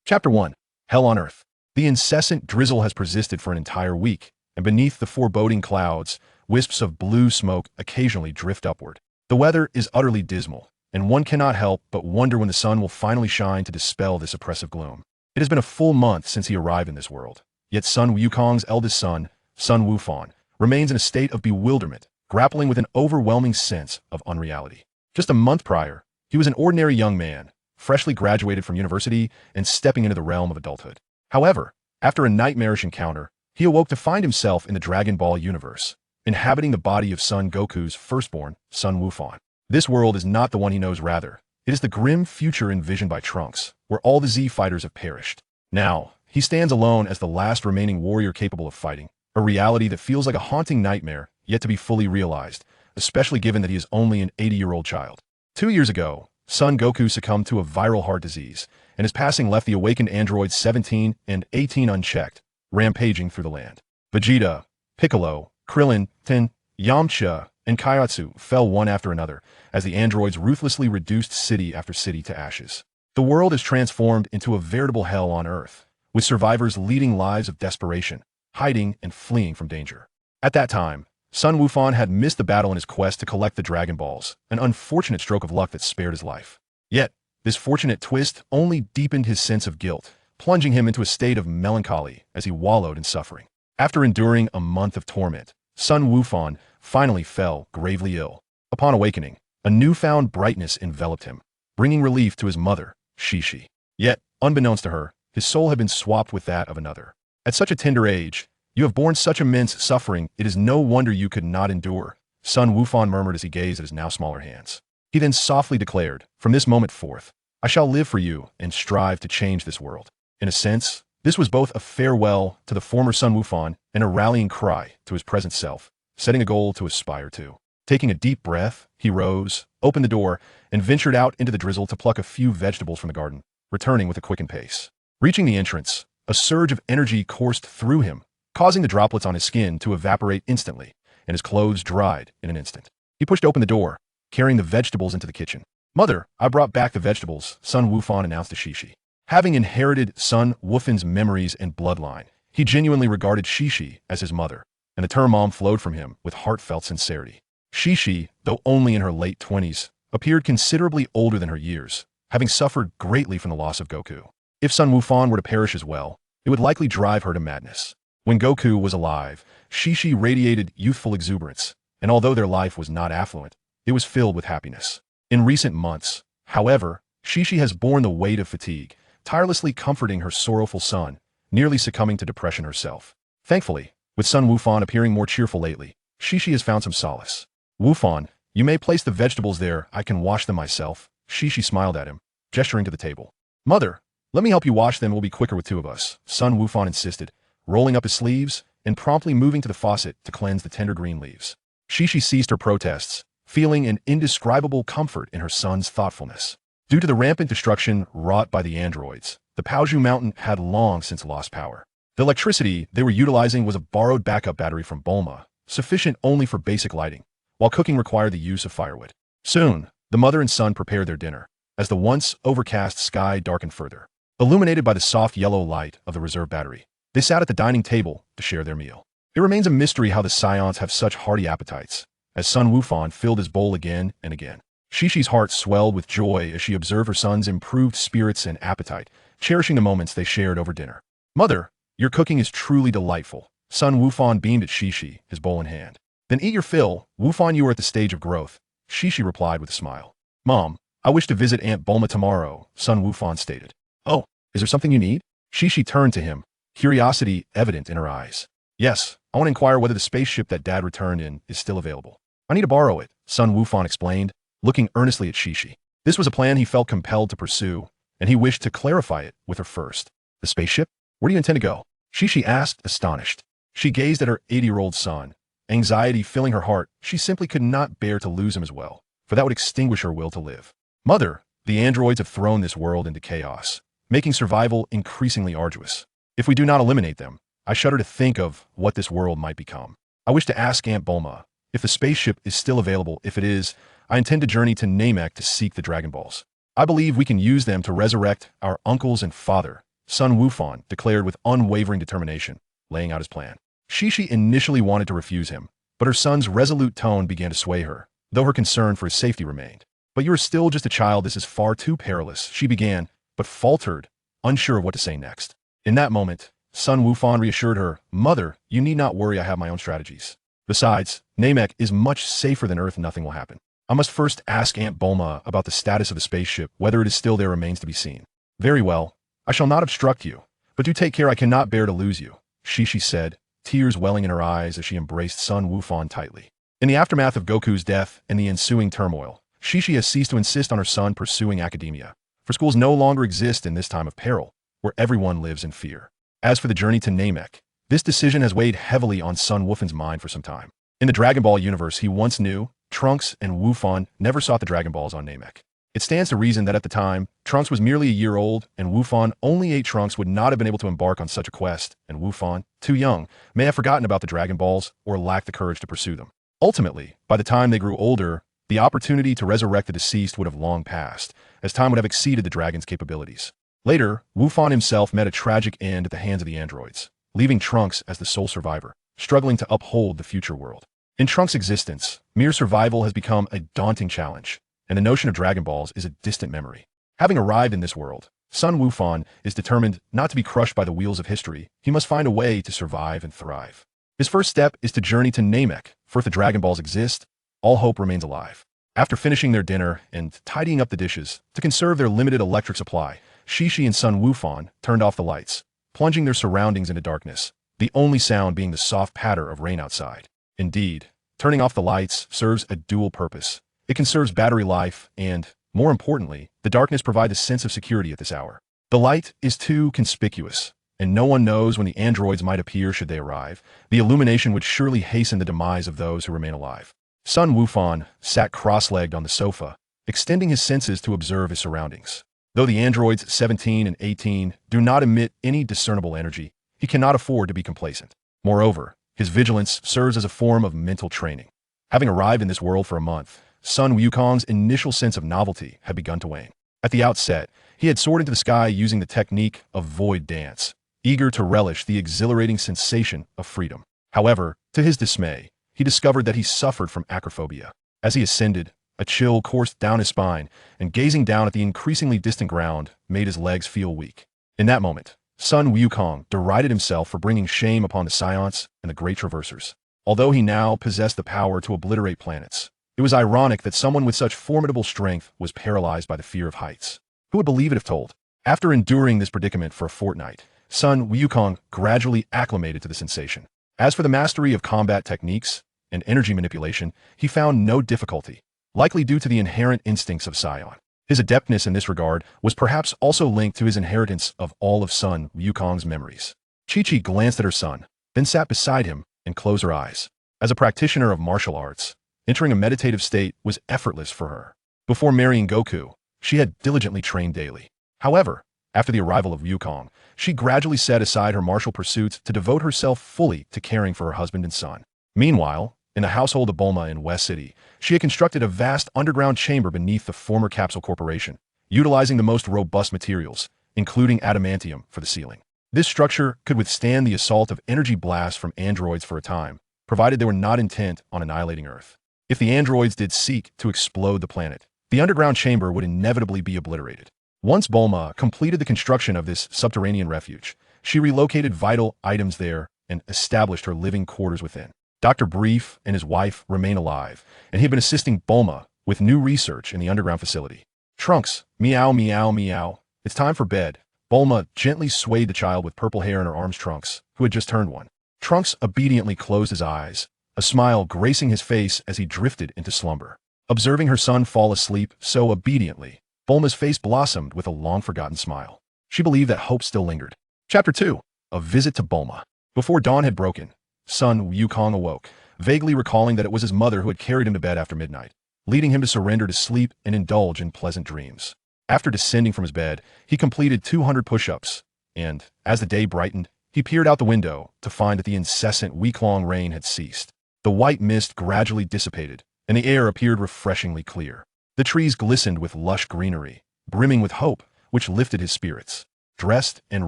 Chapter 1. Hell on Earth. The incessant drizzle has persisted for an entire week, and beneath the foreboding clouds, wisps of blue smoke occasionally drift upward. The weather is utterly dismal, and one cannot help but wonder when the sun will finally shine to dispel this oppressive gloom. It has been a full month since he arrived in this world, yet Sun Wukong's eldest son, Sun Wufan, remains in a state of bewilderment, grappling with an overwhelming sense of unreality. Just a month prior, he was an ordinary young man, freshly graduated from university and stepping into the realm of adulthood. However, after a nightmarish encounter, he awoke to find himself in the Dragon Ball universe, inhabiting the body of Son Goku's firstborn, Sun Wufan. This world is not the one he knows, rather. It is the grim future envisioned by Trunks, where all the Z fighters have perished. Now, he stands alone as the last remaining warrior capable of fighting, a reality that feels like a haunting nightmare yet to be fully realized, especially given that he is only an 80-year-old child. 2 years ago, Son Goku succumbed to a viral heart disease, and his passing left the awakened androids 17 and 18 unchecked, rampaging through the land. Vegeta, Piccolo, Krillin, Ten, Yamcha, and Kaiatsu fell one after another as the androids ruthlessly reduced city after city to ashes. The world is transformed into a veritable hell on Earth, with survivors leading lives of desperation, hiding and fleeing from danger. At that time, Sun Wufan had missed the battle in his quest to collect the Dragon Balls, an unfortunate stroke of luck that spared his life. Yet, this fortunate twist only deepened his sense of guilt, plunging him into a state of melancholy as he wallowed in suffering. After enduring a month of torment, Sun Wufan finally fell gravely ill. Upon awakening, a newfound brightness enveloped him, bringing relief to his mother, Shishi. Yet, unbeknownst to her, his soul had been swapped with that of another. At such a tender age, you have borne such immense suffering, it is no wonder you could not endure, Sun Wufan murmured as he gazed at his now smaller hands. He then softly declared, from this moment forth, I shall live for you and strive to change this world. In a sense, this was both a farewell to the former Sun Wufan and a rallying cry to his present self, setting a goal to aspire to. Taking a deep breath, he rose, opened the door, and ventured out into the drizzle to pluck a few vegetables from the garden, returning with a quickened pace. Reaching the entrance, a surge of energy coursed through him, causing the droplets on his skin to evaporate instantly, and his clothes dried in an instant. He pushed open the door, carrying the vegetables into the kitchen. Mother, I brought back the vegetables, Sun Wufan announced to Shishi. Having inherited Sun Wufan's memories and bloodline, he genuinely regarded Shishi as his mother, and the term mom flowed from him with heartfelt sincerity. Shishi, though only in her late 20s, appeared considerably older than her years, having suffered greatly from the loss of Goku. If Sun Wufan were to perish as well, it would likely drive her to madness. When Goku was alive, Shishi radiated youthful exuberance, and although their life was not affluent, it was filled with happiness. In recent months, however, Shishi has borne the weight of fatigue, tirelessly comforting her sorrowful son, nearly succumbing to depression herself. Thankfully, with Sun Wufan appearing more cheerful lately, Shishi has found some solace. Wufan, you may place the vegetables there, I can wash them myself, Shishi smiled at him, gesturing to the table. Mother, let me help you wash them, it will be quicker with two of us, Sun Wufan insisted, rolling up his sleeves and promptly moving to the faucet to cleanse the tender green leaves. Shishi ceased her protests, feeling an indescribable comfort in her son's thoughtfulness. Due to the rampant destruction wrought by the androids, the Paoju Mountain had long since lost power. The electricity they were utilizing was a borrowed backup battery from Bulma, sufficient only for basic lighting, while cooking required the use of firewood. Soon, the mother and son prepared their dinner, as the once overcast sky darkened further. Illuminated by the soft yellow light of the reserve battery, they sat at the dining table to share their meal. It remains a mystery how the Scions have such hearty appetites, as Sun Wufan filled his bowl again and again. Shishi's heart swelled with joy as she observed her son's improved spirits and appetite, cherishing the moments they shared over dinner. Mother, your cooking is truly delightful, Sun Wufan beamed at Shishi, his bowl in hand. Then eat your fill, Wufan, you are at the stage of growth, Shishi replied with a smile. Mom, I wish to visit Aunt Bulma tomorrow, Sun Wufan stated. Oh, is there something you need? Shishi turned to him, curiosity evident in her eyes. Yes, I want to inquire whether the spaceship that Dad returned in is still available. I need to borrow it, Sun Wufan explained, looking earnestly at Shishi. This was a plan he felt compelled to pursue, and he wished to clarify it with her first. The spaceship? Where do you intend to go? Shishi asked, astonished. She gazed at her 80-year-old son. Anxiety filling her heart, she simply could not bear to lose him as well, for that would extinguish her will to live. Mother, the androids have thrown this world into chaos, making survival increasingly arduous. If we do not eliminate them, I shudder to think of what this world might become. I wish to ask Aunt Bulma if the spaceship is still available. If it is, I intend to journey to Namek to seek the Dragon Balls. I believe we can use them to resurrect our uncles and father, Sun Wufan declared with unwavering determination, laying out his plan. Shishi initially wanted to refuse him, but her son's resolute tone began to sway her, though her concern for his safety remained. "But you are still just a child, this is far too perilous," she began, but faltered, unsure of what to say next. In that moment, Sun Wufan reassured her, "Mother, you need not worry, I have my own strategies. Besides, Namek is much safer than Earth, nothing will happen. I must first ask Aunt Bulma about the status of the spaceship, whether it is still there remains to be seen." "Very well, I shall not obstruct you, but do take care, I cannot bear to lose you," Shishi said, tears welling in her eyes as she embraced Sun Wufan tightly. In the aftermath of Goku's death and the ensuing turmoil, Shishi has ceased to insist on her son pursuing academia, for schools no longer exist in this time of peril, where everyone lives in fear. As for the journey to Namek, this decision has weighed heavily on Sun Wufan's mind for some time. In the Dragon Ball universe he once knew, Trunks and Wufan never sought the Dragon Balls on Namek. It stands to reason that at the time, Trunks was merely a year old, and Wufan, only 8 Trunks, would not have been able to embark on such a quest, and Wufan, too young, may have forgotten about the Dragon Balls or lacked the courage to pursue them. Ultimately, by the time they grew older, the opportunity to resurrect the deceased would have long passed, as time would have exceeded the dragon's capabilities. Later, Wufan himself met a tragic end at the hands of the androids, leaving Trunks as the sole survivor, struggling to uphold the future world. In Trunks' existence, mere survival has become a daunting challenge, and the notion of Dragon Balls is a distant memory. Having arrived in this world, Sun Wufan is determined not to be crushed by the wheels of history. He must find a way to survive and thrive. His first step is to journey to Namek, for if the Dragon Balls exist, all hope remains alive. After finishing their dinner and tidying up the dishes, to conserve their limited electric supply, Shishi and Sun Wufan turned off the lights, plunging their surroundings into darkness, the only sound being the soft patter of rain outside. Indeed, turning off the lights serves a dual purpose. It conserves battery life and, more importantly, the darkness provides a sense of security at this hour. The light is too conspicuous, and no one knows when the androids might appear should they arrive. The illumination would surely hasten the demise of those who remain alive. Sun Wufan sat cross-legged on the sofa, extending his senses to observe his surroundings. Though the androids 17 and 18 do not emit any discernible energy, he cannot afford to be complacent. Moreover, his vigilance serves as a form of mental training. Having arrived in this world for a month, Sun Wukong's initial sense of novelty had begun to wane. At the outset, he had soared into the sky using the technique of void dance, eager to relish the exhilarating sensation of freedom. However, to his dismay, he discovered that he suffered from acrophobia. As he ascended, a chill coursed down his spine, and gazing down at the increasingly distant ground made his legs feel weak. In that moment, Sun Wukong derided himself for bringing shame upon the Scions and the Great Traversers. Although he now possessed the power to obliterate planets, it was ironic that someone with such formidable strength was paralyzed by the fear of heights. Who would believe it if told? After enduring this predicament for a fortnight, Sun Wukong gradually acclimated to the sensation. As for the mastery of combat techniques and energy manipulation, he found no difficulty, likely due to the inherent instincts of Scion. His adeptness in this regard was perhaps also linked to his inheritance of all of Sun Wukong's memories. Chi-Chi glanced at her son, then sat beside him and closed her eyes. As a practitioner of martial arts, entering a meditative state was effortless for her. Before marrying Goku, she had diligently trained daily. However, after the arrival of Wukong, she gradually set aside her martial pursuits to devote herself fully to caring for her husband and son. Meanwhile, in the household of Bulma in West City, she had constructed a vast underground chamber beneath the former Capsule Corporation, utilizing the most robust materials, including adamantium, for the ceiling. This structure could withstand the assault of energy blasts from androids for a time, provided they were not intent on annihilating Earth. If the androids did seek to explode the planet, the underground chamber would inevitably be obliterated. Once Bulma completed the construction of this subterranean refuge, she relocated vital items there and established her living quarters within. Dr. Brief and his wife remain alive, and he had been assisting Bulma with new research in the underground facility. Trunks, meow meow meow, it's time for bed. Bulma gently swayed the child with purple hair in her arms. Trunks, who had just turned 1. Trunks obediently closed his eyes, a smile gracing his face as he drifted into slumber. Observing her son fall asleep so obediently, Bulma's face blossomed with a long-forgotten smile. She believed that hope still lingered. Chapter 2. A Visit to Bulma. Before dawn had broken, Sun Wukong awoke, vaguely recalling that it was his mother who had carried him to bed after midnight, leading him to surrender to sleep and indulge in pleasant dreams. After descending from his bed, he completed 200 push-ups, and, as the day brightened, he peered out the window to find that the incessant week-long rain had ceased. The white mist gradually dissipated, and the air appeared refreshingly clear. The trees glistened with lush greenery, brimming with hope, which lifted his spirits. Dressed and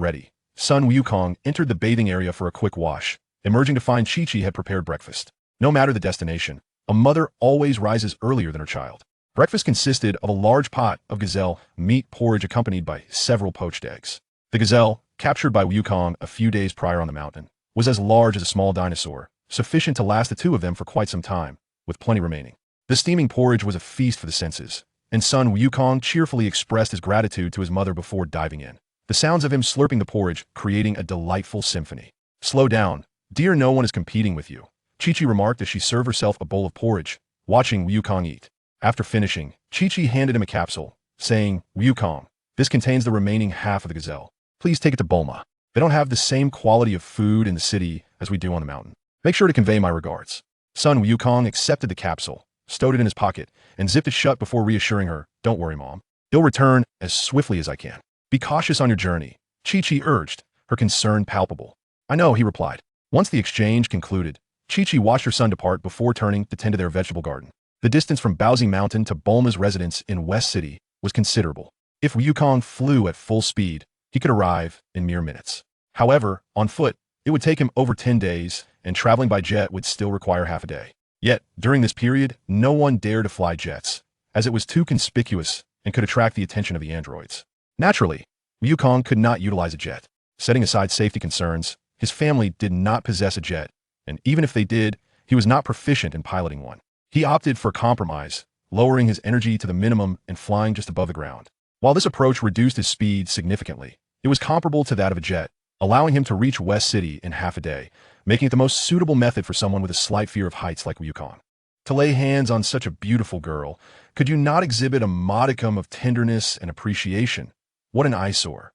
ready, son Wukong entered the bathing area for a quick wash, emerging to find Chi-Chi had prepared breakfast. No matter the destination, a mother always rises earlier than her child. Breakfast consisted of a large pot of gazelle meat porridge accompanied by several poached eggs. The gazelle, captured by Wukong a few days prior on the mountain, was as large as a small dinosaur, sufficient to last the two of them for quite some time, with plenty remaining. The steaming porridge was a feast for the senses, and son Wukong cheerfully expressed his gratitude to his mother before diving in. The sounds of him slurping the porridge creating a delightful symphony. Slow down, dear, no one is competing with you, Chi-Chi remarked as she served herself a bowl of porridge, watching Wukong eat. After finishing, Chi-Chi handed him a capsule, saying, Wukong, this contains the remaining half of the gazelle. Please take it to Bulma. They don't have the same quality of food in the city as we do on the mountain. Make sure to convey my regards. Son Wukong accepted the capsule, stowed it in his pocket, and zipped it shut before reassuring her, don't worry, Mom. They'll return as swiftly as I can. Be cautious on your journey, Chi-Chi urged, her concern palpable. I know, he replied. Once the exchange concluded, Chi-Chi watched her son depart before turning to tend to their vegetable garden. The distance from Baozi Mountain to Bulma's residence in West City was considerable. If Wukong flew at full speed, he could arrive in mere minutes. However, on foot, it would take him over 10 days, and traveling by jet would still require half a day. Yet, during this period, no one dared to fly jets, as it was too conspicuous and could attract the attention of the androids. Naturally, Wukong could not utilize a jet. Setting aside safety concerns, his family did not possess a jet, and even if they did, he was not proficient in piloting one. He opted for compromise, lowering his energy to the minimum and flying just above the ground. While this approach reduced his speed significantly, it was comparable to that of a jet, allowing him to reach West City in half a day, making it the most suitable method for someone with a slight fear of heights like Wukong. To lay hands on such a beautiful girl, could you not exhibit a modicum of tenderness and appreciation? What an eyesore.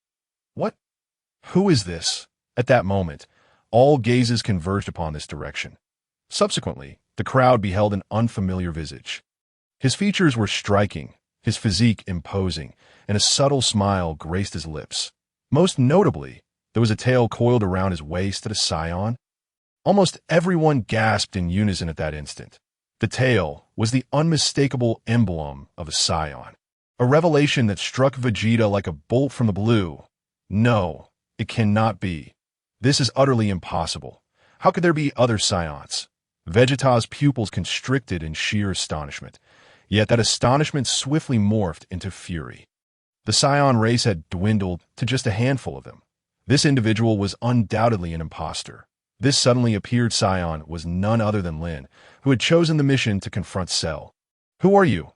What? Who is this? At that moment, all gazes converged upon this direction. Subsequently, the crowd beheld an unfamiliar visage. His features were striking, his physique imposing, and a subtle smile graced his lips. Most notably, there was a tail coiled around his waist at a scion. Almost everyone gasped in unison at that instant. The tail was the unmistakable emblem of a scion. A revelation that struck Vegeta like a bolt from the blue. No, it cannot be. This is utterly impossible. How could there be other scions? Vegeta's pupils constricted in sheer astonishment, yet that astonishment swiftly morphed into fury. The scion race had dwindled to just a handful of them. This individual was undoubtedly an imposter. This suddenly appeared scion was none other than Lin, who had chosen the mission to confront Cell. Who are you?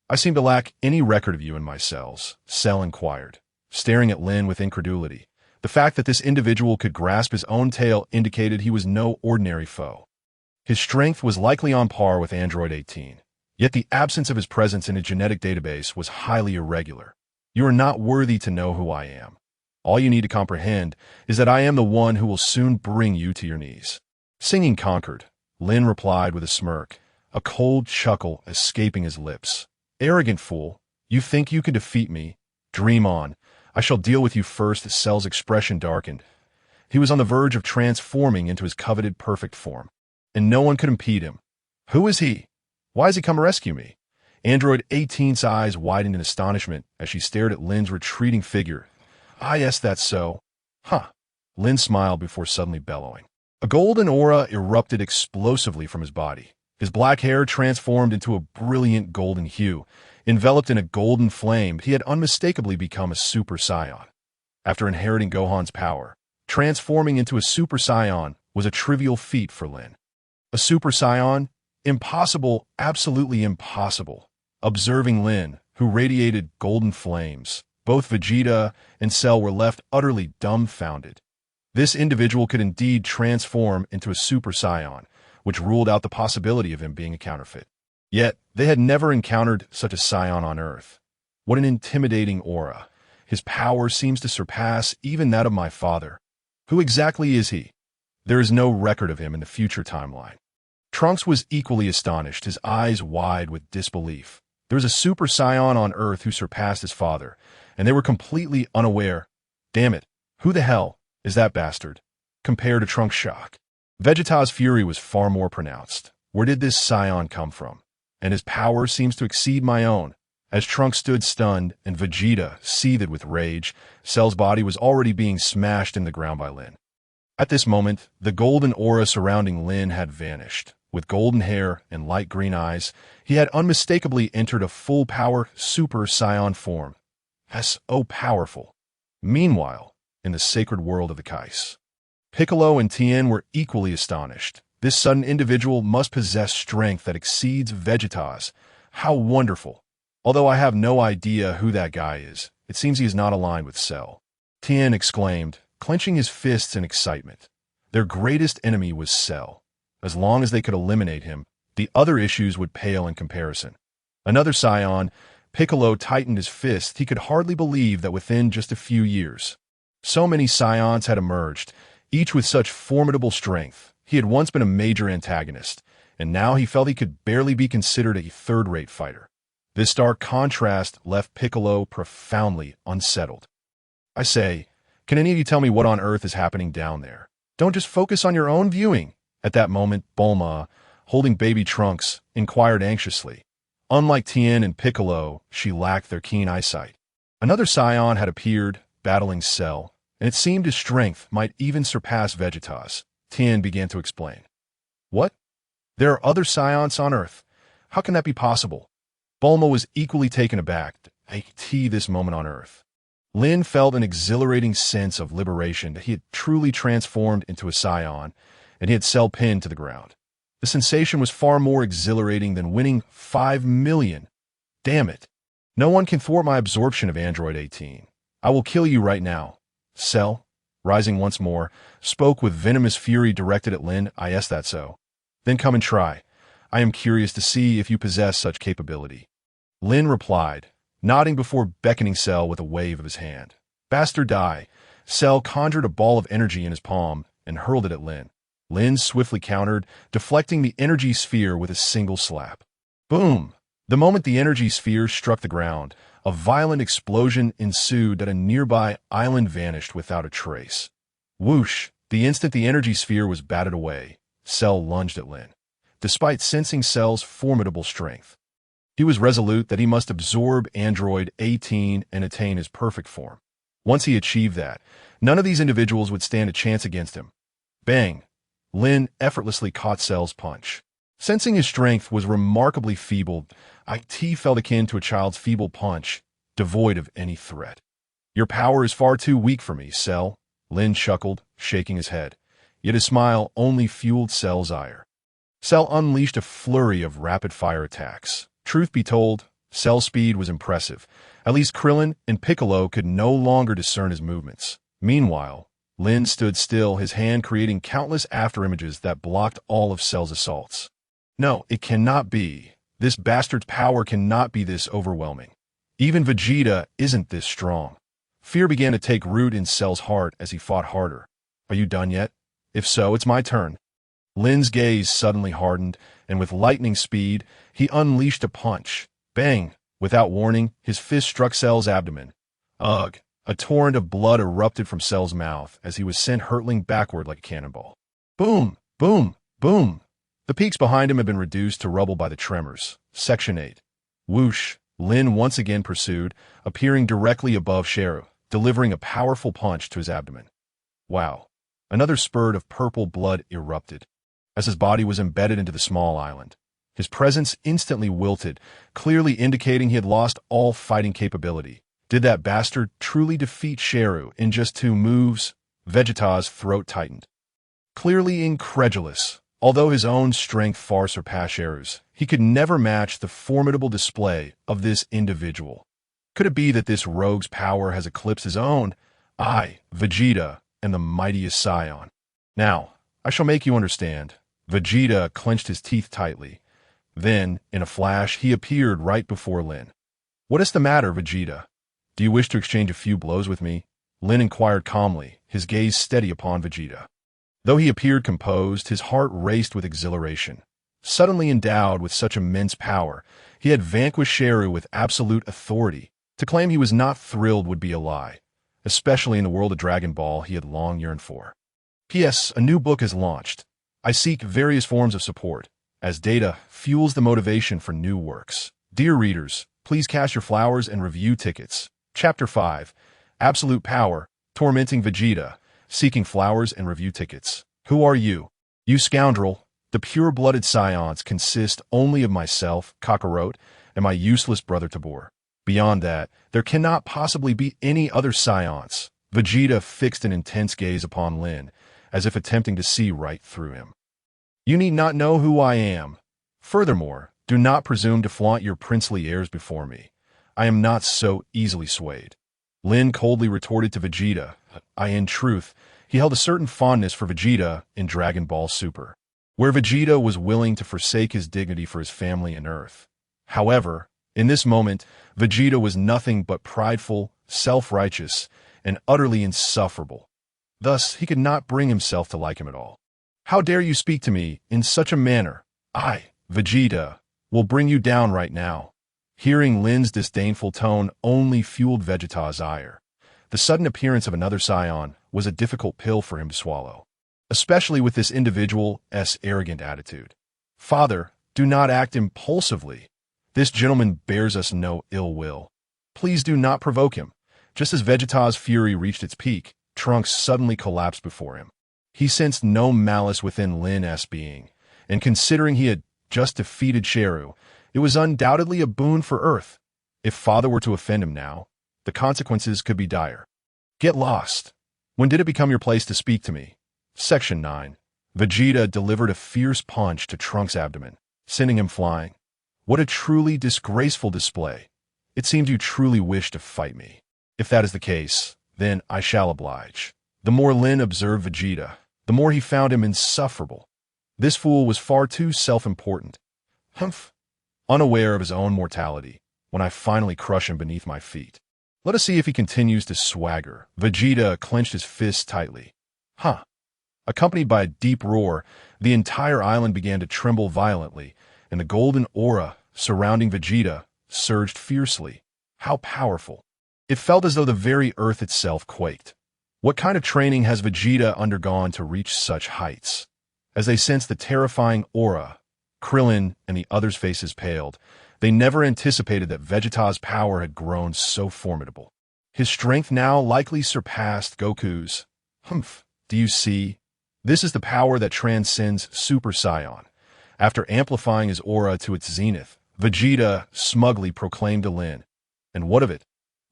I seem to lack any record of you in my cells, Cell inquired, staring at Lin with incredulity. The fact that this individual could grasp his own tail indicated he was no ordinary foe. His strength was likely on par with Android 18, yet the absence of his presence in a genetic database was highly irregular. You are not worthy to know who I am. All you need to comprehend is that I am the one who will soon bring you to your knees. Singing conquered, Lin replied with a smirk, a cold chuckle escaping his lips. Arrogant fool, you think you can defeat me? Dream on. I shall deal with you first. Cell's expression darkened. He was on the verge of transforming into his coveted perfect form, and no one could impede him. Who is he? Why has he come to rescue me? Android 18's eyes widened in astonishment as she stared at Lin's retreating figure. Ah, yes, that's so. Huh. Lin smiled before suddenly bellowing. A golden aura erupted explosively from his body. His black hair transformed into a brilliant golden hue. Enveloped in a golden flame, he had unmistakably become a Super Saiyan. After inheriting Gohan's power, transforming into a Super Saiyan was a trivial feat for Lin. A Super Saiyan? Impossible, absolutely impossible. Observing Lin, who radiated golden flames, both Vegeta and Cell were left utterly dumbfounded. This individual could indeed transform into a Super Saiyan, which ruled out the possibility of him being a counterfeit. Yet, they had never encountered such a scion on Earth. What an intimidating aura. His power seems to surpass even that of my father. Who exactly is he? There is no record of him in the future timeline. Trunks was equally astonished, his eyes wide with disbelief. There was a Super Saiyan on Earth who surpassed his father, and they were completely unaware. Damn it, who the hell is that bastard? Compared to Trunks' shock, Vegeta's fury was far more pronounced. Where did this scion come from? And his power seems to exceed my own. As Trunks stood stunned and Vegeta seethed with rage, Cell's body was already being smashed in the ground by Lin. At this moment, the golden aura surrounding Lin had vanished. With golden hair and light green eyes, he had unmistakably entered a full-power Super Saiyan form. So powerful. Meanwhile, in the sacred world of the Kais, Piccolo and Tien were equally astonished. This sudden individual must possess strength that exceeds Vegeta's. How wonderful! Although I have no idea who that guy is, it seems he is not aligned with Cell. Tien exclaimed, clenching his fists in excitement. Their greatest enemy was Cell. As long as they could eliminate him, the other issues would pale in comparison. Another Saiyan, Piccolo tightened his fist. He could hardly believe that within just a few years, so many Saiyans had emerged, each with such formidable strength. He had once been a major antagonist, and now he felt he could barely be considered a third-rate fighter. This stark contrast left Piccolo profoundly unsettled. I say, can any of you tell me what on earth is happening down there? Don't just focus on your own viewing. At that moment, Bulma, holding baby Trunks, inquired anxiously. Unlike Tien and Piccolo, she lacked their keen eyesight. Another Saiyan had appeared, battling Cell, and it seemed his strength might even surpass Vegeta's. Tien began to explain. What? There are other Saiyans on Earth. How can that be possible? Bulma was equally taken aback. This moment on Earth. Lin felt an exhilarating sense of liberation that he had truly transformed into a Saiyan, and he had Cell pinned to the ground. The sensation was far more exhilarating than winning 5 million. Damn it. No one can thwart my absorption of Android 18. I will kill you right now. Cell, rising once more, spoke with venomous fury directed at Lin. Yes, that's so. Then come and try. I am curious to see if you possess such capability. Lin replied, nodding before beckoning Cell with a wave of his hand. Bastard die. Cell conjured a ball of energy in his palm and hurled it at Lin. Lin swiftly countered, deflecting the energy sphere with a single slap. Boom! The moment the energy sphere struck the ground, a violent explosion ensued that a nearby island vanished without a trace. Whoosh! The instant the energy sphere was batted away, Cell lunged at Lin. Despite sensing Cell's formidable strength, he was resolute that he must absorb Android 18 and attain his perfect form. Once he achieved that, none of these individuals would stand a chance against him. Bang! Lin effortlessly caught Cell's punch. Sensing his strength was remarkably feeble, it felt akin to a child's feeble punch, devoid of any threat. Your power is far too weak for me, Cell, Lin chuckled, shaking his head. Yet his smile only fueled Cell's ire. Cell unleashed a flurry of rapid-fire attacks. Truth be told, Cell's speed was impressive. At least Krillin and Piccolo could no longer discern his movements. Meanwhile, Lin stood still, his hand creating countless afterimages that blocked all of Cell's assaults. No, it cannot be. This bastard's power cannot be this overwhelming. Even Vegeta isn't this strong. Fear began to take root in Cell's heart as he fought harder. Are you done yet? If so, it's my turn. Lin's gaze suddenly hardened, and with lightning speed, he unleashed a punch. Bang! Without warning, his fist struck Cell's abdomen. Ugh! A torrent of blood erupted from Cell's mouth as he was sent hurtling backward like a cannonball. Boom! Boom! Boom! The peaks behind him had been reduced to rubble by the tremors. Section 8. Whoosh! Lin once again pursued, appearing directly above Sheru, delivering a powerful punch to his abdomen. Wow! Another spurt of purple blood erupted as his body was embedded into the small island. His presence instantly wilted, clearly indicating he had lost all fighting capability. Did that bastard truly defeat Sheru in just 2 moves? Vegeta's throat tightened. Clearly incredulous. Although his own strength far surpassed Sheru's, he could never match the formidable display of this individual. Could it be that this rogue's power has eclipsed his own? I, Vegeta, am the mightiest Saiyan. Now, I shall make you understand. Vegeta clenched his teeth tightly. Then, in a flash, he appeared right before Lin. What is the matter, Vegeta? Do you wish to exchange a few blows with me? Lin inquired calmly, his gaze steady upon Vegeta. Though he appeared composed, his heart raced with exhilaration. Suddenly endowed with such immense power, he had vanquished Sheru with absolute authority. To claim he was not thrilled would be a lie, especially in the world of Dragon Ball he had long yearned for. P.S. A new book has launched. I seek various forms of support, as data fuels the motivation for new works. Dear readers, Please cast your flowers and review tickets. Chapter 5. Absolute Power. Tormenting Vegeta. Seeking flowers and review tickets. Who are you? You scoundrel. The pure-blooded scions consist only of myself, Kakarot, and my useless brother Tabor. Beyond that, there cannot possibly be any other scions. Vegeta fixed an intense gaze upon Lin, as if attempting to see right through him. You need not know who I am. Furthermore, do not presume to flaunt your princely airs before me. I am not so easily swayed. Lin coldly retorted to Vegeta. In truth, he held a certain fondness for Vegeta in Dragon Ball Super, where Vegeta was willing to forsake his dignity for his family and Earth. However, in this moment, Vegeta was nothing but prideful, self-righteous, and utterly insufferable. Thus, he could not bring himself to like him at all. How dare you speak to me in such a manner? I, Vegeta, will bring you down right now. Hearing Lin's disdainful tone only fueled Vegeta's ire. The sudden appearance of another scion was a difficult pill for him to swallow, especially with this individual's arrogant attitude. Father, do not act impulsively. This gentleman bears us no ill will. Please do not provoke him. Just as Vegeta's fury reached its peak, Trunks suddenly collapsed before him. He sensed no malice within Lin's being, and considering he had just defeated Sheru, it was undoubtedly a boon for Earth. If Father were to offend him now, the consequences could be dire. Get lost. When did it become your place to speak to me? Section 9. Vegeta delivered a fierce punch to Trunks' abdomen, sending him flying. What a truly disgraceful display. It seems you truly wish to fight me. If that is the case, then I shall oblige. The more Lin observed Vegeta, the more he found him insufferable. This fool was far too self-important. Humph. Unaware of his own mortality, when I finally crush him beneath my feet. Let us see if he continues to swagger. Vegeta clenched his fists tightly. Huh. Accompanied by a deep roar, the entire island began to tremble violently, and the golden aura surrounding Vegeta surged fiercely. How powerful. It felt as though the very earth itself quaked. What kind of training has Vegeta undergone to reach such heights? As they sensed the terrifying aura, Krillin and the others' faces paled. They never anticipated that Vegeta's power had grown so formidable. His strength now likely surpassed Goku's. Humph, do you see? This is the power that transcends Super Saiyan. After amplifying his aura to its zenith, Vegeta smugly proclaimed to Lin. And what of it?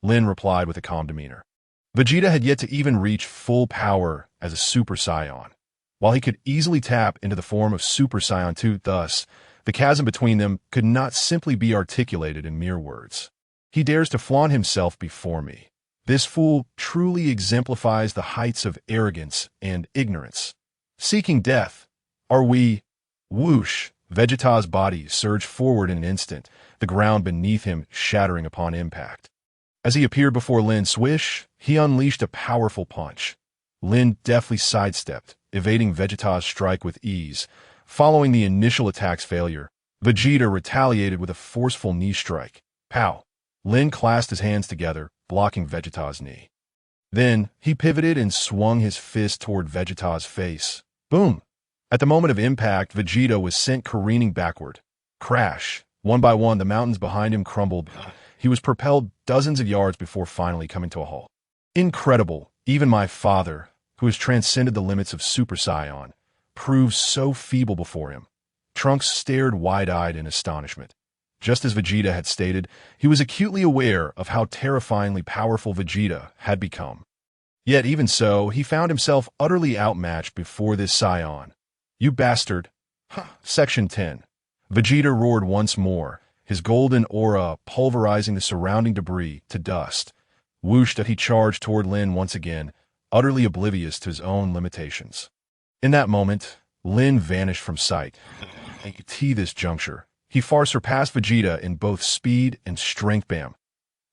Lin replied with a calm demeanor. Vegeta had yet to even reach full power as a Super Saiyan. While he could easily tap into the form of Super Saiyan 2, thus, the chasm between them could not simply be articulated in mere words. He dares to flaunt himself before me. This fool truly exemplifies the heights of arrogance and ignorance. Seeking death. Are we? Whoosh! Vegeta's body surged forward in an instant, the ground beneath him shattering upon impact. As he appeared before Lin, swish, he unleashed a powerful punch. Lin deftly sidestepped, evading Vegeta's strike with ease. Following the initial attack's failure, Vegeta retaliated with a forceful knee strike. Pow! Lin clasped his hands together, blocking Vegeta's knee. Then, he pivoted and swung his fist toward Vegeta's face. Boom! At the moment of impact, Vegeta was sent careening backward. Crash! One by one, the mountains behind him crumbled. He was propelled dozens of yards before finally coming to a halt. Incredible! Even my father, who has transcended the limits of Super Saiyan, proved so feeble before him. Trunks stared wide-eyed in astonishment. Just as Vegeta had stated, he was acutely aware of how terrifyingly powerful Vegeta had become. Yet even so, he found himself utterly outmatched before this scion. You bastard! Section 10. Vegeta roared once more, his golden aura pulverizing the surrounding debris to dust. Whoosh that he charged toward Lin once again, utterly oblivious to his own limitations. In that moment, Lin vanished from sight. At this juncture, he far surpassed Vegeta in both speed and strength. Bam!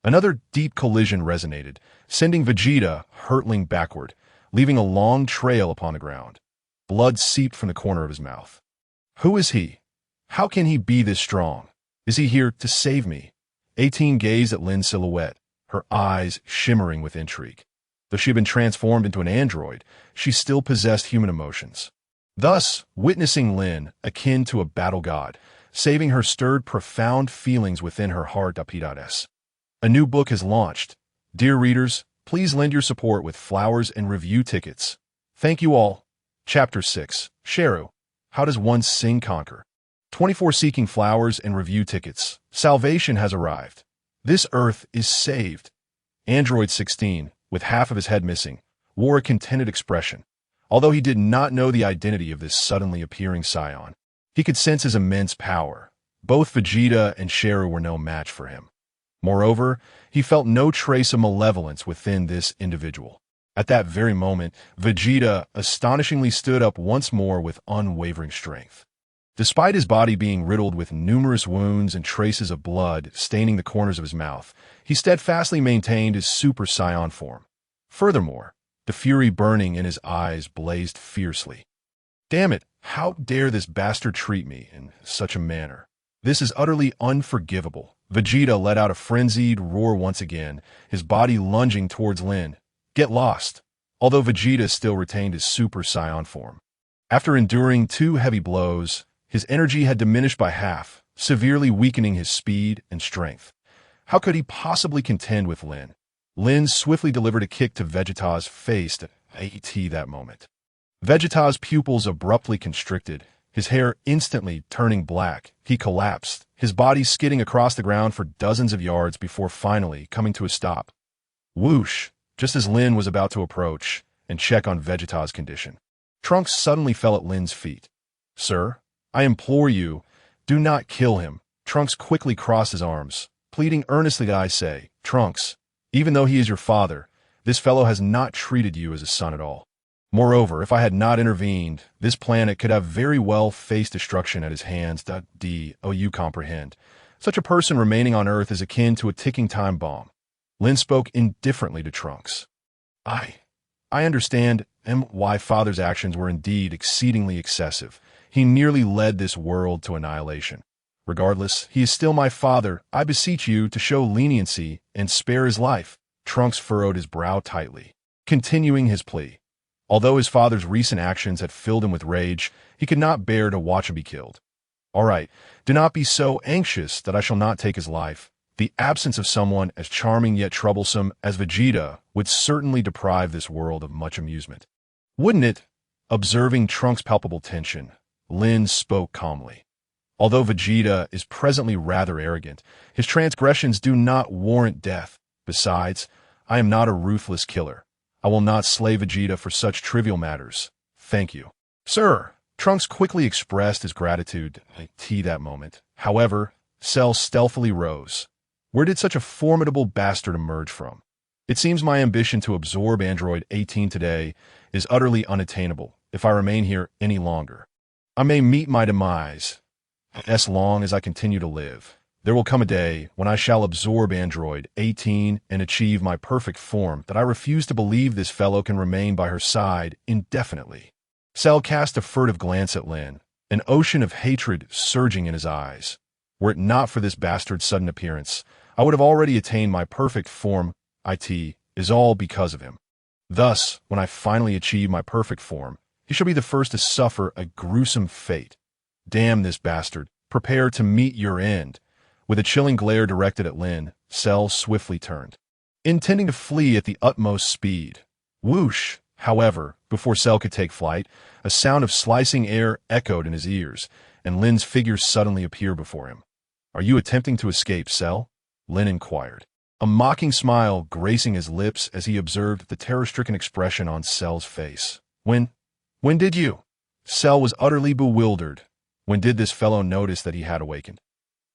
Another deep collision resonated, sending Vegeta hurtling backward, leaving a long trail upon the ground. Blood seeped from the corner of his mouth. Who is he? How can he be this strong? Is he here to save me? 18 gazed at Lin's silhouette, her eyes shimmering with intrigue. Though she had been transformed into an android, she still possessed human emotions. Thus, witnessing Lin, akin to a battle god, saving her stirred profound feelings within her heart. A new book has launched. Dear readers, please lend your support with flowers and review tickets. Thank you all. Chapter 6. Sheru. How does one sing conquer? 24 seeking flowers and review tickets. Salvation has arrived. This earth is saved. Android 16, with half of his head missing, wore a contented expression. Although he did not know the identity of this suddenly appearing scion, he could sense his immense power. Both Vegeta and Sheru were no match for him. Moreover, he felt no trace of malevolence within this individual. At that very moment, Vegeta astonishingly stood up once more with unwavering strength. Despite his body being riddled with numerous wounds and traces of blood staining the corners of his mouth, he steadfastly maintained his Super Saiyan form. Furthermore, the fury burning in his eyes blazed fiercely. Damn it, how dare this bastard treat me in such a manner? This is utterly unforgivable. Vegeta let out a frenzied roar once again, his body lunging towards Lin. Get lost! Although Vegeta still retained his Super Saiyan form. After enduring 2 heavy blows, his energy had diminished by half, severely weakening his speed and strength. How could he possibly contend with Lin? Lin swiftly delivered a kick to Vegeta's face that moment. Vegeta's pupils abruptly constricted, his hair instantly turning black. He collapsed, his body skidding across the ground for dozens of yards before finally coming to a stop. Whoosh! Just as Lin was about to approach and check on Vegeta's condition, Trunks suddenly fell at Lin's feet. Sir, I implore you, do not kill him. Trunks quickly crossed his arms, pleading earnestly. I say, Trunks, even though he is your father, this fellow has not treated you as a son at all. Moreover, if I had not intervened, this planet could have very well faced destruction at his hands. Do you comprehend? Such a person remaining on Earth is akin to a ticking time bomb. Lin spoke indifferently to Trunks. I understand why father's actions were indeed exceedingly excessive. He nearly led this world to annihilation. Regardless, he is still my father. I beseech you to show leniency and spare his life. Trunks furrowed his brow tightly, continuing his plea. Although his father's recent actions had filled him with rage, he could not bear to watch him be killed. All right, do not be so anxious that I shall not take his life. The absence of someone as charming yet troublesome as Vegeta would certainly deprive this world of much amusement. Wouldn't it? Observing Trunks' palpable tension, Lin spoke calmly. Although Vegeta is presently rather arrogant, his transgressions do not warrant death. Besides, I am not a ruthless killer. I will not slay Vegeta for such trivial matters. Thank you. Sir, Trunks quickly expressed his gratitude that moment. However, Cell stealthily rose. Where did such a formidable bastard emerge from? It seems my ambition to absorb Android 18 today is utterly unattainable if I remain here any longer. I may meet my demise. As long as I continue to live, there will come a day when I shall absorb Android 18 and achieve my perfect form that I refuse to believe this fellow can remain by her side indefinitely. Cell cast a furtive glance at Lin, an ocean of hatred surging in his eyes. Were it not for this bastard's sudden appearance, I would have already attained my perfect form. It is all because of him. Thus, when I finally achieve my perfect form, he shall be the first to suffer a gruesome fate. Damn this bastard. Prepare to meet your end. With a chilling glare directed at Lin, Cell swiftly turned, intending to flee at the utmost speed. Whoosh! However, before Cell could take flight, a sound of slicing air echoed in his ears, and Lin's figure suddenly appeared before him. Are you attempting to escape, Cell? Lin inquired, a mocking smile gracing his lips as he observed the terror-stricken expression on Cell's face. When did you? Cell was utterly bewildered. When did this fellow notice that he had awakened?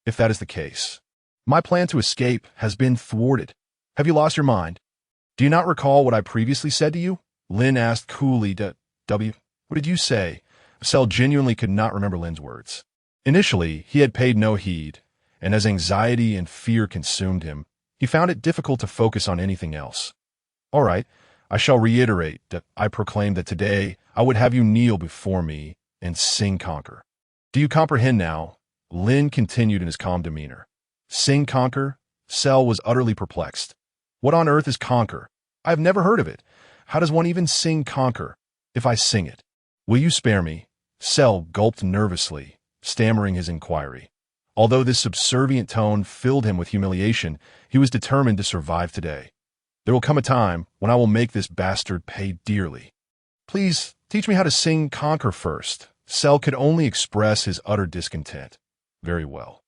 If that is the case, my plan to escape has been thwarted. Have you lost your mind? Do you not recall what I previously said to you? Lin asked coolly. What did you say? Cell genuinely could not remember Lin's words. Initially, he had paid no heed, and as anxiety and fear consumed him, he found it difficult to focus on anything else. All right, I shall reiterate that I proclaimed that today I would have you kneel before me and sing conquer. Do you comprehend now? Lin continued in his calm demeanor. Sing conquer? Cell was utterly perplexed. What on earth is conquer? I have never heard of it. How does one even sing conquer? If I sing it, will you spare me? Cell gulped nervously, stammering his inquiry. Although this subservient tone filled him with humiliation, he was determined to survive today. There will come a time when I will make this bastard pay dearly. Please, teach me how to sing Conquer first. Cell could only express his utter discontent. Very well.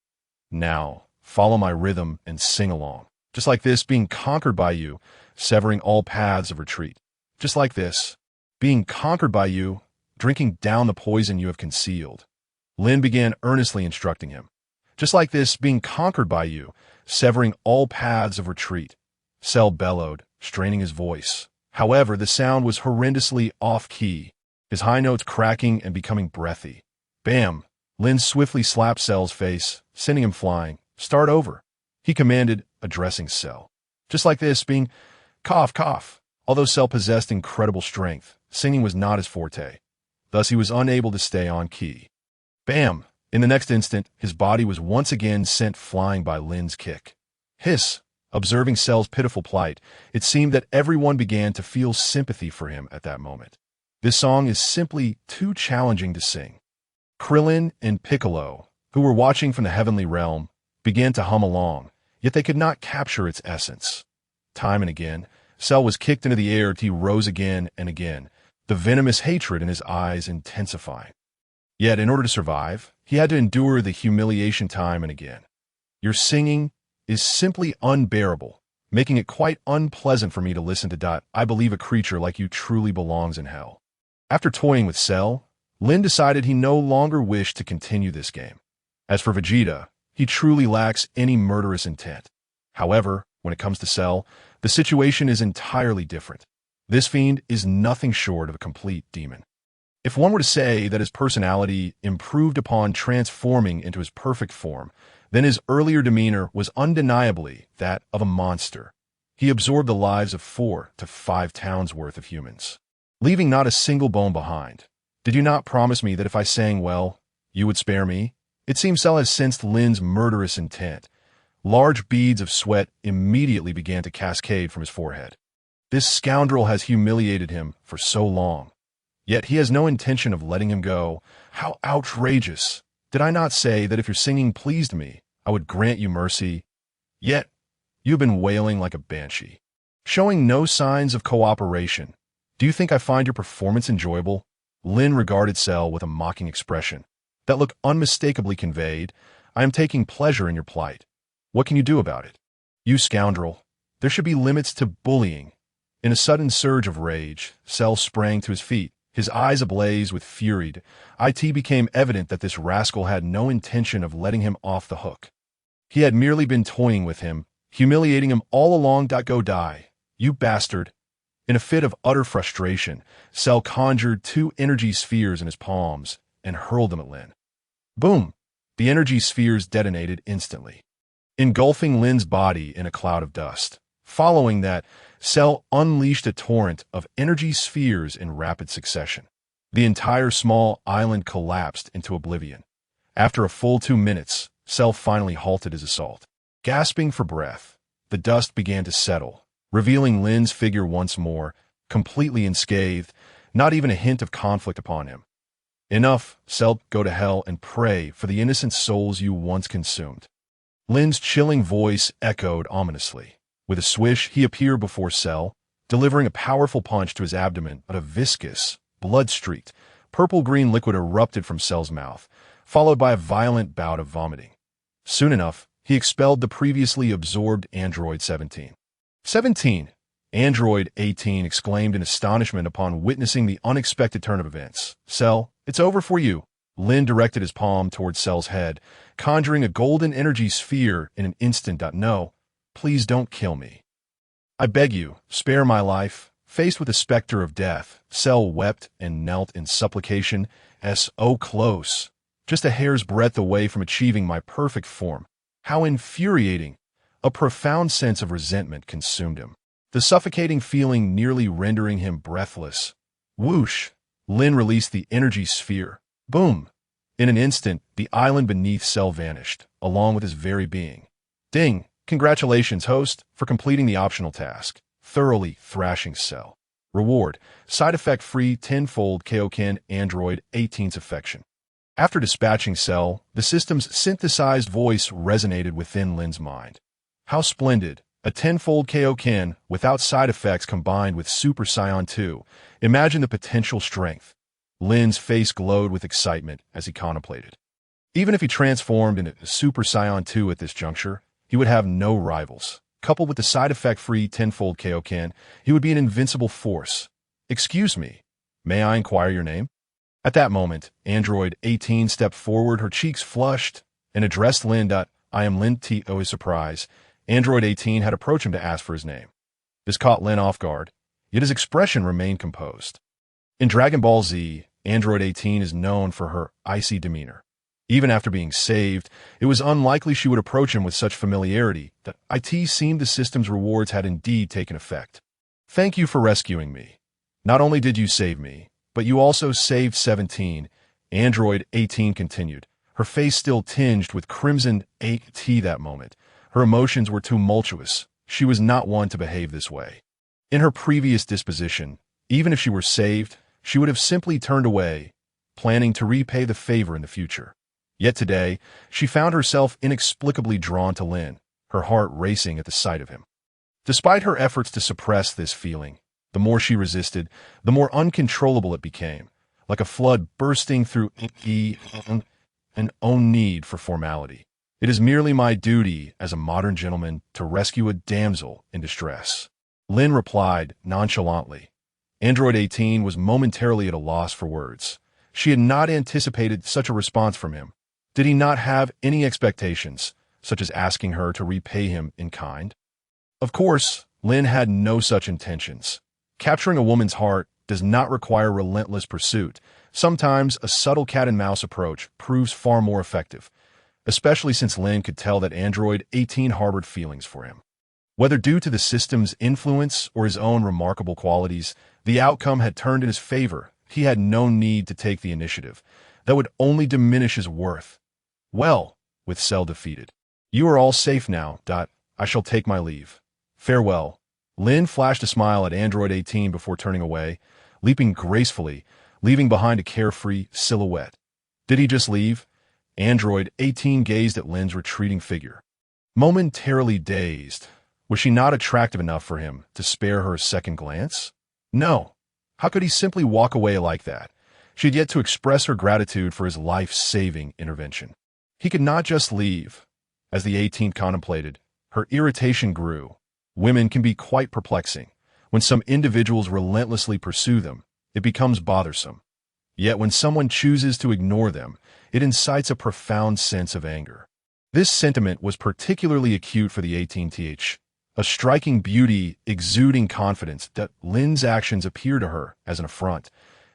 Now, follow my rhythm and sing along. Just like this, being conquered by you, severing all paths of retreat. Just like this, being conquered by you, drinking down the poison you have concealed. Lin began earnestly instructing him. Just like this, being conquered by you, severing all paths of retreat. Cell bellowed, straining his voice. However, the sound was horrendously off-key, his high notes cracking and becoming breathy. Bam! Lin swiftly slapped Cell's face, sending him flying. Start over, he commanded, addressing Cell. Just like this, being cough, cough. Although Cell possessed incredible strength, singing was not his forte. Thus, he was unable to stay on key. Bam! In the next instant, his body was once again sent flying by Lin's kick. Hiss! Observing Cell's pitiful plight, it seemed that everyone began to feel sympathy for him at that moment. This song is simply too challenging to sing. Krillin and Piccolo, who were watching from the heavenly realm, began to hum along, yet they could not capture its essence. Time and again, Cell was kicked into the air till he rose again and again, the venomous hatred in his eyes intensifying. Yet, in order to survive, he had to endure the humiliation time and again. Your singing is simply unbearable, making it quite unpleasant for me to listen to. I believe a creature like you truly belongs in hell. After toying with Cell, Lin decided he no longer wished to continue this game. As for Vegeta, he truly lacks any murderous intent. However, when it comes to Cell, the situation is entirely different. This fiend is nothing short of a complete demon. If one were to say that his personality improved upon transforming into his perfect form, then his earlier demeanor was undeniably that of a monster. He absorbed the lives of 4 to 5 towns worth of humans, leaving not a single bone behind. Did you not promise me that if I sang well, you would spare me? It seems Cell has sensed Lin's murderous intent. Large beads of sweat immediately began to cascade from his forehead. This scoundrel has humiliated him for so long. Yet he has no intention of letting him go. How outrageous! Did I not say that if your singing pleased me, I would grant you mercy? Yet, you have been wailing like a banshee, showing no signs of cooperation. Do you think I find your performance enjoyable? Lin regarded Cell with a mocking expression that look unmistakably conveyed, I am taking pleasure in your plight. What can you do about it? You scoundrel, there should be limits to bullying. In a sudden surge of rage, Cell sprang to his feet, his eyes ablaze with fury. It became evident that this rascal had no intention of letting him off the hook. He had merely been toying with him, humiliating him all along. Go die, you bastard. In a fit of utter frustration, Cell conjured 2 energy spheres in his palms and hurled them at Lin. Boom! The energy spheres detonated instantly, engulfing Lin's body in a cloud of dust. Following that, Cell unleashed a torrent of energy spheres in rapid succession. The entire small island collapsed into oblivion. After a full 2 minutes, Cell finally halted his assault. Gasping for breath, the dust began to settle, revealing Lin's figure once more, completely unscathed, not even a hint of conflict upon him. Enough, Cell, go to hell and pray for the innocent souls you once consumed. Lin's chilling voice echoed ominously. With a swish, he appeared before Cell, delivering a powerful punch to his abdomen, but a viscous, blood-streaked, purple-green liquid erupted from Cell's mouth, followed by a violent bout of vomiting. Soon enough, he expelled the previously absorbed Android 17. 17! Android 18 exclaimed in astonishment upon witnessing the unexpected turn of events. Cell, it's over for you. Lin directed his palm towards Cell's head, conjuring a golden energy sphere in an instant. No. Please don't kill me. I beg you, spare my life. Faced with the specter of death, Cell wept and knelt in supplication. So close, just a hair's breadth away from achieving my perfect form. How infuriating! A profound sense of resentment consumed him, the suffocating feeling nearly rendering him breathless. Whoosh! Lin released the energy sphere. Boom! In an instant, the island beneath Cell vanished, along with his very being. Ding! Congratulations, host, for completing the optional task. Thoroughly thrashing Cell. Reward: side effect free 10-fold Kaioken Android 18's affection. After dispatching Cell, the system's synthesized voice resonated within Lin's mind. How splendid! A tenfold Kaioken without side effects combined with Super Saiyan 2. Imagine the potential strength. Lin's face glowed with excitement as he contemplated. Even if he transformed into Super Saiyan 2 at this juncture, he would have no rivals. Coupled with the side effect-free tenfold Kaioken, he would be an invincible force. Excuse me, may I inquire your name? At that moment, Android 18 stepped forward, her cheeks flushed, and addressed Lin. I am Lin. To his surprise, Android 18 had approached him to ask for his name. This caught Lin off guard, yet his expression remained composed. In Dragon Ball Z, Android 18 is known for her icy demeanor. Even after being saved, it was unlikely she would approach him with such familiarity that it seemed the system's rewards had indeed taken effect. Thank you for rescuing me. Not only did you save me, but you also saved 17, Android 18 continued, her face still tinged with crimson that moment. Her emotions were tumultuous. She was not one to behave this way. In her previous disposition, even if she were saved, she would have simply turned away, planning to repay the favor in the future. Yet today, she found herself inexplicably drawn to Lin, her heart racing at the sight of him. Despite her efforts to suppress this feeling, the more she resisted, the more uncontrollable it became, like a flood bursting through an own need for formality. It is merely my duty as a modern gentleman to rescue a damsel in distress. Lin replied nonchalantly. Android 18 was momentarily at a loss for words. She had not anticipated such a response from him. Did he not have any expectations, such as asking her to repay him in kind? Of course, Lin had no such intentions. Capturing a woman's heart does not require relentless pursuit. Sometimes a subtle cat-and-mouse approach proves far more effective, especially since Lin could tell that Android 18 harbored feelings for him. Whether due to the system's influence or his own remarkable qualities, the outcome had turned in his favor. He had no need to take the initiative. That would only diminish his worth. Well, with Cell defeated, you are all safe now. I shall take my leave. Farewell. Lin flashed a smile at Android 18 before turning away, leaping gracefully, leaving behind a carefree silhouette. Did he just leave? Android 18 gazed at Lin's retreating figure. Momentarily dazed, was she not attractive enough for him to spare her a second glance? No. How could he simply walk away like that? She had yet to express her gratitude for his life-saving intervention. He could not just leave. As the 18th contemplated, her irritation grew. Women can be quite perplexing. When some individuals relentlessly pursue them, it becomes bothersome. Yet when someone chooses to ignore them, it incites a profound sense of anger. This sentiment was particularly acute for the 18th, a striking beauty exuding confidence that Lin's actions appear to her as an affront.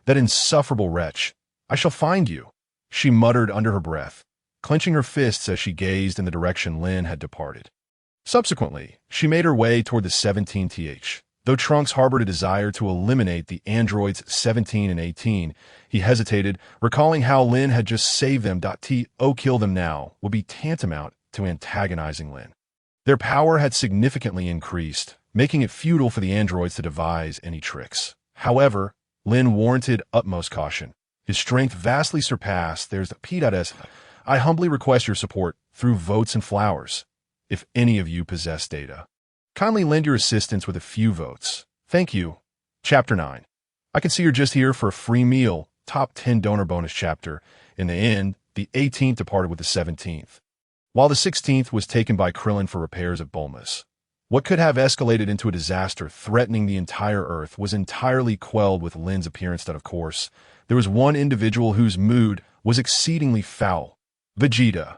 That insufferable wretch. I shall find you, she muttered under her breath, clenching her fists as she gazed in the direction Lin had departed. Subsequently, she made her way toward the 17th. Though Trunks harbored a desire to eliminate the androids 17 and 18, he hesitated, recalling how Lin had just saved them. Kill them now would be tantamount to antagonizing Lin. Their power had significantly increased, making it futile for the androids to devise any tricks. However, Lin warranted utmost caution. His strength vastly surpassed theirs. I humbly request your support through votes and flowers. If any of you possess data, kindly lend your assistance with a few votes. Thank you. Chapter 9. I can see you're just here for a free meal. Top 10 donor bonus chapter. In the end, the 18th departed with the 17th, while the 16th was taken by Krillin for repairs of Bulma's. What could have escalated into a disaster threatening the entire Earth was entirely quelled with Lin's appearance. That, of course, there was one individual whose mood was exceedingly foul: Vegeta.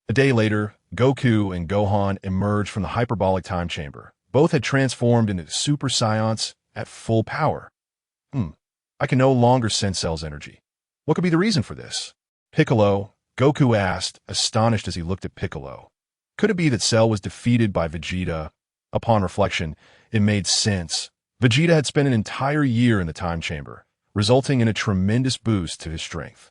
A day later, Goku and Gohan emerged from the hyperbolic time chamber. Both had transformed into Super Saiyans at full power. I can no longer sense Cell's energy. What could be the reason for this? Piccolo, Goku asked, astonished as he looked at Piccolo. Could it be that Cell was defeated by Vegeta? Upon reflection, it made sense. Vegeta had spent an entire year in the time chamber, resulting in a tremendous boost to his strength.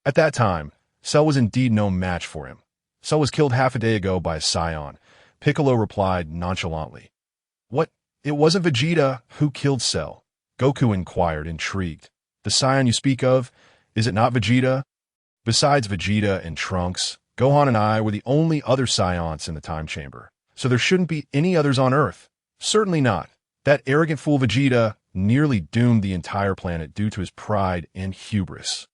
At that time, Cell was indeed no match for him. Cell was killed half a day ago by a Saiyan. Piccolo replied nonchalantly. What? It wasn't Vegeta who killed Cell? Goku inquired, intrigued. The Saiyan you speak of, is it not Vegeta? Besides Vegeta and Trunks, Gohan and I were the only other Scions in the time chamber, so there shouldn't be any others on Earth. Certainly not. That arrogant fool Vegeta nearly doomed the entire planet due to his pride and hubris.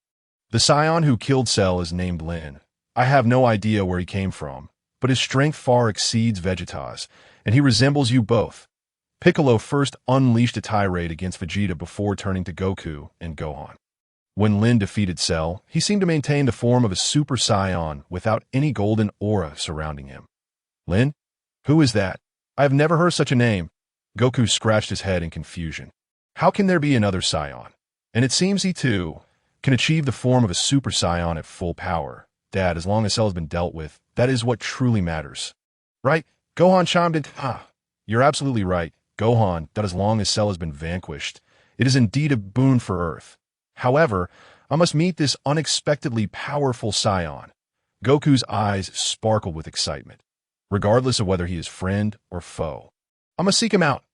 The Scion who killed Cell is named Lin. I have no idea where he came from, but his strength far exceeds Vegeta's, and he resembles you both. Piccolo first unleashed a tirade against Vegeta before turning to Goku and Gohan. When Lin defeated Cell, he seemed to maintain the form of a Super Saiyan without any golden aura surrounding him. Lin? Who is that? I have never heard such a name. Goku scratched his head in confusion. How can there be another Saiyan? And it seems he, too, can achieve the form of a Super Saiyan at full power. Dad, as long as Cell has been dealt with, that is what truly matters. Right? Gohan chimed in. You're absolutely right, Gohan, that as long as Cell has been vanquished, it is indeed a boon for Earth. However, I must meet this unexpectedly powerful Scion. Goku's eyes sparkled with excitement, regardless of whether he is friend or foe. I must seek him out.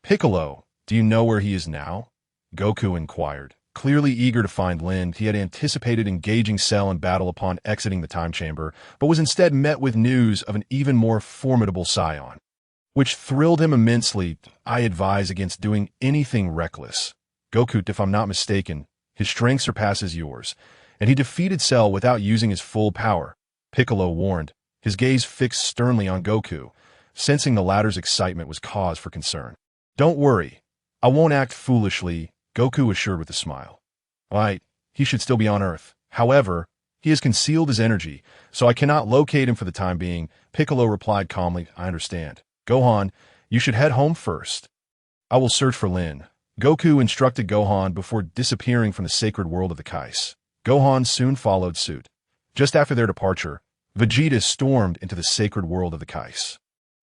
Piccolo, do you know where he is now? Goku inquired, clearly eager to find Lin. He had anticipated engaging Cell in battle upon exiting the time chamber, but was instead met with news of an even more formidable Scion, which thrilled him immensely. I advise against doing anything reckless. Goku, if I'm not mistaken, his strength surpasses yours, and he defeated Cell without using his full power, Piccolo warned, his gaze fixed sternly on Goku, sensing the latter's excitement was cause for concern. Don't worry, I won't act foolishly, Goku assured with a smile. Right, he should still be on Earth. However, he has concealed his energy, so I cannot locate him for the time being, Piccolo replied calmly. I understand. Gohan, you should head home first. I will search for Lin. Goku instructed Gohan before disappearing from the sacred world of the Kais. Gohan soon followed suit. Just after their departure, Vegeta stormed into the sacred world of the Kais,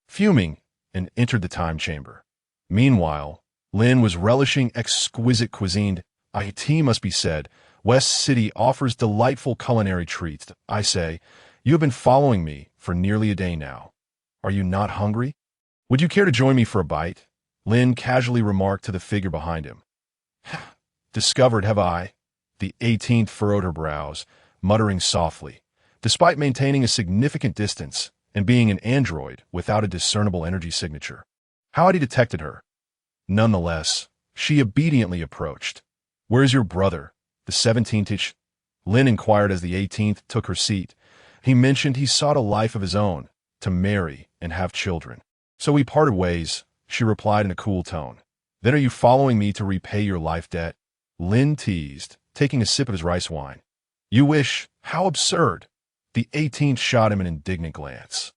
fuming, and entered the time chamber. Meanwhile, Lin was relishing exquisite cuisine. It must be said, West City offers delightful culinary treats. I say, you have been following me for nearly a day now. Are you not hungry? Would you care to join me for a bite? Lin casually remarked to the figure behind him. Discovered, have I? The 18th furrowed her brows, muttering softly. Despite maintaining a significant distance and being an android without a discernible energy signature, how had he detected her? Nonetheless, she obediently approached. Where is your brother, the 17th? Lin inquired as the 18th took her seat. He mentioned he sought a life of his own, to marry and have children. So we parted ways, she replied in a cool tone. Then are you following me to repay your life debt? Lin teased, taking a sip of his rice wine. You wish? How absurd! The 18th shot him an indignant glance,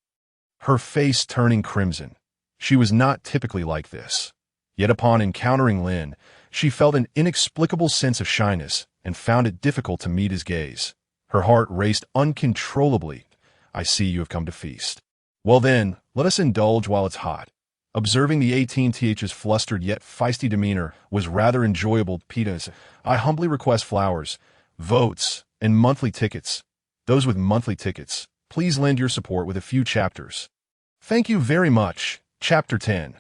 her face turning crimson. She was not typically like this. Yet upon encountering Lin, she felt an inexplicable sense of shyness and found it difficult to meet his gaze. Her heart raced uncontrollably. I see you have come to feast. Well then, let us indulge while it's hot. Observing the 18th's flustered yet feisty demeanor was rather enjoyable. Pitas, I humbly request flowers, votes, and monthly tickets. Those with monthly tickets, please lend your support with a few chapters. Thank you very much. Chapter 10.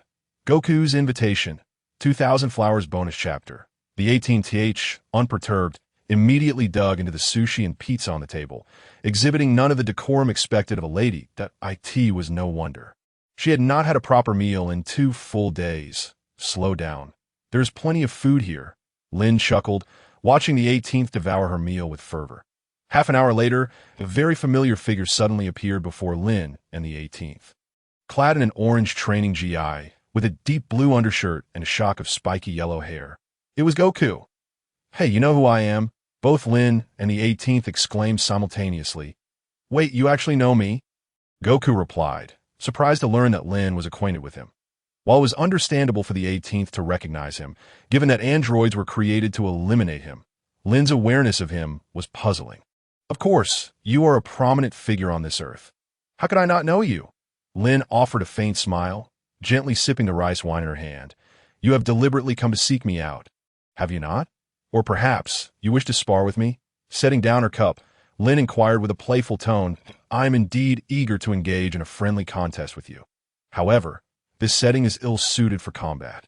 Goku's Invitation. 2000 Flowers Bonus Chapter. The 18th, unperturbed, immediately dug into the sushi and pizza on the table, exhibiting none of the decorum expected of a lady. That it was no wonder. She had not had a proper meal in 2 full days. Slow down. There's plenty of food here. Lin chuckled, watching the 18th devour her meal with fervor. Half an hour later, a very familiar figure suddenly appeared before Lin and the 18th. Clad in an orange training GI, with a deep blue undershirt and a shock of spiky yellow hair, it was Goku. Hey, you know who I am? Both Lin and the 18th exclaimed simultaneously. Wait, you actually know me? Goku replied, surprised to learn that Lin was acquainted with him. While it was understandable for the 18th to recognize him, given that androids were created to eliminate him, Lin's awareness of him was puzzling. Of course, you are a prominent figure on this earth. How could I not know you? Lin offered a faint smile, gently sipping the rice wine in her hand. You have deliberately come to seek me out, have you not? Or perhaps you wish to spar with me? Setting down her cup, Lin inquired with a playful tone. I am indeed eager to engage in a friendly contest with you. However, this setting is ill-suited for combat.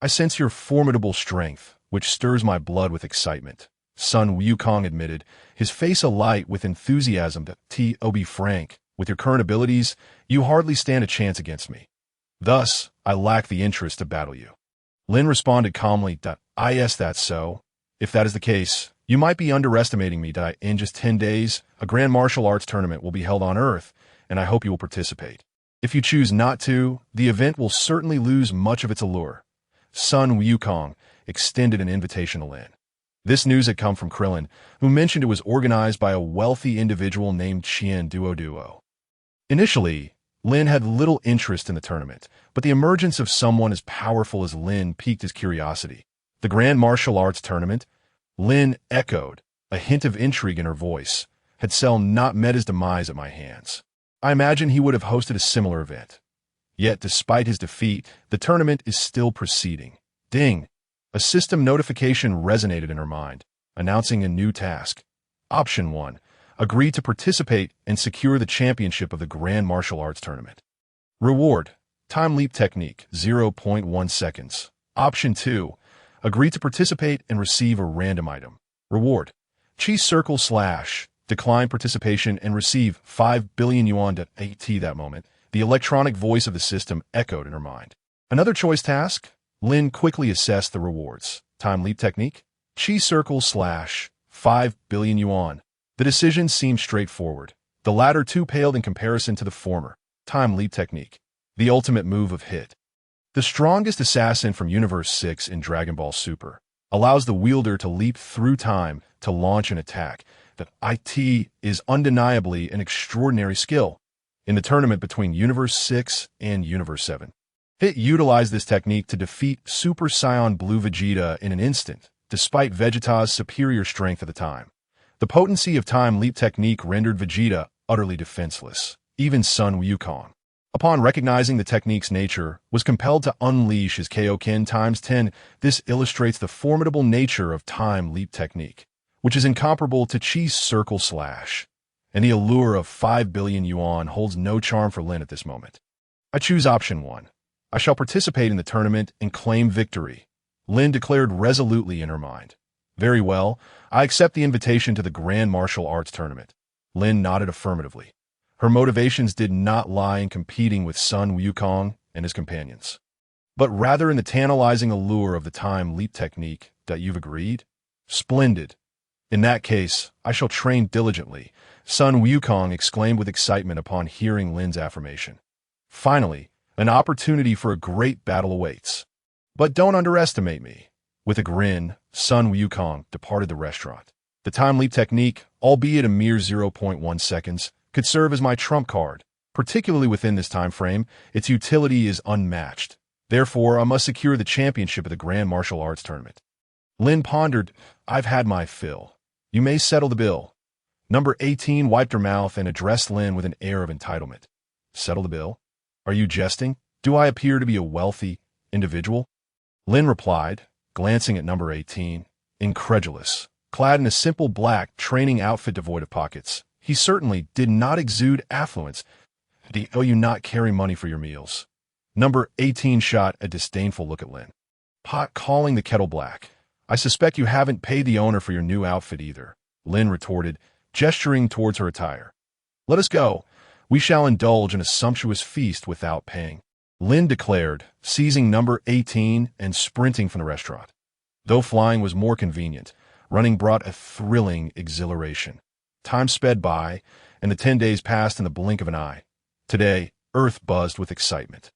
I sense your formidable strength, which stirs my blood with excitement. Sun Wukong admitted, his face alight with enthusiasm. To be frank, with your current abilities, you hardly stand a chance against me. Thus, I lack the interest to battle you. Lin responded calmly. Yes, that's so. If that is the case, you might be underestimating me. In just 10 days, a grand martial arts tournament will be held on Earth, and I hope you will participate. If you choose not to, the event will certainly lose much of its allure. Sun Wukong extended an invitation to Lin. This news had come from Krillin, who mentioned it was organized by a wealthy individual named Qian Duo. Initially, Lin had little interest in the tournament, but the emergence of someone as powerful as Lin piqued his curiosity. The Grand Martial Arts Tournament? Lin echoed, a hint of intrigue in her voice. Had Cell not met his demise at my hands, I imagine he would have hosted a similar event. Yet, despite his defeat, the tournament is still proceeding. Ding! A system notification resonated in her mind, announcing a new task. Option 1. Agree to participate and secure the championship of the Grand Martial Arts Tournament. Reward. Time leap technique, 0.1 seconds. Option 2. Agree to participate and receive a random item. Reward. Chi circle / decline participation and receive 5 billion yuan. At that moment, the electronic voice of the system echoed in her mind. Another choice task? Lin quickly assessed the rewards. Time leap technique? Chi circle / 5 billion yuan. The decision seemed straightforward. The latter too paled in comparison to the former. Time leap technique. The ultimate move of hit. The strongest assassin from Universe 6 in Dragon Ball Super allows the wielder to leap through time to launch an attack. The IT is undeniably an extraordinary skill. In the tournament between Universe 6 and Universe 7, Hit utilized this technique to defeat Super Saiyan Blue Vegeta in an instant, despite Vegeta's superior strength at the time. The potency of time leap technique rendered Vegeta utterly defenseless. Even Sun Wukong, upon recognizing the technique's nature, was compelled to unleash his Kaioken times 10. This illustrates the formidable nature of time leap technique, which is incomparable to Chi's circle /. And the allure of 5 billion yuan holds no charm for Lin at this moment. I choose option 1. I shall participate in the tournament and claim victory, Lin declared resolutely in her mind. Very well, I accept the invitation to the Grand Martial Arts Tournament. Lin nodded affirmatively. Her motivations did not lie in competing with Sun Wukong and his companions, but rather in the tantalizing allure of the time leap technique. That you've agreed? Splendid. In that case, I shall train diligently, Sun Wukong exclaimed with excitement upon hearing Lin's affirmation. Finally, an opportunity for a great battle awaits. But don't underestimate me. With a grin, Sun Wukong departed the restaurant. The time leap technique, albeit a mere 0.1 seconds, could serve as my trump card. Particularly within this time frame, its utility is unmatched. Therefore, I must secure the championship of the Grand Martial Arts Tournament. Lin pondered, I've had my fill. You may settle the bill. Number 18 wiped her mouth and addressed Lin with an air of entitlement. Settle the bill? Are you jesting? Do I appear to be a wealthy individual? Lin replied, glancing at number 18, incredulous. Clad in a simple black training outfit devoid of pockets, he certainly did not exude affluence. Do you not carry money for your meals? Number 18 shot a disdainful look at Lin. Pot calling the kettle black. I suspect you haven't paid the owner for your new outfit either, Lin retorted, gesturing towards her attire. Let us go. We shall indulge in a sumptuous feast without paying, Lin declared, seizing number 18 and sprinting from the restaurant. Though flying was more convenient, running brought a thrilling exhilaration. Time sped by, and the 10 days passed in the blink of an eye. Today, Earth buzzed with excitement.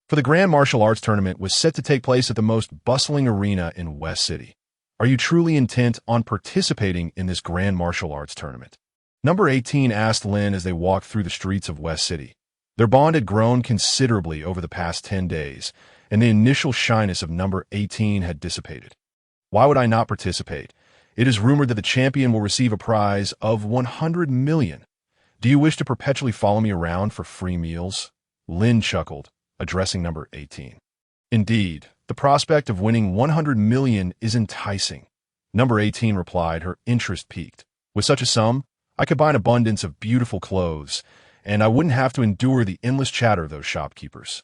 For the Grand Martial Arts Tournament was set to take place at the most bustling arena in West City. Are you truly intent on participating in this Grand Martial Arts Tournament? Number 18 asked Lin as they walked through the streets of West City. Their bond had grown considerably over the past 10 days, and the initial shyness of number 18 had dissipated. Why would I not participate? It is rumored that the champion will receive a prize of 100 million. Do you wish to perpetually follow me around for free meals? Lin chuckled, addressing number 18. Indeed, the prospect of winning 100 million is enticing. Number 18 replied, her interest piqued. With such a sum, I could buy an abundance of beautiful clothes, and I wouldn't have to endure the endless chatter of those shopkeepers.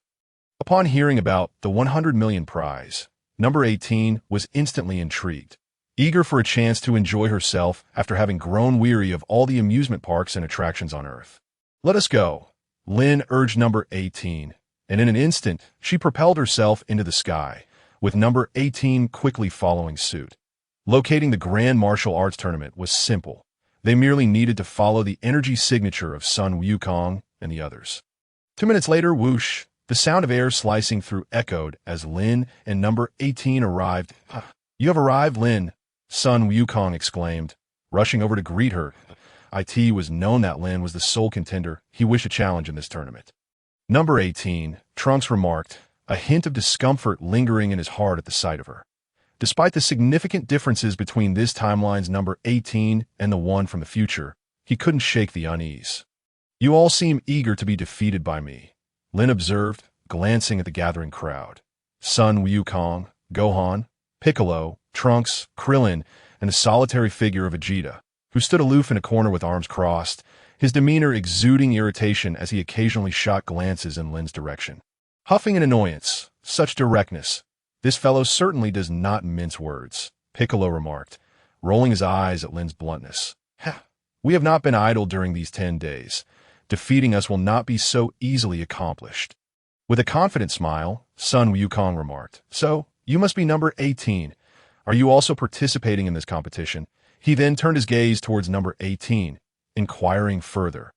Upon hearing about the 100 million prize, number 18 was instantly intrigued. eager for a chance to enjoy herself after having grown weary of all the amusement parks and attractions on Earth. "Let us go," Lin urged number 18, and in an instant, she propelled herself into the sky, with number 18 quickly following suit. Locating the Grand Martial Arts Tournament was simple. They merely needed to follow the energy signature of Sun Wukong and the others. 2 minutes later, whoosh, the sound of air slicing through echoed as Lin and number 18 arrived. "You have arrived, Lin," Sun Wukong exclaimed, rushing over to greet her. It was known that Lin was the sole contender he wished to challenge in this tournament. Number 18, Trunks remarked, a hint of discomfort lingering in his heart at the sight of her. Despite the significant differences between this timeline's number 18 and the one from the future, he couldn't shake the unease. "You all seem eager to be defeated by me," Lin observed, glancing at the gathering crowd. Sun Wukong, Gohan, Piccolo, Trunks, Krillin, and the solitary figure of Vegeta, who stood aloof in a corner with arms crossed, his demeanor exuding irritation as he occasionally shot glances in Lin's direction. Huffing in annoyance, such directness. "This fellow certainly does not mince words," Piccolo remarked, rolling his eyes at Lin's bluntness. "We have not been idle during these 10 days. Defeating us will not be so easily accomplished." With a confident smile, Sun Wukong remarked, "So, you must be number 18. Are you also participating in this competition?" He then turned his gaze towards number 18, inquiring further.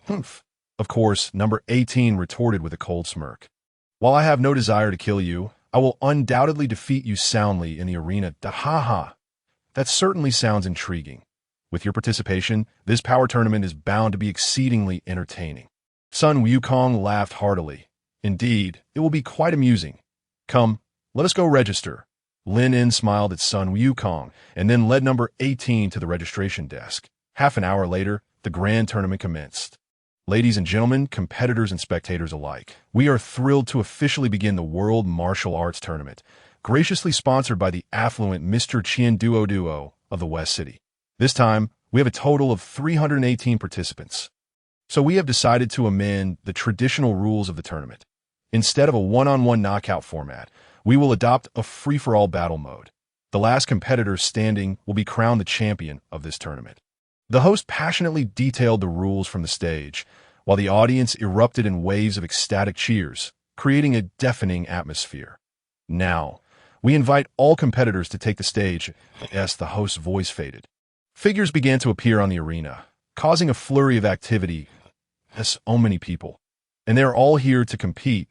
"Humph." Of course, number 18 retorted with a cold smirk. "While I have no desire to kill you, I will undoubtedly defeat you soundly in the arena. Ha. That certainly sounds intriguing. With your participation, this power tournament is bound to be exceedingly entertaining." Sun Wukong laughed heartily. "Indeed, it will be quite amusing. Come, let us go register." Lin En smiled at Sun Wukong and then led number 18 to the registration desk. Half an hour later, the grand tournament commenced. Ladies and gentlemen, competitors and spectators alike, we are thrilled to officially begin the World Martial Arts Tournament, graciously sponsored by the affluent Mr. Chien Duo of the West City. This time, we have a total of 318 participants. So we have decided to amend the traditional rules of the tournament. Instead of a one-on-one knockout format, we will adopt a free-for-all battle mode. The last competitor standing will be crowned the champion of this tournament. The host passionately detailed the rules from the stage, while the audience erupted in waves of ecstatic cheers, creating a deafening atmosphere. "Now, we invite all competitors to take the stage," as the host's voice faded. Figures began to appear on the arena, causing a flurry of activity. So many people. And they're all here to compete.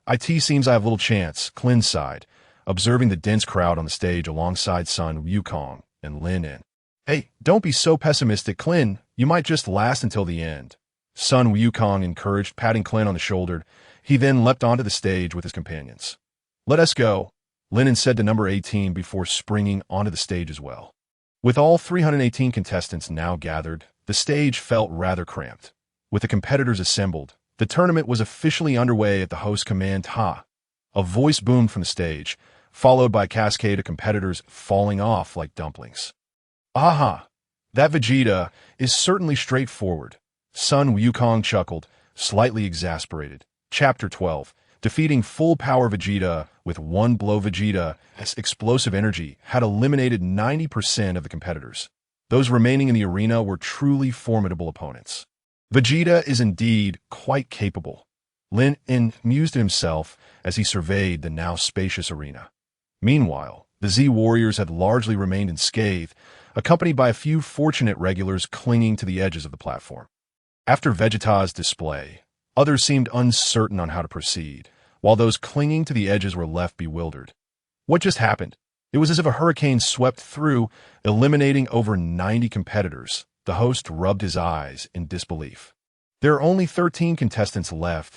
"It seems I have little chance," Klin sighed, observing the dense crowd on the stage alongside Sun Wukong and Lin En. "Hey, don't be so pessimistic, Klin. You might just last until the end," Sun Wukong encouraged, patting Klin on the shoulder. He then leapt onto the stage with his companions. "Let us go," Lin En said to number 18 before springing onto the stage as well. With all 318 contestants now gathered, the stage felt rather cramped. With the competitors assembled, the tournament was officially underway at the host's command. "Ha!" A voice boomed from the stage, followed by a cascade of competitors falling off like dumplings. "Aha! That Vegeta is certainly straightforward," Sun Wukong chuckled, slightly exasperated. Chapter 12. Defeating full-power Vegeta with one blow. Vegeta's explosive energy had eliminated 90% of the competitors. Those remaining in the arena were truly formidable opponents. Vegeta is indeed quite capable, Lin En mused to himself as he surveyed the now spacious arena. Meanwhile, the Z Warriors had largely remained unscathed, accompanied by a few fortunate regulars clinging to the edges of the platform. After Vegeta's display, others seemed uncertain on how to proceed, while those clinging to the edges were left bewildered. What just happened? It was as if a hurricane swept through, eliminating over 90 competitors. The host rubbed his eyes in disbelief. There are only 13 contestants left.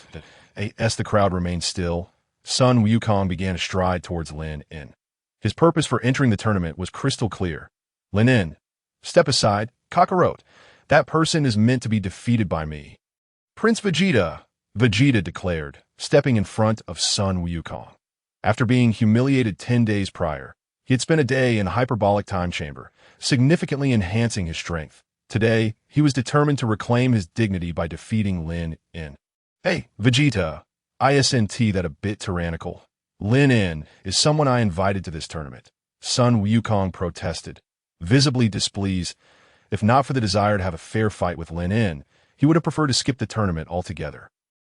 As the crowd remained still, Sun Wukong began to stride towards Lin En. His purpose for entering the tournament was crystal clear. "Lin En, step aside, Kakarot. That person is meant to be defeated by me." "Prince Vegeta," Vegeta declared, stepping in front of Sun Wukong. After being humiliated 10 days prior, he had spent a day in a hyperbolic time chamber, significantly enhancing his strength. Today, he was determined to reclaim his dignity by defeating Lin En. "Hey, Vegeta, isn't that a bit tyrannical? Lin En is someone I invited to this tournament. Sun Wukong protested, visibly displeased. If not for the desire to have a fair fight with Lin En, he would have preferred to skip the tournament altogether.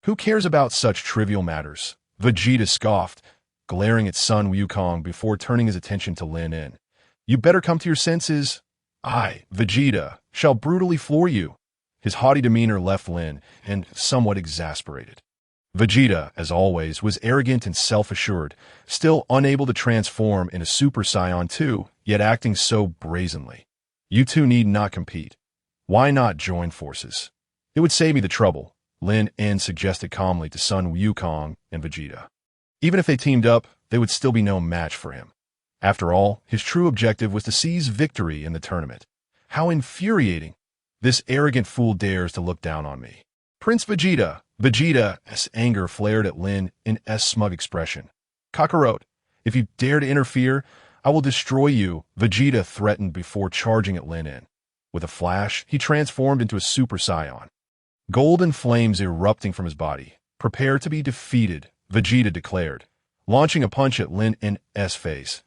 Who cares about such trivial matters? Vegeta scoffed, glaring at Sun Wukong before turning his attention to Lin En. You better come to your senses. I, Vegeta, shall brutally floor you. His haughty demeanor left Lin En somewhat exasperated. Vegeta, as always, was arrogant and self-assured, still unable to transform into Super Saiyan 2, yet acting so brazenly. You two need not compete. Why not join forces? It would save me the trouble, Lin En suggested calmly to Sun Wukong and Vegeta. Even if they teamed up, they would still be no match for him. After all, his true objective was to seize victory in the tournament. How infuriating! This arrogant fool dares to look down on me. Prince Vegeta! Vegeta's anger flared at Lin En's smug expression. Kakarot, if you dare to interfere, I will destroy you, Vegeta threatened before charging at Lin En. With a flash, he transformed into a Super Saiyan. Golden flames erupting from his body. Prepare to be defeated, Vegeta declared, launching a punch at Lin En's face.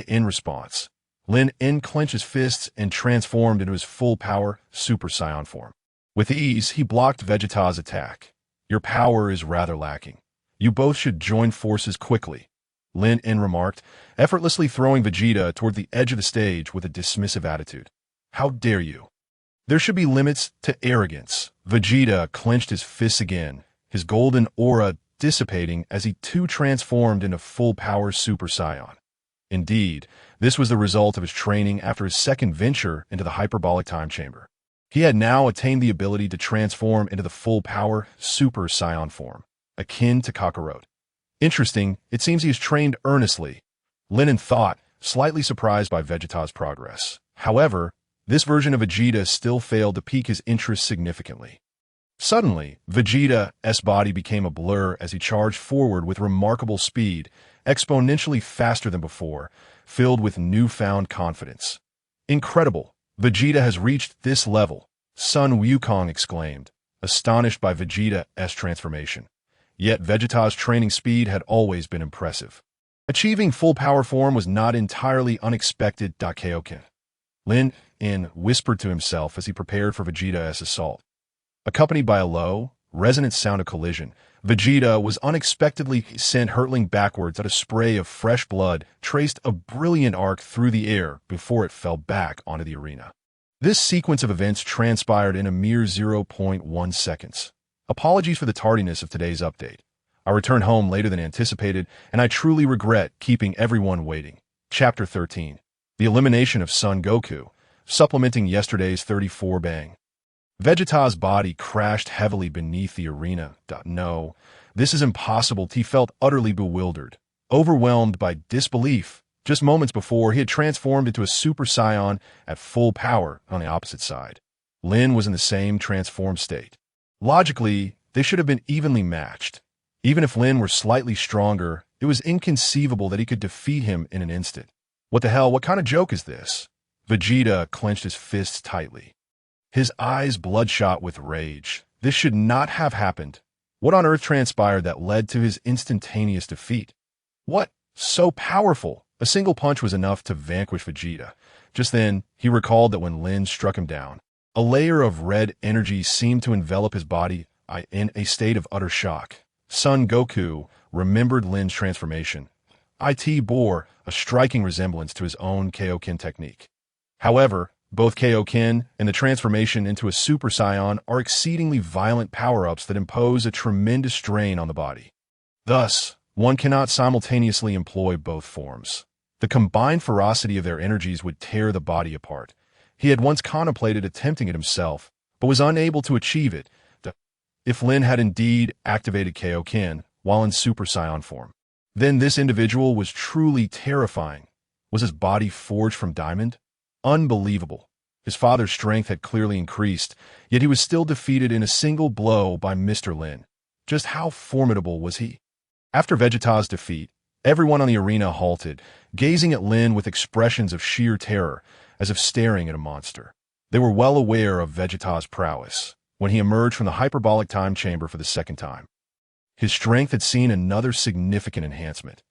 In response, Lin En clenched his fists and transformed into his full-power Super Saiyan form. With ease, he blocked Vegeta's attack. Your power is rather lacking. You both should join forces quickly, Lin En remarked, effortlessly throwing Vegeta toward the edge of the stage with a dismissive attitude. How dare you? There should be limits to arrogance. Vegeta clenched his fists again, his golden aura dissipating as he too transformed into full-power Super Saiyan. Indeed, this was the result of his training after his second venture into the hyperbolic time chamber. He had now attained the ability to transform into the full-power Super Saiyan form, akin to Kakarot. Interesting, it seems he has trained earnestly, Lin En thought, slightly surprised by Vegeta's progress. However, this version of Vegeta still failed to pique his interest significantly. Suddenly, Vegeta's body became a blur as he charged forward with remarkable speed, exponentially faster than before, filled with newfound confidence. Incredible! Vegeta has reached this level, Sun Wukong exclaimed, astonished by Vegeta's transformation. Yet Vegeta's training speed had always been impressive. Achieving full power form was not entirely unexpected, Kaioken. Lin En whispered to himself as he prepared for Vegeta's assault. Accompanied by a low, resonant sound of collision, Vegeta was unexpectedly sent hurtling backwards as a spray of fresh blood traced a brilliant arc through the air before it fell back onto the arena. This sequence of events transpired in a mere 0.1 seconds. Apologies for the tardiness of today's update. I returned home later than anticipated, and I truly regret keeping everyone waiting. Chapter 13. The Elimination of Son Goku, supplementing yesterday's 34 bang. Vegeta's body crashed heavily beneath the arena. No, this is impossible. He felt utterly bewildered, overwhelmed by disbelief. Just moments before, he had transformed into a Super Saiyan at full power on the opposite side. Lin was in the same transformed state. Logically, they should have been evenly matched. Even if Lin were slightly stronger, it was inconceivable that he could defeat him in an instant. What the hell? What kind of joke is this? Vegeta clenched his fists tightly, his eyes bloodshot with rage. This should not have happened. What on earth transpired that led to his instantaneous defeat? What? So powerful! A single punch was enough to vanquish Vegeta. Just then, he recalled that when Lin struck him down, a layer of red energy seemed to envelop his body in a state of utter shock. Son Goku remembered Lin's transformation. It bore a striking resemblance to his own Kaioken technique. However, both Kaioken and the transformation into a Super Saiyan are exceedingly violent power-ups that impose a tremendous strain on the body. Thus, one cannot simultaneously employ both forms. The combined ferocity of their energies would tear the body apart. He had once contemplated attempting it himself, but was unable to achieve it. If Lin had indeed activated Kaioken while in Super Saiyan form, then this individual was truly terrifying. Was his body forged from diamond? Unbelievable. His father's strength had clearly increased, yet he was still defeated in a single blow by Mr. Lin. Just how formidable was he? After Vegeta's defeat, everyone on the arena halted, gazing at Lin with expressions of sheer terror, as if staring at a monster. They were well aware of Vegeta's prowess when he emerged from the hyperbolic time chamber for the second time. His strength had seen another significant enhancement.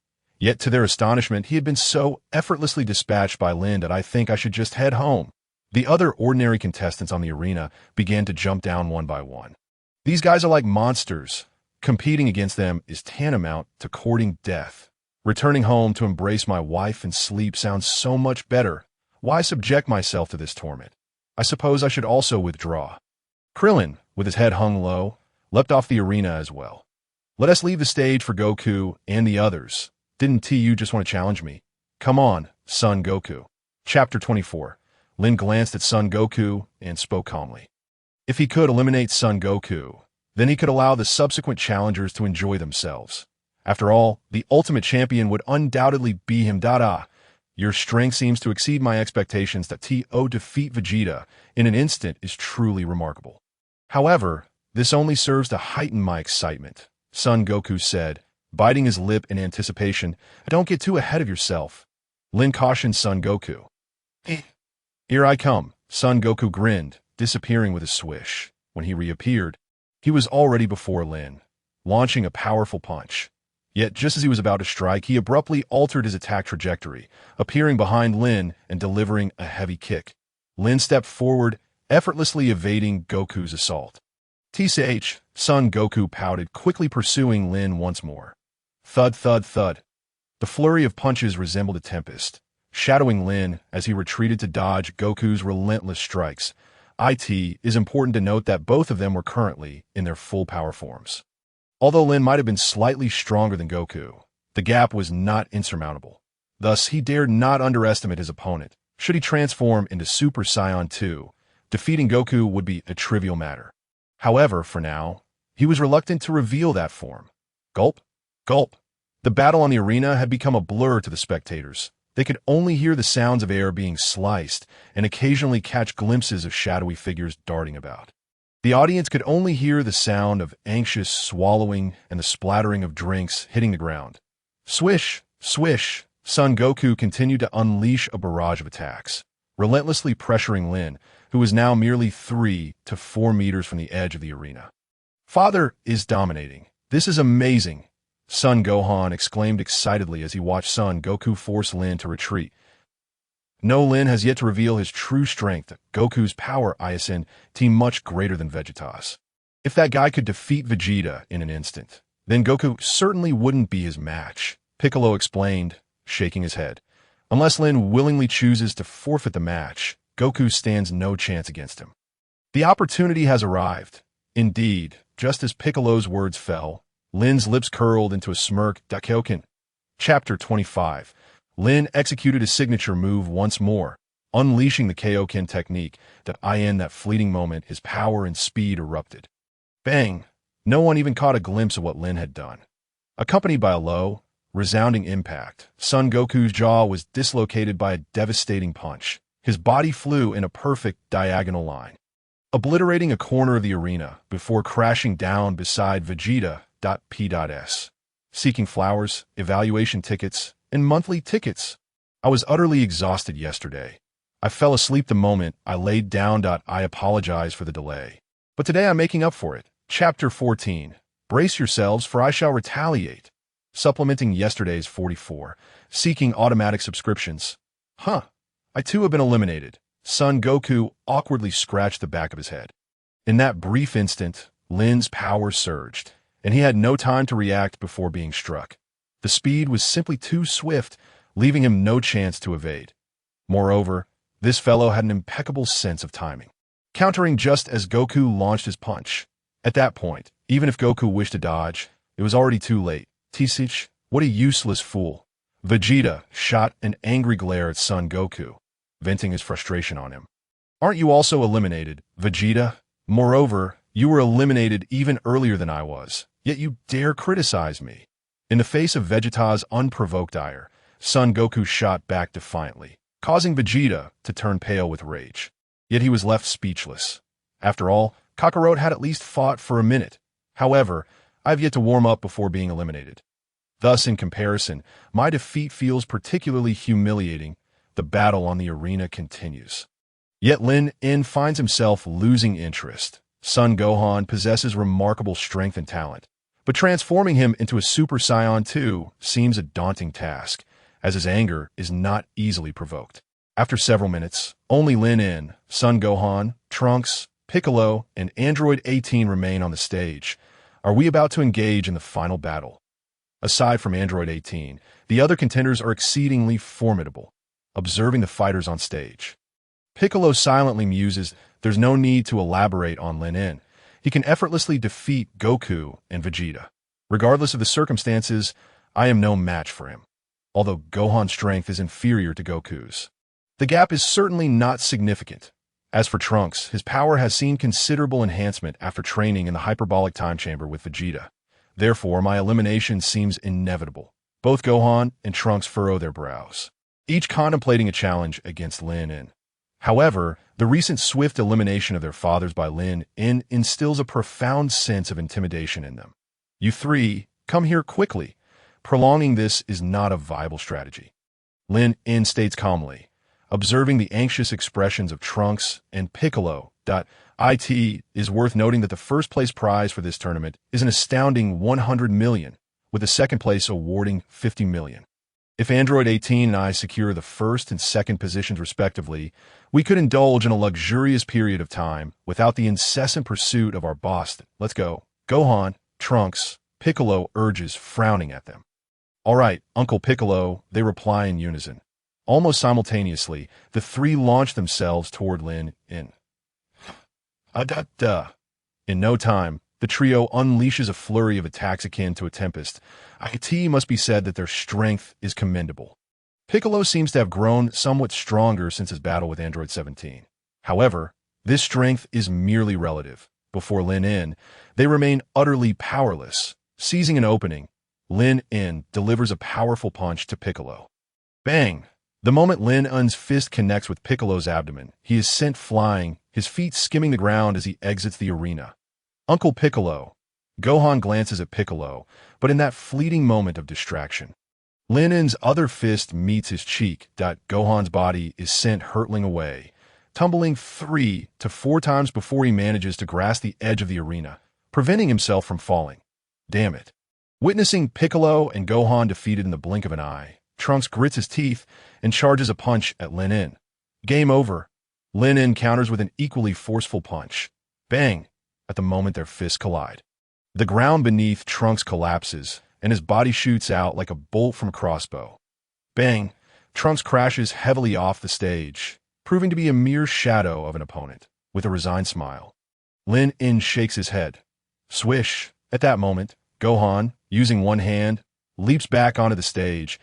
Yet to their astonishment, he had been so effortlessly dispatched by Lin that I think I should just head home. The other ordinary contestants on the arena began to jump down one by one. These guys are like monsters. Competing against them is tantamount to courting death. Returning home to embrace my wife and sleep sounds so much better. Why subject myself to this torment? I suppose I should also withdraw. Krillin, with his head hung low, leapt off the arena as well. Let us leave the stage for Goku and the others. Didn't TU just want to challenge me? Come on, Son Goku. Chapter 24. Lin glanced at Son Goku and spoke calmly. If he could eliminate Son Goku, then he could allow the subsequent challengers to enjoy themselves. After all, the ultimate champion would undoubtedly be him. Your strength seems to exceed my expectations. That TO defeat Vegeta in an instant is truly remarkable. However, this only serves to heighten my excitement, Son Goku said, biting his lip in anticipation. Don't get too ahead of yourself. Lin cautioned Son Goku. Here I come. Son Goku grinned, disappearing with a swish. When he reappeared, he was already before Lin, launching a powerful punch. Yet just as he was about to strike, he abruptly altered his attack trajectory, appearing behind Lin and delivering a heavy kick. Lin stepped forward, effortlessly evading Goku's assault. TCH, Son Goku pouted, quickly pursuing Lin once more. Thud, thud, thud. The flurry of punches resembled a tempest, shadowing Lin as he retreated to dodge Goku's relentless strikes. It is important to note that both of them were currently in their full power forms. Although Lin might have been slightly stronger than Goku, the gap was not insurmountable. Thus, he dared not underestimate his opponent. Should he transform into Super Saiyan 2, defeating Goku would be a trivial matter. However, for now, he was reluctant to reveal that form. Gulp, gulp. The battle on the arena had become a blur to the spectators. They could only hear the sounds of air being sliced and occasionally catch glimpses of shadowy figures darting about. The audience could only hear the sound of anxious swallowing and the splattering of drinks hitting the ground. Swish, swish, Son Goku continued to unleash a barrage of attacks, relentlessly pressuring Lin, who was now merely 3 to 4 meters from the edge of the arena. Father is dominating. This is amazing, Son Gohan exclaimed excitedly as he watched Son Goku force Lin to retreat. No, Lin has yet to reveal his true strength. Goku's power is much greater than Vegeta's. If that guy could defeat Vegeta in an instant, then Goku certainly wouldn't be his match, Piccolo explained, shaking his head. Unless Lin willingly chooses to forfeit the match, Goku stands no chance against him. The opportunity has arrived. Indeed, just as Piccolo's words fell, Lin's lips curled into a smirk. Daikyoken. Chapter 25. Lin executed his signature move once more, unleashing the Kaioken technique. In that fleeting moment, his power and speed erupted. Bang! No one even caught a glimpse of what Lin had done. Accompanied by a low, resounding impact, Son Goku's jaw was dislocated by a devastating punch. His body flew in a perfect diagonal line, obliterating a corner of the arena before crashing down beside Vegeta. P.S. Seeking flowers, evaluation tickets, and monthly tickets. I was utterly exhausted yesterday. I fell asleep the moment I laid down. I apologize for the delay. But today I'm making up for it. Chapter 14. Brace yourselves, for I shall retaliate. Supplementing yesterday's 44. Seeking automatic subscriptions. I too have been eliminated. Son Goku awkwardly scratched the back of his head. In that brief instant, Lin's power surged, and he had no time to react before being struck. The speed was simply too swift, leaving him no chance to evade. Moreover, this fellow had an impeccable sense of timing, countering just as Goku launched his punch. At that point, even if Goku wished to dodge, it was already too late. Tisich, what a useless fool. Vegeta shot an angry glare at Son Goku, venting his frustration on him. Aren't you also eliminated, Vegeta? Moreover, you were eliminated even earlier than I was, yet you dare criticize me. In the face of Vegeta's unprovoked ire, Son Goku shot back defiantly, causing Vegeta to turn pale with rage. Yet he was left speechless. After all, Kakarot had at least fought for a minute. However, I've yet to warm up before being eliminated. Thus, in comparison, my defeat feels particularly humiliating. The battle on the arena continues. Yet Lin En finds himself losing interest. Son Gohan possesses remarkable strength and talent, But transforming him into a Super Saiyan 2 seems a daunting task, as his anger is not easily provoked. After several minutes, only Lin En, Son Gohan, Trunks, Piccolo, and Android 18 remain on the stage. Are we about to engage in the final battle? Aside from Android 18, the other contenders are exceedingly formidable. Observing the fighters on stage, Piccolo silently muses, there's no need to elaborate on Lin En. He can effortlessly defeat Goku and Vegeta. Regardless of the circumstances, I am no match for him. Although Gohan's strength is inferior to Goku's, the gap is certainly not significant. As for Trunks, his power has seen considerable enhancement after training in the hyperbolic time chamber with Vegeta. Therefore, my elimination seems inevitable. Both Gohan and Trunks furrow their brows, each contemplating a challenge against Lin En. However, the recent swift elimination of their fathers by Lin En instills a profound sense of intimidation in them. You three, come here quickly. Prolonging this is not a viable strategy. Lin En states calmly, observing the anxious expressions of Trunks and Piccolo. It is worth noting that the first place prize for this tournament is an astounding 100 million, with the second place awarding 50 million. If Android 18 and I secure the first and second positions respectively, we could indulge in a luxurious period of time without the incessant pursuit of our boss. Let's go. Gohan, Trunks, Piccolo urges, frowning at them. All right, Uncle Piccolo, they reply in unison. Almost simultaneously, the three launch themselves toward Lin En. In no time, the trio unleashes a flurry of attacks akin to a tempest. It must be said that their strength is commendable. Piccolo seems to have grown somewhat stronger since his battle with Android 17. However, this strength is merely relative. Before Lin En, they remain utterly powerless. Seizing an opening, Lin En delivers a powerful punch to Piccolo. Bang! The moment Lin En's fist connects with Piccolo's abdomen, he is sent flying, his feet skimming the ground as he exits the arena. Uncle Piccolo. Gohan glances at Piccolo, but in that fleeting moment of distraction, Lin En's other fist meets his cheek. Gohan's body is sent hurtling away, tumbling 3 to 4 times before he manages to grasp the edge of the arena, preventing himself from falling. Damn it. Witnessing Piccolo and Gohan defeated in the blink of an eye, Trunks grits his teeth and charges a punch at Lin En. Game over. Lin En counters with an equally forceful punch. Bang! At the moment their fists collide, the ground beneath Trunks collapses, and his body shoots out like a bolt from a crossbow. Bang! Trunks crashes heavily off the stage, proving to be a mere shadow of an opponent. With a resigned smile, Lin En shakes his head. Swish! At that moment, Gohan, using one hand, leaps back onto the stage.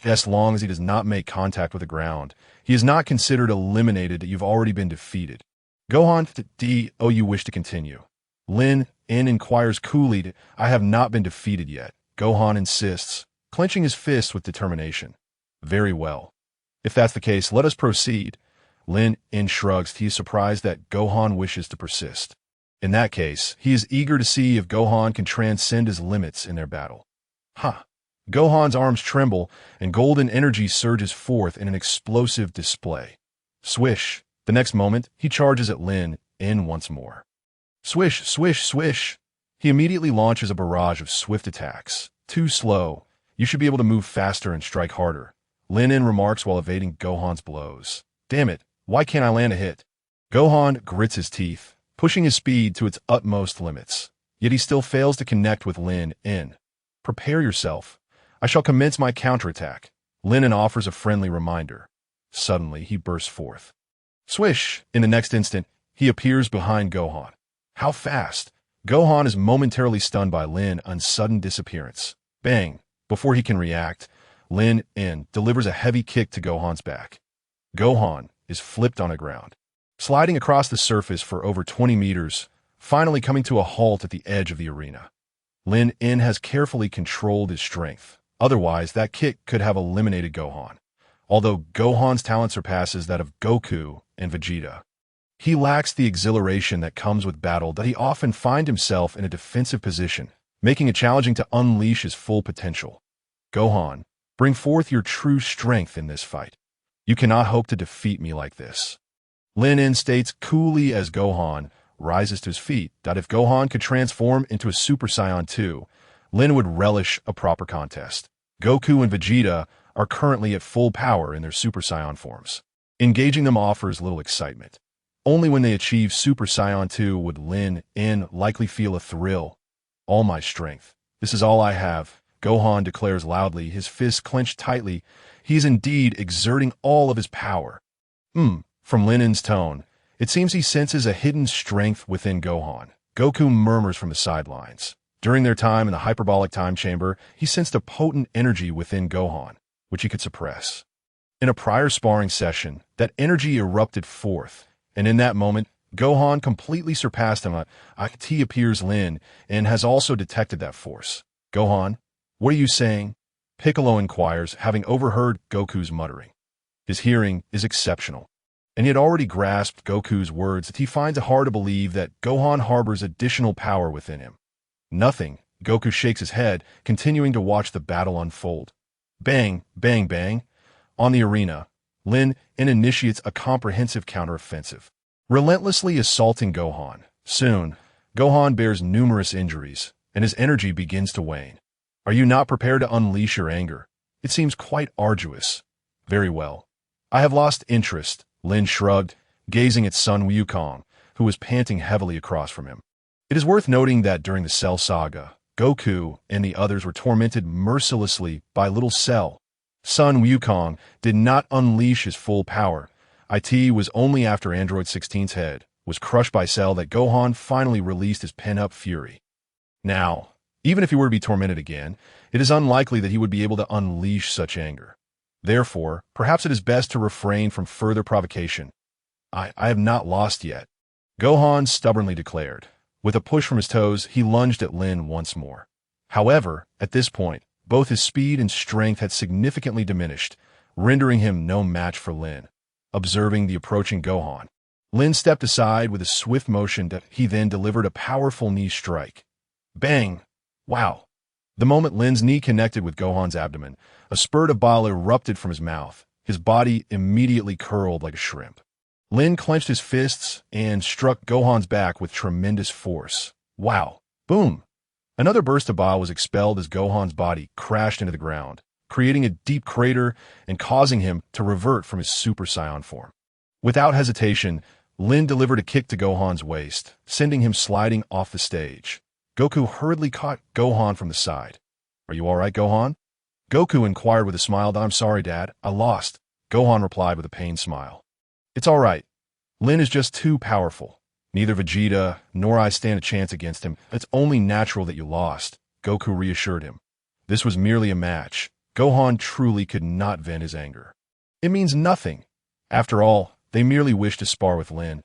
As long as he does not make contact with the ground, he is not considered eliminated. You've already been defeated. Gohan, you wish to continue? Lin En inquires coolly. I have not been defeated yet. Gohan insists, clenching his fists with determination. Very well. If that's the case, let us proceed. Lin En shrugs. He is surprised that Gohan wishes to persist. In that case, he is eager to see if Gohan can transcend his limits in their battle. Gohan's arms tremble, and golden energy surges forth in an explosive display. Swish! The next moment, he charges at Lin En once more. Swish, swish, swish! He immediately launches a barrage of swift attacks. Too slow. You should be able to move faster and strike harder. Lin En remarks while evading Gohan's blows. Damn it, why can't I land a hit? Gohan grits his teeth, pushing his speed to its utmost limits. Yet he still fails to connect with Lin En. Prepare yourself. I shall commence my counterattack. Lin En offers a friendly reminder. Suddenly, he bursts forth. Swish! In the next instant, he appears behind Gohan. How fast! Gohan is momentarily stunned by Lin En's sudden disappearance. Bang! Before he can react, Lin En delivers a heavy kick to Gohan's back. Gohan is flipped on the ground, sliding across the surface for over 20 meters, finally coming to a halt at the edge of the arena. Lin En has carefully controlled his strength. Otherwise, that kick could have eliminated Gohan. Although Gohan's talent surpasses that of Goku and Vegeta, he lacks the exhilaration that comes with battle. That he often finds himself in a defensive position, making it challenging to unleash his full potential. Gohan, bring forth your true strength in this fight. You cannot hope to defeat me like this. Lin En states coolly as Gohan rises to his feet. If Gohan could transform into a Super Saiyan 2, Lin would relish a proper contest. Goku and Vegeta are currently at full power in their Super Saiyan forms. Engaging them offers little excitement. Only when they achieve Super Saiyan 2 would Lin En likely feel a thrill. All my strength. This is all I have, Gohan declares loudly, his fists clenched tightly. He is indeed exerting all of his power. From Lin En's tone, it seems he senses a hidden strength within Gohan. Goku murmurs from the sidelines. During their time in the hyperbolic time chamber, he sensed a potent energy within Gohan, which he could suppress. In a prior sparring session, that energy erupted forth, and in that moment, Gohan completely surpassed him. It appears Lin En has also detected that force. Gohan, what are you saying? Piccolo inquires, having overheard Goku's muttering. His hearing is exceptional, and he had already grasped Goku's words that he finds it hard to believe that Gohan harbors additional power within him. Nothing. Goku shakes his head, continuing to watch the battle unfold. Bang, bang, bang. On the arena, Lin En initiates a comprehensive counteroffensive, relentlessly assaulting Gohan. Soon, Gohan bears numerous injuries, and his energy begins to wane. Are you not prepared to unleash your anger? It seems quite arduous. Very well. I have lost interest, Lin shrugged, gazing at Sun Wukong, who was panting heavily across from him. It is worth noting that during the Cell Saga, Goku and the others were tormented mercilessly by Little Cell. Sun Wukong did not unleash his full power. It was only after Android 16's head was crushed by Cell that Gohan finally released his pent-up fury. Now, even if he were to be tormented again, it is unlikely that he would be able to unleash such anger. Therefore, perhaps it is best to refrain from further provocation. I have not lost yet, Gohan stubbornly declared. With a push from his toes, he lunged at Lin once more. However, at this point, both his speed and strength had significantly diminished, rendering him no match for Lin. Observing the approaching Gohan, Lin stepped aside with a swift motion that he then delivered a powerful knee strike. Bang! Wow! The moment Lin's knee connected with Gohan's abdomen, a spurt of bile erupted from his mouth. His body immediately curled like a shrimp. Lin clenched his fists and struck Gohan's back with tremendous force. Wow! Boom! Another burst of bile was expelled as Gohan's body crashed into the ground, creating a deep crater and causing him to revert from his Super Saiyan form. Without hesitation, Lin delivered a kick to Gohan's waist, sending him sliding off the stage. Goku hurriedly caught Gohan from the side. Are you all right, Gohan? Goku inquired with a smile. I'm sorry, Dad. I lost. Gohan replied with a pained smile. It's all right. Lin is just too powerful. Neither Vegeta nor I stand a chance against him. It's only natural that you lost, Goku reassured him. This was merely a match. Gohan truly could not vent his anger. It means nothing. After all, they merely wish to spar with Lin.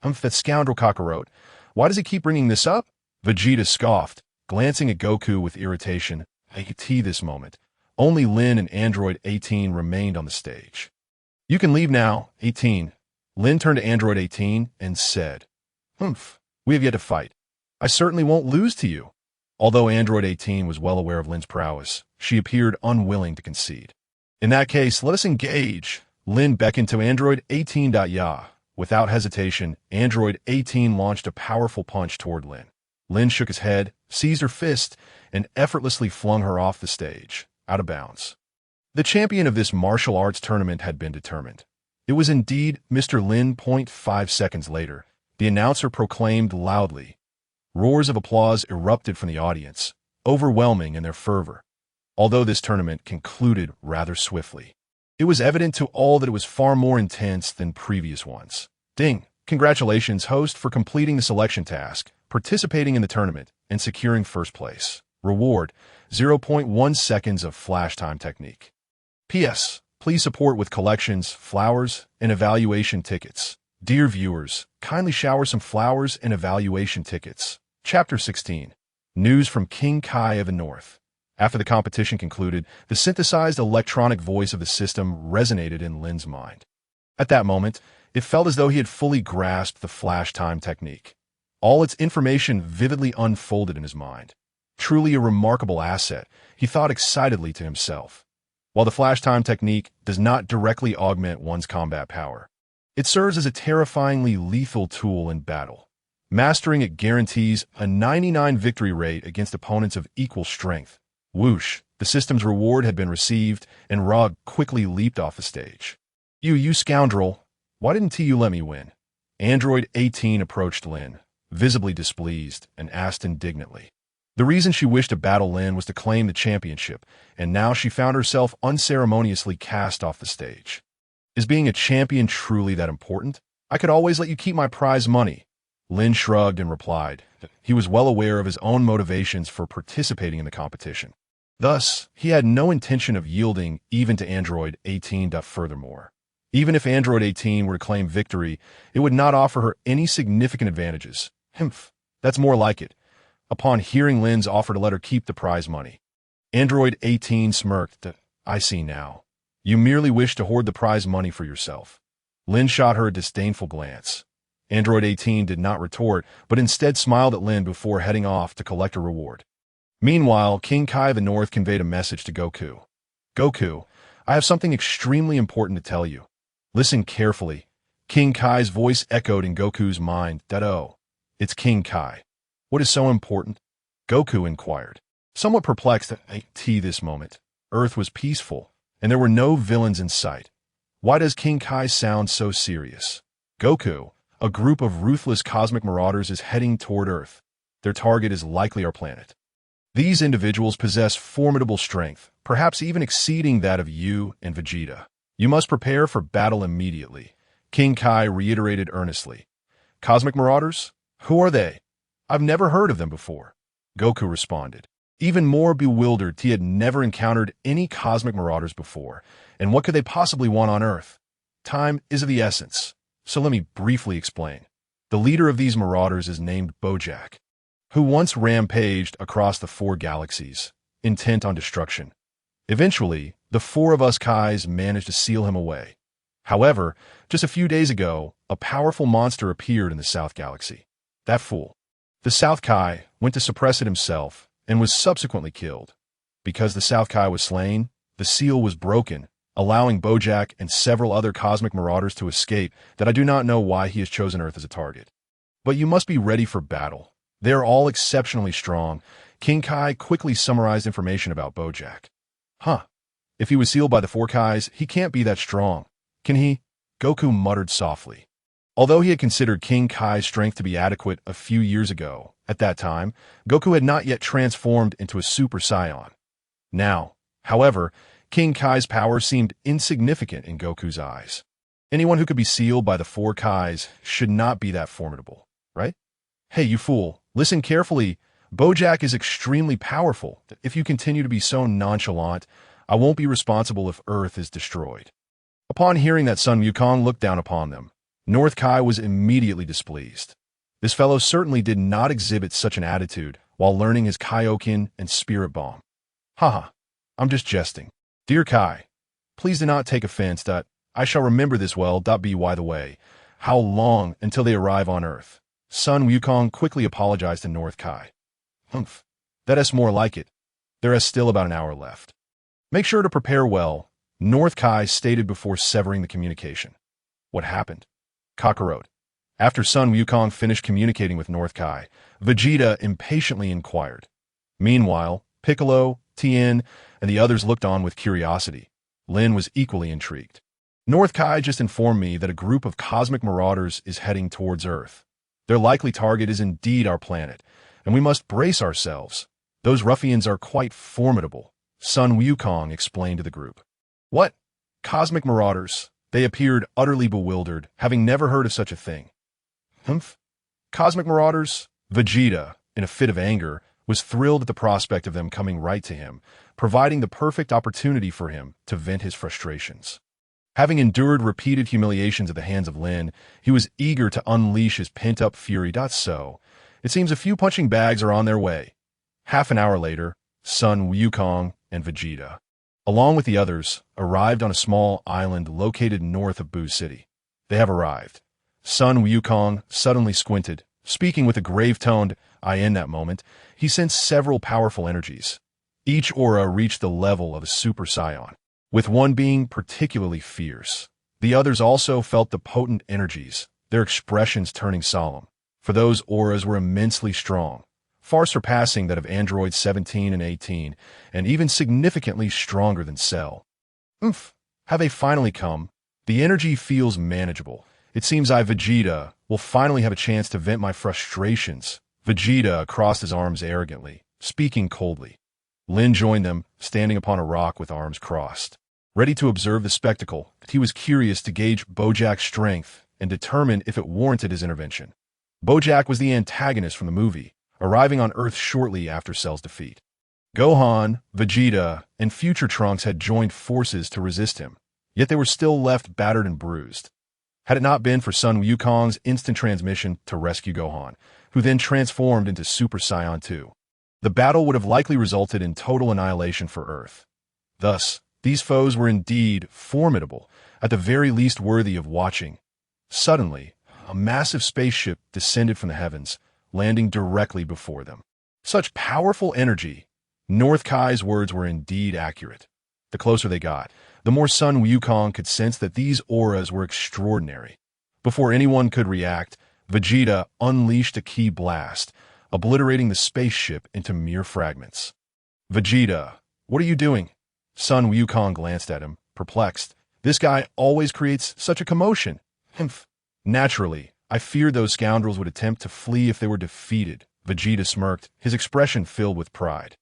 That scoundrel Kakarot. Why does he keep bringing this up? Vegeta scoffed, glancing at Goku with irritation. I could see this moment. Only Lin and Android 18 remained on the stage. You can leave now, 18. Lin turned to Android 18 and said, we have yet to fight. I certainly won't lose to you. Although Android 18 was well aware of Lin's prowess, she appeared unwilling to concede. In that case, let us engage. Lin beckoned to Android 18. Without hesitation, Android 18 launched a powerful punch toward Lin. Lin shook his head, seized her fist, and effortlessly flung her off the stage, out of bounds. The champion of this martial arts tournament had been determined. It was indeed Mr. Lin. 5 seconds later, the announcer proclaimed loudly. Roars of applause erupted from the audience, overwhelming in their fervor. Although this tournament concluded rather swiftly, it was evident to all that it was far more intense than previous ones. Ding! Congratulations, host, for completing the selection task, participating in the tournament, and securing first place. Reward, 0.1 seconds of flash time technique. P.S. Please support with collections, flowers, and evaluation tickets. Dear viewers, kindly shower some flowers and evaluation tickets. Chapter 16. News from King Kai of the North. After the competition concluded, the synthesized electronic voice of the system resonated in Lin's mind. At that moment, it felt as though he had fully grasped the flash time technique. All its information vividly unfolded in his mind. Truly a remarkable asset, he thought excitedly to himself. While the flash time technique does not directly augment one's combat power, it serves as a terrifyingly lethal tool in battle. Mastering it guarantees a 99 victory rate against opponents of equal strength. Whoosh, the system's reward had been received, and Rog quickly leaped off the stage. You scoundrel! Why didn't you let me win? Android 18 approached Lin, visibly displeased, and asked indignantly. The reason she wished to battle Lin was to claim the championship, and now she found herself unceremoniously cast off the stage. Is being a champion truly that important? I could always let you keep my prize money. Lin shrugged and replied that he was well aware of his own motivations for participating in the competition. Thus, he had no intention of yielding even to Android 18. Furthermore, even if Android 18 were to claim victory, it would not offer her any significant advantages. Humph, that's more like it. Upon hearing Lin's offer to let her keep the prize money, Android 18 smirked. I see now. You merely wish to hoard the prize money for yourself. Lin shot her a disdainful glance. Android 18 did not retort, but instead smiled at Lin before heading off to collect a reward. Meanwhile, King Kai of the North conveyed a message to Goku. Goku, I have something extremely important to tell you. Listen carefully. King Kai's voice echoed in Goku's mind. Oh, it's King Kai. What is so important? Goku inquired. Somewhat perplexed at this moment, Earth was peaceful, and there were no villains in sight. Why does King Kai sound so serious? Goku, a group of ruthless cosmic marauders is heading toward Earth. Their target is likely our planet. These individuals possess formidable strength, perhaps even exceeding that of you and Vegeta. You must prepare for battle immediately. King Kai reiterated earnestly. Cosmic marauders? Who are they? I've never heard of them before. Goku responded. Even more bewildered, he had never encountered any cosmic marauders before, and what could they possibly want on Earth? Time is of the essence, so let me briefly explain. The leader of these marauders is named Bojack, who once rampaged across the 4 galaxies, intent on destruction. Eventually, the 4 of us Kais managed to seal him away. However, just a few days ago, a powerful monster appeared in the South Galaxy. That fool. The South Kai went to suppress it himself and was subsequently killed. Because the South Kai was slain, the seal was broken, allowing Bojack and several other cosmic marauders to escape. That I do not know why he has chosen Earth as a target. But you must be ready for battle. They are all exceptionally strong. King Kai quickly summarized information about Bojack. If he was sealed by the 4 Kais, he can't be that strong. Can he? Goku muttered softly. Although he had considered King Kai's strength to be adequate a few years ago, at that time, Goku had not yet transformed into a Super Saiyan. Now, however, King Kai's power seemed insignificant in Goku's eyes. Anyone who could be sealed by the 4 Kais should not be that formidable, right? Hey, you fool, listen carefully. Bojack is extremely powerful. If you continue to be so nonchalant, I won't be responsible if Earth is destroyed. Upon hearing that, Sun Wukong looked down upon them. North Kai was immediately displeased. This fellow certainly did not exhibit such an attitude while learning his Kaioken and Spirit Bomb. Haha, I'm just jesting. Dear Kai, please do not take offense. I shall remember this well. By the way, how long until they arrive on Earth? Sun Wukong quickly apologized to North Kai. Humph, that is more like it. There is still about an hour left. Make sure to prepare well, North Kai stated before severing the communication. What happened? Kakarot. After Sun Wukong finished communicating with North Kai, Vegeta impatiently inquired. Meanwhile, Piccolo, Tien, and the others looked on with curiosity. Lin was equally intrigued. North Kai just informed me that a group of cosmic marauders is heading towards Earth. Their likely target is indeed our planet, and we must brace ourselves. Those ruffians are quite formidable, Sun Wukong explained to the group. What? Cosmic marauders? They appeared utterly bewildered, having never heard of such a thing. Humph? Cosmic marauders? Vegeta, in a fit of anger, was thrilled at the prospect of them coming right to him, providing the perfect opportunity for him to vent his frustrations. Having endured repeated humiliations at the hands of Lin, he was eager to unleash his pent-up fury. So, it seems a few punching bags are on their way. Half an hour later, Sun Wukong and Vegeta, along with the others, arrived on a small island located north of Buu City. They have arrived. Sun Wukong suddenly squinted, speaking with a grave-toned "I" in that moment. He sensed several powerful energies. Each aura reached the level of a Super Saiyan, with one being particularly fierce. The others also felt the potent energies, their expressions turning solemn. for those auras were immensely strong, far surpassing that of androids 17 and 18, and even significantly stronger than Cell. Oomph! Have they finally come? The energy feels manageable. It seems Vegeta will finally have a chance to vent my frustrations. Vegeta crossed his arms arrogantly, speaking coldly. Lin joined them, standing upon a rock with arms crossed. Ready to observe the spectacle, he was curious to gauge Bojack's strength and determine if it warranted his intervention. Bojack was the antagonist from the movie, arriving on Earth shortly after Cell's defeat. Gohan, Vegeta, and future Trunks had joined forces to resist him, yet they were still left battered and bruised. Had it not been for Sun Wukong's instant transmission to rescue Gohan, who then transformed into Super Saiyan 2, the battle would have likely resulted in total annihilation for Earth. Thus, these foes were indeed formidable, at the very least worthy of watching. Suddenly, a massive spaceship descended from the heavens, landing directly before them. Such powerful energy! North Kai's words were indeed accurate. The closer they got, the more Sun Wukong could sense that these auras were extraordinary. Before anyone could react, Vegeta unleashed a ki blast, obliterating the spaceship into mere fragments. Vegeta, what are you doing? Sun Wukong glanced at him, perplexed. This guy always creates such a commotion. Humph. Naturally, I feared those scoundrels would attempt to flee if they were defeated. Vegeta smirked, his expression filled with pride.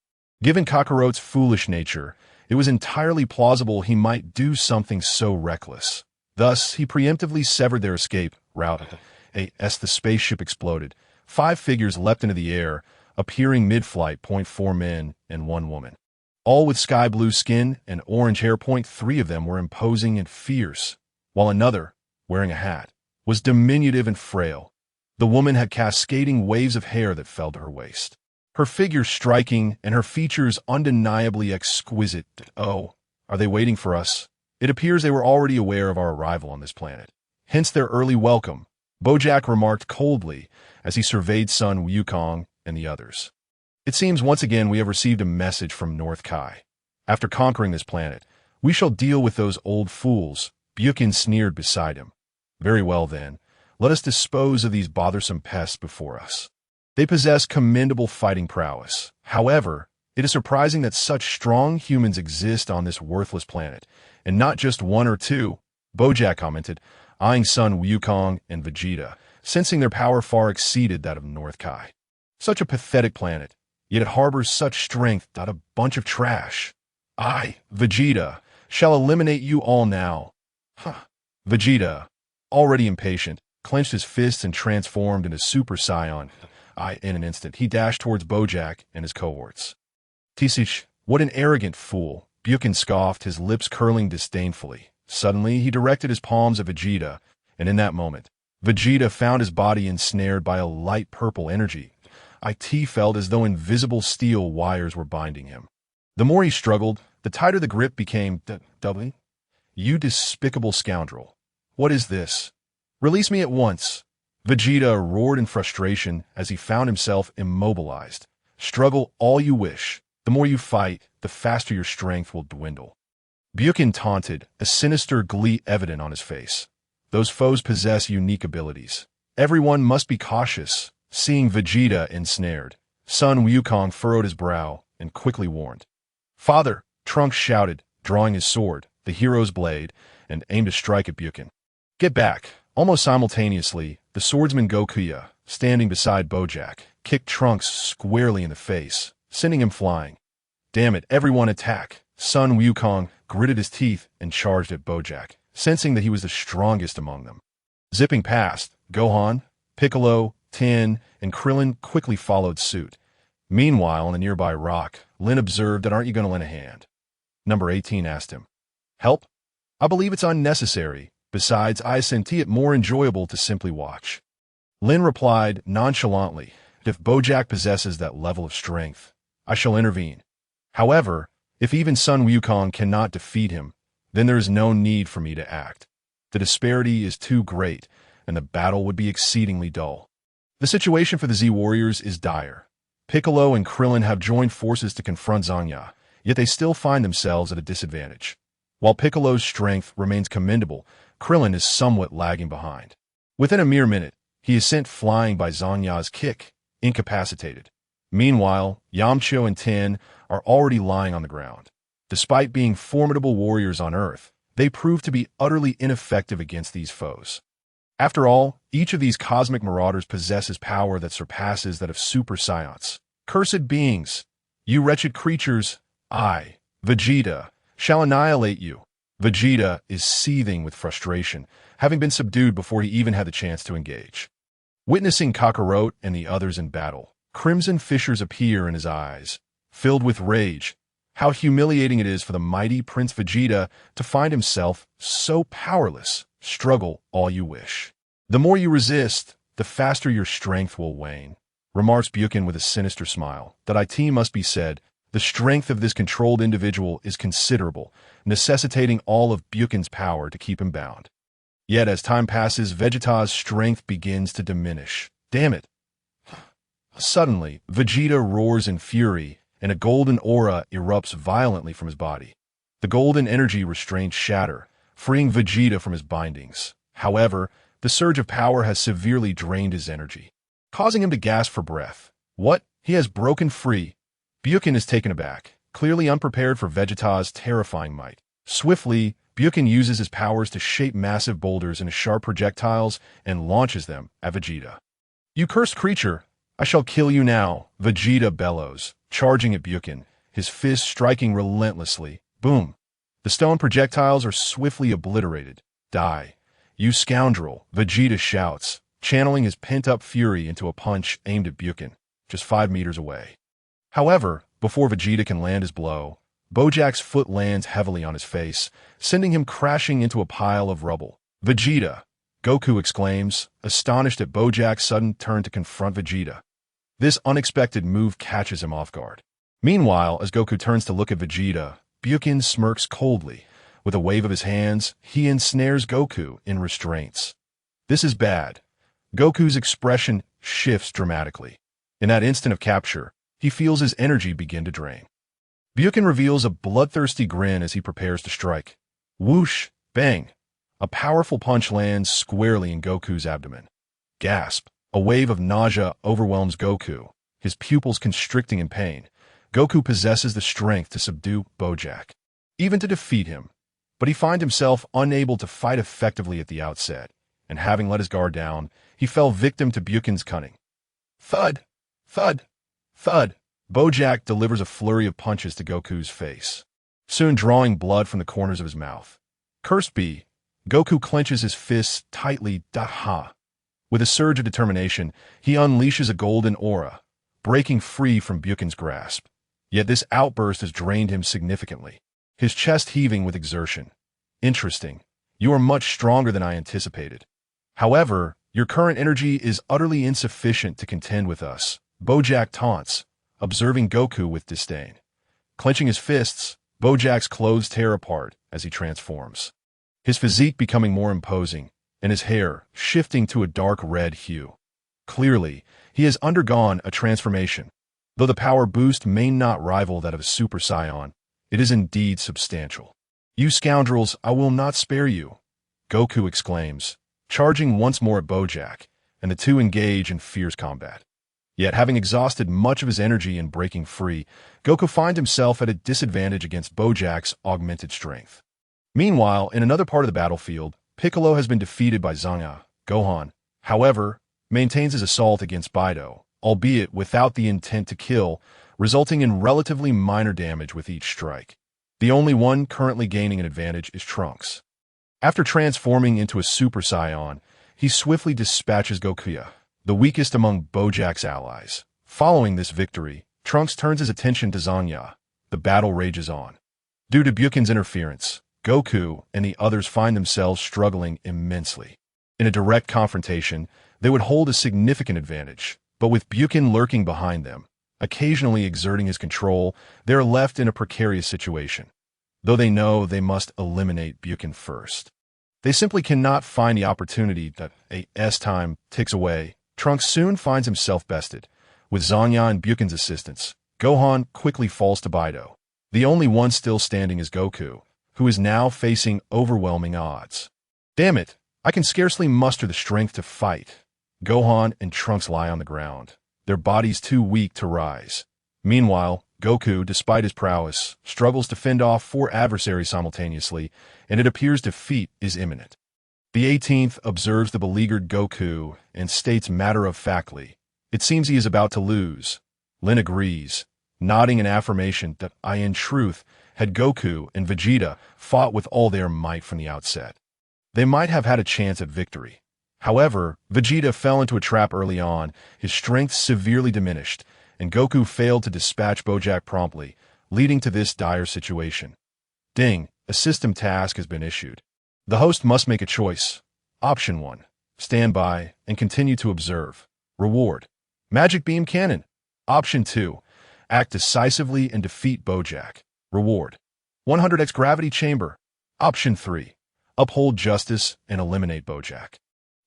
Given Kakarot's foolish nature, it was entirely plausible he might do something so reckless. Thus, he preemptively severed their escape route. As the spaceship exploded, 5 figures leapt into the air, appearing mid-flight. 4 men and 1 woman. All with sky blue skin and orange hair. 3 of them were imposing and fierce, while another, wearing a hat, was diminutive and frail. The woman had cascading waves of hair that fell to her waist. Her figure striking and her features undeniably exquisite. Oh, are they waiting for us? It appears they were already aware of our arrival on this planet. Hence their early welcome, Bojack remarked coldly as he surveyed Sun Wukong and the others. It seems once again we have received a message from North Kai. After conquering this planet, we shall deal with those old fools. Bukin sneered beside him. Very well then, let us dispose of these bothersome pests before us. They possess commendable fighting prowess. However, it is surprising that such strong humans exist on this worthless planet, and not just 1 or 2, Bojack commented, eyeing Sun Wukong and Vegeta, sensing their power far exceeded that of North Kai. Such a pathetic planet, yet it harbors such strength. A bunch of trash. I, Vegeta, shall eliminate you all now. Vegeta, already impatient, clenched his fists and transformed into Super Saiyan. In an instant, he dashed towards Bojack and his cohorts. Tisich, what an arrogant fool, Bukin scoffed, his lips curling disdainfully. Suddenly, he directed his palms at Vegeta, and in that moment, Vegeta found his body ensnared by a light purple energy. It felt as though invisible steel wires were binding him. The more he struggled, the tighter the grip became. You despicable scoundrel. What is this? Release me at once. Vegeta roared in frustration as he found himself immobilized. Struggle all you wish. The more you fight, the faster your strength will dwindle. Bukin taunted, a sinister glee evident on his face. Those foes possess unique abilities. Everyone must be cautious. Seeing Vegeta ensnared, Sun Wukong furrowed his brow and quickly warned. Father, Trunks shouted, drawing his sword, the hero's blade, and aimed to strike at Bukin. Get back. Almost simultaneously, the swordsman Goku, standing beside Bojack, kicked Trunks squarely in the face, sending him flying. Damn it, everyone attack! Sun Wukong gritted his teeth and charged at Bojack, sensing that he was the strongest among them. Zipping past, Gohan, Piccolo, Tien, and Krillin quickly followed suit. Meanwhile, on a nearby rock, Lin observed that aren't you going to lend a hand? Number 18 asked him. Help? I believe it's unnecessary. Besides, I senti it more enjoyable to simply watch. Lin replied nonchalantly, if Bojack possesses that level of strength, I shall intervene. However, if even Sun Wukong cannot defeat him, then there is no need for me to act. The disparity is too great, and the battle would be exceedingly dull. The situation for the Z Warriors is dire. Piccolo and Krillin have joined forces to confront Zangya, yet they still find themselves at a disadvantage. While Piccolo's strength remains commendable, Krillin is somewhat lagging behind. Within a mere minute, He is sent flying by Zanya's kick, incapacitated. Meanwhile, Yamcha and Tin are already lying on the ground. Despite being formidable warriors on Earth, they prove to be utterly ineffective against these foes. After all, each of these cosmic marauders possesses power that surpasses that of super science. Cursed beings! You wretched creatures! I, Vegeta, shall annihilate you. Vegeta is seething with frustration, having been subdued before he even had the chance to engage. Witnessing Kakarot and the others in battle, crimson fissures appear in his eyes. Filled with rage, how humiliating it is for the mighty Prince Vegeta to find himself so powerless. Struggle all you wish. The more you resist, the faster your strength will wane, remarks Buchan with a sinister smile. That it must be said, the strength of this controlled individual is considerable, necessitating all of Buchan's power to keep him bound. Yet as time passes, Vegeta's strength begins to diminish. Damn it! Suddenly, Vegeta roars in fury, and a golden aura erupts violently from his body. The golden energy restraints shatter, freeing Vegeta from his bindings. However, the surge of power has severely drained his energy, causing him to gasp for breath. What? He has broken free. Buchan is taken aback, clearly unprepared for Vegeta's terrifying might. Swiftly, Buchan uses his powers to shape massive boulders into sharp projectiles and launches them at Vegeta. You cursed creature! I shall kill you now, Vegeta bellows, charging at Buchan, his fists striking relentlessly. Boom! The stone projectiles are swiftly obliterated. Die, you scoundrel, Vegeta shouts, channeling his pent-up fury into a punch aimed at Buchan, just 5 meters away. However, before Vegeta can land his blow, Bojack's foot lands heavily on his face, sending him crashing into a pile of rubble. Vegeta! Goku exclaims, astonished at Bojack's sudden turn to confront Vegeta. This unexpected move catches him off guard. Meanwhile, as Goku turns to look at Vegeta, Buchan smirks coldly. With a wave of his hands, he ensnares Goku in restraints. This is bad. Goku's expression shifts dramatically. In that instant of capture, he feels his energy begin to drain. Buchan reveals a bloodthirsty grin as he prepares to strike. Whoosh! Bang! A powerful punch lands squarely in Goku's abdomen. Gasp! A wave of nausea overwhelms Goku, his pupils constricting in pain. Goku possesses the strength to subdue Bojack, even to defeat him, but he finds himself unable to fight effectively at the outset, and having let his guard down, he fell victim to Buchan's cunning. Thud! Thud! Thud! Bojack delivers a flurry of punches to Goku's face, soon drawing blood from the corners of his mouth. Cursed be! Goku clenches his fists tightly. Ha! With a surge of determination, he unleashes a golden aura, breaking free from Buchan's grasp. Yet this outburst has drained him significantly, his chest heaving with exertion. Interesting. You are much stronger than I anticipated. However, your current energy is utterly insufficient to contend with us, Bojack taunts, observing Goku with disdain. Clenching his fists, Bojack's clothes tear apart as he transforms, his physique becoming more imposing, and his hair shifting to a dark red hue. Clearly, he has undergone a transformation. Though the power boost may not rival that of a Super Saiyan, it is indeed substantial. You scoundrels, I will not spare you, Goku exclaims, charging once more at Bojack, and the two engage in fierce combat. Yet, having exhausted much of his energy in breaking free, Goku finds himself at a disadvantage against Bojack's augmented strength. Meanwhile, in another part of the battlefield, Piccolo has been defeated by Zanga. Gohan, however, maintains his assault against Bido, albeit without the intent to kill, resulting in relatively minor damage with each strike. The only one currently gaining an advantage is Trunks. After transforming into a Super Saiyan, he swiftly dispatches Goku, the weakest among Bojack's allies. Following this victory, Trunks turns his attention to Zanya. The battle rages on. Due to Buchan's interference, Goku and the others find themselves struggling immensely. In a direct confrontation, they would hold a significant advantage, but with Buchan lurking behind them, occasionally exerting his control, they are left in a precarious situation. Though they know they must eliminate Buchan first, they simply cannot find the opportunity. That as time ticks away, Trunks soon finds himself bested. With Zanya and Buchan's assistance, Gohan quickly falls to Bido. The only one still standing is Goku, who is now facing overwhelming odds. Damn it, I can scarcely muster the strength to fight. Gohan and Trunks lie on the ground, their bodies too weak to rise. Meanwhile, Goku, despite his prowess, struggles to fend off 4 adversaries simultaneously, and it appears defeat is imminent. The 18th observes the beleaguered Goku and states matter-of-factly, "It seems he is about to lose." Lin agrees, nodding in affirmation that in truth, had Goku and Vegeta fought with all their might from the outset, they might have had a chance at victory. However, Vegeta fell into a trap early on, his strength severely diminished, and Goku failed to dispatch Bojack promptly, leading to this dire situation. Ding, a system task has been issued. The host must make a choice. Option 1. Stand by and continue to observe. Reward: Magic Beam Cannon. Option 2. Act decisively and defeat Bojack. Reward: 100x Gravity Chamber. Option 3. Uphold justice and eliminate Bojack.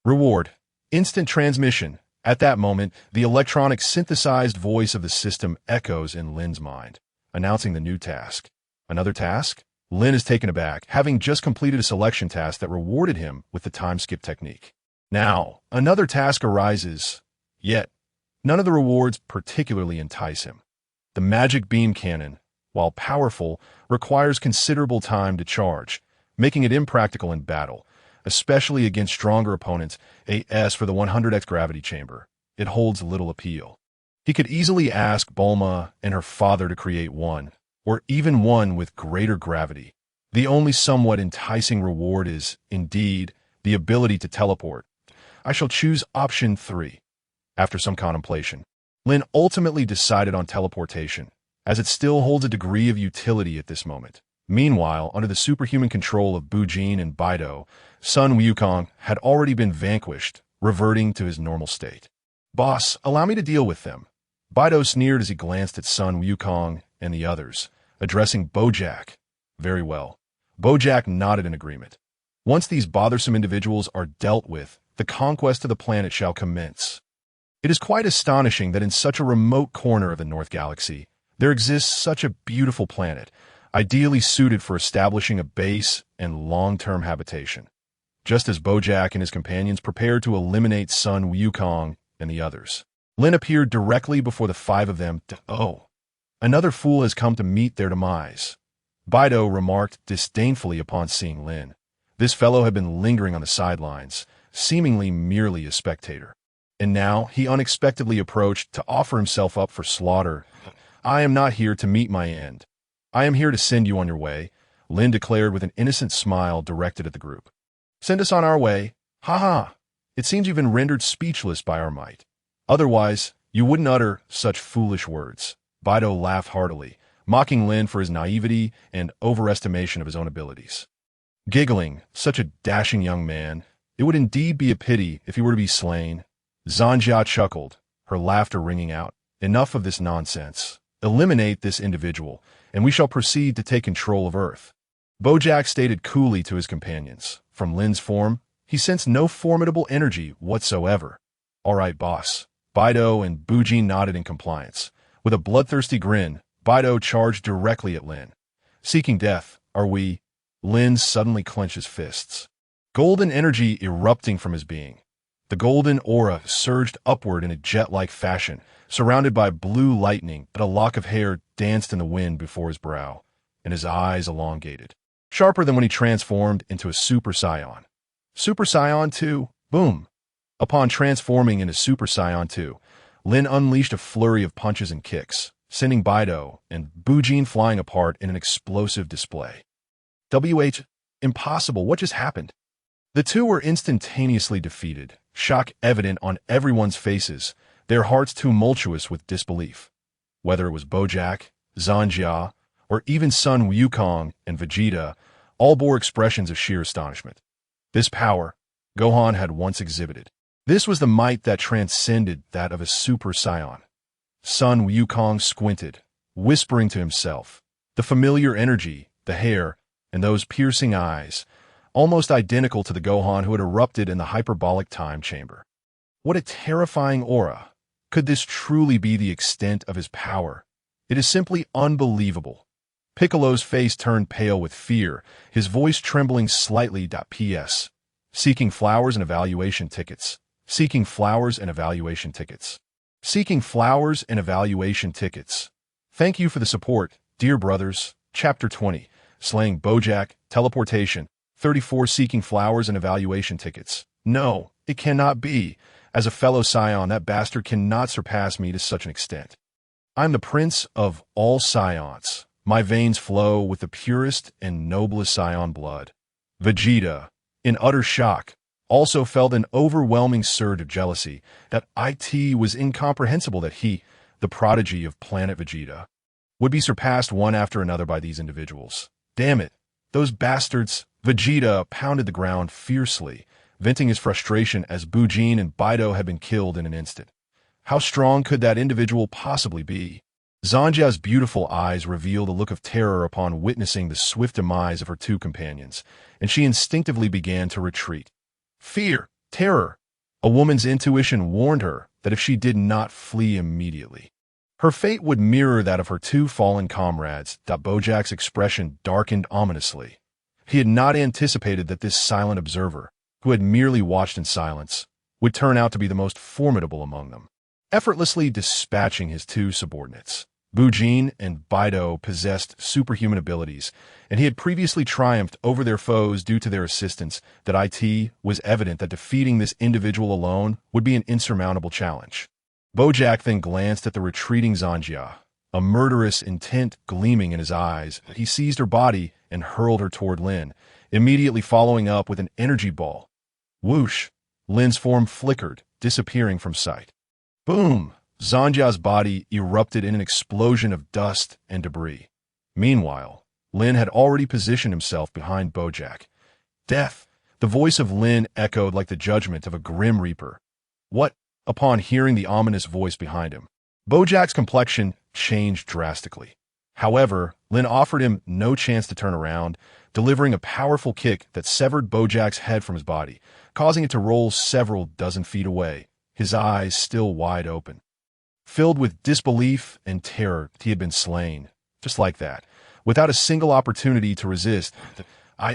Reward: Instant transmission. At that moment, the electronic synthesized voice of the system echoes in Lin's mind, announcing the new task. Another task? Lin is taken aback, having just completed a selection task that rewarded him with the time skip technique. Now, another task arises, yet none of the rewards particularly entice him. The Magic Beam Cannon, while powerful, requires considerable time to charge, making it impractical in battle, especially against stronger opponents. As for the 100x Gravity Chamber, it holds little appeal. He could easily ask Bulma and her father to create one, or even one with greater gravity. The only somewhat enticing reward is, indeed, the ability to teleport. I shall choose option 3. After some contemplation, Lin ultimately decided on teleportation, as it still holds a degree of utility at this moment. Meanwhile, under the superhuman control of Bujin and Baido, Sun Wukong had already been vanquished, reverting to his normal state. "Boss, allow me to deal with them." Baido sneered as he glanced at Sun Wukong and the others, addressing Bojack. "Very well." Bojack nodded in agreement. "Once these bothersome individuals are dealt with, the conquest of the planet shall commence." It is quite astonishing that in such a remote corner of the North Galaxy, there exists such a beautiful planet, ideally suited for establishing a base and long-term habitation. Just as Bojack and his companions prepared to eliminate Sun Wukong and the others, Lin appeared directly before the 5 of them. "Oh, another fool has come to meet their demise," Baido remarked disdainfully upon seeing Lin. This fellow had been lingering on the sidelines, seemingly merely a spectator. And now he unexpectedly approached to offer himself up for slaughter. "I am not here to meet my end. I am here to send you on your way," Lin declared with an innocent smile directed at the group. "Send us on our way? Ha ha! It seems you've been rendered speechless by our might. Otherwise, you wouldn't utter such foolish words." Baido laughed heartily, mocking Lin for his naivety and overestimation of his own abilities. Giggling, such a dashing young man, it would indeed be a pity if he were to be slain. Zanjia chuckled, her laughter ringing out. "Enough of this nonsense. Eliminate this individual, and we shall proceed to take control of Earth." Bojack stated coolly to his companions. From Lin's form, he sensed no formidable energy whatsoever. "All right, boss." Baido and Bujin nodded in compliance. With a bloodthirsty grin, Baido charged directly at Lin. "Seeking death, are we?" Lin suddenly clenched his fists, golden energy erupting from his being. The golden aura surged upward in a jet-like fashion, surrounded by blue lightning, but a lock of hair danced in the wind before his brow, and his eyes elongated, sharper than when he transformed into a Super Saiyan. Super Saiyan 2, boom! Upon transforming into Super Saiyan 2, Lin unleashed a flurry of punches and kicks, sending Baido and Bujin flying apart in an explosive display. Impossible, what just happened? The two were instantaneously defeated, shock evident on everyone's faces, their hearts tumultuous with disbelief. Whether it was Bojack, Zanjia, or even Sun Wukong and Vegeta, all bore expressions of sheer astonishment. This power, Gohan had once exhibited. This was the might that transcended that of a Super Saiyan. Sun Wukong squinted, whispering to himself. The familiar energy, the hair, and those piercing eyes, almost identical to the Gohan who had erupted in the hyperbolic time chamber. What a terrifying aura! Could this truly be the extent of his power? It is simply unbelievable. Piccolo's face turned pale with fear, his voice trembling slightly. P.S. Seeking flowers and evaluation tickets. Seeking flowers and evaluation tickets. Seeking flowers and evaluation tickets. Thank you for the support, dear brothers. Chapter 20. Slaying Bojack, Teleportation. 34. Seeking flowers and evaluation tickets. No, it cannot be. As a fellow scion, that bastard cannot surpass me to such an extent. I'm the prince of all scions. My veins flow with the purest and noblest scion blood. Vegeta, in utter shock, also felt an overwhelming surge of jealousy that it was incomprehensible that he, the prodigy of planet Vegeta, would be surpassed one after another by these individuals. Damn it, those bastards! Vegeta pounded the ground fiercely, venting his frustration as Bujin and Bido had been killed in an instant. How strong could that individual possibly be? Zanjia's beautiful eyes revealed a look of terror upon witnessing the swift demise of her two companions, and she instinctively began to retreat. Fear, terror. A woman's intuition warned her that if she did not flee immediately, her fate would mirror that of her two fallen comrades. Bojack's expression darkened ominously. He had not anticipated that this silent observer, who had merely watched in silence, would turn out to be the most formidable among them. Effortlessly dispatching his two subordinates, Bujin and Bido possessed superhuman abilities, and he had previously triumphed over their foes due to their assistance. That it was evident that defeating this individual alone would be an insurmountable challenge. Bojack then glanced at the retreating Zanjia, a murderous intent gleaming in his eyes. He seized her body and hurled her toward Lin, immediately following up with an energy ball. Whoosh! Lin's form flickered, disappearing from sight. Boom! Zanjia's body erupted in an explosion of dust and debris. Meanwhile, Lin had already positioned himself behind Bojack. Death! The voice of Lin echoed like the judgment of a grim reaper. What? Upon hearing the ominous voice behind him, Bojack's complexion changed drastically. However, Lin offered him no chance to turn around, delivering a powerful kick that severed Bojack's head from his body, causing it to roll several dozen feet away, his eyes still wide open. Filled with disbelief and terror, he had been slain, just like that, without a single opportunity to resist.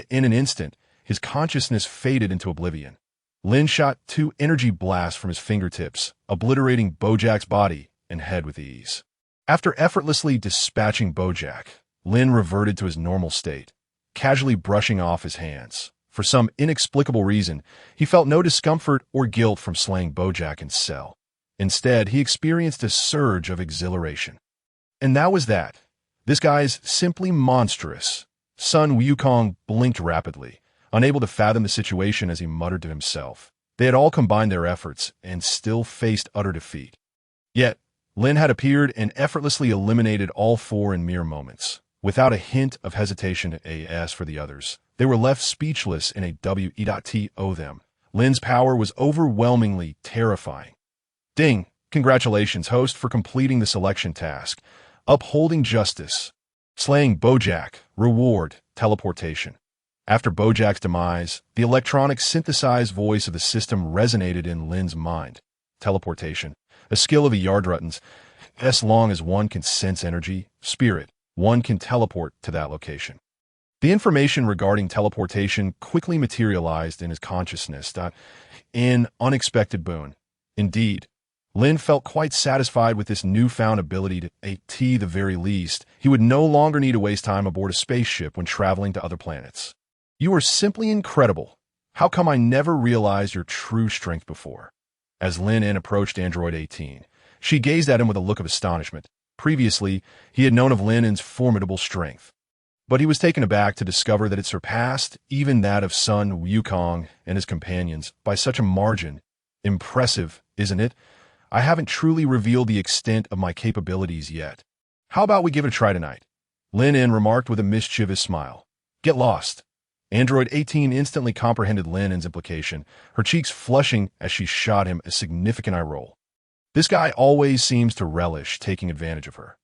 In an instant, his consciousness faded into oblivion. Lin shot two energy blasts from his fingertips, obliterating Bojack's body and head with ease. After effortlessly dispatching Bojack, Lin reverted to his normal state, casually brushing off his hands. For some inexplicable reason, he felt no discomfort or guilt from slaying Bojack in Cell. Instead, he experienced a surge of exhilaration. And that was that. This guy's simply monstrous. Sun Wukong blinked rapidly, unable to fathom the situation as he muttered to himself. They had all combined their efforts and still faced utter defeat. Yet, Lin had appeared and effortlessly eliminated all four in mere moments. Without a hint of hesitation as for the others, they were left speechless in a W.E.T.O. them. Lin's power was overwhelmingly terrifying. Ding! Congratulations, host, for completing the selection task. Upholding justice. Slaying Bojack. Reward. Teleportation. After Bojack's demise, the electronic synthesized voice of the system resonated in Lin's mind. Teleportation. A skill of a Yardrutans. As long as one can sense energy, spirit, one can teleport to that location. The information regarding teleportation quickly materialized in his consciousness. An unexpected boon. Indeed, Lin felt quite satisfied with this newfound ability to, at the very least, he would no longer need to waste time aboard a spaceship when traveling to other planets. You are simply incredible. How come I never realized your true strength before? As Lin En approached Android 18, she gazed at him with a look of astonishment. Previously, he had known of Lin En's formidable strength, but he was taken aback to discover that it surpassed even that of Sun Wukong and his companions by such a margin. Impressive, isn't it? I haven't truly revealed the extent of my capabilities yet. How about we give it a try tonight? Lin En remarked with a mischievous smile. Get lost. Android 18 instantly comprehended Lin En's implication, her cheeks flushing as she shot him a significant eye roll. This guy always seems to relish taking advantage of her.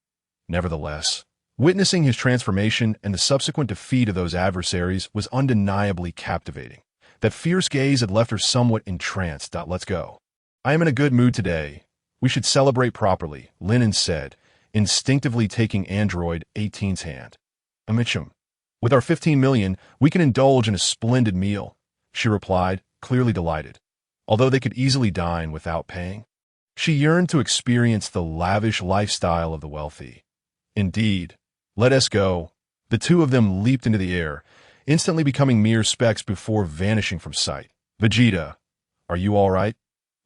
Nevertheless, witnessing his transformation and the subsequent defeat of those adversaries was undeniably captivating. That fierce gaze had left her somewhat entranced. Let's go. I am in a good mood today. We should celebrate properly, Lin En said, instinctively taking Android 18's hand. Amichum. With our 15 million, we can indulge in a splendid meal, she replied, clearly delighted. although they could easily dine without paying. She yearned to experience the lavish lifestyle of the wealthy. Indeed, let us go. The two of them leaped into the air, instantly becoming mere specks before vanishing from sight. Vegeta, are you all right?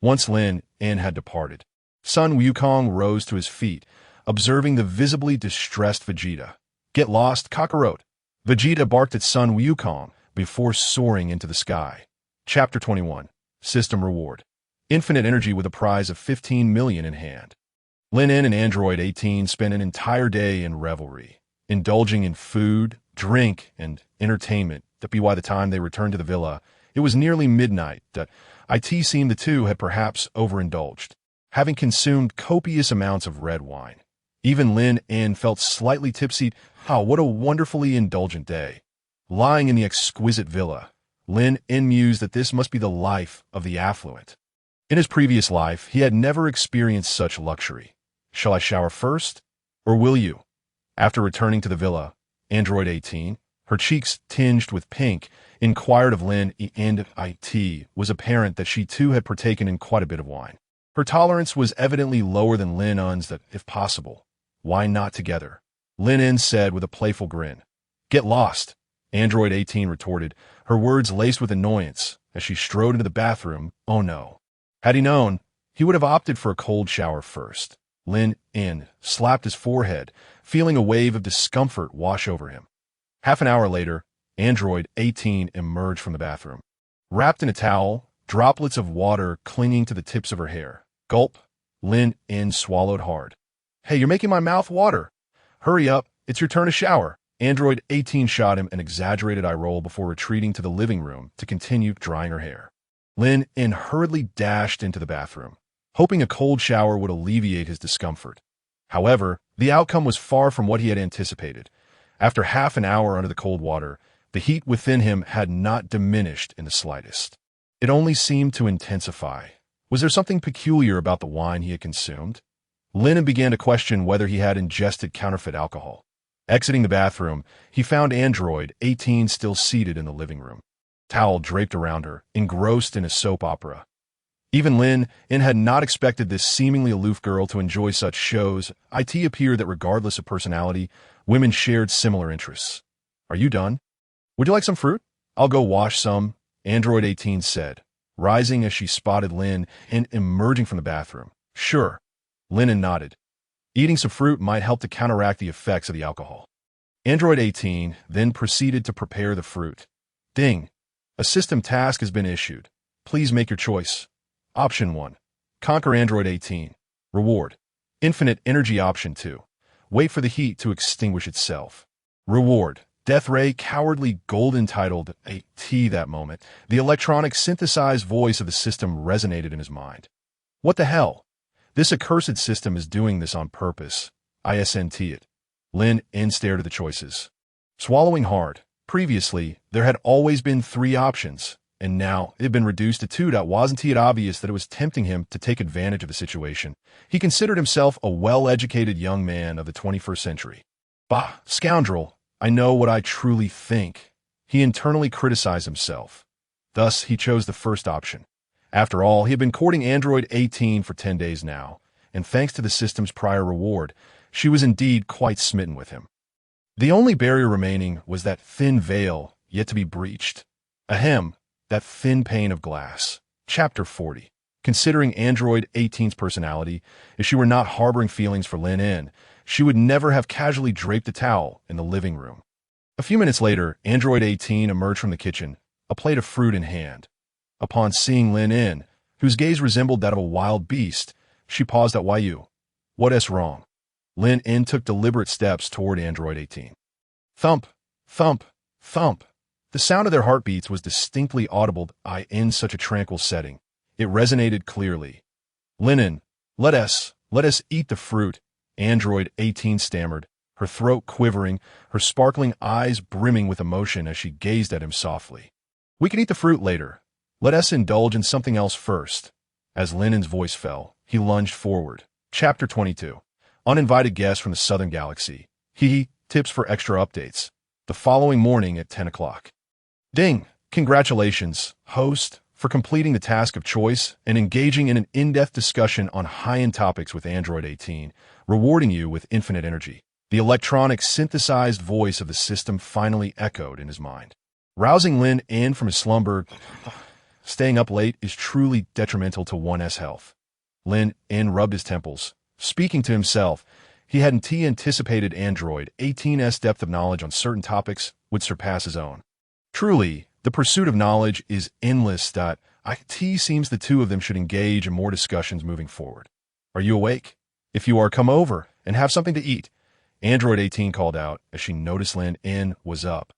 Once Lin En had departed, Sun Wukong rose to his feet, observing the visibly distressed Vegeta. Get lost, Kakarot. Vegeta barked at Sun Wukong before soaring into the sky. Chapter 21. System Reward. Infinite energy with a prize of 15 million in hand. Lin En and Android 18 spent an entire day in revelry, indulging in food, drink, and entertainment. By the time they returned to the villa, it was nearly midnight. It seemed the two had perhaps overindulged, having consumed copious amounts of red wine. Even Lin En felt slightly tipsy. What a wonderfully indulgent day. Lying in the exquisite villa, Lin En mused that this must be the life of the affluent. In his previous life, he had never experienced such luxury. Shall I shower first, or will you? After returning to the villa, Android 18, her cheeks tinged with pink, inquired of Lin En. It was apparent that she too had partaken in quite a bit of wine. Her tolerance was evidently lower than Lin En's. That, if possible, why not together? Lin En said with a playful grin. Get lost, Android 18 retorted, her words laced with annoyance as she strode into the bathroom. Oh no. Had he known, he would have opted for a cold shower first. Lin En slapped his forehead, feeling a wave of discomfort wash over him. Half an hour later, Android 18 emerged from the bathroom. Wrapped in a towel, droplets of water clinging to the tips of her hair. Gulp. Lin En swallowed hard. Hey, you're making my mouth water. Hurry up, it's your turn to shower. Android 18 shot him an exaggerated eye roll before retreating to the living room to continue drying her hair. Lin En hurriedly dashed into the bathroom, hoping a cold shower would alleviate his discomfort. However, the outcome was far from what he had anticipated. After half an hour under the cold water, the heat within him had not diminished in the slightest. It only seemed to intensify. Was there something peculiar about the wine he had consumed? Lin En began to question whether he had ingested counterfeit alcohol. Exiting the bathroom, he found Android 18 still seated in the living room, towel draped around her, engrossed in a soap opera. Even Lin En had not expected this seemingly aloof girl to enjoy such shows. It appeared that regardless of personality, women shared similar interests. Are you done? Would you like some fruit? I'll go wash some, Android 18 said, rising as she spotted Lin En emerging from the bathroom. Sure. Lin En nodded. Eating some fruit might help to counteract the effects of the alcohol. Android 18 then proceeded to prepare the fruit. Ding. A system task has been issued. Please make your choice. Option 1. Conquer Android 18. Reward. Infinite energy. Option 2. Wait for the heat to extinguish itself. Reward. Death Ray. Cowardly golden. Titled A.T. That moment, the electronic synthesized voice of the system resonated in his mind. What the hell? This accursed system is doing this on purpose. ISNT it. Lin En stared at the choices, swallowing hard. Previously, there had always been 3 options, and now it had been reduced to 2. Wasn't it obvious that it was tempting him to take advantage of the situation? He considered himself a well-educated young man of the 21st century. Bah, scoundrel, I know what I truly think. He internally criticized himself. Thus, he chose the first option. After all, he had been courting Android 18 for 10 days now, and thanks to the system's prior reward, she was indeed quite smitten with him. The only barrier remaining was that thin veil yet to be breached. Ahem, that thin pane of glass. Chapter 40. Considering Android 18's personality, if she were not harboring feelings for Lin En, she would never have casually draped a towel in the living room. A few minutes later, Android 18 emerged from the kitchen, a plate of fruit in hand. Upon seeing Lin En, whose gaze resembled that of a wild beast, she paused at Yu. What wrong? Lin En took deliberate steps toward Android 18. Thump, thump, thump. The sound of their heartbeats was distinctly audible in such a tranquil setting. It resonated clearly. Lin En, let us eat the fruit, Android 18 stammered, her throat quivering, her sparkling eyes brimming with emotion as she gazed at him softly. We can eat the fruit later. Let us indulge in something else first. As Lin En's voice fell, he lunged forward. Chapter 22. Uninvited guests from the Southern Galaxy. Tips for extra updates. The following morning at 10 o'clock. Ding! Congratulations, host. for completing the task of choice and engaging in an in-depth discussion on high-end topics with Android 18, rewarding you with infinite energy. The electronic, synthesized voice of the system finally echoed in his mind. Rousing Lin En from his slumber, staying up late is truly detrimental to one's health. Lin En rubbed his temples. Speaking to himself, he hadn't anticipated Android 18's depth of knowledge on certain topics would surpass his own. Truly, the pursuit of knowledge is endless. It seems the two of them should engage in more discussions moving forward. Are you awake? If you are, come over and have something to eat. Android 18 called out as she noticed Lin En was up.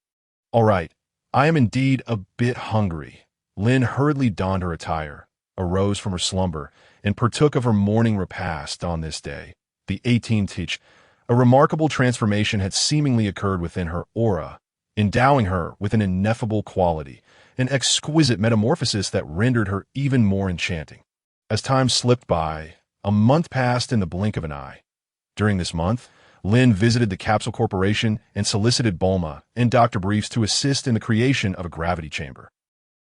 All right, I am indeed a bit hungry. Lin hurriedly donned her attire, arose from her slumber, and partook of her morning repast on this day. The 18th teach, a remarkable transformation had seemingly occurred within her aura, endowing her with an ineffable quality, an exquisite metamorphosis that rendered her even more enchanting. As time slipped by, a month passed in the blink of an eye. During this month, Lin visited the Capsule Corporation and solicited Bulma and Dr. Briefs to assist in the creation of a gravity chamber.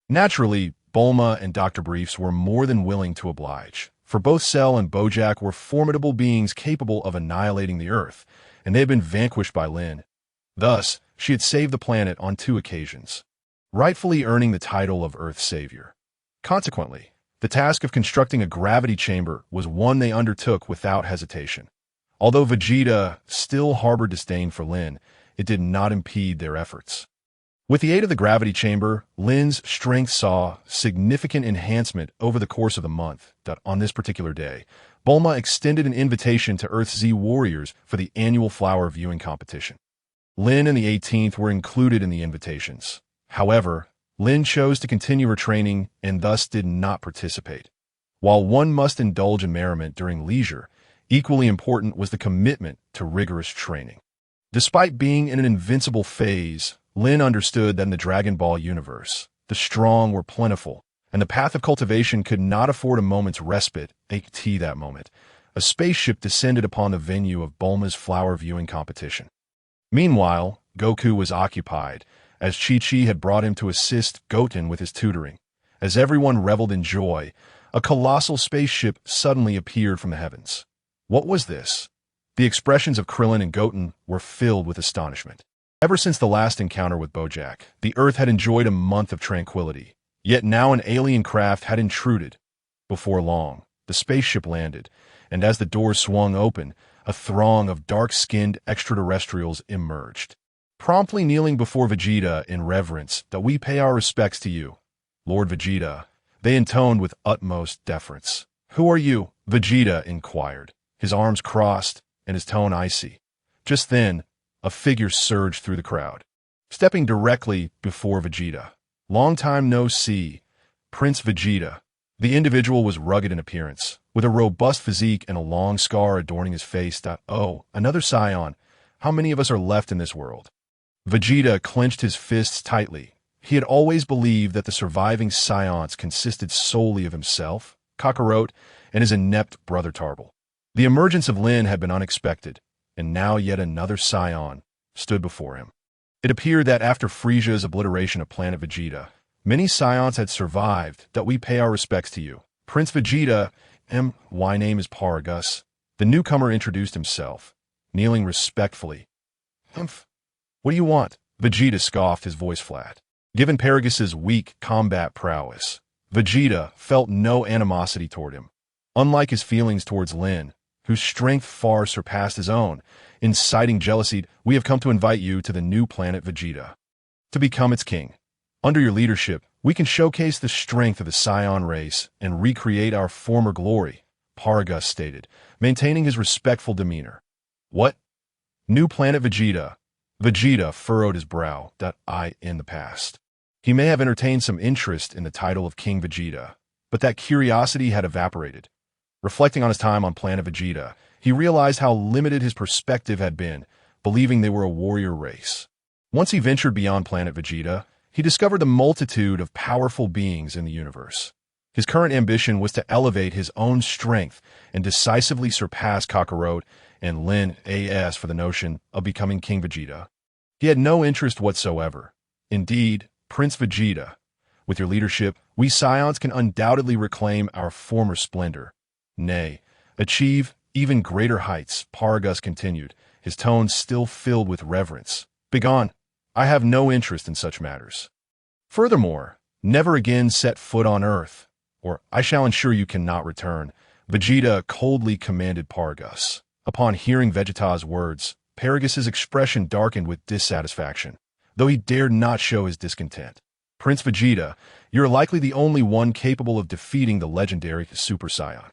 Naturally, Bulma and Dr. Briefs were more than willing to oblige, for both Cell and Bojack were formidable beings capable of annihilating the Earth, and they had been vanquished by Lin. Thus, she had saved the planet on 2 occasions, rightfully earning the title of Earth's Savior. Consequently, the task of constructing a gravity chamber was one they undertook without hesitation. Although Vegeta still harbored disdain for Lin, it did not impede their efforts. With the aid of the gravity chamber, Lin's strength saw significant enhancement over the course of the month. On this particular day, Bulma extended an invitation to Earth's Z warriors for the annual flower viewing competition. Lin and the 18th were included in the invitations. However, Lin chose to continue her training and thus did not participate. While one must indulge in merriment during leisure, equally important was the commitment to rigorous training. Despite being in an invincible phase, Lin understood that in the Dragon Ball universe, the strong were plentiful, and the path of cultivation could not afford a moment's respite. That moment, a spaceship descended upon the venue of Bulma's flower viewing competition. Meanwhile, Goku was occupied, as Chi-Chi had brought him to assist Goten with his tutoring. As everyone reveled in joy, a colossal spaceship suddenly appeared from the heavens. What was this? The expressions of Krillin and Goten were filled with astonishment. Ever since the last encounter with Bojack, the Earth had enjoyed a month of tranquility. Yet now an alien craft had intruded. Before long, the spaceship landed, and as the doors swung open, a throng of dark-skinned extraterrestrials emerged. Promptly kneeling before Vegeta in reverence, that we pay our respects to you, Lord Vegeta, they intoned with utmost deference. Who are you? Vegeta inquired, his arms crossed and his tone icy. Just then, a figure surged through the crowd, stepping directly before Vegeta. Long time no see, Prince Vegeta. The individual was rugged in appearance, with a robust physique and a long scar adorning his face. Oh, another scion. How many of us are left in this world? Vegeta clenched his fists tightly. He had always believed that the surviving scions consisted solely of himself, Kakarot, and his inept brother Tarble. The emergence of Lin had been unexpected, and now yet another scion stood before him. It appeared that after Frisia's obliteration of planet Vegeta, many scions had survived. That we pay our respects to you. Prince Vegeta, my name is Paragus. The newcomer introduced himself, kneeling respectfully. What do you want? Vegeta scoffed, his voice flat. Given Paragus's weak combat prowess, Vegeta felt no animosity toward him. Unlike his feelings towards Lin, whose strength far surpassed his own, inciting jealousy, we have come to invite you to the new planet Vegeta, to become its king. Under your leadership, we can showcase the strength of the Scion race and recreate our former glory, Paragus stated, maintaining his respectful demeanor. What? New planet Vegeta? Vegeta furrowed his brow. In the past, he may have entertained some interest in the title of King Vegeta, but that curiosity had evaporated. Reflecting on his time on planet Vegeta, he realized how limited his perspective had been, believing they were a warrior race. Once he ventured beyond planet Vegeta, he discovered the multitude of powerful beings in the universe. His current ambition was to elevate his own strength and decisively surpass Kakarot and Lin En for the notion of becoming King Vegeta. He had no interest whatsoever. Indeed, Prince Vegeta, with your leadership, We Scions can undoubtedly reclaim our former splendor. Nay, achieve even greater heights, Paragus continued, his tone still filled with reverence. Begone! I have no interest in such matters. Furthermore, never again set foot on Earth, or I shall ensure you cannot return, Vegeta coldly commanded Paragus. Upon hearing Vegeta's words, Paragus's expression darkened with dissatisfaction, though he dared not show his discontent. Prince Vegeta, you're likely the only one capable of defeating the legendary Super Saiyan.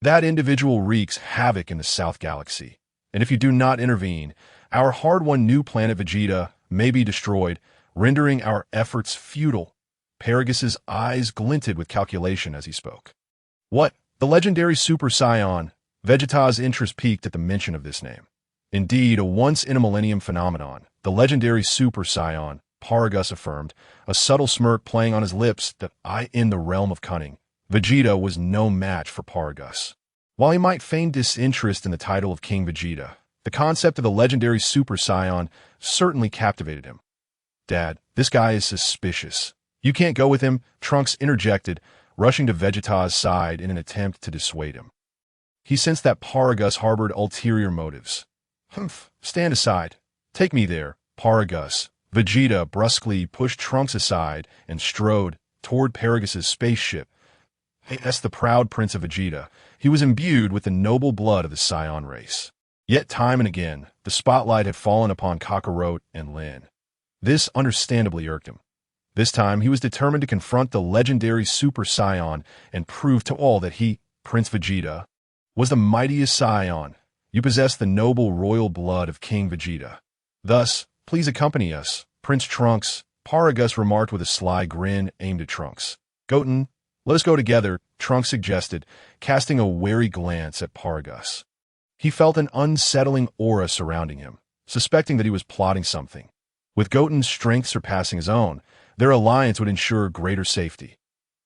That individual wreaks havoc in the South Galaxy, and if you do not intervene, our hard-won new planet Vegeta may be destroyed, rendering our efforts futile. Paragus's eyes glinted with calculation as he spoke. What? The legendary Super Saiyan? Vegeta's interest peaked at the mention of this name. Indeed, a once-in-a-millennium phenomenon, the legendary Super Saiyan, Paragus affirmed, a subtle smirk playing on his lips that in the realm of cunning. Vegeta was no match for Paragus. While he might feign disinterest in the title of King Vegeta, the concept of the legendary Super Saiyan certainly captivated him. Dad, this guy is suspicious. You can't go with him, Trunks interjected, rushing to Vegeta's side in an attempt to dissuade him. He sensed that Paragus harbored ulterior motives. Humph, stand aside. Take me there, Paragus. Vegeta brusquely pushed Trunks aside and strode toward Paragus's spaceship. As the proud Prince of Vegeta, he was imbued with the noble blood of the Saiyan race. Yet time and again, the spotlight had fallen upon Kakarot and Lin. This understandably irked him. This time, he was determined to confront the legendary Super Saiyan and prove to all that he, Prince Vegeta, was the mightiest Saiyan. You possess the noble royal blood of King Vegeta. Thus, please accompany us, Prince Trunks, Paragus remarked with a sly grin aimed at Trunks. Goten, let us go together, Trunks suggested, casting a wary glance at Paragus. He felt an unsettling aura surrounding him, suspecting that he was plotting something. With Goten's strength surpassing his own, their alliance would ensure greater safety.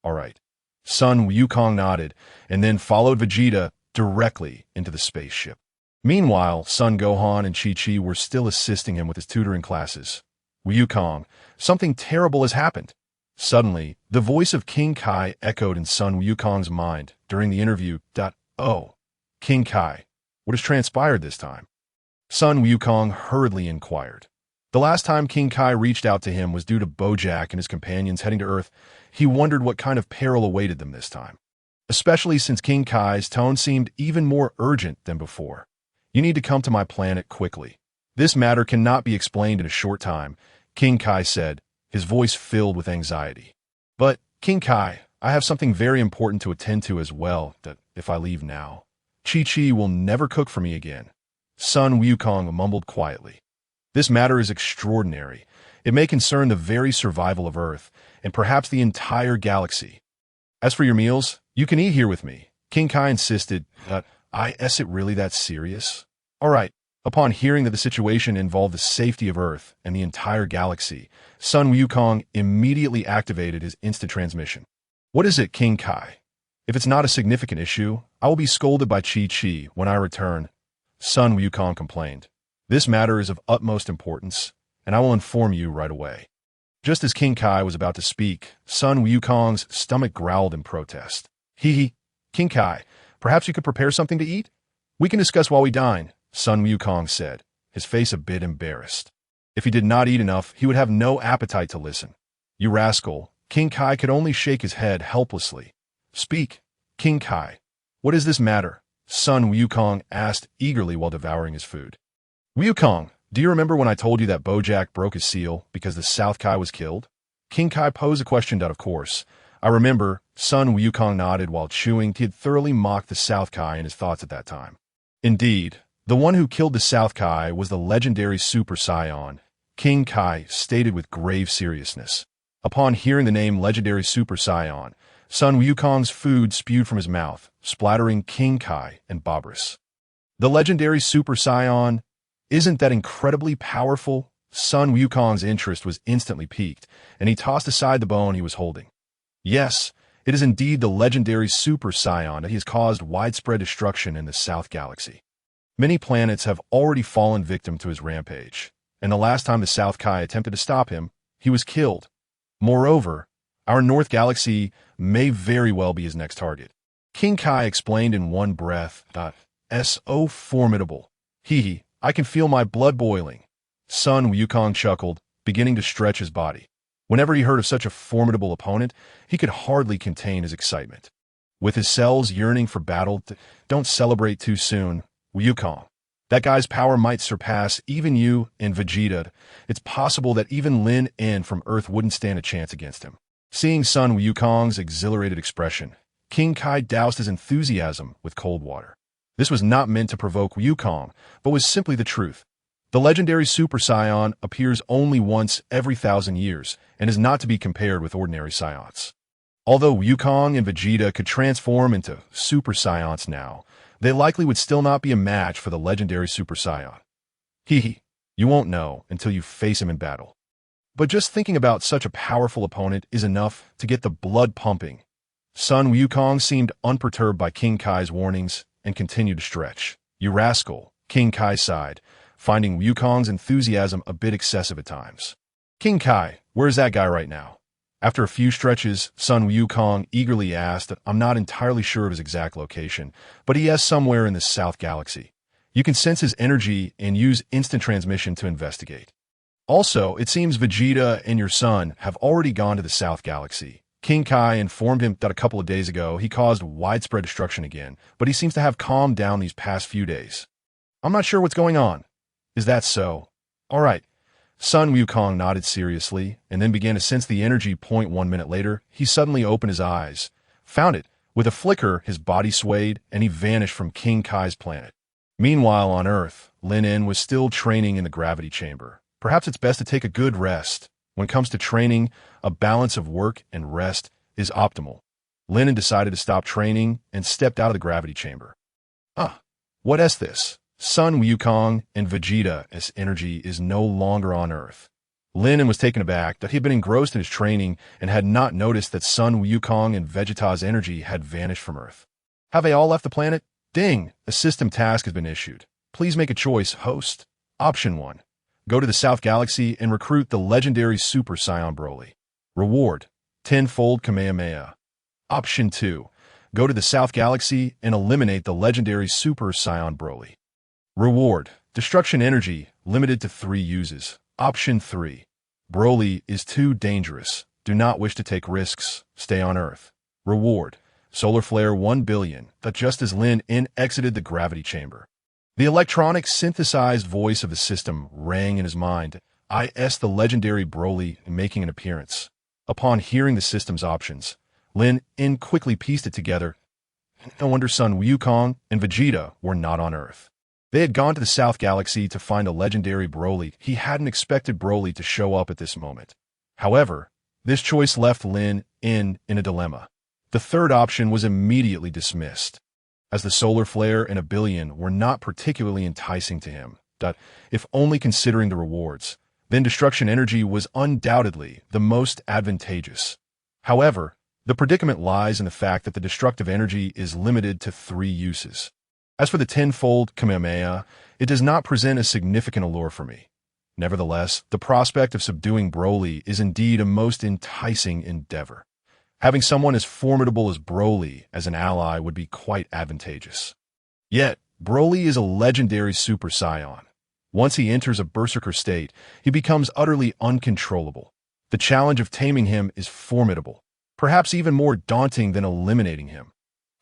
All right. Son Wukong nodded, and then followed Vegeta directly into the spaceship. Meanwhile, Son Gohan and Chi-Chi were still assisting him with his tutoring classes. Wukong, something terrible has happened. Suddenly, the voice of King Kai echoed in Son Wukong's mind during the interview. Oh, King Kai, what has transpired this time? Son Wukong hurriedly inquired. The last time King Kai reached out to him was due to Bojack and his companions heading to Earth. He wondered what kind of peril awaited them this time, especially since King Kai's tone seemed even more urgent than before. You need to come to my planet quickly. This matter cannot be explained in a short time, King Kai said, his voice filled with anxiety. But, King Kai, I have something very important to attend to as well, that if I leave now, Chi-Chi will never cook for me again. Son Wukong mumbled quietly. This matter is extraordinary. It may concern the very survival of Earth, and perhaps the entire galaxy. As for your meals, you can eat here with me, King Kai insisted. Is it really that serious? All right. Upon hearing that the situation involved the safety of Earth and the entire galaxy, Son Wukong immediately activated his instant transmission. What is it, King Kai? If it's not a significant issue, I will be scolded by Chi-Chi when I return, Son Wukong complained. This matter is of utmost importance, and I will inform you right away. Just as King Kai was about to speak, Son Wukong's stomach growled in protest. King Kai, perhaps you could prepare something to eat? We can discuss while we dine, Son Wukong said, his face a bit embarrassed. If he did not eat enough, he would have no appetite to listen. You rascal, King Kai could only shake his head helplessly. Speak, King Kai. What is this matter? Son Wukong asked eagerly while devouring his food. Wukong, do you remember when I told you that Bojack broke his seal because the South Kai was killed? King Kai posed a question of course. I remember, Son Wukong nodded while chewing. He had thoroughly mocked the South Kai in his thoughts at that time. Indeed, the one who killed the South Kai was the legendary Super Saiyan, King Kai stated with grave seriousness. Upon hearing the name legendary Super Saiyan, Son Wukong's food spewed from his mouth, splattering King Kai and Babris. The legendary Super Saiyan, isn't that incredibly powerful? Son Wukong's interest was instantly piqued, and he tossed aside the bone he was holding. Yes, it is indeed the legendary Super Saiyan that he has caused widespread destruction in the South Galaxy. Many planets have already fallen victim to his rampage, and the last time the South Kai attempted to stop him, he was killed. Moreover, Our North Galaxy may very well be his next target. King Kai explained in one breath. So formidable. Hee, I can feel my blood boiling. Sun Wukong chuckled, beginning to stretch his body. Whenever he heard of such a formidable opponent, he could hardly contain his excitement. With his cells yearning for battle, don't celebrate too soon, Wukong. That guy's power might surpass even you and Vegeta. It's possible that even Lin En from Earth wouldn't stand a chance against him. Seeing Sun Wukong's exhilarated expression, King Kai doused his enthusiasm with cold water. This was not meant to provoke Wukong, but was simply the truth. The legendary Super Saiyan appears only once every 1,000 years and is not to be compared with ordinary Saiyans. Although Wukong and Vegeta could transform into Super Saiyans now, they likely would still not be a match for the legendary Super Saiyan. You won't know until you face him in battle. But just thinking about such a powerful opponent is enough to get the blood pumping. Sun Wukong seemed unperturbed by King Kai's warnings and continued to stretch. You rascal, King Kai sighed, finding Wukong's enthusiasm a bit excessive at times. King Kai, where's that guy right now? After a few stretches, Sun Wukong eagerly asked. I'm not entirely sure of his exact location, but he is somewhere in the South Galaxy. You can sense his energy and use instant transmission to investigate. Also, it seems Vegeta and your son have already gone to the South Galaxy. King Kai informed him that a couple of days ago he caused widespread destruction again, but he seems to have calmed down these past few days. I'm not sure what's going on. Is that so? All right. Sun Wukong nodded seriously, and then began to sense the energy. 1 minute later, he suddenly opened his eyes, found it. With a flicker, his body swayed, and he vanished from King Kai's planet. Meanwhile, on Earth, Lin En was still training in the gravity chamber. Perhaps it's best to take a good rest. When it comes to training, a balance of work and rest is optimal. Lin En decided to stop training and stepped out of the gravity chamber. What is this? Sun Wukong and Vegeta's energy is no longer on Earth. Lin En was taken aback that he had been engrossed in his training and had not noticed that Sun Wukong and Vegeta's energy had vanished from Earth. Have they all left the planet? Ding! A system task has been issued. Please make a choice, host. Option 1. Go to the South Galaxy and recruit the legendary Super Saiyan Broly. Reward: 10-fold Kamehameha. Option 2. Go to the South Galaxy and eliminate the legendary Super Saiyan Broly. Reward: destruction energy, limited to 3 uses. Option 3. Broly is too dangerous. Do not wish to take risks. Stay on Earth. Reward: solar flare 1 billion. That just as Lin En exited the gravity chamber, the electronic synthesized voice of the system rang in his mind. The legendary Broly making an appearance. Upon hearing the system's options, Lin En quickly pieced it together. No wonder Sun Wukong and Vegeta were not on Earth. They had gone to the South Galaxy to find a legendary Broly. He hadn't expected Broly to show up at this moment. However, this choice left Lin En in a dilemma. The third option was immediately dismissed, as the solar flare and 1 billion were not particularly enticing to him. If only considering the rewards, then destruction energy was undoubtedly the most advantageous. However, the predicament lies in the fact that the destructive energy is limited to 3 uses. As for the 10-fold Kamehameha, it does not present a significant allure for me. Nevertheless, the prospect of subduing Broly is indeed a most enticing endeavor. Having someone as formidable as Broly as an ally would be quite advantageous. Yet, Broly is a legendary Super Saiyan. Once he enters a berserker state, he becomes utterly uncontrollable. The challenge of taming him is formidable, perhaps even more daunting than eliminating him.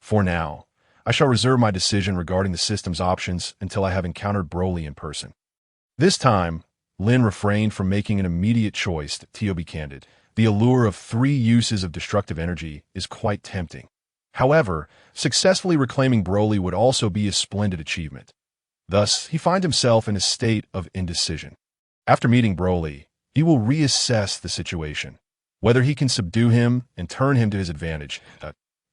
For now, I shall reserve my decision regarding the system's options until I have encountered Broly in person. This time, Lin refrained from making an immediate choice. To be candid, the allure of 3 uses of destructive energy is quite tempting. However, successfully reclaiming Broly would also be a splendid achievement. Thus, he finds himself in a state of indecision. After meeting Broly, he will reassess the situation, whether he can subdue him and turn him to his advantage.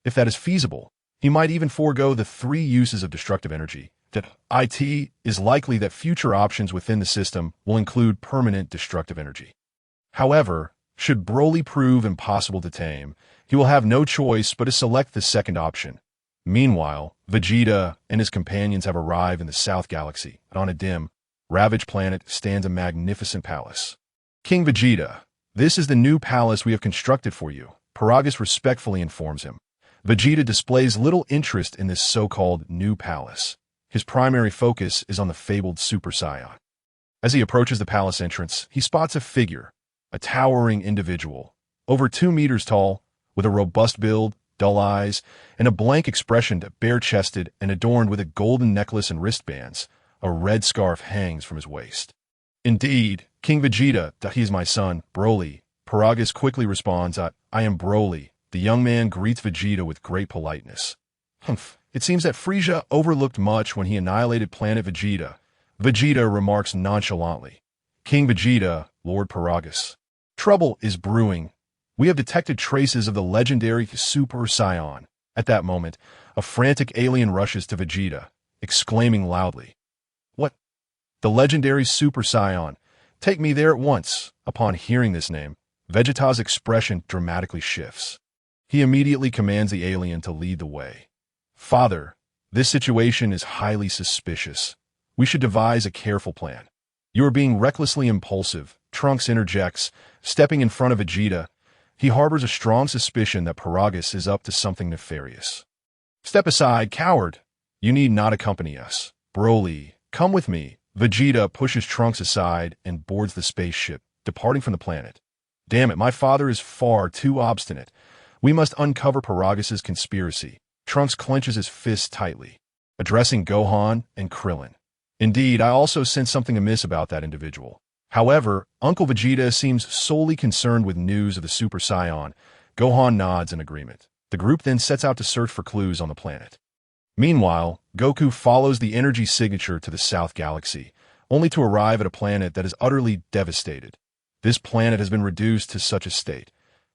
If that is feasible, he might even forego the 3 uses of destructive energy. It is likely that future options within the system will include permanent destructive energy. However, should Broly prove impossible to tame, he will have no choice but to select the second option. Meanwhile, Vegeta and his companions have arrived in the South Galaxy, and on a dim, ravaged planet stands a magnificent palace. King Vegeta, this is the new palace we have constructed for you. Paragus respectfully informs him. Vegeta displays little interest in this so-called new palace. His primary focus is on the fabled Super Saiyan. As he approaches the palace entrance, he spots a figure, a towering individual, over 2 meters tall, with a robust build, dull eyes, and a blank expression, bare-chested and adorned with a golden necklace and wristbands. A red scarf hangs from his waist. Indeed, King Vegeta, he is my son, Broly. Paragus quickly responds, I am Broly. The young man greets Vegeta with great politeness. Humph, it seems that Frieza overlooked much when he annihilated planet Vegeta. Vegeta remarks nonchalantly. King Vegeta, Lord Paragus. Trouble is brewing. We have detected traces of the legendary Super Saiyan. At that moment, a frantic alien rushes to Vegeta, exclaiming loudly, What? The legendary Super Saiyan. Take me there at once. Upon hearing this name, Vegeta's expression dramatically shifts. He immediately commands the alien to lead the way. Father, this situation is highly suspicious. We should devise a careful plan. You are being recklessly impulsive, Trunks interjects, stepping in front of Vegeta. He harbors a strong suspicion that Paragus is up to something nefarious. Step aside, coward. You need not accompany us. Broly, come with me. Vegeta pushes Trunks aside and boards the spaceship, departing from the planet. Damn it, my father is far too obstinate. We must uncover Paragus's conspiracy. Trunks clenches his fists tightly, addressing Gohan and Krillin. Indeed, I also sense something amiss about that individual. However, Uncle Vegeta seems solely concerned with news of the Super Saiyan. Gohan nods in agreement. The group then sets out to search for clues on the planet. Meanwhile, Goku follows the energy signature to the South Galaxy, only to arrive at a planet that is utterly devastated. This planet has been reduced to such a state.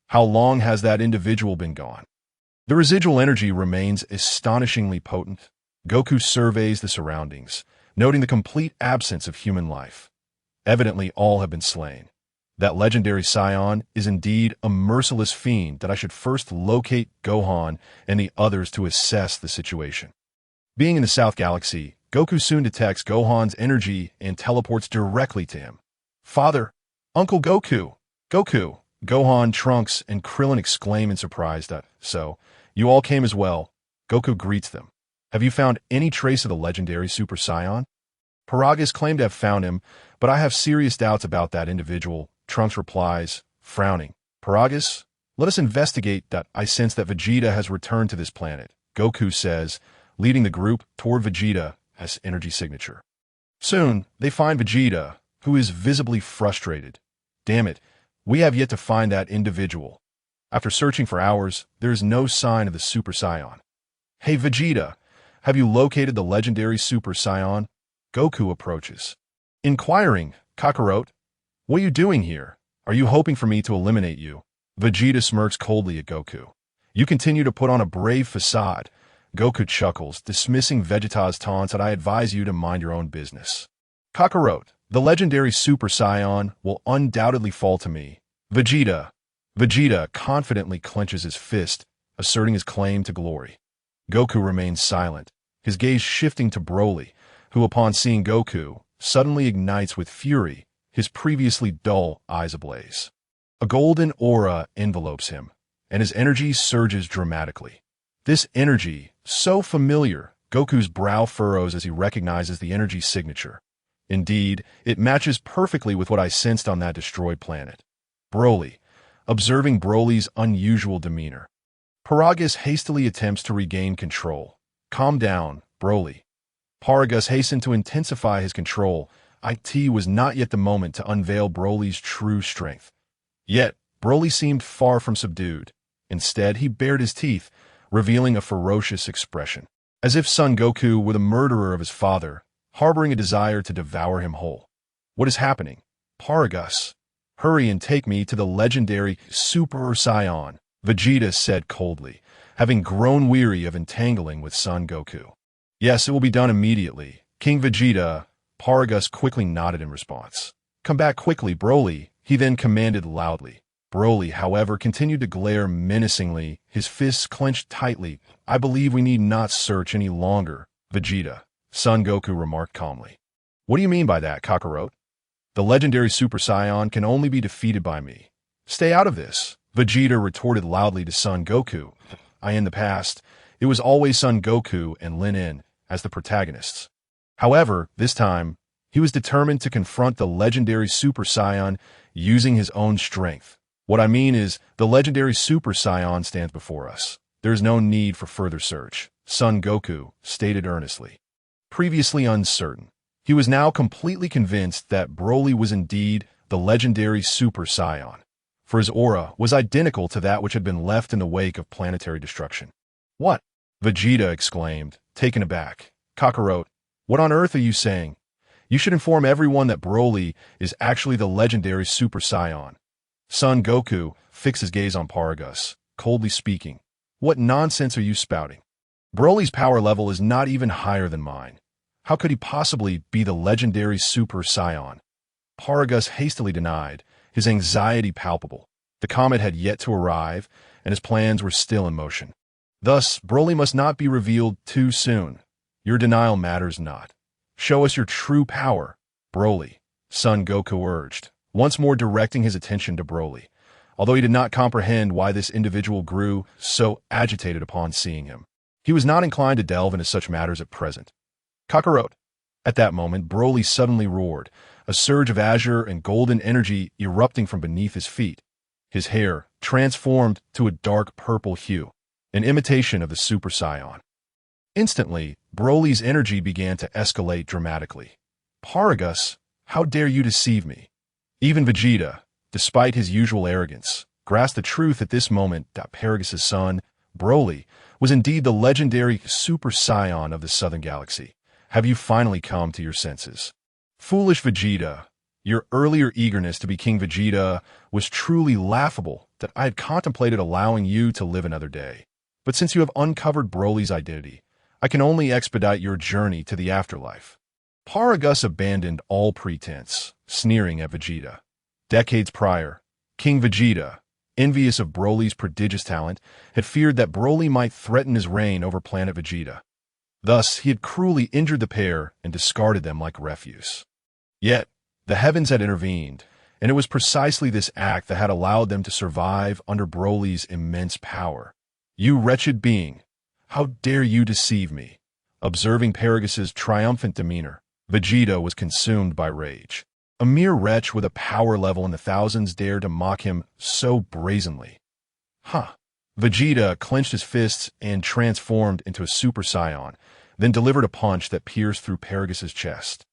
How long has that individual been gone? The residual energy remains astonishingly potent. Goku surveys the surroundings, noting the complete absence of human life. Evidently, all have been slain. That legendary Saiyan is indeed a merciless fiend that I should first locate Gohan and the others to assess the situation. Being in the South Galaxy, Goku soon detects Gohan's energy and teleports directly to him. Father, Uncle Goku, Goku, Gohan, Trunks, and Krillin exclaim in surprise that, so, you all came as well. Goku greets them. Have you found any trace of the legendary Super Saiyan? Paragus claimed to have found him, but I have serious doubts about that individual. Trunks replies, frowning. Paragus, let us investigate that. I sense that Vegeta has returned to this planet. Goku says, leading the group toward Vegeta as energy signature. Soon, they find Vegeta, who is visibly frustrated. Damn it, we have yet to find that individual. After searching for hours, there is no sign of the Super Saiyan. Hey Vegeta, have you located the legendary Super Saiyan? Goku approaches. Inquiring, Kakarot, what are you doing here? Are you hoping for me to eliminate you? Vegeta smirks coldly at Goku. You continue to put on a brave facade. Goku chuckles, dismissing Vegeta's taunts that I advise you to mind your own business. Kakarot, the legendary Super Saiyan will undoubtedly fall to me. Vegeta confidently clenches his fist, asserting his claim to glory. Goku remains silent, his gaze shifting to Broly, who upon seeing Goku, suddenly ignites with fury, his previously dull eyes ablaze. A golden aura envelopes him, and his energy surges dramatically. This energy, so familiar, Goku's brow furrows as he recognizes the energy signature. Indeed, it matches perfectly with what I sensed on that destroyed planet. Broly, observing Broly's unusual demeanor. Paragus hastily attempts to regain control. Calm down, Broly. Paragus hastened to intensify his control. It was not yet the moment to unveil Broly's true strength. Yet, Broly seemed far from subdued. Instead, he bared his teeth, revealing a ferocious expression. As if Son Goku were the murderer of his father, harboring a desire to devour him whole. What is happening? Paragus, hurry and take me to the legendary Super Saiyan, Vegeta said coldly, having grown weary of entangling with Son Goku. Yes, it will be done immediately. King Vegeta, Paragus quickly nodded in response. Come back quickly, Broly, he then commanded loudly. Broly, however, continued to glare menacingly, his fists clenched tightly. I believe we need not search any longer, Vegeta, Son Goku remarked calmly. What do you mean by that, Kakarot? The legendary Super Saiyan can only be defeated by me. Stay out of this. Vegeta retorted loudly to Son Goku. In the past, it was always Son Goku and Lin En as the protagonists. However, this time, he was determined to confront the legendary Super Saiyan using his own strength. What I mean is, the legendary Super Saiyan stands before us. There is no need for further search, Son Goku stated earnestly. Previously uncertain, he was now completely convinced that Broly was indeed the legendary Super Saiyan, for his aura was identical to that which had been left in the wake of planetary destruction. What? Vegeta exclaimed, taken aback. Kakarot, what on earth are you saying? You should inform everyone that Broly is actually the legendary Super Saiyan. Son Goku fixed his gaze on Paragus, coldly speaking. What nonsense are you spouting? Broly's power level is not even higher than mine. How could he possibly be the legendary Super Saiyan? Paragus hastily denied, his anxiety palpable. The comet had yet to arrive, and his plans were still in motion. Thus, Broly must not be revealed too soon. Your denial matters not. Show us your true power, Broly, Son Goku urged, once more directing his attention to Broly, although he did not comprehend why this individual grew so agitated upon seeing him. He was not inclined to delve into such matters at present. Kakarot. At that moment, Broly suddenly roared, a surge of azure and golden energy erupting from beneath his feet. His hair transformed to a dark purple hue, an imitation of the Super Saiyan. Instantly, Broly's energy began to escalate dramatically. Paragus, how dare you deceive me? Even Vegeta, despite his usual arrogance, grasped the truth at this moment that Paragus' son, Broly, was indeed the legendary Super Saiyan of the Southern Galaxy. Have you finally come to your senses? Foolish Vegeta, your earlier eagerness to be King Vegeta was truly laughable that I had contemplated allowing you to live another day. But since you have uncovered Broly's identity, I can only expedite your journey to the afterlife. Paragus abandoned all pretense, sneering at Vegeta. Decades prior, King Vegeta, envious of Broly's prodigious talent, had feared that Broly might threaten his reign over planet Vegeta. Thus, he had cruelly injured the pair and discarded them like refuse. Yet, the heavens had intervened, and it was precisely this act that had allowed them to survive under Broly's immense power. You wretched being, how dare you deceive me? Observing Paragus' triumphant demeanor, Vegeta was consumed by rage. A mere wretch with a power level in the thousands dared to mock him so brazenly. Vegeta clenched his fists and transformed into a Super Saiyan, then delivered a punch that pierced through Paragus' chest.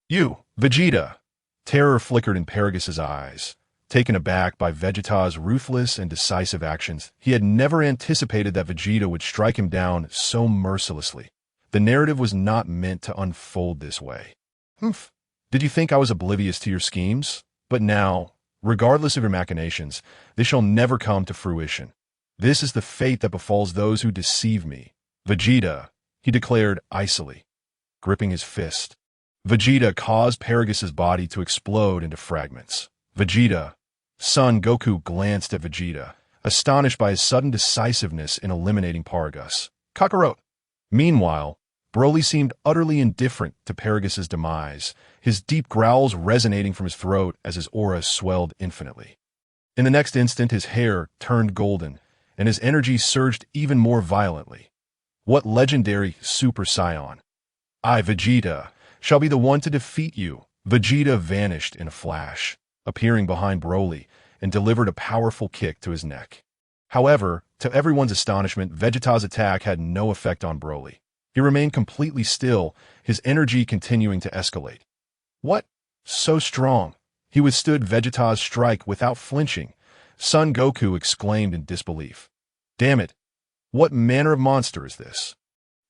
You, Vegeta! Terror flickered in Paragus' eyes. Taken aback by Vegeta's ruthless and decisive actions, he had never anticipated that Vegeta would strike him down so mercilessly. The narrative was not meant to unfold this way. Did you think I was oblivious to your schemes? But now, regardless of your machinations, they shall never come to fruition. This is the fate that befalls those who deceive me. Vegeta, he declared icily, gripping his fist. Vegeta caused Paragus' body to explode into fragments. Vegeta, Son Goku glanced at Vegeta, astonished by his sudden decisiveness in eliminating Paragus. Kakarot. Meanwhile, Broly seemed utterly indifferent to Paragus' demise, his deep growls resonating from his throat as his aura swelled infinitely. In the next instant, his hair turned golden, and his energy surged even more violently. What legendary Super Saiyan? I, Vegeta, shall be the one to defeat you. Vegeta vanished in a flash, appearing behind Broly, and delivered a powerful kick to his neck. However, to everyone's astonishment, Vegeta's attack had no effect on Broly. He remained completely still, his energy continuing to escalate. What? So strong? He withstood Vegeta's strike without flinching. Son Goku exclaimed in disbelief. Damn it! What manner of monster is this?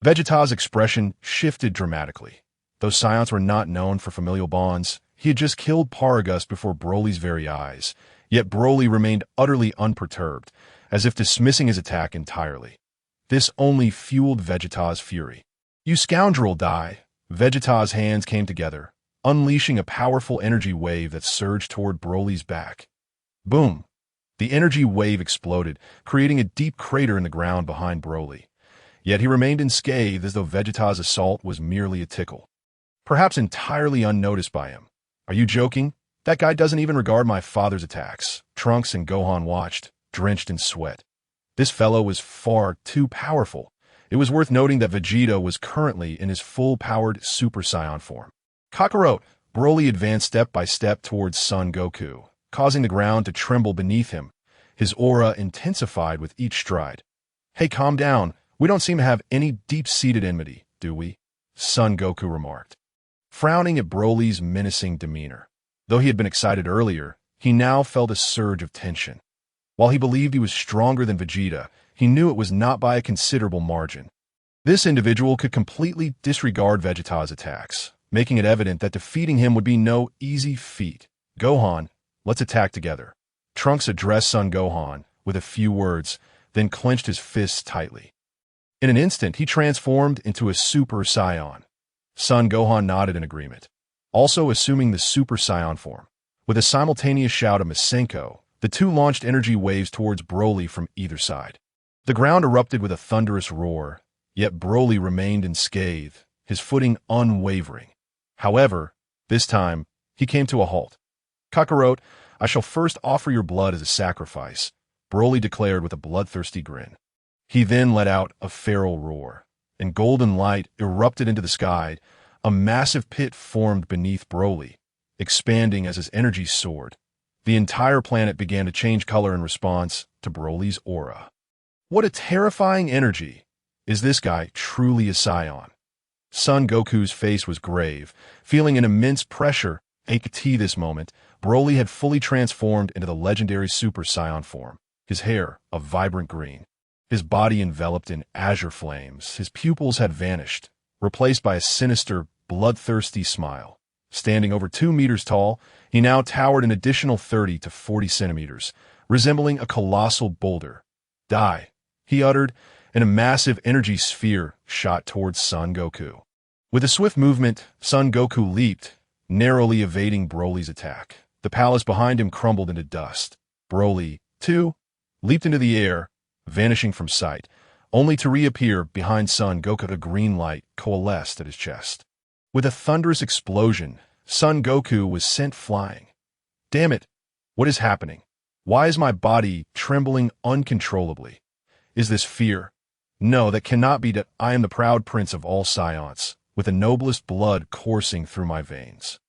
Vegeta's expression shifted dramatically. Though Saiyans were not known for familial bonds, he had just killed Paragus before Broly's very eyes, yet Broly remained utterly unperturbed, as if dismissing his attack entirely. This only fueled Vegeta's fury. You scoundrel, die! Vegeta's hands came together, unleashing a powerful energy wave that surged toward Broly's back. Boom! The energy wave exploded, creating a deep crater in the ground behind Broly. Yet he remained unscathed as though Vegeta's assault was merely a tickle. Perhaps entirely unnoticed by him. Are you joking? That guy doesn't even regard my father's attacks. Trunks and Gohan watched, drenched in sweat. This fellow was far too powerful. It was worth noting that Vegeta was currently in his full-powered Super Saiyan form. Kakarot, Broly advanced step by step towards Son Goku, causing the ground to tremble beneath him. His aura intensified with each stride. "Hey, calm down. We don't seem to have any deep-seated enmity, do we?" Son Goku remarked, frowning at Broly's menacing demeanor. Though he had been excited earlier, he now felt a surge of tension. While he believed he was stronger than Vegeta, he knew it was not by a considerable margin. This individual could completely disregard Vegeta's attacks, making it evident that defeating him would be no easy feat. "Gohan, let's attack together." Trunks addressed Son Gohan with a few words, then clenched his fists tightly. In an instant, he transformed into a Super Saiyan. Son Gohan nodded in agreement, also assuming the Super Saiyan form. With a simultaneous shout of Masenko, the two launched energy waves towards Broly from either side. The ground erupted with a thunderous roar, yet Broly remained unscathed, his footing unwavering. However, this time, he came to a halt. "Kakarot, I shall first offer your blood as a sacrifice," Broly declared with a bloodthirsty grin. He then let out a feral roar, and golden light erupted into the sky. A massive pit formed beneath Broly, expanding as his energy soared. The entire planet began to change color in response to Broly's aura. What a terrifying energy! Is this guy truly a Saiyan? Son Goku's face was grave, feeling an immense pressure. At this moment, Broly had fully transformed into the legendary Super Saiyan form, his hair a vibrant green, his body enveloped in azure flames. His pupils had vanished, replaced by a sinister, bloodthirsty smile. Standing over 2 meters tall, he now towered an additional 30 to 40 centimeters, resembling a colossal boulder. "Die," he uttered, and a massive energy sphere shot towards Son Goku. With a swift movement, Son Goku leaped, narrowly evading Broly's attack. The palace behind him crumbled into dust. Broly, too, leaped into the air, vanishing from sight, only to reappear behind Son Goku. A green light coalesced at his chest. With a thunderous explosion, Son Goku was sent flying. "Damn it! What is happening? Why is my body trembling uncontrollably? Is this fear? No, that cannot be. That I am the proud prince of all Saiyans, with the noblest blood coursing through my veins."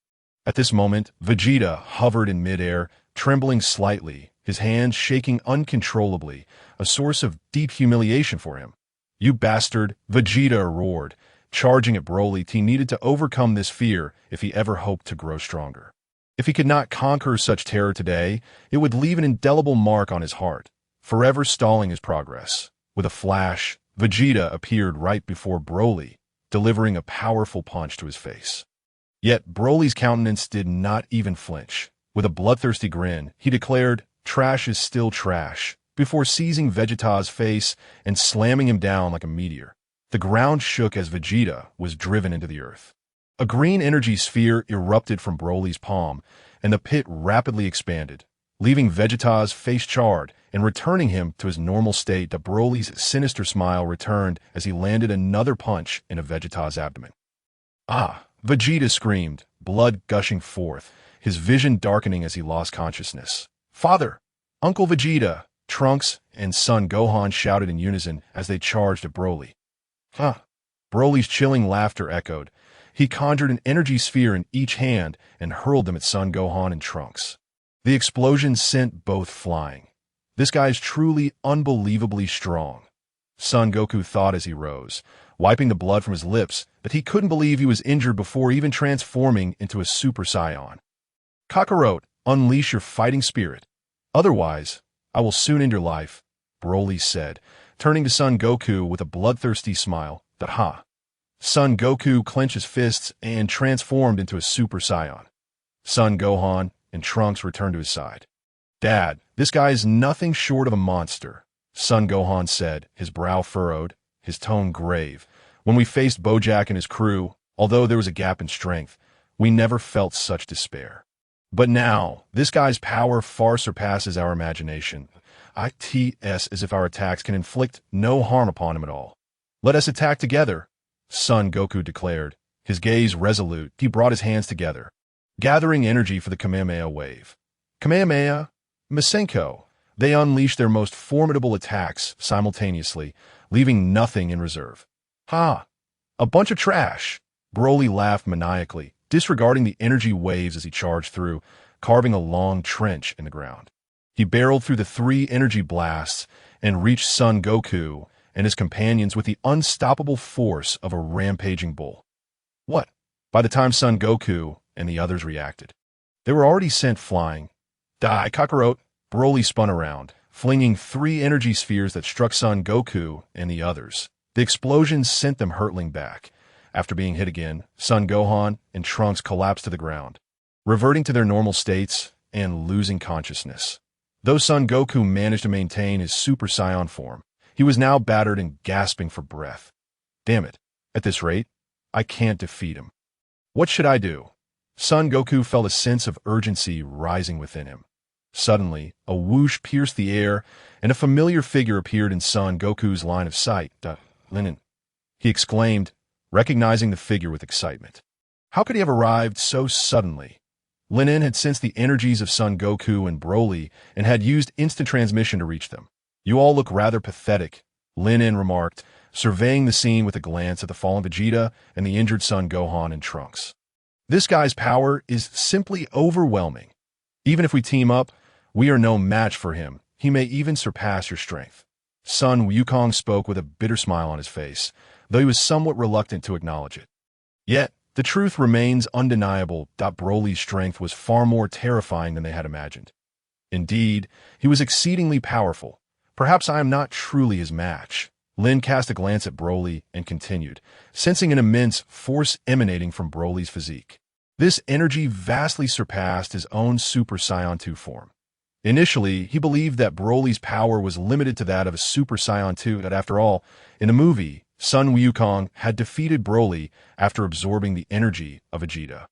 At this moment, Vegeta hovered in midair, trembling slightly, his hands shaking uncontrollably, a source of deep humiliation for him. "You bastard!" Vegeta roared, charging at Broly. He needed to overcome this fear if he ever hoped to grow stronger. If he could not conquer such terror today, it would leave an indelible mark on his heart, forever stalling his progress. With a flash, Vegeta appeared right before Broly, delivering a powerful punch to his face. Yet Broly's countenance did not even flinch. With a bloodthirsty grin, he declared, "Trash is still trash," before seizing Vegeta's face and slamming him down like a meteor. The ground shook as Vegeta was driven into the earth. A green energy sphere erupted from Broly's palm, and the pit rapidly expanded, leaving Vegeta's face charred and returning him to his normal state. Broly's sinister smile returned as he landed another punch into Vegeta's abdomen. "Ah!" Vegeta screamed, blood gushing forth, his vision darkening as he lost consciousness. "Father! Uncle Vegeta!" Trunks and Son Gohan shouted in unison as they charged at Broly. "Huh!" Broly's chilling laughter echoed. He conjured an energy sphere in each hand and hurled them at Son Gohan and Trunks. The explosion sent both flying. "This guy's truly unbelievably strong," Son Goku thought as he rose, wiping the blood from his lips, but he couldn't believe he was injured before even transforming into a Super Saiyan. "Kakarot, unleash your fighting spirit. Otherwise, I will soon end your life," Broly said, turning to Son Goku with a bloodthirsty smile. "Ha!" Son Goku clenched his fists and transformed into a Super Saiyan. Son Gohan and Trunks returned to his side. "Dad, this guy is nothing short of a monster," Son Gohan said, his brow furrowed, his tone grave. "When we faced Bojack and his crew, although there was a gap in strength, we never felt such despair. But now, this guy's power far surpasses our imagination. It's as if our attacks can inflict no harm upon him at all. Let us attack together," Son Goku declared, his gaze resolute. He brought his hands together, gathering energy for the Kamehameha wave. Kamehameha, Masenko. They unleashed their most formidable attacks simultaneously, leaving nothing in reserve. Ha! A bunch of trash! Broly laughed maniacally, disregarding the energy waves as he charged through, carving a long trench in the ground. He barreled through the 3 energy blasts and reached Son Goku and his companions with the unstoppable force of a rampaging bull. What? By the time Son Goku and the others reacted, they were already sent flying. Die, Kakarot! Broly spun around, flinging 3 energy spheres that struck Son Goku and the others. The explosions sent them hurtling back. After being hit again, Son Gohan and Trunks collapsed to the ground, reverting to their normal states and losing consciousness. Though Son Goku managed to maintain his Super Saiyan form, he was now battered and gasping for breath. Damn it. At this rate, I can't defeat him. What should I do? Son Goku felt a sense of urgency rising within him. Suddenly, a whoosh pierced the air, and a familiar figure appeared in Son Goku's line of sight. Lin En, he exclaimed, recognizing the figure with excitement. How could he have arrived so suddenly? Lin En had sensed the energies of Son Goku and Broly and had used instant transmission to reach them. You all look rather pathetic, Lin En remarked, surveying the scene with a glance at the fallen Vegeta and the injured Son Gohan and Trunks. This guy's power is simply overwhelming. Even if we team up, we are no match for him. He may even surpass your strength. Son Wukong spoke with a bitter smile on his face, though he was somewhat reluctant to acknowledge it. Yet, the truth remains undeniable that Broly's strength was far more terrifying than they had imagined. Indeed, he was exceedingly powerful. Perhaps I am not truly his match. Lin cast a glance at Broly and continued, sensing an immense force emanating from Broly's physique. This energy vastly surpassed his own Super Saiyan 2 form. Initially, he believed that Broly's power was limited to that of a Super Saiyan 2, but after all, in the movie, Son Wukong had defeated Broly after absorbing the energy of Vegeta,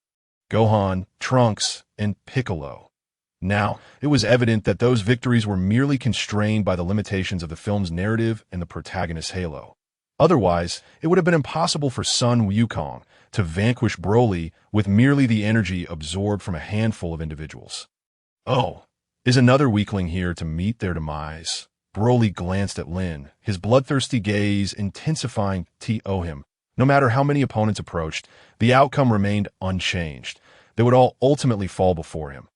Gohan, Trunks, and Piccolo. Now, it was evident that those victories were merely constrained by the limitations of the film's narrative and the protagonist's halo. Otherwise, it would have been impossible for Son Wukong to vanquish Broly with merely the energy absorbed from a handful of individuals. Oh, is another weakling here to meet their demise? Broly glanced at Lin, his bloodthirsty gaze intensifying to him. No matter how many opponents approached, the outcome remained unchanged. They would all ultimately fall before him.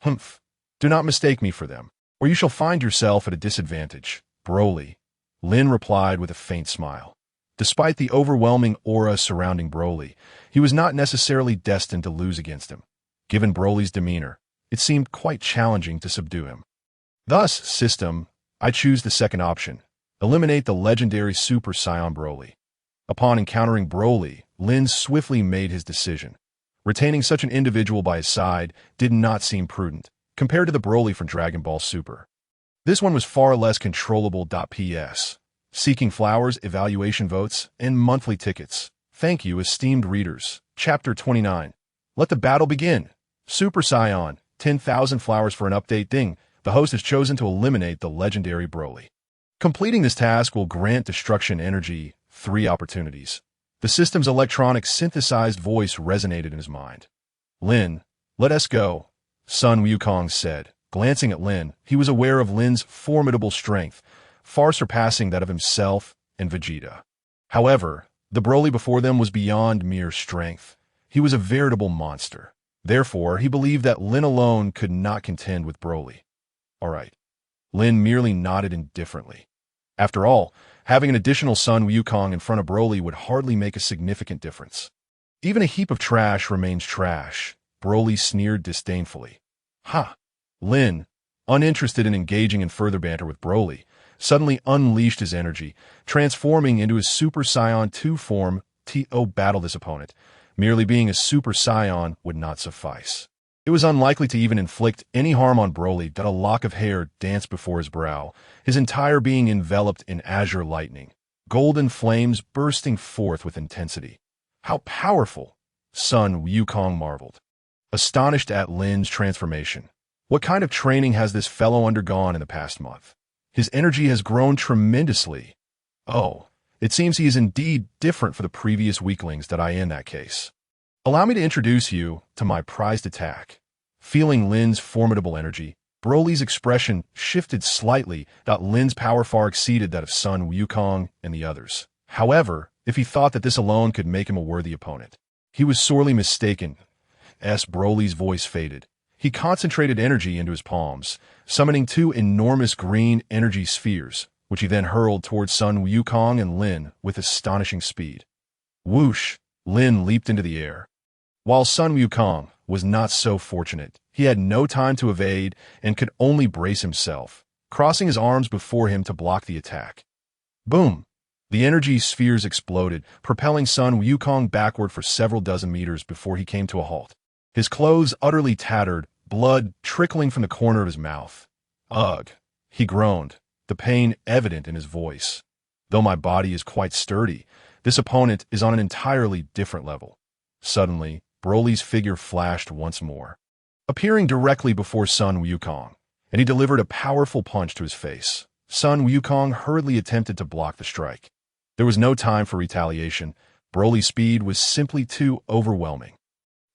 Humph, do not mistake me for them, or you shall find yourself at a disadvantage, Broly. Lin replied with a faint smile. Despite the overwhelming aura surrounding Broly, he was not necessarily destined to lose against him. Given Broly's demeanor, it seemed quite challenging to subdue him. Thus, system, I choose the second option. Eliminate the legendary Super Saiyan Broly. Upon encountering Broly, Lin swiftly made his decision. Retaining such an individual by his side did not seem prudent, compared to the Broly from Dragon Ball Super. This one was far less controllable. PS. Seeking flowers, evaluation votes, and monthly tickets. Thank you, esteemed readers. Chapter 29. Let the battle begin. Super Saiyan, 10,000 flowers for an update. Ding. The host has chosen to eliminate the legendary Broly. Completing this task will grant destruction energy 3 opportunities. The system's electronic synthesized voice resonated in his mind. Lin, let us go, Son Wukong said. Glancing at Lin, he was aware of Lin's formidable strength, far surpassing that of himself and Vegeta. However, the Broly before them was beyond mere strength. He was a veritable monster. Therefore, he believed that Lin alone could not contend with Broly. All right. Lin merely nodded indifferently. After all, having an additional Son Wukong in front of Broly would hardly make a significant difference. Even a heap of trash remains trash, Broly sneered disdainfully. Ha! Lin, uninterested in engaging in further banter with Broly, suddenly unleashed his energy, transforming into his Super Saiyan 2 form to battle this opponent. Merely being a Super Saiyan would not suffice. It was unlikely to even inflict any harm on Broly that a lock of hair danced before his brow, his entire being enveloped in azure lightning, golden flames bursting forth with intensity. How powerful! Son Wukong marveled, astonished at Lin's transformation. What kind of training has this fellow undergone in the past month? His energy has grown tremendously. Oh, it seems he is indeed different from the previous weaklings that I in that case. Allow me to introduce you to my prized attack. Feeling Lin's formidable energy, Broly's expression shifted slightly. Lin's power far exceeded that of Sun Wukong and the others. However, if he thought that this alone could make him a worthy opponent, he was sorely mistaken. Broly's voice faded. He concentrated energy into his palms, summoning two enormous green energy spheres, which he then hurled towards Sun Wukong and Lin with astonishing speed. Whoosh! Lin leaped into the air. While Sun Wukong was not so fortunate, he had no time to evade and could only brace himself, crossing his arms before him to block the attack. Boom! The energy spheres exploded, propelling Sun Wukong backward for several dozen meters before he came to a halt. His clothes utterly tattered, blood trickling from the corner of his mouth. Ugh! He groaned, the pain evident in his voice. Though my body is quite sturdy, this opponent is on an entirely different level. Suddenly, Broly's figure flashed once more, appearing directly before Sun Wukong, and he delivered a powerful punch to his face. Sun Wukong hurriedly attempted to block the strike. There was no time for retaliation. Broly's speed was simply too overwhelming.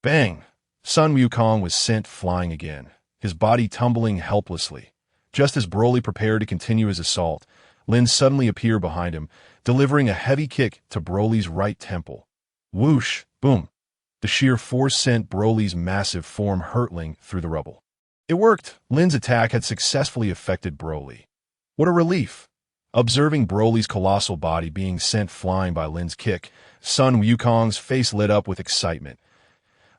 Bang! Sun Wukong was sent flying again, his body tumbling helplessly. Just as Broly prepared to continue his assault, Lin suddenly appeared behind him, delivering a heavy kick to Broly's right temple. Whoosh! Boom! The sheer force sent Broly's massive form hurtling through the rubble. It worked! Lin's attack had successfully affected Broly. What a relief! Observing Broly's colossal body being sent flying by Lin's kick, Sun Wukong's face lit up with excitement.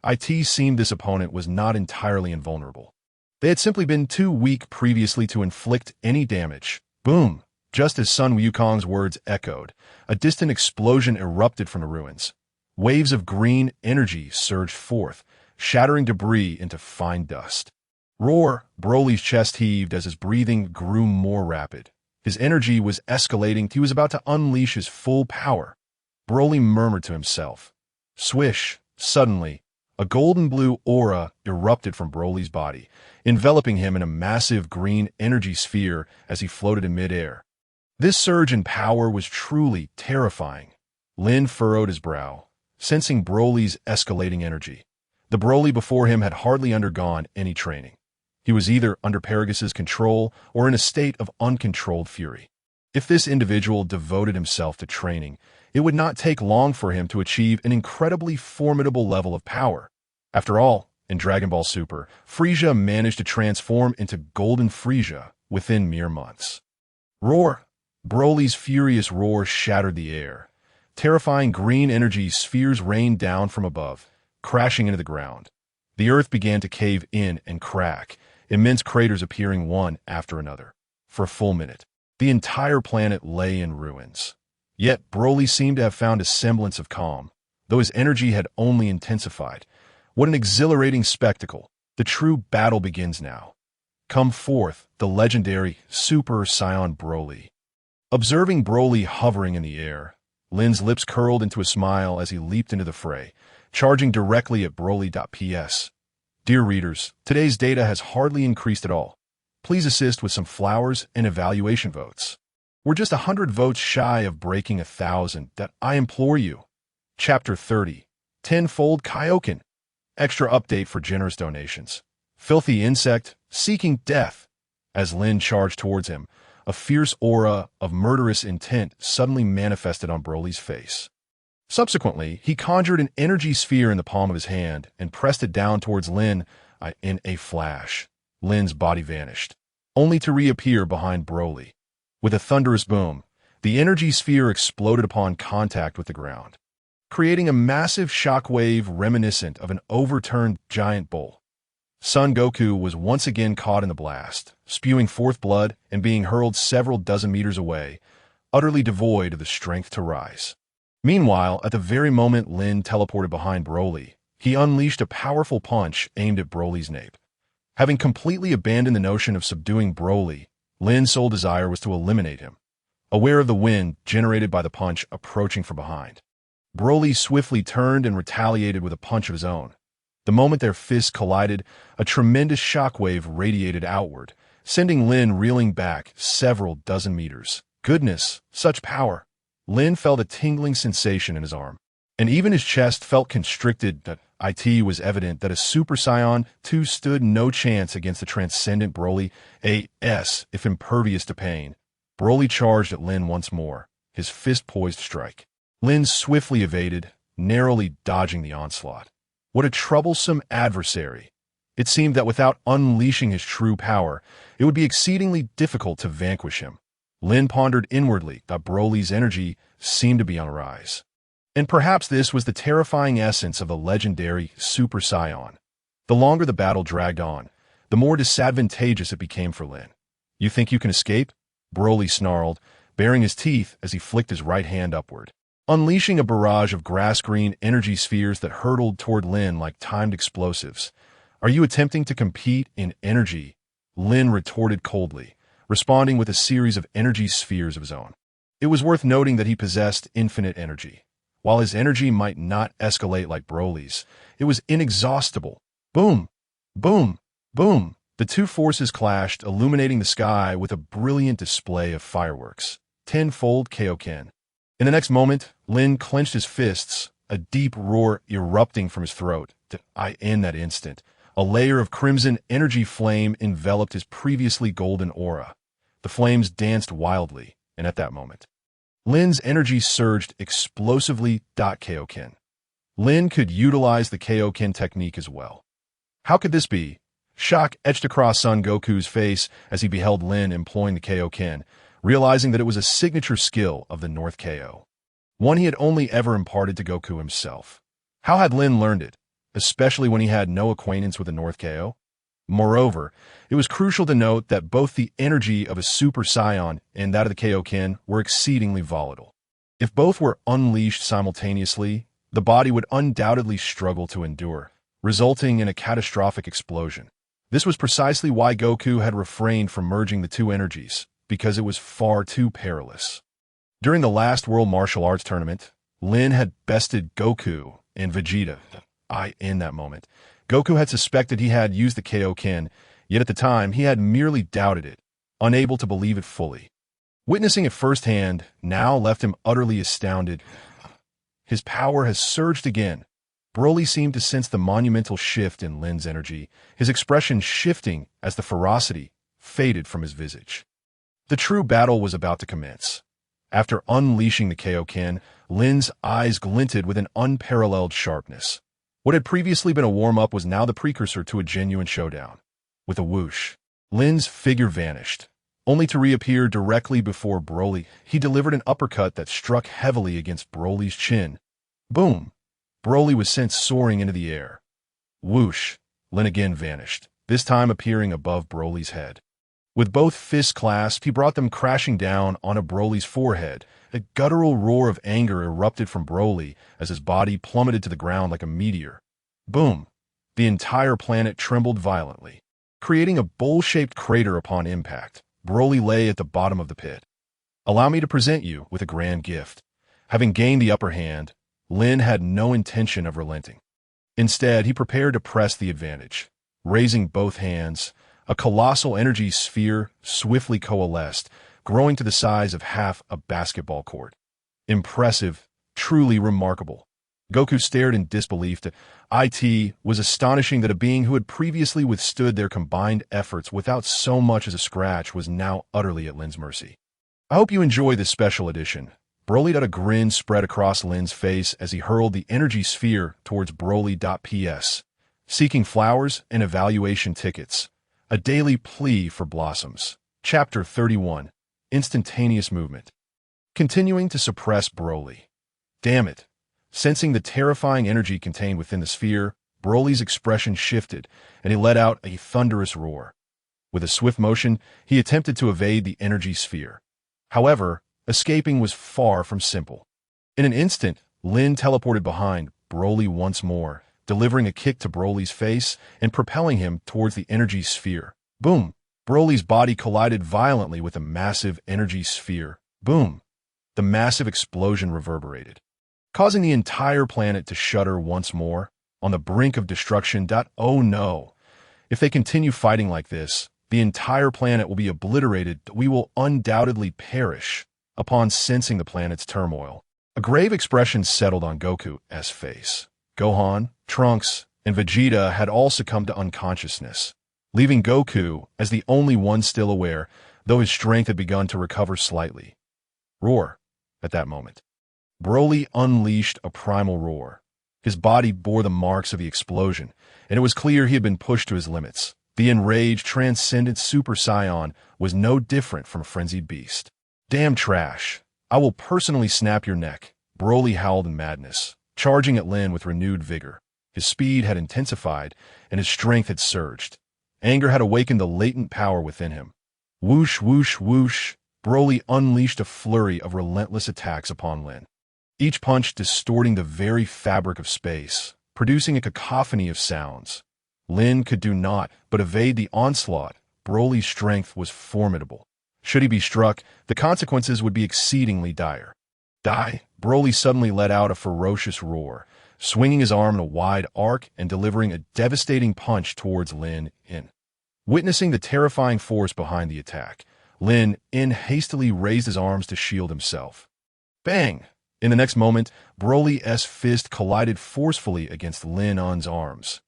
It seemed this opponent was not entirely invulnerable. They had simply been too weak previously to inflict any damage. Boom! Just as Sun Wukong's words echoed, a distant explosion erupted from the ruins. Waves of green energy surged forth, shattering debris into fine dust. Roar! Broly's chest heaved as his breathing grew more rapid. His energy was escalating. He was about to unleash his full power. Broly murmured to himself. Swish! Suddenly, a golden-blue aura erupted from Broly's body, enveloping him in a massive green energy sphere as he floated in midair. This surge in power was truly terrifying. Lin furrowed his brow, sensing Broly's escalating energy. The Broly before him had hardly undergone any training. He was either under Paragus' control or in a state of uncontrolled fury. If this individual devoted himself to training, it would not take long for him to achieve an incredibly formidable level of power. After all, in Dragon Ball Super, Frieza managed to transform into Golden Frieza within mere months. Roar! Broly's furious roar shattered the air. Terrifying green energy spheres rained down from above, crashing into the ground. The earth began to cave in and crack, immense craters appearing one after another. For a full minute, the entire planet lay in ruins. Yet Broly seemed to have found a semblance of calm, though his energy had only intensified. What an exhilarating spectacle! The true battle begins now. Come forth, the legendary Super Saiyan Broly. Observing Broly hovering in the air, Lin's lips curled into a smile as he leaped into the fray, charging directly at Broly.ps. Dear readers, today's data has hardly increased at all. Please assist with some flowers and evaluation votes. We're just 100 votes shy of breaking 1,000, that I implore you. Chapter 30, Tenfold Kaioken. Extra update for generous donations. Filthy insect, seeking death. As Lin charged towards him, a fierce aura of murderous intent suddenly manifested on Broly's face. Subsequently, he conjured an energy sphere in the palm of his hand and pressed it down towards Lin. In a flash, Lin's body vanished, only to reappear behind Broly. With a thunderous boom, the energy sphere exploded upon contact with the ground, creating a massive shockwave reminiscent of an overturned giant bowl. Son Goku was once again caught in the blast, spewing forth blood and being hurled several dozen meters away, utterly devoid of the strength to rise. Meanwhile, at the very moment Lin teleported behind Broly, he unleashed a powerful punch aimed at Broly's nape. Having completely abandoned the notion of subduing Broly, Lin's sole desire was to eliminate him, aware of the wind generated by the punch approaching from behind. Broly swiftly turned and retaliated with a punch of his own. The moment their fists collided, a tremendous shockwave radiated outward, sending Lin reeling back several dozen meters. Goodness, such power! Lin felt a tingling sensation in his arm, and even his chest felt constricted. it was evident that a Super Saiyan 2 stood no chance against the transcendent Broly A.S. if impervious to pain. Broly charged at Lin once more, his fist poised to strike. Lin swiftly evaded, narrowly dodging the onslaught. What a troublesome adversary! It seemed that without unleashing his true power, it would be exceedingly difficult to vanquish him. Lin pondered inwardly that Broly's energy seemed to be on a rise. And perhaps this was the terrifying essence of the legendary Super Saiyan. The longer the battle dragged on, the more disadvantageous it became for Lin. "You think you can escape?" Broly snarled, baring his teeth as he flicked his right hand upward, unleashing a barrage of grass-green energy spheres that hurtled toward Lin like timed explosives. "Are you attempting to compete in energy?" Lin retorted coldly, responding with a series of energy spheres of his own. It was worth noting that he possessed infinite energy. While his energy might not escalate like Broly's, it was inexhaustible. Boom! Boom! Boom! The two forces clashed, illuminating the sky with a brilliant display of fireworks. Tenfold Kaioken. In the next moment, Lin clenched his fists, a deep roar erupting from his throat. In that instant, a layer of crimson energy flame enveloped his previously golden aura. The flames danced wildly, and at that moment, Lin's energy surged explosively. Kaioken. Lin could utilize the Kaioken technique as well. How could this be? Shock etched across Son Goku's face as he beheld Lin employing the Kaioken, realizing that it was a signature skill of the North KO, one he had only ever imparted to Goku himself. How had Lin learned it, especially when he had no acquaintance with the North KO? Moreover, it was crucial to note that both the energy of a Super Saiyan and that of the Kaioken were exceedingly volatile. If both were unleashed simultaneously, the body would undoubtedly struggle to endure, resulting in a catastrophic explosion. This was precisely why Goku had refrained from merging the two energies, because it was far too perilous. During the last World Martial Arts Tournament, Lin had bested Goku and Vegeta. In that moment, Goku had suspected he had used the Kaioken, yet at the time he had merely doubted it, unable to believe it fully. Witnessing it firsthand now left him utterly astounded. His power has surged again. Broly seemed to sense the monumental shift in Lin's energy, his expression shifting as the ferocity faded from his visage. The true battle was about to commence. After unleashing the Kaioken, Lin's eyes glinted with an unparalleled sharpness. What had previously been a warm-up was now the precursor to a genuine showdown. With a whoosh, Lin's figure vanished, only to reappear directly before Broly. He delivered an uppercut that struck heavily against Broly's chin. Boom! Broly was sent soaring into the air. Whoosh! Lin again vanished, this time appearing above Broly's head. With both fists clasped, he brought them crashing down onto Broly's forehead. A guttural roar of anger erupted from Broly as his body plummeted to the ground like a meteor. Boom! The entire planet trembled violently, creating a bowl-shaped crater upon impact. Broly lay at the bottom of the pit. "Allow me to present you with a grand gift." Having gained the upper hand, Lin had no intention of relenting. Instead, he prepared to press the advantage. Raising both hands, a colossal energy sphere swiftly coalesced, growing to the size of half a basketball court. Impressive, truly remarkable. Goku stared in disbelief. It was astonishing that a being who had previously withstood their combined efforts without so much as a scratch was now utterly at Lin's mercy. "I hope you enjoy this special edition." Broly let a grin spread across Lin's face as he hurled the energy sphere towards Broly.ps, seeking flowers and evaluation tickets. A daily plea for blossoms. Chapter 31. Instantaneous movement. Continuing to suppress Broly. Damn it. Sensing the terrifying energy contained within the sphere, Broly's expression shifted, and he let out a thunderous roar. With a swift motion, he attempted to evade the energy sphere. However, escaping was far from simple. In an instant, Lin teleported behind Broly once more, delivering a kick to Broly's face and propelling him towards the energy sphere. Boom! Broly's body collided violently with a massive energy sphere. Boom! The massive explosion reverberated, causing the entire planet to shudder once more, on the brink of destruction. Oh no! If they continue fighting like this, the entire planet will be obliterated. We will undoubtedly perish. Upon sensing the planet's turmoil, a grave expression settled on Goku's face. Gohan, Trunks, and Vegeta had all succumbed to unconsciousness, leaving Goku as the only one still aware, though his strength had begun to recover slightly. Roar. At that moment, Broly unleashed a primal roar. His body bore the marks of the explosion, and it was clear he had been pushed to his limits. The enraged, transcendent Super Saiyan was no different from a frenzied beast. Damn trash. I will personally snap your neck, Broly howled in madness, charging at Lin with renewed vigor. His speed had intensified, and his strength had surged. Anger had awakened the latent power within him. Whoosh, whoosh, whoosh, Broly unleashed a flurry of relentless attacks upon Lin, each punch distorting the very fabric of space, producing a cacophony of sounds. Lin could do naught but evade the onslaught. Broly's strength was formidable. Should he be struck, the consequences would be exceedingly dire. Die! Broly suddenly let out a ferocious roar, swinging his arm in a wide arc and delivering a devastating punch towards Lin En. Witnessing the terrifying force behind the attack, Lin En hastily raised his arms to shield himself. Bang! In the next moment, Broly's fist collided forcefully against Lin En's arms.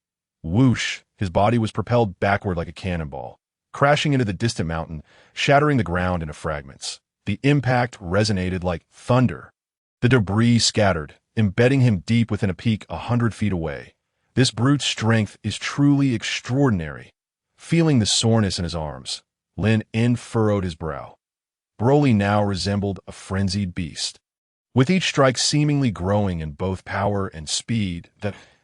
Whoosh! His body was propelled backward like a cannonball, crashing into the distant mountain, shattering the ground into fragments. The impact resonated like thunder. The debris scattered, embedding him deep within a peak 100 feet away. This brute's strength is truly extraordinary. Feeling the soreness in his arms, Lin En furrowed his brow. Broly now resembled a frenzied beast, with each strike seemingly growing in both power and speed.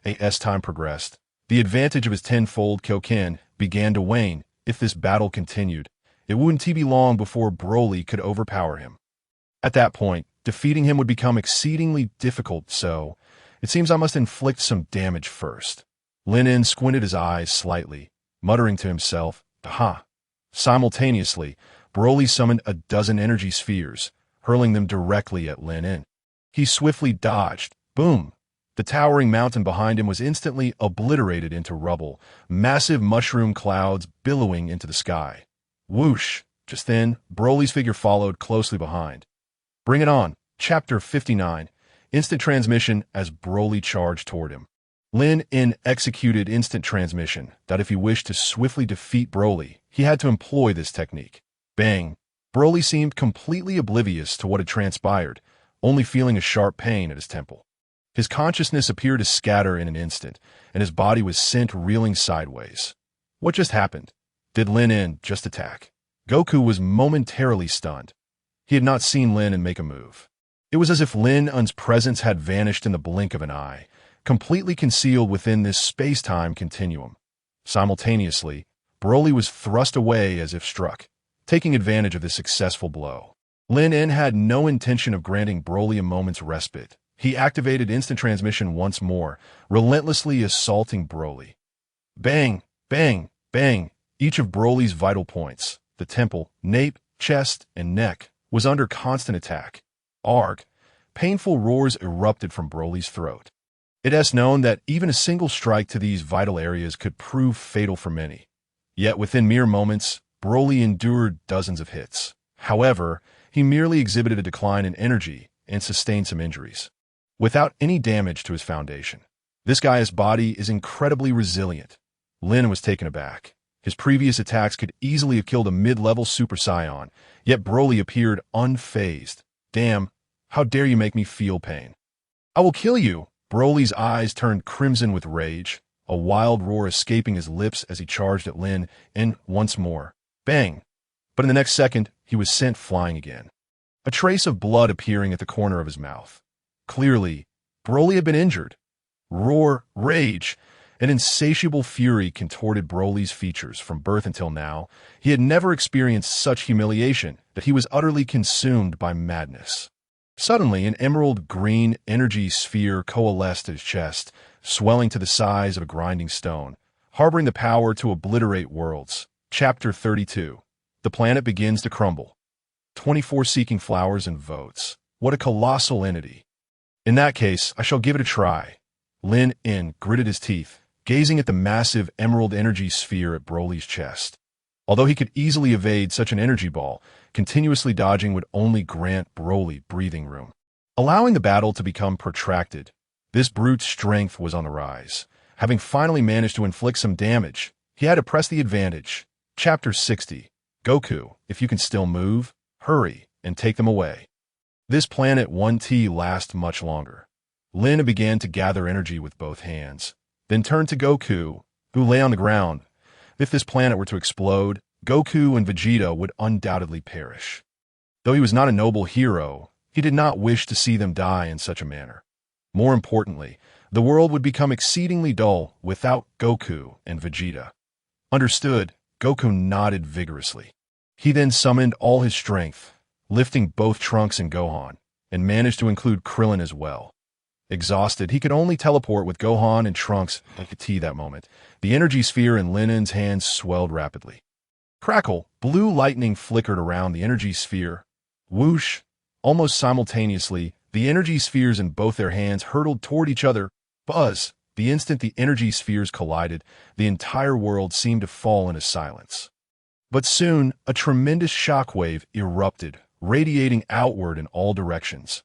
As time progressed, the advantage of his tenfold Kyoken began to wane. If this battle continued, it wouldn't be long before Broly could overpower him. At that point, defeating him would become exceedingly difficult, so it seems I must inflict some damage first. Lin En squinted his eyes slightly, muttering to himself, "Aha!" Simultaneously, Broly summoned a dozen energy spheres, hurling them directly at Lin En. He swiftly dodged. Boom! The towering mountain behind him was instantly obliterated into rubble, massive mushroom clouds billowing into the sky. Whoosh! Just then, Broly's figure followed closely behind. Bring it on! Chapter 59. Instant transmission as Broly charged toward him. Lin En executed instant transmission that if he wished to swiftly defeat Broly, he had to employ this technique. Bang! Broly seemed completely oblivious to what had transpired, only feeling a sharp pain at his temple. His consciousness appeared to scatter in an instant, and his body was sent reeling sideways. What just happened? Did Lin En just attack? Goku was momentarily stunned. He had not seen Lin En make a move. It was as if Lin En's presence had vanished in the blink of an eye, completely concealed within this space-time continuum. Simultaneously, Broly was thrust away as if struck, taking advantage of this successful blow. Lin En had no intention of granting Broly a moment's respite. He activated instant transmission once more, relentlessly assaulting Broly. Bang! Bang! Bang! Each of Broly's vital points, the temple, nape, chest, and neck, was under constant attack. Arg! Painful roars erupted from Broly's throat. It is known that even a single strike to these vital areas could prove fatal for many. Yet within mere moments, Broly endured dozens of hits. However, he merely exhibited a decline in energy and sustained some injuries, without any damage to his foundation. This guy's body is incredibly resilient. Lin was taken aback. His previous attacks could easily have killed a mid-level Super Saiyan, yet Broly appeared unfazed. Damn, how dare you make me feel pain? I will kill you! Broly's eyes turned crimson with rage, a wild roar escaping his lips as he charged at Lin En once more. Bang! But in the next second, he was sent flying again, a trace of blood appearing at the corner of his mouth. Clearly, Broly had been injured. Roar, rage, an insatiable fury contorted Broly's features from birth until now. He had never experienced such humiliation that he was utterly consumed by madness. Suddenly, an emerald-green energy sphere coalesced at his chest, swelling to the size of a grinding stone, harboring the power to obliterate worlds. Chapter 32. The planet begins to crumble. 24 seeking flowers and votes. What a colossal entity. In that case, I shall give it a try. Lin En gritted his teeth, gazing at the massive emerald energy sphere at Broly's chest. Although he could easily evade such an energy ball, continuously dodging would only grant Broly breathing room, allowing the battle to become protracted. This brute's strength was on the rise. Having finally managed to inflict some damage, he had to press the advantage. Chapter 60. Goku, if you can still move, hurry and take them away. This planet 1T lasts much longer. Lin began to gather energy with both hands, then turned to Goku, who lay on the ground. If this planet were to explode, Goku and Vegeta would undoubtedly perish. Though he was not a noble hero, he did not wish to see them die in such a manner. More importantly, the world would become exceedingly dull without Goku and Vegeta. Understood, Goku nodded vigorously. He then summoned all his strength, lifting both Trunks and Gohan, and managed to include Krillin as well. Exhausted, he could only teleport with Gohan and Trunks like a tea that moment. The energy sphere in Lin En's hands swelled rapidly. Crackle, blue lightning flickered around the energy sphere. Whoosh! Almost simultaneously, the energy spheres in both their hands hurtled toward each other. Buzz! The instant the energy spheres collided, the entire world seemed to fall into silence. But soon, a tremendous shockwave erupted, radiating outward in all directions.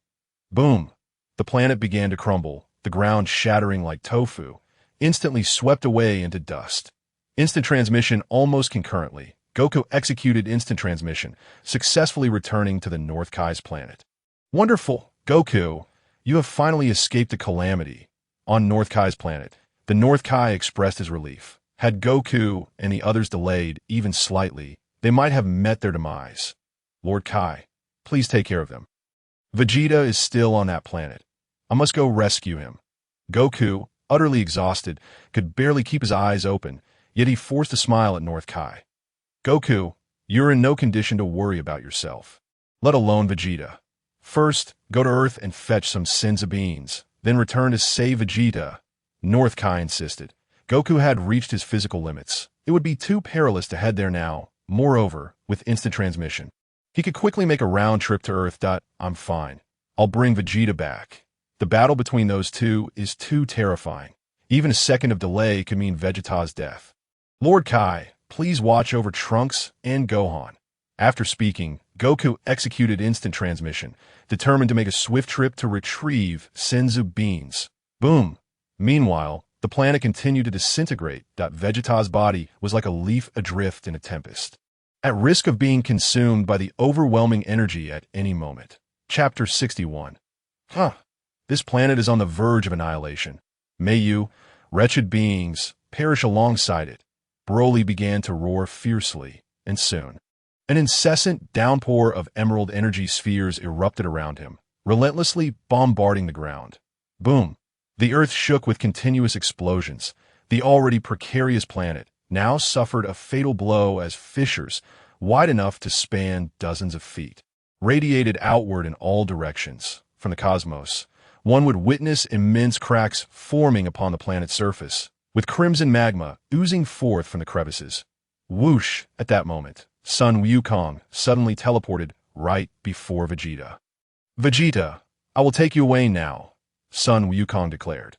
Boom! The planet began to crumble, the ground shattering like tofu, instantly swept away into dust. Instant transmission almost concurrently. Goku executed instant transmission, successfully returning to the North Kai's planet. Wonderful, Goku! You have finally escaped the calamity. On North Kai's planet, the North Kai expressed his relief. Had Goku and the others delayed, even slightly, they might have met their demise. Lord Kai, please take care of them. Vegeta is still on that planet. I must go rescue him. Goku, utterly exhausted, could barely keep his eyes open, yet he forced a smile at North Kai. Goku, you're in no condition to worry about yourself, let alone Vegeta. First, go to Earth and fetch some Senzu beans, then return to save Vegeta. North Kai insisted. Goku had reached his physical limits. It would be too perilous to head there now. Moreover, with instant transmission, he could quickly make a round trip to Earth. I'm fine. I'll bring Vegeta back. The battle between those two is too terrifying. Even a second of delay could mean Vegeta's death. Lord Kai, please watch over Trunks and Gohan. After speaking, Goku executed instant transmission, determined to make a swift trip to retrieve Senzu beans. Boom! Meanwhile, the planet continued to disintegrate. Vegeta's body was like a leaf adrift in a tempest, at risk of being consumed by the overwhelming energy at any moment. Chapter 61. This planet is on the verge of annihilation. May you, wretched beings, perish alongside it. Broly began to roar fiercely, and soon, an incessant downpour of emerald energy spheres erupted around him, relentlessly bombarding the ground. Boom! The earth shook with continuous explosions. The already precarious planet now suffered a fatal blow as fissures, wide enough to span dozens of feet, radiated outward in all directions. From the cosmos, one would witness immense cracks forming upon the planet's surface, with crimson magma oozing forth from the crevices. Whoosh! At that moment, Sun Wukong suddenly teleported right before Vegeta. Vegeta, I will take you away now, Sun Wukong declared.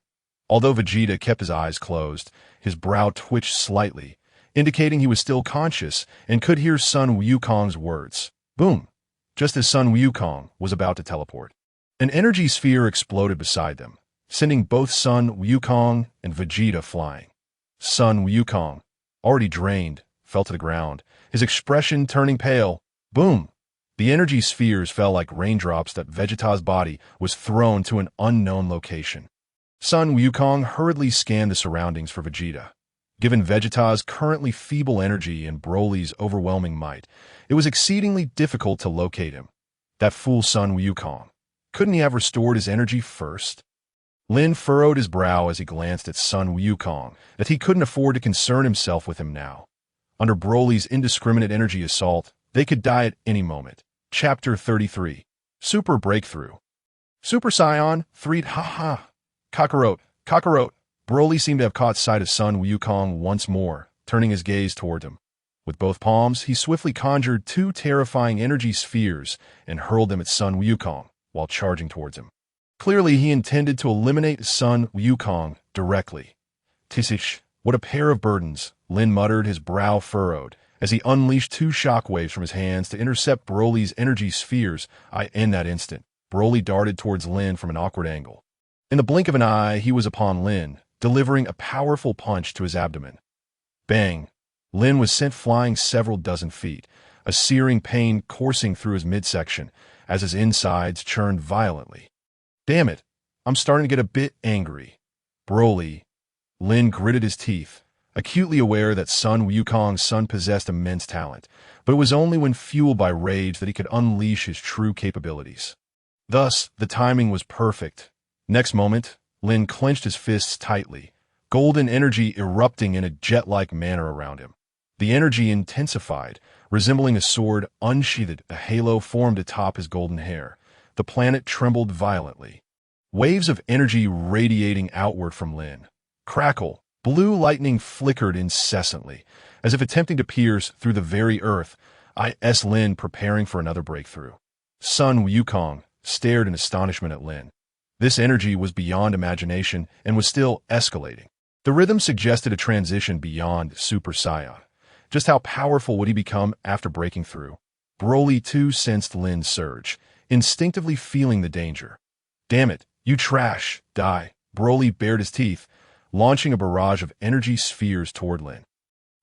Although Vegeta kept his eyes closed, his brow twitched slightly, indicating he was still conscious and could hear Sun Wukong's words. Boom! Just as Sun Wukong was about to teleport, an energy sphere exploded beside them, sending both Sun Wukong and Vegeta flying. Sun Wukong, already drained, fell to the ground, his expression turning pale. Boom! The energy spheres fell like raindrops. Vegeta's body was thrown to an unknown location. Sun Wukong hurriedly scanned the surroundings for Vegeta. Given Vegeta's currently feeble energy and Broly's overwhelming might, it was exceedingly difficult to locate him. That fool Sun Wukong. Couldn't he have restored his energy first? Lin furrowed his brow as he glanced at Sun Wukong, that he couldn't afford to concern himself with him now. Under Broly's indiscriminate energy assault, they could die at any moment. Chapter 33. Super Breakthrough. Super Saiyan 3. Kakarot. Broly seemed to have caught sight of Sun Wukong once more, turning his gaze toward him. With both palms, he swiftly conjured two terrifying energy spheres and hurled them at Sun Wukong while charging towards him. Clearly, he intended to eliminate Sun Wukong directly. Tisish, what a pair of burdens, Lin muttered, his brow furrowed, as he unleashed two shockwaves from his hands to intercept Broly's energy spheres. In that instant, Broly darted towards Lin from an awkward angle. In the blink of an eye, he was upon Lin, delivering a powerful punch to his abdomen. Bang! Lin was sent flying several dozen feet, a searing pain coursing through his midsection as his insides churned violently. Damn it, I'm starting to get a bit angry. Broly. Lin gritted his teeth, acutely aware that Sun Wukong's son possessed immense talent, but it was only when fueled by rage that he could unleash his true capabilities. Thus, the timing was perfect. Next moment, Lin clenched his fists tightly, golden energy erupting in a jet-like manner around him. The energy intensified, resembling a sword unsheathed, a halo formed atop his golden hair. The planet trembled violently. Waves of energy radiating outward from Lin. Crackle, blue lightning flickered incessantly, as if attempting to pierce through the very earth. Lin preparing for another breakthrough. Sun Wukong stared in astonishment at Lin. This energy was beyond imagination and was still escalating. The rhythm suggested a transition beyond Super Saiyan. Just how powerful would he become after breaking through? Broly too sensed Lin's surge, instinctively feeling the danger. Damn it, you trash, die. Broly bared his teeth, launching a barrage of energy spheres toward Lin.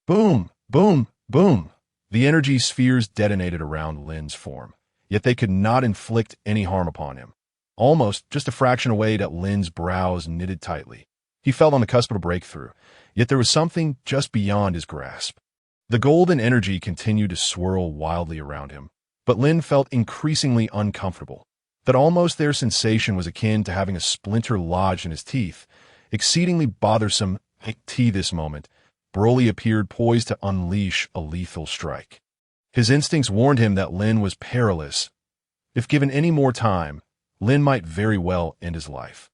Boom, boom, boom. The energy spheres detonated around Lin's form, yet they could not inflict any harm upon him. Almost just a fraction away that Lin's brows knitted tightly. He felt on the cusp of a breakthrough, yet there was something just beyond his grasp. The golden energy continued to swirl wildly around him, but Lin felt increasingly uncomfortable. That almost their sensation was akin to having a splinter lodged in his teeth, exceedingly bothersome. This moment, Broly appeared poised to unleash a lethal strike. His instincts warned him that Lin was perilous. If given any more time, Lin might very well end his life.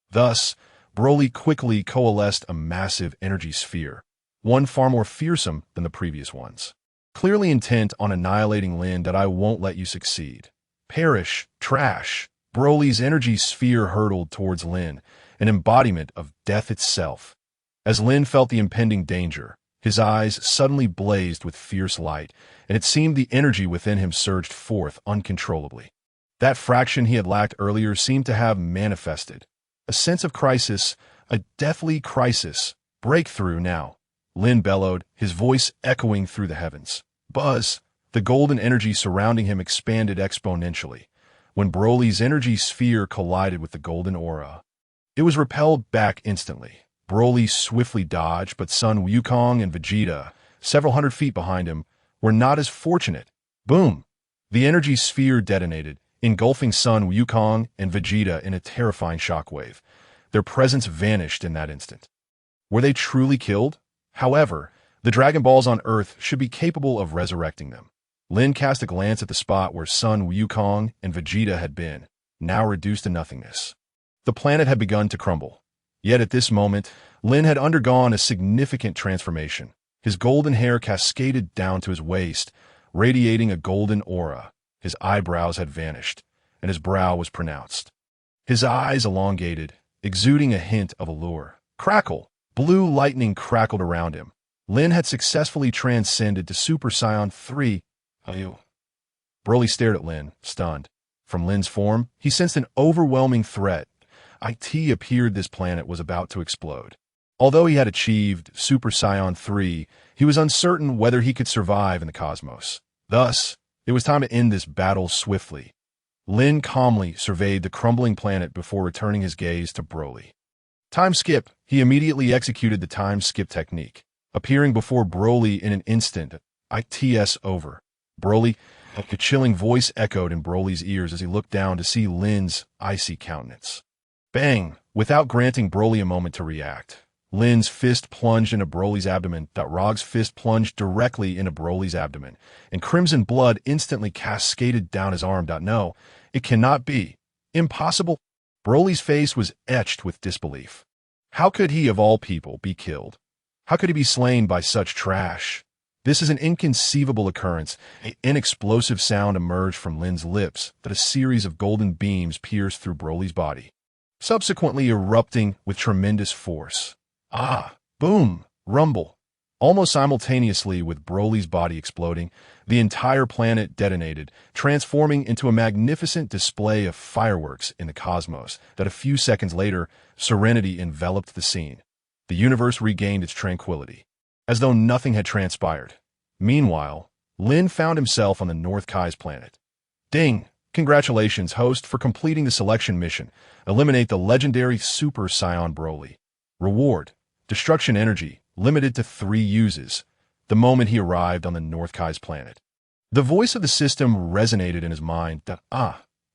Thus, Broly quickly coalesced a massive energy sphere, one far more fearsome than the previous ones. Clearly intent on annihilating Lin, that I won't let you succeed. Perish, trash. Broly's energy sphere hurtled towards Lin, an embodiment of death itself. As Lin felt the impending danger, his eyes suddenly blazed with fierce light, and it seemed the energy within him surged forth uncontrollably. That fraction he had lacked earlier seemed to have manifested. A sense of crisis, a deathly crisis. Breakthrough now. Lin bellowed, his voice echoing through the heavens. Buzz! The golden energy surrounding him expanded exponentially. When Broly's energy sphere collided with the golden aura, it was repelled back instantly. Broly swiftly dodged, but Sun Wukong and Vegeta, several hundred feet behind him, were not as fortunate. Boom! The energy sphere detonated, engulfing Sun Wukong and Vegeta in a terrifying shockwave. Their presence vanished in that instant. Were they truly killed? However, the Dragon Balls on Earth should be capable of resurrecting them. Lin cast a glance at the spot where Sun Wukong and Vegeta had been, now reduced to nothingness. The planet had begun to crumble. Yet at this moment, Lin had undergone a significant transformation. His golden hair cascaded down to his waist, radiating a golden aura. His eyebrows had vanished, and his brow was pronounced. His eyes elongated, exuding a hint of allure. Crackle! Blue lightning crackled around him. Lin had successfully transcended to Super Saiyan 3. Broly stared at Lin, stunned. From Lin's form, he sensed an overwhelming threat. It appeared this planet was about to explode. Although he had achieved Super Saiyan 3, he was uncertain whether he could survive in the cosmos. Thus, it was time to end this battle swiftly. Lin calmly surveyed the crumbling planet before returning his gaze to Broly. Time skip. He immediately executed the time skip technique, appearing before Broly in an instant. It's over. Broly, a chilling voice echoed in Broly's ears as he looked down to see Lin's icy countenance. Bang! Without granting Broly a moment to react, Lin's fist plunged into Broly's abdomen. Rog's fist plunged directly into Broly's abdomen, and crimson blood instantly cascaded down his arm. No, it cannot be. Impossible. Broly's face was etched with disbelief. How could he, of all people, be killed? How could he be slain by such trash? This is an inconceivable occurrence. An explosive sound emerged from Lin's lips that a series of golden beams pierced through Broly's body, subsequently erupting with tremendous force. Boom, rumble. Almost simultaneously with Broly's body exploding, the entire planet detonated, transforming into a magnificent display of fireworks in the cosmos that a few seconds later, serenity enveloped the scene. The universe regained its tranquility, as though nothing had transpired. Meanwhile, Lin found himself on the North Kai's planet. Ding! Congratulations, host, for completing the selection mission. Eliminate the legendary Super Saiyan Broly. Reward: Destruction Energy, limited to 3 uses, the moment he arrived on the North Kai's planet. The voice of the system resonated in his mind that,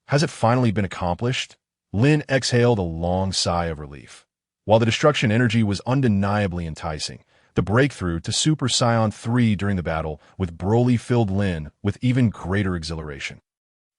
has it finally been accomplished? Lin exhaled a long sigh of relief. While the destruction energy was undeniably enticing, the breakthrough to Super Saiyan 3 during the battle with Broly filled Lin with even greater exhilaration.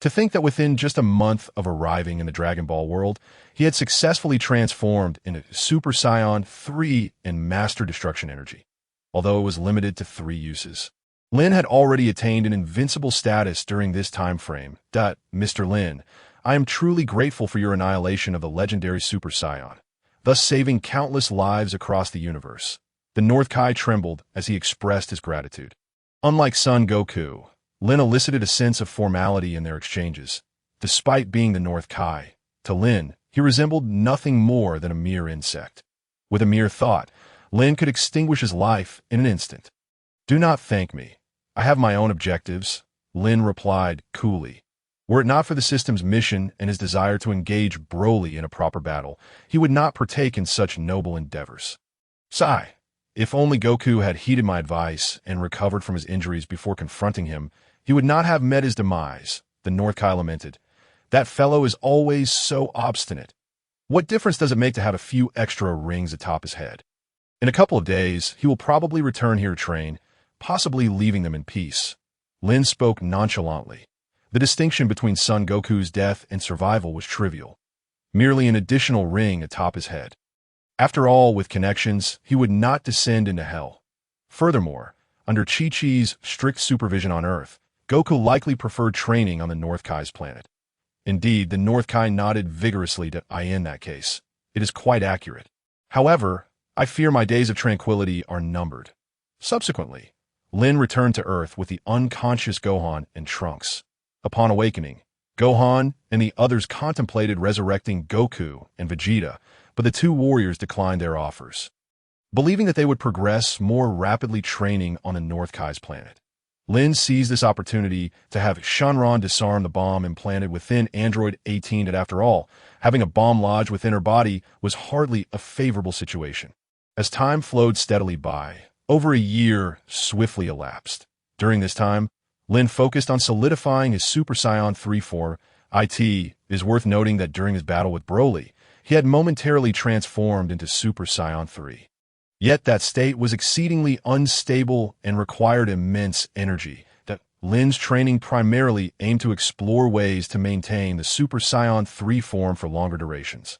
To think that within just a month of arriving in the Dragon Ball world, he had successfully transformed into Super Saiyan 3 and mastered destruction energy, although it was limited to 3 uses. Lin had already attained an invincible status during this time frame. Mr. Lin, I am truly grateful for your annihilation of the legendary Super Saiyan, thus saving countless lives across the universe. The North Kai trembled as he expressed his gratitude. Unlike Son Goku, Lin elicited a sense of formality in their exchanges. Despite being the North Kai, to Lin, he resembled nothing more than a mere insect. With a mere thought, Lin could extinguish his life in an instant. Do not thank me. I have my own objectives, Lin replied coolly. Were it not for the system's mission and his desire to engage Broly in a proper battle, he would not partake in such noble endeavors. Sigh. If only Goku had heeded my advice and recovered from his injuries before confronting him, he would not have met his demise, the North Kai lamented. That fellow is always so obstinate. What difference does it make to have a few extra rings atop his head? In a couple of days, he will probably return here to train, possibly leaving them in peace. Lin spoke nonchalantly. The distinction between Son Goku's death and survival was trivial. Merely an additional ring atop his head. After all, with connections, he would not descend into hell. Furthermore, under Chi-Chi's strict supervision on Earth, Goku likely preferred training on the North Kai's planet. Indeed, the North Kai nodded vigorously to in that case. It is quite accurate. However, I fear my days of tranquility are numbered. Subsequently, Lin returned to Earth with the unconscious Gohan and Trunks. Upon awakening, Gohan and the others contemplated resurrecting Goku and Vegeta, but the 2 warriors declined their offers, believing that they would progress more rapidly training on the North Kai's planet. Lin seized this opportunity to have Shenron disarm the bomb implanted within Android 18 that, after all, having a bomb lodged within her body was hardly a favorable situation. As time flowed steadily by, over a year swiftly elapsed. During this time, Lin focused on solidifying his Super Saiyan 3 form. It is worth noting that during his battle with Broly, he had momentarily transformed into Super Saiyan 3. Yet that state was exceedingly unstable and required immense energy. That Lin's training primarily aimed to explore ways to maintain the Super Saiyan 3 form for longer durations.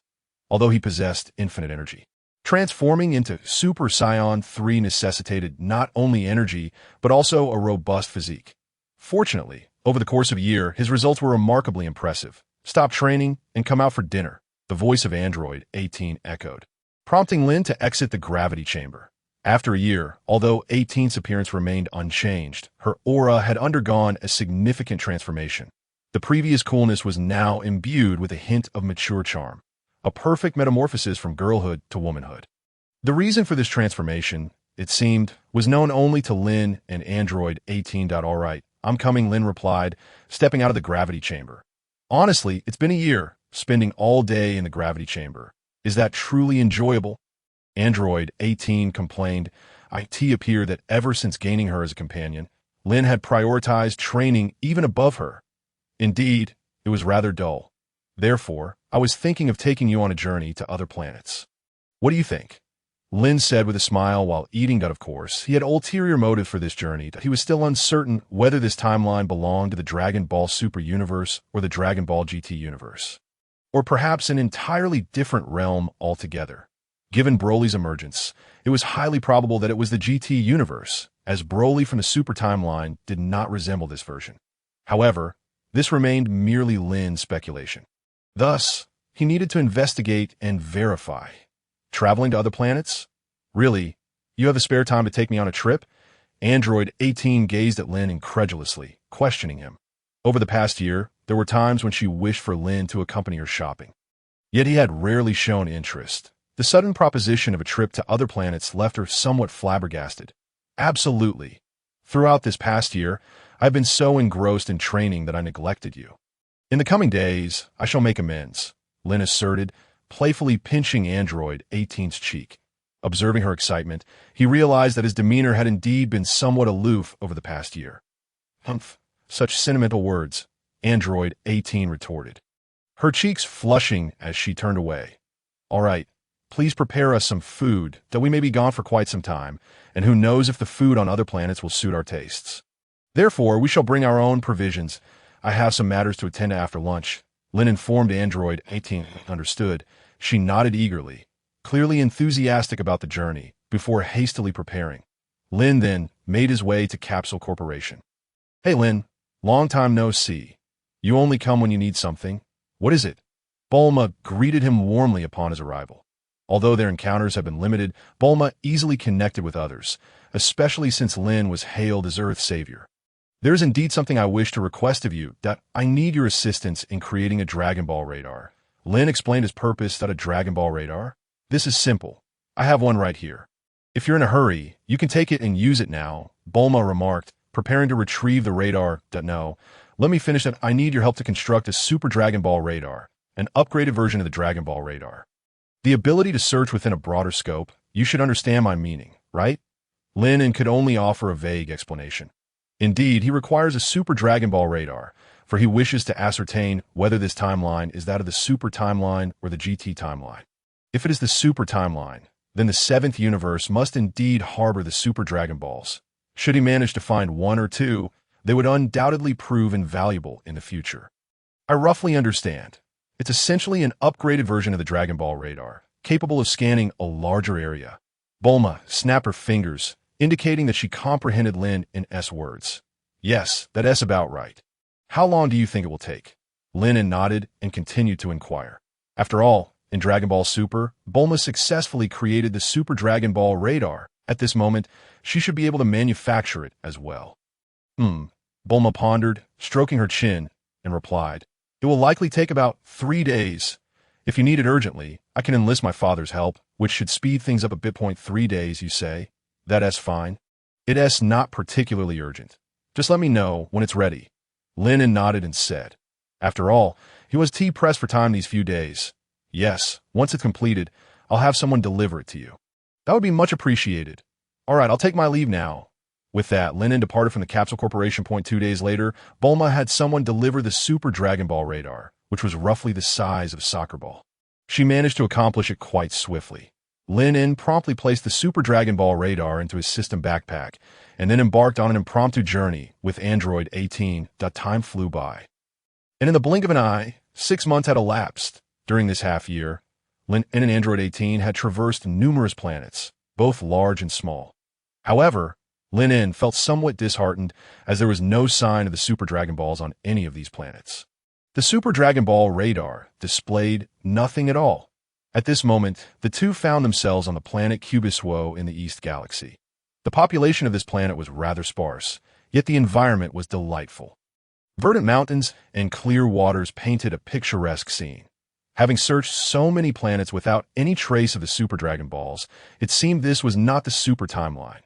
Although he possessed infinite energy, transforming into Super Saiyan 3 necessitated not only energy, but also a robust physique. Fortunately, over the course of a year, his results were remarkably impressive. Stop training and come out for dinner, the voice of Android 18 echoed, prompting Lin to exit the gravity chamber. After a year, although 18's appearance remained unchanged, her aura had undergone a significant transformation. The previous coolness was now imbued with a hint of mature charm, a perfect metamorphosis from girlhood to womanhood. The reason for this transformation, it seemed, was known only to Lin and Android 18. All right, I'm coming, Lin replied, stepping out of the gravity chamber. Honestly, it's been a year, spending all day in the gravity chamber. Is that truly enjoyable? Android 18 complained. It appeared that ever since gaining her as a companion, Lin had prioritized training even above her. Indeed, it was rather dull. Therefore, I was thinking of taking you on a journey to other planets. What do you think? Lin said with a smile while eating. Of course, he had ulterior motive for this journey. He was still uncertain whether this timeline belonged to the Dragon Ball Super Universe or the Dragon Ball GT Universe, or perhaps an entirely different realm altogether. Given Broly's emergence, it was highly probable that it was the GT Universe, as Broly from the Super timeline did not resemble this version. However, this remained merely Lin's speculation. Thus, he needed to investigate and verify. Traveling to other planets? Really, You have the spare time to take me on a trip? Android 18 gazed at Lin incredulously, questioning him. Over the past year, there were times when she wished for Lin to accompany her shopping. Yet he had rarely shown interest. The sudden proposition of a trip to other planets left her somewhat flabbergasted. Absolutely. Throughout this past year, I've been so engrossed in training that I neglected you. In the coming days, I shall make amends, Lin asserted, playfully pinching Android 18's cheek. Observing her excitement, he realized that his demeanor had indeed been somewhat aloof over the past year. Humph, such sentimental words, Android 18 retorted, her cheeks flushing as she turned away. All right, please prepare us some food, that we may be gone for quite some time, and who knows if the food on other planets will suit our tastes. Therefore, we shall bring our own provisions. I have some matters to attend to after lunch. Lin informed Android 18 understood. She nodded eagerly, clearly enthusiastic about the journey, before hastily preparing. Lin then made his way to Capsule Corporation. Hey Lin, long time no see. You only come when you need something. What is it? Bulma greeted him warmly upon his arrival. Although their encounters have been limited, Bulma easily connected with others, especially since Lin was hailed as Earth's savior. There is indeed something I wish to request of you, that I need your assistance in creating a Dragon Ball radar. Lin explained his purpose that a Dragon Ball radar. This is simple. I have one right here. If you're in a hurry, you can take it and use it now, Bulma remarked, preparing to retrieve the radar. No, let me finish that. I need your help to construct a Super Dragon Ball radar, an upgraded version of the Dragon Ball radar. The ability to search within a broader scope, you should understand my meaning, right? Lin En could only offer a vague explanation. Indeed, he requires a Super Dragon Ball radar, for he wishes to ascertain whether this timeline is that of the Super Timeline or the GT Timeline. If it is the Super Timeline, then the 7th universe must indeed harbor the Super Dragon Balls. Should he manage to find one or two, they would undoubtedly prove invaluable in the future. I roughly understand. It's essentially an upgraded version of the Dragon Ball radar, capable of scanning a larger area. Bulma snapped her fingers, indicating that she comprehended Lin En's words. Yes, that's about right. How long do you think it will take? Lin En nodded and continued to inquire. After all, in Dragon Ball Super, Bulma successfully created the Super Dragon Ball radar. At this moment, she should be able to manufacture it as well. Bulma pondered, stroking her chin, and replied, It will likely take about 3 days. If you need it urgently, I can enlist my father's help, which should speed things up a bit. 3 days, you say? That's fine. It's not particularly urgent. Just let me know when it's ready. Lin En nodded and said. After all, he was pressed for time these few days. Yes, once it's completed, I'll have someone deliver it to you. That would be much appreciated. All right, I'll take my leave now. With that, Lin En departed from the Capsule Corporation. 2 days later, Bulma had someone deliver the Super Dragon Ball radar, which was roughly the size of a soccer ball. She managed to accomplish it quite swiftly. Lin En promptly placed the Super Dragon Ball radar into his system backpack, and then embarked on an impromptu journey with Android 18. Time flew by. And in the blink of an eye, 6 months had elapsed. During this half-year, Lin En and Android 18 had traversed numerous planets, both large and small. However, Lin En felt somewhat disheartened as there was no sign of the Super Dragon Balls on any of these planets. The Super Dragon Ball radar displayed nothing at all. At this moment, the two found themselves on the planet Cubiswo in the East Galaxy. The population of this planet was rather sparse, yet the environment was delightful. Verdant mountains and clear waters painted a picturesque scene. Having searched so many planets without any trace of the Super Dragon Balls, it seemed this was not the Super Timeline.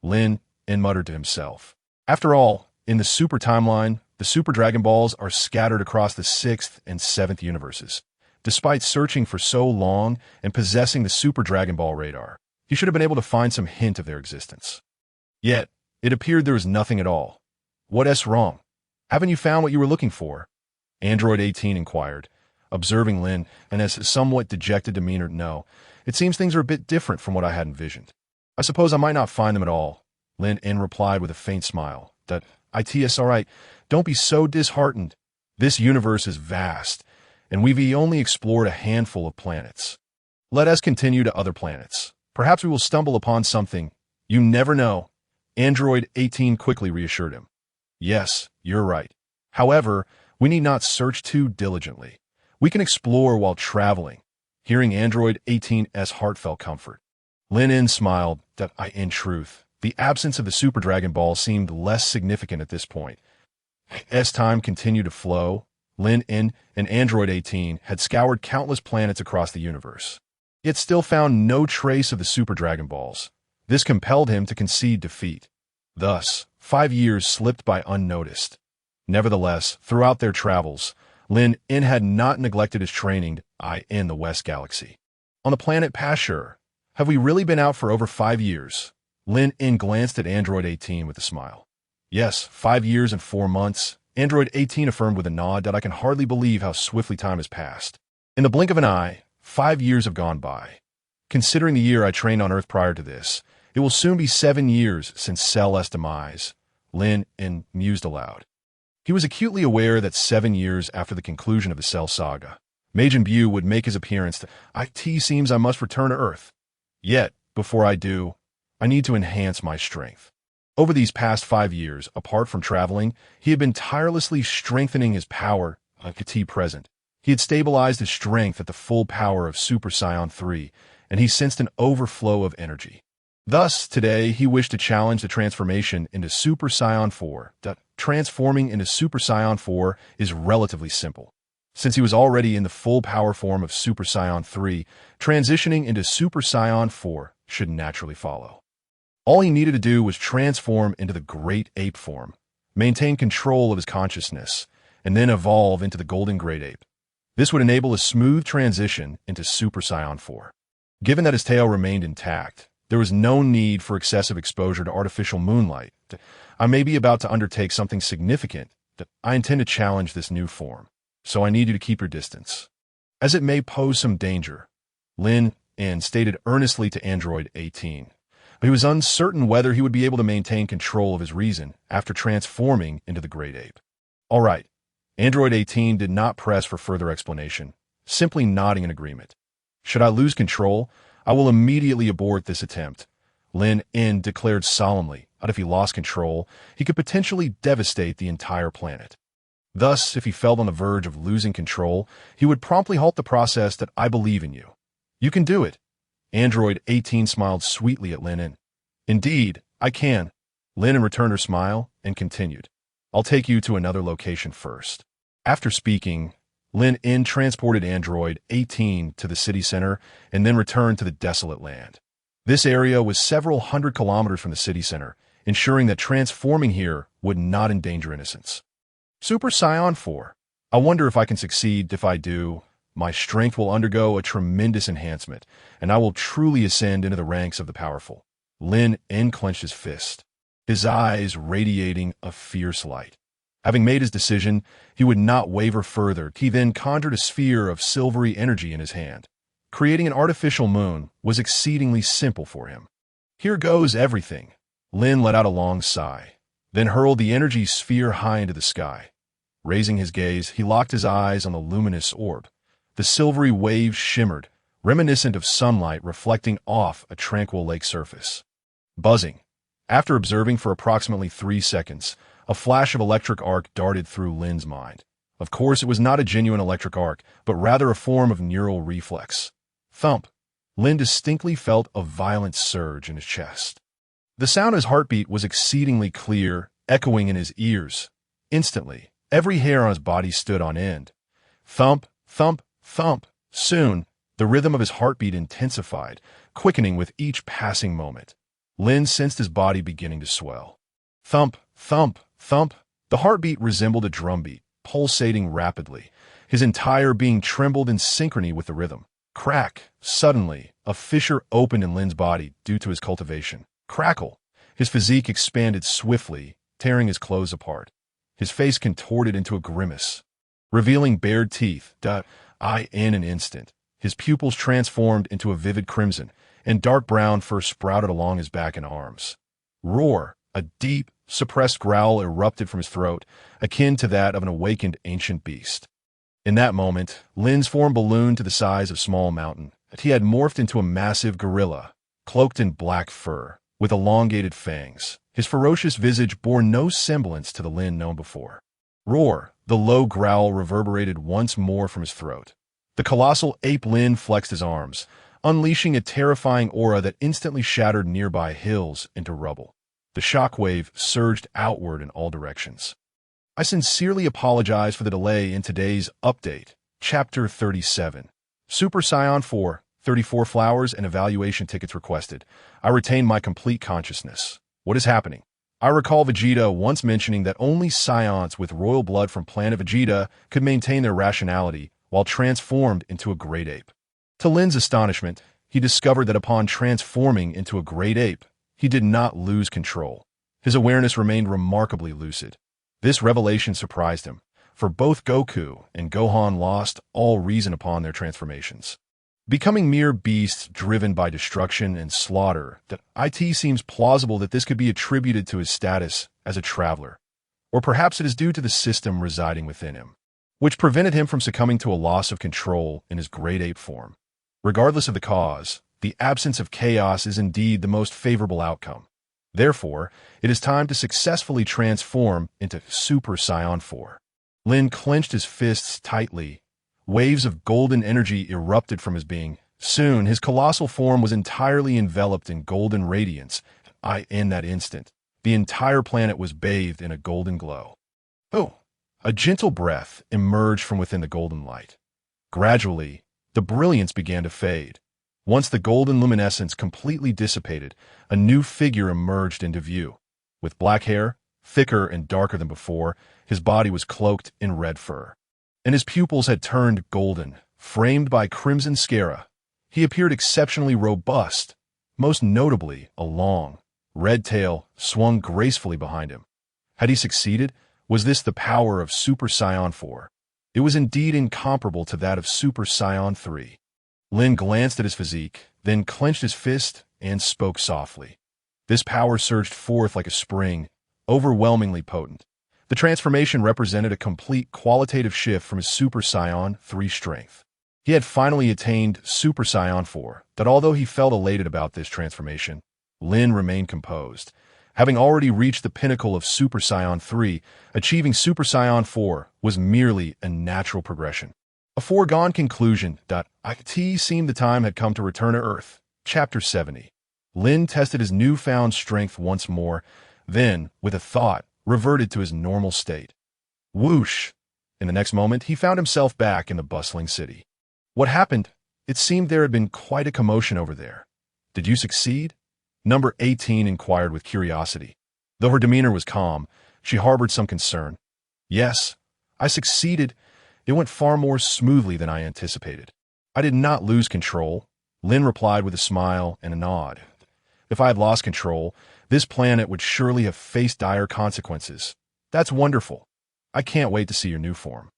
Lin En muttered to himself. After all, in the Super Timeline, the Super Dragon Balls are scattered across the 6th and 7th universes. Despite searching for so long and possessing the Super Dragon Ball radar, he should have been able to find some hint of their existence. Yet, it appeared there was nothing at all. What's wrong? Haven't you found what you were looking for? Android 18 inquired, observing Lin En's somewhat dejected demeanor. No, it seems things are a bit different from what I had envisioned. I suppose I might not find them at all, Lin En replied with a faint smile. It's all right. Don't be so disheartened. This universe is vast, and we've only explored a handful of planets. Let us continue to other planets. Perhaps we will stumble upon something. You never know. Android 18 quickly reassured him. Yes, you're right. However, we need not search too diligently. We can explore while traveling. Hearing Android 18's heartfelt comfort, Lin En smiled. In truth, the absence of the Super Dragon Ball seemed less significant at this point. As time continued to flow, Lin En and Android 18 had scoured countless planets across the universe, yet still found no trace of the Super Dragon Balls. This compelled him to concede defeat. Thus, 5 years slipped by unnoticed. Nevertheless, throughout their travels, Lin En had not neglected his training in the West Galaxy. On the planet Pashur, have we really been out for over 5 years? Lin En glanced at Android 18 with a smile. Yes, 5 years and 4 months. Android 18 affirmed with a nod that I can hardly believe how swiftly time has passed. In the blink of an eye, 5 years have gone by. Considering the year I trained on Earth prior to this, it will soon be 7 years since Cell's demise, Lin En mused aloud. He was acutely aware that 7 years after the conclusion of the Cell Saga, Majin Buu would make his appearance. It seems I must return to Earth. Yet, before I do, I need to enhance my strength. Over these past 5 years, apart from traveling, he had been tirelessly strengthening his power, present. He had stabilized his strength at the full power of Super Saiyan 3, and he sensed an overflow of energy. Thus, today, he wished to challenge the transformation into Super Saiyan 4. Transforming into Super Saiyan 4 is relatively simple. Since he was already in the full power form of Super Saiyan 3, transitioning into Super Saiyan 4 should naturally follow. All he needed to do was transform into the Great Ape form, maintain control of his consciousness, and then evolve into the Golden Great Ape. This would enable a smooth transition into Super Saiyan 4. Given that his tail remained intact, there was no need for excessive exposure to artificial moonlight. I may be about to undertake something significant. I intend to challenge this new form, so I need you to keep your distance, as it may pose some danger, Lin En stated earnestly to Android 18. But he was uncertain whether he would be able to maintain control of his reason after transforming into the Great Ape. All right. Android 18 did not press for further explanation, simply nodding in agreement. Should I lose control, I will immediately abort this attempt, Lin En declared solemnly. If he lost control, he could potentially devastate the entire planet. Thus, if he felt on the verge of losing control, he would promptly halt the process. I believe in you. You can do it. Android 18 smiled sweetly at Lin En. Indeed, I can. Lin En returned her smile and continued. I'll take you to another location first. After speaking, Lin En transported Android 18 to the city center and then returned to the desolate land. This area was several hundred kilometers from the city center, ensuring that transforming here would not endanger innocence. Super Saiyan 4. I wonder if I can succeed. If I do, my strength will undergo a tremendous enhancement, and I will truly ascend into the ranks of the powerful. Lin En clenched his fist, his eyes radiating a fierce light. Having made his decision, he would not waver further. He then conjured a sphere of silvery energy in his hand. Creating an artificial moon was exceedingly simple for him. Here goes everything. Lin let out a long sigh, then hurled the energy sphere high into the sky. Raising his gaze, he locked his eyes on the luminous orb. The silvery waves shimmered, reminiscent of sunlight reflecting off a tranquil lake surface. Buzzing. After observing for approximately 3 seconds, a flash of electric arc darted through Lin's mind. Of course, it was not a genuine electric arc, but rather a form of neural reflex. Thump. Lin distinctly felt a violent surge in his chest. The sound of his heartbeat was exceedingly clear, echoing in his ears. Instantly, every hair on his body stood on end. Thump, thump, thump. Soon, the rhythm of his heartbeat intensified, quickening with each passing moment. Lin sensed his body beginning to swell. Thump, thump, thump. The heartbeat resembled a drumbeat, pulsating rapidly. His entire being trembled in synchrony with the rhythm. Crack. Suddenly, a fissure opened in Lin's body due to his cultivation. Crackle. His physique expanded swiftly, tearing his clothes apart. His face contorted into a grimace, revealing bared teeth. In an instant, his pupils transformed into a vivid crimson, and dark brown fur sprouted along his back and arms. Roar. A deep, suppressed growl erupted from his throat, akin to that of an awakened ancient beast. In that moment, Lin's form ballooned to the size of a small mountain. He had morphed into a massive gorilla, cloaked in black fur, with elongated fangs. His ferocious visage bore no semblance to the Lin known before. Roar. The low growl reverberated once more from his throat. The colossal ape Lin flexed his arms, unleashing a terrifying aura that instantly shattered nearby hills into rubble. The shockwave surged outward in all directions. I sincerely apologize for the delay in today's update. Chapter 37. Super Saiyan 4, 34 flowers and evaluation tickets requested. I retain my complete consciousness. What is happening? I recall Vegeta once mentioning that only Saiyans with royal blood from planet Vegeta could maintain their rationality while transformed into a great ape. To Lin's astonishment, he discovered that upon transforming into a great ape, he did not lose control. His awareness remained remarkably lucid. This revelation surprised him, for both Goku and Gohan lost all reason upon their transformations. Becoming mere beasts driven by destruction and slaughter, it seems plausible that this could be attributed to his status as a traveler. Or perhaps it is due to the system residing within him, which prevented him from succumbing to a loss of control in his great ape form. Regardless of the cause, the absence of chaos is indeed the most favorable outcome. Therefore, it is time to successfully transform into Super Saiyan 4. Lin clenched his fists tightly. Waves of golden energy erupted from his being. Soon, his colossal form was entirely enveloped in golden radiance. In that instant, the entire planet was bathed in a golden glow. Oh! A gentle breath emerged from within the golden light. Gradually, the brilliance began to fade. Once the golden luminescence completely dissipated, a new figure emerged into view. With black hair, thicker and darker than before, his body was cloaked in red fur, and his pupils had turned golden, framed by crimson sclera. He appeared exceptionally robust. Most notably, a long, red tail swung gracefully behind him. Had he succeeded? Was this the power of Super Saiyan 4? It was indeed incomparable to that of Super Saiyan 3. Lin glanced at his physique, then clenched his fist and spoke softly. This power surged forth like a spring, overwhelmingly potent. The transformation represented a complete qualitative shift from his Super Saiyan 3 strength. He had finally attained Super Saiyan 4, that although he felt elated about this transformation, Lin remained composed. Having already reached the pinnacle of Super Saiyan 3, achieving Super Saiyan 4 was merely a natural progression. A foregone conclusion. It seemed the time had come to return to Earth. Chapter 70. Lin tested his newfound strength once more, then, with a thought, reverted to his normal state. Whoosh! In the next moment, he found himself back in the bustling city. What happened? It seemed there had been quite a commotion over there. Did you succeed? Number 18 inquired with curiosity. Though her demeanor was calm, she harbored some concern. Yes, I succeeded. It went far more smoothly than I anticipated. I did not lose control, Lin replied with a smile and a nod. If I had lost control, this planet would surely have faced dire consequences. That's wonderful. I can't wait to see your new form.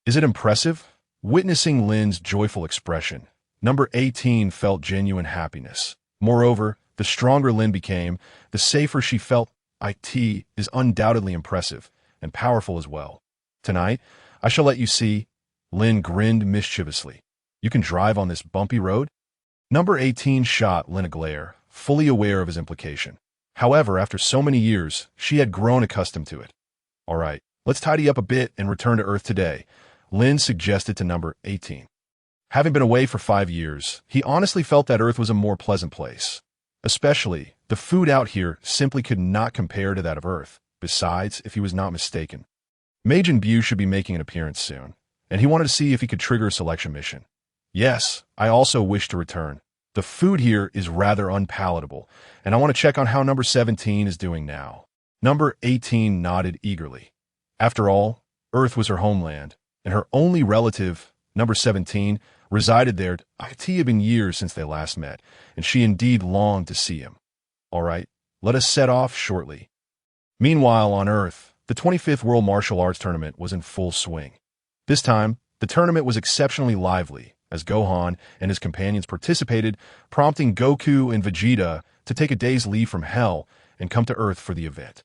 Is it impressive? Witnessing Lin's joyful expression, number 18 felt genuine happiness. Moreover, the stronger Lin became, the safer she felt. It is undoubtedly impressive, and powerful as well. Tonight, I shall let you see. Lin grinned mischievously. You can drive on this bumpy road? Number 18 shot Lin a glare, fully aware of his implication. However, after so many years, she had grown accustomed to it. All right, let's tidy up a bit and return to Earth today, Lin suggested to number 18. Having been away for 5 years, he honestly felt that Earth was a more pleasant place. Especially, the food out here simply could not compare to that of Earth. Besides, if he was not mistaken, Majin Buu should be making an appearance soon, and he wanted to see if he could trigger a selection mission. Yes, I also wish to return. The food here is rather unpalatable, and I want to check on how number 17 is doing now. Number 18 nodded eagerly. After all, Earth was her homeland, and her only relative, number 17, resided there. It had been years since they last met, and she indeed longed to see him. All right, let us set off shortly. Meanwhile, on Earth, the 25th World Martial Arts Tournament was in full swing. This time, the tournament was exceptionally lively, as Gohan and his companions participated, prompting Goku and Vegeta to take a day's leave from Hell and come to Earth for the event.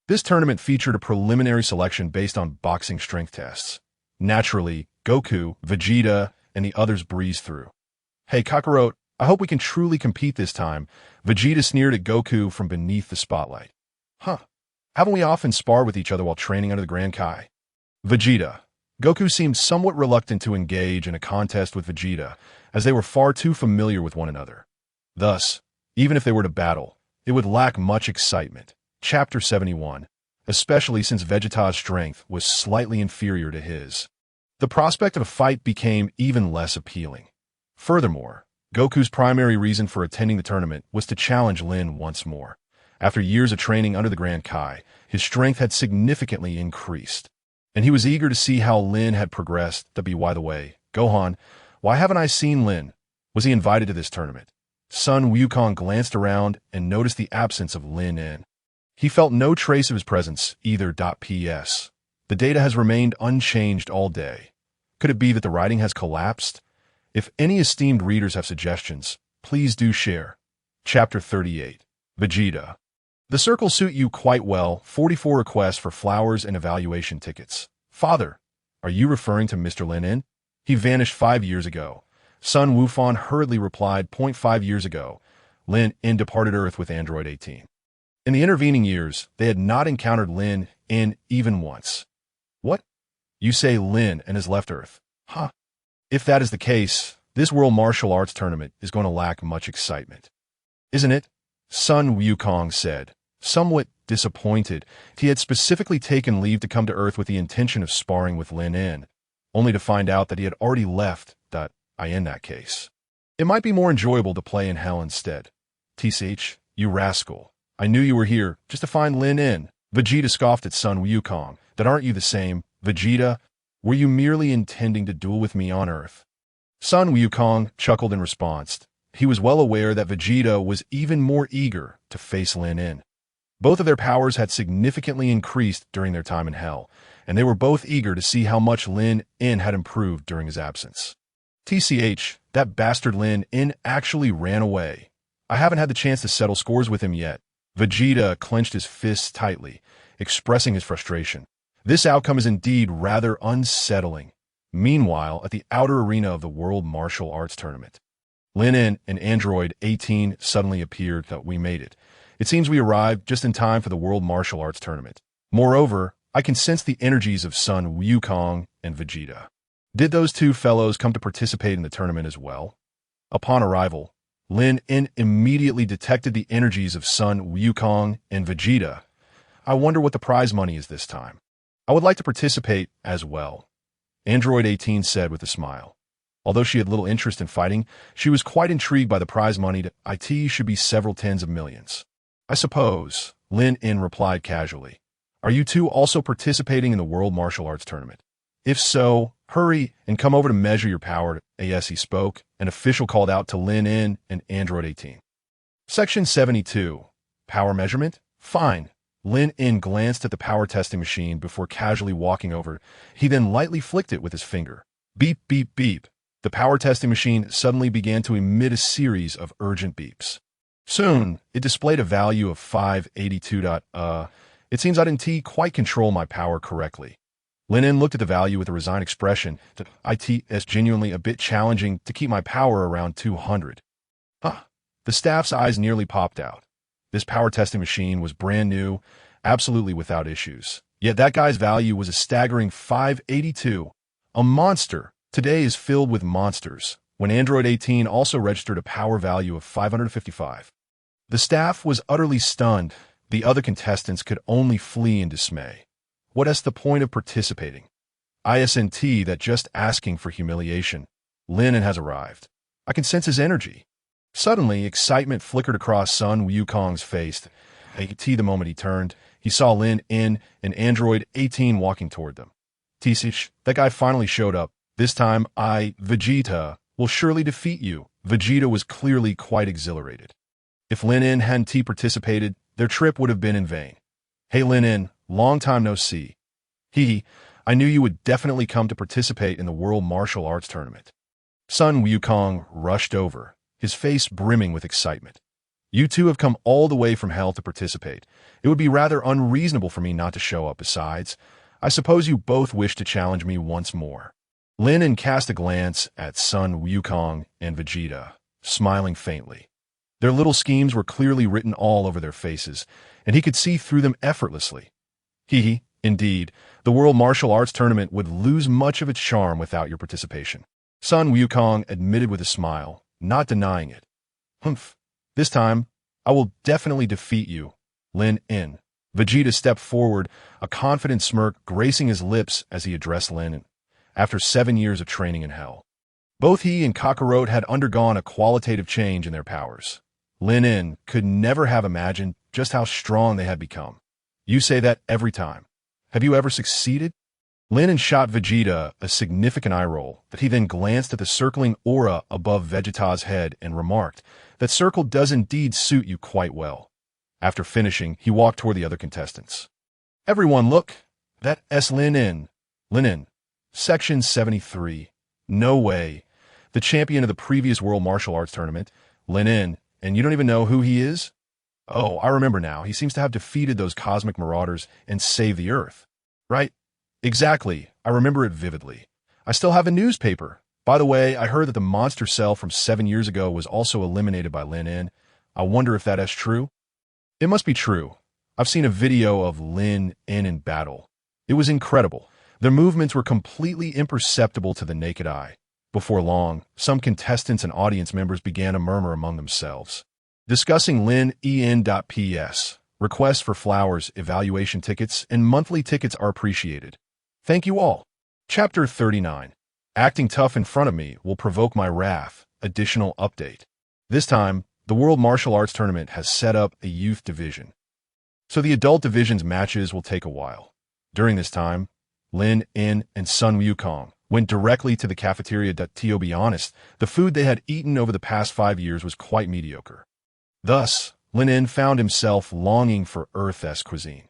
This tournament featured a preliminary selection based on boxing strength tests. Naturally, Goku, Vegeta, and the others breezed through. Hey, Kakarot, I hope we can truly compete this time, Vegeta sneered at Goku from beneath the spotlight. Huh, haven't we often sparred with each other while training under the Grand Kai? Vegeta. Goku seemed somewhat reluctant to engage in a contest with Vegeta, as they were far too familiar with one another. Thus, even if they were to battle, it would lack much excitement. Chapter 71, especially since Vegeta's strength was slightly inferior to his. The prospect of a fight became even less appealing. Furthermore, Goku's primary reason for attending the tournament was to challenge Lin once more. After years of training under the Grand Kai, his strength had significantly increased, and he was eager to see how Lin had progressed. By the way, Gohan, why haven't I seen Lin? Was he invited to this tournament? Sun Wukong glanced around and noticed the absence of Lin En. He felt no trace of his presence either. P.S. The data has remained unchanged all day. Could it be that the writing has collapsed? If any esteemed readers have suggestions, please do share. Chapter 38. Vegeta. The circles suit you quite well. 44 requests for flowers and evaluation tickets. Father, are you referring to Mr. Lin En? He vanished 5 years ago. Sun Wufan hurriedly replied. 5 years ago, Lin En departed Earth with Android 18. In the intervening years, they had not encountered Lin En even once. What? You say Lin En has left Earth? Huh. If that is the case, this World Martial Arts Tournament is going to lack much excitement. Isn't it? Sun Wukong said, somewhat disappointed. He had specifically taken leave to come to Earth with the intention of sparring with Lin En, only to find out that he had already left. In that case, it might be more enjoyable to play in hell instead. TCH, you rascal. I knew you were here just to find Lin En. Vegeta scoffed at Sun Wukong. That aren't you the same, Vegeta? Were you merely intending to duel with me on Earth? Sun Wukong chuckled in response. He was well aware that Vegeta was even more eager to face Lin En. Both of their powers had significantly increased during their time in Hell, and they were both eager to see how much Lin En had improved during his absence. TCH, that bastard Lin En actually ran away. I haven't had the chance to settle scores with him yet. Vegeta clenched his fists tightly, expressing his frustration. This outcome is indeed rather unsettling. Meanwhile, at the outer arena of the World Martial Arts Tournament, Lin En and Android 18 suddenly appeared. We made it. It seems we arrived just in time for the World Martial Arts Tournament. Moreover, I can sense the energies of Sun Wukong and Vegeta. Did those two fellows come to participate in the tournament as well? Upon arrival, Lin En immediately detected the energies of Sun Wukong and Vegeta. I wonder what the prize money is this time. I would like to participate as well, Android 18 said with a smile. Although she had little interest in fighting, she was quite intrigued by the prize money. It should be several tens of millions. I suppose, Lin En replied casually. Are you two also participating in the World Martial Arts Tournament? If so, hurry and come over to measure your power. As he spoke, an official called out to Lin En and Android 18. Section 72. Power measurement? Fine. Lin En glanced at the power testing machine before casually walking over. He then lightly flicked it with his finger. Beep, beep, beep. The power testing machine suddenly began to emit a series of urgent beeps. Soon, it displayed a value of 582. It seems I didn't quite control my power correctly. Lin En looked at the value with a resigned expression. It's genuinely a bit challenging to keep my power around 200. The staff's eyes nearly popped out. This power testing machine was brand new, absolutely without issues. Yet that guy's value was a staggering 582. A monster. Today is filled with monsters, when Android 18 also registered a power value of 555. The staff was utterly stunned. The other contestants could only flee in dismay. What is the point of participating? ISNT that just asking for humiliation. Lin En has arrived. I can sense his energy. Suddenly, excitement flickered across Sun Wukong's face. The moment he turned, he saw Lin En and Android 18 walking toward them. Tisish, that guy finally showed up. This time, Vegeta, will surely defeat you. Vegeta was clearly quite exhilarated. If Lin En hadn't participated, their trip would have been in vain. Hey Lin En, long time no see. I knew you would definitely come to participate in the World Martial Arts Tournament. Sun Wukong rushed over, his face brimming with excitement. You two have come all the way from hell to participate. It would be rather unreasonable for me not to show up. Besides, I suppose you both wish to challenge me once more. Lin En cast a glance at Sun Wukong and Vegeta, smiling faintly. Their little schemes were clearly written all over their faces, and he could see through them effortlessly. Indeed, the World Martial Arts Tournament would lose much of its charm without your participation. Sun Wukong admitted with a smile, not denying it. Humph. This time, I will definitely defeat you, Lin En. Vegeta stepped forward, a confident smirk gracing his lips as he addressed Lin En. After 7 years of training in hell, both he and Kakarot had undergone a qualitative change in their powers. Lin En could never have imagined just how strong they had become. You say that every time. Have you ever succeeded? Lin En shot Vegeta a significant eye roll, but he then glanced at the circling aura above Vegeta's head and remarked, "That circle does indeed suit you quite well." After finishing, he walked toward the other contestants. "Everyone look! That's Lin En. Lin En. Section 73. No way. The champion of the previous World Martial Arts Tournament, Lin En, and you don't even know who he is? Oh, I remember now. He seems to have defeated those cosmic marauders and saved the Earth. Right? Exactly. I remember it vividly. I still have a newspaper. By the way, I heard that the monster cell from 7 years ago was also eliminated by Lin En. I wonder if that is true? It must be true. I've seen a video of Lin En in battle. It was incredible. Their movements were completely imperceptible to the naked eye. Before long, some contestants and audience members began to murmur among themselves. Discussing Lin En.ps. Requests for flowers, evaluation tickets, and monthly tickets are appreciated. Thank you all. Chapter 39. Acting tough in front of me will provoke my wrath. Additional update. This time, the World Martial Arts Tournament has set up a youth division. So the adult division's matches will take a while. During this time, Lin En and Sun Wukong went directly to the cafeteria. To be honest, the food they had eaten over the past 5 years was quite mediocre. Thus, Lin En found himself longing for Earth-esque cuisine.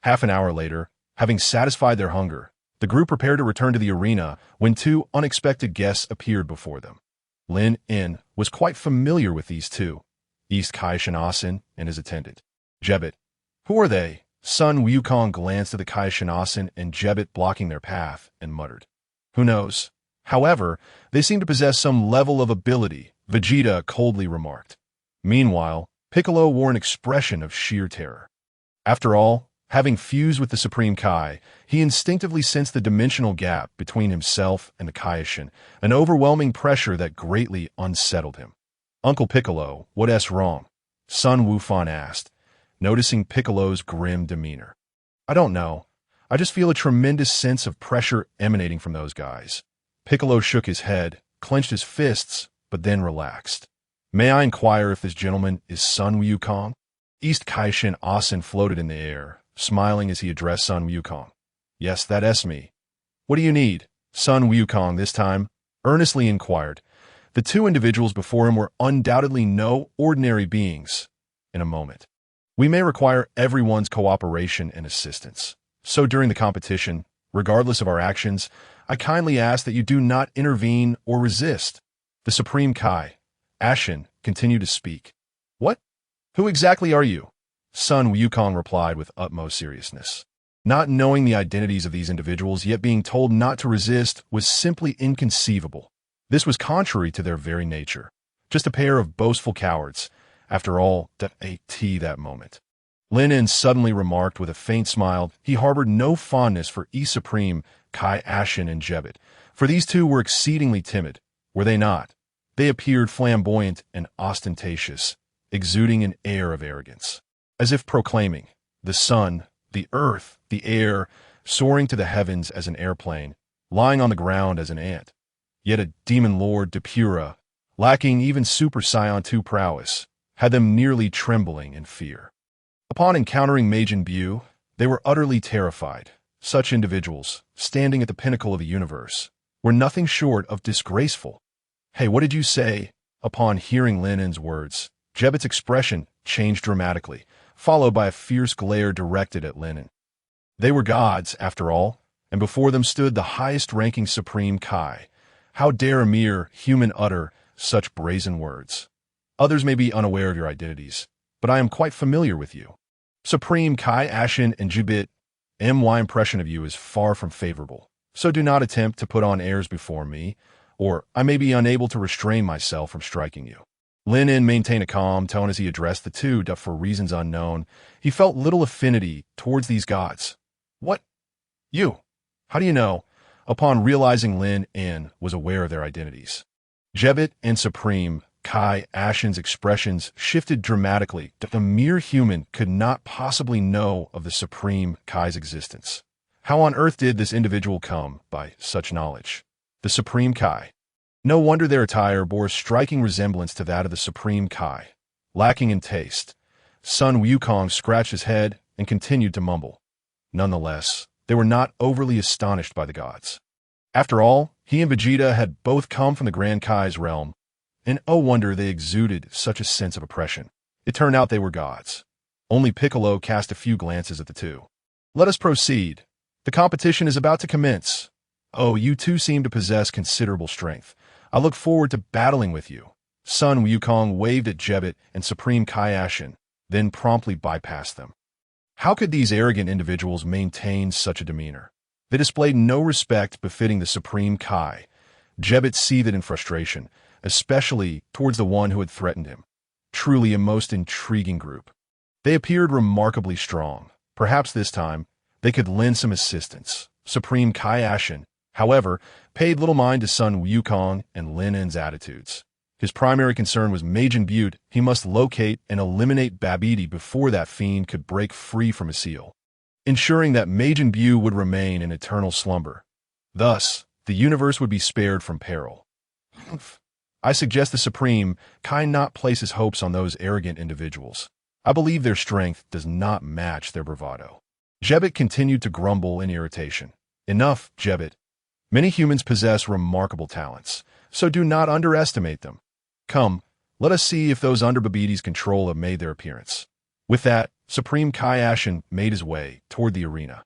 Half an hour later, having satisfied their hunger, the group prepared to return to the arena when 2 unexpected guests appeared before them. Lin En was quite familiar with these two, East Kai Shinasen and his attendant, Jebet. Who are they? Sun Wukong glanced at the Kai Shinasen and Jebet blocking their path and muttered, "Who knows? However, they seem to possess some level of ability," Vegeta coldly remarked. Meanwhile, Piccolo wore an expression of sheer terror. After all, having fused with the Supreme Kai, he instinctively sensed the dimensional gap between himself and the Kaioshin, an overwhelming pressure that greatly unsettled him. "Uncle Piccolo, what's wrong?" Sun Wufan asked, noticing Piccolo's grim demeanor. "I don't know. I just feel a tremendous sense of pressure emanating from those guys." Piccolo shook his head, clenched his fists, but then relaxed. "May I inquire if this gentleman is Sun Wukong?" East Kaishin Asen floated in the air, smiling as he addressed Sun Wukong. "Yes, that's me." "What do you need?" Sun Wukong this time earnestly inquired. The 2 individuals before him were undoubtedly no ordinary beings. In a moment, "We may require everyone's cooperation and assistance. So during the competition, regardless of our actions, I kindly ask that you do not intervene or resist." The Supreme Kai, Ashen, continued to speak. "What? Who exactly are you?" Sun Wukong replied with utmost seriousness. Not knowing the identities of these individuals, yet being told not to resist, was simply inconceivable. This was contrary to their very nature. Just a pair of boastful cowards. After all, that moment. Lin En suddenly remarked with a faint smile he harbored no fondness for East Supreme, Kai Ashen, and Jebet, for these 2 were exceedingly timid, were they not? They appeared flamboyant and ostentatious, exuding an air of arrogance, as if proclaiming, the sun, the earth, the air, soaring to the heavens as an airplane, lying on the ground as an ant. Yet a demon lord Depura, lacking even Super Saiyan 2 prowess, had them nearly trembling in fear. Upon encountering Majin Buu, they were utterly terrified. Such individuals, standing at the pinnacle of the universe, were nothing short of disgraceful. "Hey, what did you say?" Upon hearing Lin En's words, Jebet's expression changed dramatically, followed by a fierce glare directed at Lin En. They were gods, after all, and before them stood the highest-ranking Supreme Kai. How dare a mere human utter such brazen words? Others may be unaware of your identities, but I am quite familiar with you. Supreme Kai Ashen and Jubit, my impression of you is far from favorable, so do not attempt to put on airs before me, or I may be unable to restrain myself from striking you. Lin En maintained a calm tone as he addressed the 2, but for reasons unknown, he felt little affinity towards these gods. "What? You? How do you know?" upon realizing Lin En was aware of their identities. Jebit and Supreme Kai Ashen's expressions shifted dramatically. The mere human could not possibly know of the Supreme Kai's existence. How on earth did this individual come by such knowledge? The Supreme Kai. No wonder their attire bore a striking resemblance to that of the Supreme Kai. Lacking in taste, Sun Wukong scratched his head and continued to mumble. Nonetheless, they were not overly astonished by the gods. After all, he and Vegeta had both come from the Grand Kai's realm, and oh wonder they exuded such a sense of oppression. It turned out they were gods. Only Piccolo cast a few glances at the two. Let us proceed. The competition is about to commence. Oh, you two seem to possess considerable strength. I look forward to battling with you. Sun Wukong waved at Jebit and Supreme Kai Ashen, then promptly bypassed them. How could these arrogant individuals maintain such a demeanor? They displayed no respect befitting the Supreme Kai. Jebit seethed in frustration, especially towards the one who had threatened him. Truly a most intriguing group. They appeared remarkably strong. Perhaps this time, they could lend some assistance. Supreme Kai Ashen, however, paid little mind to Sun Wukong and Lin En's attitudes. His primary concern was Majin Buu. He must locate and eliminate Babidi before that fiend could break free from his seal, ensuring that Majin Buu would remain in eternal slumber. Thus, the universe would be spared from peril. I suggest the Supreme Kai not place his hopes on those arrogant individuals. I believe their strength does not match their bravado. Jebit continued to grumble in irritation. Enough, Jebit. Many humans possess remarkable talents, so do not underestimate them. Come, let us see if those under Babidi's control have made their appearance. With that, Supreme Kai Ashen made his way toward the arena.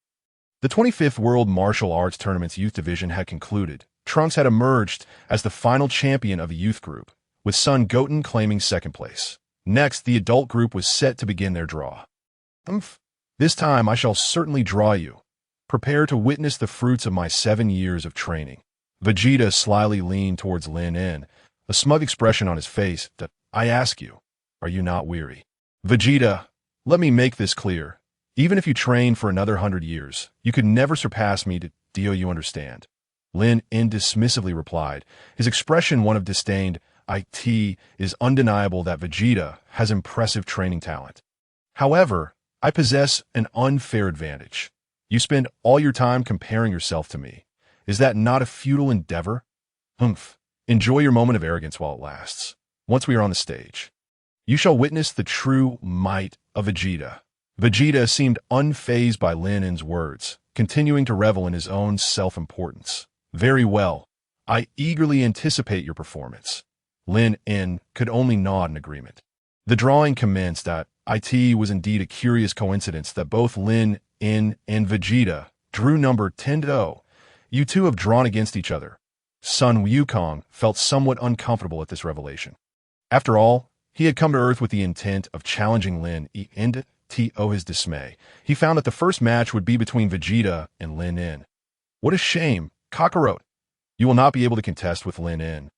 The 25th World Martial Arts Tournament's youth division had concluded. Trunks had emerged as the final champion of the youth group, with Son Goten claiming second place. Next, the adult group was set to begin their draw. This time I shall certainly draw you. Prepare to witness the fruits of my 7 years of training. Vegeta slyly leaned towards Lin En, a smug expression on his face. I ask you, are you not weary? Vegeta, let me make this clear. Even if you train for another 100 years, you could never surpass me. Do you understand? Lin En dismissively replied, his expression one of disdain. It is undeniable that Vegeta has impressive training talent. However, I possess an unfair advantage. You spend all your time comparing yourself to me. Is that not a futile endeavor? Enjoy your moment of arrogance while it lasts. Once we are on the stage, you shall witness the true might of Vegeta. Vegeta seemed unfazed by Lin En's words, continuing to revel in his own self-importance. Very well. I eagerly anticipate your performance. Lin En could only nod in agreement. The drawing commenced. It was indeed a curious coincidence that both Lin En and Vegeta drew number 10-0. You two have drawn against each other. Sun Wukong felt somewhat uncomfortable at this revelation. After all, he had come to Earth with the intent of challenging Lin En. To his dismay, he found that the first match would be between Vegeta and Lin En. What a shame, Kakarot. You will not be able to contest with Lin En,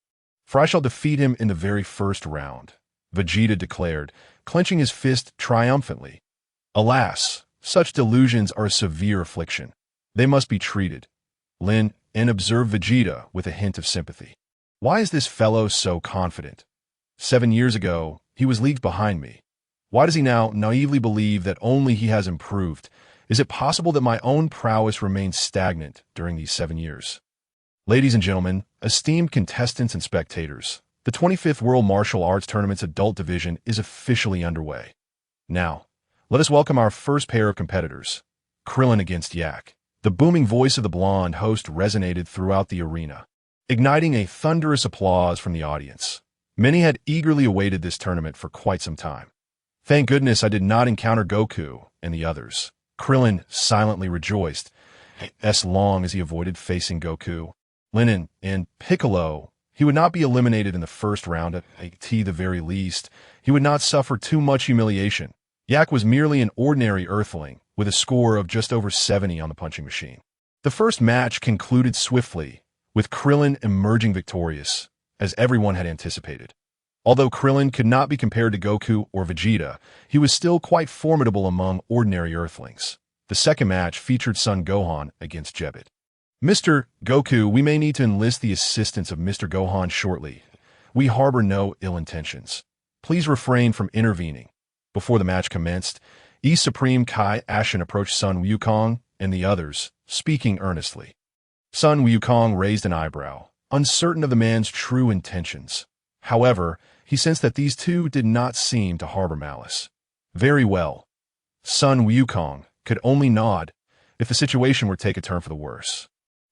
for I shall defeat him in the very first round, Vegeta declared, clenching his fist triumphantly. Alas, such delusions are a severe affliction. They must be treated. Lin En observed Vegeta with a hint of sympathy. Why is this fellow so confident? 7 years ago, he was leagues behind me. Why does he now naively believe that only he has improved? Is it possible that my own prowess remained stagnant during these 7 years? Ladies and gentlemen, esteemed contestants and spectators, the 25th World Martial Arts Tournament's adult division is officially underway. Now, let us welcome our first pair of competitors, Krillin against Yak. The booming voice of the blonde host resonated throughout the arena, igniting a thunderous applause from the audience. Many had eagerly awaited this tournament for quite some time. Thank goodness I did not encounter Goku and the others. Krillin silently rejoiced, as long as he avoided facing Goku, Lin En, and Piccolo. He would not be eliminated in the first round at the very least. He would not suffer too much humiliation. Yak was merely an ordinary earthling, with a score of just over 70 on the punching machine. The first match concluded swiftly, with Krillin emerging victorious, as everyone had anticipated. Although Krillin could not be compared to Goku or Vegeta, he was still quite formidable among ordinary earthlings. The second match featured Son Gohan against Jebit. Mr. Goku, we may need to enlist the assistance of Mr. Gohan shortly. We harbor no ill intentions. Please refrain from intervening. Before the match commenced, East Supreme Kai Ashen approached Sun Wukong and the others, speaking earnestly. Sun Wukong raised an eyebrow, uncertain of the man's true intentions. However, he sensed that these two did not seem to harbor malice. Very well. Sun Wukong could only nod if the situation were to take a turn for the worse.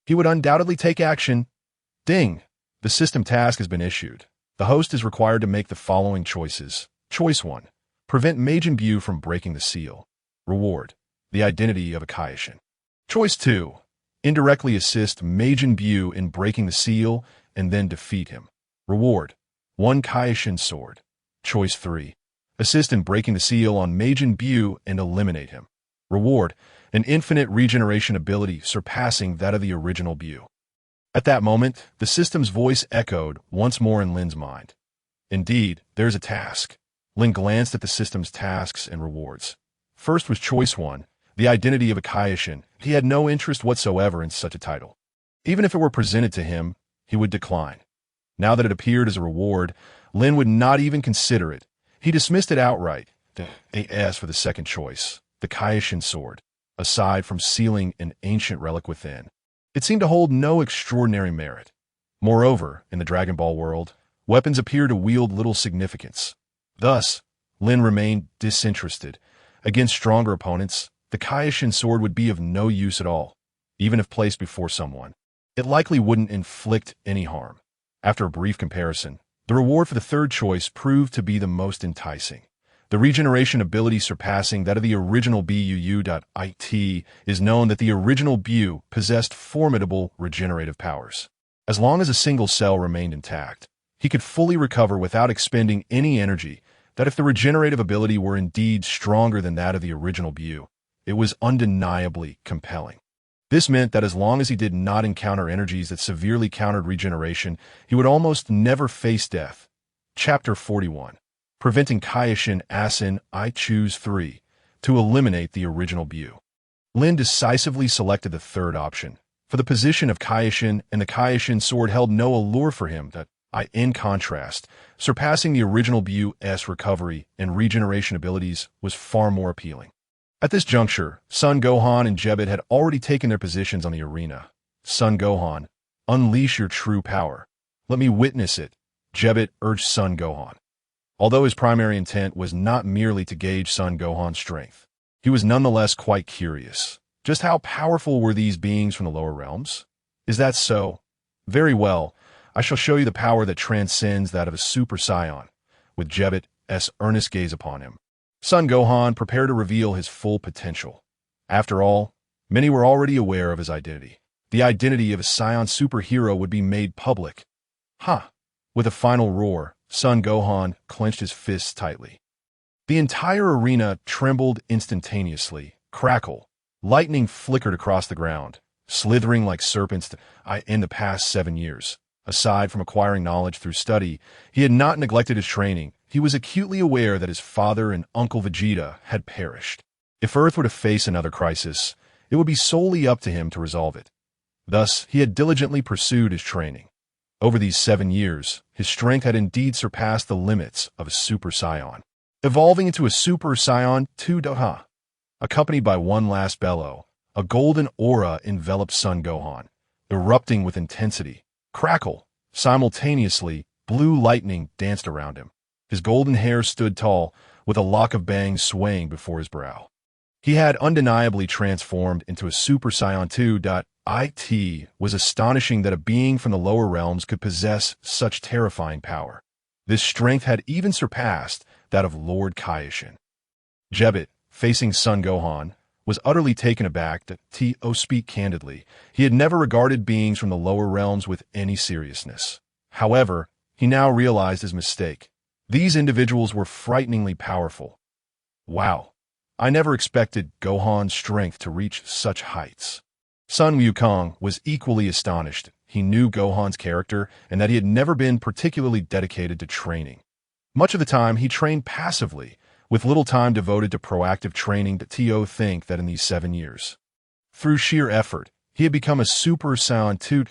He would undoubtedly take action. Ding! The system task has been issued. The host is required to make the following choices. Choice 1. Prevent Majin Buu from breaking the seal. Reward: the identity of a Kaishin. Choice 2. Indirectly assist Majin Buu in breaking the seal and then defeat him. Reward: 1 Kaishin sword. Choice 3. Assist in breaking the seal on Majin Buu and eliminate him. Reward: an infinite regeneration ability surpassing that of the original Buu. At that moment, the system's voice echoed once more in Lin's mind. Indeed, there's a task. Lin glanced at the system's tasks and rewards. First was Choice 1, the identity of a Kaishin. He had no interest whatsoever in such a title. Even if it were presented to him, he would decline. Now that it appeared as a reward, Lin would not even consider it. He dismissed it outright. As for the second choice, the Kaishin sword, aside from sealing an ancient relic within, it seemed to hold no extraordinary merit. Moreover, in the Dragon Ball world, weapons appear to wield little significance. Thus, Lin remained disinterested. Against stronger opponents, the Kaishin sword would be of no use at all. Even if placed before someone, it likely wouldn't inflict any harm. After a brief comparison, the reward for the third choice proved to be the most enticing. The regeneration ability surpassing that of the original Buu.it is known that the original Buu possessed formidable regenerative powers. As long as a single cell remained intact, he could fully recover without expending any energy. That if the regenerative ability were indeed stronger than that of the original Buu, it was undeniably compelling. This meant that as long as he did not encounter energies that severely countered regeneration, he would almost never face death. Chapter 41. Preventing Kaishin Asin. I choose 3. To eliminate the original Buu. Lin decisively selected the third option. For the position of Kaishin, and the Kaishin sword held no allure for him. In contrast, surpassing the original Buu's recovery and regeneration abilities was far more appealing. At this juncture, Son Gohan and Vegeta had already taken their positions on the arena. Son Gohan, unleash your true power. Let me witness it, Vegeta urged Son Gohan. Although his primary intent was not merely to gauge Son Gohan's strength, he was nonetheless quite curious. Just how powerful were these beings from the lower realms? Is that so? Very well, I shall show you the power that transcends that of a Super Saiyan. With Vegeta's earnest gaze upon him, Son Gohan prepared to reveal his full potential. After all, many were already aware of his identity. The identity of a Saiyan superhero would be made public. Ha! With a final roar, Son Gohan clenched his fists tightly. The entire arena trembled instantaneously. Crackle. Lightning flickered across the ground, slithering like serpents. In the past 7 years, aside from acquiring knowledge through study, he had not neglected his training. He was acutely aware that his father and Uncle Vegeta had perished. If Earth were to face another crisis, it would be solely up to him to resolve it. Thus, he had diligently pursued his training. Over these 7 years, his strength had indeed surpassed the limits of a Super Saiyan, evolving into a Super Saiyan 2. Accompanied by one last bellow, a golden aura enveloped Son Gohan, erupting with intensity. Crackle! Simultaneously, blue lightning danced around him. His golden hair stood tall, with a lock of bangs swaying before his brow. He had undeniably transformed into a Super Saiyan 2. It was astonishing that a being from the lower realms could possess such terrifying power. This strength had even surpassed that of Lord Kaishin. Vegeta, facing Son Gohan, was utterly taken aback. To speak candidly, he had never regarded beings from the lower realms with any seriousness. However, he now realized his mistake. These individuals were frighteningly powerful. Wow! I never expected Gohan's strength to reach such heights. Sun Wukong was equally astonished. He knew Gohan's character and that he had never been particularly dedicated to training. Much of the time, he trained passively, with little time devoted to proactive training. To think that in these 7 years, through sheer effort, He had become a Super Saiyan 2.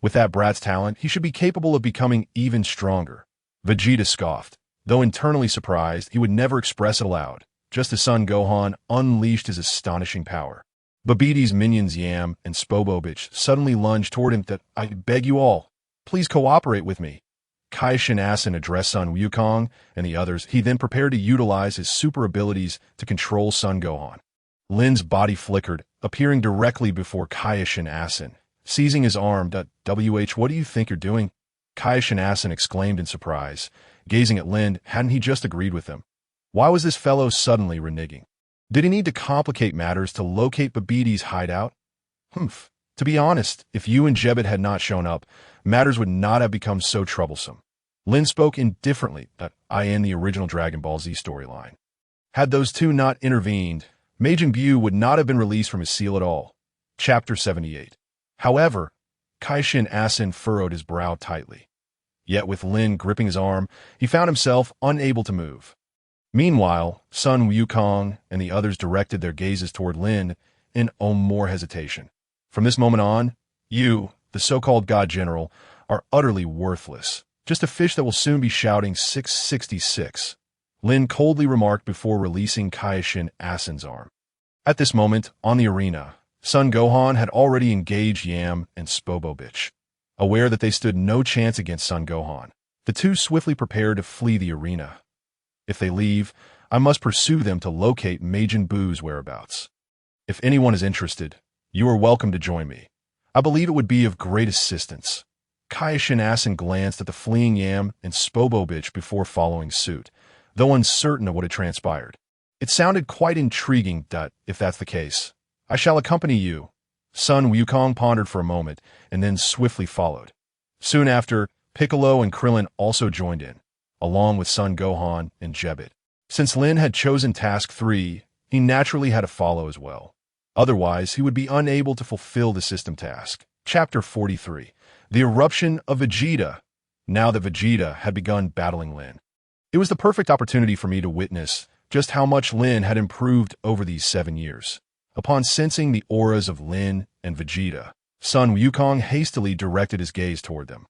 With that brat's talent, he should be capable of becoming even stronger. Vegeta scoffed. Though internally surprised, he would never express it aloud, just as Son Gohan unleashed his astonishing power. Babiti's minions Yam and Spobobich suddenly lunged toward him. I beg you all, please cooperate with me. Kaishin Asin addressed Sun Wukong and the others. He then prepared to utilize his super abilities to control Son Gohan. Lin's body flickered, appearing directly before Kaishin Asin. Seizing his arm, what do you think you're doing? Kaishin Asin exclaimed in surprise. Gazing at Lin, hadn't he just agreed with him? Why was this fellow suddenly reneging? Did he need to complicate matters to locate Babiti's hideout? Humph. To be honest, if you and Jebet had not shown up, matters would not have become so troublesome. Lin spoke indifferently, in the original Dragon Ball Z storyline. Had those two not intervened, Majin Buu would not have been released from his seal at all. Chapter 78. However, Kaishin Asin furrowed his brow tightly. Yet with Lin gripping his arm, he found himself unable to move. Meanwhile, Sun Wukong and the others directed their gazes toward Lin in more hesitation. From this moment on, you, the so-called God General, are utterly worthless. Just a fish that will soon be shouting 666. Lin coldly remarked before releasing Kaishin Asin's arm. At this moment, on the arena, Son Gohan had already engaged Yam and Spobobich. Aware that they stood no chance against Son Gohan, the two swiftly prepared to flee the arena. If they leave, I must pursue them to locate Majin Buu's whereabouts. If anyone is interested, you are welcome to join me. I believe it would be of great assistance. Kaishin Asin glanced at the fleeing Yam and Spobobich before following suit, though uncertain of what had transpired. It sounded quite intriguing. If that's the case, I shall accompany you. Sun Wukong pondered for a moment and then swiftly followed. Soon after, Piccolo and Krillin also joined in, along with Son Gohan and Jebet. Since Lin had chosen Task 3, he naturally had to follow as well. Otherwise, he would be unable to fulfill the system task. Chapter 43. The Eruption of Vegeta. Now that Vegeta had begun battling Lin, it was the perfect opportunity for me to witness just how much Lin had improved over these 7 years. Upon sensing the auras of Lin and Vegeta, Sun Wukong hastily directed his gaze toward them.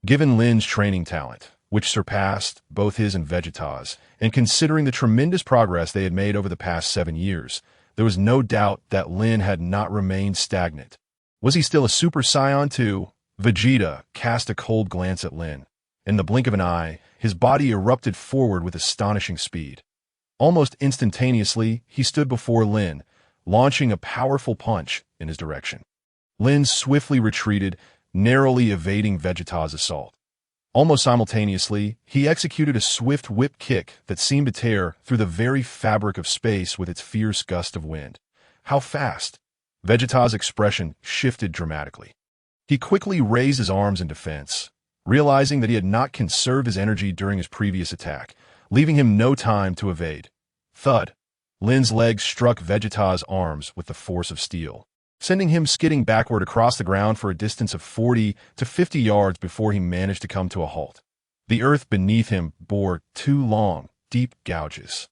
Given Lin's training talent, which surpassed both his and Vegeta's, and considering the tremendous progress they had made over the past 7 years, there was no doubt that Lin had not remained stagnant. Was he still a Super Saiyan 2? Vegeta cast a cold glance at Lin. In the blink of an eye, his body erupted forward with astonishing speed. Almost instantaneously, he stood before Lin, launching a powerful punch in his direction. Lin swiftly retreated, narrowly evading Vegeta's assault. Almost simultaneously, he executed a swift whip kick that seemed to tear through the very fabric of space with its fierce gust of wind. How fast! Vegeta's expression shifted dramatically. He quickly raised his arms in defense, realizing that he had not conserved his energy during his previous attack, leaving him no time to evade. Thud! Lin's legs struck Vegeta's arms with the force of steel, sending him skidding backward across the ground for a distance of 40 to 50 yards before he managed to come to a halt. The earth beneath him bore 2 long, deep gouges.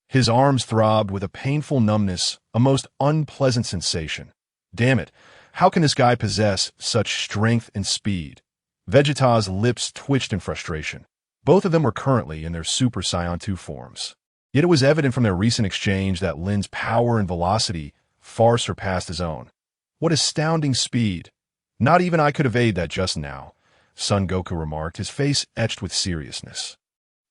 His arms throbbed with a painful numbness, a most unpleasant sensation. Damn it, how can this guy possess such strength and speed? Vegeta's lips twitched in frustration. Both of them were currently in their Super Saiyan 2 forms. Yet it was evident from their recent exchange that Lin's power and velocity far surpassed his own. What astounding speed! Not even I could evade that just now, Son Goku remarked, his face etched with seriousness.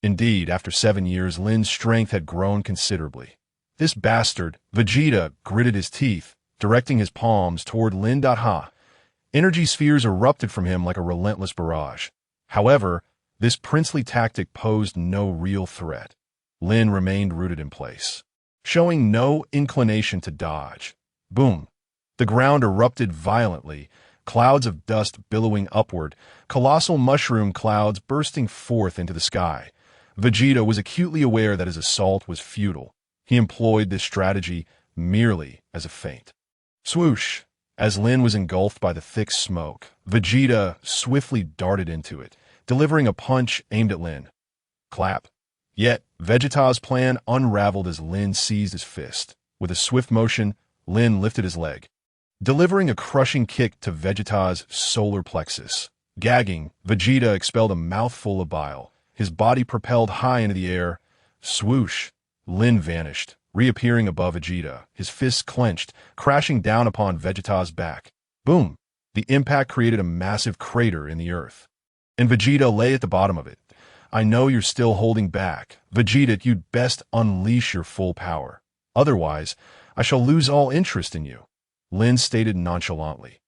Indeed, after 7 years, Lin's strength had grown considerably. This bastard, Vegeta, gritted his teeth, directing his palms toward Lin. Energy spheres erupted from him like a relentless barrage. However, this princely tactic posed no real threat. Lin remained rooted in place, showing no inclination to dodge. Boom! The ground erupted violently, clouds of dust billowing upward, colossal mushroom clouds bursting forth into the sky. Vegeta was acutely aware that his assault was futile. He employed this strategy merely as a feint. Swoosh! As Lin was engulfed by the thick smoke, Vegeta swiftly darted into it, delivering a punch aimed at Lin. Clap! Yet, Vegeta's plan unraveled as Lin seized his fist. With a swift motion, Lin lifted his leg. delivering a crushing kick to Vegeta's solar plexus. Gagging, Vegeta expelled a mouthful of bile. His body propelled high into the air. Swoosh! Lin vanished, reappearing above Vegeta, his fists clenched, crashing down upon Vegeta's back. Boom! The impact created a massive crater in the earth. And Vegeta lay at the bottom of it. I know you're still holding back. Vegeta, you'd best unleash your full power. Otherwise, I shall lose all interest in you, Lin stated nonchalantly.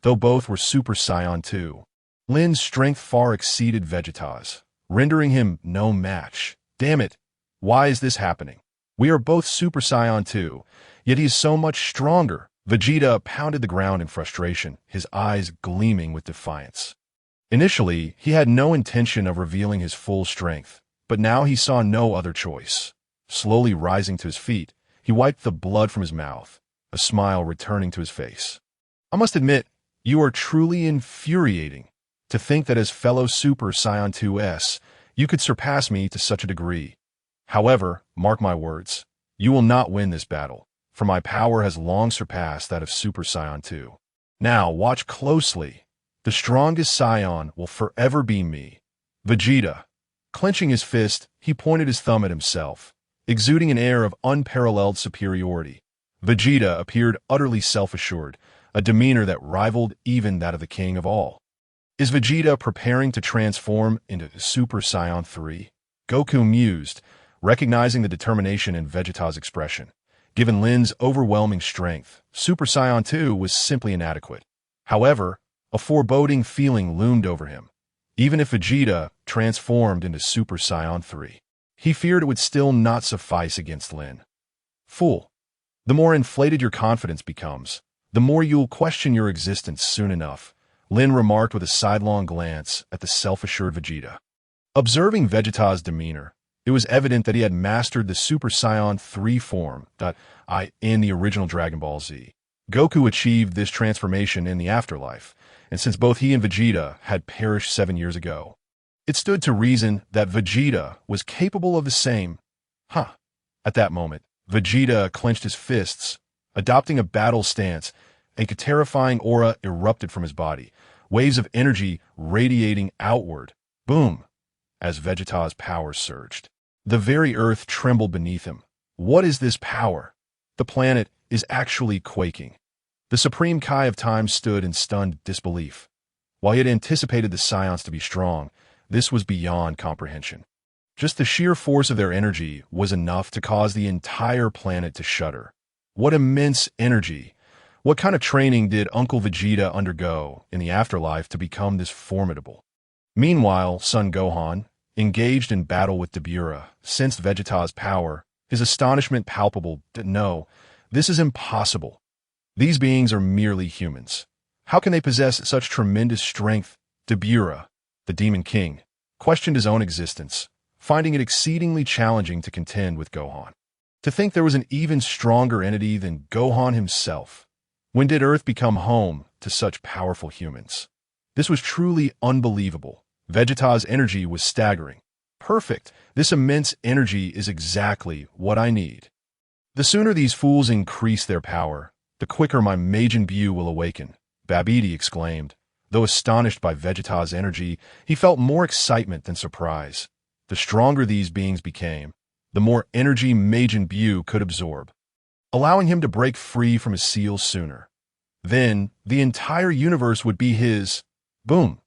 Though both were Super Saiyan 2, Lin's strength far exceeded Vegeta's, rendering him no match. Damn it! Why is this happening? We are both Super Saiyan 2, yet he is so much stronger. Vegeta pounded the ground in frustration, his eyes gleaming with defiance. Initially, he had no intention of revealing his full strength, but now he saw no other choice. Slowly rising to his feet, he wiped the blood from his mouth, a smile returning to his face. I must admit, you are truly infuriating. To think that as fellow Super Saiyan 2S, you could surpass me to such a degree. However, mark my words, you will not win this battle, for my power has long surpassed that of Super Saiyan 2. Now, watch closely. The strongest Saiyan will forever be me. Vegeta. Clenching his fist, he pointed his thumb at himself, exuding an air of unparalleled superiority. Vegeta appeared utterly self-assured, a demeanor that rivaled even that of the king of all. Is Vegeta preparing to transform into Super Saiyan 3? Goku mused, recognizing the determination in Vegeta's expression. Given Lin's overwhelming strength, Super Saiyan 2 was simply inadequate. However, a foreboding feeling loomed over him. Even if Vegeta transformed into Super Saiyan 3, he feared it would still not suffice against Lin. Fool. The more inflated your confidence becomes, the more you'll question your existence soon enough, Lin remarked with a sidelong glance at the self-assured Vegeta. Observing Vegeta's demeanor, it was evident that he had mastered the Super Saiyan 3 form in the original Dragon Ball Z. Goku achieved this transformation in the afterlife, and since both he and Vegeta had perished 7 years ago, it stood to reason that Vegeta was capable of the same. At that moment, Vegeta clenched his fists, adopting a battle stance. A terrifying aura erupted from his body, waves of energy radiating outward. Boom! As Vegeta's power surged. The very earth trembled beneath him. What is this power? The planet is actually quaking. The Supreme Kai of Time stood in stunned disbelief. While he had anticipated the Saiyans to be strong, this was beyond comprehension. Just the sheer force of their energy was enough to cause the entire planet to shudder. What immense energy! What kind of training did Uncle Vegeta undergo in the afterlife to become this formidable? Meanwhile, son Gohan, engaged in battle with Dabura, sensed Vegeta's power, his astonishment palpable. No, this is impossible. These beings are merely humans. How can they possess such tremendous strength? Dabura, the Demon King, questioned his own existence, finding it exceedingly challenging to contend with Gohan. To think there was an even stronger entity than Gohan himself. When did Earth become home to such powerful humans? This was truly unbelievable. Vegeta's energy was staggering. Perfect. This immense energy is exactly what I need. The sooner these fools increase their power, the quicker my Majin Buu will awaken, Babidi exclaimed. Though astonished by Vegeta's energy, he felt more excitement than surprise. The stronger these beings became, the more energy Majin Buu could absorb, allowing him to break free from his seals sooner. Then, the entire universe would be his. Boom!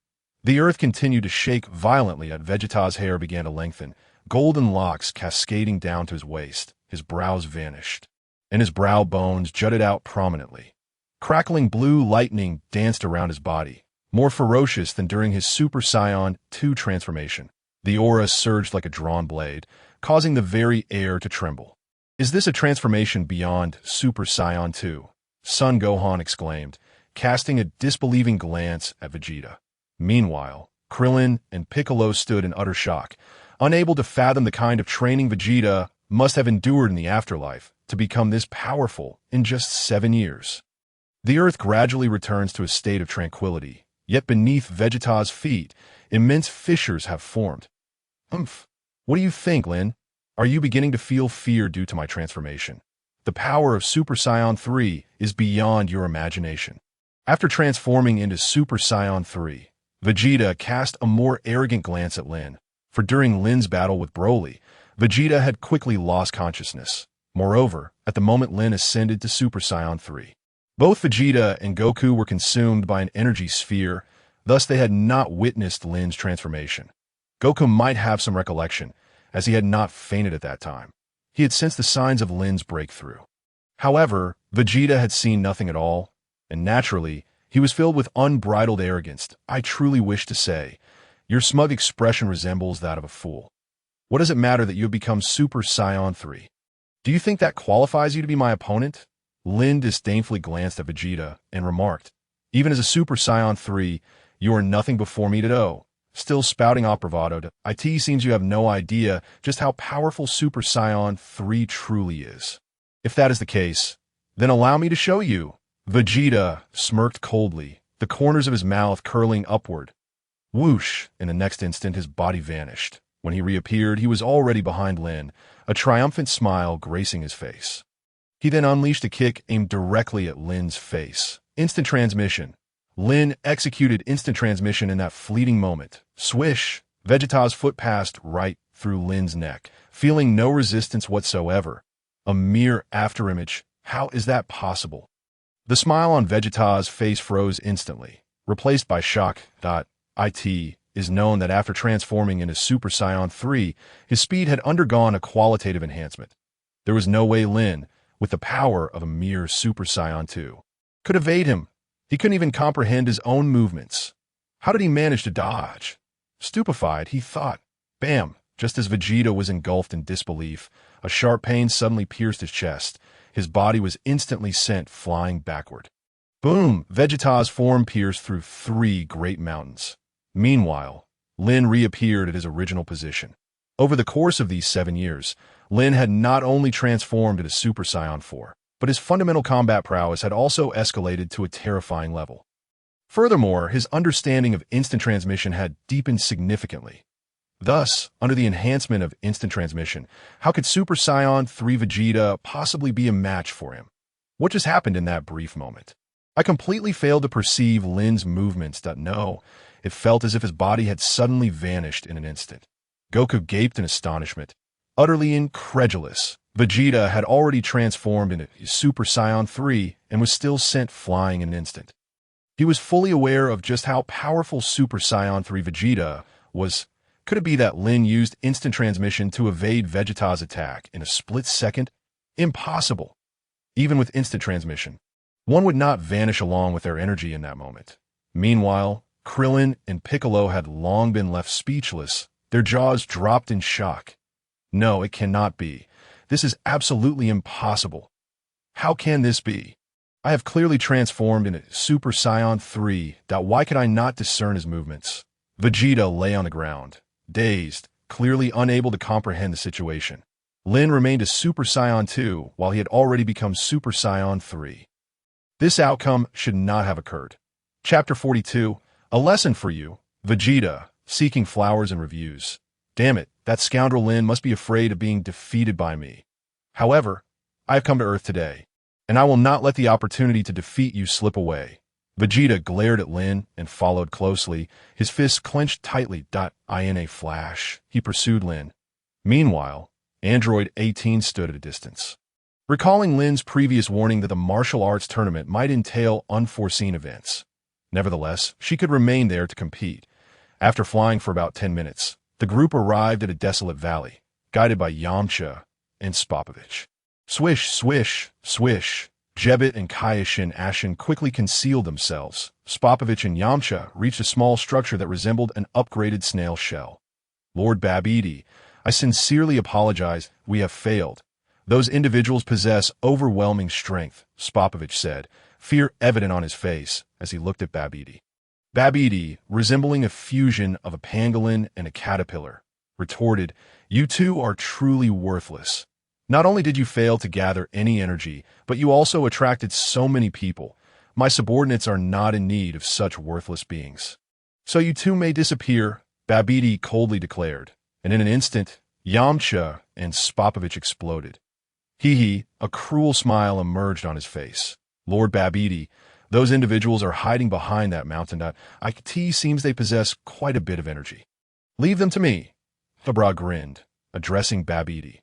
The earth continued to shake violently as Vegeta's hair began to lengthen, golden locks cascading down to his waist. His brows vanished, and his brow bones jutted out prominently. Crackling blue lightning danced around his body, more ferocious than during his Super Saiyan 2 transformation. The aura surged like a drawn blade, causing the very air to tremble. Is this a transformation beyond Super Saiyan 2? Son Gohan exclaimed, casting a disbelieving glance at Vegeta. Meanwhile, Krillin and Piccolo stood in utter shock, unable to fathom the kind of training Vegeta must have endured in the afterlife to become this powerful in just 7 years. The earth gradually returns to a state of tranquility, yet beneath Vegeta's feet, immense fissures have formed. What do you think, Lin? Are you beginning to feel fear due to my transformation? The power of Super Saiyan 3 is beyond your imagination. After transforming into Super Saiyan 3, Vegeta cast a more arrogant glance at Lin, for during Lin's battle with Broly, Vegeta had quickly lost consciousness. Moreover, at the moment Lin ascended to Super Saiyan 3, both Vegeta and Goku were consumed by an energy sphere, thus they had not witnessed Lin's transformation. Goku might have some recollection, as he had not fainted at that time. He had sensed the signs of Lin's breakthrough. However, Vegeta had seen nothing at all, and naturally, he was filled with unbridled arrogance. I truly wish to say, your smug expression resembles that of a fool. What does it matter that you have become Super Saiyan 3? Do you think that qualifies you to be my opponent? Lin disdainfully glanced at Vegeta and remarked, even as a Super Saiyan 3, you are nothing before me today. Still spouting off bravado, it seems you have no idea just how powerful Super Saiyan 3 truly is. If that is the case, then allow me to show you. Vegeta smirked coldly, the corners of his mouth curling upward. Whoosh! In the next instant his body vanished. When he reappeared, he was already behind Lin, a triumphant smile gracing his face. He then unleashed a kick aimed directly at Lin's face. Instant transmission. Lin executed instant transmission in that fleeting moment. Swish! Vegeta's foot passed right through Lin's neck, feeling no resistance whatsoever. A mere afterimage. How is that possible? The smile on Vegeta's face froze instantly, replaced by shock. It is known that after transforming into Super Saiyan 3, his speed had undergone a qualitative enhancement. There was no way Lin, with the power of a mere Super Saiyan 2, could evade him. He couldn't even comprehend his own movements. How did he manage to dodge? Stupefied, he thought. Bam! Just as Vegeta was engulfed in disbelief, a sharp pain suddenly pierced his chest. His body was instantly sent flying backward. Boom! Vegeta's form pierced through 3 great mountains. Meanwhile, Lin reappeared at his original position. Over the course of these 7 years, Lin had not only transformed into Super Saiyan 4, but his fundamental combat prowess had also escalated to a terrifying level. Furthermore, his understanding of instant transmission had deepened significantly. Thus, under the enhancement of instant transmission, how could Super Saiyan 3 Vegeta possibly be a match for him? What just happened in that brief moment? I completely failed to perceive Lin's movements. No, it felt as if his body had suddenly vanished in an instant. Goku gaped in astonishment, utterly incredulous. Vegeta had already transformed into Super Saiyan 3 and was still sent flying in an instant. He was fully aware of just how powerful Super Saiyan 3 Vegeta was. Could it be that Lin used instant transmission to evade Vegeta's attack in a split second? Impossible. Even with instant transmission, one would not vanish along with their energy in that moment. Meanwhile, Krillin and Piccolo had long been left speechless, their jaws dropped in shock. No, it cannot be. This is absolutely impossible. How can this be? I have clearly transformed into Super Saiyan 3. Why could I not discern his movements? Vegeta lay on the ground, dazed, clearly unable to comprehend the situation. Lin remained a Super Saiyan 2 while he had already become Super Saiyan 3. This outcome should not have occurred. Chapter 42, a lesson for you, Vegeta, seeking flowers and reviews. Damn it, that scoundrel Lin must be afraid of being defeated by me. However, I have come to Earth today, and I will not let the opportunity to defeat you slip away. Vegeta glared at Lin and followed closely, his fists clenched tightly. In a flash, he pursued Lin. Meanwhile, Android 18 stood at a distance. Recalling Lin's previous warning that the martial arts tournament might entail unforeseen events. Nevertheless, she could remain there to compete. After flying for about 10 minutes, the group arrived at a desolate valley, guided by Yamcha and Spopovich. Swish, swish, swish. Jebet and Kaioshin Ashin quickly concealed themselves. Spopovich and Yamcha reached a small structure that resembled an upgraded snail shell. Lord Babidi, I sincerely apologize. We have failed. Those individuals possess overwhelming strength, Spopovich said, fear evident on his face as he looked at Babidi. Babidi, resembling a fusion of a pangolin and a caterpillar, retorted, "You two are truly worthless. Not only did you fail to gather any energy, but you also attracted so many people. My subordinates are not in need of such worthless beings. So you two may disappear," Babidi coldly declared, and in an instant, Yamcha and Spopovich exploded. Hee hee, a cruel smile emerged on his face. Lord Babidi, those individuals are hiding behind that mountain. It seems they possess quite a bit of energy. Leave them to me. Dabra grinned, addressing Babidi.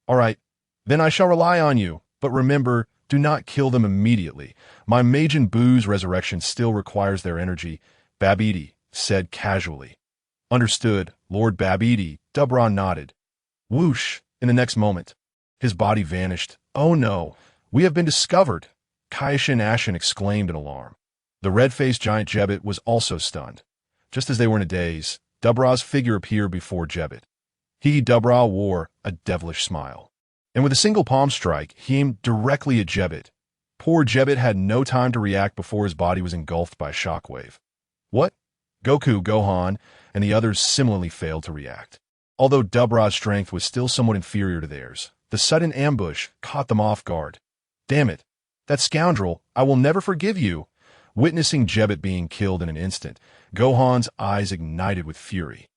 All right, then I shall rely on you, but remember, do not kill them immediately. My Majin Buu's resurrection still requires their energy, Babidi said casually. Understood, Lord Babidi, Dabra nodded. Whoosh, in the next moment. His body vanished. Oh no, we have been discovered, Kaishin Ashen exclaimed in alarm. The red-faced giant Jebbet was also stunned. Just as they were in a daze, Dabra's figure appeared before Jebbet. Dabra wore a devilish smile. And with a single palm strike, he aimed directly at Jebbet. Poor Jebbet had no time to react before his body was engulfed by a shockwave. What? Goku, Gohan, and the others similarly failed to react. Although Dabra's strength was still somewhat inferior to theirs, the sudden ambush caught them off guard. Damn it! That scoundrel, I will never forgive you! Witnessing Jebbet being killed in an instant, Gohan's eyes ignited with fury.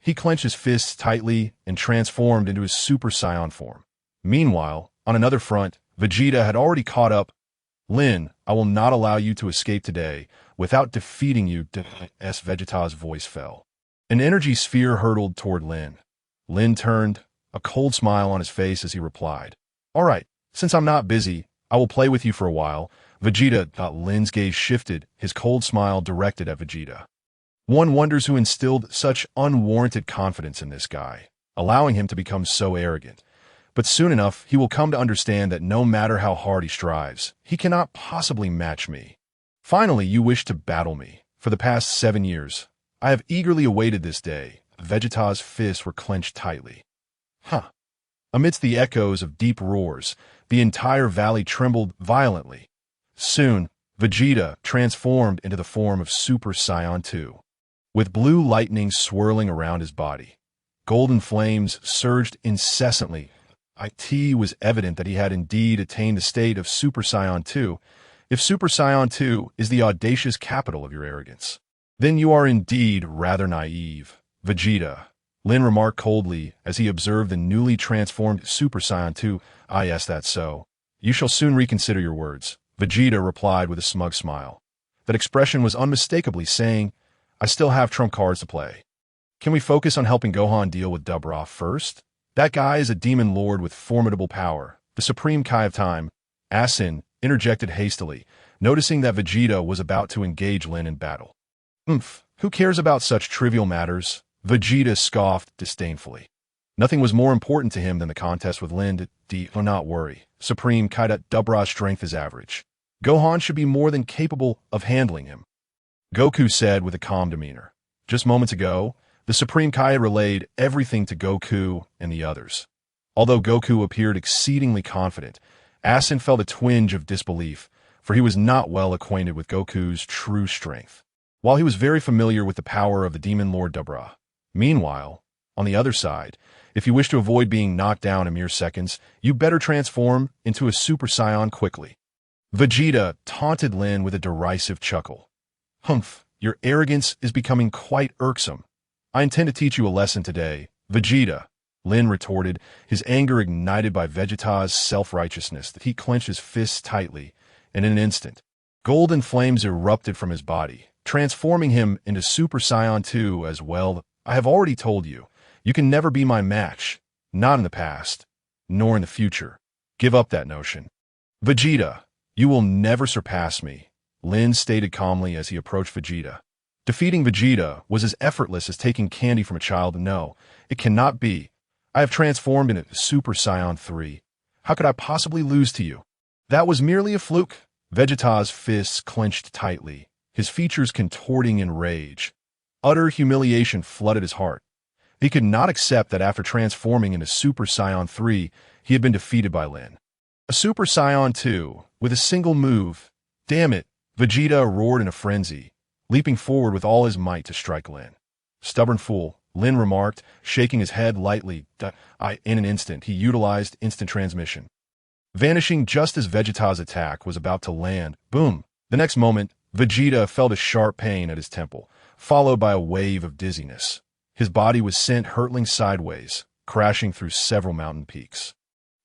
He clenched his fists tightly and transformed into his Super Saiyan form. Meanwhile, on another front, Vegeta had already caught up. Lin, I will not allow you to escape today without defeating you, as Vegeta's voice fell. An energy sphere hurtled toward Lin. Lin turned, a cold smile on his face as he replied. All right, since I'm not busy, I will play with you for a while. Vegeta. Lin's gaze shifted, his cold smile directed at Vegeta. One wonders who instilled such unwarranted confidence in this guy, allowing him to become so arrogant. But soon enough, he will come to understand that no matter how hard he strives, he cannot possibly match me. Finally, you wish to battle me. For the past 7 years, I have eagerly awaited this day. Vegeta's fists were clenched tightly. Amidst the echoes of deep roars, the entire valley trembled violently. Soon, Vegeta transformed into the form of Super Saiyan 2. With blue lightning swirling around his body, golden flames surged incessantly. It was evident that he had indeed attained the state of Super Saiyan 2. If Super Saiyan 2 is the audacious capital of your arrogance, then you are indeed rather naive, Vegeta. Lin remarked coldly as he observed the newly transformed Super Saiyan 2. Yes, that's so. You shall soon reconsider your words, Vegeta replied with a smug smile. That expression was unmistakably saying, I still have trump cards to play. Can we focus on helping Gohan deal with Dabra first? That guy is a demon lord with formidable power, the supreme Kai of time. Asin interjected hastily, noticing that Vegeta was about to engage Lin in battle. Who cares about such trivial matters? Vegeta scoffed disdainfully. Nothing was more important to him than the contest with Lin. Do not worry, Supreme Kai. Dabra's strength is average. Gohan should be more than capable of handling him, Goku said with a calm demeanor. Just moments ago, the Supreme Kai had relayed everything to Goku and the others. Although Goku appeared exceedingly confident, Asin felt a twinge of disbelief, for he was not well acquainted with Goku's true strength, while he was very familiar with the power of the Demon Lord Dabra. Meanwhile, on the other side, if you wish to avoid being knocked down in mere seconds, you better transform into a Super Saiyan quickly. Vegeta taunted Lin with a derisive chuckle. Your arrogance is becoming quite irksome. I intend to teach you a lesson today, Vegeta, Lin retorted, his anger ignited by Vegeta's self-righteousness that he clenched his fists tightly, and in an instant, golden flames erupted from his body, transforming him into Super Saiyan 2 as well. I have already told you, you can never be my match, not in the past, nor in the future. Give up that notion. Vegeta, you will never surpass me, Lin stated calmly as he approached Vegeta. Defeating Vegeta was as effortless as taking candy from a child. No, it cannot be. I have transformed into Super Saiyan 3. How could I possibly lose to you? That was merely a fluke. Vegeta's fists clenched tightly, his features contorting in rage. Utter humiliation flooded his heart. He could not accept that after transforming into Super Saiyan 3, he had been defeated by Lin. A Super Saiyan 2, with a single move. Damn it, Vegeta roared in a frenzy, leaping forward with all his might to strike Lin. Stubborn fool, Lin remarked, shaking his head lightly. In an instant, he utilized instant transmission, vanishing just as Vegeta's attack was about to land. Boom! The next moment, Vegeta felt a sharp pain at his temple, followed by a wave of dizziness. His body was sent hurtling sideways, crashing through several mountain peaks.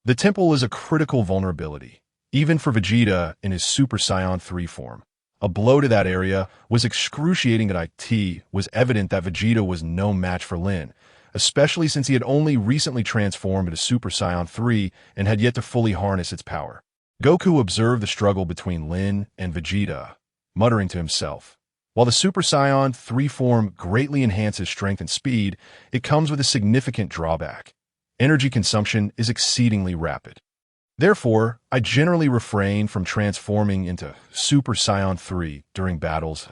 The temple is a critical vulnerability, even for Vegeta in his Super Saiyan 3 form. A blow to that area was excruciating. It was evident that Vegeta was no match for Lin, especially since he had only recently transformed into Super Saiyan 3 and had yet to fully harness its power. Goku observed the struggle between Lin and Vegeta, muttering to himself. While the Super Saiyan 3 form greatly enhances strength and speed, it comes with a significant drawback. Energy consumption is exceedingly rapid. Therefore, I generally refrain from transforming into Super Saiyan 3 during battles.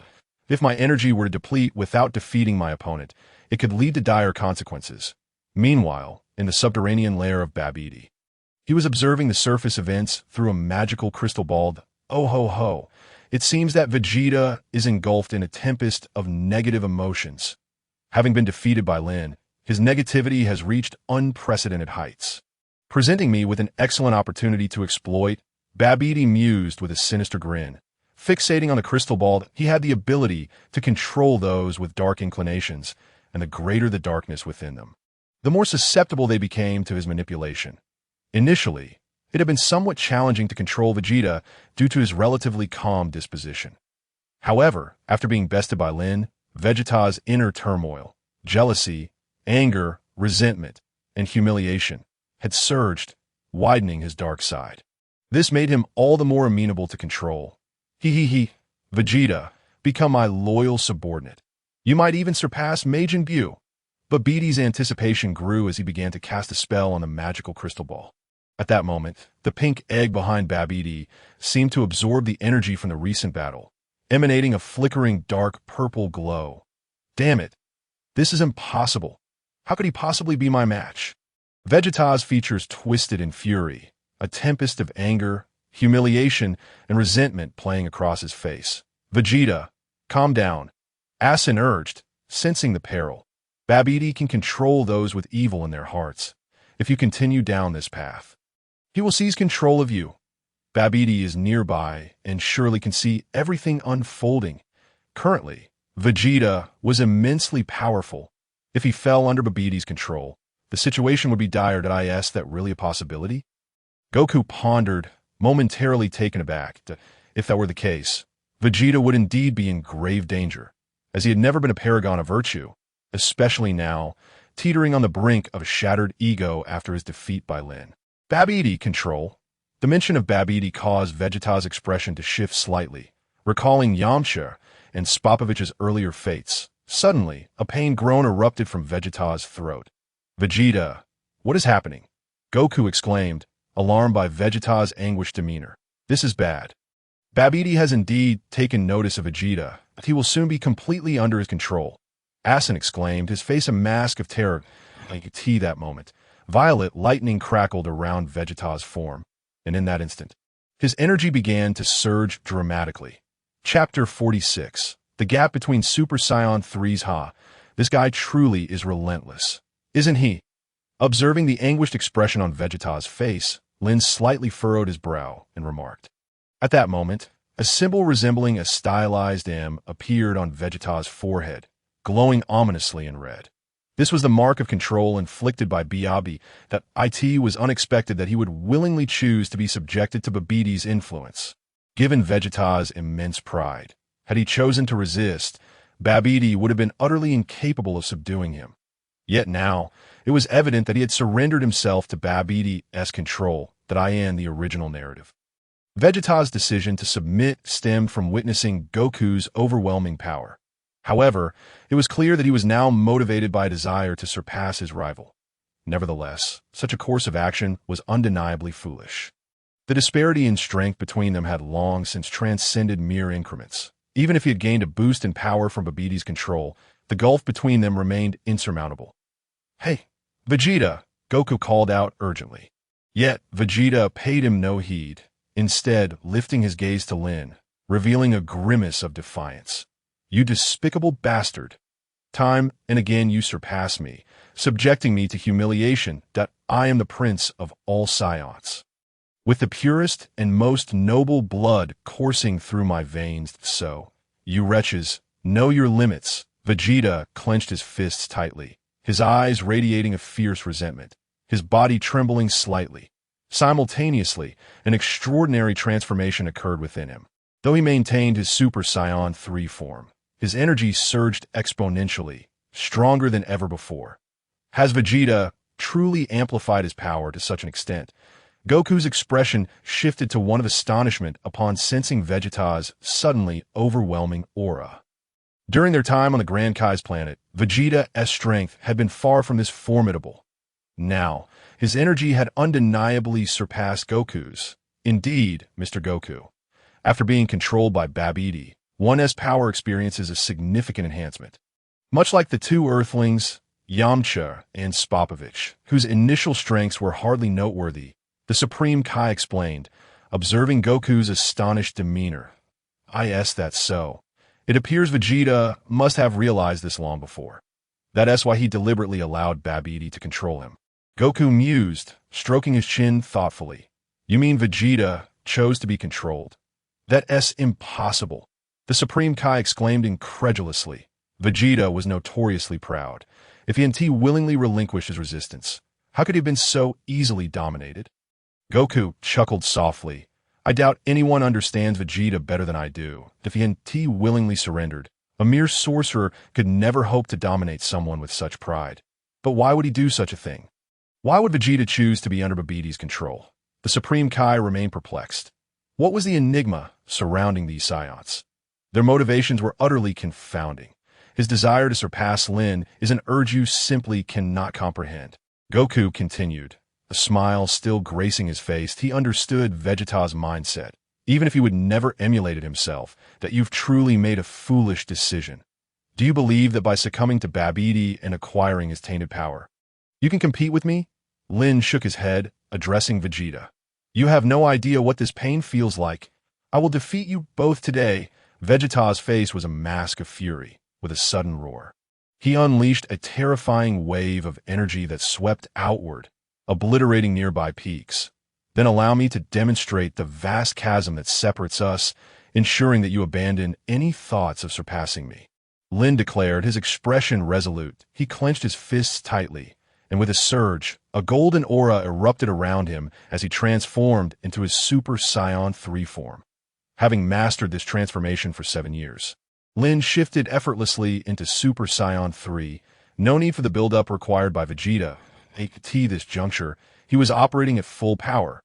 If my energy were to deplete without defeating my opponent, it could lead to dire consequences. Meanwhile, in the subterranean lair of Babidi, he was observing the surface events through a magical crystal ball. Oh ho ho! It seems that Vegeta is engulfed in a tempest of negative emotions. Having been defeated by Lin, his negativity has reached unprecedented heights. Presenting me with an excellent opportunity to exploit, Babidi mused with a sinister grin. Fixating on the crystal ball, he had the ability to control those with dark inclinations, and the greater the darkness within them, the more susceptible they became to his manipulation. Initially, it had been somewhat challenging to control Vegeta due to his relatively calm disposition. However, after being bested by Lin, Vegeta's inner turmoil, jealousy, anger, resentment, and humiliation had surged, widening his dark side. This made him all the more amenable to control. Vegeta, become my loyal subordinate. You might even surpass Majin Buu. But Bidi's anticipation grew as he began to cast a spell on the magical crystal ball. At that moment, the pink egg behind Babidi seemed to absorb the energy from the recent battle, emanating a flickering dark purple glow. Damn it! This is impossible. How could he possibly be my match? Vegeta's features twisted in fury, a tempest of anger, humiliation, and resentment playing across his face. Vegeta, calm down. Asin urged, sensing the peril. Babidi can control those with evil in their hearts. If you continue down this path, he will seize control of you. Babidi is nearby and surely can see everything unfolding. Currently, Vegeta was immensely powerful. If he fell under Babidi's control, the situation would be dire. Is that really a possibility? Goku pondered, momentarily taken aback. If that were the case, Vegeta would indeed be in grave danger, as he had never been a paragon of virtue, especially now, teetering on the brink of a shattered ego after his defeat by Lin. Babidi control. The mention of Babidi caused Vegeta's expression to shift slightly, recalling Yamcha and Spopovich's earlier fates. Suddenly, a pain groan erupted from Vegeta's throat. Vegeta, what is happening? Goku exclaimed, alarmed by Vegeta's anguished demeanor. This is bad. Babidi has indeed taken notice of Vegeta, but he will soon be completely under his control. Asin exclaimed, his face a mask of terror. That moment, violet lightning crackled around Vegeta's form, and in that instant, his energy began to surge dramatically. Chapter 46. The gap between Super Saiyan 3's This guy truly is relentless, isn't he? Observing the anguished expression on Vegeta's face, Lin slightly furrowed his brow and remarked. At that moment, a symbol resembling a stylized M appeared on Vegeta's forehead, glowing ominously in red. This was the mark of control inflicted by Biabi. That it was unexpected that he would willingly choose to be subjected to Babidi's influence. Given Vegeta's immense pride, had he chosen to resist, Babidi would have been utterly incapable of subduing him. Yet now, it was evident that he had surrendered himself to Babidi's control, the original narrative. Vegeta's decision to submit stemmed from witnessing Goku's overwhelming power. However, it was clear that he was now motivated by a desire to surpass his rival. Nevertheless, such a course of action was undeniably foolish. The disparity in strength between them had long since transcended mere increments. Even if he had gained a boost in power from Babidi's control, the gulf between them remained insurmountable. Hey, Vegeta, Goku called out urgently. Yet, Vegeta paid him no heed, instead lifting his gaze to Lin, revealing a grimace of defiance. You despicable bastard. Time and again you surpass me, subjecting me to humiliation. I am the prince of all Saiyans, with the purest and most noble blood coursing through my veins. So, you wretches, know your limits. Vegeta clenched his fists tightly, his eyes radiating a fierce resentment, his body trembling slightly. Simultaneously, an extraordinary transformation occurred within him. Though he maintained his Super Saiyan 3 form, his energy surged exponentially, stronger than ever before. Has Vegeta truly amplified his power to such an extent? Goku's expression shifted to one of astonishment upon sensing Vegeta's suddenly overwhelming aura. During their time on the Grand Kai's planet, Vegeta's strength had been far from this formidable. Now, his energy had undeniably surpassed Goku's. Indeed, Mr. Goku. After being controlled by Babidi, one's power experiences a significant enhancement. Much like the two Earthlings, Yamcha and Spopovich, whose initial strengths were hardly noteworthy, the Supreme Kai explained, observing Goku's astonished demeanor. That's so. It appears Vegeta must have realized this long before. That's why he deliberately allowed Babidi to control him. Goku mused, stroking his chin thoughtfully. You mean Vegeta chose to be controlled? That's impossible. The Supreme Kai exclaimed incredulously. Vegeta was notoriously proud. If he willingly relinquished his resistance, how could he have been so easily dominated? Goku chuckled softly. I doubt anyone understands Vegeta better than I do. If he willingly surrendered, a mere sorcerer could never hope to dominate someone with such pride. But why would he do such a thing? Why would Vegeta choose to be under Babidi's control? The Supreme Kai remained perplexed. What was the enigma surrounding these Saiyans? Their motivations were utterly confounding. His desire to surpass Lin is an urge you simply cannot comprehend. Goku continued, a smile still gracing his face. He understood Vegeta's mindset, even if he would never emulate it himself, that you've truly made a foolish decision. Do you believe that by succumbing to Babidi and acquiring his tainted power, you can compete with me? Lin shook his head, addressing Vegeta. You have no idea what this pain feels like. I will defeat you both today. Vegeta's face was a mask of fury, with a sudden roar. He unleashed a terrifying wave of energy that swept outward, obliterating nearby peaks. Then allow me to demonstrate the vast chasm that separates us, ensuring that you abandon any thoughts of surpassing me. Lin declared, his expression resolute. He clenched his fists tightly, and with a surge, a golden aura erupted around him as he transformed into his Super Saiyan 3 form. Having mastered this transformation for 7 years, Lin shifted effortlessly into Super Saiyan 3. No need for the build-up required by Vegeta. At this juncture, he was operating at full power.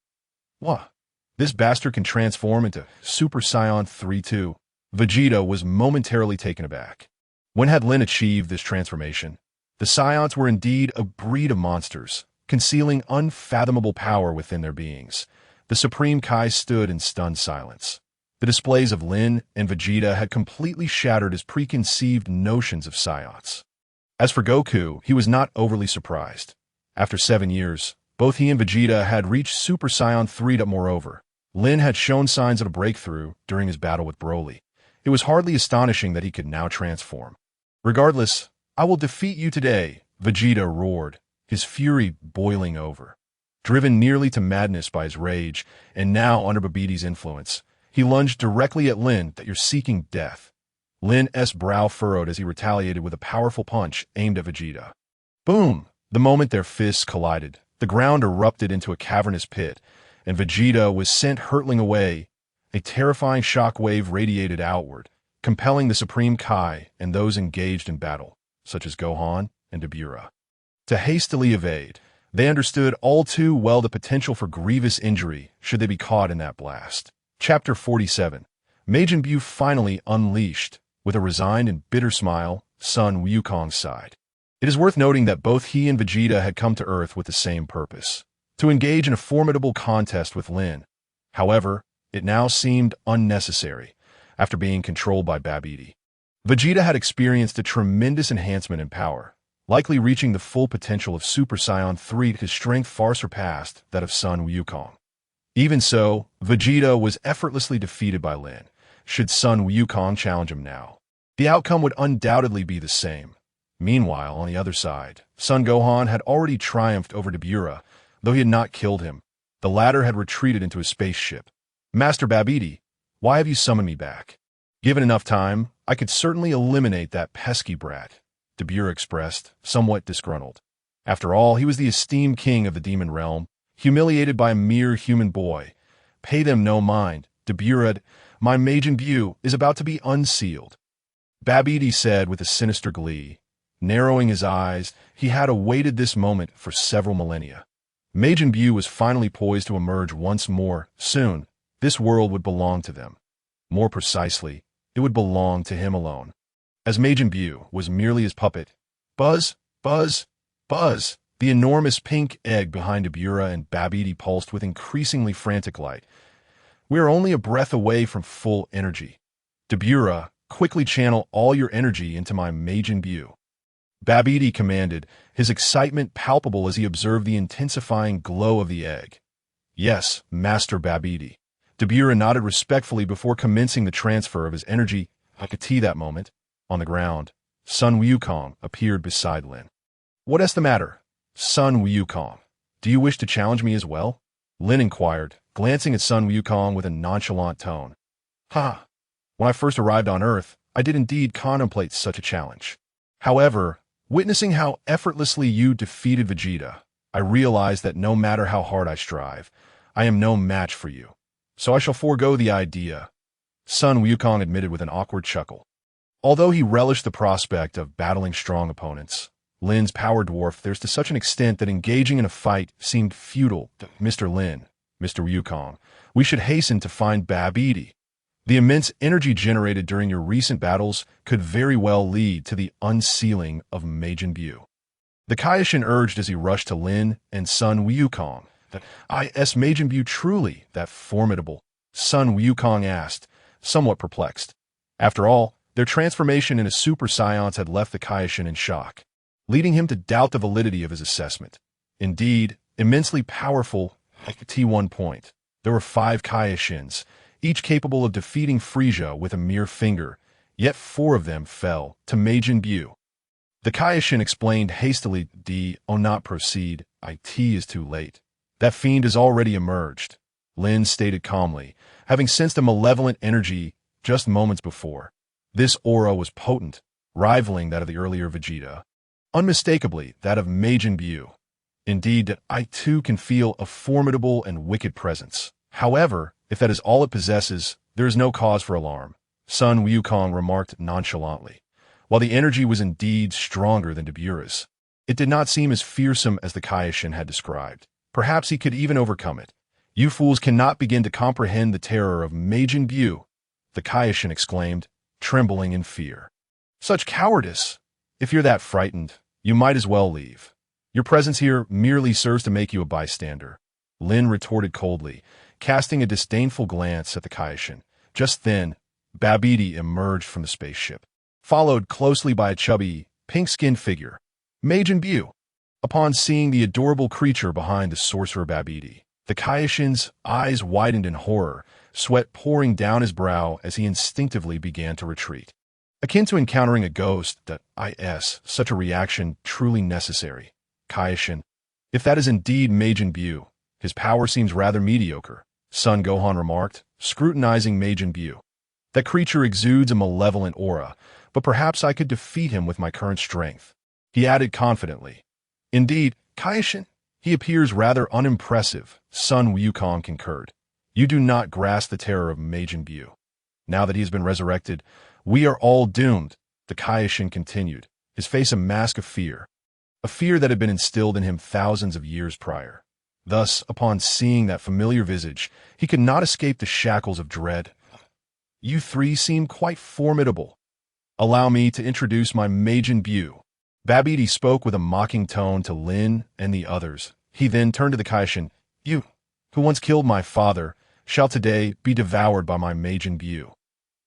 What? This bastard can transform into Super Saiyan 3 too. Vegeta was momentarily taken aback. When had Lin achieved this transformation? The Saiyans were indeed a breed of monsters, concealing unfathomable power within their beings. The Supreme Kai stood in stunned silence. The displays of Lin and Vegeta had completely shattered his preconceived notions of Saiyans. As for Goku, he was not overly surprised. After 7 years, both he and Vegeta had reached Super Saiyan 3. Moreover, Lin had shown signs of a breakthrough during his battle with Broly. It was hardly astonishing that he could now transform. Regardless, I will defeat you today, Vegeta roared, his fury boiling over. Driven nearly to madness by his rage, and now under Babidi's influence, he lunged directly at Lin that you're seeking death. Lin's brow furrowed as he retaliated with a powerful punch aimed at Vegeta. Boom! The moment their fists collided, the ground erupted into a cavernous pit, and Vegeta was sent hurtling away. A terrifying shockwave radiated outward, compelling the Supreme Kai and those engaged in battle, such as Gohan and Dabura, to hastily evade. They understood all too well the potential for grievous injury should they be caught in that blast. Chapter 47. Majin Buu finally unleashed. With a resigned and bitter smile, Sun Wukong sighed. It is worth noting that both he and Vegeta had come to Earth with the same purpose, to engage in a formidable contest with Lin. However, it now seemed unnecessary, after being controlled by Babidi. Vegeta had experienced a tremendous enhancement in power, likely reaching the full potential of Super Saiyan 3. His strength far surpassed that of Sun Wukong. Even so, Vegeta was effortlessly defeated by Lin. Should Sun Wukong challenge him now, the outcome would undoubtedly be the same. Meanwhile, on the other side, Son Gohan had already triumphed over Dabura, though he had not killed him. The latter had retreated into his spaceship. Master Babidi, why have you summoned me back? Given enough time, I could certainly eliminate that pesky brat, Dabura expressed, somewhat disgruntled. After all, he was the esteemed king of the demon realm. humiliated by a mere human boy. Pay them no mind, Deburad. My Majin Buu is about to be unsealed. Babidi said with a sinister glee. Narrowing his eyes, he had awaited this moment for several millennia. Majin Buu was finally poised to emerge once more. Soon, this world would belong to them. More precisely, it would belong to him alone. As Majin Buu was merely his puppet, buzz, buzz, buzz, the enormous pink egg behind Deburah and Babidi pulsed with increasingly frantic light. We are only a breath away from full energy. Deburah, quickly channel all your energy into my Majin Buu. Babidi commanded, his excitement palpable as he observed the intensifying glow of the egg. Yes, Master Babidi. Deburah nodded respectfully before commencing the transfer of his energy. I could see that moment. On the ground, Sun Wukong appeared beside Lin. What is the matter, Sun Wukong? Do you wish to challenge me as well? Lin inquired, glancing at Sun Wukong with a nonchalant tone. Ha! When I first arrived on Earth, I did indeed contemplate such a challenge. However, witnessing how effortlessly you defeated Vegeta, I realized that no matter how hard I strive, I am no match for you. So I shall forego the idea, Sun Wukong admitted with an awkward chuckle. Although he relished the prospect of battling strong opponents, Lin's power dwarfed theirs to such an extent that engaging in a fight seemed futile. Mr. Lin, Mr. Wukong, we should hasten to find Babidi. The immense energy generated during your recent battles could very well lead to the unsealing of Majin Buu. The Kaioshin urged as he rushed to Lin and Sun Wukong. That is Majin Buu truly that formidable? Sun Wukong asked, somewhat perplexed. After all, their transformation into Super Saiyans had left the Kaioshin in shock, leading him to doubt the validity of his assessment. Indeed, immensely powerful at T1 point, there were 5 Kaioshins, each capable of defeating Frieza with a mere finger, yet 4 of them fell to Majin Buu. The Kaioshin explained hastily, not proceed, it is too late. That fiend has already emerged, Lin stated calmly, having sensed a malevolent energy just moments before. This aura was potent, rivaling that of the earlier Vegeta, unmistakably that of Majin Buu. Indeed, I too can feel a formidable and wicked presence. However, if that is all it possesses, there is no cause for alarm, Sun Wukong remarked nonchalantly. While the energy was indeed stronger than Deburah's, it did not seem as fearsome as the Kaioshin had described. Perhaps he could even overcome it. You fools cannot begin to comprehend the terror of Majin Buu, the Kaioshin exclaimed, trembling in fear. Such cowardice! If you're that frightened, you might as well leave. Your presence here merely serves to make you a bystander, Lin retorted coldly, casting a disdainful glance at the Kaioshin. Just then, Babidi emerged from the spaceship, followed closely by a chubby, pink-skinned figure, Majin Buu. Upon seeing the adorable creature behind the sorcerer Babidi, the Kaioshin's eyes widened in horror, sweat pouring down his brow as he instinctively began to retreat. Akin to encountering a ghost, such a reaction truly necessary. Kaioshin, if that is indeed Majin Buu, his power seems rather mediocre, Son Gohan remarked, scrutinizing Majin Buu. That creature exudes a malevolent aura, but perhaps I could defeat him with my current strength, he added confidently. Indeed, Kaioshin, he appears rather unimpressive, Sun Wukong concurred. You do not grasp the terror of Majin Buu. Now that he has been resurrected, we are all doomed, the Kaioshin continued, his face a mask of fear, a fear that had been instilled in him thousands of years prior. Thus, upon seeing that familiar visage, he could not escape the shackles of dread. You 3 seem quite formidable. Allow me to introduce my Majin Buu. Babidi spoke with a mocking tone to Lin and the others. He then turned to the Kaioshin. You, who once killed my father, shall today be devoured by my Majin Buu.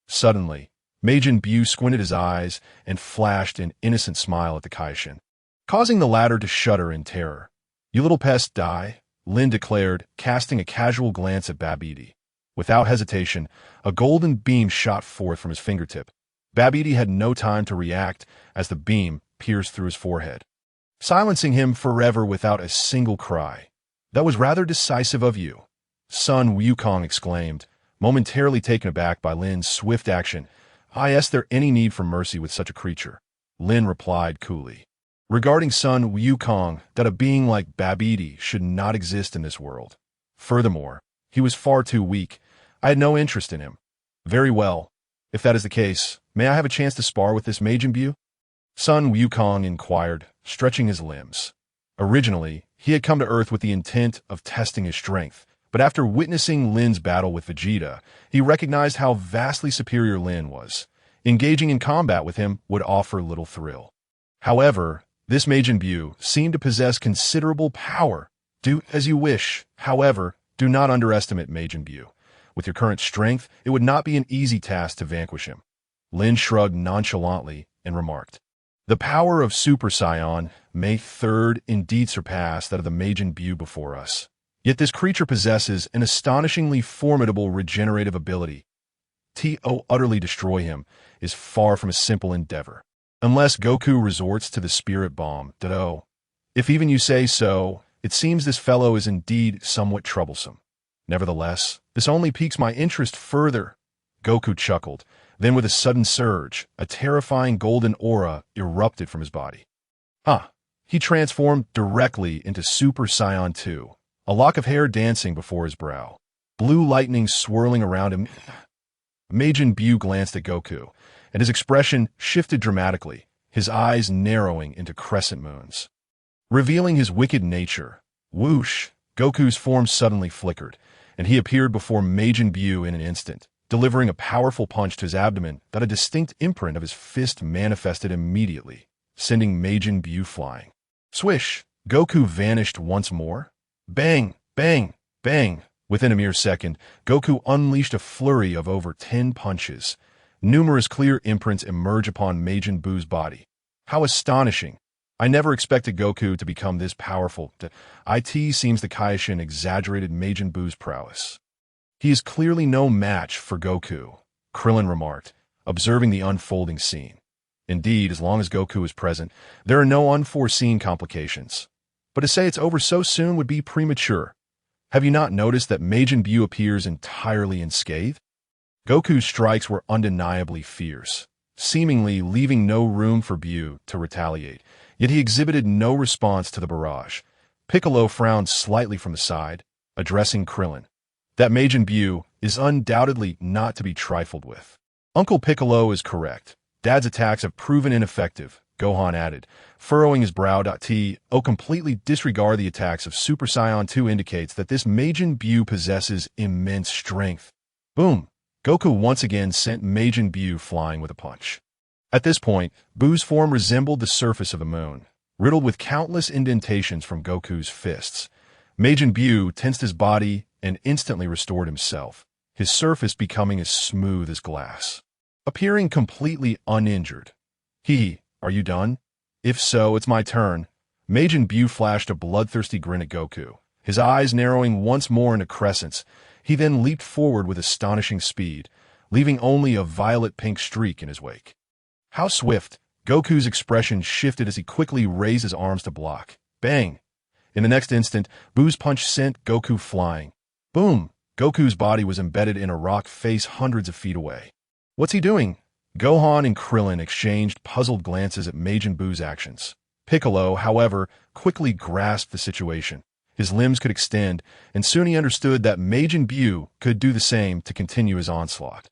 Suddenly, Majin Buu squinted his eyes and flashed an innocent smile at the Kaioshin, causing the latter to shudder in terror. You little pest, die, Lin declared, casting a casual glance at Babidi. Without hesitation, a golden beam shot forth from his fingertip. Babidi had no time to react as the beam pierced through his forehead, silencing him forever without a single cry. That was rather decisive of you, Sun Wukong exclaimed, momentarily taken aback by Lin's swift action. Is there any need for mercy with such a creature? Lin replied coolly. regarding Sun Wukong that a being like Babidi should not exist in this world. Furthermore, he was far too weak. I had no interest in him. Very well. If that is the case, may I have a chance to spar with this Majin Buu? Sun Wukong inquired, stretching his limbs. Originally, he had come to Earth with the intent of testing his strength, but after witnessing Lin's battle with Vegeta, he recognized how vastly superior Lin was. Engaging in combat with him would offer little thrill. However, this Majin Buu seemed to possess considerable power. Do as you wish. However, do not underestimate Majin Buu. With your current strength, it would not be an easy task to vanquish him. Lin shrugged nonchalantly and remarked, "The power of Super Saiyan may third indeed surpass that of the Majin Buu before us. Yet this creature possesses an astonishingly formidable regenerative ability. To utterly destroy him is far from a simple endeavor. Unless Goku resorts to the spirit bomb, Dado. If even you say so, it seems this fellow is indeed somewhat troublesome. Nevertheless, this only piques my interest further." Goku chuckled. Then with a sudden surge, a terrifying golden aura erupted from his body. He transformed directly into Super Saiyan 2, a lock of hair dancing before his brow, blue lightning swirling around him. Majin Buu glanced at Goku, and his expression shifted dramatically, his eyes narrowing into crescent moons. Revealing his wicked nature, whoosh, Goku's form suddenly flickered, and he appeared before Majin Buu in an instant, delivering a powerful punch to his abdomen that a distinct imprint of his fist manifested immediately, sending Majin Buu flying. Swish! Goku vanished once more. Bang! Bang! Bang! Within a mere second, Goku unleashed a flurry of over 10 punches. Numerous clear imprints emerge upon Majin Buu's body. How astonishing! I never expected Goku to become this powerful. It seems the Kaishin exaggerated Majin Buu's prowess. He is clearly no match for Goku, Krillin remarked, observing the unfolding scene. Indeed, as long as Goku is present, there are no unforeseen complications. But to say it's over so soon would be premature. Have you not noticed that Majin Buu appears entirely unscathed? Goku's strikes were undeniably fierce, seemingly leaving no room for Buu to retaliate, yet he exhibited no response to the barrage. Piccolo frowned slightly from the side, addressing Krillin. That Majin Buu is undoubtedly not to be trifled with. Uncle Piccolo is correct. Dad's attacks have proven ineffective, Gohan added, furrowing his brow. To completely disregard the attacks of Super Saiyan 2 indicates that this Majin Buu possesses immense strength. Boom! Goku once again sent Majin Buu flying with a punch. At this point, Buu's form resembled the surface of the moon, riddled with countless indentations from Goku's fists. Majin Buu tensed his body and instantly restored himself, his surface becoming as smooth as glass. Appearing completely uninjured. Are you done? If so, it's my turn. Majin Buu flashed a bloodthirsty grin at Goku, his eyes narrowing once more into crescents. He then leaped forward with astonishing speed, leaving only a violet-pink streak in his wake. How swift! Goku's expression shifted as he quickly raised his arms to block. Bang! In the next instant, Buu's punch sent Goku flying. Boom! Goku's body was embedded in a rock face hundreds of feet away. What's he doing? Gohan and Krillin exchanged puzzled glances at Majin Buu's actions. Piccolo, however, quickly grasped the situation. His limbs could extend, and soon he understood that Majin Buu could do the same to continue his onslaught.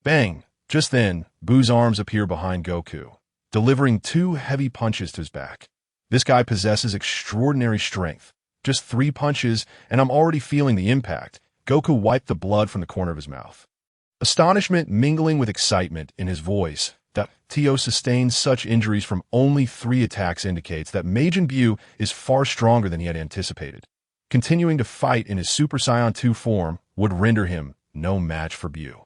Bang! Just then, Buu's arms appear behind Goku, delivering 2 heavy punches to his back. This guy possesses extraordinary strength. Just 3 punches, and I'm already feeling the impact. Goku wiped the blood from the corner of his mouth. Astonishment mingling with excitement in his voice. That Tio sustained such injuries from only 3 attacks indicates that Majin Buu is far stronger than he had anticipated. Continuing to fight in his Super Saiyan 2 form would render him no match for Buu.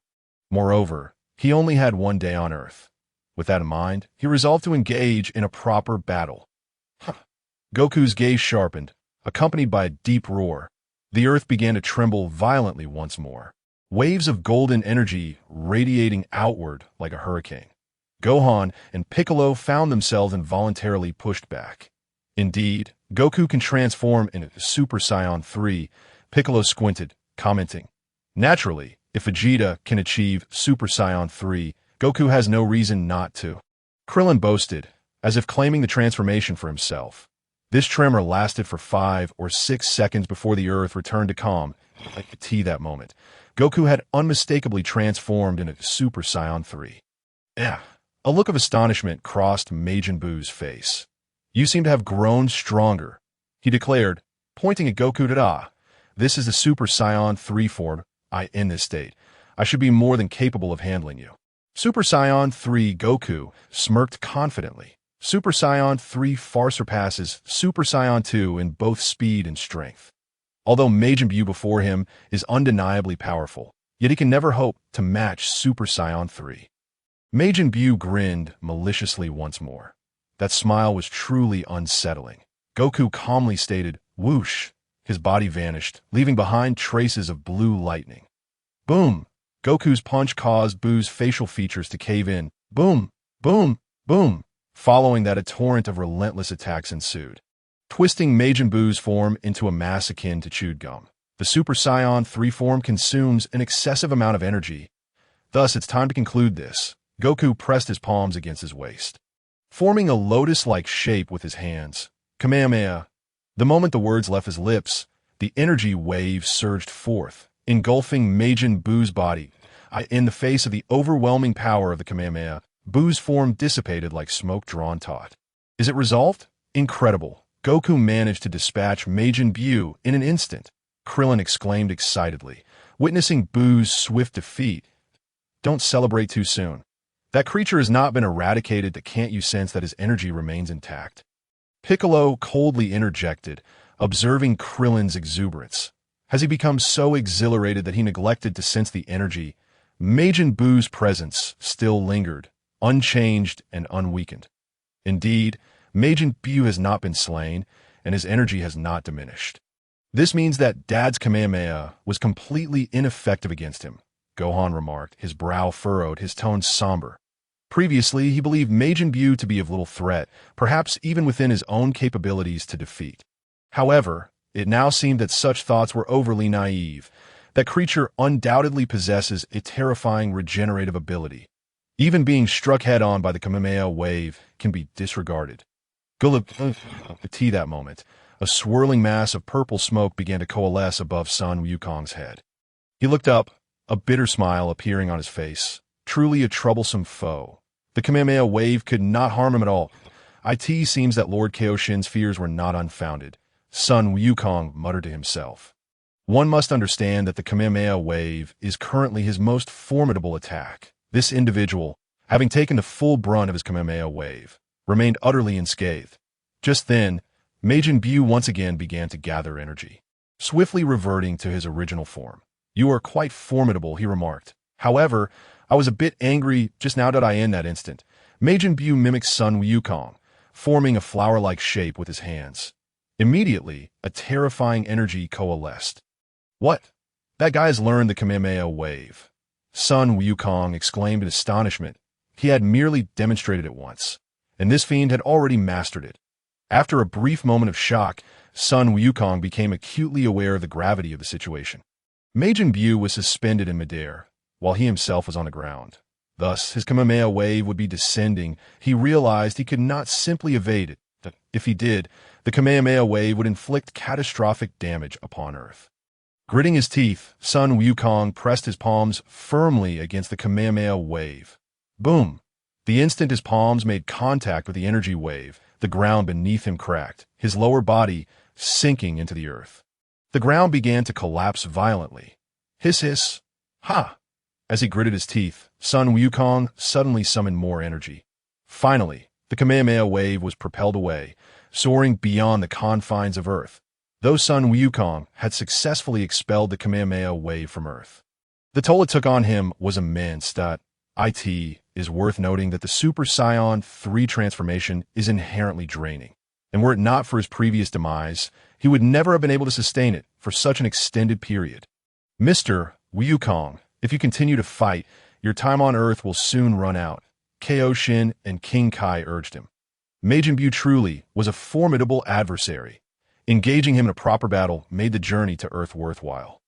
Moreover, he only had 1 day on Earth. With that in mind, he resolved to engage in a proper battle. Goku's gaze sharpened, accompanied by a deep roar. The Earth began to tremble violently once more. Waves of golden energy radiating outward like a hurricane. Gohan and Piccolo found themselves involuntarily pushed back. Indeed, Goku can transform into Super Saiyan 3. Piccolo squinted, commenting, "Naturally, if Vegeta can achieve Super Saiyan 3, Goku has no reason not to." Krillin boasted, as if claiming the transformation for himself. This tremor lasted for 5 or 6 seconds before the earth returned to calm. Like that moment, Goku had unmistakably transformed into Super Saiyan 3. A look of astonishment crossed Majin Buu's face. "You seem to have grown stronger," he declared, pointing at Goku. This is the Super Saiyan 3 form. In this state, I should be more than capable of handling you." Super Saiyan 3 Goku smirked confidently. Super Saiyan 3 far surpasses Super Saiyan 2 in both speed and strength. Although Majin Buu before him is undeniably powerful, yet he can never hope to match Super Saiyan 3. Majin Buu grinned maliciously once more. That smile was truly unsettling. Goku calmly stated, "Whoosh." His body vanished, leaving behind traces of blue lightning. Boom! Goku's punch caused Buu's facial features to cave in. Boom! Boom! Boom! Following that, a torrent of relentless attacks ensued, twisting Majin Buu's form into a mass akin to chewed gum. The Super Saiyan 3 form consumes an excessive amount of energy. Thus, it's time to conclude this. Goku pressed his palms against his waist, forming a lotus-like shape with his hands. Kamehameha. The moment the words left his lips, the energy wave surged forth, engulfing Majin Buu's body. In the face of the overwhelming power of the Kamehameha, Buu's form dissipated like smoke drawn taut. Is it resolved? Incredible. Goku managed to dispatch Majin Buu in an instant, Krillin exclaimed excitedly, witnessing Buu's swift defeat. Don't celebrate too soon. That creature has not been eradicated. Can't you sense that his energy remains intact? Piccolo coldly interjected, observing Krillin's exuberance. Has he become so exhilarated that he neglected to sense the energy? Majin Buu's presence still lingered, unchanged and unweakened. Indeed, Majin Buu has not been slain, and his energy has not diminished. This means that Dad's Kamehameha was completely ineffective against him, Gohan remarked, his brow furrowed, his tone somber. Previously, he believed Majin Buu to be of little threat, perhaps even within his own capabilities to defeat. However, it now seemed that such thoughts were overly naive. That creature undoubtedly possesses a terrifying regenerative ability. Even being struck head-on by the Kamehameha wave can be disregarded. That moment, a swirling mass of purple smoke began to coalesce above Sun Wukong's head. He looked up, a bitter smile appearing on his face. Truly a troublesome foe. The Kamehameha wave could not harm him at all. It seems that Lord Kaioshin's fears were not unfounded, Sun Wukong muttered to himself. One must understand that the Kamehameha wave is currently his most formidable attack. This individual, having taken the full brunt of his Kamehameha wave, remained utterly unscathed. Just then, Majin Buu once again began to gather energy, swiftly reverting to his original form. You are quite formidable, he remarked. However, I was a bit angry just now. In that instant, Majin Buu mimicked Sun Wukong, forming a flower-like shape with his hands. Immediately, a terrifying energy coalesced. What? That guy has learned the Kamehameha wave. Sun Wukong exclaimed in astonishment. He had merely demonstrated it once, and this fiend had already mastered it. After a brief moment of shock, Sun Wukong became acutely aware of the gravity of the situation. Majin Buu was suspended in midair, while he himself was on the ground. Thus, his Kamehameha wave would be descending. He realized he could not simply evade it. If he did, the Kamehameha wave would inflict catastrophic damage upon Earth. Gritting his teeth, Sun Wukong pressed his palms firmly against the Kamehameha wave. Boom! The instant his palms made contact with the energy wave, the ground beneath him cracked, his lower body sinking into the earth. The ground began to collapse violently. Hiss hiss! Ha! As he gritted his teeth, Sun Wukong suddenly summoned more energy. Finally, the Kamehameha wave was propelled away, soaring beyond the confines of Earth. Though Sun Wukong had successfully expelled the Kamehameha wave from Earth, the toll it took on him was immense. It is worth noting that the Super Saiyan 3 transformation is inherently draining, and were it not for his previous demise, he would never have been able to sustain it for such an extended period. Mr. Wukong, if you continue to fight, your time on Earth will soon run out, Kaioshin and King Kai urged him. Majin Buu truly was a formidable adversary. Engaging him in a proper battle made the journey to Earth worthwhile.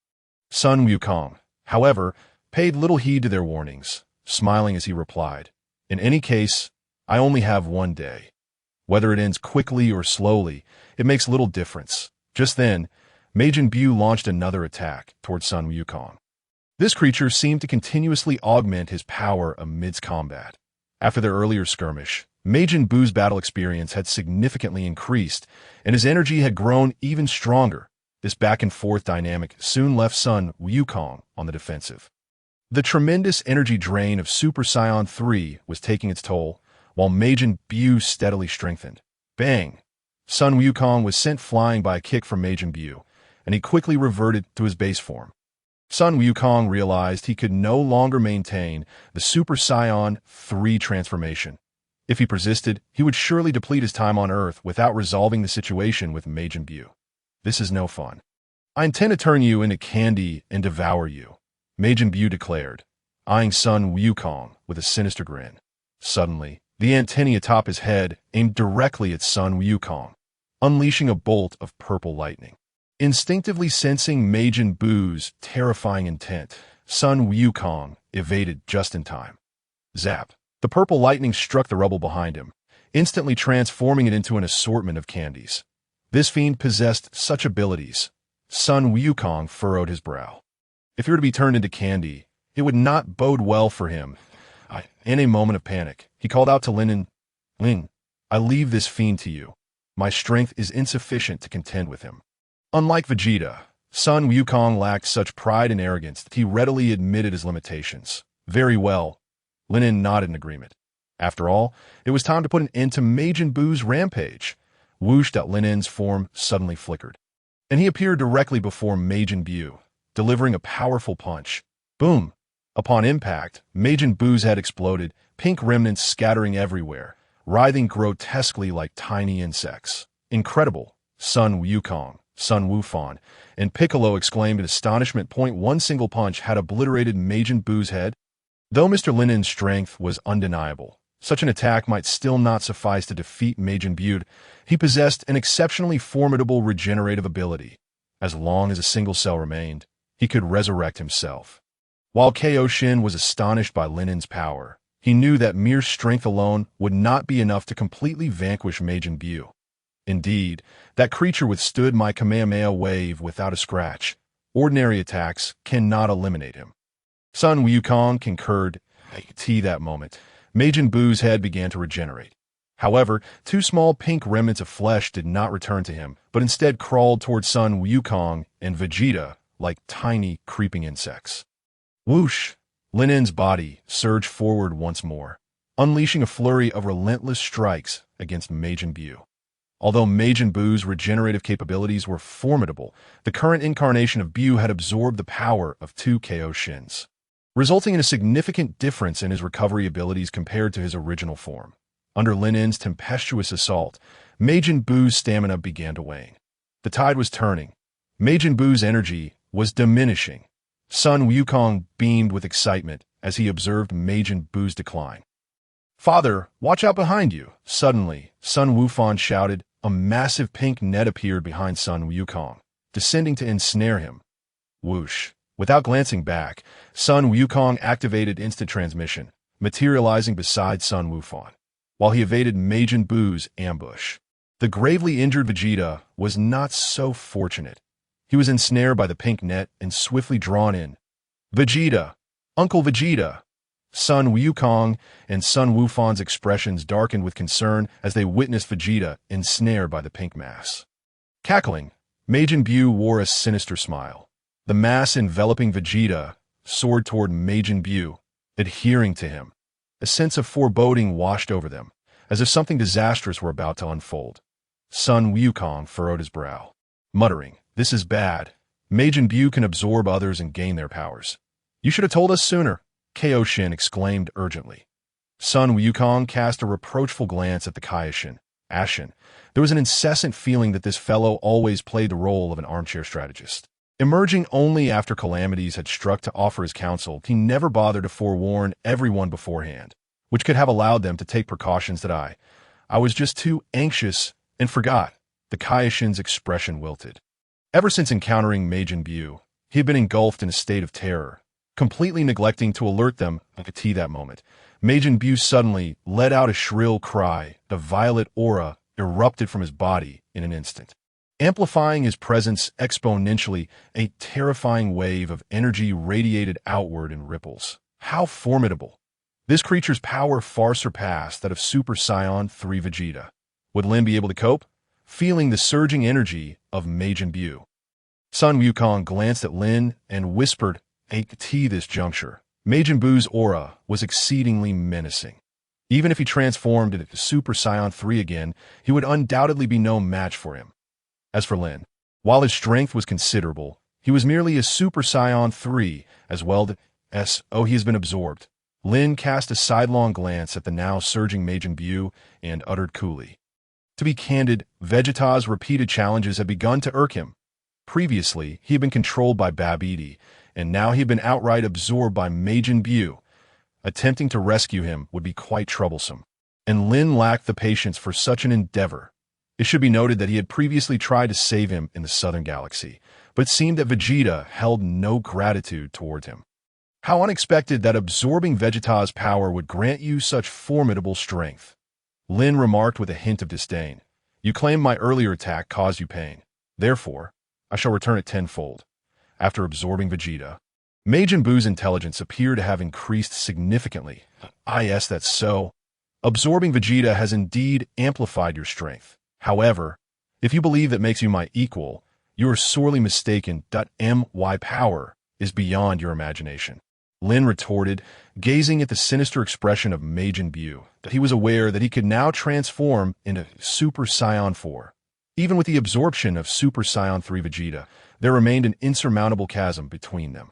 Sun Wukong, however, paid little heed to their warnings, smiling as he replied, In any case, I only have one day. Whether it ends quickly or slowly, it makes little difference. Just then, Majin Buu launched another attack towards Sun Wukong. This creature seemed to continuously augment his power amidst combat. After their earlier skirmish, Majin Buu's battle experience had significantly increased, and his energy had grown even stronger. This back-and-forth dynamic soon left Sun Wukong on the defensive. The tremendous energy drain of Super Saiyan 3 was taking its toll, while Majin Buu steadily strengthened. Bang! Sun Wukong was sent flying by a kick from Majin Buu, and he quickly reverted to his base form. Sun Wukong realized he could no longer maintain the Super Saiyan 3 transformation. If he persisted, he would surely deplete his time on Earth without resolving the situation with Majin Buu. This is no fun. I intend to turn you into candy and devour you, Majin Buu declared, eyeing Sun Wukong with a sinister grin. Suddenly, the antennae atop his head aimed directly at Sun Wukong, unleashing a bolt of purple lightning. Instinctively sensing Majin Buu's terrifying intent, Sun Wukong evaded just in time. Zap! The purple lightning struck the rubble behind him, instantly transforming it into an assortment of candies. This fiend possessed such abilities. Sun Wukong furrowed his brow. If he were to be turned into candy, it would not bode well for him. In a moment of panic, he called out to Lin En, "Lin, I leave this fiend to you. My strength is insufficient to contend with him." Unlike Vegeta, Sun Wukong lacked such pride and arrogance that he readily admitted his limitations. Very well. Lin En nodded in agreement. After all, it was time to put an end to Majin Buu's rampage. Whoosh! Lin En's form suddenly flickered, and he appeared directly before Majin Buu, delivering a powerful punch. Boom! Upon impact, Majin Buu's head exploded, pink remnants scattering everywhere, writhing grotesquely like tiny insects. Incredible! Sun Wukong, Sun Wufan, and Piccolo exclaimed in astonishment. One single punch had obliterated Majin Buu's head. Though Mr. Lin En's strength was undeniable, such an attack might still not suffice to defeat Majin Buu. He possessed an exceptionally formidable regenerative ability. As long as a single cell remained, he could resurrect himself. While Kaioshin was astonished by Lin En's power, he knew that mere strength alone would not be enough to completely vanquish Majin Buu. Indeed, that creature withstood my Kamehameha wave without a scratch. Ordinary attacks cannot eliminate him. Sun Wukong concurred. That moment, Majin Buu's head began to regenerate. However, two small pink remnants of flesh did not return to him, but instead crawled toward Sun Wukong and Vegeta like tiny, creeping insects. Whoosh! Lin En's body surged forward once more, unleashing a flurry of relentless strikes against Majin Buu. Although Majin Buu's regenerative capabilities were formidable, the current incarnation of Buu had absorbed the power of two Kaioshins, resulting in a significant difference in his recovery abilities compared to his original form. Under Lin En's tempestuous assault, Majin Buu's stamina began to wane. The tide was turning. Majin Buu's energy was diminishing. Sun Wukong beamed with excitement as he observed Majin Buu's decline. "Father, watch out behind you!" Suddenly, Sun Wufan shouted. A massive pink net appeared behind Sun Wukong, descending to ensnare him. Whoosh! Without glancing back, Sun Wukong activated instant transmission, materializing beside Sun Wufan, while he evaded Majin Buu's ambush. The gravely injured Vegeta was not so fortunate. He was ensnared by the pink net and swiftly drawn in. "Vegeta! Uncle Vegeta!" Sun Wukong and Sun Wufan's expressions darkened with concern as they witnessed Vegeta ensnared by the pink mass. Cackling, Majin Buu wore a sinister smile. The mass enveloping Vegeta soared toward Majin Buu, adhering to him. A sense of foreboding washed over them, as if something disastrous were about to unfold. Sun Wukong furrowed his brow, muttering, "This is bad. Majin Buu can absorb others and gain their powers. You should have told us sooner," Kaioshin exclaimed urgently. Sun Wukong cast a reproachful glance at the Kaioshin. Ashin. There was an incessant feeling that this fellow always played the role of an armchair strategist. Emerging only after calamities had struck to offer his counsel, he never bothered to forewarn everyone beforehand, which could have allowed them to take precautions that I was just too anxious and forgot. The Kaioshin's expression wilted. Ever since encountering Majin Buu, he had been engulfed in a state of terror. Completely neglecting to alert them of T that moment, Majin Buu suddenly let out a shrill cry. The violet aura erupted from his body in an instant, amplifying his presence exponentially. A terrifying wave of energy radiated outward in ripples. How formidable! This creature's power far surpassed that of Super Saiyan 3 Vegeta. Would Lin be able to cope? Feeling the surging energy of Majin Buu, Sun Wukong glanced at Lin and whispered, "At this juncture, Majin Buu's aura was exceedingly menacing. Even if he transformed into Super Saiyan 3 again, he would undoubtedly be no match for him." As for Lin, while his strength was considerable, he was merely a Super Saiyan 3 as well as, he has been absorbed. Lin cast a sidelong glance at the now surging Majin Buu and uttered coolly, "To be candid, Vegeta's repeated challenges had begun to irk him. Previously, he had been controlled by Babidi, and now he had been outright absorbed by Majin Buu. Attempting to rescue him would be quite troublesome, and Lin lacked the patience for such an endeavor. It should be noted that he had previously tried to save him in the Southern Galaxy, but it seemed that Vegeta held no gratitude toward him. How unexpected that absorbing Vegeta's power would grant you such formidable strength," Lin remarked with a hint of disdain. "You claim my earlier attack caused you pain. Therefore, I shall return it tenfold." After absorbing Vegeta, Majin Buu's intelligence appeared to have increased significantly. "Yes, that's so. Absorbing Vegeta has indeed amplified your strength. However, if you believe that makes you my equal, you are sorely mistaken. My power is beyond your imagination," Lin retorted, gazing at the sinister expression of Majin Buu, that he was aware that he could now transform into Super Saiyan 4. Even with the absorption of Super Saiyan 3 Vegeta, there remained an insurmountable chasm between them.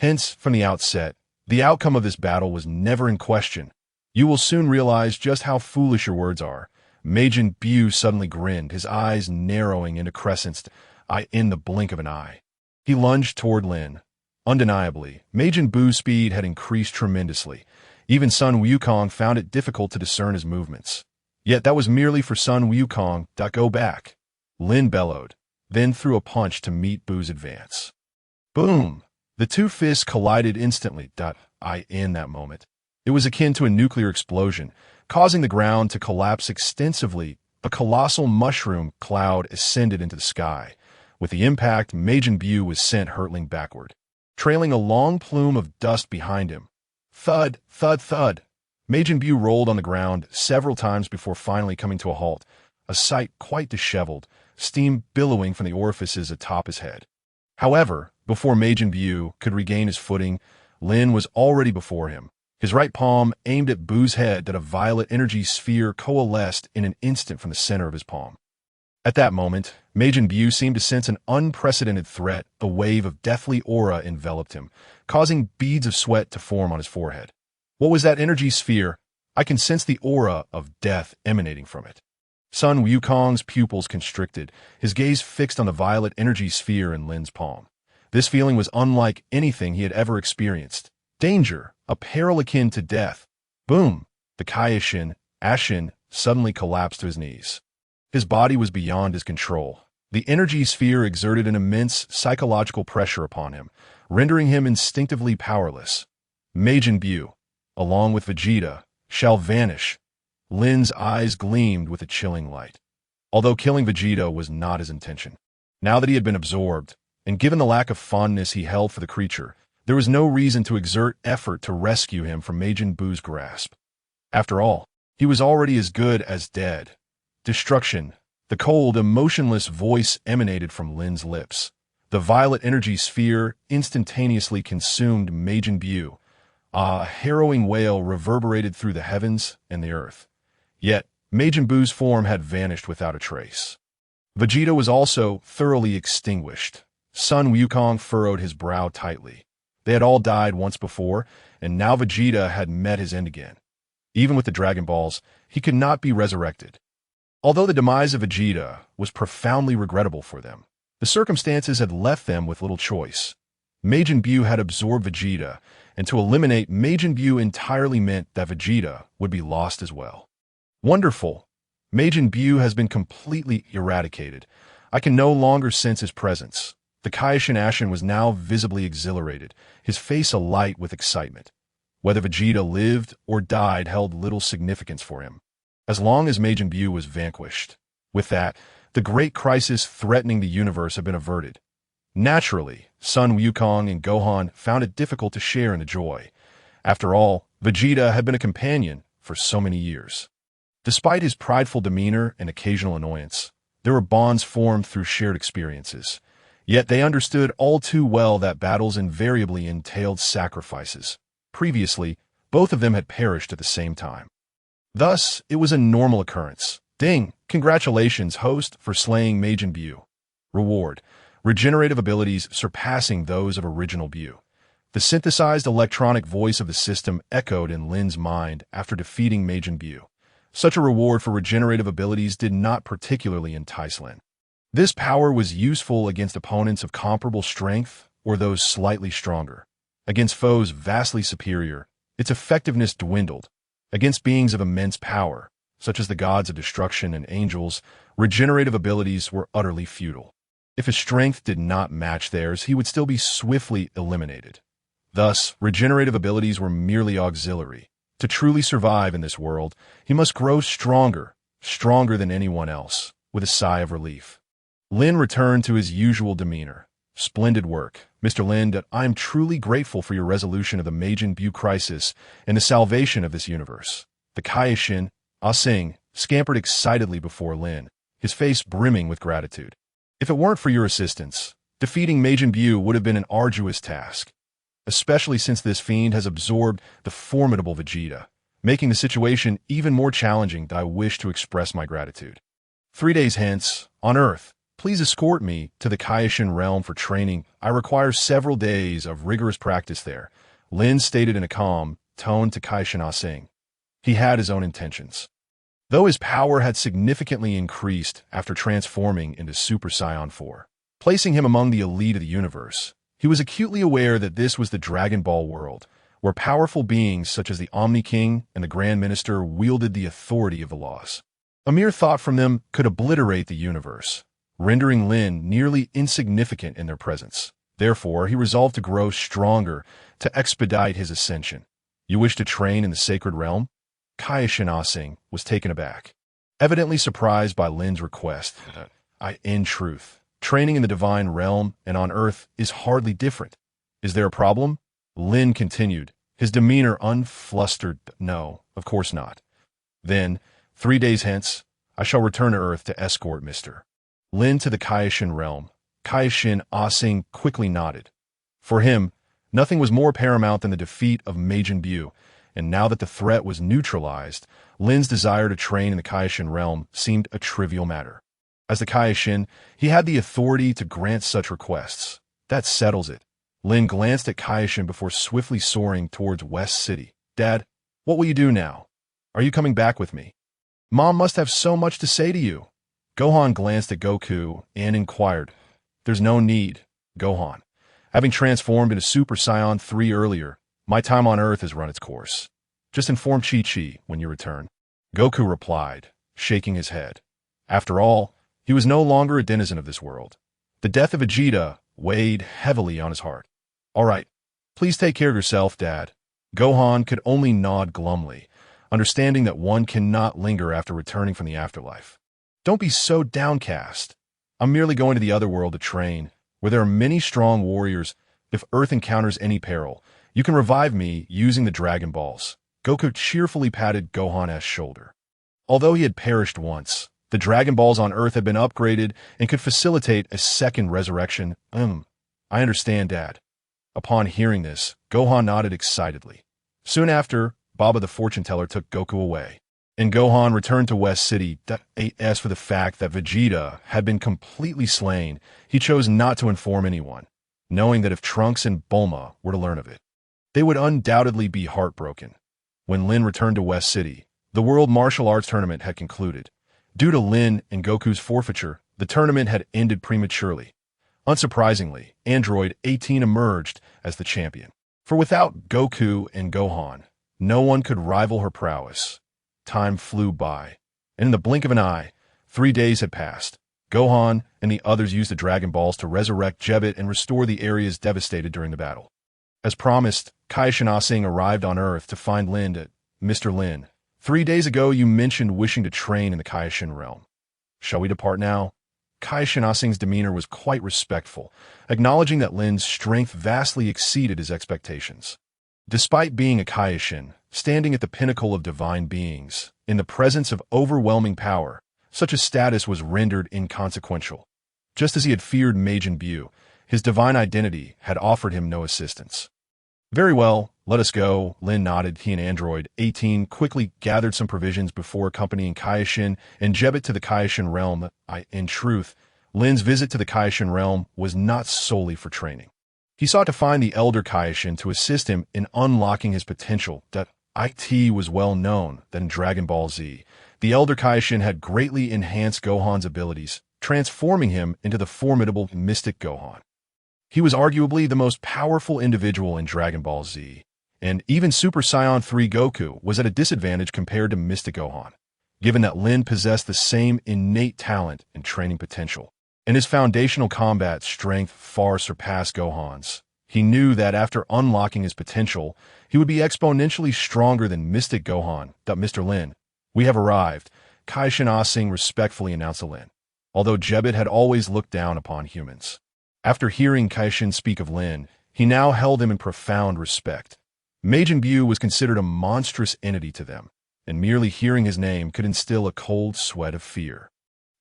Hence, from the outset, the outcome of this battle was never in question. "You will soon realize just how foolish your words are." Majin Buu suddenly grinned, his eyes narrowing into crescents in the blink of an eye. He lunged toward Lin. Undeniably, Majin Buu's speed had increased tremendously. Even Sun Wukong found it difficult to discern his movements. Yet that was merely for Sun Wukong. "Go back," Lin bellowed, then threw a punch to meet Buu's advance. Boom! The two fists collided instantly. In that moment, it was akin to a nuclear explosion, causing the ground to collapse extensively. A colossal mushroom cloud ascended into the sky. With the impact, Majin Buu was sent hurtling backward, trailing a long plume of dust behind him. Thud, thud, thud. Majin Buu rolled on the ground several times before finally coming to a halt, a sight quite disheveled, steam billowing from the orifices atop his head. However, before Majin Buu could regain his footing, Lin was already before him. His right palm aimed at Buu's head, that a violet energy sphere coalesced in an instant from the center of his palm. At that moment, Majin Buu seemed to sense an unprecedented threat. A wave of deathly aura enveloped him, causing beads of sweat to form on his forehead. What was that energy sphere? I can sense the aura of death emanating from it. Sun Wukong's pupils constricted, his gaze fixed on the violet energy sphere in Lin's palm. This feeling was unlike anything he had ever experienced. Danger, a peril akin to death. Boom! The Kaioshin, Ashin, suddenly collapsed to his knees. His body was beyond his control. The energy sphere exerted an immense psychological pressure upon him, rendering him instinctively powerless. Majin Buu, along with Vegeta, shall vanish. Lin's eyes gleamed with a chilling light. Although killing Vegeta was not his intention. Now that he had been absorbed, and given the lack of fondness he held for the creature, there was no reason to exert effort to rescue him from Majin Buu's grasp. After all, he was already as good as dead. Destruction. The cold, emotionless voice emanated from Lin's lips. The violet energy sphere instantaneously consumed Majin Buu. A harrowing wail reverberated through the heavens and the earth. Yet, Majin Buu's form had vanished without a trace. Vegeta was also thoroughly extinguished. Sun Wukong furrowed his brow tightly. They had all died once before, and now Vegeta had met his end again. Even with the Dragon Balls, he could not be resurrected. Although the demise of Vegeta was profoundly regrettable for them, the circumstances had left them with little choice. Majin Buu had absorbed Vegeta, and to eliminate Majin Buu entirely meant that Vegeta would be lost as well. Wonderful! Majin Buu has been completely eradicated. I can no longer sense his presence. The Kaioshin Ashen was now visibly exhilarated, his face alight with excitement. Whether Vegeta lived or died held little significance for him, as long as Majin Buu was vanquished. With that, the great crisis threatening the universe had been averted. Naturally, Sun Wukong and Gohan found it difficult to share in the joy. After all, Vegeta had been a companion for so many years. Despite his prideful demeanor and occasional annoyance, there were bonds formed through shared experiences. Yet they understood all too well that battles invariably entailed sacrifices. Previously, both of them had perished at the same time. Thus, it was a normal occurrence. Ding! Congratulations, host, for slaying Majin Buu. Reward: regenerative abilities surpassing those of original Buu. The synthesized electronic voice of the system echoed in Lin's mind after defeating Majin Buu. Such a reward for regenerative abilities did not particularly entice Lin. This power was useful against opponents of comparable strength or those slightly stronger. Against foes vastly superior, its effectiveness dwindled. Against beings of immense power, such as the gods of destruction and angels, regenerative abilities were utterly futile. If his strength did not match theirs, he would still be swiftly eliminated. Thus, regenerative abilities were merely auxiliary. To truly survive in this world, he must grow stronger, stronger than anyone else, with a sigh of relief. Lin returned to his usual demeanor. Splendid work, Mr. Lin. I am truly grateful for your resolution of the Majin Buu crisis and the salvation of this universe. The Kaioshin, Asing, scampered excitedly before Lin, his face brimming with gratitude. If it weren't for your assistance, defeating Majin Buu would have been an arduous task, especially since this fiend has absorbed the formidable Vegeta, making the situation even more challenging. I wish to express my gratitude. 3 days hence, on Earth, please escort me to the Kaioshin realm for training. I require several days of rigorous practice there, Lin stated in a calm tone to Kaioshin Asing. He had his own intentions. Though his power had significantly increased after transforming into Super Saiyan 4, placing him among the elite of the universe, he was acutely aware that this was the Dragon Ball world, where powerful beings such as the Omni King and the Grand Minister wielded the authority of the laws. A mere thought from them could obliterate the universe, rendering Lin nearly insignificant in their presence. Therefore, he resolved to grow stronger to expedite his ascension. You wish to train in the sacred realm? Kaioshin Asing was taken aback, evidently surprised by Lin's request. In truth, training in the divine realm and on Earth is hardly different. Is there a problem? Lin continued, his demeanor unflustered. No, of course not. Then, 3 days hence, I shall return to Earth to escort Mr. Lin to the Kaioshin realm. Kaioshin Asing quickly nodded. For him, nothing was more paramount than the defeat of Majin Buu, and now that the threat was neutralized, Lin's desire to train in the Kaioshin realm seemed a trivial matter. As the Kaioshin, he had the authority to grant such requests. That settles it. Lin glanced at Kaioshin before swiftly soaring towards West City. Dad, what will you do now? Are you coming back with me? Mom must have so much to say to you. Gohan glanced at Goku and inquired. There's no need, Gohan. Having transformed into Super Saiyan 3 earlier, my time on Earth has run its course. Just inform Chi-Chi when you return. Goku replied, shaking his head. After all, he was no longer a denizen of this world. The death of Vegeta weighed heavily on his heart. All right, please take care of yourself, Dad. Gohan could only nod glumly, understanding that one cannot linger after returning from the afterlife. Don't be so downcast. I'm merely going to the other world to train, where there are many strong warriors. If Earth encounters any peril, you can revive me using the Dragon Balls. Goku cheerfully patted Gohan's shoulder. Although he had perished once, the Dragon Balls on Earth had been upgraded and could facilitate a second resurrection. I understand, Dad. Upon hearing this, Gohan nodded excitedly. Soon after, Baba the fortune teller took Goku away, and Gohan returned to West City. As for the fact that Vegeta had been completely slain, he chose not to inform anyone, knowing that if Trunks and Bulma were to learn of it, they would undoubtedly be heartbroken. When Lin returned to West City, the World Martial Arts Tournament had concluded. Due to Lin and Goku's forfeiture, the tournament had ended prematurely. Unsurprisingly, Android 18 emerged as the champion. For without Goku and Gohan, no one could rival her prowess. Time flew by, and in the blink of an eye, 3 days had passed. Gohan and the others used the Dragon Balls to resurrect Jebet and restore the areas devastated during the battle. As promised, Kaish and Ah Sing arrived on Earth to find Lin. Mr. Lin, 3 days ago you mentioned wishing to train in the Kaishin realm. Shall we depart now? Kaish and Ah Sing's demeanor was quite respectful, acknowledging that Lin's strength vastly exceeded his expectations. Despite being a Kaishin, standing at the pinnacle of divine beings, in the presence of overwhelming power, such a status was rendered inconsequential. Just as he had feared Majin Buu, his divine identity had offered him no assistance. Very well, let us go, Lin nodded. He and Android 18 quickly gathered some provisions before accompanying Kaishin and Jebet to the Kaishin realm. In truth, Lin's visit to the Kaishin realm was not solely for training. He sought to find the Elder Kaishin to assist him in unlocking his potential. It was well known that in Dragon Ball Z, the Elder Kaishin had greatly enhanced Gohan's abilities, transforming him into the formidable Mystic Gohan. He was arguably the most powerful individual in Dragon Ball Z, and even Super Saiyan 3 Goku was at a disadvantage compared to Mystic Gohan, given that Lin possessed the same innate talent and training potential, and his foundational combat strength far surpassed Gohan's. He knew that after unlocking his potential, he would be exponentially stronger than Mystic Gohan. Mr. Lin, we have arrived, Kaishin Ah Sing respectfully announced to Lin, although Jebet had always looked down upon humans. After hearing Kaishin speak of Lin, he now held him in profound respect. Majin Buu was considered a monstrous entity to them, and merely hearing his name could instill a cold sweat of fear.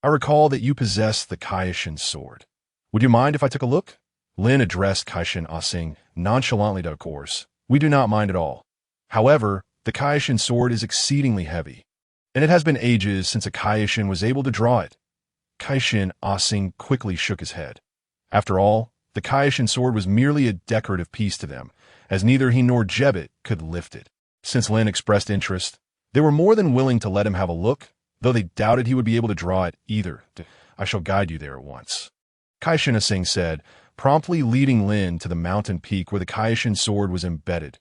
I recall that you possess the Kaishin sword. Would you mind if I took a look? Lin addressed Kaishin Ah Sing nonchalantly. Of course, we do not mind at all. However, the Kaishin sword is exceedingly heavy, and it has been ages since a Kaishin was able to draw it. Kaishin Ah Sing quickly shook his head. After all, the Kaishin sword was merely a decorative piece to them, as neither he nor Jebet could lift it. Since Lin expressed interest, they were more than willing to let him have a look, though they doubted he would be able to draw it either. I shall guide you there at once, Kaishin Ah Sing said, promptly leading Lin to the mountain peak where the Kaishin sword was embedded.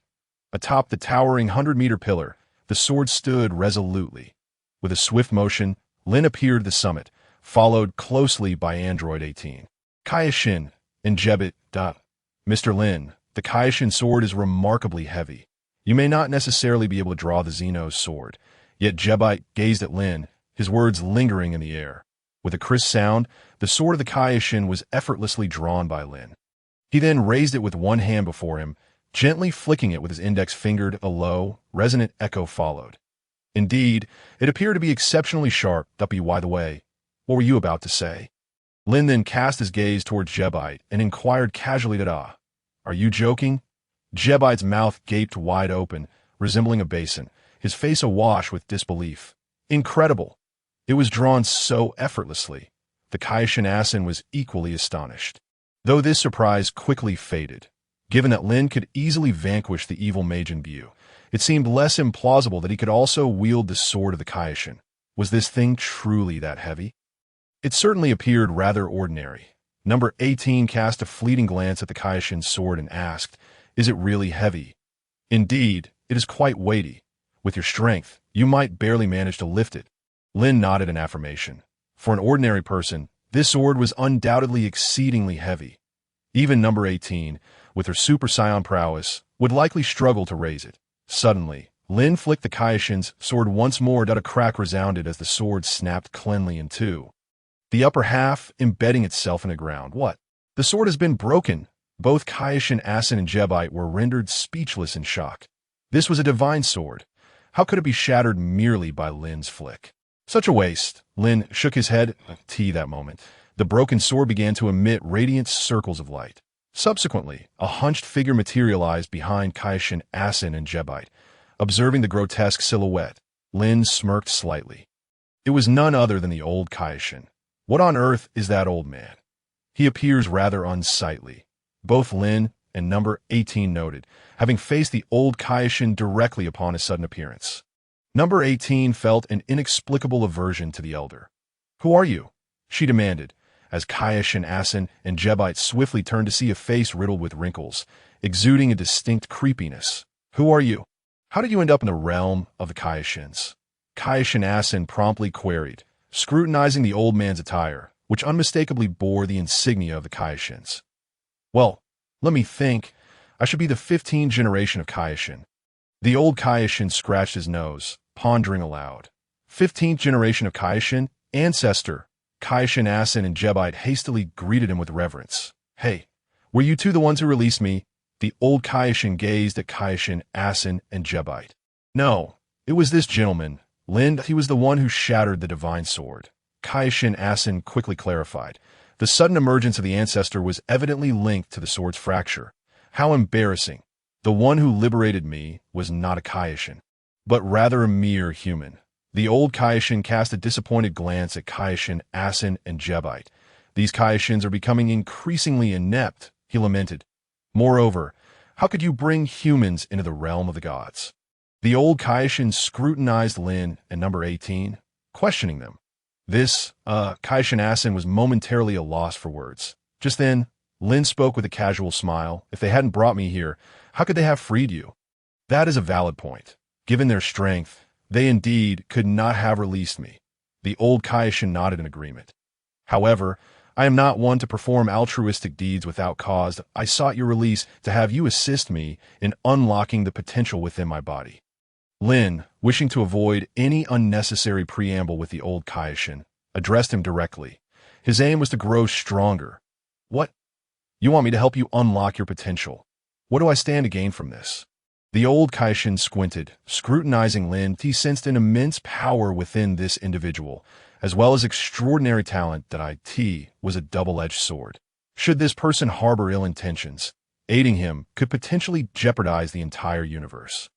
Atop the towering 100-meter pillar, the sword stood resolutely. With a swift motion, Lin appeared at the summit, followed closely by Android 18. Kaishin and Jebet. Mr. Lin, the Kaishin sword is remarkably heavy. You may not necessarily be able to draw the Xeno's sword, yet Jebite gazed at Lin, his words lingering in the air. With a crisp sound, the sword of the Kaishin was effortlessly drawn by Lin. He then raised it with one hand before him, gently flicking it with his index finger. A low, resonant echo followed. Indeed, it appeared to be exceptionally sharp. By the way, what were you about to say? Lin then cast his gaze towards Jebite and inquired casually. Are you joking? Jebite's mouth gaped wide open, resembling a basin, his face awash with disbelief. Incredible! It was drawn so effortlessly. The Kaishin Asin was equally astonished. Though this surprise quickly faded. Given that Lin could easily vanquish the evil Majin Buu, it seemed less implausible that he could also wield the sword of the Kaishin. Was this thing truly that heavy? It certainly appeared rather ordinary. Number 18 cast a fleeting glance at the Kaishin sword and asked, is it really heavy? Indeed, it is quite weighty. With your strength, you might barely manage to lift it. Lin nodded in affirmation. For an ordinary person, this sword was undoubtedly exceedingly heavy. Even number 18, with her Super Saiyan prowess, would likely struggle to raise it. Suddenly, Lin flicked the Kaishin's sword once more. A crack resounded as the sword snapped cleanly in two, the upper half embedding itself in the ground. What? The sword has been broken. Both Kaishin Asin and Jebite were rendered speechless in shock. This was a divine sword. How could it be shattered merely by Lin's flick? Such a waste. Lin shook his head. That moment, the broken sword began to emit radiant circles of light. Subsequently, a hunched figure materialized behind Kaishin Asin and Jebite. Observing the grotesque silhouette, Lin smirked slightly. It was none other than the old Kaishin. What on earth is that old man? He appears rather unsightly. Both Lin and number 18 noted, having faced the old Kaishin directly upon his sudden appearance. Number 18 felt an inexplicable aversion to the elder. Who are you? She demanded, as Kaishin Asin and Jebite swiftly turned to see a face riddled with wrinkles, exuding a distinct creepiness. Who are you? How did you end up in the realm of the Kaishins? Kaishin Asin promptly queried, scrutinizing the old man's attire. which unmistakably bore the insignia of the Kaioshin. Well, let me think. I should be the 15th generation of Kaioshin. The old Kaioshin scratched his nose, pondering aloud. 15th generation of Kaioshin? Ancestor. Kaioshin, Asin, and Jebite hastily greeted him with reverence. Hey, were you two the ones who released me? The old Kaioshin gazed at Kaioshin, Asin, and Jebite. No, it was this gentleman, Lin. He was the one who shattered the divine sword. Kaioshin, Asin quickly clarified. The sudden emergence of the ancestor was evidently linked to the sword's fracture. How embarrassing. The one who liberated me was not a Kaioshin, but rather a mere human. The old Kaioshin cast a disappointed glance at Kaioshin, Asin, and Jebite. These Kaioshins are becoming increasingly inept, he lamented. Moreover, how could you bring humans into the realm of the gods? The old Kaioshin scrutinized Lin and number 18, questioning them. This, Kaioshin Asin was momentarily at a loss for words. Just then, Lin spoke with a casual smile. If they hadn't brought me here, how could they have freed you? That is a valid point. Given their strength, they indeed could not have released me. The old Kaioshin nodded in agreement. However, I am not one to perform altruistic deeds without cause. I sought your release to have you assist me in unlocking the potential within my body. Lin, wishing to avoid any unnecessary preamble with the old Kaioshin, addressed him directly. His aim was to grow stronger. What? You want me to help you unlock your potential? What do I stand to gain from this? The old Kaioshin squinted, scrutinizing Lin. He sensed an immense power within this individual, as well as extraordinary talent that was a double-edged sword. Should this person harbor ill intentions, aiding him could potentially jeopardize the entire universe.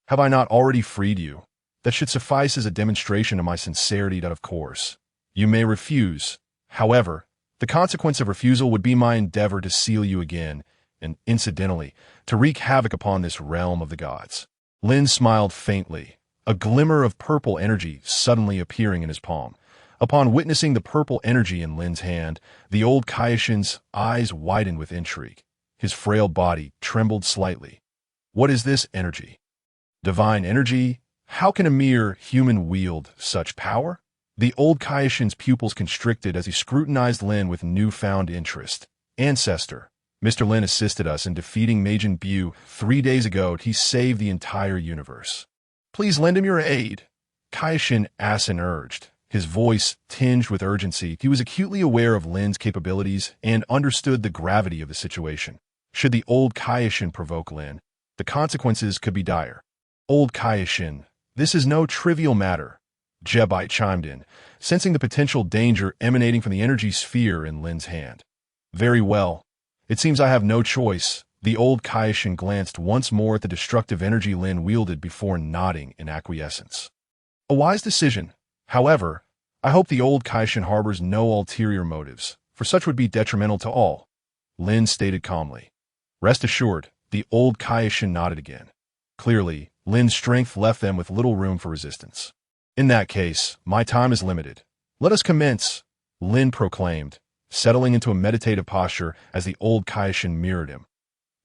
Have I not already freed you? That should suffice as a demonstration of my sincerity. That, of course, you may refuse. However, the consequence of refusal would be my endeavor to seal you again, and, incidentally, to wreak havoc upon this realm of the gods. Lin smiled faintly, a glimmer of purple energy suddenly appearing in his palm. Upon witnessing the purple energy in Lin's hand, the old Kaioshin's eyes widened with intrigue. His frail body trembled slightly. What is this energy? Divine energy? How can a mere human wield such power? The old Kaioshin's pupils constricted as he scrutinized Lin with newfound interest. Ancestor, Mr. Lin assisted us in defeating Majin Buu 3 days ago. He saved the entire universe. Please lend him your aid, Kaioshin Asin urged, his voice tinged with urgency. He was acutely aware of Lin's capabilities and understood the gravity of the situation. Should the old Kaioshin provoke Lin, the consequences could be dire. Old Kaioshin, this is no trivial matter, Jebite chimed in, sensing the potential danger emanating from the energy sphere in Lin's hand. Very well. It seems I have no choice. The old Kaioshin glanced once more at the destructive energy Lin wielded before nodding in acquiescence. A wise decision. However, I hope the old Kaioshin harbors no ulterior motives, for such would be detrimental to all, Lin stated calmly. Rest assured, the old Kaioshin nodded again. Clearly, Lin's strength left them with little room for resistance. In that case, my time is limited. Let us commence, Lin proclaimed, settling into a meditative posture as the old Kaioshin mirrored him.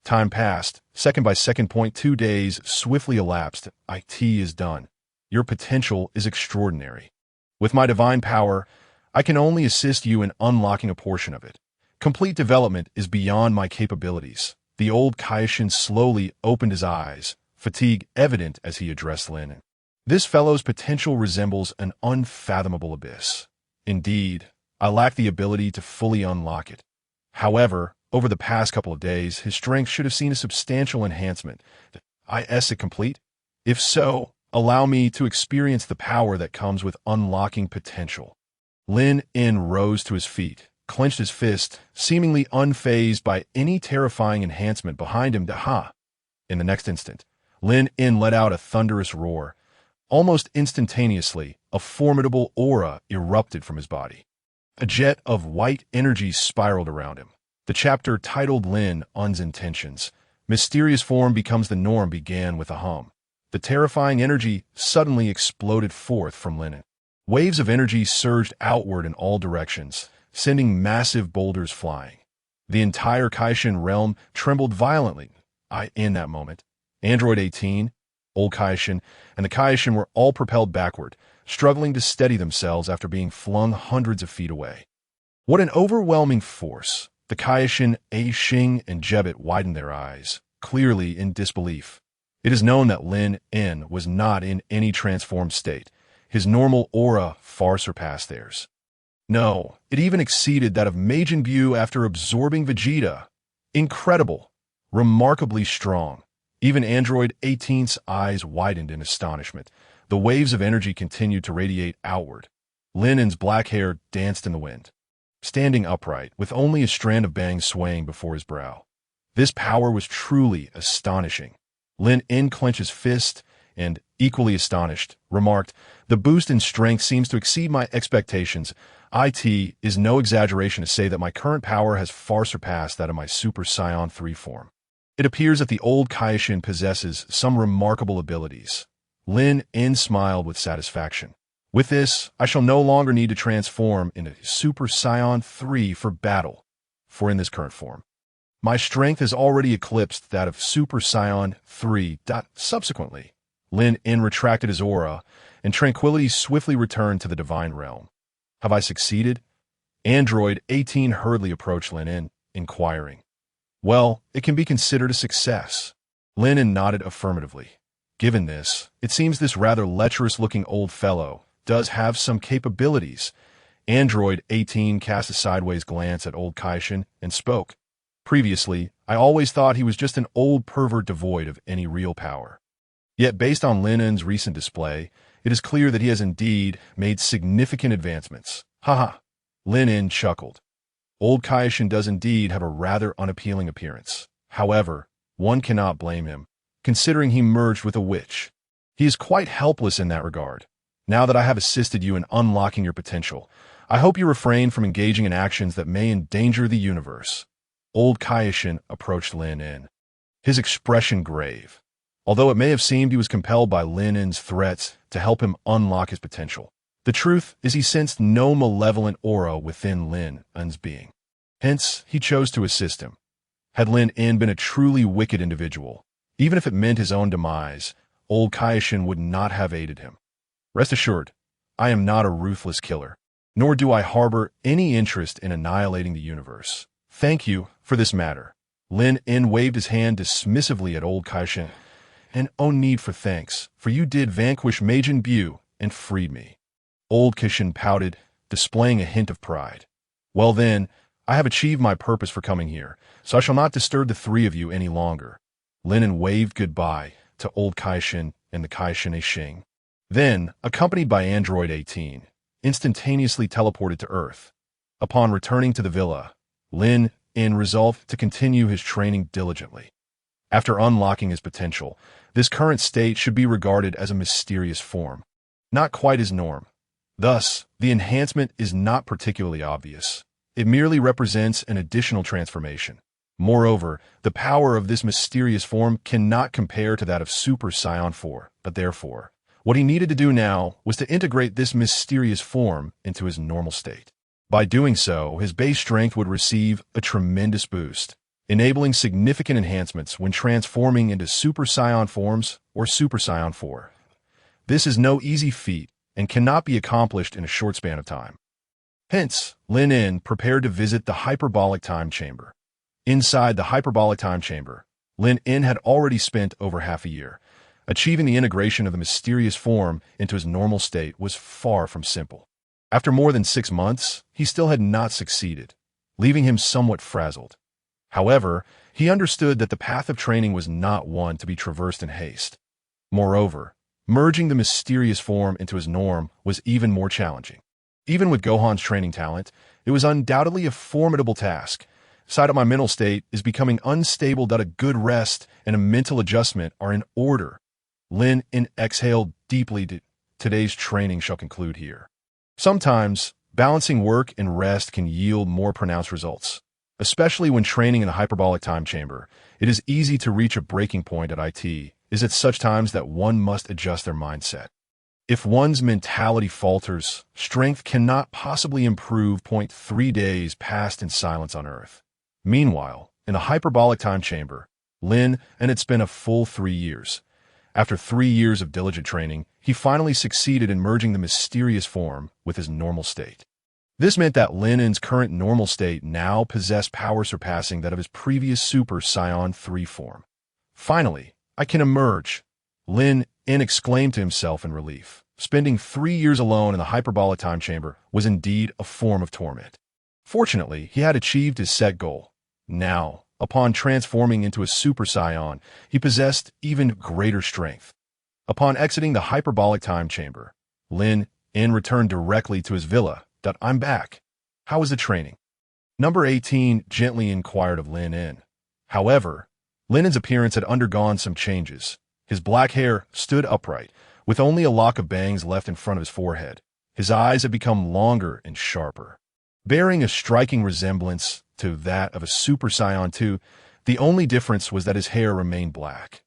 Time passed, second by second. 2 days swiftly elapsed. It is done. Your potential is extraordinary. With my divine power, I can only assist you in unlocking a portion of it. Complete development is beyond my capabilities. The old Kaioshin slowly opened his eyes, fatigue evident as he addressed Lin. This fellow's potential resembles an unfathomable abyss. Indeed, I lack the ability to fully unlock it. However, over the past couple of days, his strength should have seen a substantial enhancement. Is it complete? If so, allow me to experience the power that comes with unlocking potential. Lin En rose to his feet, clenched his fist, seemingly unfazed by any terrifying enhancement behind him. In the next instant, Lin En let out a thunderous roar. Almost instantaneously, a formidable aura erupted from his body. A jet of white energy spiraled around him. The chapter titled Lin En's Intentions, Mysterious Form Becomes the Norm, began with a hum. The terrifying energy suddenly exploded forth from Lin En. Waves of energy surged outward in all directions, sending massive boulders flying. The entire Kaioshin realm trembled violently. In that moment, Android 18, Old Kaioshin, and the Kaioshin were all propelled backward, struggling to steady themselves after being flung hundreds of feet away. What an overwhelming force! The Kaioshin, A Xing, and Jebet widened their eyes, clearly in disbelief. It is known that Lin En was not in any transformed state. His normal aura far surpassed theirs. No, it even exceeded that of Majin Buu after absorbing Vegeta. Incredible. Remarkably strong. Even Android 18's eyes widened in astonishment. The waves of energy continued to radiate outward. Lin En's black hair danced in the wind, standing upright, with only a strand of bangs swaying before his brow. This power was truly astonishing. Lin En clenched his fist and, equally astonished, remarked, "The boost in strength seems to exceed my expectations. It is no exaggeration to say that my current power has far surpassed that of my Super Saiyan 3 form. It appears that the old Kaioshin possesses some remarkable abilities." Lin En smiled with satisfaction. "With this, I shall no longer need to transform into Super Saiyan 3 for battle, for in this current form, my strength has already eclipsed that of Super Saiyan 3. Subsequently, Lin En retracted his aura, and tranquility swiftly returned to the divine realm. "Have I succeeded?" Android 18 hurriedly approached Lin En, inquiring. "Well, it can be considered a success." Lin En nodded affirmatively. "Given this, it seems this rather lecherous-looking old fellow does have some capabilities." Android 18 cast a sideways glance at old Kaioshin and spoke. "Previously, I always thought he was just an old pervert devoid of any real power. Yet based on Lin En's recent display, it is clear that he has indeed made significant advancements." Haha. Lin En chuckled. Old Kaioshin does indeed have a rather unappealing appearance. However, one cannot blame him, considering he merged with a witch. He is quite helpless in that regard. Now that I have assisted you in unlocking your potential, I hope you refrain from engaging in actions that may endanger the universe. Old Kaioshin approached Lin En, his expression grave, although it may have seemed he was compelled by Lin En's threats to help him unlock his potential. The truth is he sensed no malevolent aura within Lin En's being. Hence, he chose to assist him. Had Lin En been a truly wicked individual, even if it meant his own demise, old Kaioshin would not have aided him. Rest assured, I am not a ruthless killer, nor do I harbor any interest in annihilating the universe. Thank you for this matter. Lin En waved his hand dismissively at old Kaioshin. And no need for thanks, for you did vanquish Majin Buu and freed me. Old Kaioshin pouted, displaying a hint of pride. Well then, I have achieved my purpose for coming here, so I shall not disturb the three of you any longer. Lin En waved goodbye to old Kaioshin and the Kaioshin Xing. Then, accompanied by Android 18, instantaneously teleported to Earth. Upon returning to the villa, Lin En resolved to continue his training diligently. After unlocking his potential, this current state should be regarded as a mysterious form, not quite his norm. Thus, the enhancement is not particularly obvious. It merely represents an additional transformation. Moreover, the power of this mysterious form cannot compare to that of Super Saiyan 4, but therefore, what he needed to do now was to integrate this mysterious form into his normal state. By doing so, his base strength would receive a tremendous boost, enabling significant enhancements when transforming into Super Saiyan forms or Super Saiyan 4. This is no easy feat and cannot be accomplished in a short span of time. Hence, Lin En prepared to visit the hyperbolic time chamber. Inside the hyperbolic time chamber, Lin En had already spent over half a year. Achieving the integration of the mysterious form into his normal state was far from simple. After more than 6 months, he still had not succeeded, leaving him somewhat frazzled. However, he understood that the path of training was not one to be traversed in haste. Moreover, merging the mysterious form into his norm was even more challenging. Even with Gohan's training talent, it was undoubtedly a formidable task. Side of my mental state is becoming unstable that a good rest and a mental adjustment are in order. Lin En exhaled deeply. Today's training shall conclude here. Sometimes, balancing work and rest can yield more pronounced results. Especially when training in a hyperbolic time chamber, it is easy to reach a breaking point at IT. Is at such times that one must adjust their mindset. If one's mentality falters, strength cannot possibly improve. 3 days passed in silence on Earth. Meanwhile, in a hyperbolic time chamber, Lin En had spent a full 3 years. After 3 years of diligent training, he finally succeeded in merging the mysterious form with his normal state. This meant that Lin En's current normal state now possessed power surpassing that of his previous Super Saiyan 3 form. Finally, I can emerge, Lin En exclaimed to himself in relief. Spending 3 years alone in the hyperbolic time chamber was indeed a form of torment. Fortunately, he had achieved his set goal. Now, upon transforming into a Super Saiyan, he possessed even greater strength. Upon exiting the hyperbolic time chamber, Lin En returned directly to his villa. I'm back. How was the training? Number 18 gently inquired of Lin En. However, Lin En's appearance had undergone some changes. His black hair stood upright, with only a lock of bangs left in front of his forehead. His eyes had become longer and sharper. Bearing a striking resemblance to that of a Super Saiyan 2, the only difference was that his hair remained black.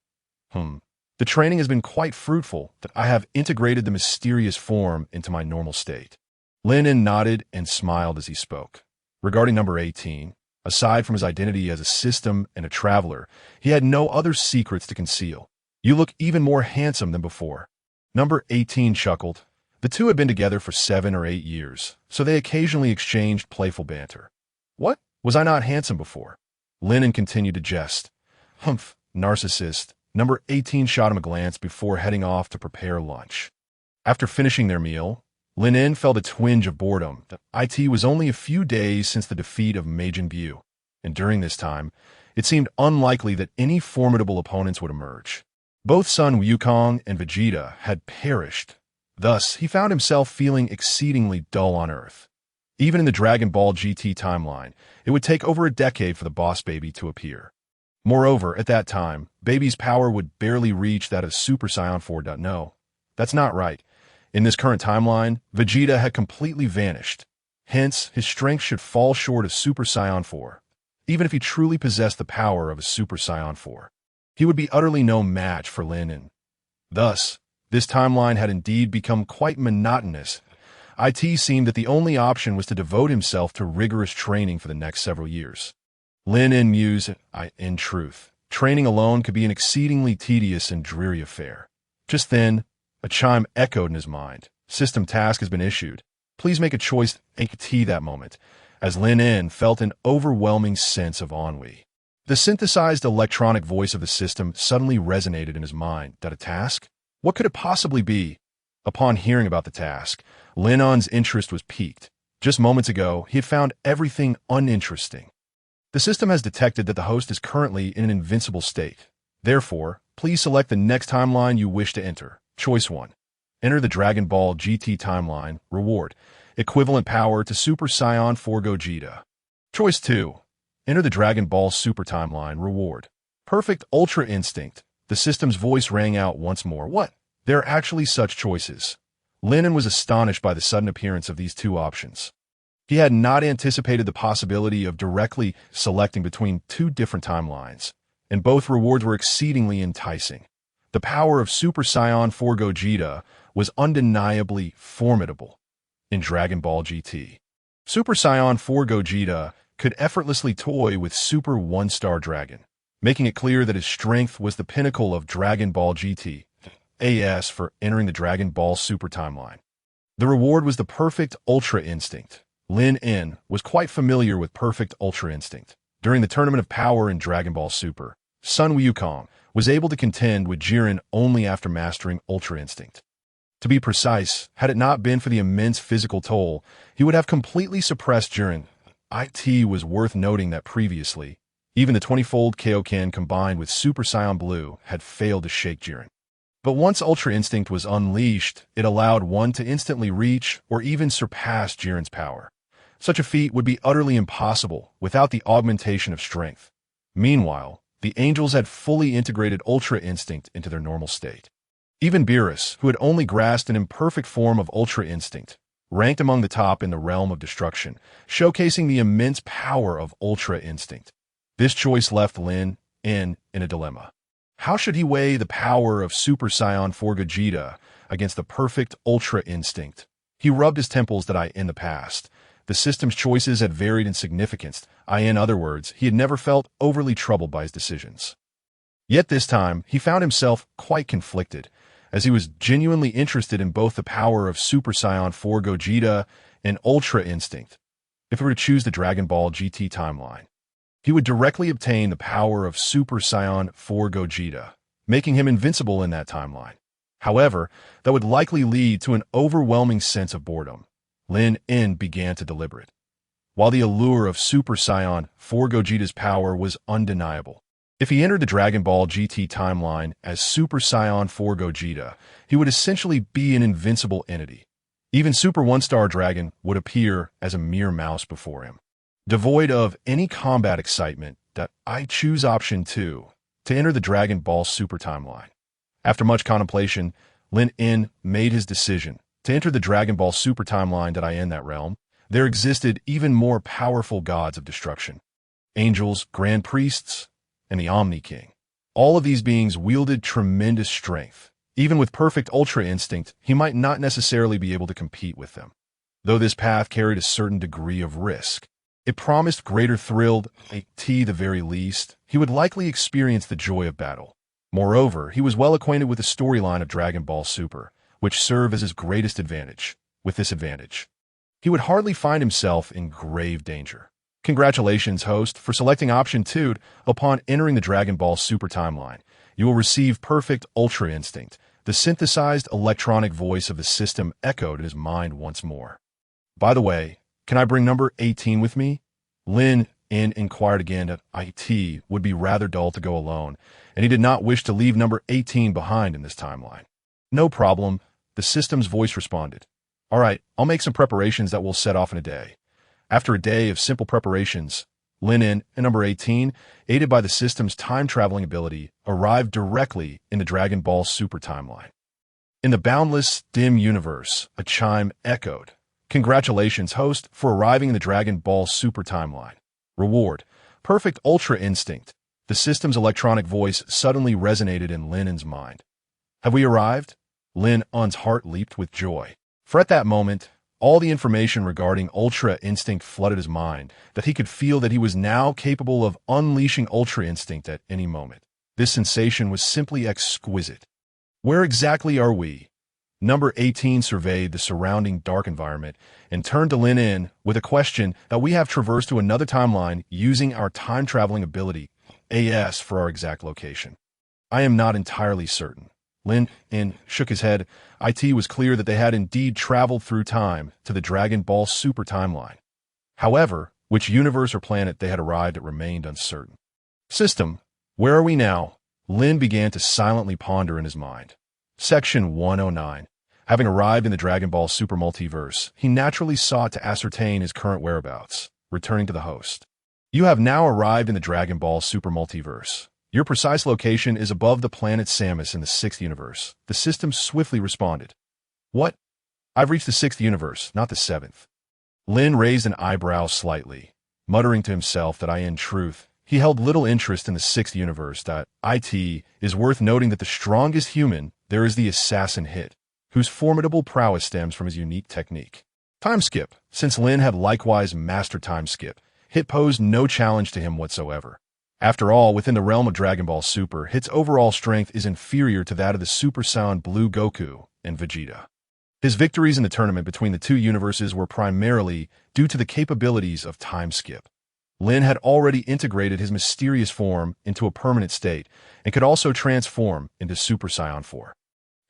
The training has been quite fruitful, that I have integrated the mysterious form into my normal state. Lin En nodded and smiled as he spoke. Regarding number 18, aside from his identity as a system and a traveler, he had no other secrets to conceal. You look even more handsome than before. Number 18 chuckled. The two had been together for 7 or 8 years, so they occasionally exchanged playful banter. What? Was I not handsome before? Lin En continued to jest. Humph, narcissist. Number 18 shot him a glance before heading off to prepare lunch. After finishing their meal, Lin En felt a twinge of boredom. It was only a few days since the defeat of Majin Buu, and during this time, it seemed unlikely that any formidable opponents would emerge. Both Sun Wukong and Vegeta had perished. Thus, he found himself feeling exceedingly dull on Earth. Even in the Dragon Ball GT timeline, it would take over a decade for the boss baby to appear. Moreover, at that time, Baby's power would barely reach that of Super Saiyan 4. No, that's not right. In this current timeline, Vegeta had completely vanished. Hence, his strength should fall short of Super Saiyan 4. Even if he truly possessed the power of a Super Saiyan 4, he would be utterly no match for Lin En. Thus, this timeline had indeed become quite monotonous. It seemed that the only option was to devote himself to rigorous training for the next several years. Lin En mused, in truth, training alone could be an exceedingly tedious and dreary affair. Just then, a chime echoed in his mind. System task has been issued. Please make a choice at that moment, as Lin En felt an overwhelming sense of ennui. The synthesized electronic voice of the system suddenly resonated in his mind. A task? What could it possibly be? Upon hearing about the task, Lin En's interest was piqued. Just moments ago, he had found everything uninteresting. The system has detected that the host is currently in an invincible state. Therefore, please select the next timeline you wish to enter. Choice 1. Enter the Dragon Ball GT timeline. Reward. Equivalent power to Super Saiyan 4 Gogeta. Choice 2. Enter the Dragon Ball Super timeline. Reward. Perfect Ultra Instinct. The system's voice rang out once more. What? There are actually such choices. Lin En was astonished by the sudden appearance of these two options. He had not anticipated the possibility of directly selecting between two different timelines, and both rewards were exceedingly enticing. The power of Super Saiyan 4 Gogeta was undeniably formidable in Dragon Ball GT. Super Saiyan 4 Gogeta could effortlessly toy with Super 1-Star Dragon, making it clear that his strength was the pinnacle of Dragon Ball GT. AS for entering the Dragon Ball Super timeline. The reward was the Perfect Ultra Instinct. Lin En was quite familiar with Perfect Ultra Instinct. During the Tournament of Power in Dragon Ball Super, Sun Wukong was able to contend with Jiren only after mastering Ultra Instinct. To be precise, had it not been for the immense physical toll, he would have completely suppressed Jiren. It was worth noting that previously, even the 20-fold Kaioken combined with Super Saiyan Blue had failed to shake Jiren. But once Ultra Instinct was unleashed, it allowed one to instantly reach or even surpass Jiren's power. Such a feat would be utterly impossible without the augmentation of strength. Meanwhile, the angels had fully integrated Ultra Instinct into their normal state. Even Beerus, who had only grasped an imperfect form of Ultra Instinct, ranked among the top in the realm of destruction, showcasing the immense power of Ultra Instinct. This choice left Lin En in a dilemma. How should he weigh the power of Super Saiyan 4 Gogeta against the perfect Ultra Instinct? He rubbed his temples in the past. The system's choices had varied in significance. In other words, he had never felt overly troubled by his decisions. Yet this time, he found himself quite conflicted, as he was genuinely interested in both the power of Super Saiyan 4 Gogeta an Ultra Instinct. If he were to choose the Dragon Ball GT timeline, he would directly obtain the power of Super Saiyan 4 Gogeta, making him invincible in that timeline. However, that would likely lead to an overwhelming sense of boredom. Lin En began to deliberate. While the allure of Super Saiyan 4 Gogeta's power was undeniable, if he entered the Dragon Ball GT timeline as Super Saiyan 4 Gogeta, he would essentially be an invincible entity. Even Super One-Star Dragon would appear as a mere mouse before him. Devoid of any combat excitement, that I choose option 2 to enter the Dragon Ball Super timeline. After much contemplation, Lin En made his decision to enter the Dragon Ball Super timeline. That I in that realm, there existed even more powerful gods of destruction. Angels, Grand Priests, and the Omni King. All of these beings wielded tremendous strength. Even with perfect Ultra Instinct, he might not necessarily be able to compete with them. Though this path carried a certain degree of risk, it promised greater thrill. At the very least, he would likely experience the joy of battle. Moreover, he was well acquainted with the storyline of Dragon Ball Super, which served as his greatest advantage. With this advantage, he would hardly find himself in grave danger. Congratulations, host, for selecting option 2. Upon entering the Dragon Ball Super timeline, you will receive perfect Ultra Instinct. The synthesized electronic voice of the system echoed in his mind once more. By the way, can I bring number 18 with me? Lin En inquired again. It would be rather dull to go alone, and he did not wish to leave number 18 behind in this timeline. No problem, the system's voice responded. All right, I'll make some preparations that we'll set off in a day. After a day of simple preparations, Lin En and number 18, aided by the system's time-traveling ability, arrived directly in the Dragon Ball Super timeline. In the boundless, dim universe, a chime echoed. Congratulations, host, for arriving in the Dragon Ball Super timeline. Reward: perfect Ultra Instinct. The system's electronic voice suddenly resonated in Lin En's mind. Have we arrived? Lin En's heart leaped with joy. For at that moment, all the information regarding Ultra Instinct flooded his mind, that he could feel that he was now capable of unleashing Ultra Instinct at any moment. This sensation was simply exquisite. Where exactly are we? Number 18 surveyed the surrounding dark environment and turned to Lin En with a question. That we have traversed to another timeline using our time-traveling ability, AS, for our exact location. I am not entirely certain. Lin En shook his head. It was clear that they had indeed traveled through time to the Dragon Ball Super timeline. However, which universe or planet they had arrived at remained uncertain. System, where are we now? Lin began to silently ponder in his mind. Section 109. Having arrived in the Dragon Ball Super multiverse, he naturally sought to ascertain his current whereabouts, returning to the host. You have now arrived in the Dragon Ball Super multiverse. Your precise location is above the planet Samus in the 6th universe. The system swiftly responded. What? I've reached the 6th universe, not the 7th. Lin raised an eyebrow slightly, muttering to himself that in truth, he held little interest in the 6th universe. It is worth noting that the strongest human there is the assassin Hit, whose formidable prowess stems from his unique technique. Time skip. Since Lin had likewise mastered time skip, Hit posed no challenge to him whatsoever. After all, within the realm of Dragon Ball Super, Hit's overall strength is inferior to that of the Super Saiyan Blue Goku and Vegeta. His victories in the tournament between the two universes were primarily due to the capabilities of time skip. Lin had already integrated his mysterious form into a permanent state and could also transform into Super Saiyan 4.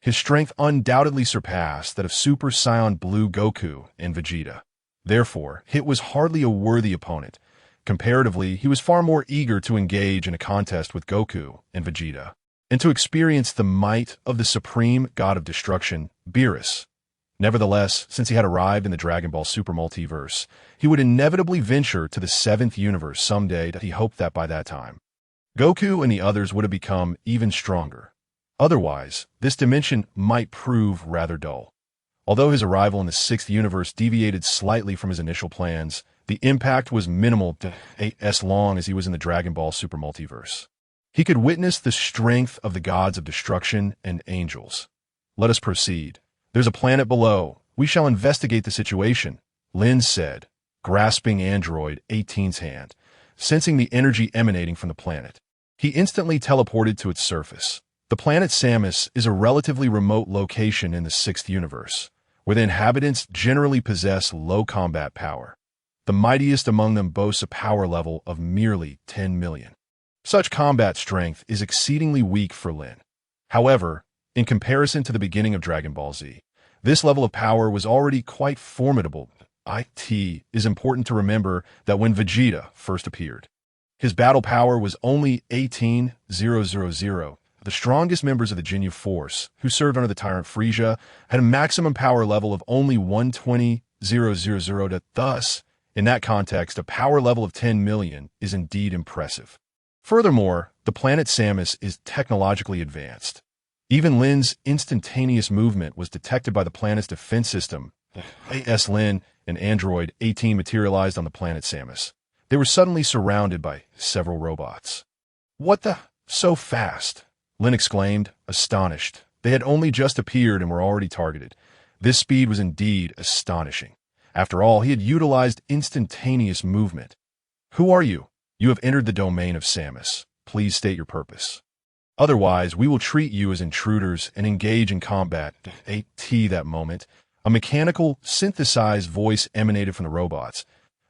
His strength undoubtedly surpassed that of Super Saiyan Blue Goku and Vegeta. Therefore, Hit was hardly a worthy opponent. Comparatively, he was far more eager to engage in a contest with Goku and Vegeta, and to experience the might of the supreme god of destruction, Beerus. Nevertheless, since he had arrived in the Dragon Ball Super multiverse, he would inevitably venture to the 7th universe someday. He hoped that by that time, Goku and the others would have become even stronger. Otherwise, this dimension might prove rather dull. Although his arrival in the 6th universe deviated slightly from his initial plans, the impact was minimal as long as he was in the Dragon Ball Super multiverse. He could witness the strength of the gods of destruction and angels. Let us proceed. There's a planet below. We shall investigate the situation, Lin said, grasping Android 18's hand, sensing the energy emanating from the planet. He instantly teleported to its surface. The planet Samus is a relatively remote location in the 6th universe, where the inhabitants generally possess low combat power. The mightiest among them boasts a power level of merely 10 million. Such combat strength is exceedingly weak for Lin. However, in comparison to the beginning of Dragon Ball Z, this level of power was already quite formidable. It is important to remember that when Vegeta first appeared, his battle power was only 18,000. The strongest members of the Ginyu Force, who served under the tyrant Frieza, had a maximum power level of only 120,000. Thus, in that context, a power level of 10 million is indeed impressive. Furthermore, the planet Samus is technologically advanced. Even Lin's instantaneous movement was detected by the planet's defense system. As Lin and Android 18 materialized on the planet Samus, they were suddenly surrounded by several robots. "What the? So fast?" Lin exclaimed, astonished. They had only just appeared and were already targeted. This speed was indeed astonishing. After all, he had utilized instantaneous movement. "Who are you? You have entered the domain of Samus. Please state your purpose. Otherwise, we will treat you as intruders and engage in combat." That moment, a mechanical, synthesized voice emanated from the robots.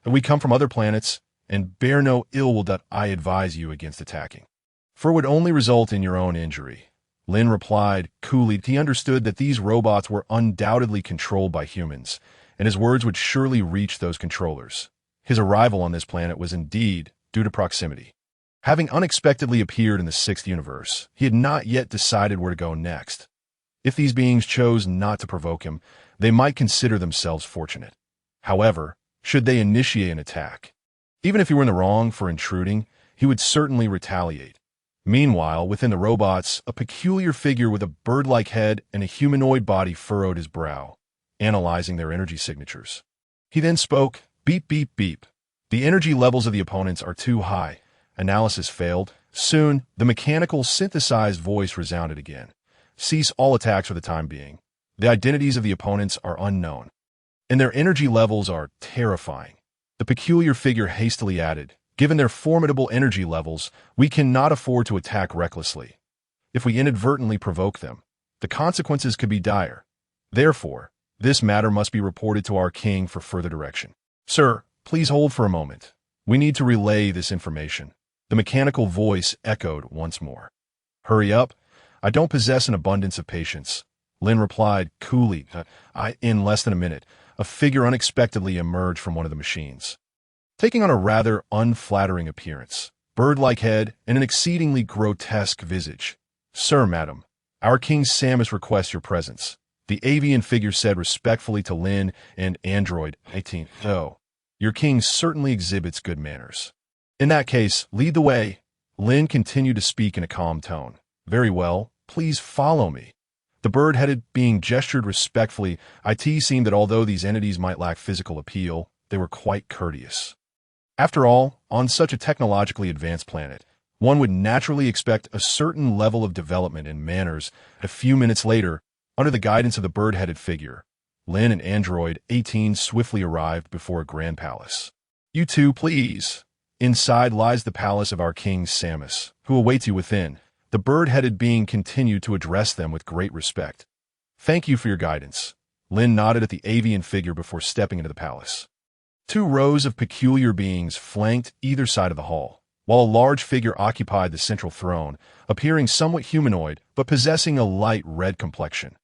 "We come from other planets, and bear no ill will that I advise you against attacking, for it would only result in your own injury." Lin replied coolly. He understood that these robots were undoubtedly controlled by humans, and his words would surely reach those controllers. His arrival on this planet was indeed due to proximity. Having unexpectedly appeared in the 6th universe, he had not yet decided where to go next. If these beings chose not to provoke him, they might consider themselves fortunate. However, should they initiate an attack, even if he were in the wrong for intruding, he would certainly retaliate. Meanwhile, within the robots, a peculiar figure with a bird-like head and a humanoid body furrowed his brow, analyzing their energy signatures. He then spoke, "Beep, beep, beep. The energy levels of the opponents are too high." Analysis failed. Soon, the mechanical, synthesized voice resounded again. "Cease all attacks for the time being. The identities of the opponents are unknown, and their energy levels are terrifying." The peculiar figure hastily added, "Given their formidable energy levels, we cannot afford to attack recklessly. If we inadvertently provoke them, the consequences could be dire. Therefore, this matter must be reported to our king for further direction." "Sir, please hold for a moment. We need to relay this information." The mechanical voice echoed once more. "Hurry up. I don't possess an abundance of patience." Lin replied coolly. In less than a minute, a figure unexpectedly emerged from one of the machines, taking on a rather unflattering appearance, bird-like head, and an exceedingly grotesque visage. "Sir, madam, our King Samus requests your presence," the avian figure said respectfully to Lin and Android 18. "Oh, your king certainly exhibits good manners. In that case, lead the way." Lin continued to speak in a calm tone. "Very well, please follow me." The bird-headed being gestured respectfully. It seemed that although these entities might lack physical appeal, they were quite courteous. After all, on such a technologically advanced planet, one would naturally expect a certain level of development in manners. A few minutes later, under the guidance of the bird-headed figure, Lin and Android 18 swiftly arrived before a grand palace. "You two, please. Inside lies the palace of our King Samus, who awaits you within." The bird-headed being continued to address them with great respect. "Thank you for your guidance." Lin nodded at the avian figure before stepping into the palace. 2 rows of peculiar beings flanked either side of the hall, while a large figure occupied the central throne, appearing somewhat humanoid but possessing a light red complexion.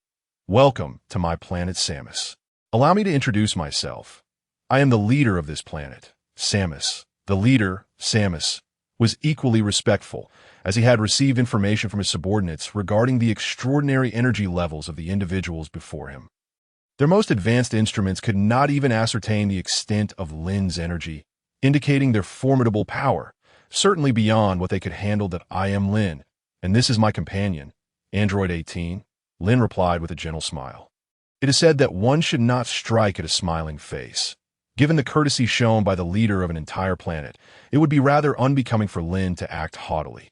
"Welcome to my planet Samus. Allow me to introduce myself. I am the leader of this planet, Samus." The leader, Samus, was equally respectful, as he had received information from his subordinates regarding the extraordinary energy levels of the individuals before him. Their most advanced instruments could not even ascertain the extent of Lin's energy, indicating their formidable power, certainly beyond what they could handle. "That I am Lin, and this is my companion, Android 18, Lin replied with a gentle smile. It is said that one should not strike at a smiling face. Given the courtesy shown by the leader of an entire planet, it would be rather unbecoming for Lin to act haughtily.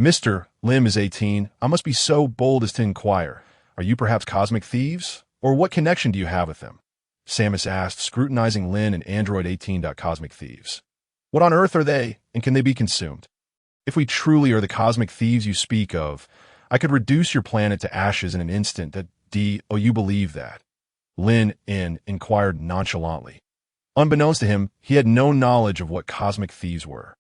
"Mr. Lim is 18. I must be so bold as to inquire, are you perhaps cosmic thieves? Or what connection do you have with them?" Samus asked, scrutinizing Lin and Android 18. Cosmic thieves. "What on earth are they, and can they be consumed? If we truly are the cosmic thieves you speak of, I could reduce your planet to ashes in an instant. You believe that?" Lin En inquired nonchalantly. Unbeknownst to him, he had no knowledge of what cosmic thieves were.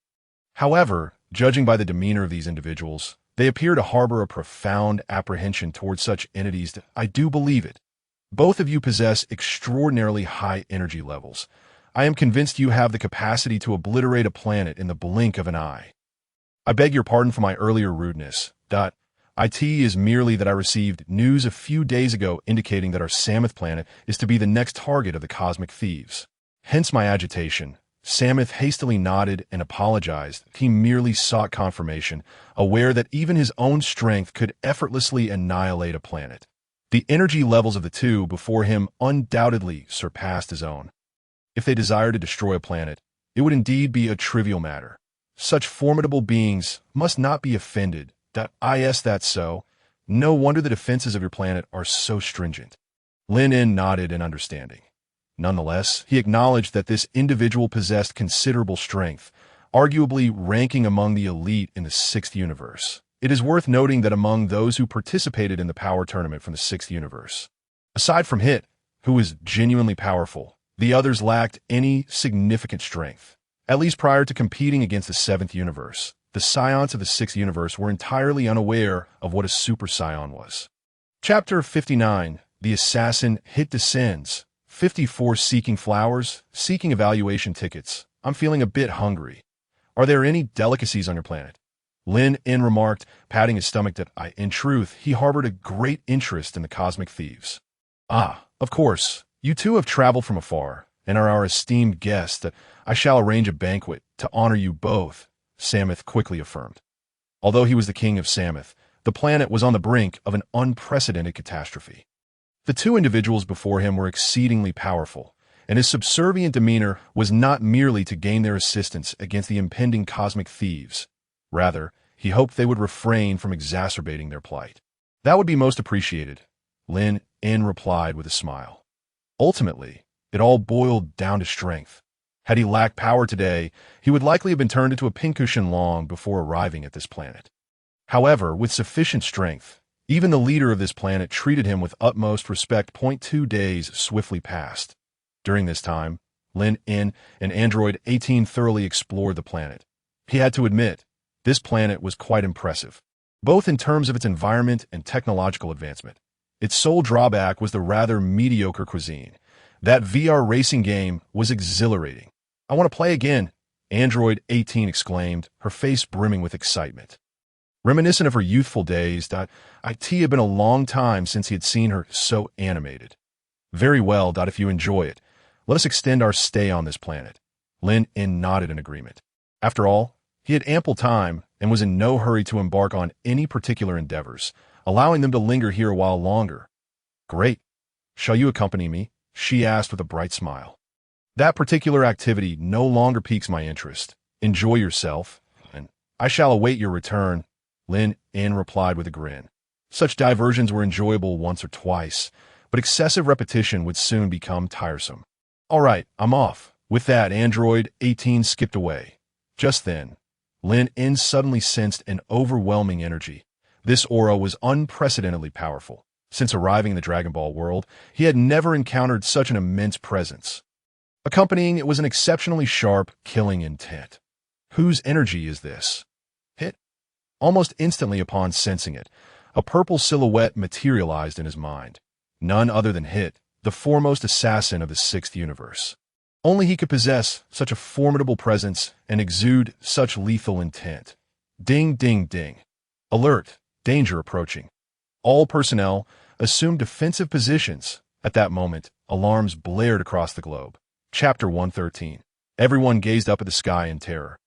However, judging by the demeanor of these individuals, they appear to harbor a profound apprehension towards such entities that I do believe it. Both of you possess extraordinarily high energy levels. I am convinced you have the capacity to obliterate a planet in the blink of an eye. I beg your pardon for my earlier rudeness. It is merely that I received news a few days ago indicating that our Samoth planet is to be the next target of the cosmic thieves. Hence my agitation. Samoth hastily nodded and apologized. He merely sought confirmation, aware that even his own strength could effortlessly annihilate a planet. The energy levels of the two before him undoubtedly surpassed his own. If they desired to destroy a planet, it would indeed be a trivial matter. Such formidable beings must not be offended. That's so. No wonder the defenses of your planet are so stringent. Lin En nodded in understanding. Nonetheless, he acknowledged that this individual possessed considerable strength, arguably ranking among the elite in the Sixth Universe. It is worth noting that among those who participated in the power tournament from the Sixth Universe, aside from Hit, who was genuinely powerful, the others lacked any significant strength. At least prior to competing against the Seventh Universe, the Scions of the Sixth Universe were entirely unaware of what a Super Scion was. Chapter 59, The Assassin Hit Descends. 54 Seeking Flowers, seeking evaluation tickets. I'm feeling a bit hungry. Are there any delicacies on your planet? Lin En remarked, patting his stomach that in truth, he harbored a great interest in the cosmic thieves. Ah, of course. You two have traveled from afar, and are our esteemed guests that I shall arrange a banquet to honor you both, Samoth quickly affirmed. Although he was the king of Samoth, the planet was on the brink of an unprecedented catastrophe. The two individuals before him were exceedingly powerful, and his subservient demeanor was not merely to gain their assistance against the impending cosmic thieves. Rather, he hoped they would refrain from exacerbating their plight. That would be most appreciated, Lin En replied with a smile. Ultimately, it all boiled down to strength. Had he lacked power today, he would likely have been turned into a pincushion long before arriving at this planet. However, with sufficient strength, even the leader of this planet treated him with utmost respect. 2 days swiftly passed. During this time, Lin En and Android 18 thoroughly explored the planet. He had to admit, this planet was quite impressive, both in terms of its environment and technological advancement. Its sole drawback was the rather mediocre cuisine. That VR racing game was exhilarating. I want to play again, Android 18 exclaimed, her face brimming with excitement. Reminiscent of her youthful days, it had been a long time since he had seen her so animated. Very well, if you enjoy it, let us extend our stay on this planet. Lin En nodded in agreement. After all, he had ample time and was in no hurry to embark on any particular endeavors, allowing them to linger here a while longer. Great. Shall you accompany me? She asked with a bright smile. That particular activity no longer piques my interest. Enjoy yourself, and I shall await your return, Lin En replied with a grin. Such diversions were enjoyable once or twice, but excessive repetition would soon become tiresome. All right, I'm off. With that, Android 18 skipped away. Just then, Lin En suddenly sensed an overwhelming energy. This aura was unprecedentedly powerful. Since arriving in the Dragon Ball world, he had never encountered such an immense presence. Accompanying it was an exceptionally sharp, killing intent. Whose energy is this? Hit. Almost instantly upon sensing it, a purple silhouette materialized in his mind. None other than Hit, the foremost assassin of the Sixth Universe. Only he could possess such a formidable presence and exude such lethal intent. Ding, ding, ding. Alert. Danger approaching. All personnel assumed defensive positions. At that moment, alarms blared across the globe. Chapter 113. Everyone gazed up at the sky in terror.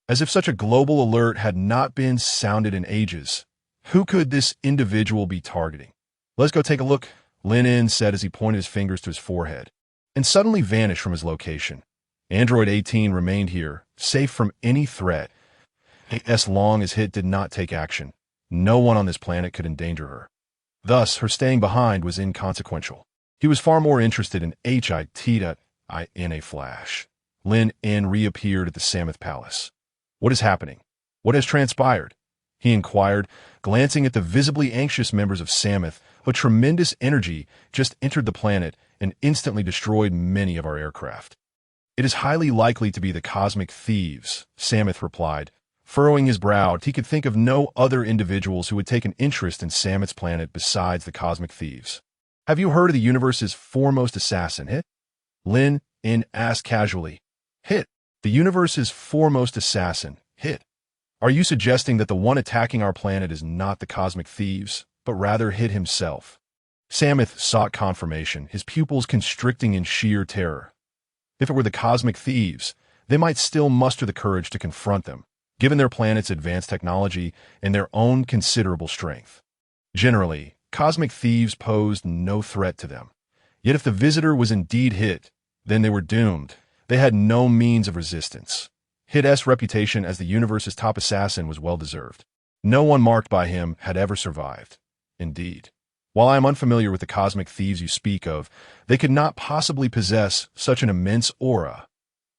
As if such a global alert had not been sounded in ages. Who could this individual be targeting? Let's go take a look, Lin En said as he pointed his fingers to his forehead, and suddenly vanished from his location. Android 18 remained here, safe from any threat. As long as Hit did not take action, no one on this planet could endanger her. Thus, her staying behind was inconsequential. He was far more interested in HIT. In a flash, Lin En reappeared at the Samoth Palace. What is happening? What has transpired? He inquired, glancing at the visibly anxious members of Samoth. A tremendous energy just entered the planet, and instantly destroyed many of our aircraft. It is highly likely to be the cosmic thieves, Samuth replied. Furrowing his brow, he could think of no other individuals who would take an interest in Samuth's planet besides the cosmic thieves. Have you heard of the universe's foremost assassin, Hit? Lin En asked casually. Hit, the universe's foremost assassin, Hit. Are you suggesting that the one attacking our planet is not the cosmic thieves, but rather Hit himself? Samuth sought confirmation, his pupils constricting in sheer terror. If it were the cosmic thieves, they might still muster the courage to confront them, given their planet's advanced technology and their own considerable strength. Generally, cosmic thieves posed no threat to them. Yet if the visitor was indeed Hit, then they were doomed. They had no means of resistance. Hit's reputation as the universe's top assassin was well-deserved. No one marked by him had ever survived. Indeed, while I am unfamiliar with the cosmic thieves you speak of, they could not possibly possess such an immense aura.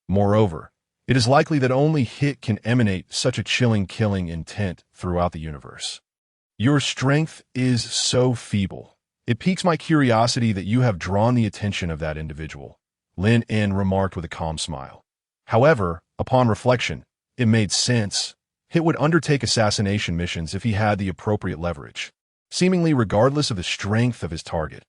Moreover, it is likely that only Hit can emanate such a chilling killing intent throughout the universe. Your strength is so feeble. It piques my curiosity that you have drawn the attention of that individual, Lin En remarked with a calm smile. However, upon reflection, it made sense. Hit would undertake assassination missions if he had the appropriate leverage, seemingly regardless of the strength of his target.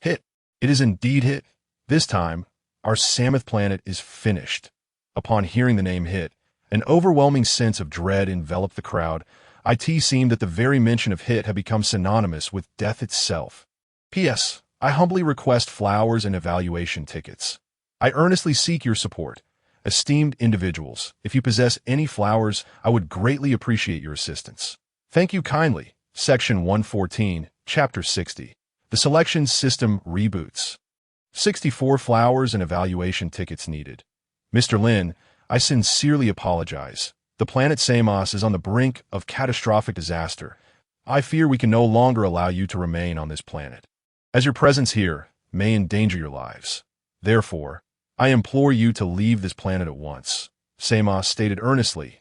Hit, it is indeed Hit. This time, our Samuth planet is finished. Upon hearing the name Hit, an overwhelming sense of dread enveloped the crowd. It seemed that the very mention of Hit had become synonymous with death itself. P.S. I humbly request flowers and evaluation tickets. I earnestly seek your support. Esteemed individuals, if you possess any flowers, I would greatly appreciate your assistance. Thank you kindly. Section 114, Chapter 60. The selection system reboots. 64 flowers and evaluation tickets needed. Mr. Lin, I sincerely apologize. The planet Samos is on the brink of catastrophic disaster. I fear we can no longer allow you to remain on this planet, as your presence here may endanger your lives. Therefore, I implore you to leave this planet at once, Samos stated earnestly.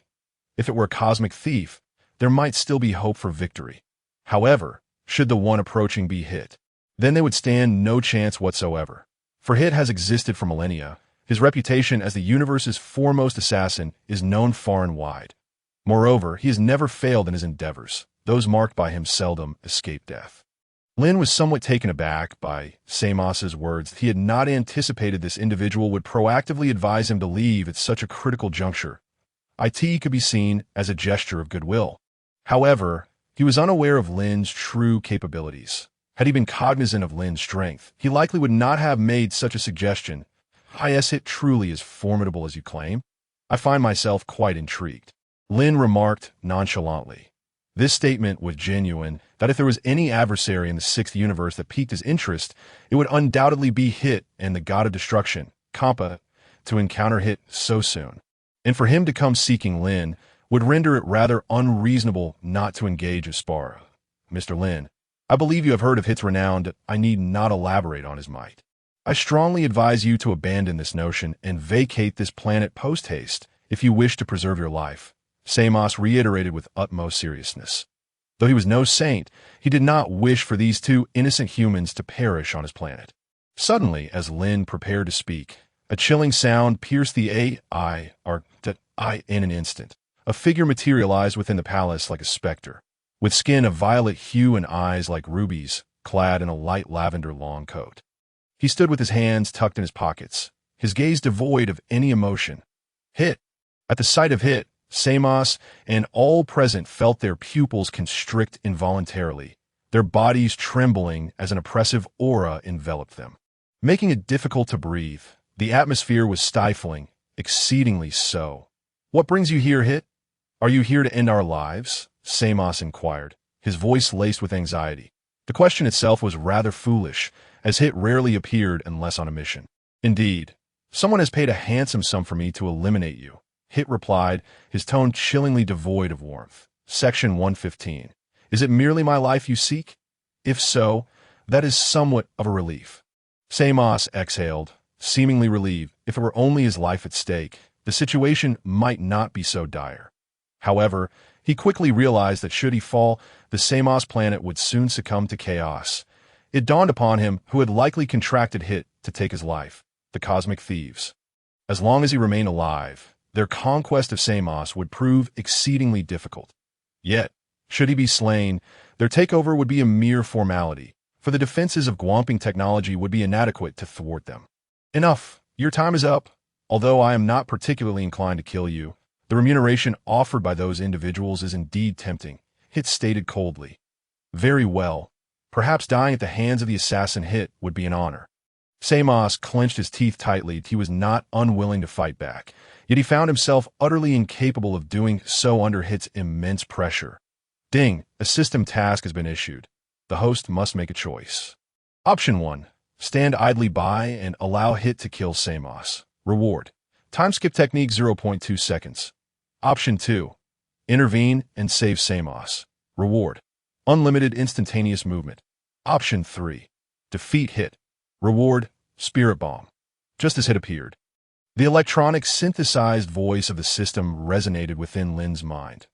If it were a cosmic thief, there might still be hope for victory. However, should the one approaching be Hit, then they would stand no chance whatsoever. For Hit has existed for millennia. His reputation as the universe's foremost assassin is known far and wide. Moreover, he has never failed in his endeavors. Those marked by him seldom escape death. Lin was somewhat taken aback by Samos's words. He had not anticipated this individual would proactively advise him to leave at such a critical juncture. It could be seen as a gesture of goodwill. However, he was unaware of Lin's true capabilities. Had he been cognizant of Lin's strength, he likely would not have made such a suggestion. Hit truly is formidable as you claim? I find myself quite intrigued. Lin remarked nonchalantly. This statement was genuine, that if there was any adversary in the sixth universe that piqued his interest, it would undoubtedly be Hit and the god of destruction, Kampa, to encounter Hit so soon. And for him to come seeking Lin would render it rather unreasonable not to engage a spar. Mr. Lin, I believe you have heard of Hit's renown. I need not elaborate on his might. I strongly advise you to abandon this notion and vacate this planet post-haste if you wish to preserve your life, Samos reiterated with utmost seriousness. Though he was no saint, he did not wish for these two innocent humans to perish on his planet. Suddenly, as Lin prepared to speak, a chilling sound pierced the in an instant. A figure materialized within the palace like a specter, with skin of violet hue and eyes like rubies, clad in a light lavender long coat. He stood with his hands tucked in his pockets, his gaze devoid of any emotion. Hit. At the sight of Hit, Samos and all present felt their pupils constrict involuntarily, their bodies trembling as an oppressive aura enveloped them, making it difficult to breathe. The atmosphere was stifling, exceedingly so. What brings you here, Hit? Are you here to end our lives? Samos inquired, his voice laced with anxiety. The question itself was rather foolish, as Hit rarely appeared unless on a mission. Indeed, someone has paid a handsome sum for me to eliminate you, Hit replied, his tone chillingly devoid of warmth. Section 115. Is it merely my life you seek? If so, that is somewhat of a relief. Samos exhaled, seemingly relieved. If it were only his life at stake, the situation might not be so dire. However, he quickly realized that should he fall, the Samos planet would soon succumb to chaos. It dawned upon him who had likely contracted Hit to take his life, the cosmic thieves. As long as he remained alive, their conquest of Samos would prove exceedingly difficult. Yet, should he be slain, their takeover would be a mere formality, for the defenses of Gwamping technology would be inadequate to thwart them. Enough, your time is up. Although I am not particularly inclined to kill you, the remuneration offered by those individuals is indeed tempting, Hit stated coldly. Very well. Perhaps dying at the hands of the assassin Hit would be an honor. Samos clenched his teeth tightly. He was not unwilling to fight back, yet he found himself utterly incapable of doing so under Hit's immense pressure. Ding, a system task has been issued. The host must make a choice. Option 1. Stand idly by and allow Hit to kill Samos. Reward. Time skip technique 0.2 seconds. Option 2. Intervene and save Samos. Reward. Unlimited instantaneous movement. Option 3. Defeat Hit. Reward. Spirit Bomb. Just as Hit appeared, the electronic synthesized voice of the system resonated within Lin's mind.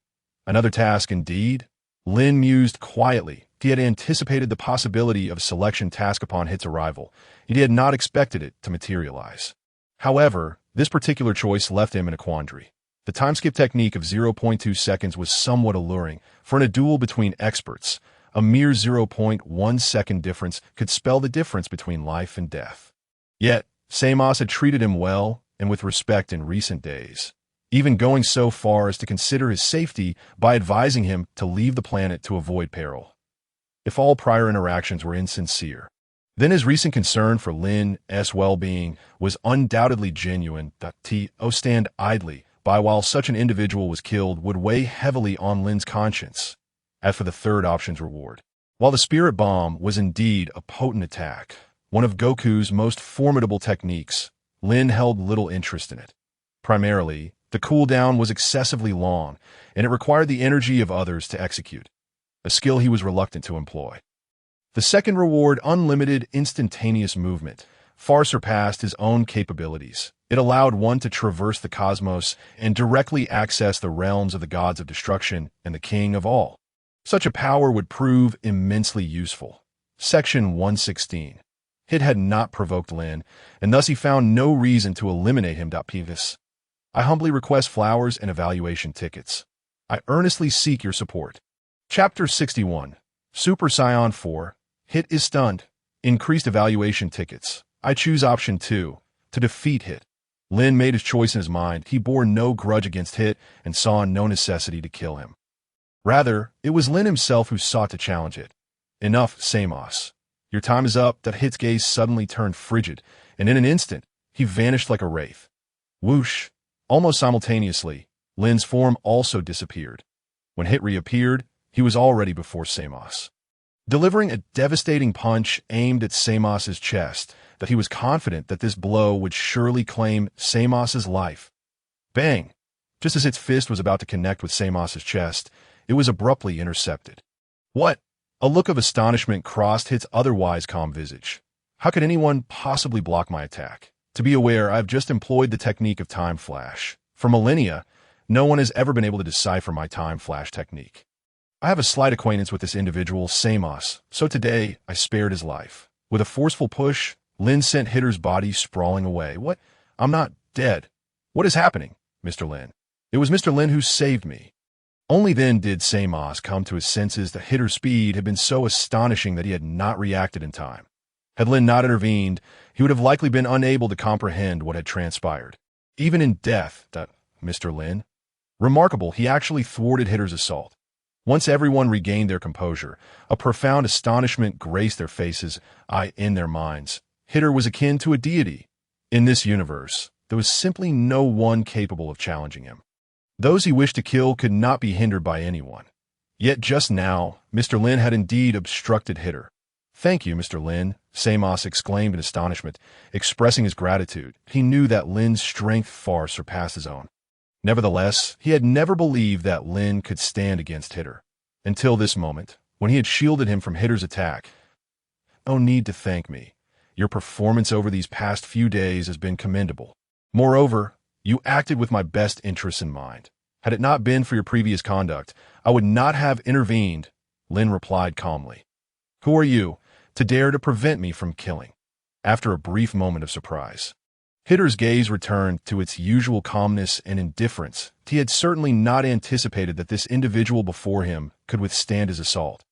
Another task indeed? Lin mused quietly. He had anticipated the possibility of a selection task upon Hit's arrival. He had not expected it to materialize. However, this particular choice left him in a quandary. The time skip technique of 0.2 seconds was somewhat alluring, for in a duel between experts, a mere 0.1 second difference could spell the difference between life and death. Yet, Samos had treated him well and with respect in recent days, even going so far as to consider his safety by advising him to leave the planet to avoid peril. If all prior interactions were insincere, then his recent concern for Lin En's well-being was undoubtedly genuine. To stand idly by while such an individual was killed would weigh heavily on Lin's conscience. As for the third option's reward, while the Spirit Bomb was indeed a potent attack, one of Goku's most formidable techniques, Lin held little interest in it. Primarily, the cooldown was excessively long, and it required the energy of others to execute, a skill he was reluctant to employ. The second reward, unlimited instantaneous movement, far surpassed his own capabilities. It allowed one to traverse the cosmos and directly access the realms of the gods of destruction and the king of all. Such a power would prove immensely useful. Section 116. Hit had not provoked Lin, and thus he found no reason to eliminate him. Pevis. I humbly request flowers and evaluation tickets. I earnestly seek your support. Chapter 61. Super Saiyan 4. Hit is stunned. Increased evaluation tickets. I choose option 2. To defeat Hit. Lin made his choice in his mind. He bore no grudge against Hit and saw no necessity to kill him. Rather, it was Lin himself who sought to challenge it. Enough, Samos. Your time is up. That Hit's gaze suddenly turned frigid, and in an instant, he vanished like a wraith. Whoosh! Almost simultaneously, Lin's form also disappeared. When Hit reappeared, he was already before Samos. Delivering a devastating punch aimed at Samos's chest, that he was confident that this blow would surely claim Samos's life. Bang! Just as Hit's fist was about to connect with Samos's chest, it was abruptly intercepted. What? A look of astonishment crossed Hit's otherwise calm visage. How could anyone possibly block my attack? To be aware, I've just employed the technique of Time Flash. For millennia, no one has ever been able to decipher my Time Flash technique. I have a slight acquaintance with this individual, Samos, so today I spared his life. With a forceful push, Lin sent Hitter's body sprawling away. What? I'm not dead. What is happening, Mr. Lin? It was Mr. Lin who saved me. Only then did Samos come to his senses that Hitter's speed had been so astonishing that he had not reacted in time. Had Lin not intervened, he would have likely been unable to comprehend what had transpired. Even in death, that Mr. Lin. Remarkable, he actually thwarted Hitter's assault. Once everyone regained their composure, a profound astonishment graced their faces, in their minds. Hitter was akin to a deity. In this universe, there was simply no one capable of challenging him. Those he wished to kill could not be hindered by anyone. Yet just now, Mr. Lin had indeed obstructed Hitter. Thank you, Mr. Lin, Samos exclaimed in astonishment, expressing his gratitude. He knew that Lin's strength far surpassed his own. Nevertheless, he had never believed that Lin could stand against Hitter. Until this moment, when he had shielded him from Hitter's attack. No need to thank me. Your performance over these past few days has been commendable. Moreover, you acted with my best interests in mind. Had it not been for your previous conduct, I would not have intervened, Lin replied calmly. Who are you, to dare to prevent me from killing? After a brief moment of surprise, Hitter's gaze returned to its usual calmness and indifference. He had certainly not anticipated that this individual before him could withstand his assault.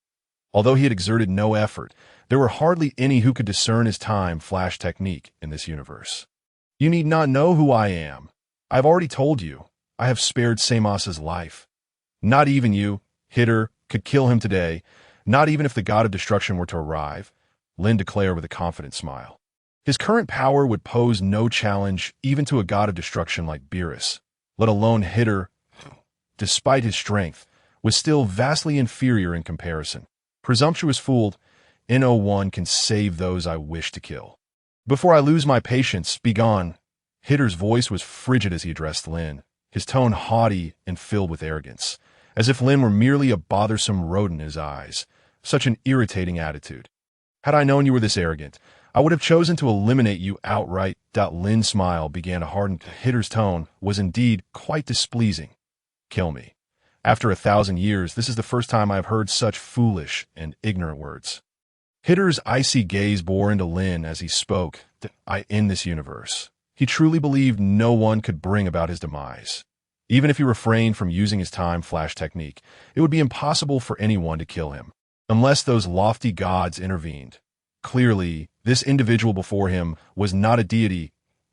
Although he had exerted no effort, there were hardly any who could discern his time flash technique in this universe. You need not know who I am. I have already told you. I have spared Samos's life. Not even you, Hitter, could kill him today, not even if the god of destruction were to arrive, Lin declared with a confident smile. His current power would pose no challenge even to a god of destruction like Beerus, let alone Hitter, despite his strength, was still vastly inferior in comparison. Presumptuous fool, N01 can save those I wish to kill. Before I lose my patience, begone. Hitter's voice was frigid as he addressed Lin, his tone haughty and filled with arrogance, as if Lin were merely a bothersome rodent in his eyes. Such an irritating attitude. Had I known you were this arrogant, I would have chosen to eliminate you outright. Lin's smile began to harden. Hitter's tone was indeed quite displeasing. Kill me. After 1,000 years, this is the first time I have heard such foolish and ignorant words. Hitter's icy gaze bore into Lin as he spoke. I end this universe. He truly believed no one could bring about his demise. Even if he refrained from using his time flash technique, it would be impossible for anyone to kill him, unless those lofty gods intervened. Clearly, this individual before him was not a deity.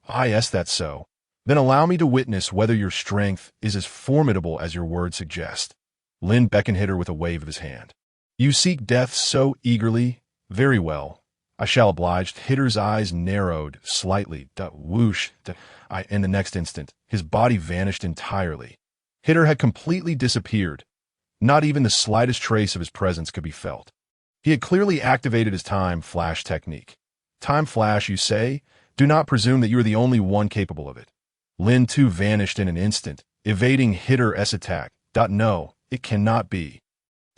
Yes, that's so. Then allow me to witness whether your strength is as formidable as your words suggest. Lin beckoned Hitter with a wave of his hand. You seek death so eagerly? Very well. I shall oblige. Hitter's eyes narrowed slightly. Whoosh. In the next instant, his body vanished entirely. Hitter had completely disappeared. Not even the slightest trace of his presence could be felt. He had clearly activated his time flash technique. Time flash, you say? Do not presume that you are the only one capable of it. Lin too vanished in an instant, evading Hitter's attack. No, it cannot be.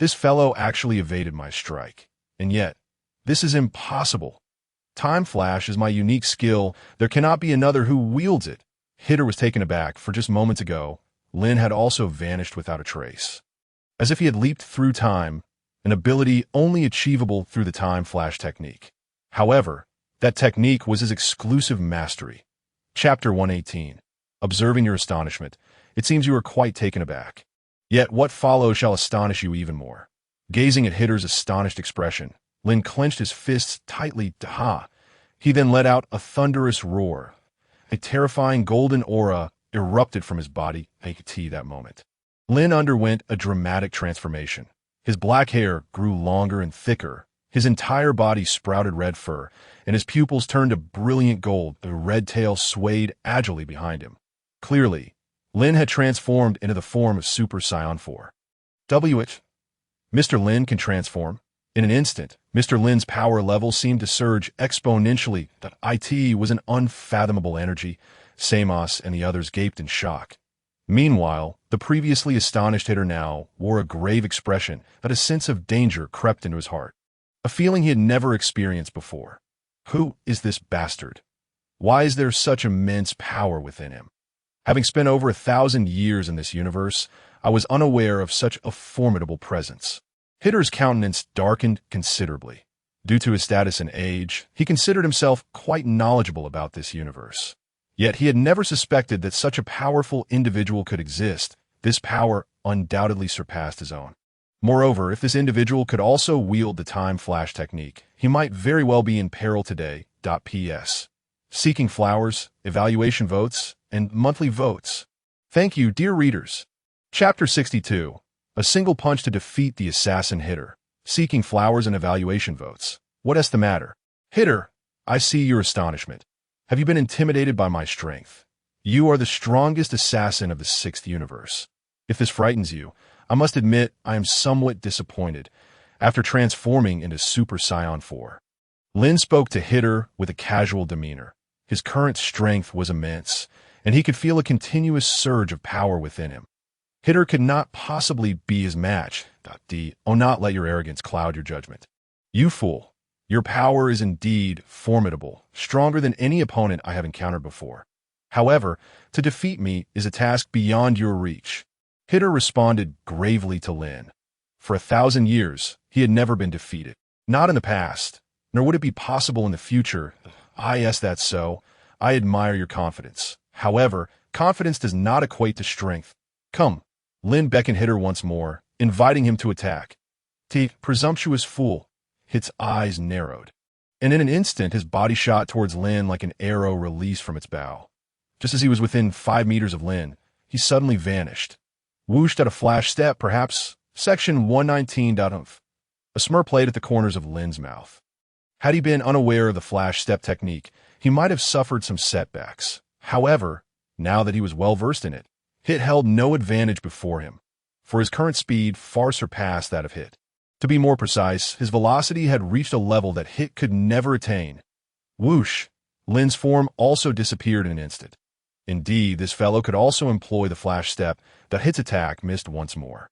This fellow actually evaded my strike. And yet, this is impossible. Time flash is my unique skill. There cannot be another who wields it. Hitter was taken aback, for just moments ago, Lin had also vanished without a trace. As if he had leaped through time, an ability only achievable through the time flash technique. However, that technique was his exclusive mastery. Chapter 118. Observing your astonishment, it seems you are quite taken aback. Yet what follows shall astonish you even more. Gazing at Hitter's astonished expression, Lin clenched his fists tightly. He then let out a thunderous roar. A terrifying golden aura erupted from his body. That moment. Lin underwent a dramatic transformation. His black hair grew longer and thicker. His entire body sprouted red fur, and his pupils turned to brilliant gold. The red tail swayed agilely behind him. Clearly, Lin had transformed into the form of Super Saiyan 4. Mr. Lin can transform. In an instant, Mr. Lin's power level seemed to surge exponentially. It was an unfathomable energy. Samos and the others gaped in shock. Meanwhile, the previously astonished Hitter now wore a grave expression that a sense of danger crept into his heart. A feeling he had never experienced before. Who is this bastard? Why is there such immense power within him? Having spent over 1,000 years in this universe, I was unaware of such a formidable presence. Hitter's countenance darkened considerably. Due to his status and age, he considered himself quite knowledgeable about this universe. Yet he had never suspected that such a powerful individual could exist. This power undoubtedly surpassed his own. Moreover, if this individual could also wield the time flash technique, he might very well be in peril today. P.S. Seeking flowers, evaluation votes, and monthly votes. Thank you, dear readers. Chapter 62. A single punch to defeat the assassin Hitter. Seeking flowers and evaluation votes. What is the matter? Hitter, I see your astonishment. Have you been intimidated by my strength? You are the strongest assassin of the 6th universe. If this frightens you, I must admit I am somewhat disappointed after transforming into Super Saiyan 4. Lin spoke to Hitter with a casual demeanor. His current strength was immense, and he could feel a continuous surge of power within him. Hitter could not possibly be his match. Not let your arrogance cloud your judgment. You fool. Your power is indeed formidable, stronger than any opponent I have encountered before. However, to defeat me is a task beyond your reach. Hitter responded gravely to Lin. For 1,000 years, he had never been defeated. Not in the past, nor would it be possible in the future. "Ah, yes, that's so. I admire your confidence. However, confidence does not equate to strength. Come." Lin beckoned Hitter once more, inviting him to attack. Presumptuous fool. Hit's eyes narrowed. And in an instant, his body shot towards Lin like an arrow released from its bow. Just as he was within 5 meters of Lin, he suddenly vanished. Whooshed at a flash step, perhaps. Section 119.of. A smirk played at the corners of Lin's mouth. Had he been unaware of the flash step technique, he might have suffered some setbacks. However, now that he was well versed in it, Hit held no advantage before him, for his current speed far surpassed that of Hit. To be more precise, his velocity had reached a level that Hit could never attain. Whoosh! Lin's form also disappeared in an instant. Indeed, this fellow could also employ the flash step that Hit's attack missed once more.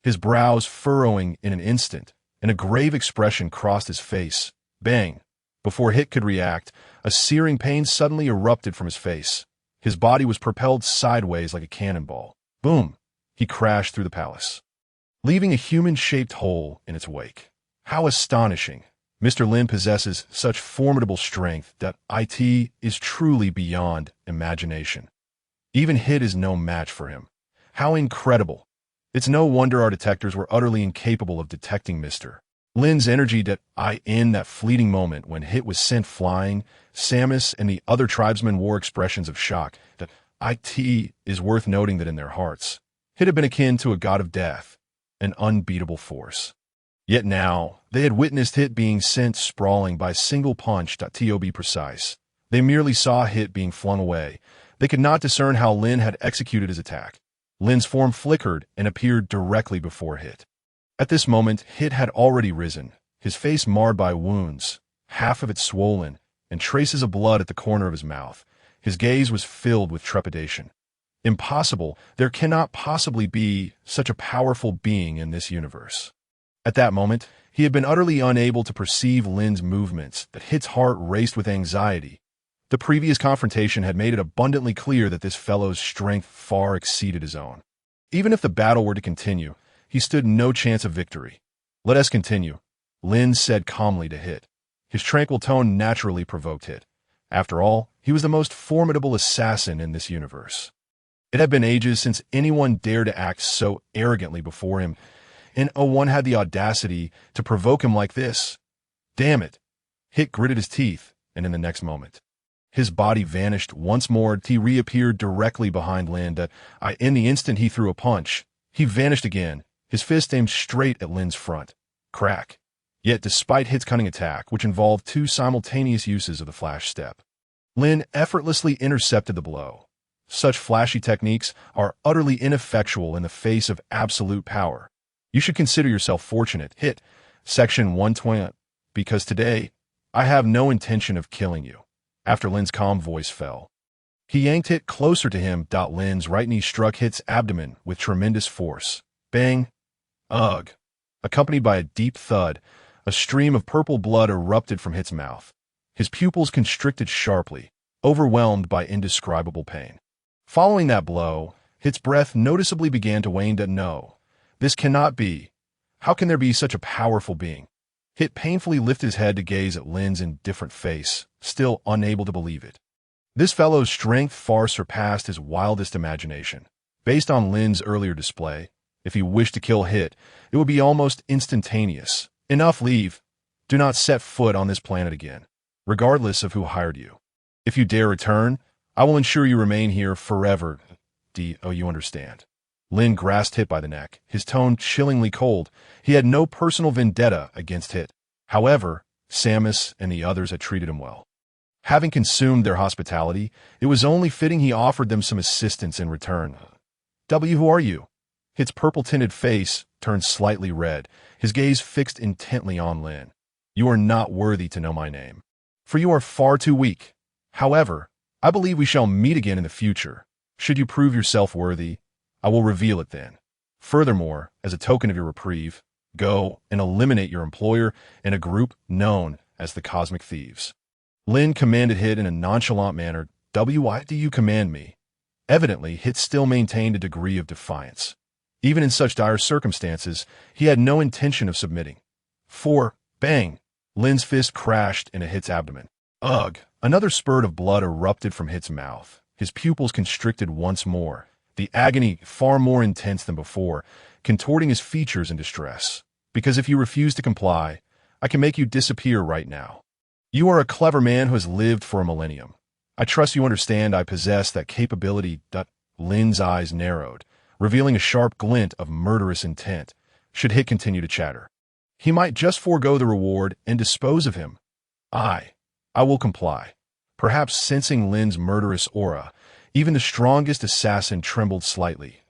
His brows furrowing in an instant, and a grave expression crossed his face. Bang! Before Hit could react, a searing pain suddenly erupted from his face. His body was propelled sideways like a cannonball. Boom! He crashed through the palace, leaving a human-shaped hole in its wake. How astonishing! Mr. Lin possesses such formidable strength that it is truly beyond imagination. Even Hit is no match for him. How incredible! It's no wonder our detectors were utterly incapable of detecting Mr. Lin's energy in that fleeting moment when Hit was sent flying. Samus and the other tribesmen wore expressions of shock. That it is worth noting that in their hearts, Hit had been akin to a god of death, an unbeatable force. Yet now, they had witnessed Hit being sent sprawling by a single punch. To be precise, they merely saw Hit being flung away. They could not discern how Lin had executed his attack. Lin's form flickered and appeared directly before Hit. At this moment, Hit had already risen, his face marred by wounds, half of it swollen, and traces of blood at the corner of his mouth. His gaze was filled with trepidation. Impossible! There cannot possibly be such a powerful being in this universe. At that moment, he had been utterly unable to perceive Lin's movements, that Hit's heart raced with anxiety. The previous confrontation had made it abundantly clear that this fellow's strength far exceeded his own. Even if the battle were to continue, he stood no chance of victory. "Let us continue," Lin said calmly to Hit. His tranquil tone naturally provoked Hit. After all, he was the most formidable assassin in this universe. It had been ages since anyone dared to act so arrogantly before him, and one had the audacity to provoke him like this. Damn it! Hit gritted his teeth, and in the next moment, his body vanished once more. He reappeared directly behind Lin. In the instant he threw a punch, he vanished again, his fist aimed straight at Lin's front. Crack! Yet despite Hit's cunning attack, which involved 2 simultaneous uses of the flash step, Lin effortlessly intercepted the blow. Such flashy techniques are utterly ineffectual in the face of absolute power. You should consider yourself fortunate, Hit. Section 120. Because today, I have no intention of killing you. After Lin's calm voice fell, he yanked Hit closer to him. Lin's right knee struck Hit's abdomen with tremendous force. Bang! Ugh! Accompanied by a deep thud, a stream of purple blood erupted from Hit's mouth. His pupils constricted sharply, overwhelmed by indescribable pain. Following that blow, Hit's breath noticeably began to wane. No, this cannot be. How can there be such a powerful being? Hit painfully lifted his head to gaze at Lin's indifferent face, still unable to believe it. This fellow's strength far surpassed his wildest imagination. Based on Lin's earlier display, if he wished to kill Hit, it would be almost instantaneous. Enough, leave. Do not set foot on this planet again, regardless of who hired you. If you dare return, I will ensure you remain here forever. You understand. Lin grasped Hit by the neck, his tone chillingly cold. He had no personal vendetta against Hit. However, Samus and the others had treated him well. Having consumed their hospitality, it was only fitting he offered them some assistance in return. Who are you? Hit's purple-tinted face turned slightly red, his gaze fixed intently on Lin. You are not worthy to know my name, for you are far too weak. However, I believe we shall meet again in the future. Should you prove yourself worthy, I will reveal it then. Furthermore, as a token of your reprieve, go and eliminate your employer and a group known as the Cosmic Thieves. Lin commanded Hit in a nonchalant manner. Why do you command me? Evidently, Hit still maintained a degree of defiance. Even in such dire circumstances, he had no intention of submitting. Bang! Lin's fist crashed into Hit's abdomen. Ugh! Another spurt of blood erupted from Hit's mouth. His pupils constricted once more, the agony far more intense than before, contorting his features in distress. Because if you refuse to comply, I can make you disappear right now. You are a clever man who has lived for a millennium. I trust you understand I possess that capability. Lin's eyes narrowed, revealing a sharp glint of murderous intent, should Hit continue to chatter. He might just forego the reward and dispose of him. I will comply. Perhaps sensing Lin's murderous aura, even the strongest assassin trembled slightly.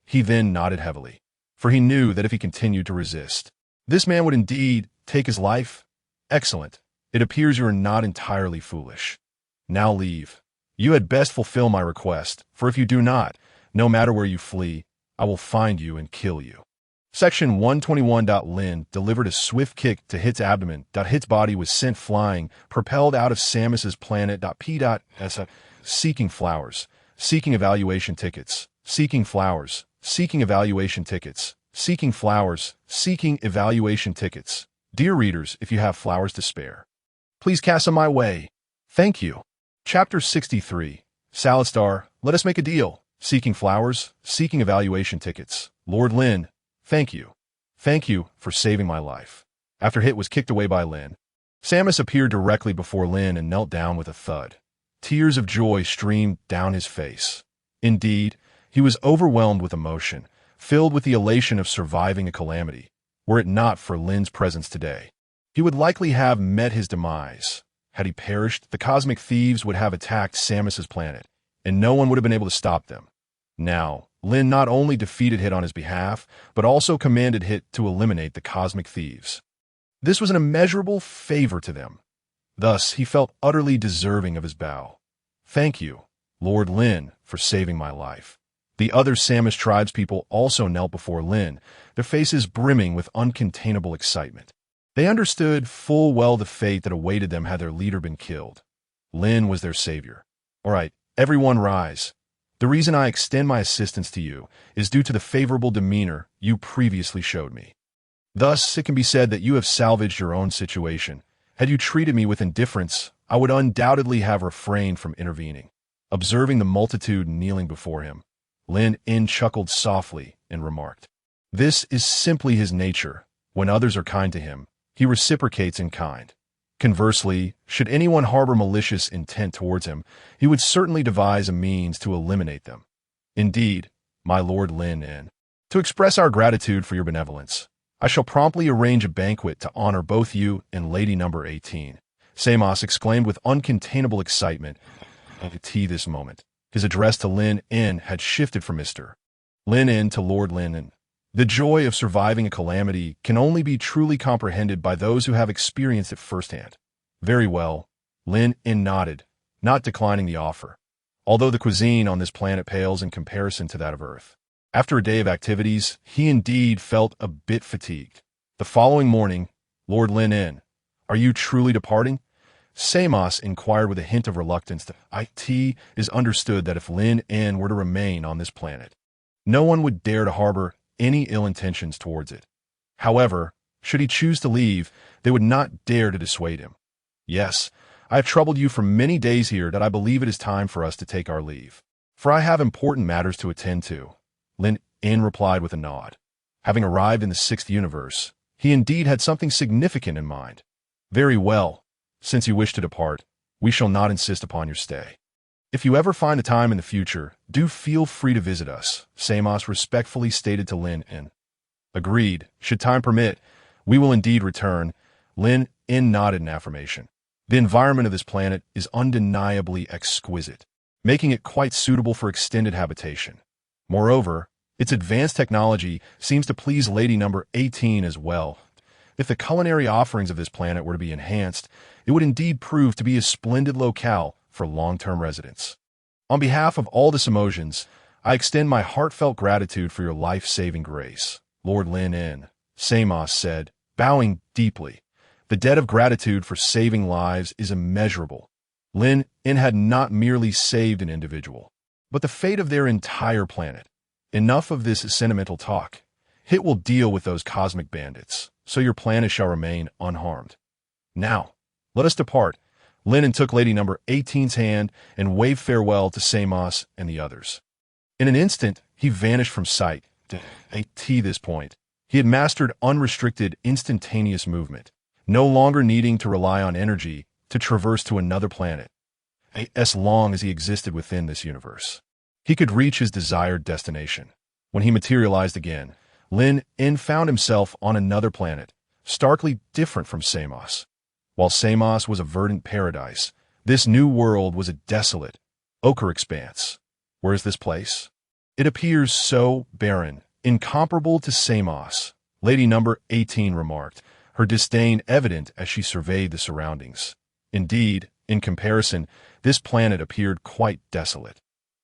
He then nodded heavily, for he knew that if he continued to resist, this man would indeed take his life. Excellent. It appears you are not entirely foolish. Now leave. You had best fulfill my request, for if you do not, no matter where you flee, I will find you and kill you. Section 121. Lin delivered a swift kick to Hit's abdomen. Hit's body was sent flying, propelled out of Samus's planet. P.S. Seeking flowers. Seeking evaluation tickets. Seeking flowers. Seeking evaluation tickets. Seeking flowers. Seeking evaluation tickets. Dear readers, if you have flowers to spare, please cast them my way. Thank you. Chapter 63. Salistar, let us make a deal. Seeking flowers. Seeking evaluation tickets. Lord Lin, thank you. Thank you for saving my life. After Hit was kicked away by Lin, Samus appeared directly before Lin and knelt down with a thud. Tears of joy streamed down his face. Indeed, he was overwhelmed with emotion, filled with the elation of surviving a calamity. Were it not for Lin's presence today, he would likely have met his demise. Had he perished, the cosmic thieves would have attacked Samus's planet, and no one would have been able to stop them. Now, Lin not only defeated Hit on his behalf, but also commanded Hit to eliminate the cosmic thieves. This was an immeasurable favor to them. Thus, he felt utterly deserving of his bow. Thank you, Lord Lin, for saving my life. The other Samus tribespeople also knelt before Lin, their faces brimming with uncontainable excitement. They understood full well the fate that awaited them had their leader been killed. Lin was their savior. All right, everyone rise. The reason I extend my assistance to you is due to the favorable demeanor you previously showed me. Thus, it can be said that you have salvaged your own situation. Had you treated me with indifference, I would undoubtedly have refrained from intervening. Observing the multitude kneeling before him, Lin En chuckled softly and remarked, "This is simply his nature. When others are kind to him, he reciprocates in kind. Conversely, should anyone harbor malicious intent towards him, he would certainly devise a means to eliminate them. Indeed, my Lord Lin En, to express our gratitude for your benevolence, I shall promptly arrange a banquet to honor both you and Lady Number 18. Samus exclaimed with uncontainable excitement at this moment. His address to Lin En had shifted from Mr. Lin En to Lord Lin En. The joy of surviving a calamity can only be truly comprehended by those who have experienced it firsthand. Very well, Lin En nodded, not declining the offer, although the cuisine on this planet pales in comparison to that of Earth. After a day of activities, he indeed felt a bit fatigued. The following morning, Lord Lin En, are you truly departing? Samus inquired with a hint of reluctance. It is understood that if Lin En were to remain on this planet, no one would dare to harbor any ill intentions towards it. However, should he choose to leave, they would not dare to dissuade him. Yes, I have troubled you for many days here that I believe it is time for us to take our leave, for I have important matters to attend to. Lin En replied with a nod. Having arrived in the sixth universe, he indeed had something significant in mind. Very well. Since you wish to depart, we shall not insist upon your stay. If you ever find the time in the future, do feel free to visit us, Samus respectfully stated to Lin En. Agreed. Should time permit, we will indeed return. Lin En nodded in affirmation. The environment of this planet is undeniably exquisite, making it quite suitable for extended habitation. Moreover, its advanced technology seems to please Lady Number 18 as well. If the culinary offerings of this planet were to be enhanced, it would indeed prove to be a splendid locale for long-term residents. On behalf of all the Samotians, I extend my heartfelt gratitude for your life-saving grace, Lord Lin En, Samus said, bowing deeply. The debt of gratitude for saving lives is immeasurable. Lin En had not merely saved an individual, but the fate of their entire planet. Enough of this sentimental talk. Hit will deal with those cosmic bandits, so your planet shall remain unharmed. Now, let us depart. Lin En took lady number 18's hand and waved farewell to Samos and the others. In an instant, he vanished from sight. At this point, he had mastered unrestricted, instantaneous movement, no longer needing to rely on energy to traverse to another planet, as long as he existed within this universe. He could reach his desired destination. When he materialized again, Lin En found himself on another planet, starkly different from Samos. While Samos was a verdant paradise, this new world was a desolate, ochre expanse. Where is this place? It appears so barren, incomparable to Samos, lady number 18 remarked, her disdain evident as she surveyed the surroundings. Indeed, in comparison, this planet appeared quite desolate.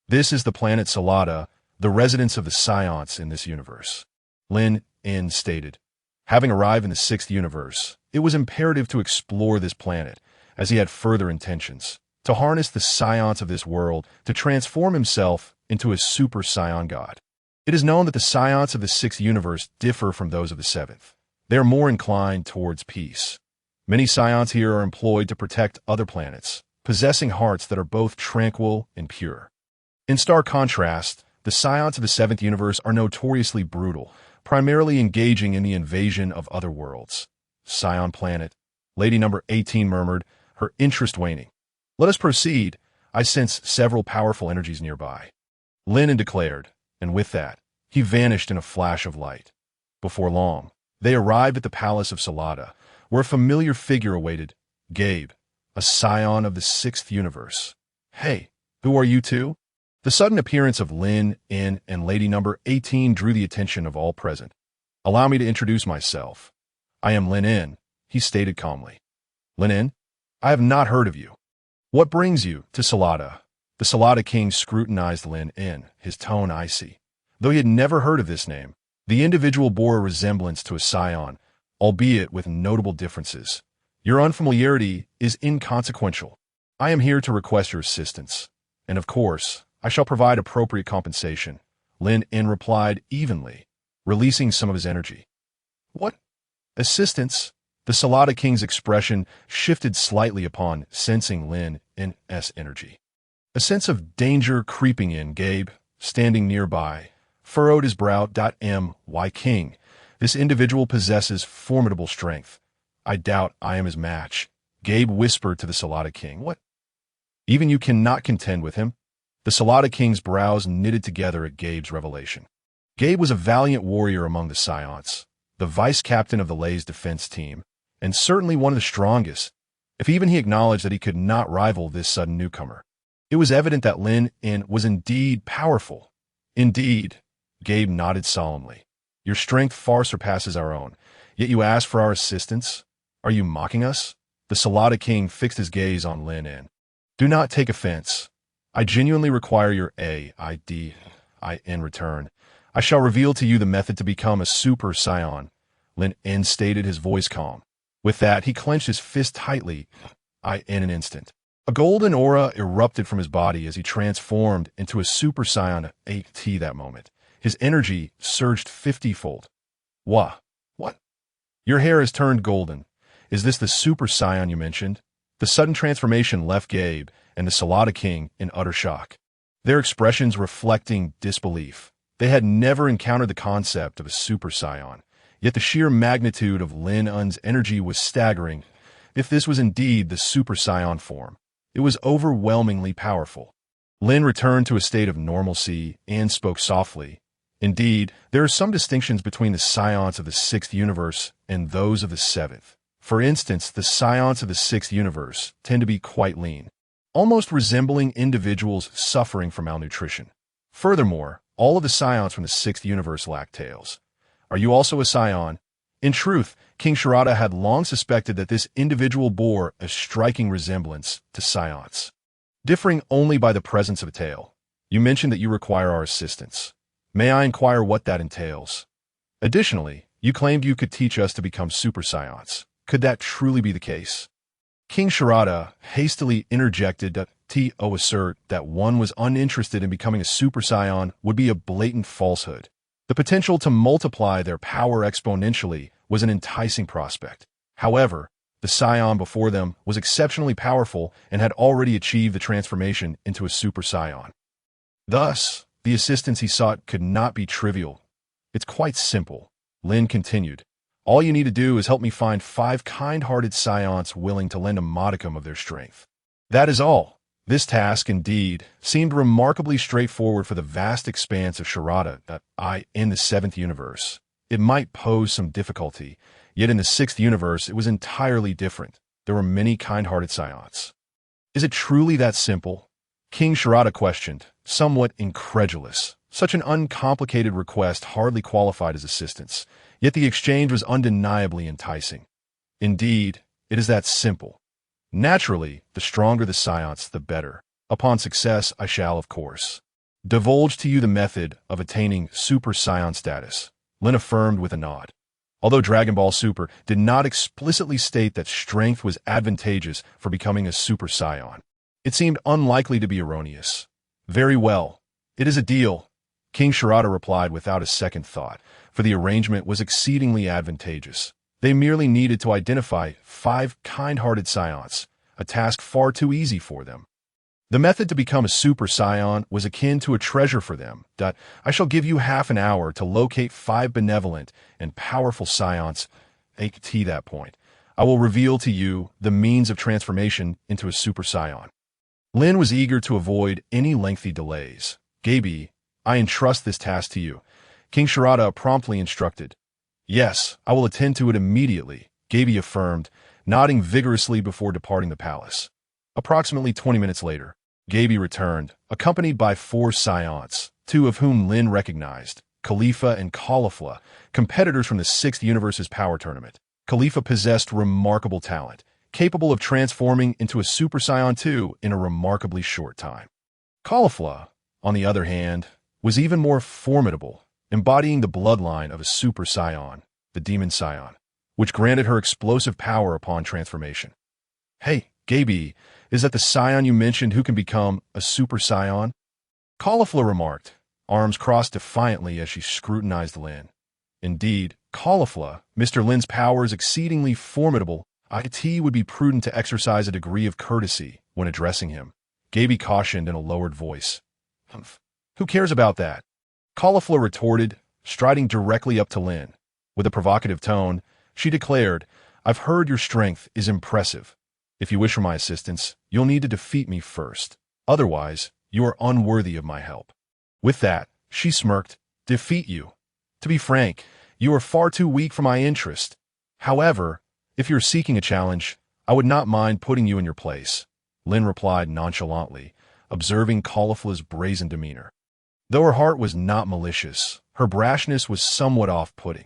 This is the planet Salada, the residence of the Scions in this universe. Lin En stated. Having arrived in the 6th universe, it was imperative to explore this planet, as he had further intentions, to harness the Scions of this world to transform himself into a super Scion god. It is known that the Scions of the 6th universe differ from those of the 7th. They are more inclined towards peace. Many Scions here are employed to protect other planets, possessing hearts that are both tranquil and pure. In stark contrast, the Scions of the 7th universe are notoriously brutal, primarily engaging in the invasion of other worlds. Scion planet, lady number 18 murmured, her interest waning. Let us proceed. I sense several powerful energies nearby. Lin En declared, and with that, he vanished in a flash of light. Before long, they arrived at the palace of Salada, where a familiar figure awaited, Gabe, a Scion of the 6th universe. Hey, who are you two? The sudden appearance of Lin En and lady number 18 drew the attention of all present. Allow me to introduce myself. I am Lin En, he stated calmly. Lin En, I have not heard of you. What brings you to Salada? The Salada king scrutinized Lin En, his tone icy. Though he had never heard of this name, the individual bore a resemblance to a Scion, albeit with notable differences. Your unfamiliarity is inconsequential. I am here to request your assistance. And of course, I shall provide appropriate compensation, Lin En replied evenly, releasing some of his energy. What? Assistance? The Salada king's expression shifted slightly upon sensing Lin En's energy. A sense of danger creeping in, Gabe, standing nearby, furrowed his brow. My king, this individual possesses formidable strength. I doubt I am his match, Gabe whispered to the Salada king. What? Even you cannot contend with him? The Salada king's brows knitted together at Gabe's revelation. Gabe was a valiant warrior among the Scions, the vice-captain of the Lay's defense team, and certainly one of the strongest, if even he acknowledged that he could not rival this sudden newcomer. It was evident that Lin En was indeed powerful. Indeed, Gabe nodded solemnly. Your strength far surpasses our own, yet you ask for our assistance? Are you mocking us? The Salada king fixed his gaze on Lin En. Do not take offense. I genuinely require your aid in return. I shall reveal to you the method to become a super Scion, Lin En stated, his voice calm. With that, he clenched his fist tightly. In an instant, a golden aura erupted from his body as he transformed into a super Scion. That moment, his energy surged 50-fold. What? Your hair has turned golden. Is this the super Scion you mentioned? The sudden transformation left Gabe and the Salada king in utter shock, their expressions reflecting disbelief. They had never encountered the concept of a super Scion, yet the sheer magnitude of Lin En's energy was staggering. If this was indeed the super Scion form, it was overwhelmingly powerful. Lin returned to a state of normalcy and spoke softly. Indeed, there are some distinctions between the Scions of the 6th universe and those of the 7th. For instance, the Scions of the 6th universe tend to be quite lean, almost resembling individuals suffering from malnutrition. Furthermore, all of the Scions from the 6th universe lack tails. Are you also a Scion? In truth, King Shirata had long suspected that this individual bore a striking resemblance to Scions, differing only by the presence of a tail. You mentioned that you require our assistance. May I inquire what that entails? Additionally, you claimed you could teach us to become super Scions. Could that truly be the case? King Shirata hastily interjected to assert that one was uninterested in becoming a super Scion would be a blatant falsehood. The potential to multiply their power exponentially was an enticing prospect. However, The scion before them was exceptionally powerful and had already achieved the transformation into a super scion. Thus, the assistance he sought could not be trivial. It's quite simple. Lin continued. All you need to do is help me find 5 kind-hearted scions willing to lend a modicum of their strength. That is all. This task, indeed, seemed remarkably straightforward for the vast expanse of Sharada in the 7th universe. It might pose some difficulty, yet in the 6th universe it was entirely different. There were many kind-hearted scions. Is it truly that simple? King Sharada questioned, somewhat incredulous. Such an uncomplicated request hardly qualified as assistance, yet the exchange was undeniably enticing. Indeed, it is that simple. Naturally, the stronger the scions, the better. Upon success, I shall, of course, divulge to you the method of attaining Super Saiyan status, Lin affirmed with a nod. Although Dragon Ball Super did not explicitly state that strength was advantageous for becoming a Super Saiyan, it seemed unlikely to be erroneous. Very well. It is a deal, King Sharada replied without a second thought, for the arrangement was exceedingly advantageous. They merely needed to identify 5 kind-hearted scions, a task far too easy for them. The method to become a Super Saiyan was akin to a treasure for them. I shall give you half an hour to locate 5 benevolent and powerful scions. At that point, I will reveal to you the means of transformation into a Super Saiyan. Lin was eager to avoid any lengthy delays. Gaby, I entrust this task to you, King Sharada promptly instructed. Yes, I will attend to it immediately, Gaby affirmed, nodding vigorously before departing the palace. Approximately 20 minutes later, Gaby returned, accompanied by 4 scions, 2 of whom Lin recognized, Khalifa and Caulifla, competitors from the 6th Universe's Power Tournament. Khalifa possessed remarkable talent, capable of transforming into a Super Saiyan 2 in a remarkably short time. Caulifla, on the other hand, was even more formidable, embodying the bloodline of a Super Saiyan, the Demon Scion, which granted her explosive power upon transformation. Hey, Gaby, is that the scion you mentioned who can become a Super Saiyan? Caulifla remarked, arms crossed defiantly as she scrutinized Lin. Indeed, Caulifla, Mr. Lin's power is exceedingly formidable. It would be prudent to exercise a degree of courtesy when addressing him, Gaby cautioned in a lowered voice. Humph. Who cares about that? Caulifla retorted, striding directly up to Lin. With a provocative tone, she declared, I've heard your strength is impressive. If you wish for my assistance, you'll need to defeat me first. Otherwise, you are unworthy of my help. With that, she smirked, defeat you. To be frank, you are far too weak for my interest. However, if you're seeking a challenge, I would not mind putting you in your place, Lin replied nonchalantly, observing Caulifla's brazen demeanor. Though her heart was not malicious, her brashness was somewhat off-putting.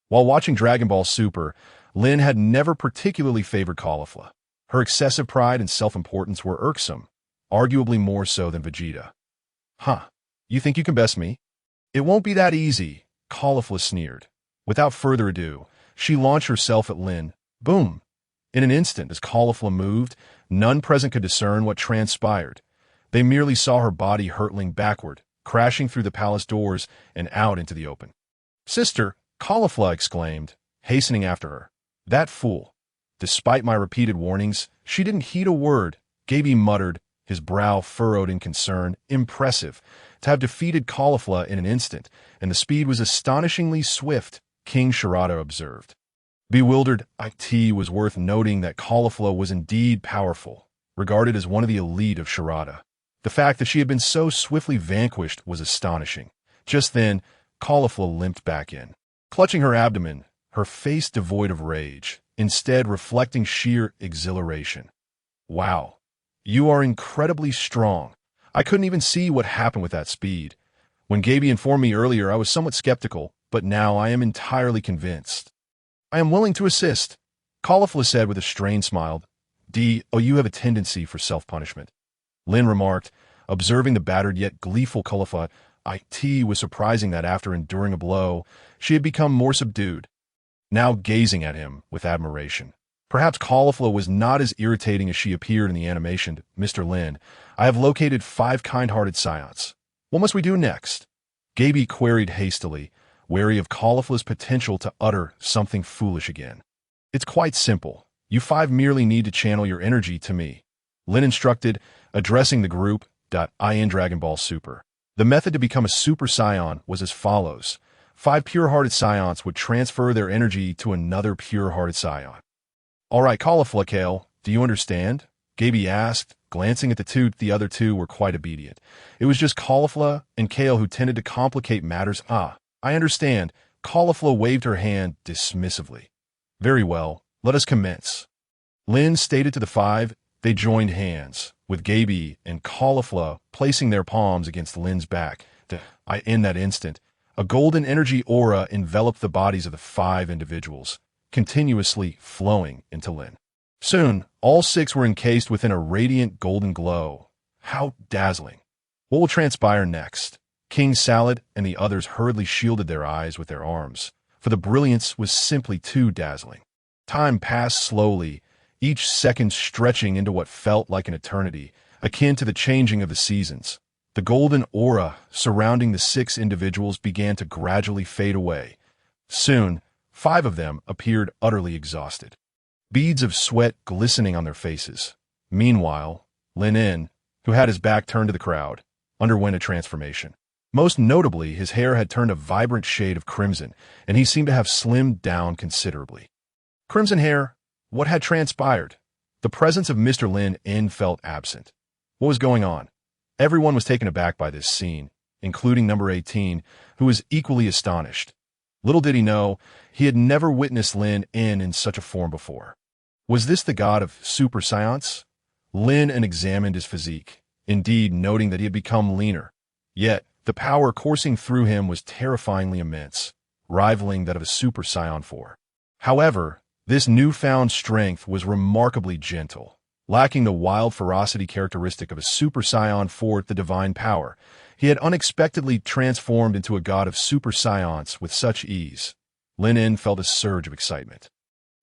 While watching Dragon Ball Super, Lin had never particularly favored Caulifla. Her excessive pride and self-importance were irksome, arguably more so than Vegeta. Huh, you think you can best me? It won't be that easy, Caulifla sneered. Without further ado, she launched herself at Lin. Boom! In an instant, as Caulifla moved, none present could discern what transpired. They merely saw her body hurtling backward, crashing through the palace doors and out into the open. Sister, Caulifla exclaimed, hastening after her. That fool. Despite my repeated warnings, she didn't heed a word, Gaby muttered, his brow furrowed in concern. Impressive. To have defeated Caulifla in an instant, and the speed was astonishingly swift, King Sharada observed. Bewildered, it was worth noting that Caulifla was indeed powerful, regarded as one of the elite of Sharada. The fact that she had been so swiftly vanquished was astonishing. Just then, Caulifla limped back in, clutching her abdomen, her face devoid of rage, instead reflecting sheer exhilaration. Wow, you are incredibly strong. I couldn't even see what happened with that speed. When Gaby informed me earlier, I was somewhat skeptical, but now I am entirely convinced. I am willing to assist, Caulifla said with a strained smile. You have a tendency for self-punishment, Lin remarked, observing the battered yet gleeful Caulifla. It was surprising that after enduring a blow, she had become more subdued, now gazing at him with admiration. Perhaps Caulifla was not as irritating as she appeared in the animation. Mr. Lin, I have located 5 kind-hearted scions. What must we do next? Gaby queried hastily, wary of Caulifla's potential to utter something foolish again. It's quite simple. You five merely need to channel your energy to me, Lin instructed, addressing the group. In Dragon Ball Super. The method to become a Super Saiyan was as follows. 5 pure-hearted Saiyans would transfer their energy to another pure-hearted Saiyan. All right, Caulifla Kale, do you understand? Gaby asked, glancing at the two. The other two were quite obedient. It was just Caulifla and Kale who tended to complicate matters. I understand. Caulifla waved her hand dismissively. Very well, let us commence. Lin stated to the five. They joined hands, with Gaby and Caulifla placing their palms against Lin's back. In that instant, a golden energy aura enveloped the bodies of the 5 individuals, continuously flowing into Lin. Soon, all 6 were encased within a radiant golden glow. How dazzling! What will transpire next? King Salad and the others hurriedly shielded their eyes with their arms, for the brilliance was simply too dazzling. Time passed slowly, each second stretching into what felt like an eternity, akin to the changing of the seasons. The golden aura surrounding the 6 individuals began to gradually fade away. Soon, 5 of them appeared utterly exhausted, beads of sweat glistening on their faces. Meanwhile, Lin En, who had his back turned to the crowd, underwent a transformation. Most notably, his hair had turned a vibrant shade of crimson, and he seemed to have slimmed down considerably. Crimson hair? What had transpired? The presence of Mr. Lin En felt absent. What was going on? Everyone was taken aback by this scene, including number 18, who was equally astonished. Little did he know, he had never witnessed Lin En in such a form before. Was this the god of Super Science? Lin En examined his physique, indeed noting that he had become leaner. Yet, the power coursing through him was terrifyingly immense, rivaling that of a Super Saiyan 4. However, this newfound strength was remarkably gentle, lacking the wild ferocity characteristic of a Super Saiyan 4. The divine power. He had unexpectedly transformed into a god of Super Saiyans with such ease. Lin En felt a surge of excitement.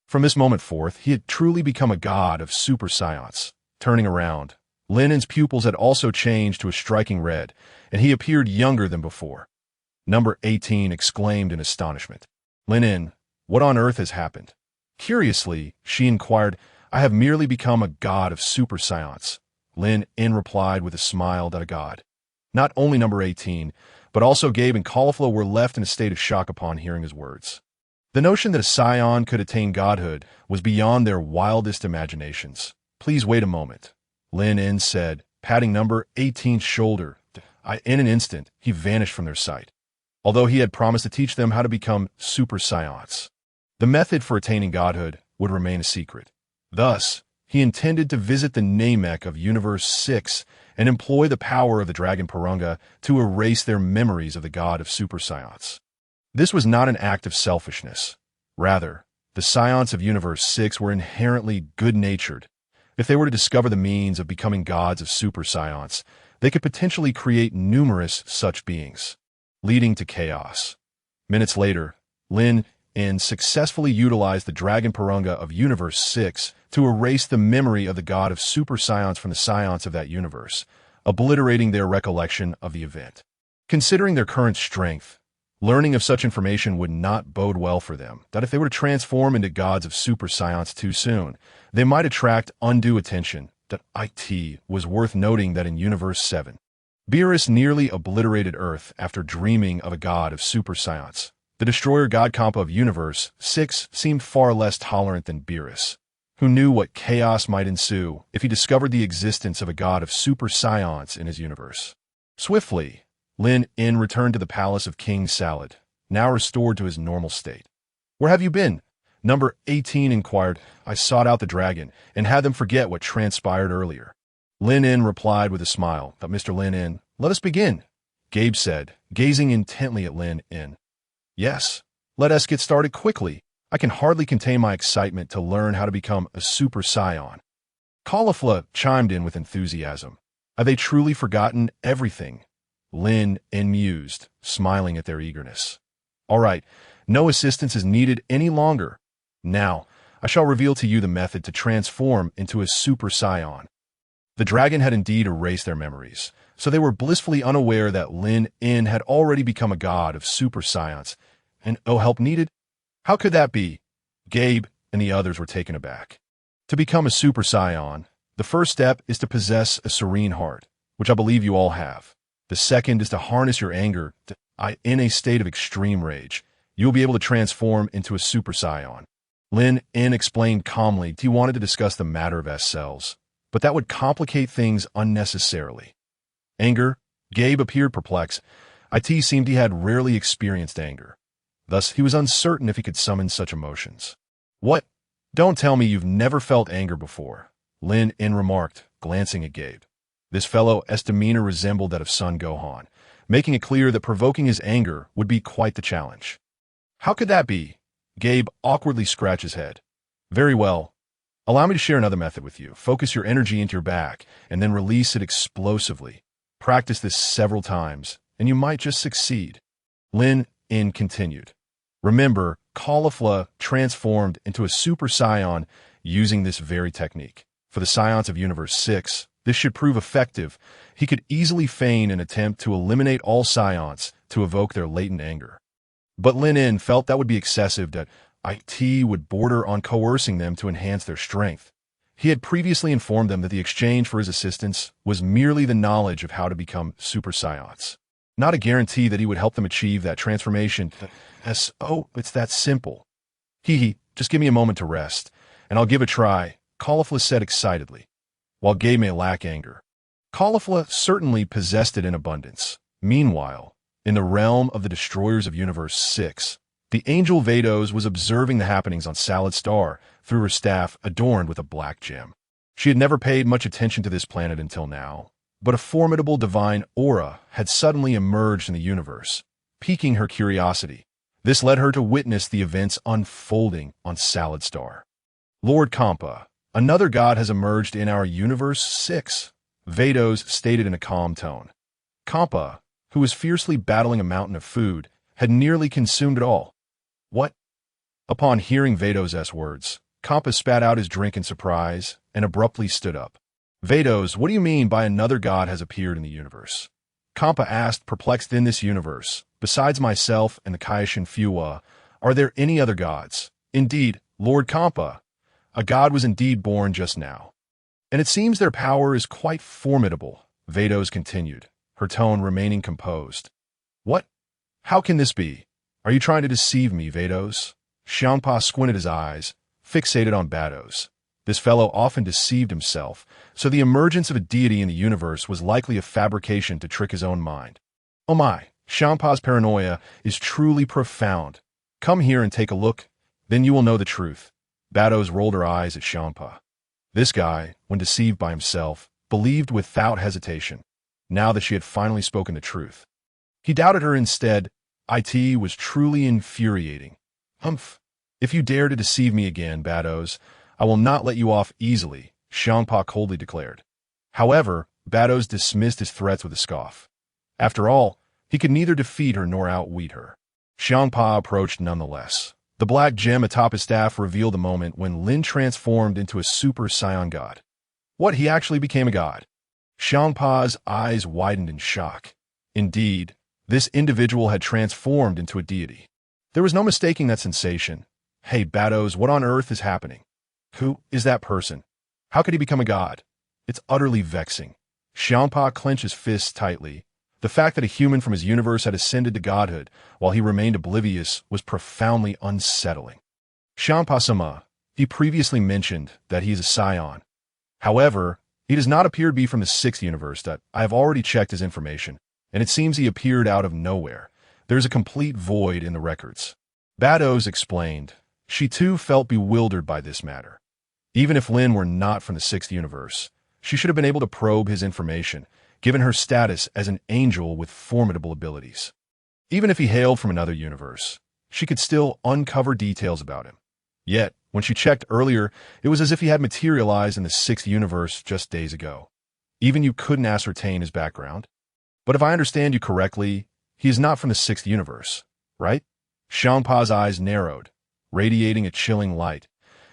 From this moment forth, he had truly become a god of Super Saiyans. Turning around, Lin En's pupils had also changed to a striking red, and he appeared younger than before. Number 18 exclaimed in astonishment. Lin En, what on earth has happened? Curiously, she inquired, I have merely become a god of Super Science. Lin En replied with a smile that a god. Not only number 18, but also Gabe and Caulifla were left in a state of shock upon hearing his words. The notion that a Scion could attain godhood was beyond their wildest imaginations. Please wait a moment, Lin En said, patting number 18's shoulder. In an instant, he vanished from their sight, although he had promised to teach them how to become Super Scions. The method for attaining godhood would remain a secret. Thus, he intended to visit the Namek of Universe 6 and employ the power of the Dragon Purunga to erase their memories of the god of Super Science. This was not an act of selfishness. Rather, the Scions of Universe 6 were inherently good-natured. If they were to discover the means of becoming gods of Super Science, they could potentially create numerous such beings, leading to chaos. Minutes later, Lin En successfully utilized the Dragon Purunga of Universe 6 to erase the memory of the god of Super Science from the Science of that universe, obliterating their recollection of the event. Considering their current strength, learning of such information would not bode well for them, that if they were to transform into gods of Super Science too soon, they might attract undue attention. It was worth noting that in Universe 7, Beerus nearly obliterated Earth after dreaming of a god of Super Science. The destroyer god Kampa of Universe 6 seemed far less tolerant than Beerus, who knew what chaos might ensue if he discovered the existence of a god of Super Science in his universe. Swiftly, Lin En returned to the palace of King Salad, now restored to his normal state. Where have you been? Number 18 inquired. I sought out the dragon and had them forget what transpired earlier. Lin En replied with a smile. But Mr. Lin En, let us begin, Gabe said, gazing intently at Lin En. Yes, let us get started quickly. I can hardly contain my excitement to learn how to become a Super Saiyan. Caulifla chimed in with enthusiasm. Have they truly forgotten everything? Lin En mused, smiling at their eagerness. All right, no assistance is needed any longer. Now, I shall reveal to you the method to transform into a Super Saiyan. The dragon had indeed erased their memories, so they were blissfully unaware that Lin En had already become a god of Super Science, and help needed? How could that be? Gabe and the others were taken aback. To become a Super Saiyan, the first step is to possess a serene heart, which I believe you all have. The second is to harness your anger. In a state of extreme rage, you will be able to transform into a Super Saiyan. Lin En explained calmly he wanted to discuss the matter of S cells, but that would complicate things unnecessarily. Anger? Gabe appeared perplexed. It seemed he had rarely experienced anger. Thus, he was uncertain if he could summon such emotions. What? Don't tell me you've never felt anger before, Lin En remarked, glancing at Gabe. This fellow's demeanor resembled that of son Gohan, making it clear that provoking his anger would be quite the challenge. How could that be? Gabe awkwardly scratched his head. Very well. Allow me to share another method with you. Focus your energy into your back, and then release it explosively. Practice this several times, and you might just succeed. Lin En continued. Remember, Caulifla transformed into a Super Saiyan using this very technique. For the Scions of Universe 6, this should prove effective. He could easily feign an attempt to eliminate all Scions to evoke their latent anger. But Lin En felt that would be excessive, that it would border on coercing them to enhance their strength. He had previously informed them that the exchange for his assistance was merely the knowledge of how to become Super Saiyans, not a guarantee that he would help them achieve that transformation. It's that simple. Just give me a moment to rest, and I'll give a try, Caulifla said excitedly. While Gabe may lack anger, Caulifla certainly possessed it in abundance. Meanwhile, in the realm of the Destroyers of Universe 6, the angel Vados was observing the happenings on Salad Star through her staff adorned with a black gem. She had never paid much attention to this planet until now, but a formidable divine aura had suddenly emerged in the universe, piquing her curiosity. This led her to witness the events unfolding on Salad Star. Lord Kampa, another god has emerged in our Universe 6, Vados stated in a calm tone. Kampa, who was fiercely battling a mountain of food, had nearly consumed it all. What? Upon hearing Vados' words, Kampa spat out his drink in surprise and abruptly stood up. Vados, what do you mean by another god has appeared in the universe? Kampa asked, perplexed. In this universe, besides myself and the Kaishin Fuwa, are there any other gods? Indeed, Lord Kampa, a god was indeed born just now. And it seems their power is quite formidable, Vados continued, her tone remaining composed. What? How can this be? Are you trying to deceive me, Vados? Xianpa squinted his eyes, fixated on Vados. This fellow often deceived himself, so the emergence of a deity in the universe was likely a fabrication to trick his own mind. Oh my, Xianpa's paranoia is truly profound. Come here and take a look, then you will know the truth. Vados rolled her eyes at Xianpa. This guy, when deceived by himself, believed without hesitation, now that she had finally spoken the truth. He doubted her instead. It was truly infuriating. Humph. If you dare to deceive me again, Vados, I will not let you off easily, Xianpa coldly declared. However, Vados dismissed his threats with a scoff. After all, he could neither defeat her nor outwit her. Xianpa approached nonetheless. The black gem atop his staff revealed the moment when Lin transformed into a Super Saiyan god. What, he actually became a god? Xianpa's eyes widened in shock. Indeed, this individual had transformed into a deity. There was no mistaking that sensation. Hey, Vados, what on earth is happening? Who is that person? How could he become a god? It's utterly vexing. Xianpa clenched his fists tightly. The fact that a human from his universe had ascended to godhood while he remained oblivious was profoundly unsettling. Xianpa-sama, he previously mentioned that he is a Scion. However, he does not appear to be from the 6th universe. That I have already checked his information, and it seems he appeared out of nowhere. There's a complete void in the records. Vados explained. She too felt bewildered by this matter. Even if Lin were not from the 6th universe, she should have been able to probe his information, given her status as an angel with formidable abilities. Even if he hailed from another universe, she could still uncover details about him. Yet, when she checked earlier, it was as if he had materialized in the 6th universe just days ago. Even you couldn't ascertain his background. But if I understand you correctly, he is not from the 6th universe, right? Xianpa's eyes narrowed, radiating a chilling light.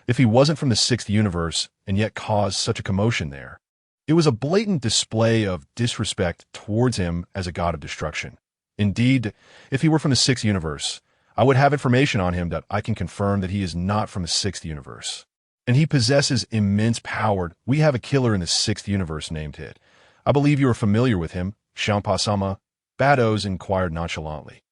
If he wasn't from the 6th universe and yet caused such a commotion there, it was a blatant display of disrespect towards him as a god of destruction. Indeed, if he were from the 6th universe, I would have information on him that I can confirm that he is not from the 6th universe. And he possesses immense power. We have a killer in the sixth universe named Hit. I believe you are familiar with him, Shanpa-sama. Bados inquired nonchalantly.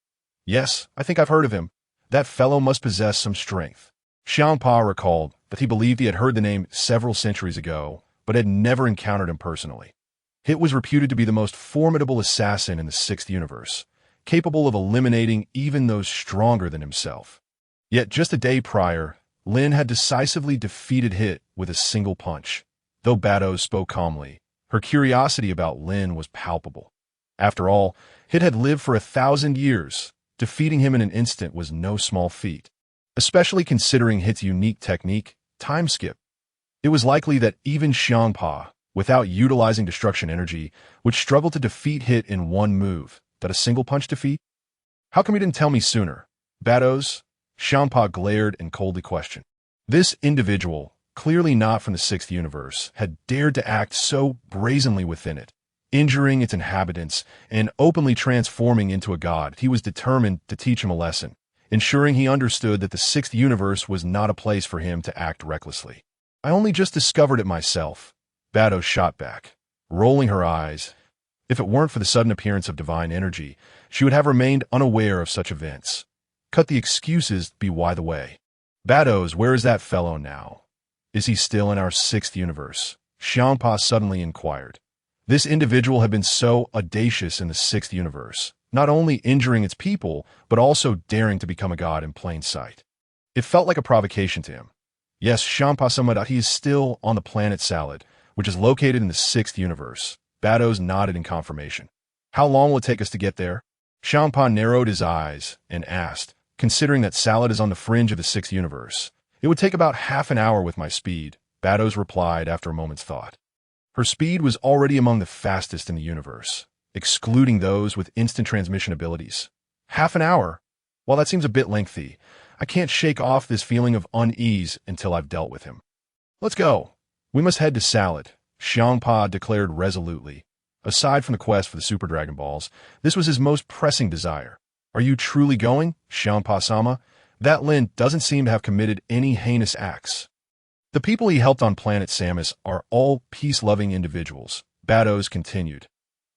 Yes, I think I've heard of him. That fellow must possess some strength. Shanpa recalled that he believed he had heard the name several centuries ago, but had never encountered him personally. Hit was reputed to be the most formidable assassin in the sixth universe, capable of eliminating even those stronger than himself. Yet just a day prior, Lin had decisively defeated Hit with a single punch. Though Bados spoke calmly, her curiosity about Lin was palpable. After all, Hit had lived for 1,000 years. Defeating him in an instant was no small feat, especially considering Hit's unique technique, time skip. It was likely that even Xiangpa, without utilizing destruction energy, would struggle to defeat Hit in one move. That a single punch defeat? How come you didn't tell me sooner? Bados? Xiangpa glared and coldly questioned. This individual, clearly not from the sixth universe, had dared to act so brazenly within it, injuring its inhabitants and openly transforming into a god. He was determined to teach him a lesson, ensuring he understood that the sixth universe was not a place for him to act recklessly. I only just discovered it myself, Bados shot back, rolling her eyes. If it weren't for the sudden appearance of divine energy, she would have remained unaware of such events. Cut the excuses be by the way. Bados, where is that fellow now? Is he still in our sixth universe? Xiangpa suddenly inquired. This individual had been so audacious in the sixth universe, not only injuring its people, but also daring to become a god in plain sight. It felt like a provocation to him. Yes, Xiangpa-sama, he is still on the planet Salad, which is located in the sixth universe. Bados nodded in confirmation. How long will it take us to get there? Xiangpa narrowed his eyes and asked, considering that Salad is on the fringe of the sixth universe. It would take about half an hour with my speed, Bados replied after a moment's thought. Her speed was already among the fastest in the universe, excluding those with instant transmission abilities. Half an hour? While that seems a bit lengthy, I can't shake off this feeling of unease until I've dealt with him. Let's go. We must head to Salad, Xiangpa declared resolutely. Aside from the quest for the Super Dragon Balls, this was his most pressing desire. Are you truly going, Xiangpa-sama? That Lin doesn't seem to have committed any heinous acts. The people he helped on planet Samus are all peace-loving individuals, Bados continued.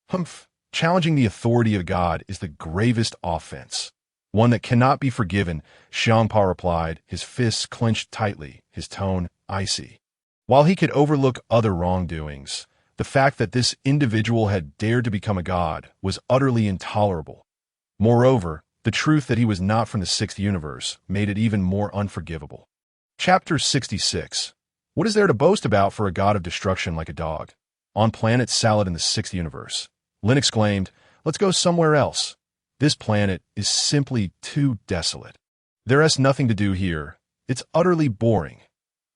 Humph, challenging the authority of God is the gravest offense. One that cannot be forgiven, Xiangpa replied, his fists clenched tightly, his tone icy. While he could overlook other wrongdoings, the fact that this individual had dared to become a god was utterly intolerable. Moreover, the truth that he was not from the sixth universe made it even more unforgivable. Chapter 66. What is there to boast about for a god of destruction like a dog? On planet Salad in the sixth universe, Lin exclaimed, let's go somewhere else. This planet is simply too desolate. There is nothing to do here. It's utterly boring.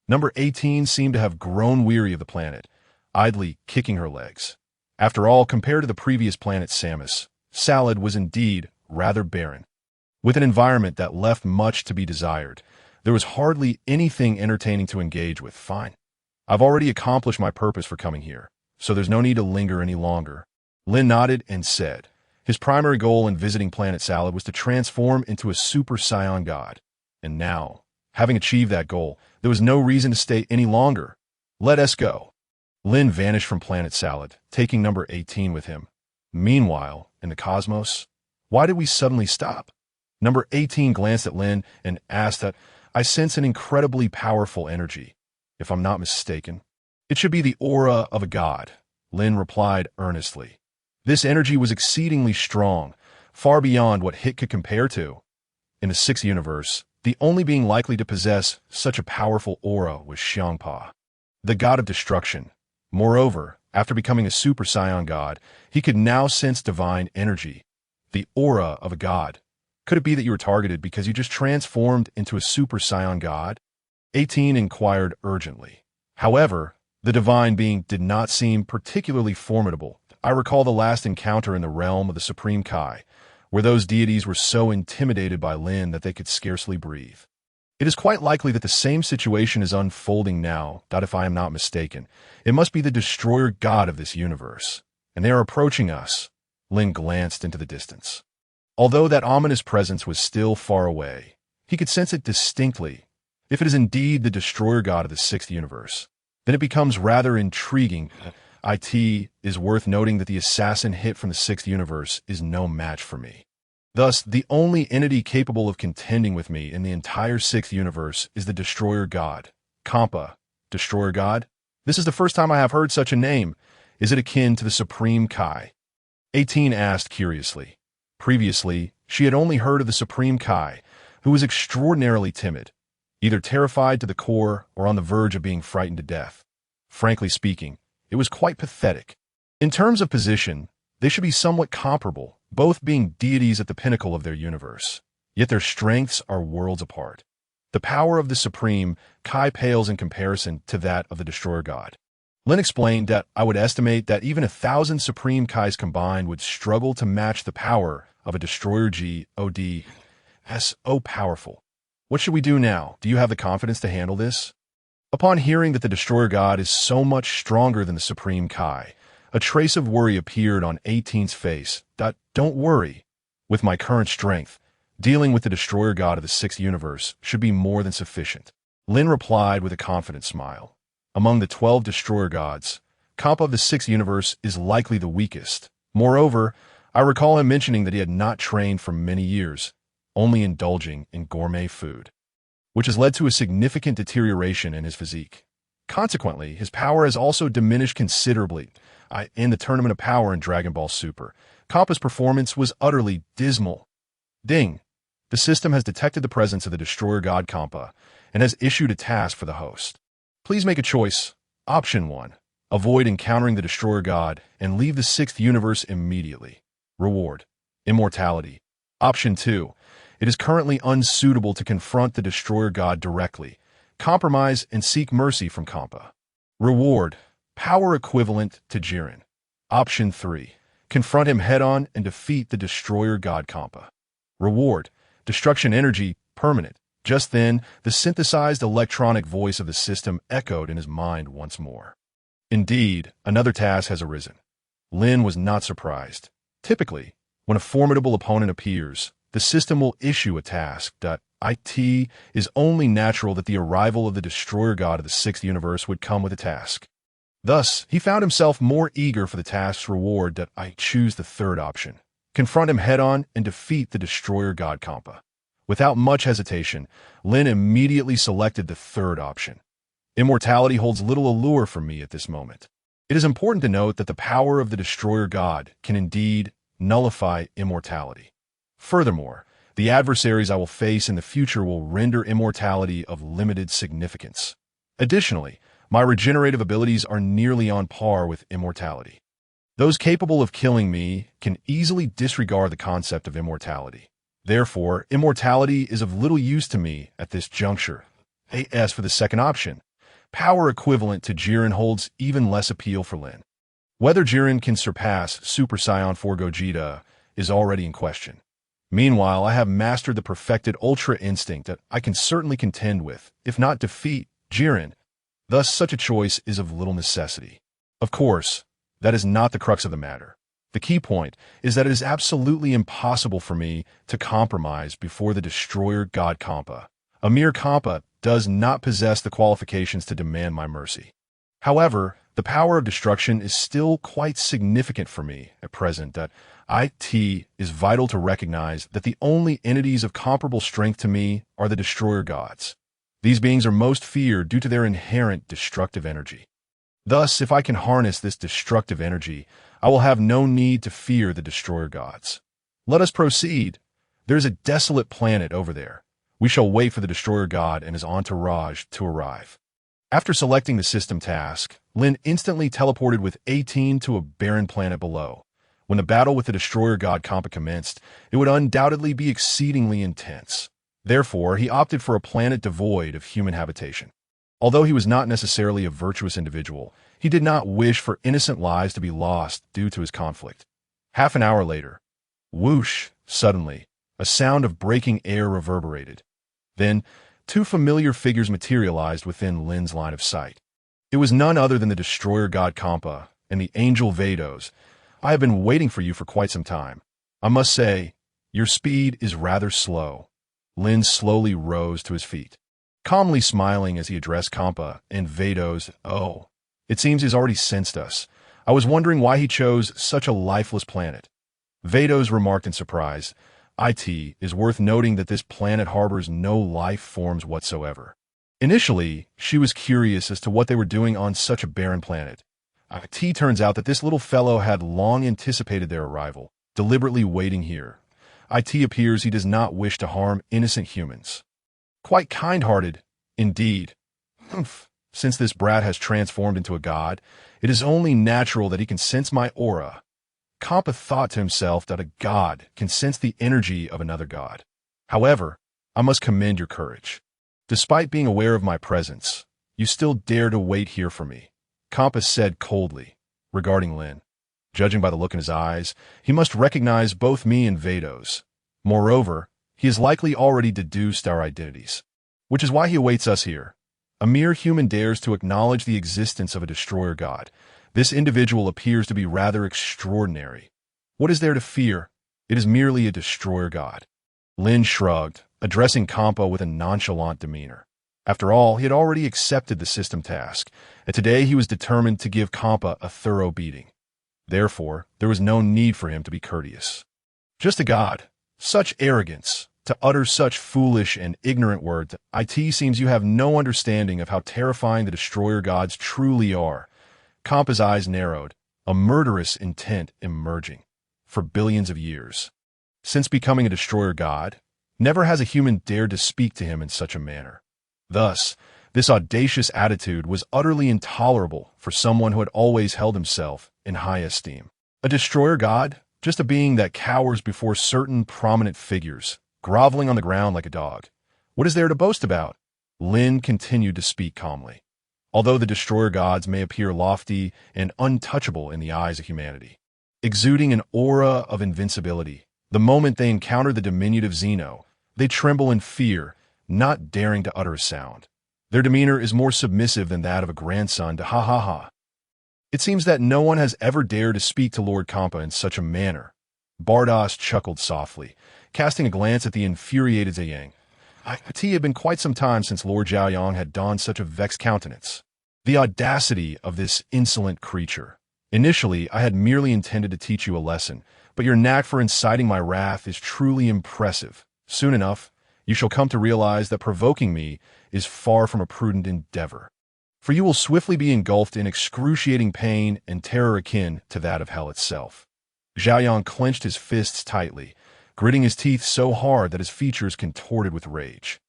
Number 18 seemed to have grown weary of the planet, idly kicking her legs. After all, compared to the previous planet Samus, Salad was indeed rather barren. With an environment that left much to be desired, there was hardly anything entertaining to engage with. Fine. I've already accomplished my purpose for coming here, so there's no need to linger any longer. Lin nodded and said, his primary goal in visiting planet Salad was to transform into a Super Saiyan god. And now, having achieved that goal, there was no reason to stay any longer. Let us go. Lin vanished from planet Salad, taking number 18 with him. Meanwhile, in the cosmos, why did we suddenly stop? Number 18 glanced at Lin and asked that, I sense an incredibly powerful energy. If I'm not mistaken, it should be the aura of a god, Lin replied earnestly. This energy was exceedingly strong, far beyond what Hit could compare to. In the sixth universe, the only being likely to possess such a powerful aura was Xiangpa, the god of destruction. Moreover, after becoming a Super Saiyan god, he could now sense divine energy, the aura of a god. Could it be that you were targeted because you just transformed into a Super Saiyan god? 18 inquired urgently. However, the divine being did not seem particularly formidable. I recall the last encounter in the realm of the Supreme Kai, where those deities were so intimidated by Lin that they could scarcely breathe. It is quite likely that the same situation is unfolding now, that if I am not mistaken, it must be the destroyer god of this universe, and they are approaching us. Lin glanced into the distance. Although that ominous presence was still far away, he could sense it distinctly. If it is indeed the destroyer god of the sixth universe, then it becomes rather intriguing. It is worth noting that the assassin hit from the sixth universe is no match for me. Thus, the only entity capable of contending with me in the entire sixth universe is the destroyer god. Kampa, destroyer god? This is the first time I have heard such a name. Is it akin to the Supreme Kai? 18 asked curiously. Previously, she had only heard of the Supreme Kai, who was extraordinarily timid, either terrified to the core or on the verge of being frightened to death. Frankly speaking, it was quite pathetic. In terms of position, they should be somewhat comparable, both being deities at the pinnacle of their universe. Yet their strengths are worlds apart. The power of the Supreme Kai pales in comparison to that of the Destroyer God. Lin explained that I would estimate that even 1,000 Supreme Kais combined would struggle to match the power of a Destroyer God. So powerful. What should we do now? Do you have the confidence to handle this? Upon hearing that the Destroyer God is so much stronger than the Supreme Kai, a trace of worry appeared on 18's face. Don't worry. With my current strength, dealing with the Destroyer God of the sixth universe should be more than sufficient. Lin replied with a confident smile. Among the 12 Destroyer Gods, Kampa of the sixth universe is likely the weakest. Moreover, I recall him mentioning that he had not trained for many years, only indulging in gourmet food, which has led to a significant deterioration in his physique. Consequently, his power has also diminished considerably. In the Tournament of Power in Dragon Ball Super, Kampa's performance was utterly dismal. Ding! The system has detected the presence of the Destroyer God Kampa and has issued a task for the host. Please make a choice. Option 1. Avoid encountering the Destroyer God and leave the sixth universe immediately. Reward: immortality. Option 2. It is currently unsuitable to confront the Destroyer God directly. Compromise and seek mercy from Kampa. Reward: power equivalent to Jiren. Option 3. Confront him head-on and defeat the Destroyer God Kampa. Reward: destruction energy, permanent. Just then, the synthesized electronic voice of the system echoed in his mind once more. Indeed, another task has arisen. Lin was not surprised. Typically, when a formidable opponent appears, the system will issue a task. It is only natural that the arrival of the Destroyer God of the sixth universe would come with a task. Thus, he found himself more eager for the task's reward. I choose the third option. Confront him head-on and defeat the Destroyer God Kampa. Without much hesitation, Lin immediately selected the third option. Immortality holds little allure for me at this moment. It is important to note that the power of the Destroyer God can indeed nullify immortality. Furthermore, the adversaries I will face in the future will render immortality of limited significance. Additionally, my regenerative abilities are nearly on par with immortality. Those capable of killing me can easily disregard the concept of immortality. Therefore, immortality is of little use to me at this juncture. As for the second option, power equivalent to Jiren holds even less appeal for Lin. Whether Jiren can surpass Super Saiyan 4 Gogeta is already in question. Meanwhile, I have mastered the perfected Ultra Instinct that I can certainly contend with, if not defeat, Jiren. Thus, such a choice is of little necessity. Of course, that is not the crux of the matter. The key point is that it is absolutely impossible for me to compromise before the Destroyer God Kampa. A mere Kampa does not possess the qualifications to demand my mercy. However, the power of destruction is still quite significant for me at present. It is vital to recognize that the only entities of comparable strength to me are the Destroyer Gods. These beings are most feared due to their inherent destructive energy. Thus, if I can harness this destructive energy, I will have no need to fear the Destroyer Gods. Let us proceed. There is a desolate planet over there. We shall wait for the Destroyer God and his entourage to arrive. After selecting the system task, Lin instantly teleported with 18 to a barren planet below. When the battle with the Destroyer God Kampa commenced, it would undoubtedly be exceedingly intense. Therefore, he opted for a planet devoid of human habitation. Although he was not necessarily a virtuous individual, he did not wish for innocent lives to be lost due to his conflict. Half an hour later, whoosh, suddenly, a sound of breaking air reverberated. Then, two familiar figures materialized within Lin's line of sight. It was none other than the Destroyer God Kampa and the Angel Vados. I have been waiting for you for quite some time. I must say, your speed is rather slow. Lin slowly rose to his feet. calmly smiling as he addressed Kampa and Vados. Oh, it seems he's already sensed us. I was wondering why he chose such a lifeless planet. Vados remarked in surprise. It is worth noting that this planet harbors no life forms whatsoever. Initially, she was curious as to what they were doing on such a barren planet. It turns out that this little fellow had long anticipated their arrival, deliberately waiting here. It appears he does not wish to harm innocent humans. Quite kind-hearted, indeed. Humph. Since this brat has transformed into a god, it is only natural that he can sense my aura. Kampa thought to himself that a god can sense the energy of another god. However, I must commend your courage. Despite being aware of my presence, you still dare to wait here for me, Kampa said coldly, regarding Lin. Judging by the look in his eyes, he must recognize both me and Vados. Moreover, he has likely already deduced our identities, which is why he awaits us here. A mere human dares to acknowledge the existence of a destroyer god. This individual appears to be rather extraordinary. What is there to fear? It is merely a destroyer god. Lin shrugged, addressing Kampa with a nonchalant demeanor. After all, he had already accepted the system task, and today he was determined to give Kampa a thorough beating. Therefore, there was no need for him to be courteous. Just a god. Such arrogance. To utter such foolish and ignorant words, it seems you have no understanding of how terrifying the destroyer gods truly are. Kampa's eyes narrowed, a murderous intent emerging. For billions of years, since becoming a destroyer god, never has a human dared to speak to him in such a manner. Thus, this audacious attitude was utterly intolerable for someone who had always held himself in high esteem. A destroyer god? Just a being that cowers before certain prominent figures, groveling on the ground like a dog. What is there to boast about? Lin continued to speak calmly. Although the destroyer gods may appear lofty and untouchable in the eyes of humanity, exuding an aura of invincibility, the moment they encounter the diminutive Xeno, they tremble in fear, not daring to utter a sound. Their demeanor is more submissive than that of a grandson to ha ha ha. It seems that no one has ever dared to speak to Lord Kampa in such a manner. Bardos chuckled softly, casting a glance at the infuriated Zhang. It had been quite some time since Lord Zhaoyang had donned such a vexed countenance. The audacity of this insolent creature. Initially, I had merely intended to teach you a lesson, but your knack for inciting my wrath is truly impressive. Soon enough, you shall come to realize that provoking me is far from a prudent endeavor. For you will swiftly be engulfed in excruciating pain and terror akin to that of hell itself. Zhaoyang clenched his fists tightly, gritting his teeth so hard that his features contorted with rage.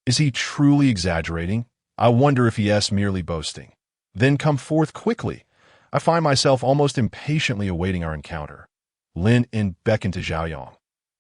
Is he truly exaggerating? I wonder if he is merely boasting. Then come forth quickly. I find myself almost impatiently awaiting our encounter. Lin En beckoned to Zhaoyang.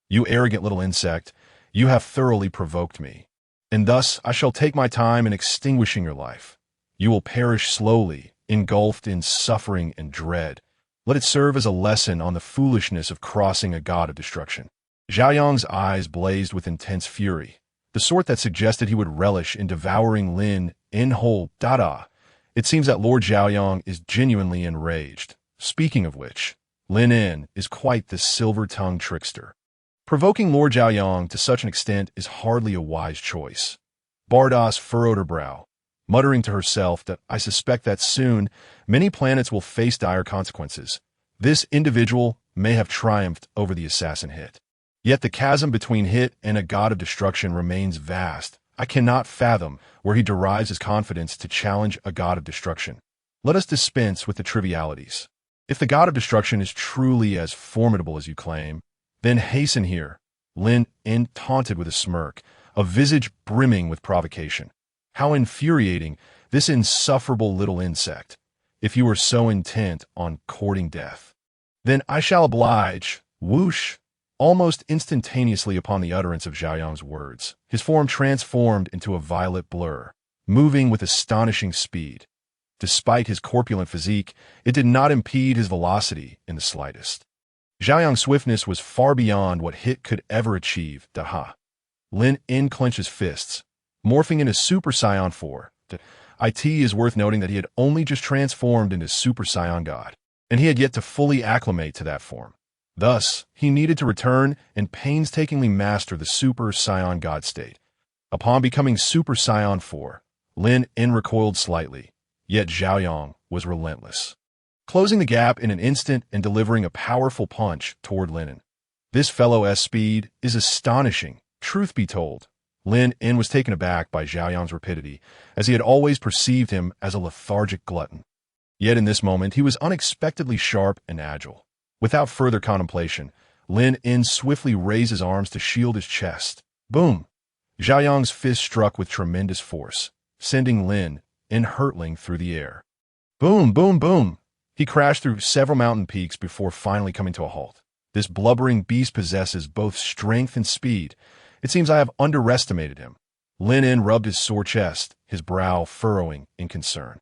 You arrogant little insect, you have thoroughly provoked me, and thus I shall take my time in extinguishing your life. You will perish slowly, engulfed in suffering and dread. Let it serve as a lesson on the foolishness of crossing a god of destruction. Zhaoyang's eyes blazed with intense fury, the sort that suggested he would relish in devouring Lin En whole. It seems that Lord Zhaoyang is genuinely enraged. Speaking of which, Lin En is quite the silver-tongued trickster. Provoking Lord Zhaoyang to such an extent is hardly a wise choice. Bardos furrowed her brow, muttering to herself that I suspect that soon many planets will face dire consequences. This individual may have triumphed over the assassin Hit. Yet the chasm between Hit and a god of destruction remains vast. I cannot fathom where he derives his confidence to challenge a god of destruction. Let us dispense with the trivialities. If the god of destruction is truly as formidable as you claim, then hasten here. Lin En taunted with a smirk, a visage brimming with provocation. How infuriating, this insufferable little insect. If you are so intent on courting death, then I shall oblige. Whoosh! Almost instantaneously upon the utterance of Zhaoyang's words, his form transformed into a violet blur, moving with astonishing speed. Despite his corpulent physique, it did not impede his velocity in the slightest. Zhaoyang's swiftness was far beyond what Hit could ever achieve. Lin En clenched his fists, morphing into Super Saiyan 4. It is worth noting that he had only just transformed into Super Saiyan God, and he had yet to fully acclimate to that form. Thus, he needed to return and painstakingly master the Super Saiyan God state. Upon becoming Super Saiyan 4, Lin En recoiled slightly, yet Xiaoyang was relentless, closing the gap in an instant and delivering a powerful punch toward Lin En. This fellow's speed is astonishing, truth be told. Lin En was taken aback by Xiaoyang's rapidity, as he had always perceived him as a lethargic glutton. Yet in this moment, he was unexpectedly sharp and agile. Without further contemplation, Lin En swiftly raised his arms to shield his chest. Boom! Xiaoyang's fist struck with tremendous force, sending Lin En hurtling through the air. Boom, boom, boom! He crashed through several mountain peaks before finally coming to a halt. This blubbering beast possesses both strength and speed. It seems I have underestimated him. Lin En rubbed his sore chest, his brow furrowing in concern.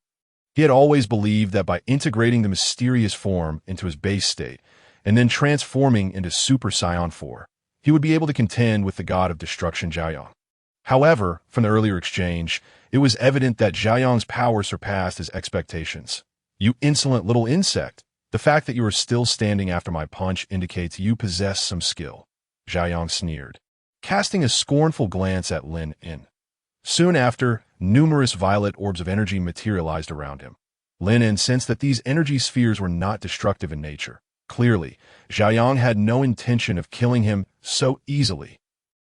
He had always believed that by integrating the mysterious form into his base state, and then transforming into Super Saiyan 4, he would be able to contend with the god of destruction Xiaoyang. However, from the earlier exchange, it was evident that Xiaoyang's power surpassed his expectations. You insolent little insect! The fact that you are still standing after my punch indicates you possess some skill, Xiaoyang sneered, casting a scornful glance at Lin En. Soon after, numerous violet orbs of energy materialized around him. Lin En sensed that these energy spheres were not destructive in nature. Clearly, Xiaoyang had no intention of killing him so easily.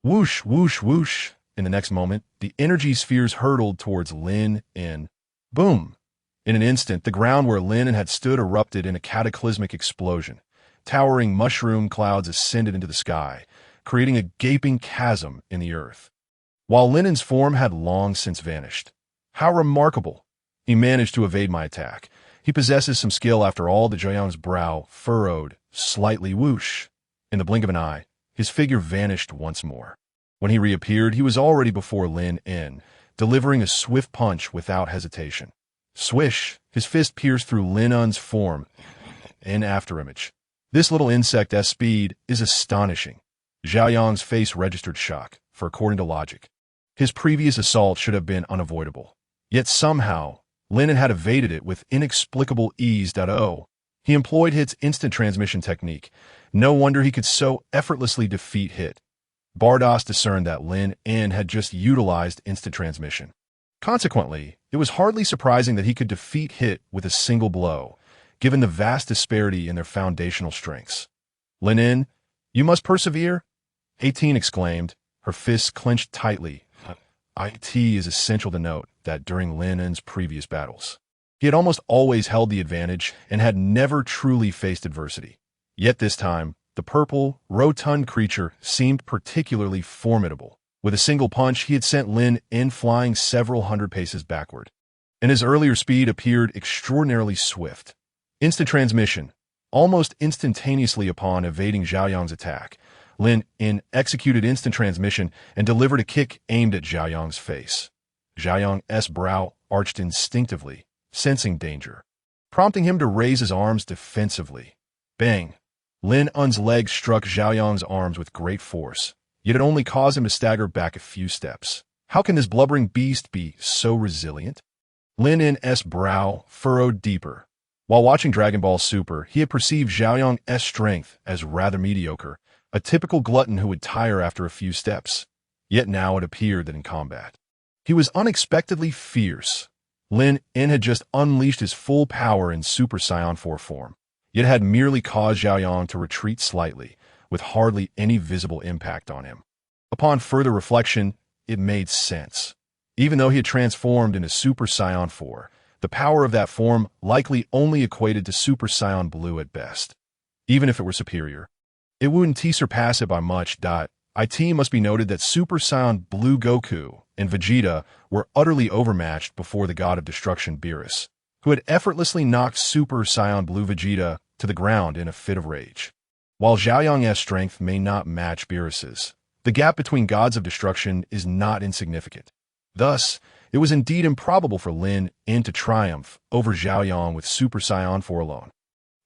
Whoosh, whoosh, whoosh! In the next moment, the energy spheres hurtled towards Lin En. Boom! In an instant, the ground where Lin En had stood erupted in a cataclysmic explosion. Towering mushroom clouds ascended into the sky, creating a gaping chasm in the earth. While Lin En's form had long since vanished. How remarkable! He managed to evade my attack. He possesses some skill after all. The Xiaoyang's brow furrowed, slightly whoosh. In the blink of an eye, his figure vanished once more. When he reappeared, he was already before Lin En, delivering a swift punch without hesitation. Swish! His fist pierced through Lin En's form in afterimage. This little insect's speed is astonishing. Xiaoyang's face registered shock, for according to logic, his previous assault should have been unavoidable. Yet somehow, Lin En had evaded it with inexplicable ease. He employed Hit's instant transmission technique. No wonder he could so effortlessly defeat Hit. Bardos discerned that Lin En had just utilized instant transmission. Consequently, it was hardly surprising that he could defeat Hit with a single blow, given the vast disparity in their foundational strengths. Lin En, you must persevere, 18 exclaimed, her fists clenched tightly. It is essential to note that during Lin En's previous battles, he had almost always held the advantage and had never truly faced adversity. Yet this time, the purple, rotund creature seemed particularly formidable. With a single punch, he had sent Lin En flying several hundred paces backward, and his earlier speed appeared extraordinarily swift. Instant transmission. Almost instantaneously upon evading Xiaoyang's attack, Lin En executed instant transmission and delivered a kick aimed at Xiaoyang's face. Xiaoyang's brow arched instinctively, sensing danger, prompting him to raise his arms defensively. Bang! Lin En's leg struck Xiaoyang's arms with great force, yet it only caused him to stagger back a few steps. How can this blubbering beast be so resilient? Lin En's brow furrowed deeper. While watching Dragon Ball Super, he had perceived Xiaoyang's strength as rather mediocre, a typical glutton who would tire after a few steps. Yet now it appeared that in combat, he was unexpectedly fierce. Lin En had just unleashed his full power in Super Saiyan 4 form, yet had merely caused Xiaoyang to retreat slightly, with hardly any visible impact on him. Upon further reflection, it made sense. Even though he had transformed into Super Saiyan 4, the power of that form likely only equated to Super Saiyan Blue at best. Even if it were superior, it wouldn't surpass it by much. It must be noted that Super Saiyan Blue Goku and Vegeta were utterly overmatched before the god of destruction Beerus, who had effortlessly knocked Super Saiyan Blue Vegeta to the ground in a fit of rage. While Xiaoyang's strength may not match Beerus's, the gap between gods of destruction is not insignificant. Thus, it was indeed improbable for Lin En to triumph over Xiaoyang with Super Saiyan 4 alone.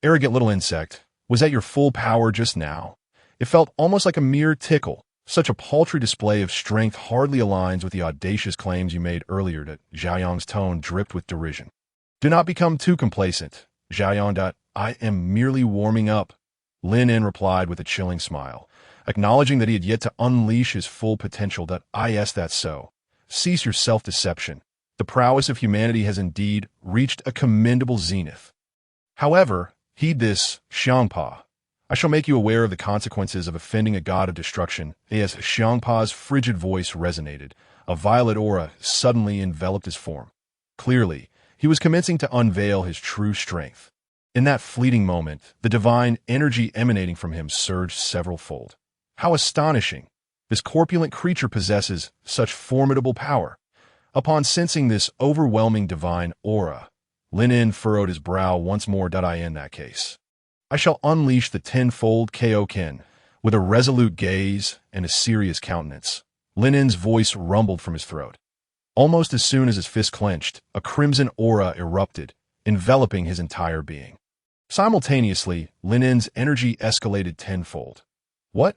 Arrogant little insect, was at your full power just now? It felt almost like a mere tickle. Such a paltry display of strength hardly aligns with the audacious claims you made earlier. That Xiaoyang's tone dripped with derision. Do not become too complacent, Xiaoyang. I am merely warming up, Lin En replied with a chilling smile, acknowledging that he had yet to unleash his full potential. Is that so? Cease your self-deception. The prowess of humanity has indeed reached a commendable zenith. However, heed this, Xiangpa. I shall make you aware of the consequences of offending a god of destruction. As Xiangpa's frigid voice resonated, a violet aura suddenly enveloped his form. Clearly, he was commencing to unveil his true strength. In that fleeting moment, the divine energy emanating from him surged several-fold. How astonishing! This corpulent creature possesses such formidable power. Upon sensing this overwhelming divine aura, Lin En furrowed his brow once more. In that case, I shall unleash the tenfold Kaioken. With a resolute gaze and a serious countenance, Lin En's voice rumbled from his throat. Almost as soon as his fist clenched, a crimson aura erupted, enveloping his entire being. Simultaneously, Lin En's energy escalated tenfold. What?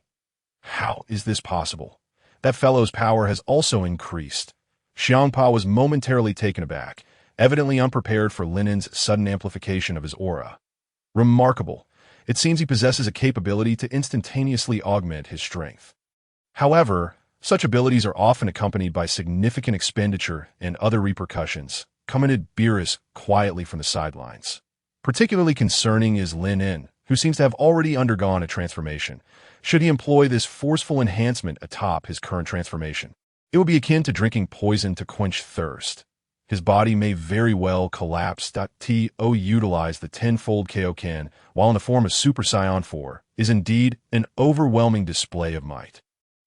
How is this possible? That fellow's power has also increased. Xiangpa was momentarily taken aback, evidently unprepared for Lin En's sudden amplification of his aura. Remarkable. It seems he possesses a capability to instantaneously augment his strength. However, such abilities are often accompanied by significant expenditure and other repercussions, commented Beerus quietly from the sidelines. Particularly concerning is Lin En, who seems to have already undergone a transformation. Should he employ this forceful enhancement atop his current transformation, it would be akin to drinking poison to quench thirst. His body may very well collapse. To utilize the tenfold Kaioken while in the form of Super Saiyan 4 is indeed an overwhelming display of might.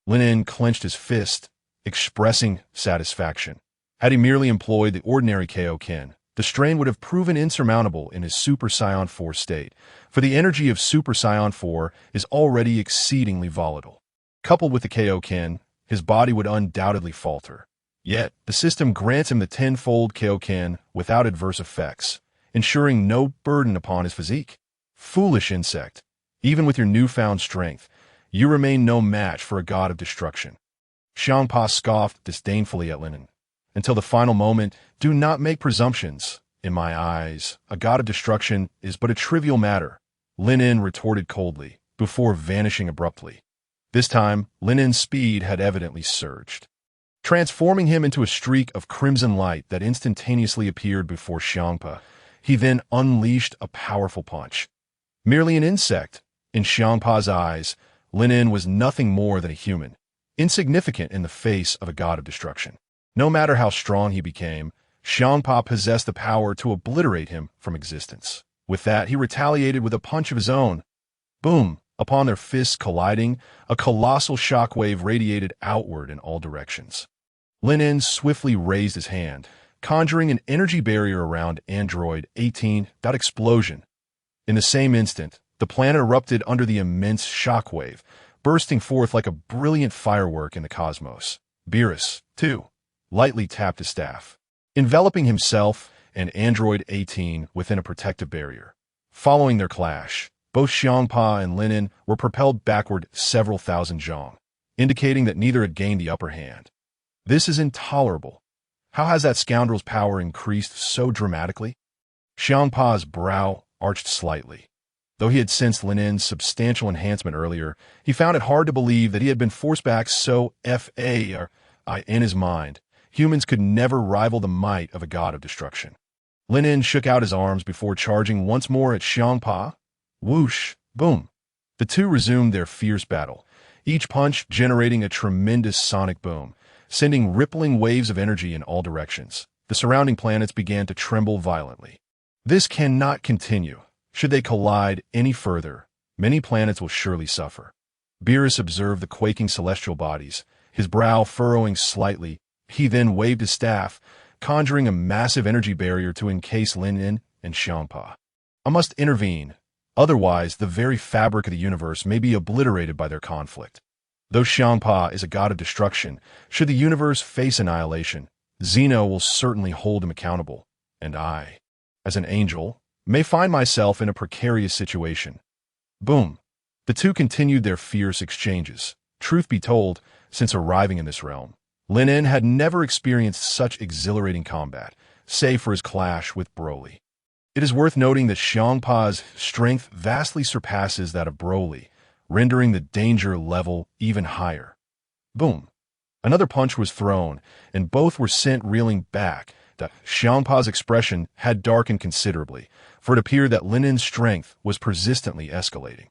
Lin En clenched his fist, expressing satisfaction. Had he merely employed the ordinary Kaioken, the strain would have proven insurmountable in his Super Saiyan 4 state, for the energy of Super Saiyan 4 is already exceedingly volatile. Coupled with the Kaioken, his body would undoubtedly falter. Yet, the system grants him the tenfold Kaioken without adverse effects, ensuring no burden upon his physique. Foolish insect! Even with your newfound strength, you remain no match for a god of destruction. Xiangpa scoffed disdainfully at Lin En. Until the final moment, do not make presumptions. In my eyes, a god of destruction is but a trivial matter, Lin En retorted coldly, before vanishing abruptly. This time, Lin En's speed had evidently surged, transforming him into a streak of crimson light that instantaneously appeared before Xiangpa. He then unleashed a powerful punch. Merely an insect, in Xiangpa's eyes, Lin En was nothing more than a human, insignificant in the face of a god of destruction. No matter how strong he became, Xiangpa possessed the power to obliterate him from existence. With that, he retaliated with a punch of his own. Boom! Upon their fists colliding, a colossal shockwave radiated outward in all directions. Lin En swiftly raised his hand, conjuring an energy barrier around Android 18. Explosion. In the same instant, the planet erupted under the immense shockwave, bursting forth like a brilliant firework in the cosmos. Beerus, too, lightly tapped his staff, enveloping himself and Android 18 within a protective barrier. Following their clash, both Xiangpa and Lin En were propelled backward several thousand zhong, indicating that neither had gained the upper hand. This is intolerable. How has that scoundrel's power increased so dramatically? Xiangpa's brow arched slightly. Though he had sensed Lin En's substantial enhancement earlier, he found it hard to believe that he had been forced back so in his mind. Humans could never rival the might of a god of destruction. Lin En shook out his arms before charging once more at Xiangpa. Whoosh! Boom! The two resumed their fierce battle, each punch generating a tremendous sonic boom, sending rippling waves of energy in all directions. The surrounding planets began to tremble violently. This cannot continue. Should they collide any further, many planets will surely suffer. Beerus observed the quaking celestial bodies, his brow furrowing slightly. He then waved his staff, conjuring a massive energy barrier to encase Lin En and Xiangpa. I must intervene. Otherwise, the very fabric of the universe may be obliterated by their conflict. Though Xiangpa is a god of destruction, should the universe face annihilation, Zeno will certainly hold him accountable, and I, as an angel, may find myself in a precarious situation. Boom! The two continued their fierce exchanges. Truth be told, since arriving in this realm, Lin En had never experienced such exhilarating combat, save for his clash with Broly. It is worth noting that Xiangpa's strength vastly surpasses that of Broly, rendering the danger level even higher. Boom! Another punch was thrown, and both were sent reeling back. Xiangpa's expression had darkened considerably, for it appeared that Lin En's strength was persistently escalating.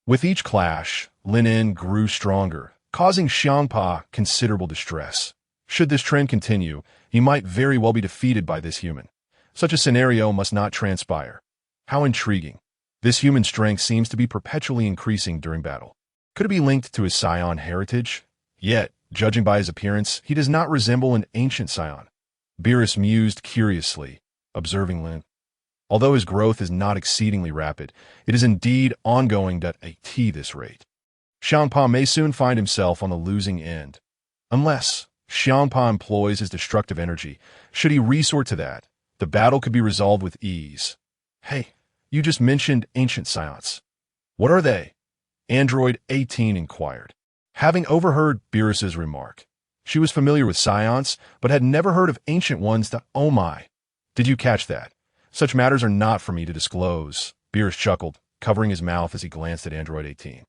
With each clash, Lin En grew stronger, causing Xiangpa considerable distress. Should this trend continue, he might very well be defeated by this human. Such a scenario must not transpire. How intriguing. This human strength seems to be perpetually increasing during battle. Could it be linked to his scion heritage? Yet, judging by his appearance, he does not resemble an ancient scion. Beerus mused curiously, observing Lin. Although his growth is not exceedingly rapid, it is indeed ongoing at this rate. Xiangpa may soon find himself on the losing end. Unless Xiangpa employs his destructive energy, should he resort to that, the battle could be resolved with ease. Hey, you just mentioned ancient science. What are they? Android 18 inquired. Having overheard Beerus's remark, she was familiar with science, but had never heard of ancient ones. Oh my. Did you catch that? Such matters are not for me to disclose. Beerus chuckled, covering his mouth as he glanced at Android 18.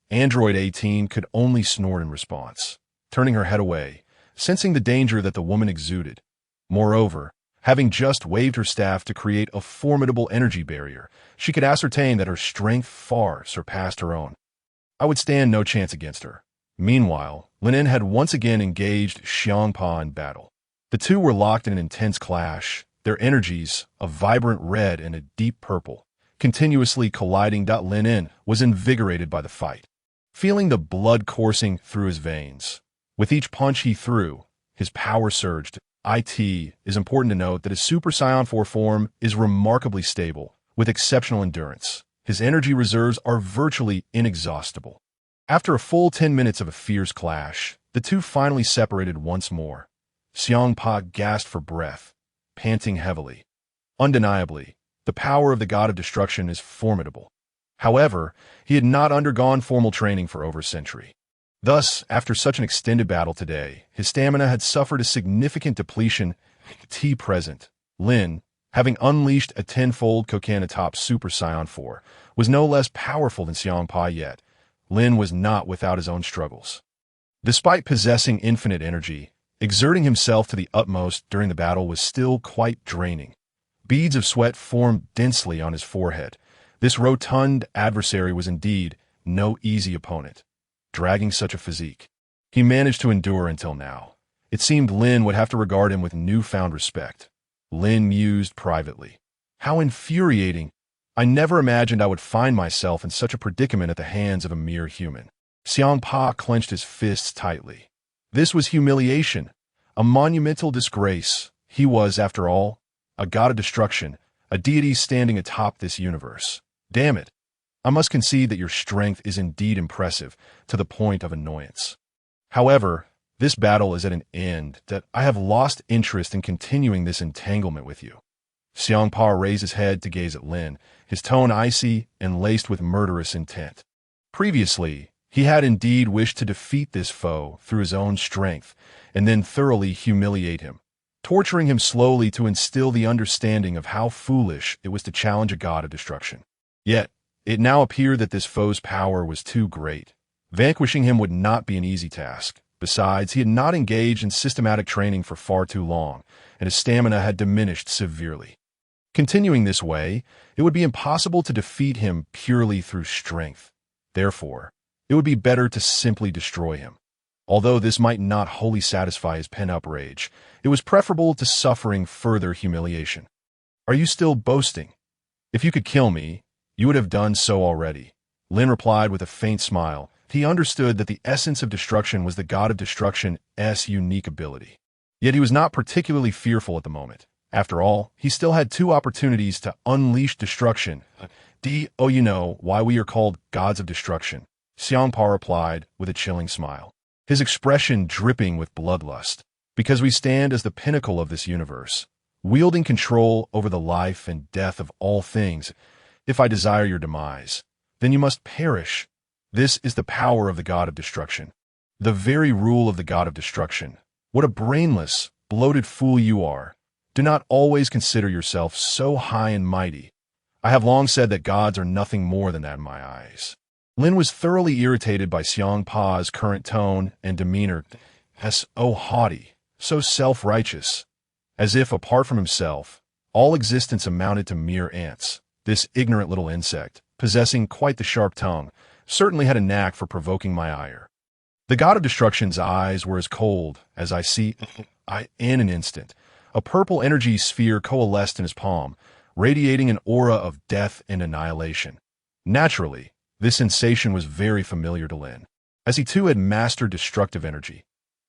Android 18 could only snort in response, turning her head away, sensing the danger that the woman exuded. Moreover, having just waved her staff to create a formidable energy barrier, she could ascertain that her strength far surpassed her own. I would stand no chance against her. Meanwhile, Lin En had once again engaged Xiangpa in battle. The two were locked in an intense clash, their energies, a vibrant red and a deep purple, continuously colliding. Lin En was invigorated by the fight, feeling the blood coursing through his veins. With each punch he threw, his power surged. It is important to note that his Super Saiyan 4 form is remarkably stable, with exceptional endurance. His energy reserves are virtually inexhaustible. After a full 10 minutes of a fierce clash, the two finally separated once more. Xiangpa gasped for breath, panting heavily. Undeniably, the power of the God of Destruction is formidable. However, he had not undergone formal training for over a century. Thus, after such an extended battle today, his stamina had suffered a significant depletion. Present, Lin, having unleashed a tenfold Gohan atop Super Saiyan 4, was no less powerful than Xiangpa yet. Lin was not without his own struggles. Despite possessing infinite energy, exerting himself to the utmost during the battle was still quite draining. Beads of sweat formed densely on his forehead. This rotund adversary was indeed no easy opponent. Dragging such a physique, he managed to endure until now. It seemed Lin would have to regard him with newfound respect. Lin mused privately. How infuriating! I never imagined I would find myself in such a predicament at the hands of a mere human. Xiangpa clenched his fists tightly. This was humiliation, a monumental disgrace. He was, after all, a god of destruction, a deity standing atop this universe. Damn it! I must concede that your strength is indeed impressive, to the point of annoyance. However, this battle is at an end, that I have lost interest in continuing this entanglement with you. Xiangpa raised his head to gaze at Lin, his tone icy and laced with murderous intent. Previously, he had indeed wished to defeat this foe through his own strength, and then thoroughly humiliate him, torturing him slowly to instill the understanding of how foolish it was to challenge a god of destruction. Yet, it now appeared that this foe's power was too great. Vanquishing him would not be an easy task. Besides, he had not engaged in systematic training for far too long, and his stamina had diminished severely. Continuing this way, it would be impossible to defeat him purely through strength. Therefore, it would be better to simply destroy him. Although this might not wholly satisfy his pent-up rage, it was preferable to suffering further humiliation. Are you still boasting? If you could kill me, you would have done so already. Lin replied with a faint smile. He understood that the essence of destruction was the god of destruction's unique ability. Yet he was not particularly fearful at the moment. After all, he still had two opportunities to unleash destruction. You know why we are called gods of destruction, Xiangpa replied with a chilling smile, his expression dripping with bloodlust. Because we stand as the pinnacle of this universe, wielding control over the life and death of all things. If I desire your demise, then you must perish. This is the power of the god of destruction, the very rule of the god of destruction. What a brainless, bloated fool you are. Do not always consider yourself so high and mighty. I have long said that gods are nothing more than that in my eyes. Lin was thoroughly irritated by Xiang Pa's current tone and demeanor, so haughty, so self-righteous, as if, apart from himself, all existence amounted to mere ants. This ignorant little insect, possessing quite the sharp tongue, certainly had a knack for provoking my ire. The god of destruction's eyes were as cold as I see. In an instant, a purple energy sphere coalesced in his palm, radiating an aura of death and annihilation. Naturally, this sensation was very familiar to Lin, as he too had mastered destructive energy.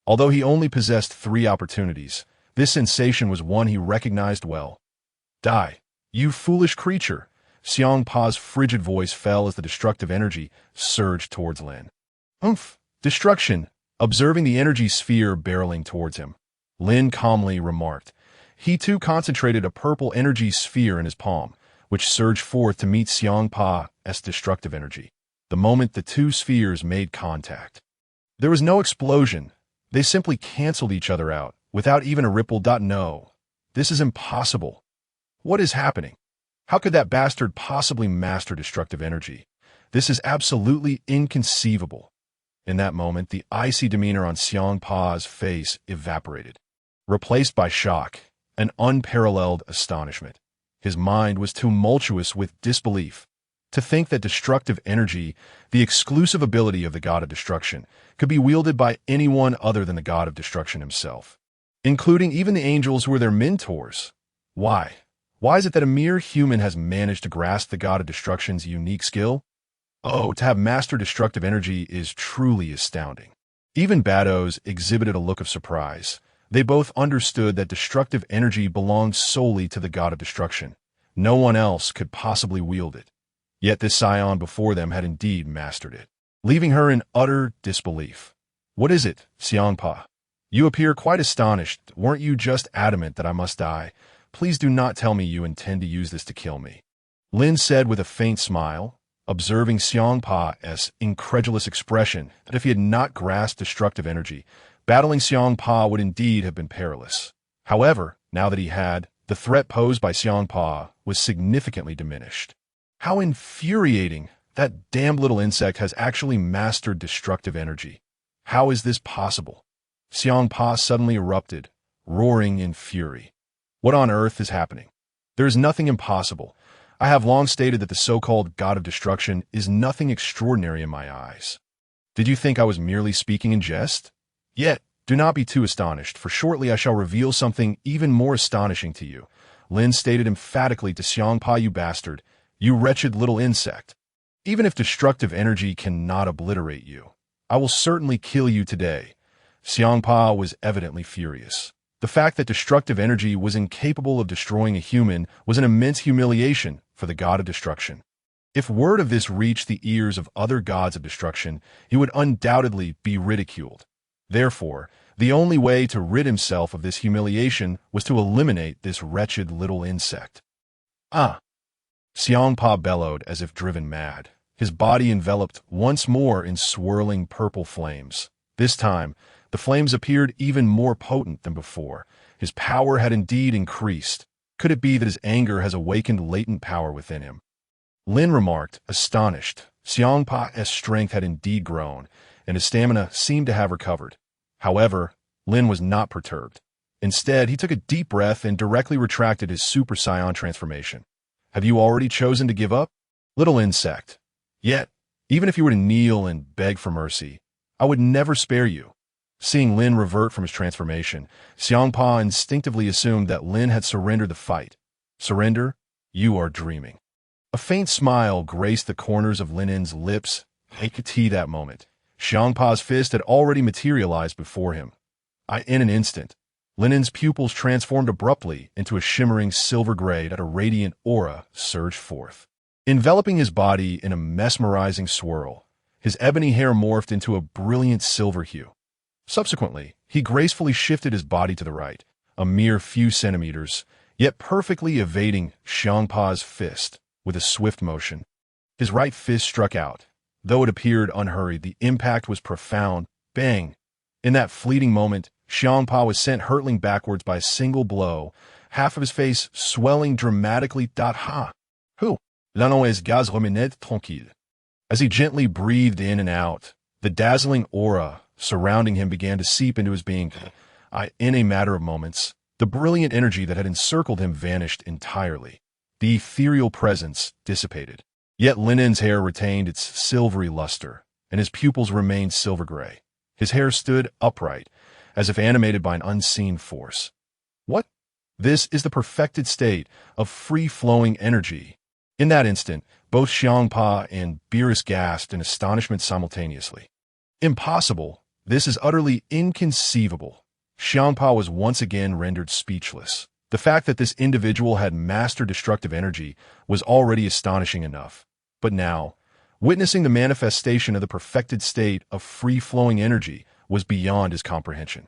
Although he only possessed 3 opportunities, this sensation was one he recognized well. Die, you foolish creature! Xiang Pa's frigid voice fell as the destructive energy surged towards Lin. Oomph! Destruction! Observing the energy sphere barreling towards him, Lin calmly remarked. He too concentrated a purple energy sphere in his palm, which surged forth to meet Xiang Pa's destructive energy. The moment the 2 spheres made contact, there was no explosion. They simply canceled each other out, without even a ripple. No, this is impossible. What is happening? How could that bastard possibly master destructive energy? This is absolutely inconceivable. In that moment, the icy demeanor on Xiang Pa's face evaporated, replaced by shock and unparalleled astonishment. His mind was tumultuous with disbelief. To think that destructive energy, the exclusive ability of the god of destruction, could be wielded by anyone other than the god of destruction himself, including even the angels who were their mentors. Why? Why is it that a mere human has managed to grasp the god of destruction's unique skill? Oh, to have mastered destructive energy is truly astounding. Even Bados exhibited a look of surprise. They both understood that destructive energy belonged solely to the god of destruction. No one else could possibly wield it. Yet this scion before them had indeed mastered it, leaving her in utter disbelief. What is it, Xiang Pa? You appear quite astonished. Weren't you just adamant that I must die? Please do not tell me you intend to use this to kill me. Lin said with a faint smile, observing Xiang Pa's incredulous expression that if he had not grasped destructive energy, battling Xiang Pa would indeed have been perilous. However, now that he had, the threat posed by Xiang Pa was significantly diminished. How infuriating! That damned little insect has actually mastered destructive energy. How is this possible? Xiang Pa suddenly erupted, roaring in fury. What on earth is happening? There is nothing impossible. I have long stated that the so-called god of destruction is nothing extraordinary in my eyes. Did you think I was merely speaking in jest? Yet, do not be too astonished, for shortly I shall reveal something even more astonishing to you. Lin stated emphatically to Xiang Pa, you bastard, you wretched little insect. Even if destructive energy cannot obliterate you, I will certainly kill you today. Xiang Pa was evidently furious. The fact that destructive energy was incapable of destroying a human was an immense humiliation for the god of destruction. If word of this reached the ears of other gods of destruction, he would undoubtedly be ridiculed. Therefore, the only way to rid himself of this humiliation was to eliminate this wretched little insect. Ah! Xiang Pa bellowed as if driven mad, his body enveloped once more in swirling purple flames. This time, the flames appeared even more potent than before. His power had indeed increased. Could it be that his anger has awakened latent power within him? Lin remarked, astonished. Xiang Pa's strength had indeed grown, and his stamina seemed to have recovered. However, Lin was not perturbed. Instead, he took a deep breath and directly retracted his Super Saiyan transformation. Have you already chosen to give up? Little insect. Yet, even if you were to kneel and beg for mercy, I would never spare you. Seeing Lin revert from his transformation, Xiang Pa instinctively assumed that Lin had surrendered the fight. Surrender? You are dreaming. A faint smile graced the corners of Lin En's lips. He could see that moment. Xiang Pa's fist had already materialized before him. In an instant, Lin En's pupils transformed abruptly into a shimmering silver gray that a radiant aura surged forth, enveloping his body in a mesmerizing swirl. His ebony hair morphed into a brilliant silver hue. Subsequently, he gracefully shifted his body to the right, a mere few centimeters, yet perfectly evading Xiang Pa's fist with a swift motion. His right fist struck out. Though it appeared unhurried, the impact was profound. Bang! In that fleeting moment, Xiang Pa was sent hurtling backwards by a single blow, half of his face swelling dramatically. Ha! Who? Là non es gaz reminette tranquille. As he gently breathed in and out, the dazzling aura surrounding him began to seep into his being. In a matter of moments, the brilliant energy that had encircled him vanished entirely. The ethereal presence dissipated. Yet Lin En's hair retained its silvery luster, and his pupils remained silver gray. His hair stood upright, as if animated by an unseen force. What? This is the perfected state of free-flowing energy. In that instant, both Xiangpa and Beerus gasped in astonishment simultaneously. Impossible! This is utterly inconceivable. Xiangpa was once again rendered speechless. The fact that this individual had mastered destructive energy was already astonishing enough. But now, witnessing the manifestation of the perfected state of free-flowing energy was beyond his comprehension.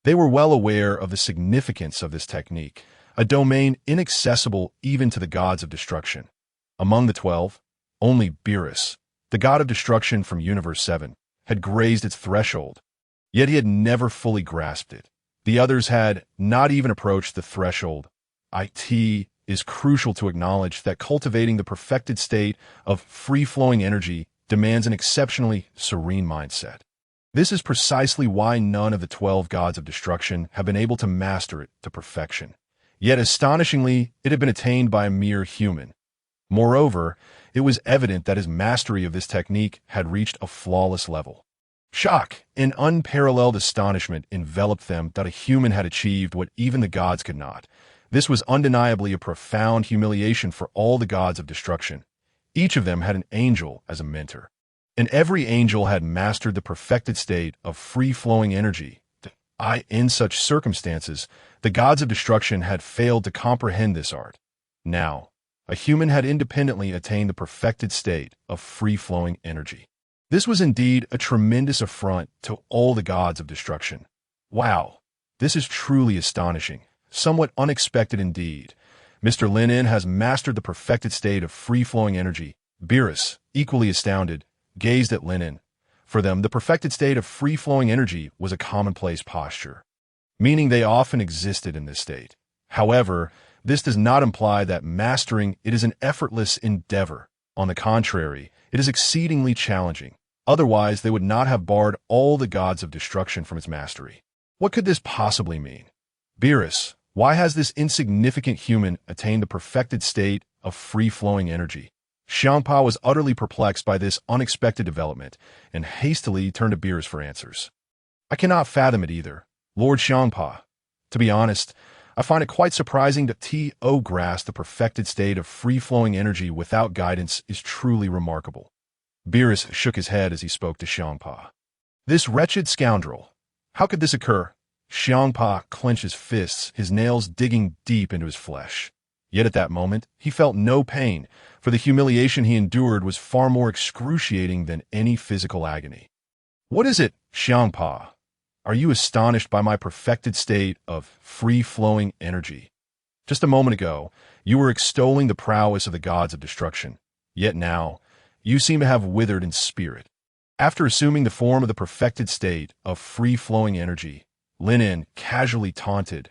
They were well aware of the significance of this technique, a domain inaccessible even to the gods of destruction. Among the 12, only Beerus, the god of destruction from Universe 7, had grazed its threshold, yet he had never fully grasped it. The others had not even approached the threshold. It is crucial to acknowledge that cultivating the perfected state of free-flowing energy demands an exceptionally serene mindset. This is precisely why none of the 12 gods of destruction have been able to master it to perfection. Yet astonishingly, it had been attained by a mere human. Moreover, it was evident that his mastery of this technique had reached a flawless level. Shock and unparalleled astonishment enveloped them that a human had achieved what even the gods could not. This was undeniably a profound humiliation for all the gods of destruction. Each of them had an angel as a mentor, and every angel had mastered the perfected state of free-flowing energy. In such circumstances, the gods of destruction had failed to comprehend this art. Now, a human had independently attained the perfected state of free-flowing energy. This was indeed a tremendous affront to all the gods of destruction. Wow, this is truly astonishing, somewhat unexpected indeed. Mr. Lin En has mastered the perfected state of free-flowing energy. Beerus, equally astounded, gazed at Lin En. For them, the perfected state of free-flowing energy was a commonplace posture, meaning they often existed in this state. However, this does not imply that mastering it is an effortless endeavor. On the contrary, it is exceedingly challenging. Otherwise, they would not have barred all the gods of destruction from its mastery. What could this possibly mean? Beerus, why has this insignificant human attained the perfected state of free-flowing energy? Xiangpa was utterly perplexed by this unexpected development and hastily turned to Beerus for answers. I cannot fathom it either, Lord Xiangpa. To be honest, I find it quite surprising that To grasp the perfected state of free-flowing energy without guidance is truly remarkable. Beerus shook his head as he spoke to Xiangpa. This wretched scoundrel! How could this occur? Xiangpa clenched his fists, his nails digging deep into his flesh. Yet at that moment, he felt no pain, for the humiliation he endured was far more excruciating than any physical agony. What is it, Xiangpa? Are you astonished by my perfected state of free-flowing energy? Just a moment ago, you were extolling the prowess of the gods of destruction. Yet now, you seem to have withered in spirit. After assuming the form of the perfected state of free-flowing energy, Lin En casually taunted.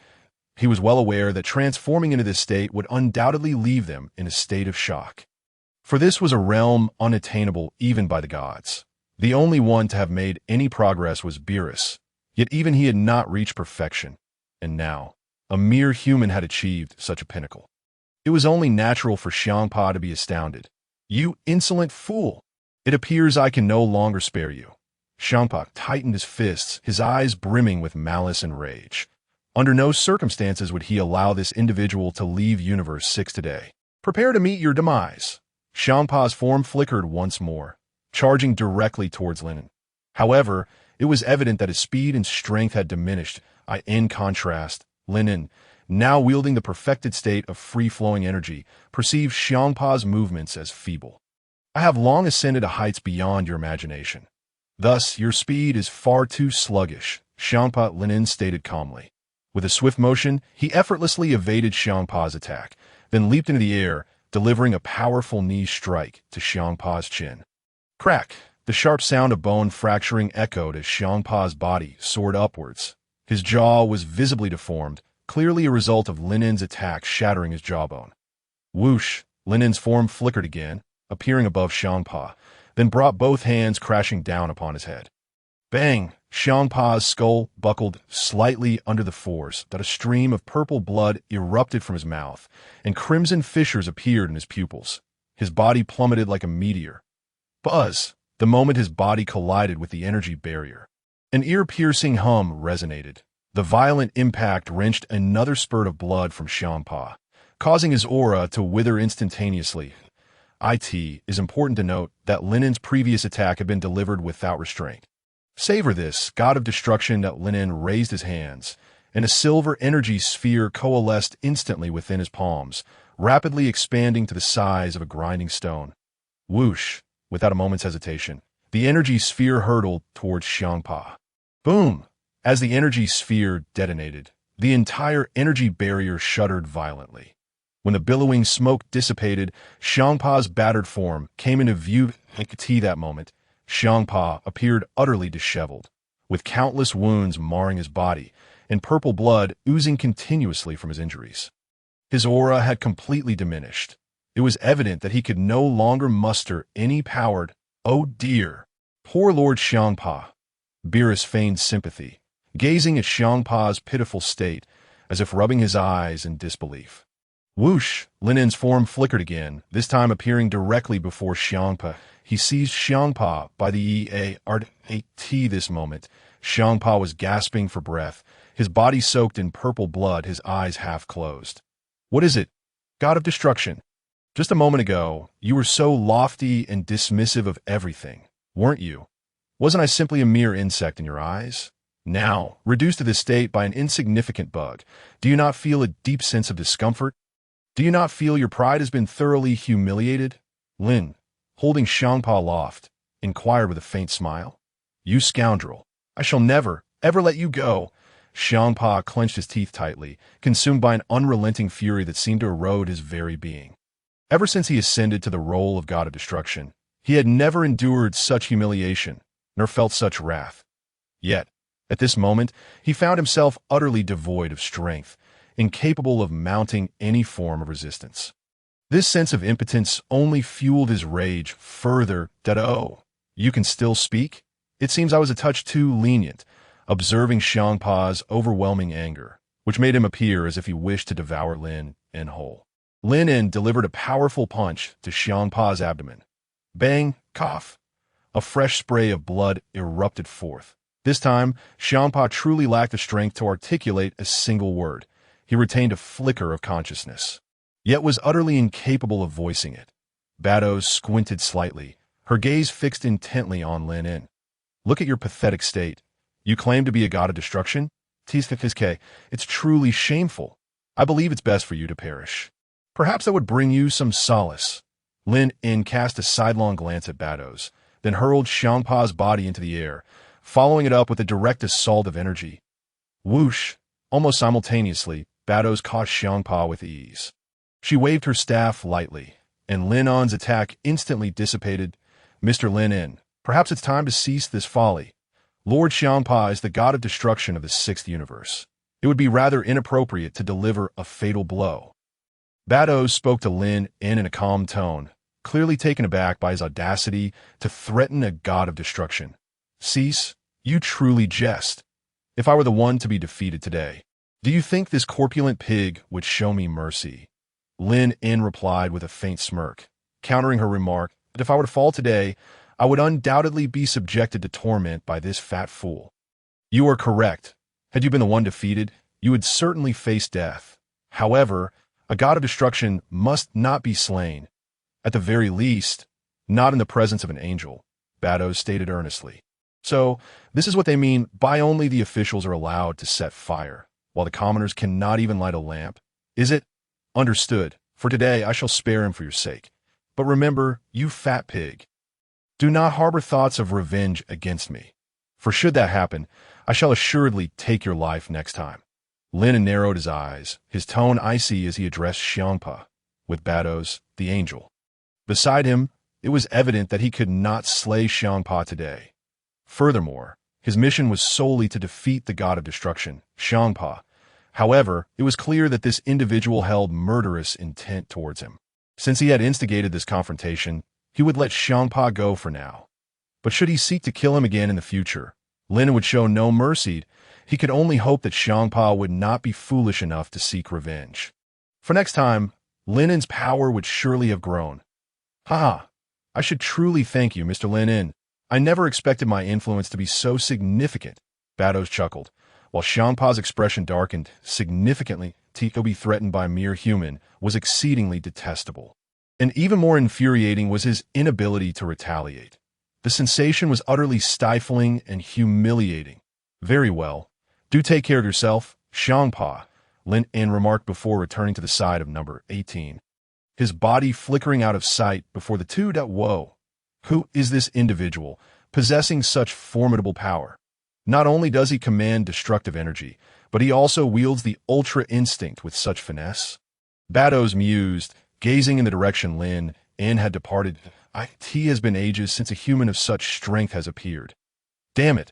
He was well aware that transforming into this state would undoubtedly leave them in a state of shock. For this was a realm unattainable even by the gods. The only one to have made any progress was Beerus. Yet even he had not reached perfection, and now, a mere human had achieved such a pinnacle. It was only natural for Xiangpa to be astounded. You insolent fool! It appears I can no longer spare you. Xiangpa tightened his fists, his eyes brimming with malice and rage. Under no circumstances would he allow this individual to leave Universe 6 today. Prepare to meet your demise. Xiangpa's form flickered once more, charging directly towards Lin En. However, it was evident that his speed and strength had diminished. In contrast, Lin En, now wielding the perfected state of free-flowing energy, perceived Xiangpa's movements as feeble. I have long ascended to heights beyond your imagination. Thus, your speed is far too sluggish, Xiangpa Lin En stated calmly. With a swift motion, he effortlessly evaded Xiangpa's attack, then leaped into the air, delivering a powerful knee strike to Xiangpa's chin. Crack! The sharp sound of bone fracturing echoed as Xiangpa's body soared upwards. His jaw was visibly deformed, clearly a result of Lin En's attack shattering his jawbone. Whoosh! Lin En's form flickered again, appearing above Xiangpa. then brought both hands crashing down upon his head. Bang! Xiangpa's skull buckled slightly under the force that a stream of purple blood erupted from his mouth, and crimson fissures appeared in his pupils. His body plummeted like a meteor. Buzz! The moment his body collided with the energy barrier. An ear-piercing hum resonated. The violent impact wrenched another spurt of blood from Xiangpa, causing his aura to wither instantaneously. It is important to note that Lin En's previous attack had been delivered without restraint. Savor this, god of destruction. That Lin En raised his hands, and a silver energy sphere coalesced instantly within his palms, rapidly expanding to the size of a grinding stone. Whoosh! Without a moment's hesitation, the energy sphere hurtled towards Xiangpa. Boom! As the energy sphere detonated, the entire energy barrier shuddered violently. When the billowing smoke dissipated, Xiangpa's battered form came into view. At that moment, Xiangpa appeared utterly disheveled, with countless wounds marring his body and purple blood oozing continuously from his injuries. His aura had completely diminished. It was evident that he could no longer muster any power. Oh dear! Poor Lord Xiangpa. Beerus feigned sympathy, gazing at Xiangpa's pitiful state, as if rubbing his eyes in disbelief. Whoosh! Lin En's form flickered again, this time appearing directly before Xiangpa. He seized Xiangpa by the ear. This moment, Xiangpa was gasping for breath, his body soaked in purple blood, his eyes half closed. What is it? God of destruction. Just a moment ago, you were so lofty and dismissive of everything, weren't you? Wasn't I simply a mere insect in your eyes? Now, reduced to this state by an insignificant bug, do you not feel a deep sense of discomfort? Do you not feel your pride has been thoroughly humiliated? Lin, holding Xiangpa aloft, inquired with a faint smile. You scoundrel! I shall never, ever let you go! Xiangpa clenched his teeth tightly, consumed by an unrelenting fury that seemed to erode his very being. Ever since he ascended to the role of god of destruction, he had never endured such humiliation, nor felt such wrath. Yet, at this moment, he found himself utterly devoid of strength, incapable of mounting any form of resistance. This sense of impotence only fueled his rage further. Oh, you can still speak? It seems I was a touch too lenient, observing Xiangpa's overwhelming anger, which made him appear as if he wished to devour Lin En whole. Lin En delivered a powerful punch to Xiangpa's abdomen. Bang! Cough! A fresh spray of blood erupted forth. This time, Xiangpa truly lacked the strength to articulate a single word. He retained a flicker of consciousness, yet was utterly incapable of voicing it. Batos squinted slightly, her gaze fixed intently on Lin En. Look at your pathetic state. You claim to be a god of destruction? It's truly shameful. I believe it's best for you to perish. Perhaps that would bring you some solace. Lin En cast a sidelong glance at Batos, then hurled Xiangpa's body into the air, following it up with a direct assault of energy. Whoosh! Almost simultaneously, Batos caught Xiangpa with ease. She waved her staff lightly, and Lin En's attack instantly dissipated. Mr. Lin En, perhaps it's time to cease this folly. Lord Xiangpa is the god of destruction of the sixth universe. It would be rather inappropriate to deliver a fatal blow. Batos spoke to Lin En in a calm tone, clearly taken aback by his audacity to threaten a god of destruction. Cease, you truly jest. If I were the one to be defeated today, do you think this corpulent pig would show me mercy? Lin En replied with a faint smirk, countering her remark that if I were to fall today, I would undoubtedly be subjected to torment by this fat fool. You are correct. Had you been the one defeated, you would certainly face death. However, a god of destruction must not be slain. At the very least, not in the presence of an angel, Batos stated earnestly. So, this is what they mean by only the officials are allowed to set fire, while the commoners cannot even light a lamp. Is it? Understood. For today I shall spare him for your sake. But remember, you fat pig, do not harbor thoughts of revenge against me. For should that happen, I shall assuredly take your life next time. Lin En narrowed his eyes, his tone icy as he addressed Xiangpa, with Batos, the angel. Beside him, it was evident that he could not slay Xiangpa today. Furthermore, his mission was solely to defeat the god of destruction, Xiangpa. However, it was clear that this individual held murderous intent towards him. Since he had instigated this confrontation, he would let Xiangpa go for now. But should he seek to kill him again in the future, Lin would show no mercy. He could only hope that Xiangpa would not be foolish enough to seek revenge. For next time, Lin En's power would surely have grown. Haha, I should truly thank you, Mr. Lin En. I never expected my influence to be so significant. Bados chuckled, while Xiangpa's expression darkened significantly. To be threatened by a mere human was exceedingly detestable. And even more infuriating was his inability to retaliate. The sensation was utterly stifling and humiliating. Very well. Do take care of yourself, Xiangpa, Lin En remarked before returning to the side of number 18. His body flickering out of sight before the two. Whoa. Who is this individual, possessing such formidable power? Not only does he command destructive energy, but he also wields the Ultra Instinct with such finesse. Bados mused, gazing in the direction Lin En had departed. It has been ages since a human of such strength has appeared. Damn it.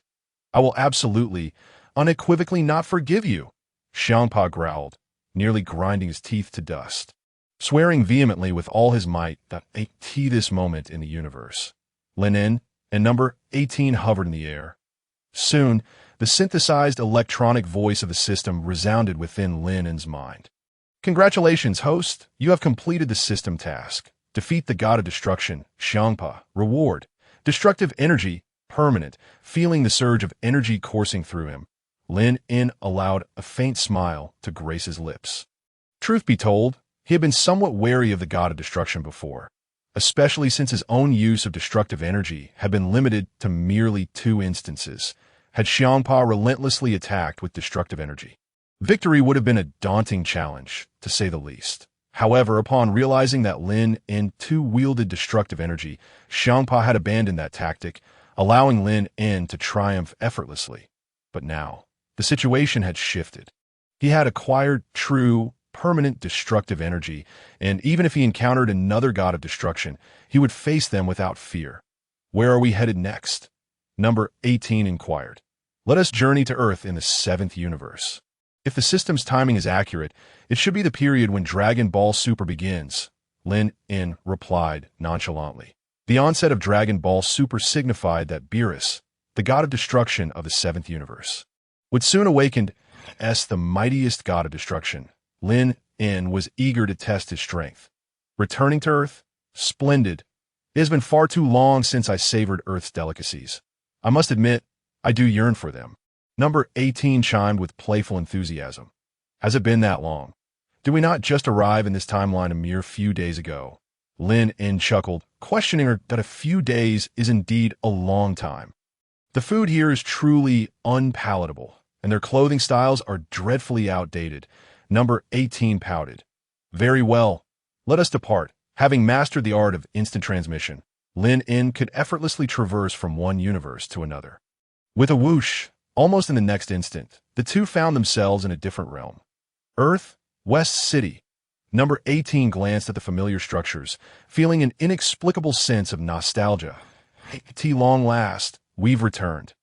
I will absolutely, unequivocally not forgive you, Xiangpa growled, nearly grinding his teeth to dust. Swearing vehemently with all his might that this moment in the universe. Lin En and number 18 hovered in the air. Soon, the synthesized electronic voice of the system resounded within Lin En's mind. Congratulations, host. You have completed the system task. Defeat the god of destruction, Xiangpa. Reward. Destructive energy, permanent. Feeling the surge of energy coursing through him, Lin En allowed a faint smile to grace his lips. Truth be told, he had been somewhat wary of the god of destruction before, especially since his own use of destructive energy had been limited to merely 2 instances, had Xiangpa relentlessly attacked with destructive energy. Victory would have been a daunting challenge, to say the least. However, upon realizing that Lin En too wielded destructive energy, Xiangpa had abandoned that tactic, allowing Lin En to triumph effortlessly. But now, the situation had shifted. He had acquired true, permanent destructive energy, and even if he encountered another god of destruction, he would face them without fear. Where are we headed next? Number 18 inquired. Let us journey to Earth in the 7th universe. If the system's timing is accurate, it should be the period when Dragon Ball Super begins, Lin En replied nonchalantly. The onset of Dragon Ball Super signified that Beerus, the god of destruction of the 7th universe, would soon awaken as the mightiest god of destruction. Lin En was eager to test his strength. Returning to Earth? Splendid. It has been far too long since I savored Earth's delicacies. I must admit, I do yearn for them. Number 18 chimed with playful enthusiasm. Has it been that long? Did we not just arrive in this timeline a mere few days ago? Lin En chuckled, questioning her that a few days is indeed a long time. The food here is truly unpalatable, and their clothing styles are dreadfully outdated. Number 18 pouted. Very well. Let us depart. Having mastered the art of instant transmission, Lin En could effortlessly traverse from one universe to another. With a whoosh, almost in the next instant, the two found themselves in a different realm. Earth, West City. Number 18 glanced at the familiar structures, feeling an inexplicable sense of nostalgia. At long last, we've returned.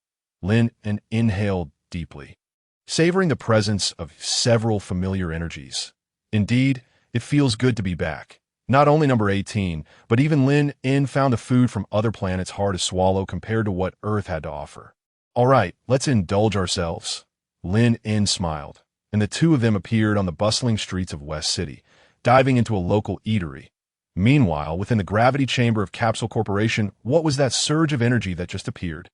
Lin En inhaled deeply, savoring the presence of several familiar energies. Indeed, it feels good to be back. Not only number 18, but even Lin En found the food from other planets hard to swallow compared to what Earth had to offer. All right, let's indulge ourselves. Lin En smiled, and the two of them appeared on the bustling streets of West City, diving into a local eatery. Meanwhile, within the gravity chamber of Capsule Corporation, what was that surge of energy that just appeared?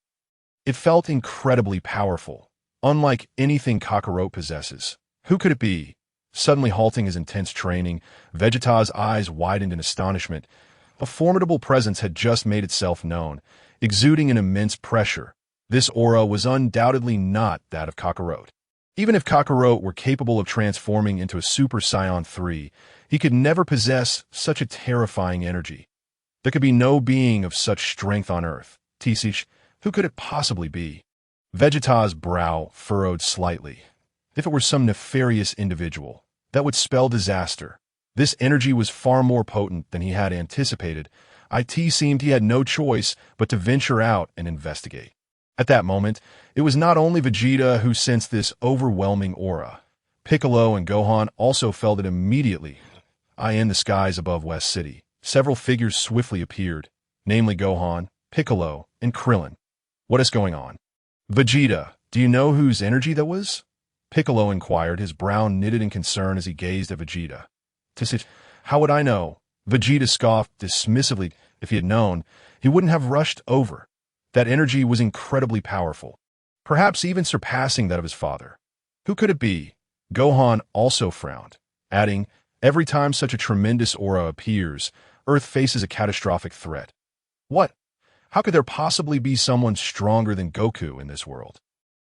It felt incredibly powerful, unlike anything Kakarot possesses. Who could it be? Suddenly halting his intense training, Vegeta's eyes widened in astonishment. A formidable presence had just made itself known, exuding an immense pressure. This aura was undoubtedly not that of Kakarot. Even if Kakarot were capable of transforming into a Super Saiyan 3, he could never possess such a terrifying energy. There could be no being of such strength on Earth. Tisish, who could it possibly be? Vegeta's brow furrowed slightly. If it were some nefarious individual, that would spell disaster. This energy was far more potent than he had anticipated. It seemed he had no choice but to venture out and investigate. At that moment, it was not only Vegeta who sensed this overwhelming aura. Piccolo and Gohan also felt it immediately. In the skies above West City, several figures swiftly appeared, namely Gohan, Piccolo, and Krillin. What is going on? Vegeta, do you know whose energy that was? Piccolo inquired, his brow knitted in concern as he gazed at Vegeta. How would I know? Vegeta scoffed dismissively. If he had known, he wouldn't have rushed over. That energy was incredibly powerful, perhaps even surpassing that of his father. Who could it be? Gohan also frowned, adding, every time such a tremendous aura appears, Earth faces a catastrophic threat. What? How could there possibly be someone stronger than Goku in this world?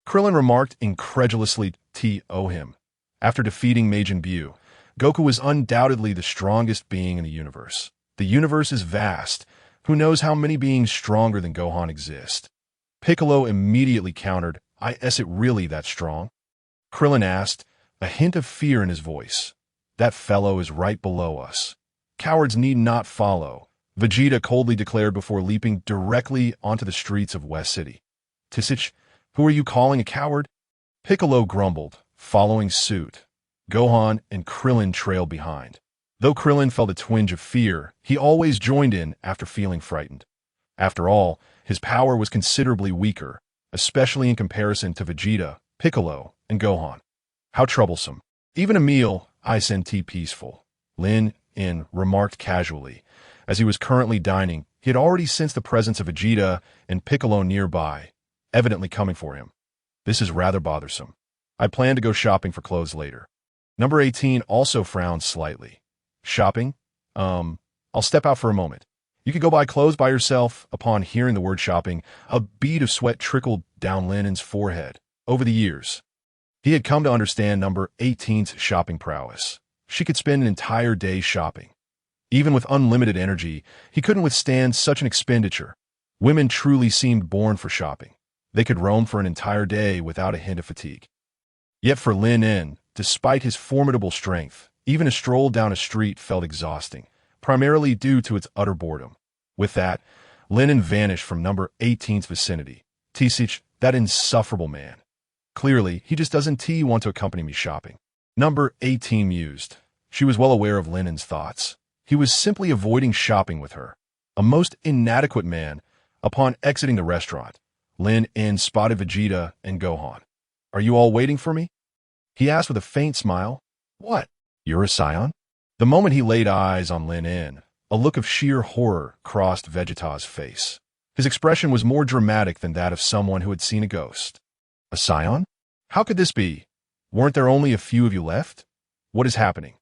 Krillin remarked incredulously to him. After defeating Majin Buu, Goku is undoubtedly the strongest being in the universe. The universe is vast. Who knows how many beings stronger than Gohan exist? Piccolo immediately countered, is it really that strong? Krillin asked, a hint of fear in his voice. That fellow is right below us. Cowards need not follow, Vegeta coldly declared before leaping directly onto the streets of West City. Who are you calling a coward? Piccolo grumbled, following suit. Gohan and Krillin trailed behind. Though Krillin felt a twinge of fear, he always joined in after feeling frightened. After all, his power was considerably weaker, especially in comparison to Vegeta, Piccolo, and Gohan. How troublesome. Even a meal, isn't peaceful, Lin En remarked casually. As he was currently dining, he had already sensed the presence of Vegeta and Piccolo nearby, evidently coming for him. This is rather bothersome. I plan to go shopping for clothes later. Number 18 also frowned slightly. Shopping? I'll step out for a moment. You could go buy clothes by yourself. Upon hearing the word shopping, a bead of sweat trickled down Lin En's forehead. Over the years, he had come to understand number 18's shopping prowess. She could spend an entire day shopping. Even with unlimited energy, he couldn't withstand such an expenditure. Women truly seemed born for shopping. They could roam for an entire day without a hint of fatigue. Yet for Lin En, despite his formidable strength, even a stroll down a street felt exhausting, primarily due to its utter boredom. With that, Lin En vanished from number 18's vicinity. That insufferable man. Clearly, he just doesn't want to accompany me shopping. Number 18 mused. She was well aware of Lin En's thoughts. He was simply avoiding shopping with her. A most inadequate man. Upon exiting the restaurant, Lin En spotted Vegeta and Gohan. Are you all waiting for me? He asked with a faint smile. What? You're a scion? The moment he laid eyes on Lin En, a look of sheer horror crossed Vegeta's face. His expression was more dramatic than that of someone who had seen a ghost. A scion? How could this be? Weren't there only a few of you left? What is happening?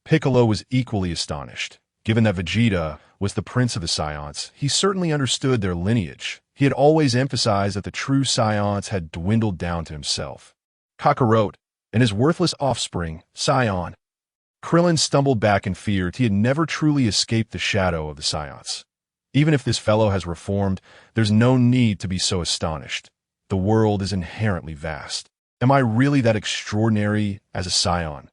Piccolo was equally astonished. Given that Vegeta was the prince of the Scions, he certainly understood their lineage. He had always emphasized that the true Scions had dwindled down to himself. Kakarot, and his worthless offspring, Scion. Krillin stumbled back in fear. He had never truly escaped the shadow of the Scions. Even if this fellow has reformed, there's no need to be so astonished. The world is inherently vast. Am I really that extraordinary as a Scion?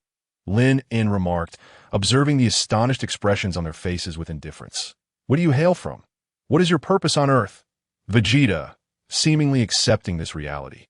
Lin En remarked, observing the astonished expressions on their faces with indifference. Where do you hail from? What is your purpose on Earth? Vegeta, seemingly accepting this reality,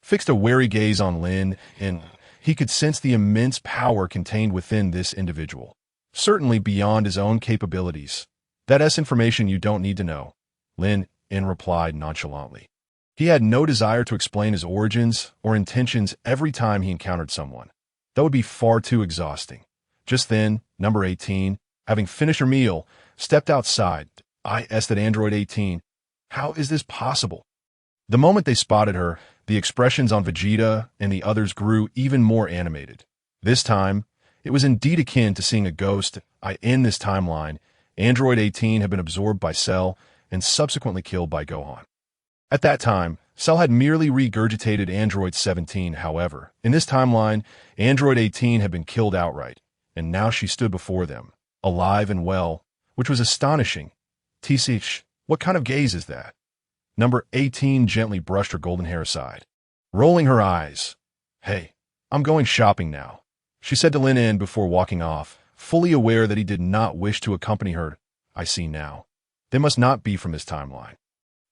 fixed a wary gaze on Lin En. He could sense the immense power contained within this individual, certainly beyond his own capabilities. That's information you don't need to know, Lin En replied nonchalantly. He had no desire to explain his origins or intentions every time he encountered someone. That would be far too exhausting. Just then, number 18, having finished her meal, stepped outside. I asked at Android 18, how is this possible? The moment they spotted her, the expressions on Vegeta and the others grew even more animated. This time, it was indeed akin to seeing a ghost. In this timeline, Android 18 had been absorbed by Cell and subsequently killed by Gohan. At that time, Cell had merely regurgitated Android 17, however. In this timeline, Android 18 had been killed outright, and now she stood before them, alive and well, which was astonishing. What kind of gaze is that? Number 18 gently brushed her golden hair aside, rolling her eyes. Hey, I'm going shopping now, she said to Lin En before walking off, fully aware that he did not wish to accompany her. I see now. They must not be from this timeline.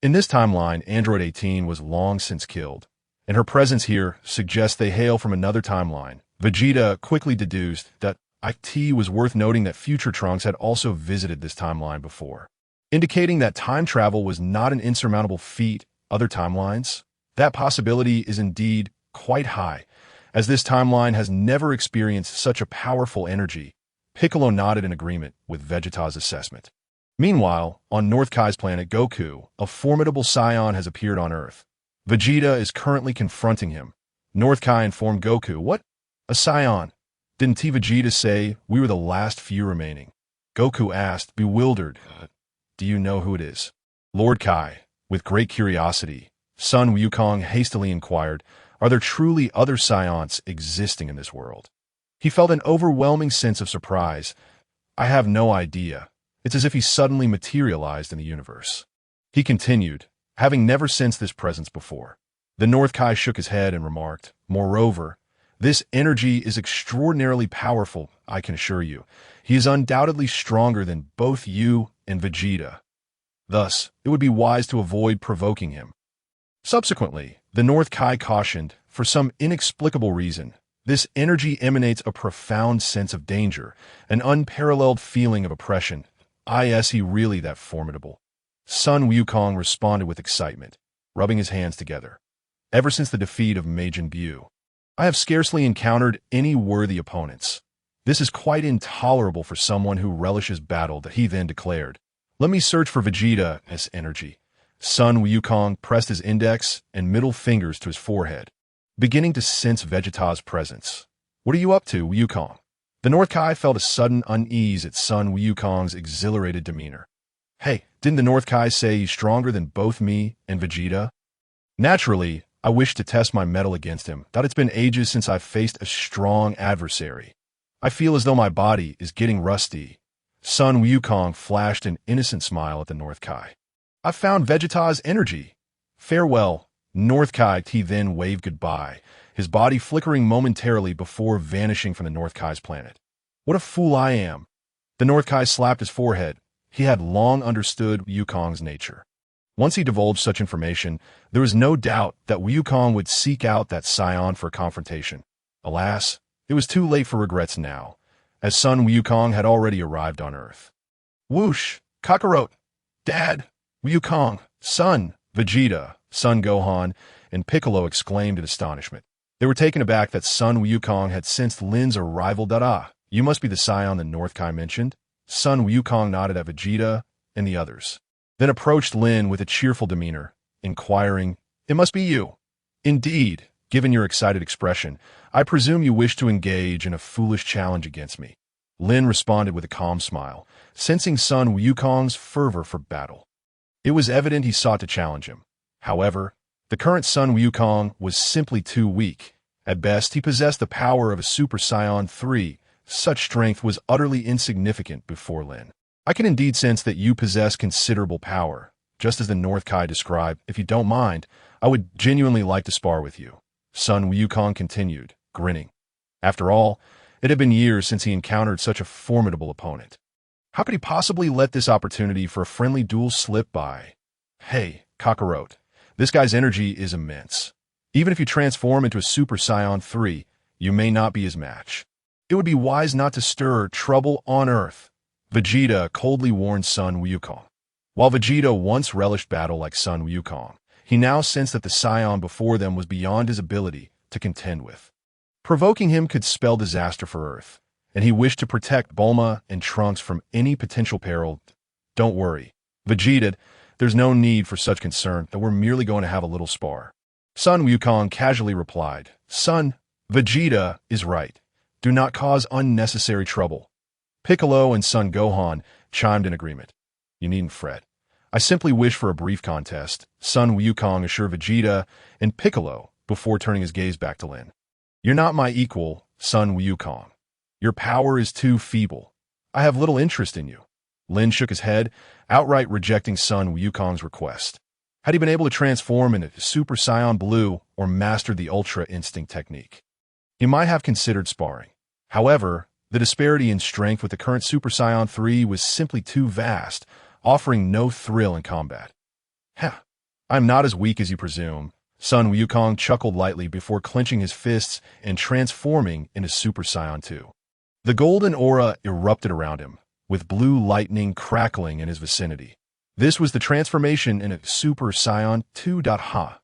In this timeline, Android 18 was long since killed, and her presence here suggests they hail from another timeline. Vegeta quickly deduced that it was worth noting that future Trunks had also visited this timeline before. indicating that time travel was not an insurmountable feat. Other timelines? That possibility is indeed quite high, as this timeline has never experienced such a powerful energy. Piccolo nodded in agreement with Vegeta's assessment. Meanwhile, on North Kai's planet Goku, a formidable scion has appeared on Earth. Vegeta is currently confronting him. North Kai informed Goku, "What? A scion? Didn't Vegeta say we were the last few remaining?" Goku asked, bewildered, "Do you know who it is?" Lord Kai, with great curiosity, Sun Wukong hastily inquired, "Are there truly other scions existing in this world?" He felt an overwhelming sense of surprise. "I have no idea. It's as if he suddenly materialized in the universe." He continued, having never sensed this presence before. The North Kai shook his head and remarked, "Moreover, this energy is extraordinarily powerful, I can assure you. He is undoubtedly stronger than both you and Vegeta. Thus, it would be wise to avoid provoking him." Subsequently, the North Kai cautioned, for some inexplicable reason, this energy emanates a profound sense of danger, an unparalleled feeling of oppression. Is he really that formidable? Sun Wukong responded with excitement, rubbing his hands together. "Ever since the defeat of Majin Buu, I have scarcely encountered any worthy opponents. This is quite intolerable for someone who relishes battle," that he then declared. "Let me search for Vegeta's energy." Sun Wukong pressed his index and middle fingers to his forehead, beginning to sense Vegeta's presence. "What are you up to, Wukong?" The North Kai felt a sudden unease at Sun Wukong's exhilarated demeanor. "Hey, didn't the North Kai say he's stronger than both me and Vegeta?" "Naturally, I wish to test my mettle against him. It's been ages since I've faced a strong adversary. I feel as though my body is getting rusty." Sun Wukong flashed an innocent smile at the North Kai. "I've found Vegeta's energy. Farewell, North Kai." He then waved goodbye, his body flickering momentarily before vanishing from the North Kai's planet. "What a fool I am." The North Kai slapped his forehead. He had long understood Wukong's nature. Once he divulged such information, there was no doubt that Wukong would seek out that scion for a confrontation. Alas, it was too late for regrets now, as Sun Wukong had already arrived on Earth. "Whoosh! Kakarot! Dad! Wukong! Son! Vegeta!" Son Gohan and Piccolo exclaimed in astonishment. They were taken aback that Sun Wukong had sensed Lin's arrival. "You must be the scion the North Kai mentioned?" Sun Wukong nodded at Vegeta and the others, then approached Lin with a cheerful demeanor, inquiring, "It must be you." "Indeed, given your excited expression, I presume you wish to engage in a foolish challenge against me." Lin responded with a calm smile, sensing Sun Wukong's fervor for battle. It was evident he sought to challenge him. However, the current Sun Wukong was simply too weak. At best, he possessed the power of a Super Saiyan 3. Such strength was utterly insignificant before Lin. "I can indeed sense that you possess considerable power, just as the North Kai described. If you don't mind, I would genuinely like to spar with you," Sun Wukong continued, grinning. After all, it had been years since he encountered such a formidable opponent. How could he possibly let this opportunity for a friendly duel slip by? "Hey, Kakarot, this guy's energy is immense. Even if you transform into a Super Saiyan 3, you may not be his match. It would be wise not to stir trouble on Earth," Vegeta coldly warned Sun Wukong. While Vegeta once relished battle like Sun Wukong, he now sensed that the scion before them was beyond his ability to contend with. Provoking him could spell disaster for Earth, and he wished to protect Bulma and Trunks from any potential peril. "Don't worry, Vegeta, there's no need for such concern, that we're merely going to have a little spar." Sun Wukong casually replied, "Son, Vegeta is right. Do not cause unnecessary trouble." Piccolo and Son Gohan chimed in agreement. "You needn't fret. I simply wish for a brief contest," Sun Wukong assured Vegeta and Piccolo before turning his gaze back to Lin. "You're not my equal, Sun Wukong. Your power is too feeble. I have little interest in you." Lin shook his head, outright rejecting Sun Wukong's request. Had he been able to transform into Super Saiyan Blue or mastered the Ultra Instinct technique, he might have considered sparring. However, the disparity in strength with the current Super Saiyan 3 was simply too vast, offering no thrill in combat. "I'm not as weak as you presume." Sun Wukong chuckled lightly before clenching his fists and transforming into Super Saiyan 2. The golden aura erupted around him, with blue lightning crackling in his vicinity. This was the transformation in a Super Saiyan 2. Ha!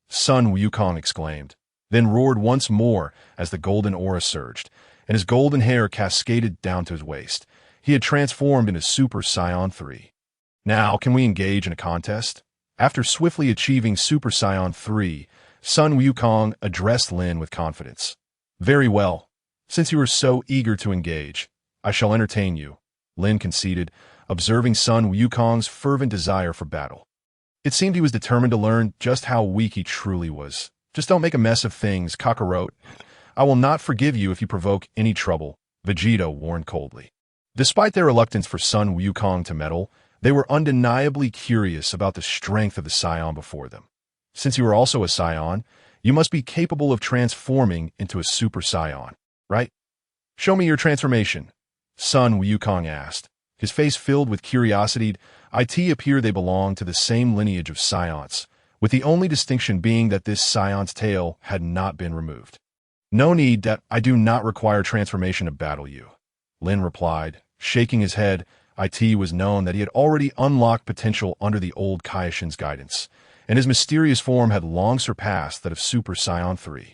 Sun Wukong exclaimed, then roared once more as the golden aura surged, and his golden hair cascaded down to his waist. He had transformed into Super Saiyan 3. Now, can we engage in a contest? After swiftly achieving Super Saiyan 3, Sun Wukong addressed Lin with confidence. Very well. Since you are so eager to engage, I shall entertain you, Lin conceded, observing Sun Wukong's fervent desire for battle. It seemed he was determined to learn just how weak he truly was. Just don't make a mess of things, Kakarot. I will not forgive you if you provoke any trouble, Vegeta warned coldly. Despite their reluctance for Sun Wukong to meddle, they were undeniably curious about the strength of the Saiyan before them. Since you are also a Saiyan, you must be capable of transforming into a Super Saiyan, right? Show me your transformation, Sun Wukong asked. His face filled with curiosity. It appeared they belonged to the same lineage of Saiyans, with the only distinction being that this Saiyan's tail had not been removed. No need, that I do not require transformation to battle you, Lin replied, shaking his head. It was known that he had already unlocked potential under the old Kaioshin's guidance, and his mysterious form had long surpassed that of Super Saiyan 3.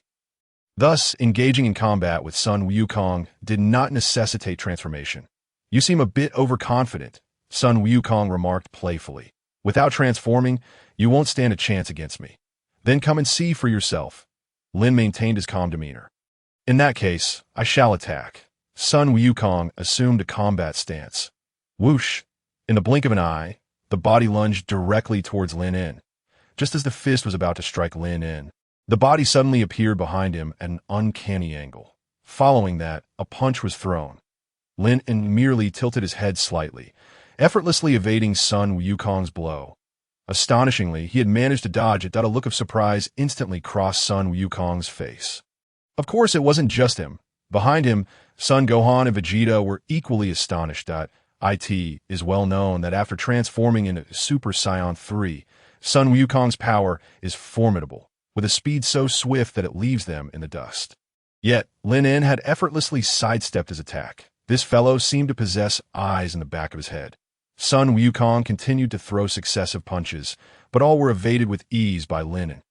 Thus, engaging in combat with Sun Wukong did not necessitate transformation. You seem a bit overconfident, Sun Wukong remarked playfully. Without transforming, you won't stand a chance against me. Then come and see for yourself. Lin maintained his calm demeanor. In that case, I shall attack. Sun Wukong assumed a combat stance. Whoosh! In the blink of an eye, the body lunged directly towards Lin En. Just as the fist was about to strike Lin En, the body suddenly appeared behind him at an uncanny angle. Following that, a punch was thrown. Lin En merely tilted his head slightly, effortlessly evading Sun Wukong's blow. Astonishingly, he had managed to dodge it. A look of surprise instantly crossed Sun Wukong's face. Of course, it wasn't just him. Behind him, Son Gohan and Vegeta were equally astonished. It is well known that after transforming into Super Saiyan 3, Sun Wukong's power is formidable, with a speed so swift that it leaves them in the dust. Yet, Lin En had effortlessly sidestepped his attack. This fellow seemed to possess eyes in the back of his head. Sun Wukong continued to throw successive punches, but all were evaded with ease by Lin En.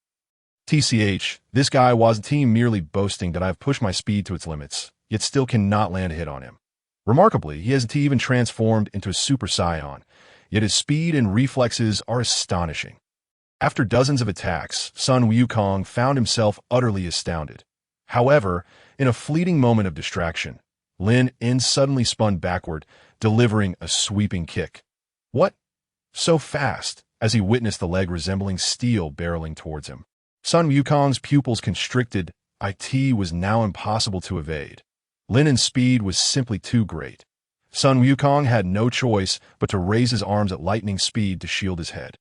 This guy wasn't merely boasting that I've pushed my speed to its limits, yet still cannot land a hit on him. Remarkably, he hasn't even transformed into a Super Saiyan, yet his speed and reflexes are astonishing. After dozens of attacks, Sun Wukong found himself utterly astounded. However, in a fleeting moment of distraction, Lin En suddenly spun backward, delivering a sweeping kick. What? So fast, as he witnessed the leg resembling steel barreling towards him. Sun Wukong's pupils constricted. It was now impossible to evade. Lin En's speed was simply too great. Sun Wukong had no choice but to raise his arms at lightning speed to shield his head.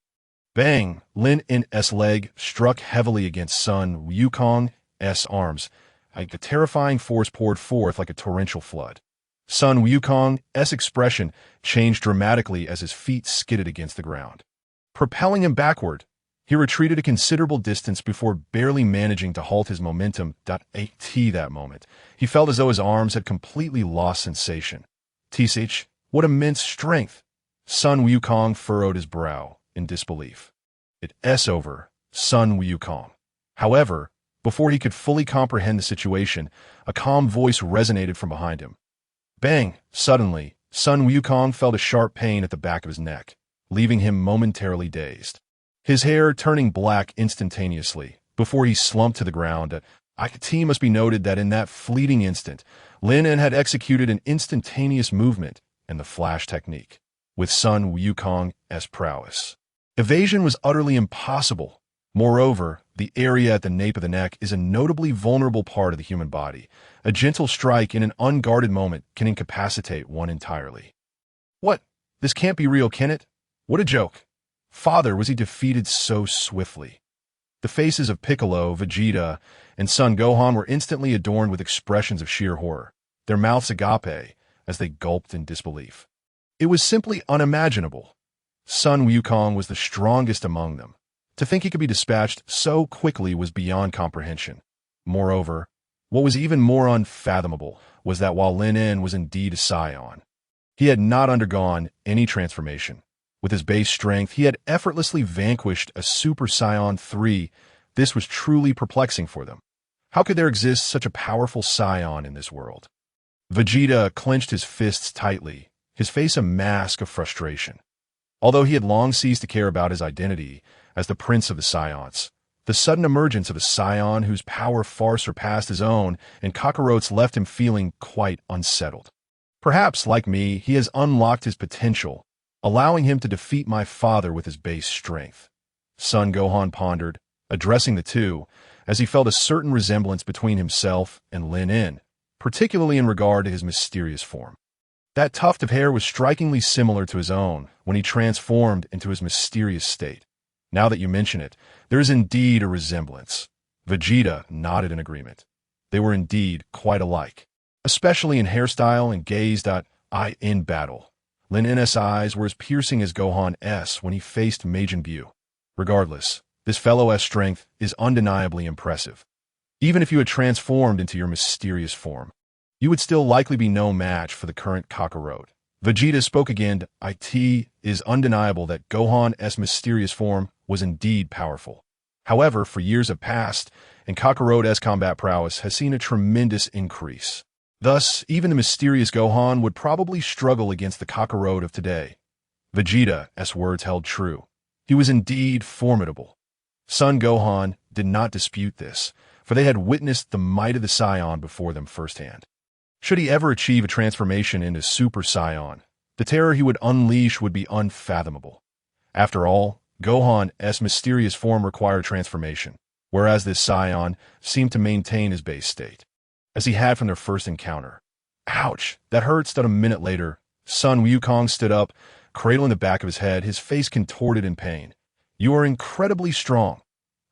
Bang! Lin En's leg struck heavily against Sun Wukong's arms. The terrifying force poured forth like a torrential flood. Sun Wukong's expression changed dramatically as his feet skidded against the ground. Propelling him backward, he retreated a considerable distance before barely managing to halt his momentum. At that moment, he felt as though his arms had completely lost sensation. What immense strength! Sun Wukong furrowed his brow in disbelief. It's over, Sun Wukong. However, before he could fully comprehend the situation, a calm voice resonated from behind him. Bang! Suddenly, Sun Wukong felt a sharp pain at the back of his neck, leaving him momentarily dazed. His hair turning black instantaneously before he slumped to the ground. It must be noted that in that fleeting instant, Lin En had executed an instantaneous movement and the flash technique, with Sun Wukong's prowess. Evasion was utterly impossible. Moreover, the area at the nape of the neck is a notably vulnerable part of the human body. A gentle strike in an unguarded moment can incapacitate one entirely. What? This can't be real, can it? What a joke. Father, was he defeated so swiftly? The faces of Piccolo, Vegeta, and Son Gohan were instantly adorned with expressions of sheer horror, their mouths agape as they gulped in disbelief. It was simply unimaginable. Sun Wukong was the strongest among them. To think he could be dispatched so quickly was beyond comprehension. Moreover, what was even more unfathomable was that while Lin En was indeed a Saiyan, he had not undergone any transformation. With his base strength, he had effortlessly vanquished a Super Saiyan 3. This was truly perplexing for them. How could there exist such a powerful Saiyan in this world? Vegeta clenched his fists tightly, his face a mask of frustration. Although he had long ceased to care about his identity as the Prince of the Saiyans, the sudden emergence of a Saiyan whose power far surpassed his own and Kakarot's left him feeling quite unsettled. Perhaps, like me, he has unlocked his potential, allowing him to defeat my father with his base strength. Son Gohan pondered, addressing the two, as he felt a certain resemblance between himself and Lin En, particularly in regard to his mysterious form. That tuft of hair was strikingly similar to his own when he transformed into his mysterious state. Now that you mention it, there is indeed a resemblance. Vegeta nodded in agreement. They were indeed quite alike, especially in hairstyle and gaze. In battle, Lin En's eyes were as piercing as Gohan's when he faced Majin Buu. Regardless, this fellow's strength is undeniably impressive. Even if you had transformed into your mysterious form, you would still likely be no match for the current Kakarot. Vegeta spoke again. It is undeniable that Gohan's mysterious form was indeed powerful. However, for years have passed, and Kakarot's combat prowess has seen a tremendous increase. Thus, even the mysterious Gohan would probably struggle against the Kakarot of today. Vegeta's words held true. He was indeed formidable. Son Gohan did not dispute this, for they had witnessed the might of the Saiyan before them firsthand. Should he ever achieve a transformation into Super Saiyan, the terror he would unleash would be unfathomable. After all, Gohan's mysterious form required transformation, whereas this Saiyan seemed to maintain his base state, as he had from their first encounter. Ouch, that hurts. A minute later, Sun Wukong stood up, cradling the back of his head, his face contorted in pain. You are incredibly strong.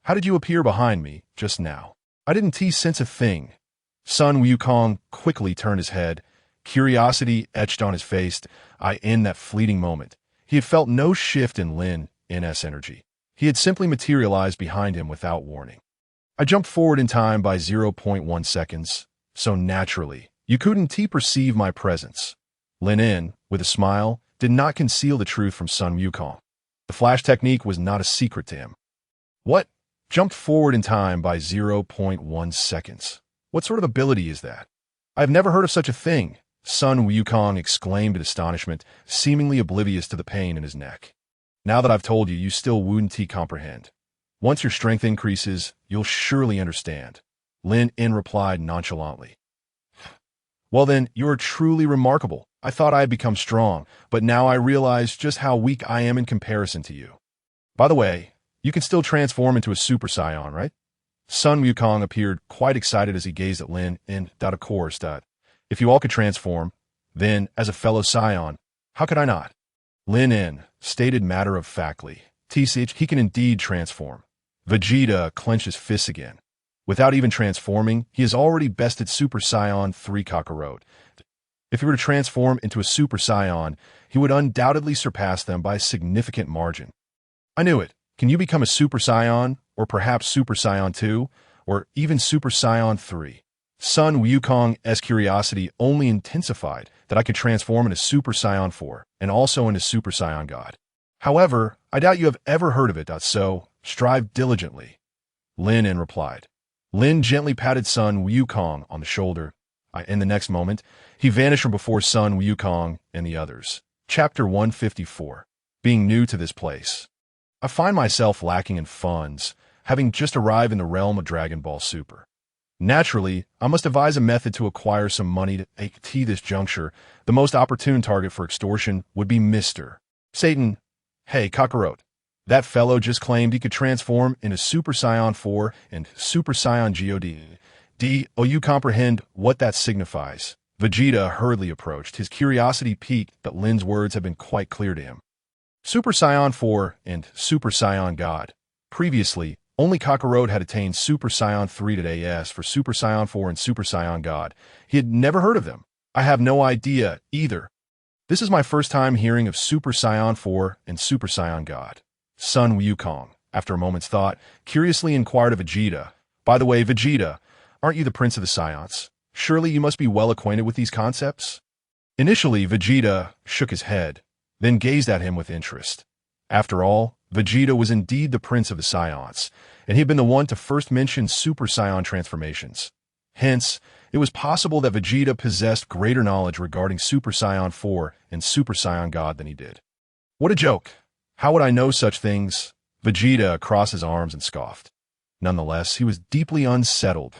How did you appear behind me just now? I didn't sense a thing. Sun Wukong quickly turned his head, curiosity etched on his face. In that fleeting moment, he had felt no shift in Lin En's energy. He had simply materialized behind him without warning. I jumped forward in time by 0.1 seconds, so naturally, you couldn't perceive my presence. Lin En, with a smile, did not conceal the truth from Sun Wukong. The flash technique was not a secret to him. What? Jumped forward in time by 0.1 seconds. What sort of ability is that? I have never heard of such a thing, Sun Wukong exclaimed in astonishment, seemingly oblivious to the pain in his neck. Now that I've told you, you still wouldn't comprehend. Once your strength increases, you'll surely understand. Lin En replied nonchalantly. Well then, you are truly remarkable. I thought I had become strong, but now I realize just how weak I am in comparison to you. By the way, you can still transform into a Super Saiyan, right? Sun Wukong appeared quite excited as he gazed at Lin En. Of course, if you all could transform, then, as a fellow Saiyan, how could I not? Lin En stated matter-of-factly. He can indeed transform. Vegeta clenched his fists again. Without even transforming, he has already bested Super Saiyan 3 Kakarot. If he were to transform into a Super Saiyan, he would undoubtedly surpass them by a significant margin. I knew it. Can you become a Super Saiyan, or perhaps Super Saiyan 2, or even Super Saiyan 3? Sun Wukong's curiosity only intensified that I could transform into Super Saiyan 4, and also into Super Saiyan God. However, I doubt you have ever heard of it, so strive diligently. Lin En replied. Lin gently patted Sun Wukong on the shoulder. In the next moment, he vanished from before Sun Wukong and the others. Chapter 154. Being new to this place. I find myself lacking in funds, having just arrived in the realm of Dragon Ball Super. Naturally, I must devise a method to acquire some money to at this juncture. The most opportune target for extortion would be Mr. Satan. Hey, Kakarot. That fellow just claimed he could transform into Super Saiyan 4 and Super Saiyan God. You comprehend what that signifies? Vegeta hurriedly approached, his curiosity piqued, but Lin's words had been quite clear to him. Super Saiyan 4 and Super Saiyan God. Previously, only Kakarot had attained Super Saiyan 3 today for Super Saiyan 4 and Super Saiyan God. He had never heard of them. I have no idea either. This is my first time hearing of Super Saiyan 4 and Super Saiyan God. Sun Wukong, after a moment's thought, curiously inquired of Vegeta. By the way, Vegeta, aren't you the Prince of the Saiyans? Surely you must be well acquainted with these concepts? Initially, Vegeta shook his head. then gazed at him with interest. After all, Vegeta was indeed the prince of the Saiyans, and he had been the one to first mention Super Saiyan transformations. Hence, it was possible that Vegeta possessed greater knowledge regarding Super Saiyan 4 and Super Saiyan God than he did. What a joke! How would I know such things? Vegeta crossed his arms and scoffed. Nonetheless, he was deeply unsettled.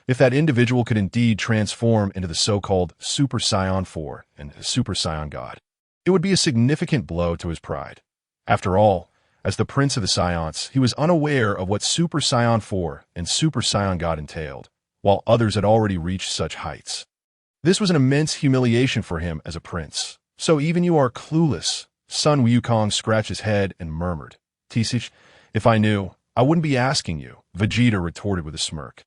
If that individual could indeed transform into the so-called Super Saiyan 4 and Super Saiyan God, it would be a significant blow to his pride. After all, as the Prince of the Saiyans, he was unaware of what Super Saiyan 4 and Super Saiyan God entailed, while others had already reached such heights. This was an immense humiliation for him as a prince. So even you are clueless. Sun Wukong scratched his head and murmured. Tisich, if I knew, I wouldn't be asking you, Vegeta retorted with a smirk.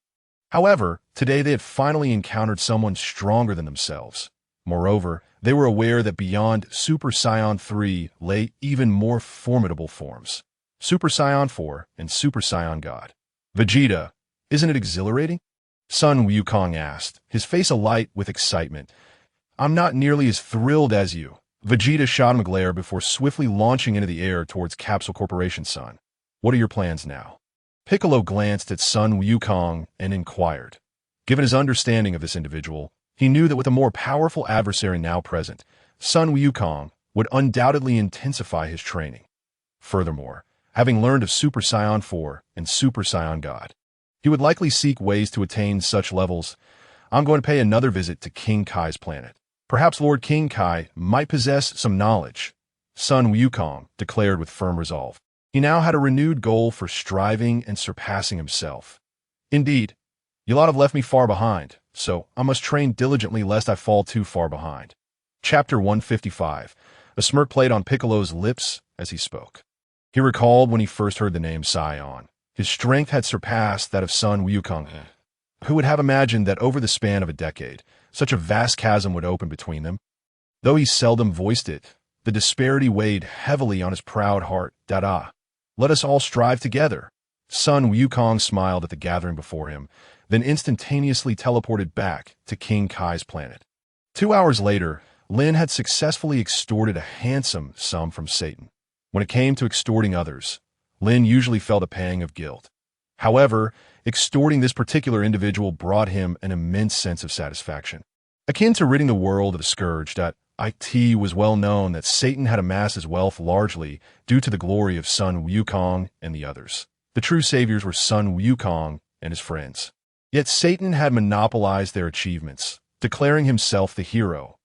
However, today they had finally encountered someone stronger than themselves. Moreover, they were aware that beyond Super Saiyan 3 lay even more formidable forms. Super Saiyan 4 and Super Saiyan God. Vegeta, isn't it exhilarating? Sun Wukong asked, his face alight with excitement. I'm not nearly as thrilled as you. Vegeta shot him a glare before swiftly launching into the air towards Capsule Corporation's son. What are your plans now? Piccolo glanced at Sun Wukong and inquired. Given his understanding of this individual, he knew that with a more powerful adversary now present, Sun Wukong would undoubtedly intensify his training. Furthermore, having learned of Super Saiyan 4 and Super Saiyan God, he would likely seek ways to attain such levels. I'm going to pay another visit to King Kai's planet. Perhaps Lord King Kai might possess some knowledge, Sun Wukong declared with firm resolve. He now had a renewed goal for striving and surpassing himself. Indeed, you lot have left me far behind, so I must train diligently lest I fall too far behind. Chapter 155. A smirk played on Piccolo's lips as he spoke. He recalled when he first heard the name Saiyan. His strength had surpassed that of Sun Wukong. Who would have imagined that over the span of a decade, such a vast chasm would open between them? Though he seldom voiced it, the disparity weighed heavily on his proud heart. Dada. Let us all strive together. Sun Wukong smiled at the gathering before him, then instantaneously teleported back to King Kai's planet. 2 hours later, Lin had successfully extorted a handsome sum from Satan. When it came to extorting others, Lin usually felt a pang of guilt. However, extorting this particular individual brought him an immense sense of satisfaction. Akin to ridding the world of the scourge, it was well known that Satan had amassed his wealth largely due to the glory of Sun Wukong and the others. The true saviors were Sun Wukong and his friends. Yet Satan had monopolized their achievements, declaring himself the hero.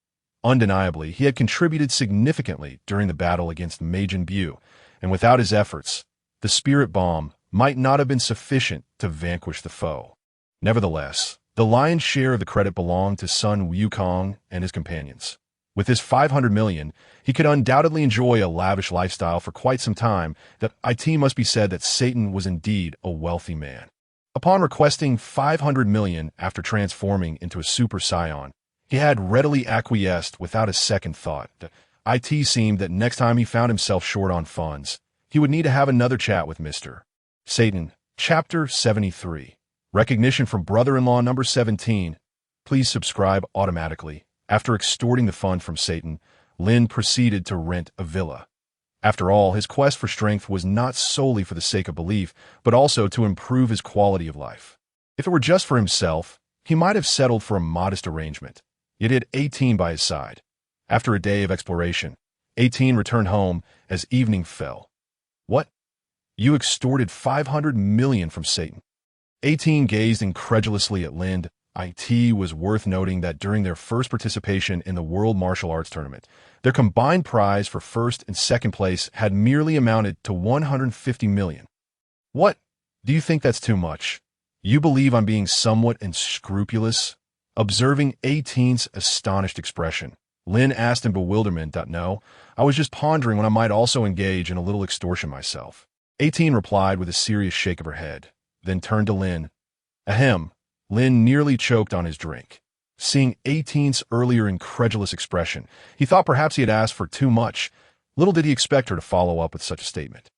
Undeniably, he had contributed significantly during the battle against Majin Buu, and without his efforts, the spirit bomb might not have been sufficient to vanquish the foe. Nevertheless, the lion's share of the credit belonged to Sun Wukong and his companions. With his 500 million, he could undoubtedly enjoy a lavish lifestyle for quite some time. That it must be said that Satan was indeed a wealthy man. Upon requesting 500 million after transforming into a Super Saiyan, he had readily acquiesced without a second thought. It seemed that next time he found himself short on funds, he would need to have another chat with Mr. Satan. Chapter 73. Recognition from brother-in-law number 17. Please subscribe automatically. After extorting the fund from Satan, Lin proceeded to rent a villa. After all, his quest for strength was not solely for the sake of belief, but also to improve his quality of life. If it were just for himself, he might have settled for a modest arrangement. Yet he had 18 by his side. After a day of exploration, 18 returned home as evening fell. What? You extorted 500 million from Satan. 18 gazed incredulously at Lin. It was worth noting that during their first participation in the World Martial Arts Tournament, their combined prize for first and second place had merely amounted to 150 million. What? Do you think that's too much? You believe I'm being somewhat unscrupulous? Observing 18's astonished expression, Lin asked in bewilderment. No, I was just pondering when I might also engage in a little extortion myself. 18 replied with a serious shake of her head, then turned to Lin. Ahem. Lin nearly choked on his drink. Seeing 18's earlier incredulous expression, he thought perhaps he had asked for too much. Little did he expect her to follow up with such a statement.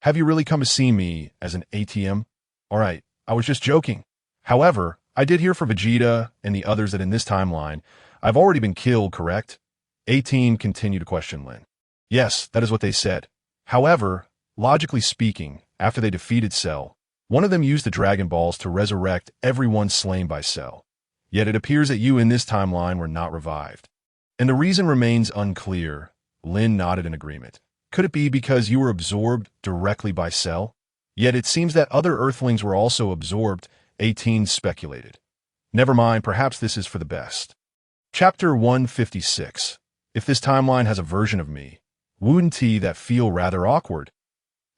Have you really come to see me as an ATM? All right, I was just joking. However, I did hear from Vegeta and the others that in this timeline, I've already been killed, correct? 18 continued to question Lin. Yes, that is what they said. However, logically speaking, after they defeated Cell, one of them used the Dragon Balls to resurrect everyone slain by Cell. Yet it appears that you in this timeline were not revived. And the reason remains unclear. Lin nodded in agreement. Could it be because you were absorbed directly by Cell? Yet it seems that other Earthlings were also absorbed, 18 speculated. Never mind, perhaps this is for the best. Chapter 156. If this timeline has a version of me, wouldn't he that feel rather awkward?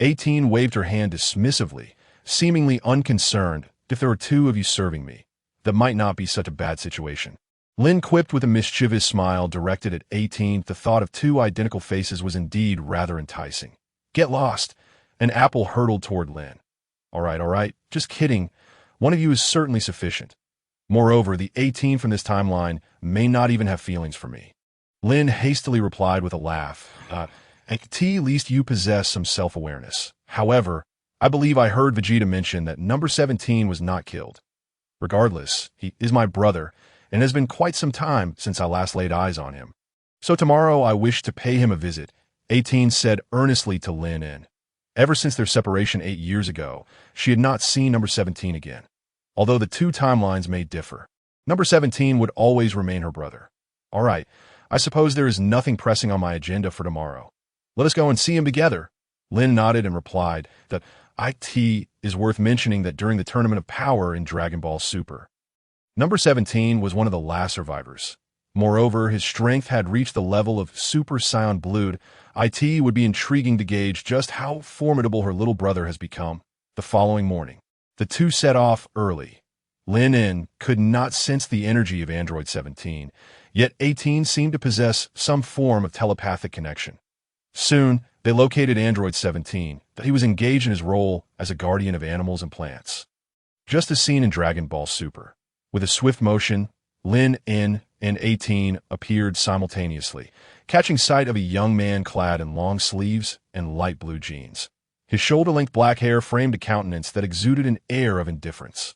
18 waved her hand dismissively, seemingly unconcerned. If there were two of you serving me, that might not be such a bad situation. Lin quipped with a mischievous smile directed at 18. The thought of two identical faces was indeed rather enticing. Get lost. An apple hurtled toward Lin. All right, just kidding. One of you is certainly sufficient. Moreover, the 18 from this timeline may not even have feelings for me. Lin hastily replied with a laugh. At least you possess some self-awareness. However, I believe I heard Vegeta mention that number 17 was not killed. Regardless, he is my brother, and it has been quite some time since I last laid eyes on him. So tomorrow I wish to pay him a visit, 18 said earnestly to Lin En. Ever since their separation 8 years ago, she had not seen number 17 again. Although the two timelines may differ, number 17 would always remain her brother. All right, I suppose there is nothing pressing on my agenda for tomorrow. Let us go and see him together. Lin nodded and replied that it is worth mentioning that during the Tournament of Power in Dragon Ball Super, number 17 was one of the last survivors. Moreover, his strength had reached the level of Super Saiyan Blood. It would be intriguing to gauge just how formidable her little brother has become. The following morning, the two set off early. Lin En could not sense the energy of Android 17, yet 18 seemed to possess some form of telepathic connection. Soon, they located Android 17, that he was engaged in his role as a guardian of animals and plants. Just as seen in Dragon Ball Super. With a swift motion, Lin En and 18 appeared simultaneously, catching sight of a young man clad in long sleeves and light blue jeans. His shoulder-length black hair framed a countenance that exuded an air of indifference.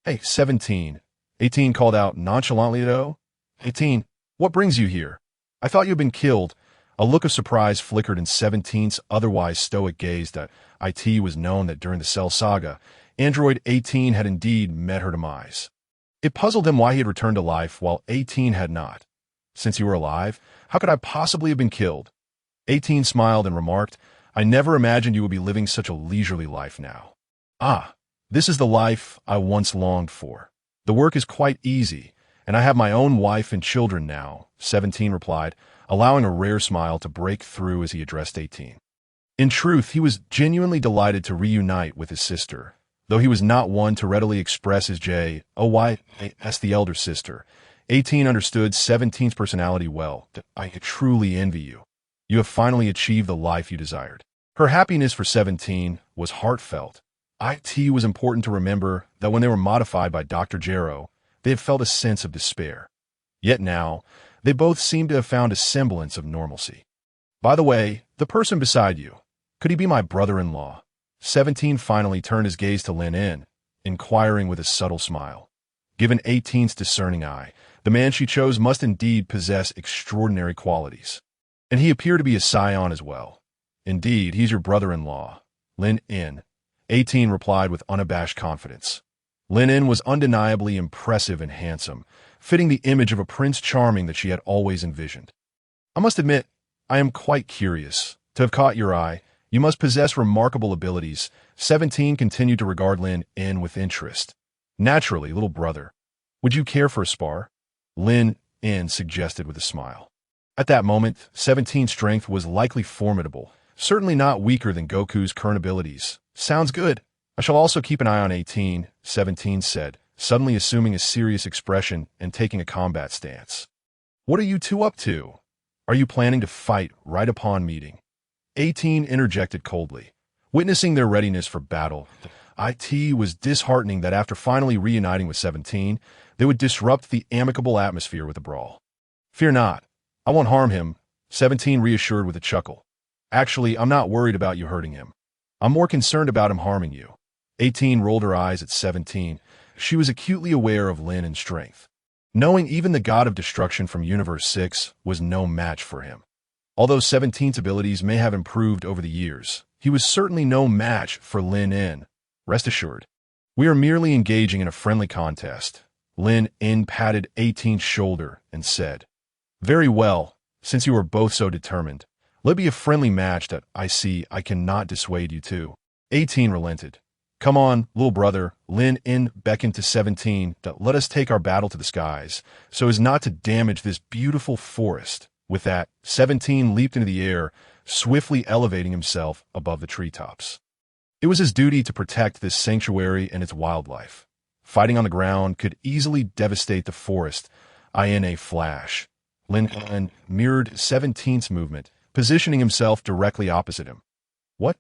Hey, 17, 18 called out nonchalantly though. 18, what brings you here? I thought you had been killed. A look of surprise flickered in 17's otherwise stoic gaze that it was known that during the Cell Saga, Android 18 had indeed met her demise. It puzzled him why he had returned to life while 18 had not. Since you were alive, how could I possibly have been killed? 18 smiled and remarked, I never imagined you would be living such a leisurely life now. Ah, this is the life I once longed for. The work is quite easy, and I have my own wife and children now, 17 replied, allowing a rare smile to break through as he addressed 18. In truth, he was genuinely delighted to reunite with his sister, though he was not one to readily express his as the elder sister. 18 understood 17's personality well. I truly envy you. You have finally achieved the life you desired. Her happiness for 17 was heartfelt. It was important to remember that when they were modified by Dr. Gero, they had felt a sense of despair. Yet now, they both seemed to have found a semblance of normalcy. By the way, the person beside you, could he be my brother-in-law? 17 finally turned his gaze to Lin En, inquiring with a subtle smile. Given 18's discerning eye, the man she chose must indeed possess extraordinary qualities. And he appeared to be a scion as well. Indeed, he's your brother-in-law, Lin En, 18 replied with unabashed confidence. Lin En was undeniably impressive and handsome, fitting the image of a Prince Charming that she had always envisioned. I must admit, I am quite curious. To have caught your eye, you must possess remarkable abilities. 17 continued to regard Lin En with interest. Naturally, little brother. Would you care for a spar? Lin En suggested with a smile. At that moment, 17's strength was likely formidable, certainly not weaker than Goku's current abilities. Sounds good. I shall also keep an eye on 18, 17 said, suddenly assuming a serious expression and taking a combat stance. What are you two up to? Are you planning to fight right upon meeting? 18 interjected coldly. Witnessing their readiness for battle, it was disheartening that after finally reuniting with 17, they would disrupt the amicable atmosphere with a brawl. Fear not. I won't harm him, 17 reassured with a chuckle. Actually, I'm not worried about you hurting him. I'm more concerned about him harming you. 18 rolled her eyes at 17. She was acutely aware of Lin En's strength, knowing even the god of destruction from Universe 6 was no match for him. Although 17's abilities may have improved over the years, he was certainly no match for Lin En. Rest assured, we are merely engaging in a friendly contest. Lin En patted 18's shoulder and said, "Very well, since you are both so determined. Let it be a friendly match that I see I cannot dissuade you to." 18 relented. "Come on, little brother." Lin En beckoned to 17 that let us take our battle to the skies, so as not to damage this beautiful forest. With that, 17 leaped into the air, swiftly elevating himself above the treetops. It was his duty to protect this sanctuary and its wildlife. Fighting on the ground could easily devastate the forest in a flash. Lin En mirrored 17's movement, positioning himself directly opposite him. "What?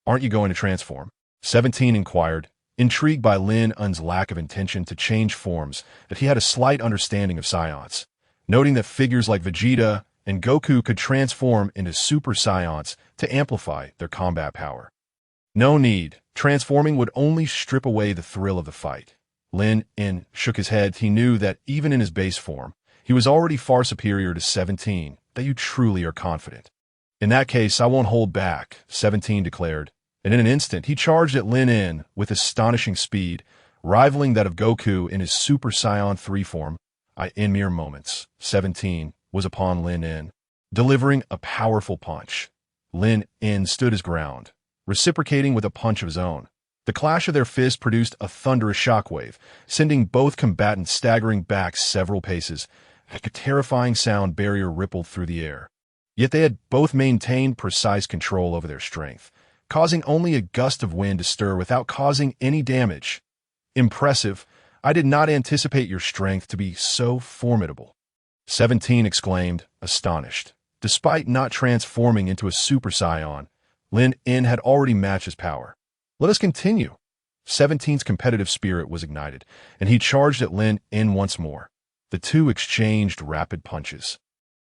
Aren't you going to transform?" 17 inquired, intrigued by Lin En's lack of intention to change forms, that he had a slight understanding of science, noting that figures like Vegeta and Goku could transform into Super Saiyans to amplify their combat power. No need. Transforming would only strip away the thrill of the fight. Lin En shook his head. He knew that even in his base form, he was already far superior to 17, that you truly are confident. "In that case, I won't hold back," 17 declared, and in an instant he charged at Lin En with astonishing speed, rivaling that of Goku in his Super Saiyan 3 form. In mere moments, 17 was upon Lin En, delivering a powerful punch. Lin En stood his ground, reciprocating with a punch of his own. The clash of their fists produced a thunderous shockwave, sending both combatants staggering back several paces. A terrifying sound barrier rippled through the air. Yet they had both maintained precise control over their strength, causing only a gust of wind to stir without causing any damage. "Impressive. I did not anticipate your strength to be so formidable," 17 exclaimed, astonished. Despite not transforming into a Super Saiyan, Lin En had already matched his power. "Let us continue." 17's competitive spirit was ignited, and he charged at Lin En once more. The two exchanged rapid punches,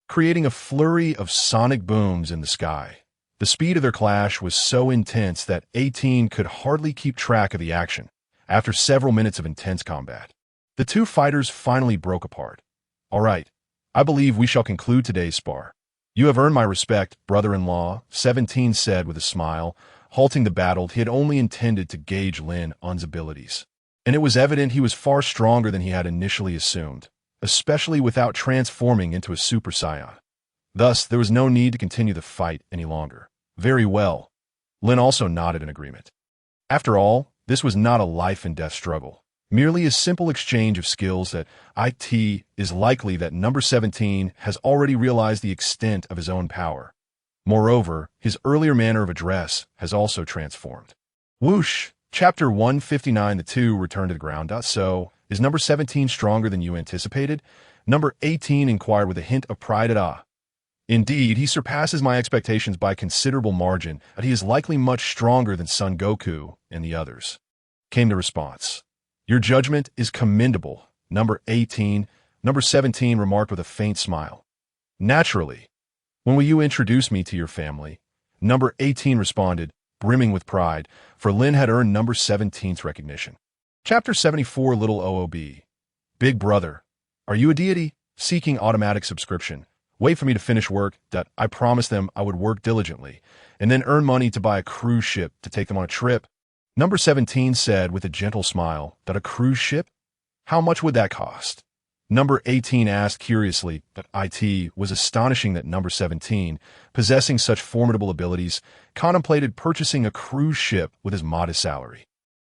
creating a flurry of sonic booms in the sky. The speed of their clash was so intense that 18 could hardly keep track of the action. After several minutes of intense combat, the two fighters finally broke apart. "All right, I believe we shall conclude today's spar. You have earned my respect, brother-in-law," 17 said with a smile. Halting the battle, he had only intended to gauge Lin En's abilities, and it was evident he was far stronger than he had initially assumed, especially without transforming into a Super Saiyan. Thus, there was no need to continue the fight any longer. "Very well." Lin also nodded in agreement. After all, this was not a life-and-death struggle, merely a simple exchange of skills that it is likely that number 17 has already realized the extent of his own power. Moreover, his earlier manner of address has also transformed. Whoosh! Chapter 159. The two returned to the ground. "So, is number 17 stronger than you anticipated?" Number 18 inquired with a hint of pride at "Indeed, he surpasses my expectations by a considerable margin, and he is likely much stronger than Son Goku and the others," came the response. "Your judgment is commendable." Number 17 remarked with a faint smile. "Naturally. When will you introduce me to your family?" Number 18 responded, brimming with pride, for Lin had earned number 17's recognition. Chapter 74. Little OOB. "Big brother, are you a deity?" Seeking automatic subscription. "Wait for me to finish work. That I promised them I would work diligently, and then earn money to buy a cruise ship to take them on a trip." Number 17 said with a gentle smile, "That a cruise ship? How much would that cost?" Number 18 asked curiously, but it was astonishing that number 17, possessing such formidable abilities, contemplated purchasing a cruise ship with his modest salary.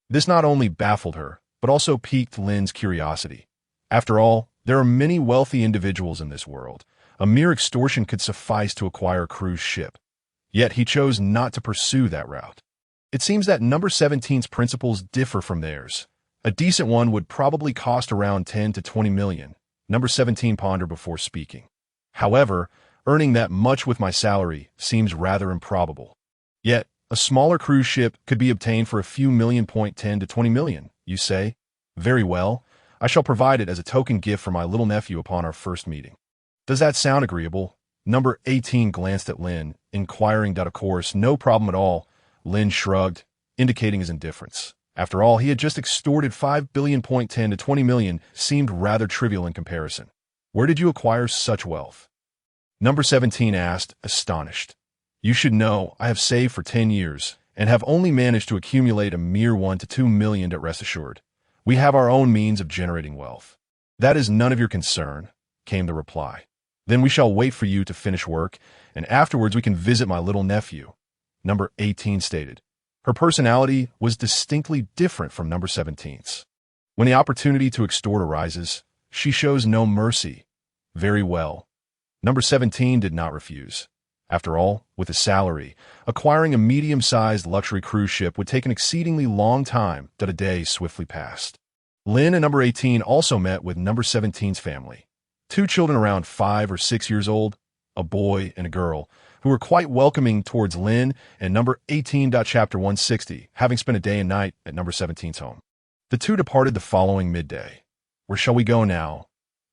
This not only baffled her, but also piqued Lin's curiosity. After all, there are many wealthy individuals in this world. A mere extortion could suffice to acquire a cruise ship. Yet he chose not to pursue that route. It seems that number 17's principles differ from theirs. A decent one would probably cost around 10 to 20 million. Number 17 pondered before speaking. "However, earning that much with my salary seems rather improbable. Yet, a smaller cruise ship could be obtained for a few million. 10 to 20 million, you say? Very well. I shall provide it as a token gift for my little nephew upon our first meeting. Does that sound agreeable?" Number 18 glanced at Lin, inquiring that of course, no problem at all. Lin shrugged, indicating his indifference. After all, he had just extorted 5 billion. 10 to 20 million seemed rather trivial in comparison. "Where did you acquire such wealth?" Number 17 asked, astonished. You should know I have saved for 10 years and have only managed to accumulate a mere 1 to 2 million at rest assured. We have our own means of generating wealth. That is none of your concern, came the reply. Then we shall wait for you to finish work, and afterwards we can visit my little nephew. Number 18 stated. Her personality was distinctly different from number 17's. When the opportunity to extort arises, she shows no mercy. Very well. Number 17 did not refuse. After all, with a salary, acquiring a medium-sized luxury cruise ship would take an exceedingly long time that a day swiftly passed. Lin and number 18 also met with number 17's family. 2 children around 5 or 6 years old, a boy and a girl, who were quite welcoming towards Lin and number 18. Chapter 160, having spent a day and night at number 17's home. The two departed the following midday. Where shall we go now?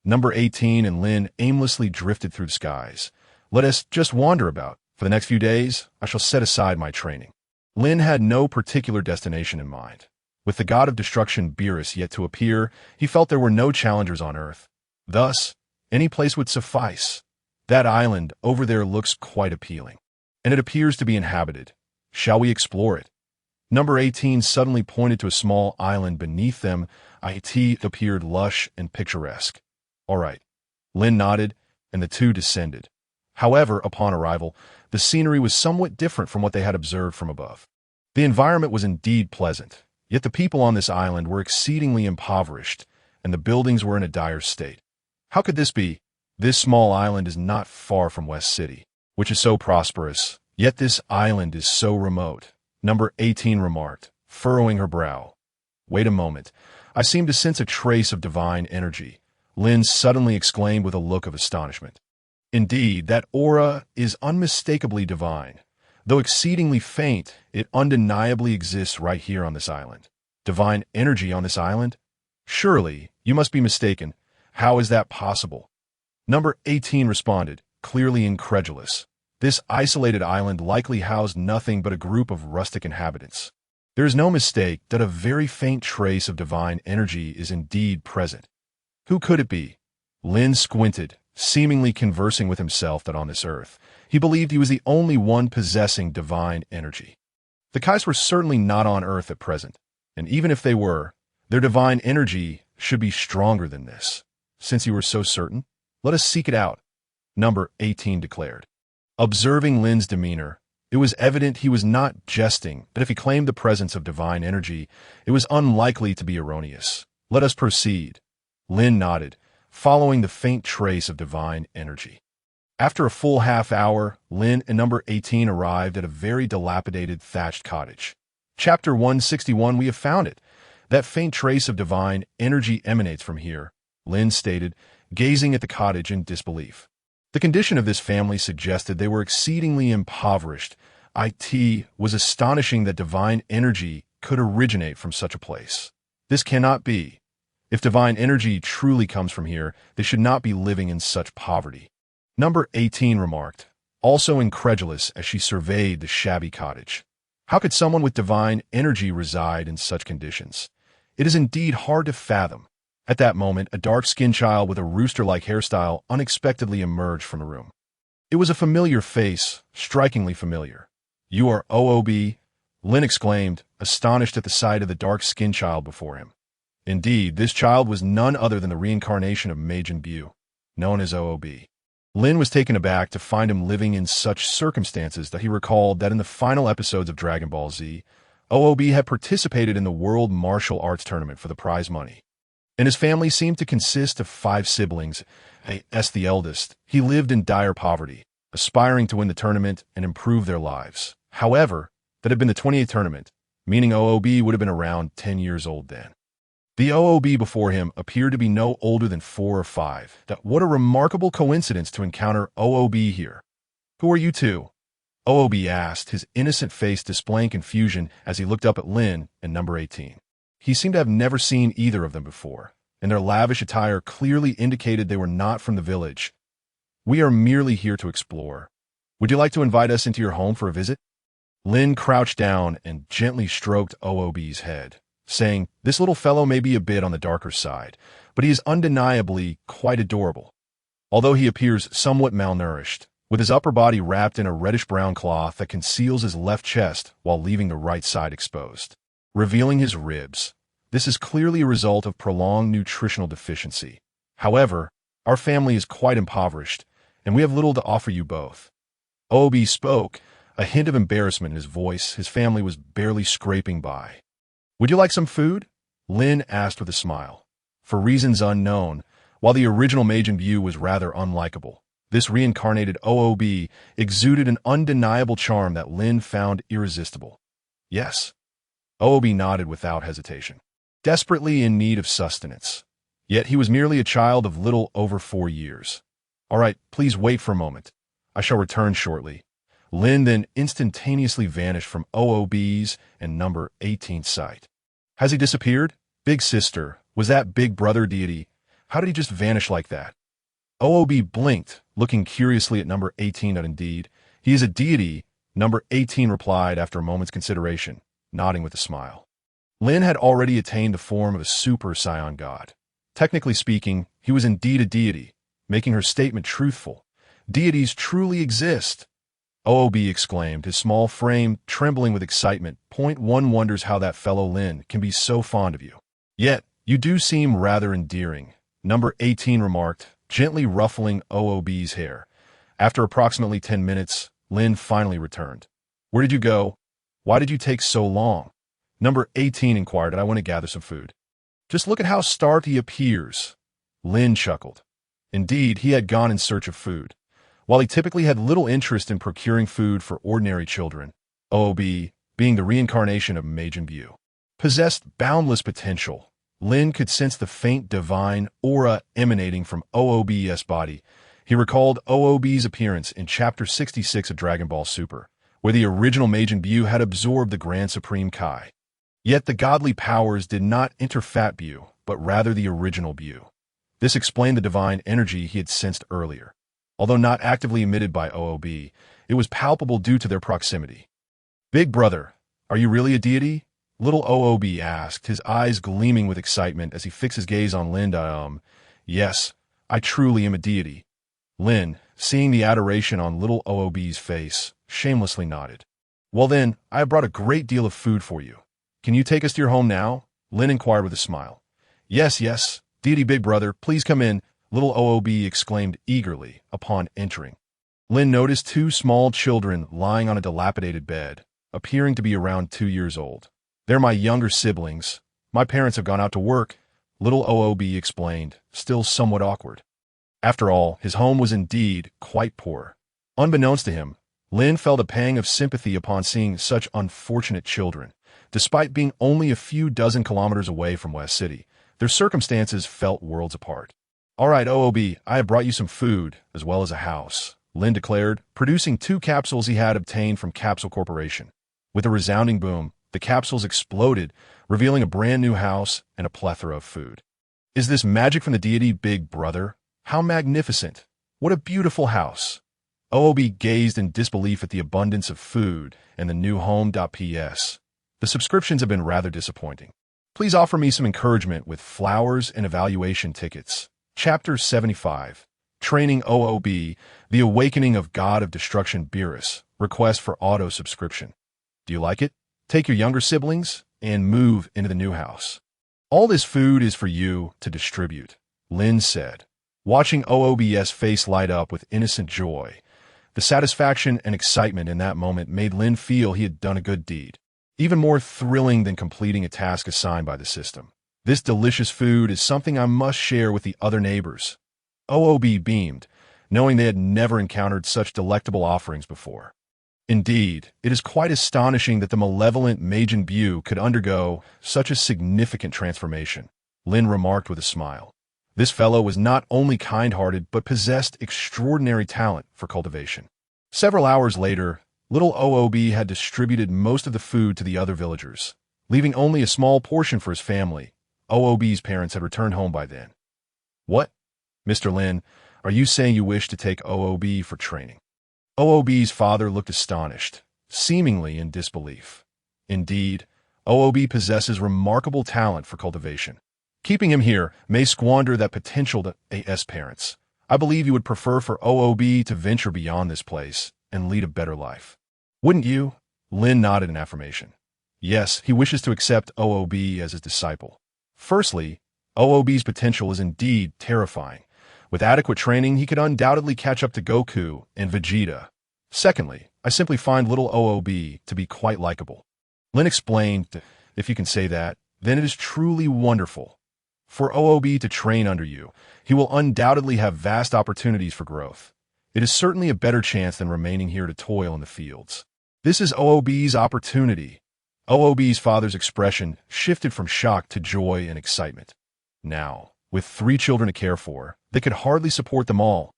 Number 18 and Lin aimlessly drifted through the skies. Let us just wander about. For the next few days, I shall set aside my training. Lin had no particular destination in mind. With the god of destruction Beerus yet to appear, he felt there were no challengers on Earth. Thus, any place would suffice. That island over there looks quite appealing, and it appears to be inhabited. Shall we explore it? Number 18 suddenly pointed to a small island beneath them. It appeared lush and picturesque. All right. Lin nodded, and the two descended. However, upon arrival, the scenery was somewhat different from what they had observed from above. The environment was indeed pleasant, yet the people on this island were exceedingly impoverished, and the buildings were in a dire state. How could this be? This small island is not far from West City, which is so prosperous, yet this island is so remote, number 18 remarked, furrowing her brow. Wait a moment. I seem to sense a trace of divine energy, Lin suddenly exclaimed with a look of astonishment. Indeed, that aura is unmistakably divine. Though exceedingly faint, it undeniably exists right here on this island. Divine energy on this island? Surely, you must be mistaken. How is that possible? Number 18 responded, clearly incredulous. This isolated island likely housed nothing but a group of rustic inhabitants. There is no mistake that a very faint trace of divine energy is indeed present. Who could it be? Lin squinted, seemingly conversing with himself that on this earth, he believed he was the only one possessing divine energy. The Kais were certainly not on Earth at present, and even if they were, their divine energy should be stronger than this. Since you were so certain, let us seek it out, number 18 declared. Observing Lin's demeanor, it was evident he was not jesting, but if he claimed the presence of divine energy, it was unlikely to be erroneous. Let us proceed. Lin nodded, following the faint trace of divine energy. After a full half hour, Lin and number 18 arrived at a very dilapidated thatched cottage. Chapter 161, we have found it. That faint trace of divine energy emanates from here, Lin stated, gazing at the cottage in disbelief. The condition of this family suggested they were exceedingly impoverished. It was astonishing that divine energy could originate from such a place. This cannot be. If divine energy truly comes from here, they should not be living in such poverty. Number 18 remarked, also incredulous as she surveyed the shabby cottage. How could someone with divine energy reside in such conditions? It is indeed hard to fathom. At that moment, a dark-skinned child with a rooster-like hairstyle unexpectedly emerged from the room. It was a familiar face, strikingly familiar. You are OOB? Lin exclaimed, astonished at the sight of the dark-skinned child before him. Indeed, this child was none other than the reincarnation of Majin Buu, known as OOB. Lin was taken aback to find him living in such circumstances that he recalled that in the final episodes of Dragon Ball Z, OOB had participated in the World Martial Arts Tournament for the prize money. And his family seemed to consist of 5 siblings. As the eldest, he lived in dire poverty, aspiring to win the tournament and improve their lives. However, that had been the 28th tournament, meaning OOB would have been around 10 years old then. The OOB before him appeared to be no older than 4 or 5. What a remarkable coincidence to encounter OOB here. Who are you two? OOB asked, his innocent face displaying confusion as he looked up at Lin and number 18. He seemed to have never seen either of them before, and their lavish attire clearly indicated they were not from the village. We are merely here to explore. Would you like to invite us into your home for a visit? Lin crouched down and gently stroked OOB's head, saying, this little fellow may be a bit on the darker side, but he is undeniably quite adorable. although he appears somewhat malnourished, with his upper body wrapped in a reddish-brown cloth that conceals his left chest while leaving the right side exposed, revealing his ribs. This is clearly a result of prolonged nutritional deficiency. However, our family is quite impoverished, and we have little to offer you both. OOB spoke, a hint of embarrassment in his voice. His family was barely scraping by. Would you like some food? Lin asked with a smile. For reasons unknown, while the original Majin Buu was rather unlikable, this reincarnated OOB exuded an undeniable charm that Lin found irresistible. Yes. OOB nodded without hesitation. Desperately in need of sustenance. Yet he was merely a child of little over 4 years. All right, please wait for a moment. I shall return shortly. Lin then instantaneously vanished from OOB's and number 18's sight. Has he disappeared? Big sister, was that big brother deity? How did he just vanish like that? OOB blinked, looking curiously at number 18. Indeed, he is a deity, number 18 replied after a moment's consideration, nodding with a smile. Lin had already attained the form of a super Saiyan god. Technically speaking, he was indeed a deity, making her statement truthful. Deities truly exist. OOB exclaimed, his small frame trembling with excitement. One wonders how that fellow Lin can be so fond of you. Yet, you do seem rather endearing, number 18 remarked, gently ruffling OOB's hair. After approximately 10 minutes, Lin finally returned. Where did you go? Why did you take so long? Number 18 inquired, I want to gather some food. Just look at how starved he appears. Lin chuckled. Indeed, he had gone in search of food. While he typically had little interest in procuring food for ordinary children, OOB, being the reincarnation of Majin Buu, possessed boundless potential. Lin could sense the faint divine aura emanating from OOB's body. He recalled OOB's appearance in Chapter 66 of Dragon Ball Super, where the original Majin Buu had absorbed the Grand Supreme Kai. Yet the godly powers did not enter Fat Buu, but rather the original Buu. This explained the divine energy he had sensed earlier. Although not actively emitted by OOB, it was palpable due to their proximity. Big brother, are you really a deity? Little OOB asked, his eyes gleaming with excitement as he fixed his gaze on Lin. Yes, I truly am a deity. Lin, seeing the adoration on little OOB's face, shamelessly nodded. Well then, I have brought a great deal of food for you. Can you take us to your home now? Lin inquired with a smile. Yes, deity big brother, please come in, little OOB exclaimed eagerly upon entering. Lin noticed 2 small children lying on a dilapidated bed, appearing to be around 2 years old. They're my younger siblings. My parents have gone out to work, little OOB explained, still somewhat awkward. After all, his home was indeed quite poor. Unbeknownst to him, Lin felt a pang of sympathy upon seeing such unfortunate children. Despite being only a few dozen kilometers away from West City, their circumstances felt worlds apart. All right, OOB, I have brought you some food, as well as a house, Lin declared, producing 2 capsules he had obtained from Capsule Corporation. With a resounding boom, the capsules exploded, revealing a brand new house and a plethora of food. Is this magic from the deity Big Brother? How magnificent! What a beautiful house! OOB gazed in disbelief at the abundance of food and the new home.ps. The subscriptions have been rather disappointing. Please offer me some encouragement with flowers and evaluation tickets. Chapter 75. Training OOB, The Awakening of God of Destruction Beerus. Request for auto subscription. Do you like it? Take your younger siblings and move into the new house. All this food is for you to distribute, Lin said, watching OOB's face light up with innocent joy. The satisfaction and excitement in that moment made Lin feel he had done a good deed, even more thrilling than completing a task assigned by the system. This delicious food is something I must share with the other neighbors. OOB beamed, knowing they had never encountered such delectable offerings before. Indeed, it is quite astonishing that the malevolent Majin Buu could undergo such a significant transformation, Lin remarked with a smile. This fellow was not only kind-hearted but possessed extraordinary talent for cultivation. Several hours later, little OOB had distributed most of the food to the other villagers, leaving only a small portion for his family. OOB's parents had returned home by then. What? Mr. Lin, are you saying you wish to take OOB for training? OOB's father looked astonished, seemingly in disbelief. Indeed, OOB possesses remarkable talent for cultivation. Keeping him here may squander that potential to AS parents. I believe you would prefer for OOB to venture beyond this place and lead a better life. Wouldn't you? Lin nodded in affirmation. Yes, he wishes to accept OOB as his disciple. Firstly, OOB's potential is indeed terrifying. With adequate training, he could undoubtedly catch up to Goku and Vegeta. Secondly, I simply find little OOB to be quite likable. Lin explained, if you can say that, then it is truly wonderful. For OOB to train under you, he will undoubtedly have vast opportunities for growth. It is certainly a better chance than remaining here to toil in the fields. This is OOB's opportunity. OOB's father's expression shifted from shock to joy and excitement. Now, with 3 children to care for, they could hardly support them all.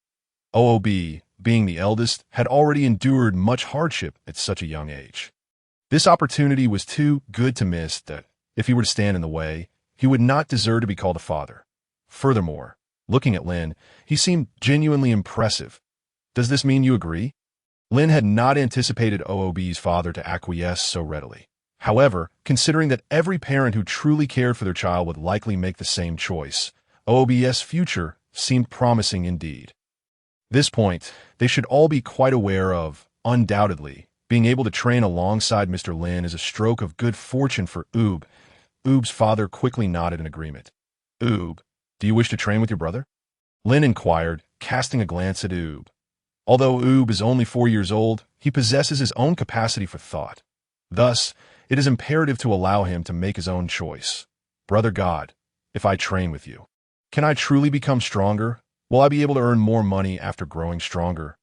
OOB, being the eldest, had already endured much hardship at such a young age. This opportunity was too good to miss that, if he were to stand in the way, he would not deserve to be called a father. Furthermore, looking at Lin, he seemed genuinely impressive. Does this mean you agree? Lin had not anticipated OOB's father to acquiesce so readily. However, considering that every parent who truly cared for their child would likely make the same choice, OOB's future seemed promising indeed. This point, they should all be quite aware of, undoubtedly, being able to train alongside Mr. Lin is a stroke of good fortune for Oob. Oob's father quickly nodded in agreement. Oob, do you wish to train with your brother? Lin inquired, casting a glance at Oob. Although Oob is only 4 years old, he possesses his own capacity for thought. Thus, it is imperative to allow him to make his own choice. Brother God, if I train with you, can I truly become stronger? Will I be able to earn more money after growing stronger?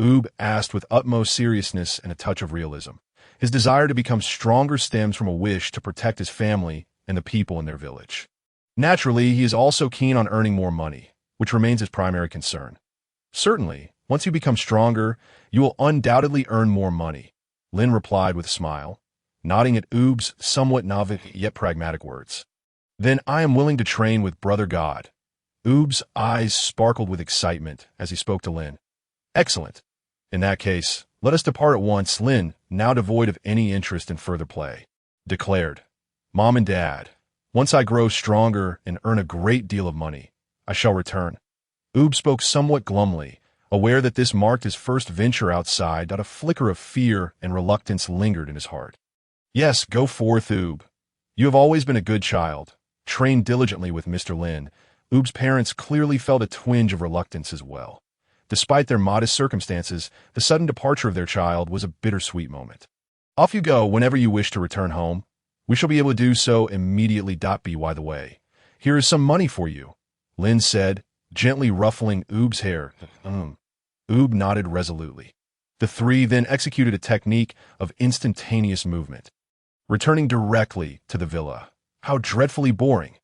Oob asked with utmost seriousness and a touch of realism. His desire to become stronger stems from a wish to protect his family and the people in their village. Naturally, he is also keen on earning more money, which remains his primary concern. Certainly, once you become stronger, you will undoubtedly earn more money, Lin replied with a smile, nodding at Oob's somewhat novice yet pragmatic words. Then I am willing to train with Brother God. Oob's eyes sparkled with excitement as he spoke to Lin. Excellent. In that case, let us depart at once. Lin, now devoid of any interest in further play, declared, Mom and Dad, once I grow stronger and earn a great deal of money, I shall return. Oob spoke somewhat glumly, aware that this marked his first venture outside. A flicker of fear and reluctance lingered in his heart. Yes, go forth, Oob. You have always been a good child. Train diligently with Mr. Lin. Oob's parents clearly felt a twinge of reluctance as well. Despite their modest circumstances, the sudden departure of their child was a bittersweet moment. Off you go whenever you wish to return home. We shall be able to do so immediately. By the way, here is some money for you, Lin said, gently ruffling Oob's hair. Oob nodded resolutely. The 3 then executed a technique of instantaneous movement, returning directly to the villa. How dreadfully boring,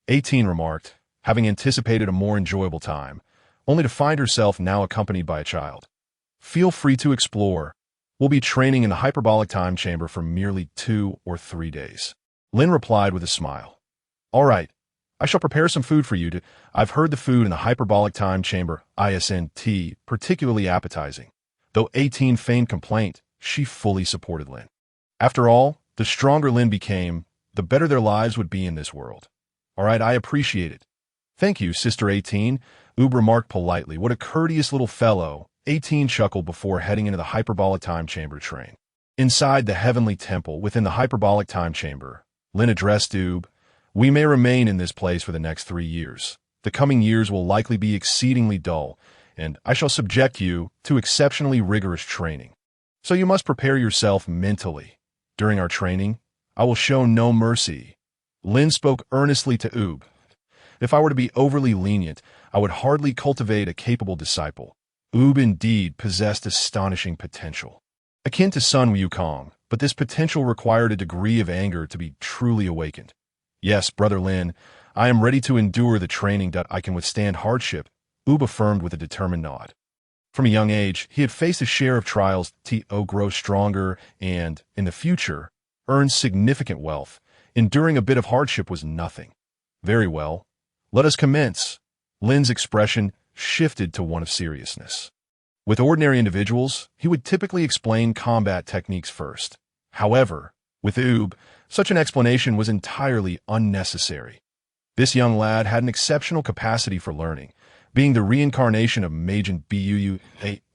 18 remarked, having anticipated a more enjoyable time, only to find herself now accompanied by a child. Feel free to explore. We'll be training in the hyperbolic time chamber for merely 2 or 3 days. Lin replied with a smile. All right, I shall prepare some food for you. I've heard the food in the hyperbolic time chamber, ISNT, particularly appetizing. Though 18 feigned complaint, she fully supported Lin. After all, the stronger Lin became, the better their lives would be in this world. All right, I appreciate it. Thank you, Sister 18, Oob remarked politely. What a courteous little fellow, 18 chuckled before heading into the hyperbolic time chamber to train. Inside the heavenly temple within the hyperbolic time chamber, Lin addressed Oob. We may remain in this place for the next 3 years. The coming years will likely be exceedingly dull, and I shall subject you to exceptionally rigorous training. So you must prepare yourself mentally. During our training, I will show no mercy. Lin spoke earnestly to Oob. If I were to be overly lenient, I would hardly cultivate a capable disciple. Oob indeed possessed astonishing potential, akin to Sun Wukong, but this potential required a degree of anger to be truly awakened. Yes, Brother Lin, I am ready to endure the training that I can withstand hardship, Oob affirmed with a determined nod. From a young age, he had faced a share of trials to grow stronger and, in the future, earn significant wealth. Enduring a bit of hardship was nothing. Very well. Let us commence. Lin's expression shifted to one of seriousness. With ordinary individuals, he would typically explain combat techniques first. However, with Oob, such an explanation was entirely unnecessary. This young lad had an exceptional capacity for learning, being the reincarnation of Majin Buu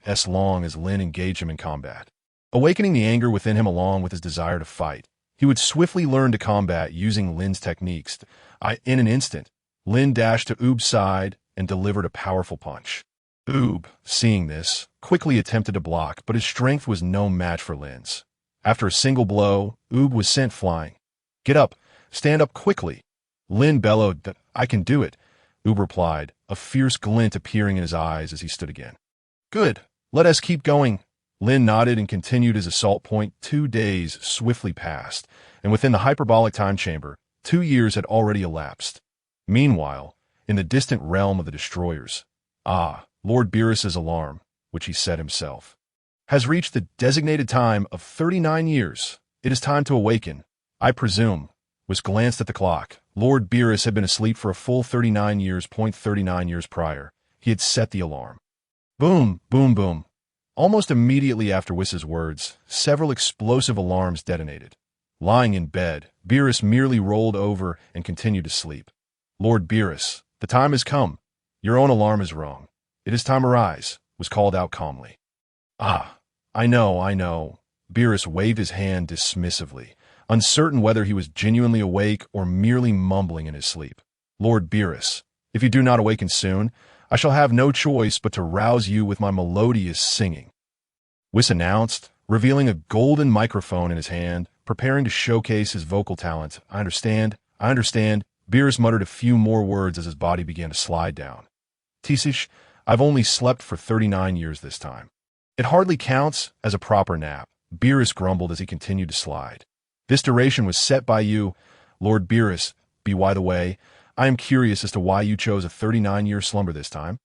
as long as Lin engaged him in combat. Awakening the anger within him along with his desire to fight, he would swiftly learn to combat using Lin's techniques. In an instant, Lin dashed to Oob's side and delivered a powerful punch. Oob, seeing this, quickly attempted to block, but his strength was no match for Lin's. After a single blow, Oob was sent flying. "Get up! Stand up quickly!" Lin bellowed that, "I can do it," Oob replied, a fierce glint appearing in his eyes as he stood again. "Good, let us keep going." Lin nodded and continued his assault point. 2 days swiftly passed, and within the hyperbolic time chamber, 2 years had already elapsed. Meanwhile, in the distant realm of the destroyers, Lord Beerus's alarm, which he set himself, has reached the designated time of 39 years. It is time to awaken, I presume. Whis glanced at the clock. Lord Beerus had been asleep for a full 39 years. 39 years prior, he had set the alarm. Boom, boom, boom. Almost immediately after Wiss's words, several explosive alarms detonated. Lying in bed, Beerus merely rolled over and continued to sleep. "Lord Beerus, the time has come. Your own alarm is wrong. It is time to rise," was called out calmly. I know. Beerus waved his hand dismissively, uncertain whether he was genuinely awake or merely mumbling in his sleep. "Lord Beerus, if you do not awaken soon, I shall have no choice but to rouse you with my melodious singing," Wiss announced, revealing a golden microphone in his hand, preparing to showcase his vocal talent. I understand. Beerus muttered a few more words as his body began to slide down. "Tisish, I've only slept for 39 years this time. It hardly counts as a proper nap," Beerus grumbled as he continued to slide. "This duration was set by you, Lord Beerus. By the way, I am curious as to why you chose a 39-year slumber this time."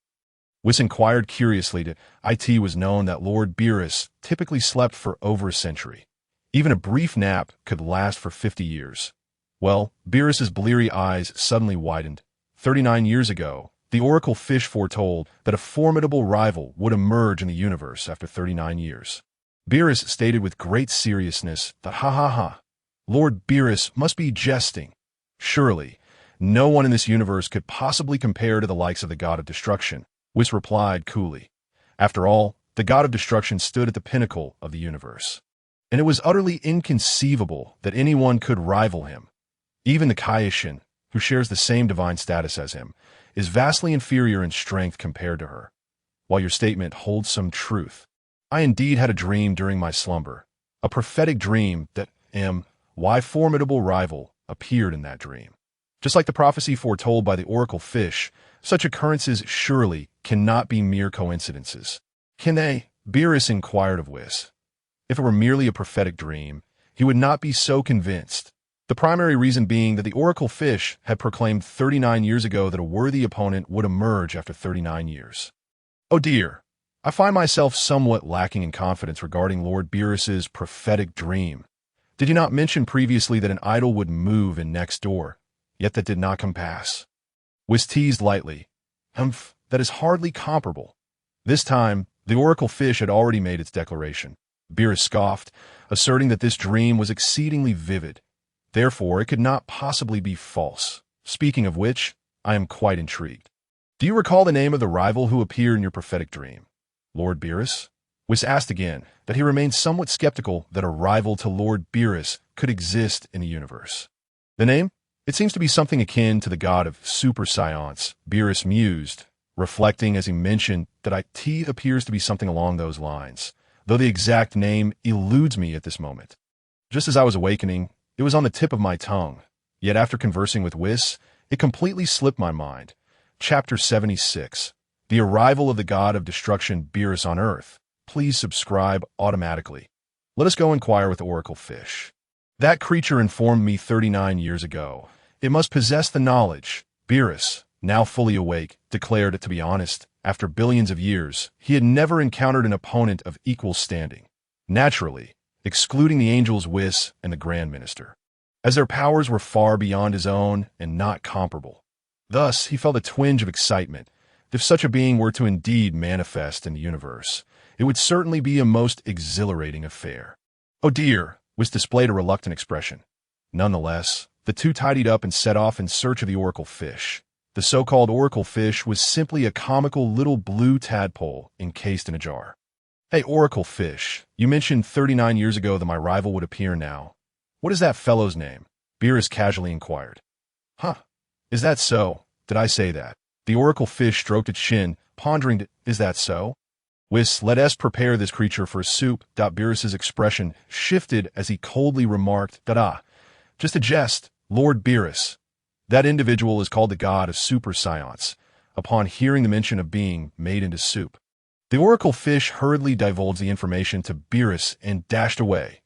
Wiss inquired curiously. It was known that Lord Beerus typically slept for over a century. Even a brief nap could last for 50 years. Well, Beerus's bleary eyes suddenly widened. 39 years ago, the Oracle Fish foretold that a formidable rival would emerge in the universe after 39 years. Beerus stated with great seriousness that Lord Beerus must be jesting. Surely, no one in this universe could possibly compare to the likes of the God of Destruction, Wiss replied coolly. After all, the God of Destruction stood at the pinnacle of the universe, and it was utterly inconceivable that anyone could rival him. Even the Kaioshin, who shares the same divine status as him, is vastly inferior in strength compared to her. While your statement holds some truth, I indeed had a dream during my slumber, a prophetic dream that formidable rival appeared in that dream. Just like the prophecy foretold by the Oracle Fish, such occurrences surely cannot be mere coincidences. Can they? Beerus inquired of Wiss. If it were merely a prophetic dream, he would not be so convinced. The primary reason being that the Oracle Fish had proclaimed 39 years ago that a worthy opponent would emerge after 39 years. Oh dear, I find myself somewhat lacking in confidence regarding Lord Beerus's prophetic dream. Did you not mention previously that an idol would move in next door? Yet that did not come pass. Wiss teased lightly. That is hardly comparable. This time, the Oracle Fish had already made its declaration. Beerus scoffed, asserting that this dream was exceedingly vivid. Therefore, it could not possibly be false. Speaking of which, I am quite intrigued. Do you recall the name of the rival who appeared in your prophetic dream? Lord Beerus? Wiss asked again, that he remained somewhat skeptical that a rival to Lord Beerus could exist in the universe. The name? It seems to be something akin to the god of super science, Beerus mused, reflecting as he mentioned that it appears to be something along those lines, though the exact name eludes me at this moment. Just as I was awakening, it was on the tip of my tongue, yet after conversing with Wiss, it completely slipped my mind. Chapter 76, The Arrival of the God of Destruction Beerus on Earth. Please subscribe automatically. Let us go inquire with the Oracle Fish. That creature informed me 39 years ago. It must possess the knowledge. Beerus, now fully awake, declared, to be honest, after billions of years, he had never encountered an opponent of equal standing. Naturally, excluding the angels Wiss and the Grand Minister, as their powers were far beyond his own and not comparable. Thus, he felt a twinge of excitement. If such a being were to indeed manifest in the universe, it would certainly be a most exhilarating affair. Oh dear, Wiss displayed a reluctant expression. Nonetheless, the two tidied up and set off in search of the Oracle Fish. The so-called oracle fish was simply a comical little blue tadpole encased in a jar. Hey, oracle fish, you mentioned 39 years ago that my rival would appear now. What is that fellow's name? Beerus casually inquired. Huh, is that so? Did I say that? The oracle fish stroked its chin, pondering, is that so? Let us prepare this creature for a soup. Beerus's expression shifted as he coldly remarked, just a jest, Lord Beerus. That individual is called the god of super science, upon hearing the mention of being made into soup. The oracle fish hurriedly divulged the information to Beerus and dashed away.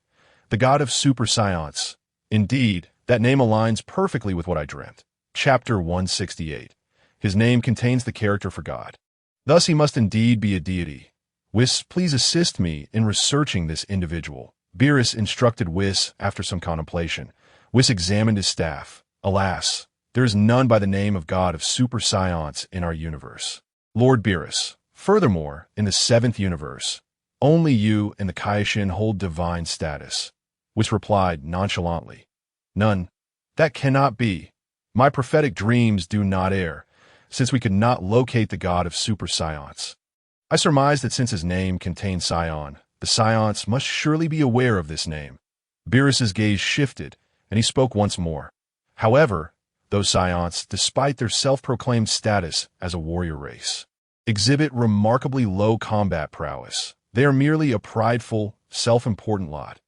The god of super science. Indeed, that name aligns perfectly with what I dreamt. Chapter 168. His name contains the character for God. Thus he must indeed be a deity. Please assist me in researching this individual. Beerus instructed after some contemplation. Examined his staff. Alas, there is none by the name of God of super science in our universe. Lord Beerus. Furthermore, in the 7th universe, only you and the Kaishin hold divine status. Replied nonchalantly. None. That cannot be. My prophetic dreams do not err, since we could not locate the god of super science. I surmise that since his name contains scion, the science must surely be aware of this name. Beerus's gaze shifted, and he spoke once more. However, those scions, despite their self-proclaimed status as a warrior race, exhibit remarkably low combat prowess. They are merely a prideful, self-important lot.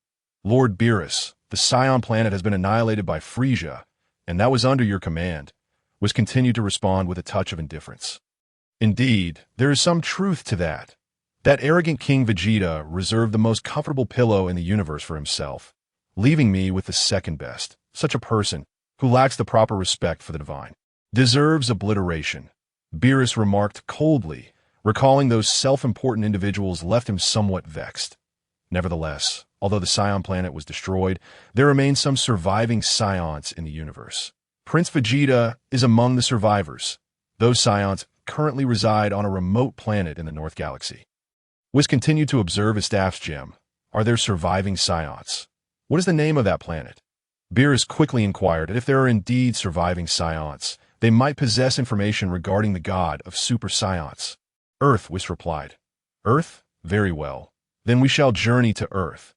Lord Beerus, the Scion planet has been annihilated by Frisia, and that was under your command, continued to respond with a touch of indifference. Indeed, there is some truth to that. That arrogant King Vegeta reserved the most comfortable pillow in the universe for himself, leaving me with the second best. Such a person, who lacks the proper respect for the divine, deserves obliteration. Beerus remarked coldly, recalling those self-important individuals left him somewhat vexed. Nevertheless, although the Scion planet was destroyed, there remain some surviving scions in the universe. Prince Vegeta is among the survivors. Those scions currently reside on a remote planet in the North Galaxy. Continued to observe his staff's gem. Are there surviving scions? What is the name of that planet? Beerus quickly inquired, and if there are indeed surviving scions, they might possess information regarding the god of super science. Earth, replied. Earth? Very well. Then we shall journey to Earth.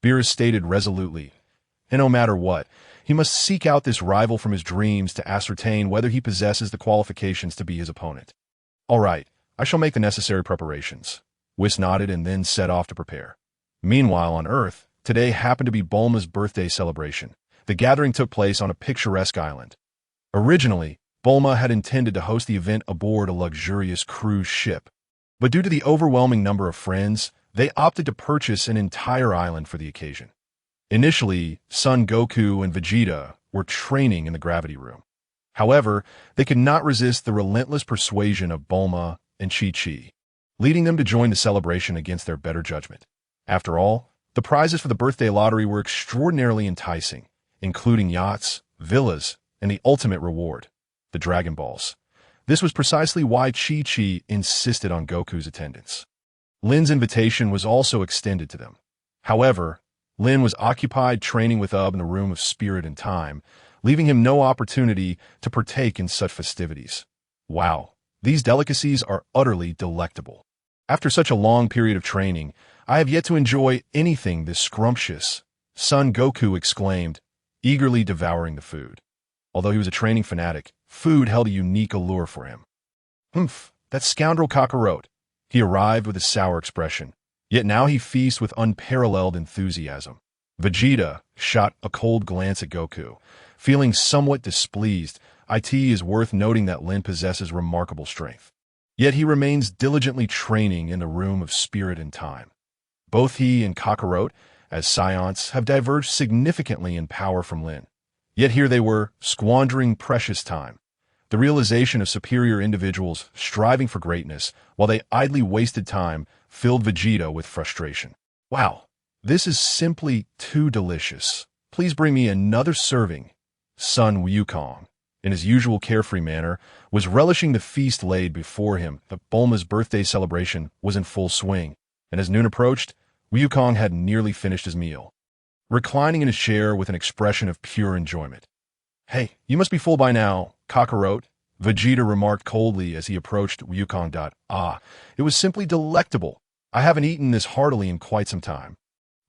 Beerus stated resolutely, and no matter what, he must seek out this rival from his dreams to ascertain whether he possesses the qualifications to be his opponent. All right, I shall make the necessary preparations. Nodded and then set off to prepare. Meanwhile, on Earth, today happened to be Bulma's birthday celebration. The gathering took place on a picturesque island. Originally, Bulma had intended to host the event aboard a luxurious cruise ship, but due to the overwhelming number of friends, they opted to purchase an entire island for the occasion. Initially, Son Goku and Vegeta were training in the gravity room. However, they could not resist the relentless persuasion of Bulma and Chi-Chi, leading them to join the celebration against their better judgment. After all, the prizes for the birthday lottery were extraordinarily enticing, including yachts, villas, and the ultimate reward, the Dragon Balls. This was precisely why Chi-Chi insisted on Goku's attendance. Lin's invitation was also extended to them. However, Lin was occupied training with Ub in the room of spirit and time, leaving him no opportunity to partake in such festivities. Wow, these delicacies are utterly delectable. After such a long period of training, I have yet to enjoy anything this scrumptious, Son Goku exclaimed, eagerly devouring the food. Although he was a training fanatic, food held a unique allure for him. Humph, that scoundrel Kakarot. He arrived with a sour expression, yet now he feasts with unparalleled enthusiasm. Vegeta shot a cold glance at Goku, feeling somewhat displeased. It is worth noting that Lin possesses remarkable strength. Yet he remains diligently training in the room of spirit and time. Both he and Kakarot, as scions, have diverged significantly in power from Lin. Yet here they were, squandering precious time. The realization of superior individuals striving for greatness while they idly wasted time filled Vegeta with frustration. Wow, this is simply too delicious. Please bring me another serving. Son Wukong, in his usual carefree manner, was relishing the feast laid before him. But Bulma's birthday celebration was in full swing, and as noon approached, Wukong had nearly finished his meal, reclining in his chair with an expression of pure enjoyment. Hey, you must be full by now, Kakarot. Vegeta remarked coldly as he approached Wukong. Ah, it was simply delectable. I haven't eaten this heartily in quite some time.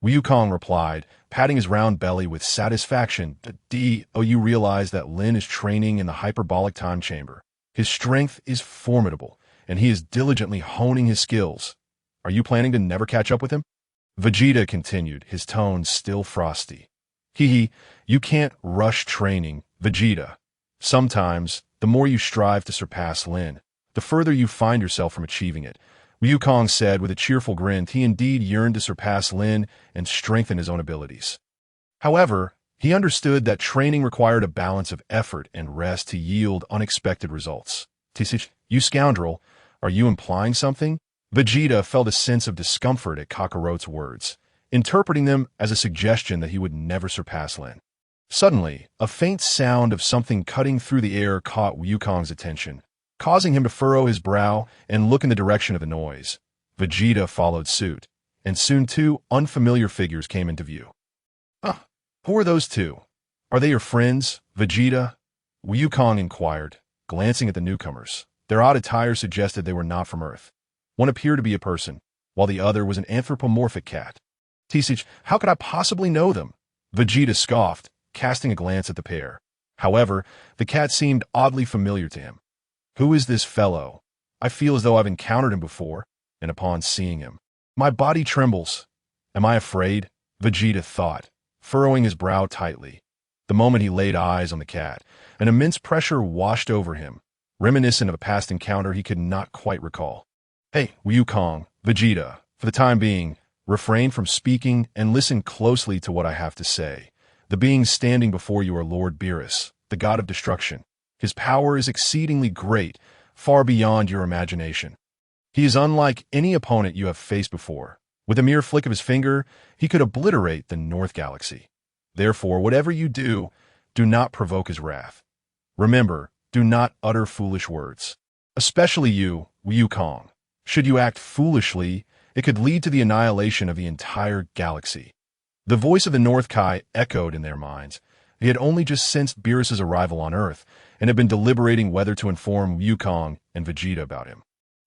Wukong replied, patting his round belly with satisfaction. You realize that Lin is training in the hyperbolic time chamber. His strength is formidable, and he is diligently honing his skills. Are you planning to never catch up with him? Vegeta continued, his tone still frosty. You can't rush training, Vegeta. Sometimes, the more you strive to surpass Lin, the further you find yourself from achieving it. Wukong said with a cheerful grin he indeed yearned to surpass Lin and strengthen his own abilities. However, he understood that training required a balance of effort and rest to yield unexpected results. You scoundrel, are you implying something? Vegeta felt a sense of discomfort at Kakarot's words, interpreting them as a suggestion that he would never surpass Lin. Suddenly, a faint sound of something cutting through the air caught Wukong's attention, causing him to furrow his brow and look in the direction of the noise. Vegeta followed suit, and soon two unfamiliar figures came into view. Who are those two? Are they your friends, Vegeta? Wukong inquired, glancing at the newcomers. Their odd attire suggested they were not from Earth. One appeared to be a person, while the other was an anthropomorphic cat. How could I possibly know them? Vegeta scoffed, casting a glance at the pair. However, the cat seemed oddly familiar to him. Who is this fellow? I feel as though I've encountered him before, and upon seeing him, my body trembles. Am I afraid? Vegeta thought, furrowing his brow tightly. The moment he laid eyes on the cat, an immense pressure washed over him, reminiscent of a past encounter he could not quite recall. Hey, Wukong, Vegeta, for the time being, refrain from speaking and listen closely to what I have to say. The beings standing before you are Lord Beerus, the god of destruction. His power is exceedingly great, far beyond your imagination. He is unlike any opponent you have faced before. With a mere flick of his finger, he could obliterate the North Galaxy. Therefore, whatever you do, do not provoke his wrath. Remember, do not utter foolish words. Especially you, Wukong. Should you act foolishly, it could lead to the annihilation of the entire galaxy. The voice of the North Kai echoed in their minds. He had only just sensed Beerus' arrival on Earth, and had been deliberating whether to inform Wukong and Vegeta about him.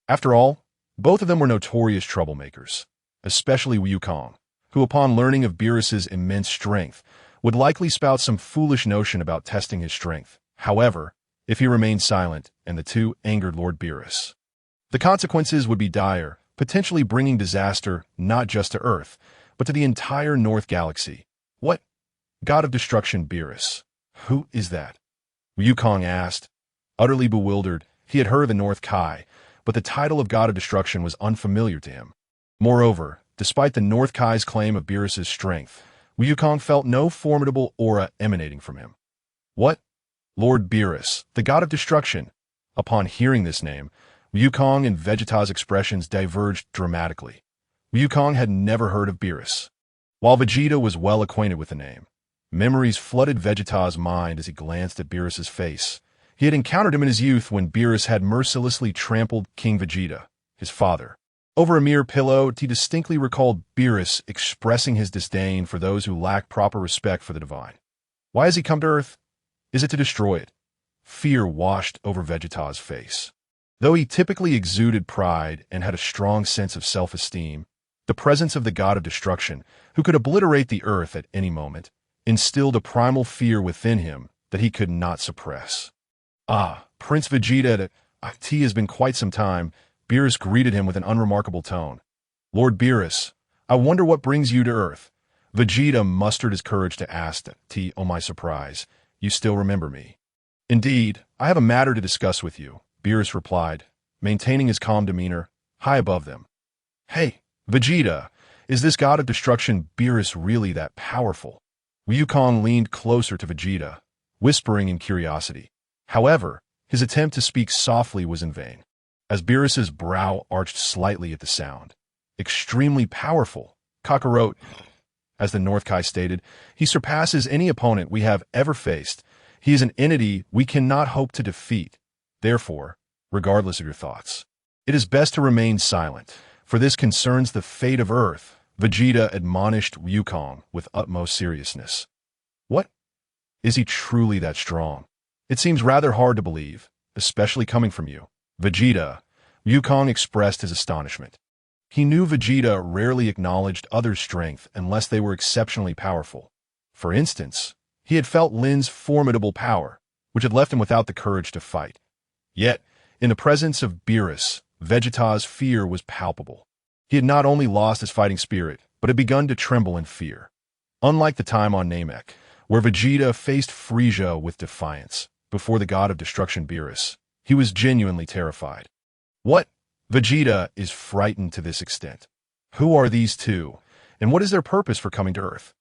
After all, both of them were notorious troublemakers, especially Wukong, who upon learning of Beerus' immense strength, would likely spout some foolish notion about testing his strength. However, if he remained silent and the two angered Lord Beerus, the consequences would be dire, potentially bringing disaster not just to Earth, but to the entire North Galaxy. What? God of Destruction Beerus. Who is that? Wukong asked. Utterly bewildered, he had heard of the North Kai, but the title of God of Destruction was unfamiliar to him. Moreover, despite the North Kai's claim of Beerus' strength, Wukong felt no formidable aura emanating from him. What? Lord Beerus, the God of Destruction. Upon hearing this name, Wukong and Vegeta's expressions diverged dramatically. Wukong had never heard of Beerus, while Vegeta was well acquainted with the name. Memories flooded Vegeta's mind as he glanced at Beerus' face. He had encountered him in his youth when Beerus had mercilessly trampled King Vegeta, his father. Over a mere pillow, he distinctly recalled Beerus expressing his disdain for those who lack proper respect for the divine. Why has he come to Earth? Is it to destroy it? Fear washed over Vegeta's face. Though he typically exuded pride and had a strong sense of self-esteem, the presence of the God of Destruction, who could obliterate the Earth at any moment, instilled a primal fear within him that he could not suppress. Prince Vegeta, it has been quite some time. Beerus greeted him with an unremarkable tone. Lord Beerus, I wonder what brings you to Earth. Vegeta mustered his courage to ask, oh my surprise, you still remember me. Indeed, I have a matter to discuss with you, Beerus replied, maintaining his calm demeanor, high above them. Hey, Vegeta, is this God of Destruction Beerus really that powerful? Wukong leaned closer to Vegeta, whispering in curiosity. However, his attempt to speak softly was in vain, as Beerus' brow arched slightly at the sound. Extremely powerful, Kakarot, as the North Kai stated, he surpasses any opponent we have ever faced. He is an entity we cannot hope to defeat. Therefore, regardless of your thoughts, it is best to remain silent, for this concerns the fate of Earth, Vegeta admonished Wukong with utmost seriousness. What? Is he truly that strong? It seems rather hard to believe, especially coming from you. Vegeta. Wukong expressed his astonishment. He knew Vegeta rarely acknowledged others' strength unless they were exceptionally powerful. For instance, he had felt Lin's formidable power, which had left him without the courage to fight. Yet, in the presence of Beerus, Vegeta's fear was palpable. He had not only lost his fighting spirit, but had begun to tremble in fear. Unlike the time on Namek, where Vegeta faced Frieza with defiance before the god of destruction Beerus, he was genuinely terrified. What? Vegeta is frightened to this extent. Who are these two, and what is their purpose for coming to Earth?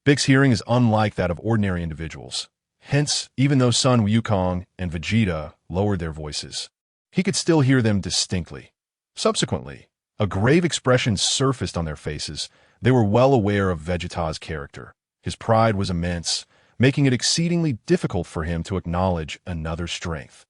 Big's hearing is unlike that of ordinary individuals. Hence, even though Son Wukong and Vegeta lowered their voices, he could still hear them distinctly. Subsequently, a grave expression surfaced on their faces. They were well aware of Vegeta's character. His pride was immense, making it exceedingly difficult for him to acknowledge another's strength.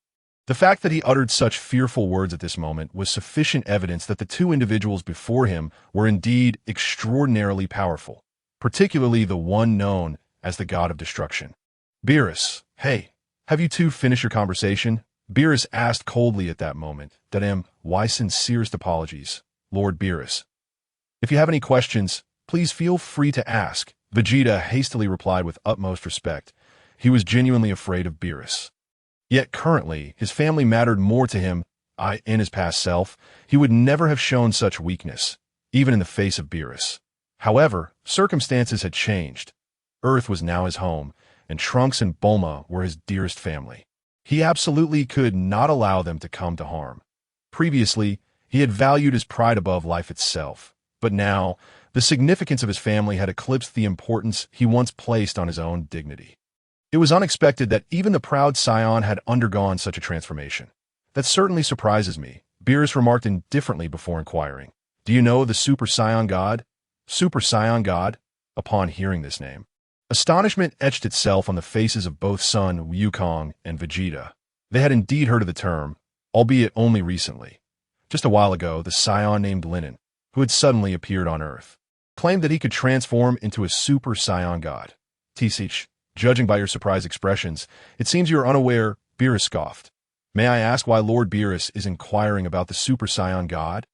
The fact that he uttered such fearful words at this moment was sufficient evidence that the two individuals before him were indeed extraordinarily powerful, particularly the one known as the god of destruction. Beerus, hey, have you two finished your conversation? Beerus asked coldly at that moment. Why sincerest apologies, Lord Beerus. If you have any questions, please feel free to ask, Vegeta hastily replied with utmost respect. He was genuinely afraid of Beerus. Yet currently, his family mattered more to him. In his past self, he would never have shown such weakness, even in the face of Beerus. However, circumstances had changed. Earth was now his home, and Trunks and Bulma were his dearest family. He absolutely could not allow them to come to harm. Previously, he had valued his pride above life itself, but now, the significance of his family had eclipsed the importance he once placed on his own dignity. It was unexpected that even the proud scion had undergone such a transformation. That certainly surprises me, Beerus remarked indifferently before inquiring. Do you know the Super Saiyan God? Super Saiyan God? Upon hearing this name, astonishment etched itself on the faces of both Son Wukong and Vegeta. They had indeed heard of the term, albeit only recently. Just a while ago, the scion named Lin En, who had suddenly appeared on Earth, claimed that he could transform into a Super Saiyan God. Tisich, judging by your surprised expressions, it seems you are unaware, Beerus scoffed. May I ask why Lord Beerus is inquiring about the Super Saiyan God?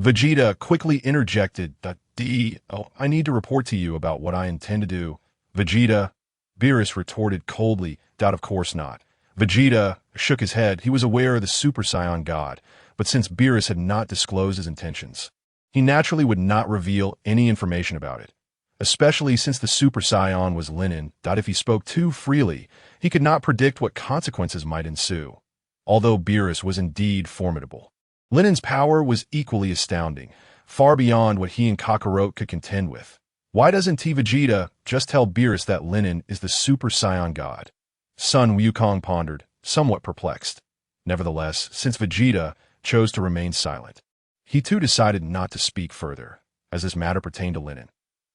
Vegeta quickly interjected. I need to report to you about what I intend to do. Vegeta, Beerus retorted coldly. Of course not. Vegeta shook his head. He was aware of the Super Saiyan God, but since Beerus had not disclosed his intentions, he naturally would not reveal any information about it, especially since the Super Saiyan was Lin En. If he spoke too freely, he could not predict what consequences might ensue. Although Beerus was indeed formidable, Lin En's power was equally astounding, far beyond what he and Kakarot could contend with. Why doesn't Vegeta just tell Beerus that Lin En is the Super Saiyan God? Son Wukong pondered, somewhat perplexed. Nevertheless, since Vegeta chose to remain silent, he too decided not to speak further, as this matter pertained to Lin En.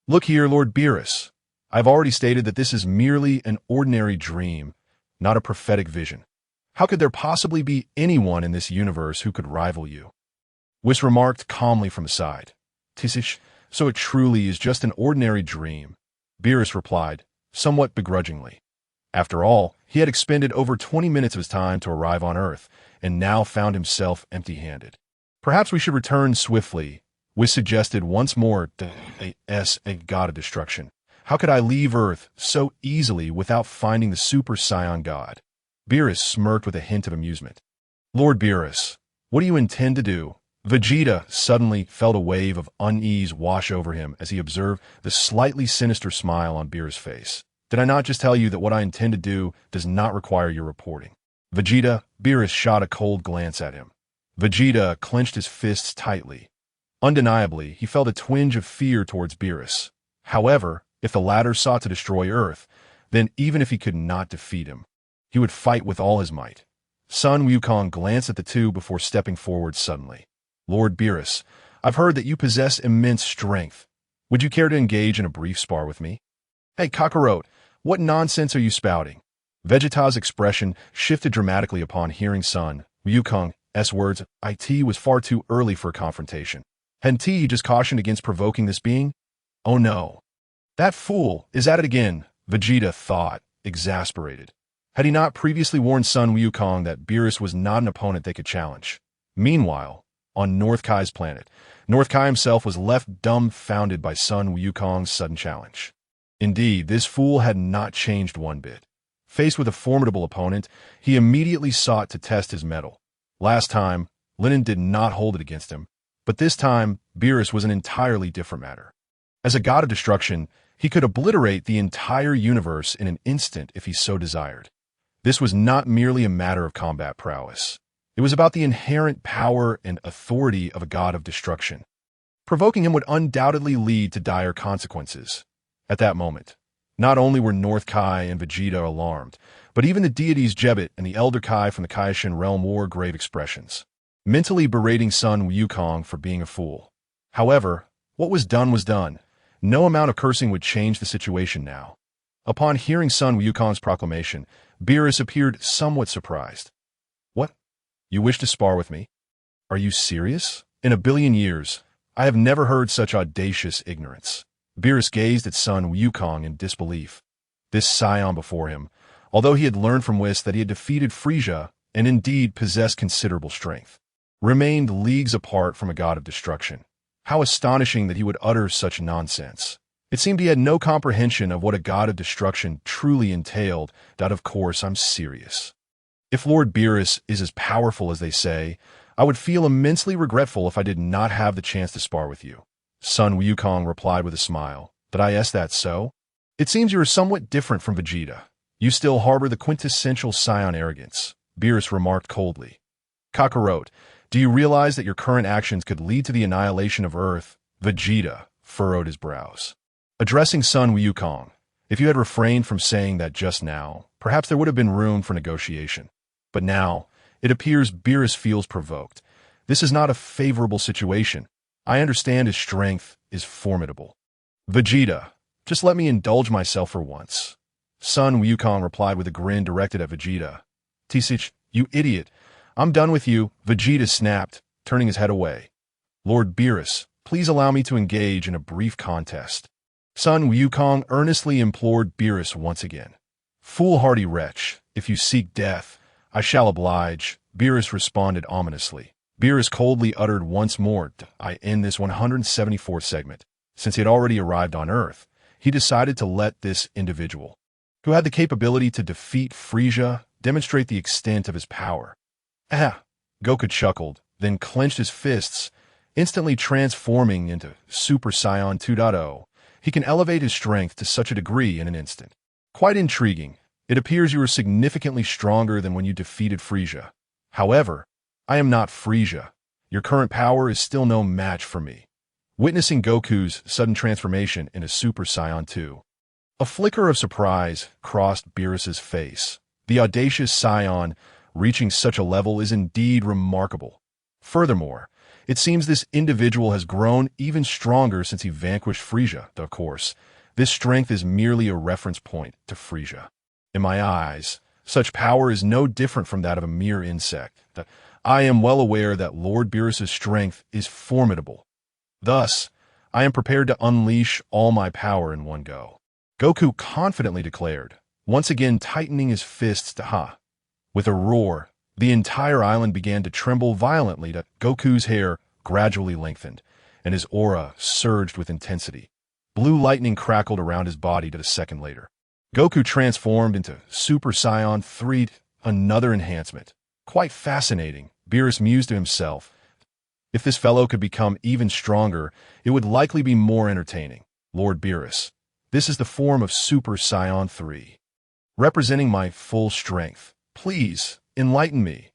Look here, Lord Beerus. I've already stated that this is merely an ordinary dream, not a prophetic vision. How could there possibly be anyone in this universe who could rival you? Whis remarked calmly from the side. Tisish, so it truly is just an ordinary dream, Beerus replied, somewhat begrudgingly. After all, he had expended over 20 minutes of his time to arrive on Earth, and now found himself empty-handed. Perhaps we should return swiftly, Whis suggested once more. A god of destruction. How could I leave Earth so easily without finding the Super Saiyan God? Beerus smirked with a hint of amusement. Lord Beerus, what do you intend to do? Vegeta suddenly felt a wave of unease wash over him as he observed the slightly sinister smile on Beerus' face. Did I not just tell you that what I intend to do does not require your reporting? Vegeta, Beerus shot a cold glance at him. Vegeta clenched his fists tightly. Undeniably, he felt a twinge of fear towards Beerus. However, if the latter sought to destroy Earth, then even if he could not defeat him, he would fight with all his might. Son Wukong glanced at the two before stepping forward suddenly. Lord Beerus, I've heard that you possess immense strength. Would you care to engage in a brief spar with me? Hey, Kakarot, what nonsense are you spouting? Vegeta's expression shifted dramatically upon hearing Son Wukong's words. It was far too early for a confrontation. Hadn't he just cautioned against provoking this being? Oh no. That fool is at it again, Vegeta thought, exasperated. Had he not previously warned Sun Wukong that Beerus was not an opponent they could challenge? Meanwhile, on North Kai's planet, North Kai himself was left dumbfounded by Sun Wukong's sudden challenge. Indeed, this fool had not changed one bit. Faced with a formidable opponent, he immediately sought to test his mettle. Last time, Lin En did not hold it against him, but this time, Beerus was an entirely different matter. As a god of destruction, he could obliterate the entire universe in an instant if he so desired. This was not merely a matter of combat prowess. It was about the inherent power and authority of a god of destruction. Provoking him would undoubtedly lead to dire consequences. At that moment, not only were North Kai and Vegeta alarmed, but even the deities Jebet and the Elder Kai from the Kaishin realm wore grave expressions, mentally berating Sun Wukong for being a fool. However, what was done. No amount of cursing would change the situation now. Upon hearing Sun Wukong's proclamation, Beerus appeared somewhat surprised. What? You wish to spar with me? Are you serious? In a billion years, I have never heard such audacious ignorance. Beerus gazed at Sun Wukong in disbelief. This scion before him, although he had learned from Whis that he had defeated Frieza and indeed possessed considerable strength, remained leagues apart from a god of destruction. How astonishing that he would utter such nonsense. It seemed he had no comprehension of what a god of destruction truly entailed. That, of course, I'm serious. If Lord Beerus is as powerful as they say, I would feel immensely regretful if I did not have the chance to spar with you. Sun Wukong replied with a smile. Did I ask that so? It seems you are somewhat different from Vegeta. You still harbor the quintessential Scion arrogance, Beerus remarked coldly. Kakarot, do you realize that your current actions could lead to the annihilation of Earth? Vegeta furrowed his brows. Addressing Sun Wukong, if you had refrained from saying that just now, perhaps there would have been room for negotiation. But now, it appears Beerus feels provoked. This is not a favorable situation. I understand his strength is formidable. Vegeta, just let me indulge myself for once. Sun Wukong replied with a grin directed at Vegeta. Tisich, you idiot. I'm done with you, Vegeta snapped, turning his head away. Lord Beerus, please allow me to engage in a brief contest. Sun Wukong earnestly implored Beerus once again. Foolhardy wretch, if you seek death, I shall oblige, Beerus responded ominously. Beerus coldly uttered once more, I end this 174th segment. Since he had already arrived on Earth, he decided to let this individual, who had the capability to defeat Frieza, demonstrate the extent of his power. Goku chuckled, then clenched his fists, instantly transforming into Super Saiyan 2.0. He can elevate his strength to such a degree in an instant. Quite intriguing. It appears you are significantly stronger than when you defeated Frieza. However, I am not Frieza. Your current power is still no match for me. Witnessing Goku's sudden transformation into Super Saiyan 2, a flicker of surprise crossed Beerus's face. The audacious Saiyan reaching such a level is indeed remarkable. Furthermore, it seems this individual has grown even stronger since he vanquished Frieza. Of course, this strength is merely a reference point to Frieza. In my eyes, such power is no different from that of a mere insect. I am well aware that Lord Beerus's strength is formidable. Thus, I am prepared to unleash all my power in one go. Goku confidently declared, once again tightening his fists to Ha. With a roar, the entire island began to tremble violently. Goku's hair gradually lengthened, and his aura surged with intensity. Blue lightning crackled around his body a second later. Goku transformed into Super Saiyan 3, another enhancement. Quite fascinating, Beerus mused to himself. If this fellow could become even stronger, it would likely be more entertaining. Lord Beerus, this is the form of Super Saiyan 3. Representing my full strength. Please, enlighten me.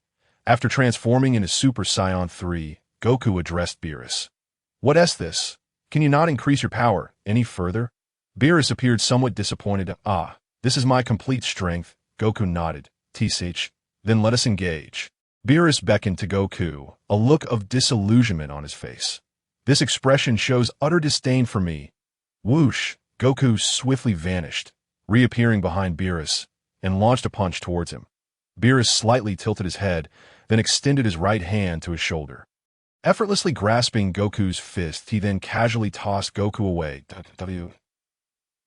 After transforming into Super Saiyan 3, Goku addressed Beerus. What is this? Can you not increase your power any further? Beerus appeared somewhat disappointed. This is my complete strength. Goku nodded. Tisich, then let us engage. Beerus beckoned to Goku, a look of disillusionment on his face. This expression shows utter disdain for me. Whoosh, Goku swiftly vanished, reappearing behind Beerus, and launched a punch towards him. Beerus slightly tilted his head, then extended his right hand to his shoulder. Effortlessly grasping Goku's fist, he then casually tossed Goku away.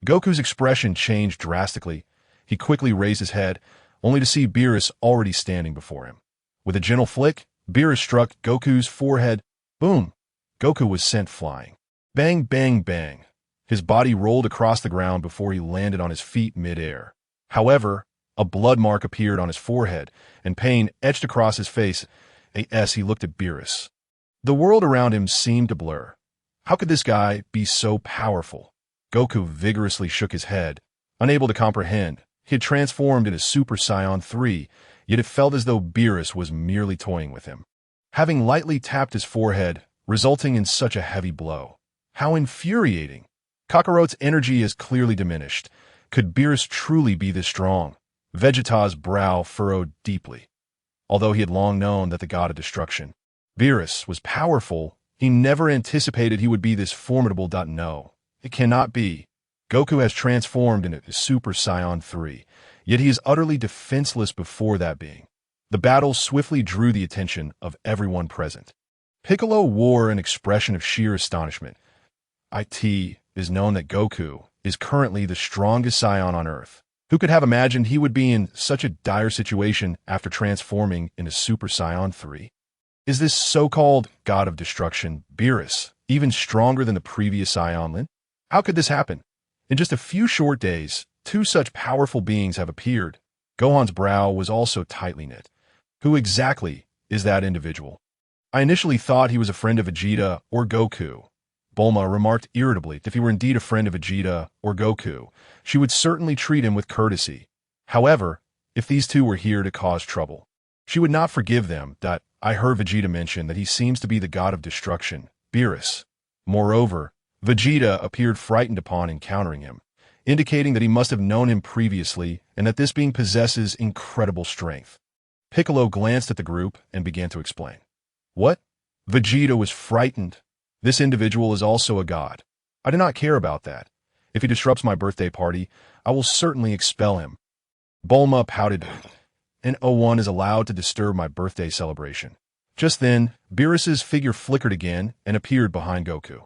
Goku's expression changed drastically. He quickly raised his head, only to see Beerus already standing before him. With a gentle flick, Beerus struck Goku's forehead. Boom! Goku was sent flying. Bang, bang, bang. His body rolled across the ground before he landed on his feet mid-air. However, a blood mark appeared on his forehead, and pain etched across his face as he looked at Beerus. The world around him seemed to blur. How could this guy be so powerful? Goku vigorously shook his head, unable to comprehend. He had transformed into Super Saiyan 3, yet it felt as though Beerus was merely toying with him. Having lightly tapped his forehead, resulting in such a heavy blow. How infuriating! Kakarot's energy is clearly diminished. Could Beerus truly be this strong? Vegeta's brow furrowed deeply. Although he had long known that the god of destruction, Beerus, was powerful, he never anticipated he would be this formidable. No, it cannot be. Goku has transformed into Super Saiyan 3, yet he is utterly defenseless before that being. The battle swiftly drew the attention of everyone present. Piccolo wore an expression of sheer astonishment. It is known that Goku is currently the strongest Saiyan on Earth. Who could have imagined he would be in such a dire situation after transforming into Super Saiyan 3? Is this so-called god of destruction, Beerus, even stronger than the previous Saiyan Lin? How could this happen? In just a few short days, two such powerful beings have appeared. Gohan's brow was also tightly knit. Who exactly is that individual? I initially thought he was a friend of Vegeta or Goku. Bulma remarked irritably if he were indeed a friend of Vegeta or Goku, she would certainly treat him with courtesy. However, if these two were here to cause trouble, she would not forgive them. I heard Vegeta mention that he seems to be the god of destruction, Beerus. Moreover, Vegeta appeared frightened upon encountering him, indicating that he must have known him previously and that this being possesses incredible strength. Piccolo glanced at the group and began to explain. What? Vegeta was frightened. This individual is also a god. I do not care about that. If he disrupts my birthday party, I will certainly expel him. Bulma pouted, and no one is allowed to disturb my birthday celebration. Just then, Beerus's figure flickered again and appeared behind Goku.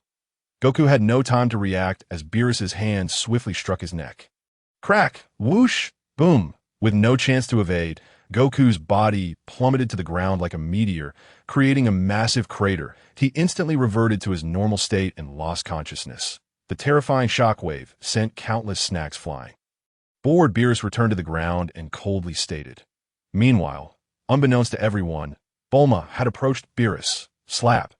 Goku had no time to react as Beerus's hand swiftly struck his neck. Crack! Whoosh! Boom! With no chance to evade, Goku's body plummeted to the ground like a meteor, creating a massive crater. He instantly reverted to his normal state and lost consciousness. The terrifying shockwave sent countless snacks flying. Bored, Beerus returned to the ground and coldly stated. Meanwhile, unbeknownst to everyone, Bulma had approached Beerus. Slap!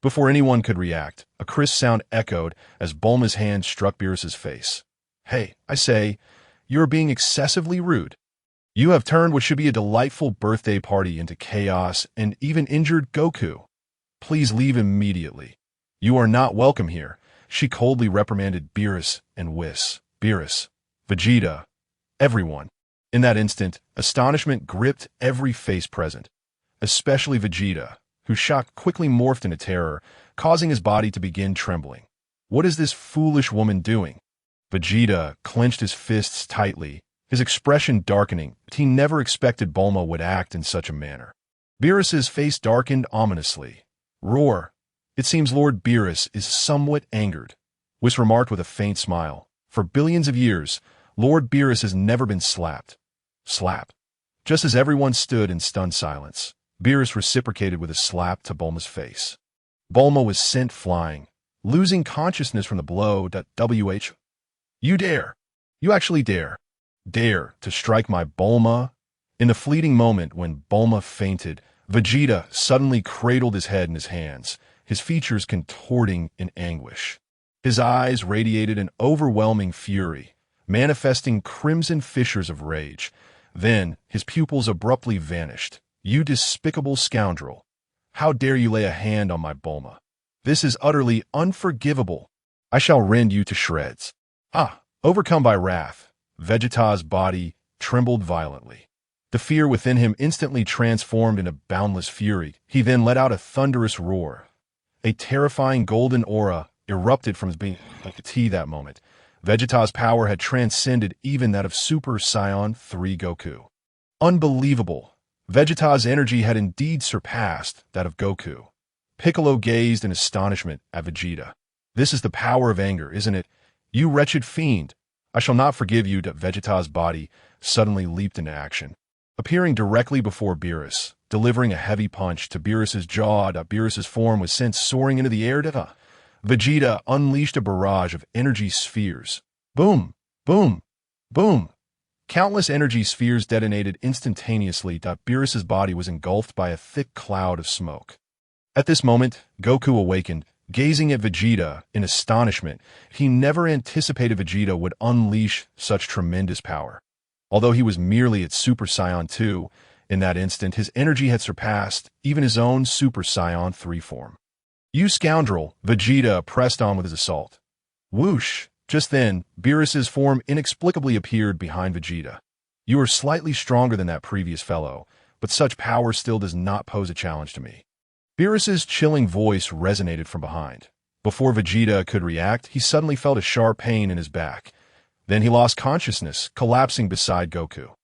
Before anyone could react, a crisp sound echoed as Bulma's hand struck Beerus's face. Hey, I say, you are being excessively rude. You have turned what should be a delightful birthday party into chaos and even injured Goku. Please leave immediately. You are not welcome here. She coldly reprimanded Beerus and Whis, Beerus, Vegeta, everyone. In that instant, astonishment gripped every face present, especially Vegeta, whose shock quickly morphed into terror, causing his body to begin trembling. What is this foolish woman doing? Vegeta clenched his fists tightly, his expression darkening. He never expected Bulma would act in such a manner. Beerus's face darkened ominously. Roar! It seems Lord Beerus is somewhat angered. Whis remarked with a faint smile. For billions of years, Lord Beerus has never been slapped. Slap. Just as everyone stood in stunned silence, Beerus reciprocated with a slap to Bulma's face. Bulma was sent flying, losing consciousness from the blow. WH. You dare! You actually dare! Dare to strike my Bulma? In the fleeting moment when Bulma fainted, Vegeta suddenly cradled his head in his hands, his features contorting in anguish. His eyes radiated an overwhelming fury, manifesting crimson fissures of rage. Then his pupils abruptly vanished. You despicable scoundrel! How dare you lay a hand on my Bulma? This is utterly unforgivable. I shall rend you to shreds. Overcome by wrath, Vegeta's body trembled violently. The fear within him instantly transformed into boundless fury. He then let out a thunderous roar. A terrifying golden aura erupted from his being. That moment, Vegeta's power had transcended even that of Super Saiyan 3 Goku. Unbelievable! Vegeta's energy had indeed surpassed that of Goku. Piccolo gazed in astonishment at Vegeta. This is the power of anger, isn't it? You wretched fiend! I shall not forgive you. Vegeta's body suddenly leaped into action. appearing directly before Beerus, delivering a heavy punch to Beerus's jaw. Beerus's form was sent soaring into the air. Vegeta unleashed a barrage of energy spheres. Boom! Boom! Boom! Countless energy spheres detonated instantaneously. Beerus's body was engulfed by a thick cloud of smoke. At this moment, Goku awakened, gazing at Vegeta in astonishment. He never anticipated Vegeta would unleash such tremendous power. Although he was merely at Super Saiyan 2, in that instant his energy had surpassed even his own Super Saiyan 3 form. "You scoundrel!" Vegeta pressed on with his assault. Whoosh! Just then, Beerus's form inexplicably appeared behind Vegeta. "You are slightly stronger than that previous fellow, but such power still does not pose a challenge to me." Beerus's chilling voice resonated from behind. Before Vegeta could react, he suddenly felt a sharp pain in his back. Then he lost consciousness, collapsing beside Goku.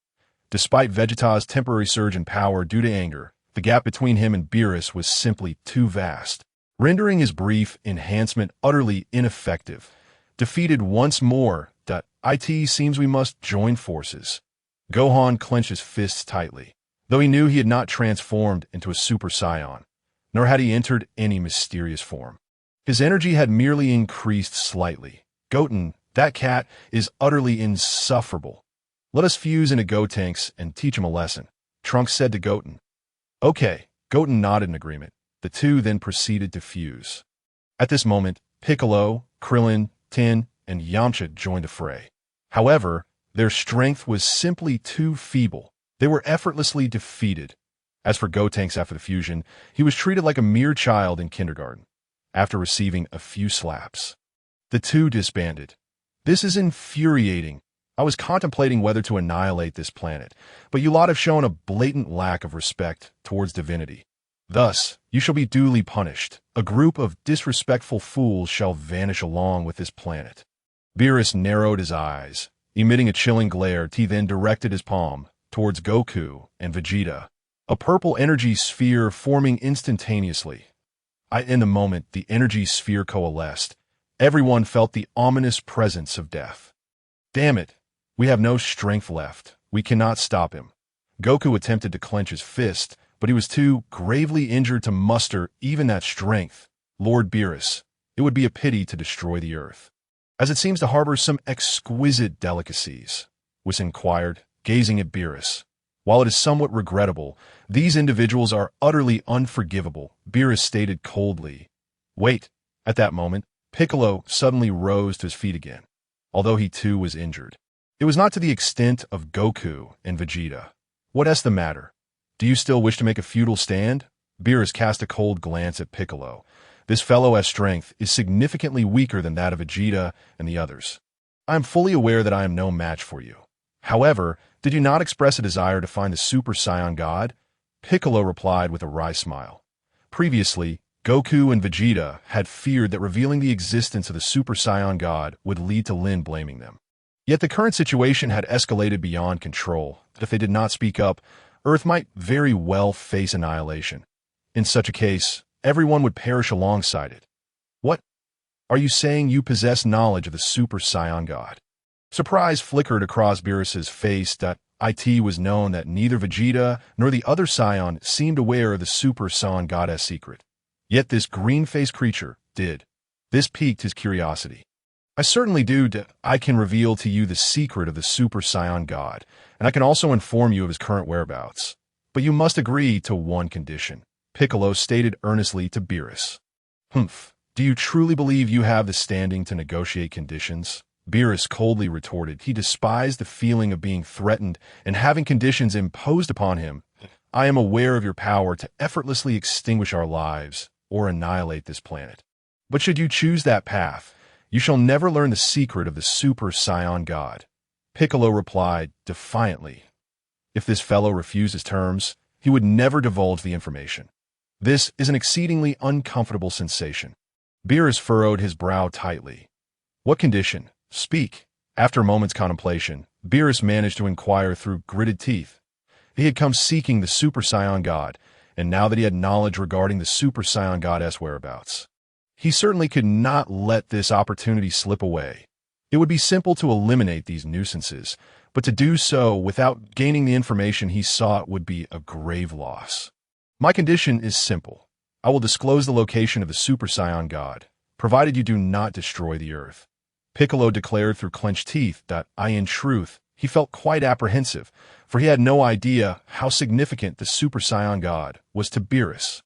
Despite Vegeta's temporary surge in power due to anger, the gap between him and Beerus was simply too vast, rendering his brief enhancement utterly ineffective. Defeated once more, it seems we must join forces. Gohan clenched his fists tightly, though he knew he had not transformed into a Super Saiyan, nor had he entered any mysterious form. His energy had merely increased slightly. "Goten, that cat is utterly insufferable. Let us fuse into Gotenks and teach him a lesson," Trunks said to Goten. "Okay," Goten nodded in agreement. The two then proceeded to fuse. At this moment, Piccolo, Krillin, Tin, and Yamcha joined the fray. However, their strength was simply too feeble. They were effortlessly defeated. As for Gotenks after the fusion, he was treated like a mere child in kindergarten, after receiving a few slaps. The two disbanded. "This is infuriating. I was contemplating whether to annihilate this planet, but you lot have shown a blatant lack of respect towards divinity. Thus, you shall be duly punished. A group of disrespectful fools shall vanish along with this planet." Beerus narrowed his eyes, emitting a chilling glare. He then directed his palm towards Goku and Vegeta, a purple energy sphere forming instantaneously. In the moment the energy sphere coalesced, everyone felt the ominous presence of death. "Damn it! We have no strength left. We cannot stop him." Goku attempted to clench his fist, but he was too gravely injured to muster even that strength. "Lord Beerus, it would be a pity to destroy the earth, as it seems to harbor some exquisite delicacies," Whis inquired, gazing at Beerus. "While it is somewhat regrettable, these individuals are utterly unforgivable," Beerus stated coldly. "Wait." At that moment, Piccolo suddenly rose to his feet again, although he too was injured. It was not to the extent of Goku and Vegeta. "What is the matter? Do you still wish to make a futile stand?" Beerus cast a cold glance at Piccolo. "This fellow's strength is significantly weaker than that of Vegeta and the others. I am fully aware that I am no match for you. However, did you not express a desire to find the Super Saiyan God?" Piccolo replied with a wry smile. Previously, Goku and Vegeta had feared that revealing the existence of the Super Saiyan God would lead to Lin blaming them. Yet the current situation had escalated beyond control, that if they did not speak up, Earth might very well face annihilation. In such a case, everyone would perish alongside it. "What? Are you saying you possess knowledge of the Super Saiyan God?" Surprise flickered across Beerus's face. It was known that neither Vegeta nor the other Saiyan seemed aware of the Super Saiyan Goddess secret. Yet this green-faced creature did. This piqued his curiosity. "I certainly do. I can reveal to you the secret of the Super Saiyan God, and I can also inform you of his current whereabouts. But you must agree to one condition," Piccolo stated earnestly to Beerus. "Humph. Do you truly believe you have the standing to negotiate conditions?" Beerus coldly retorted. He despised the feeling of being threatened and having conditions imposed upon him. "I am aware of your power to effortlessly extinguish our lives or annihilate this planet. But should you choose that path, you shall never learn the secret of the Super Saiyan God." Piccolo replied defiantly. If this fellow refused his terms, he would never divulge the information. This is an exceedingly uncomfortable sensation. Beerus furrowed his brow tightly. "What condition? Speak." After a moment's contemplation, Beerus managed to inquire through gritted teeth. He had come seeking the Super Saiyan God, and now that he had knowledge regarding the Super Saiyan Goddess whereabouts, he certainly could not let this opportunity slip away. It would be simple to eliminate these nuisances, but to do so without gaining the information he sought would be a grave loss. My condition is simple. I will disclose the location of the Super Saiyan God, provided you do not destroy the Earth. Piccolo declared through clenched teeth that, in truth, he felt quite apprehensive, for he had no idea how significant the Super Saiyan God was to Beerus.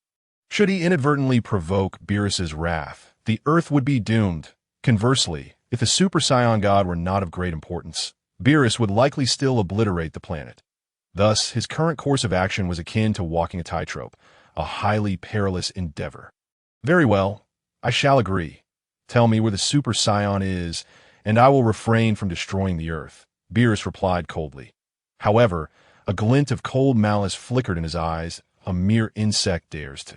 Should he inadvertently provoke Beerus's wrath, the Earth would be doomed. Conversely, if the Super Saiyan God were not of great importance, Beerus would likely still obliterate the planet. Thus, his current course of action was akin to walking a tightrope, a highly perilous endeavor. Very well, I shall agree. Tell me where the Super Saiyan is, and I will refrain from destroying the Earth, Beerus replied coldly. However, a glint of cold malice flickered in his eyes. A mere insect dares to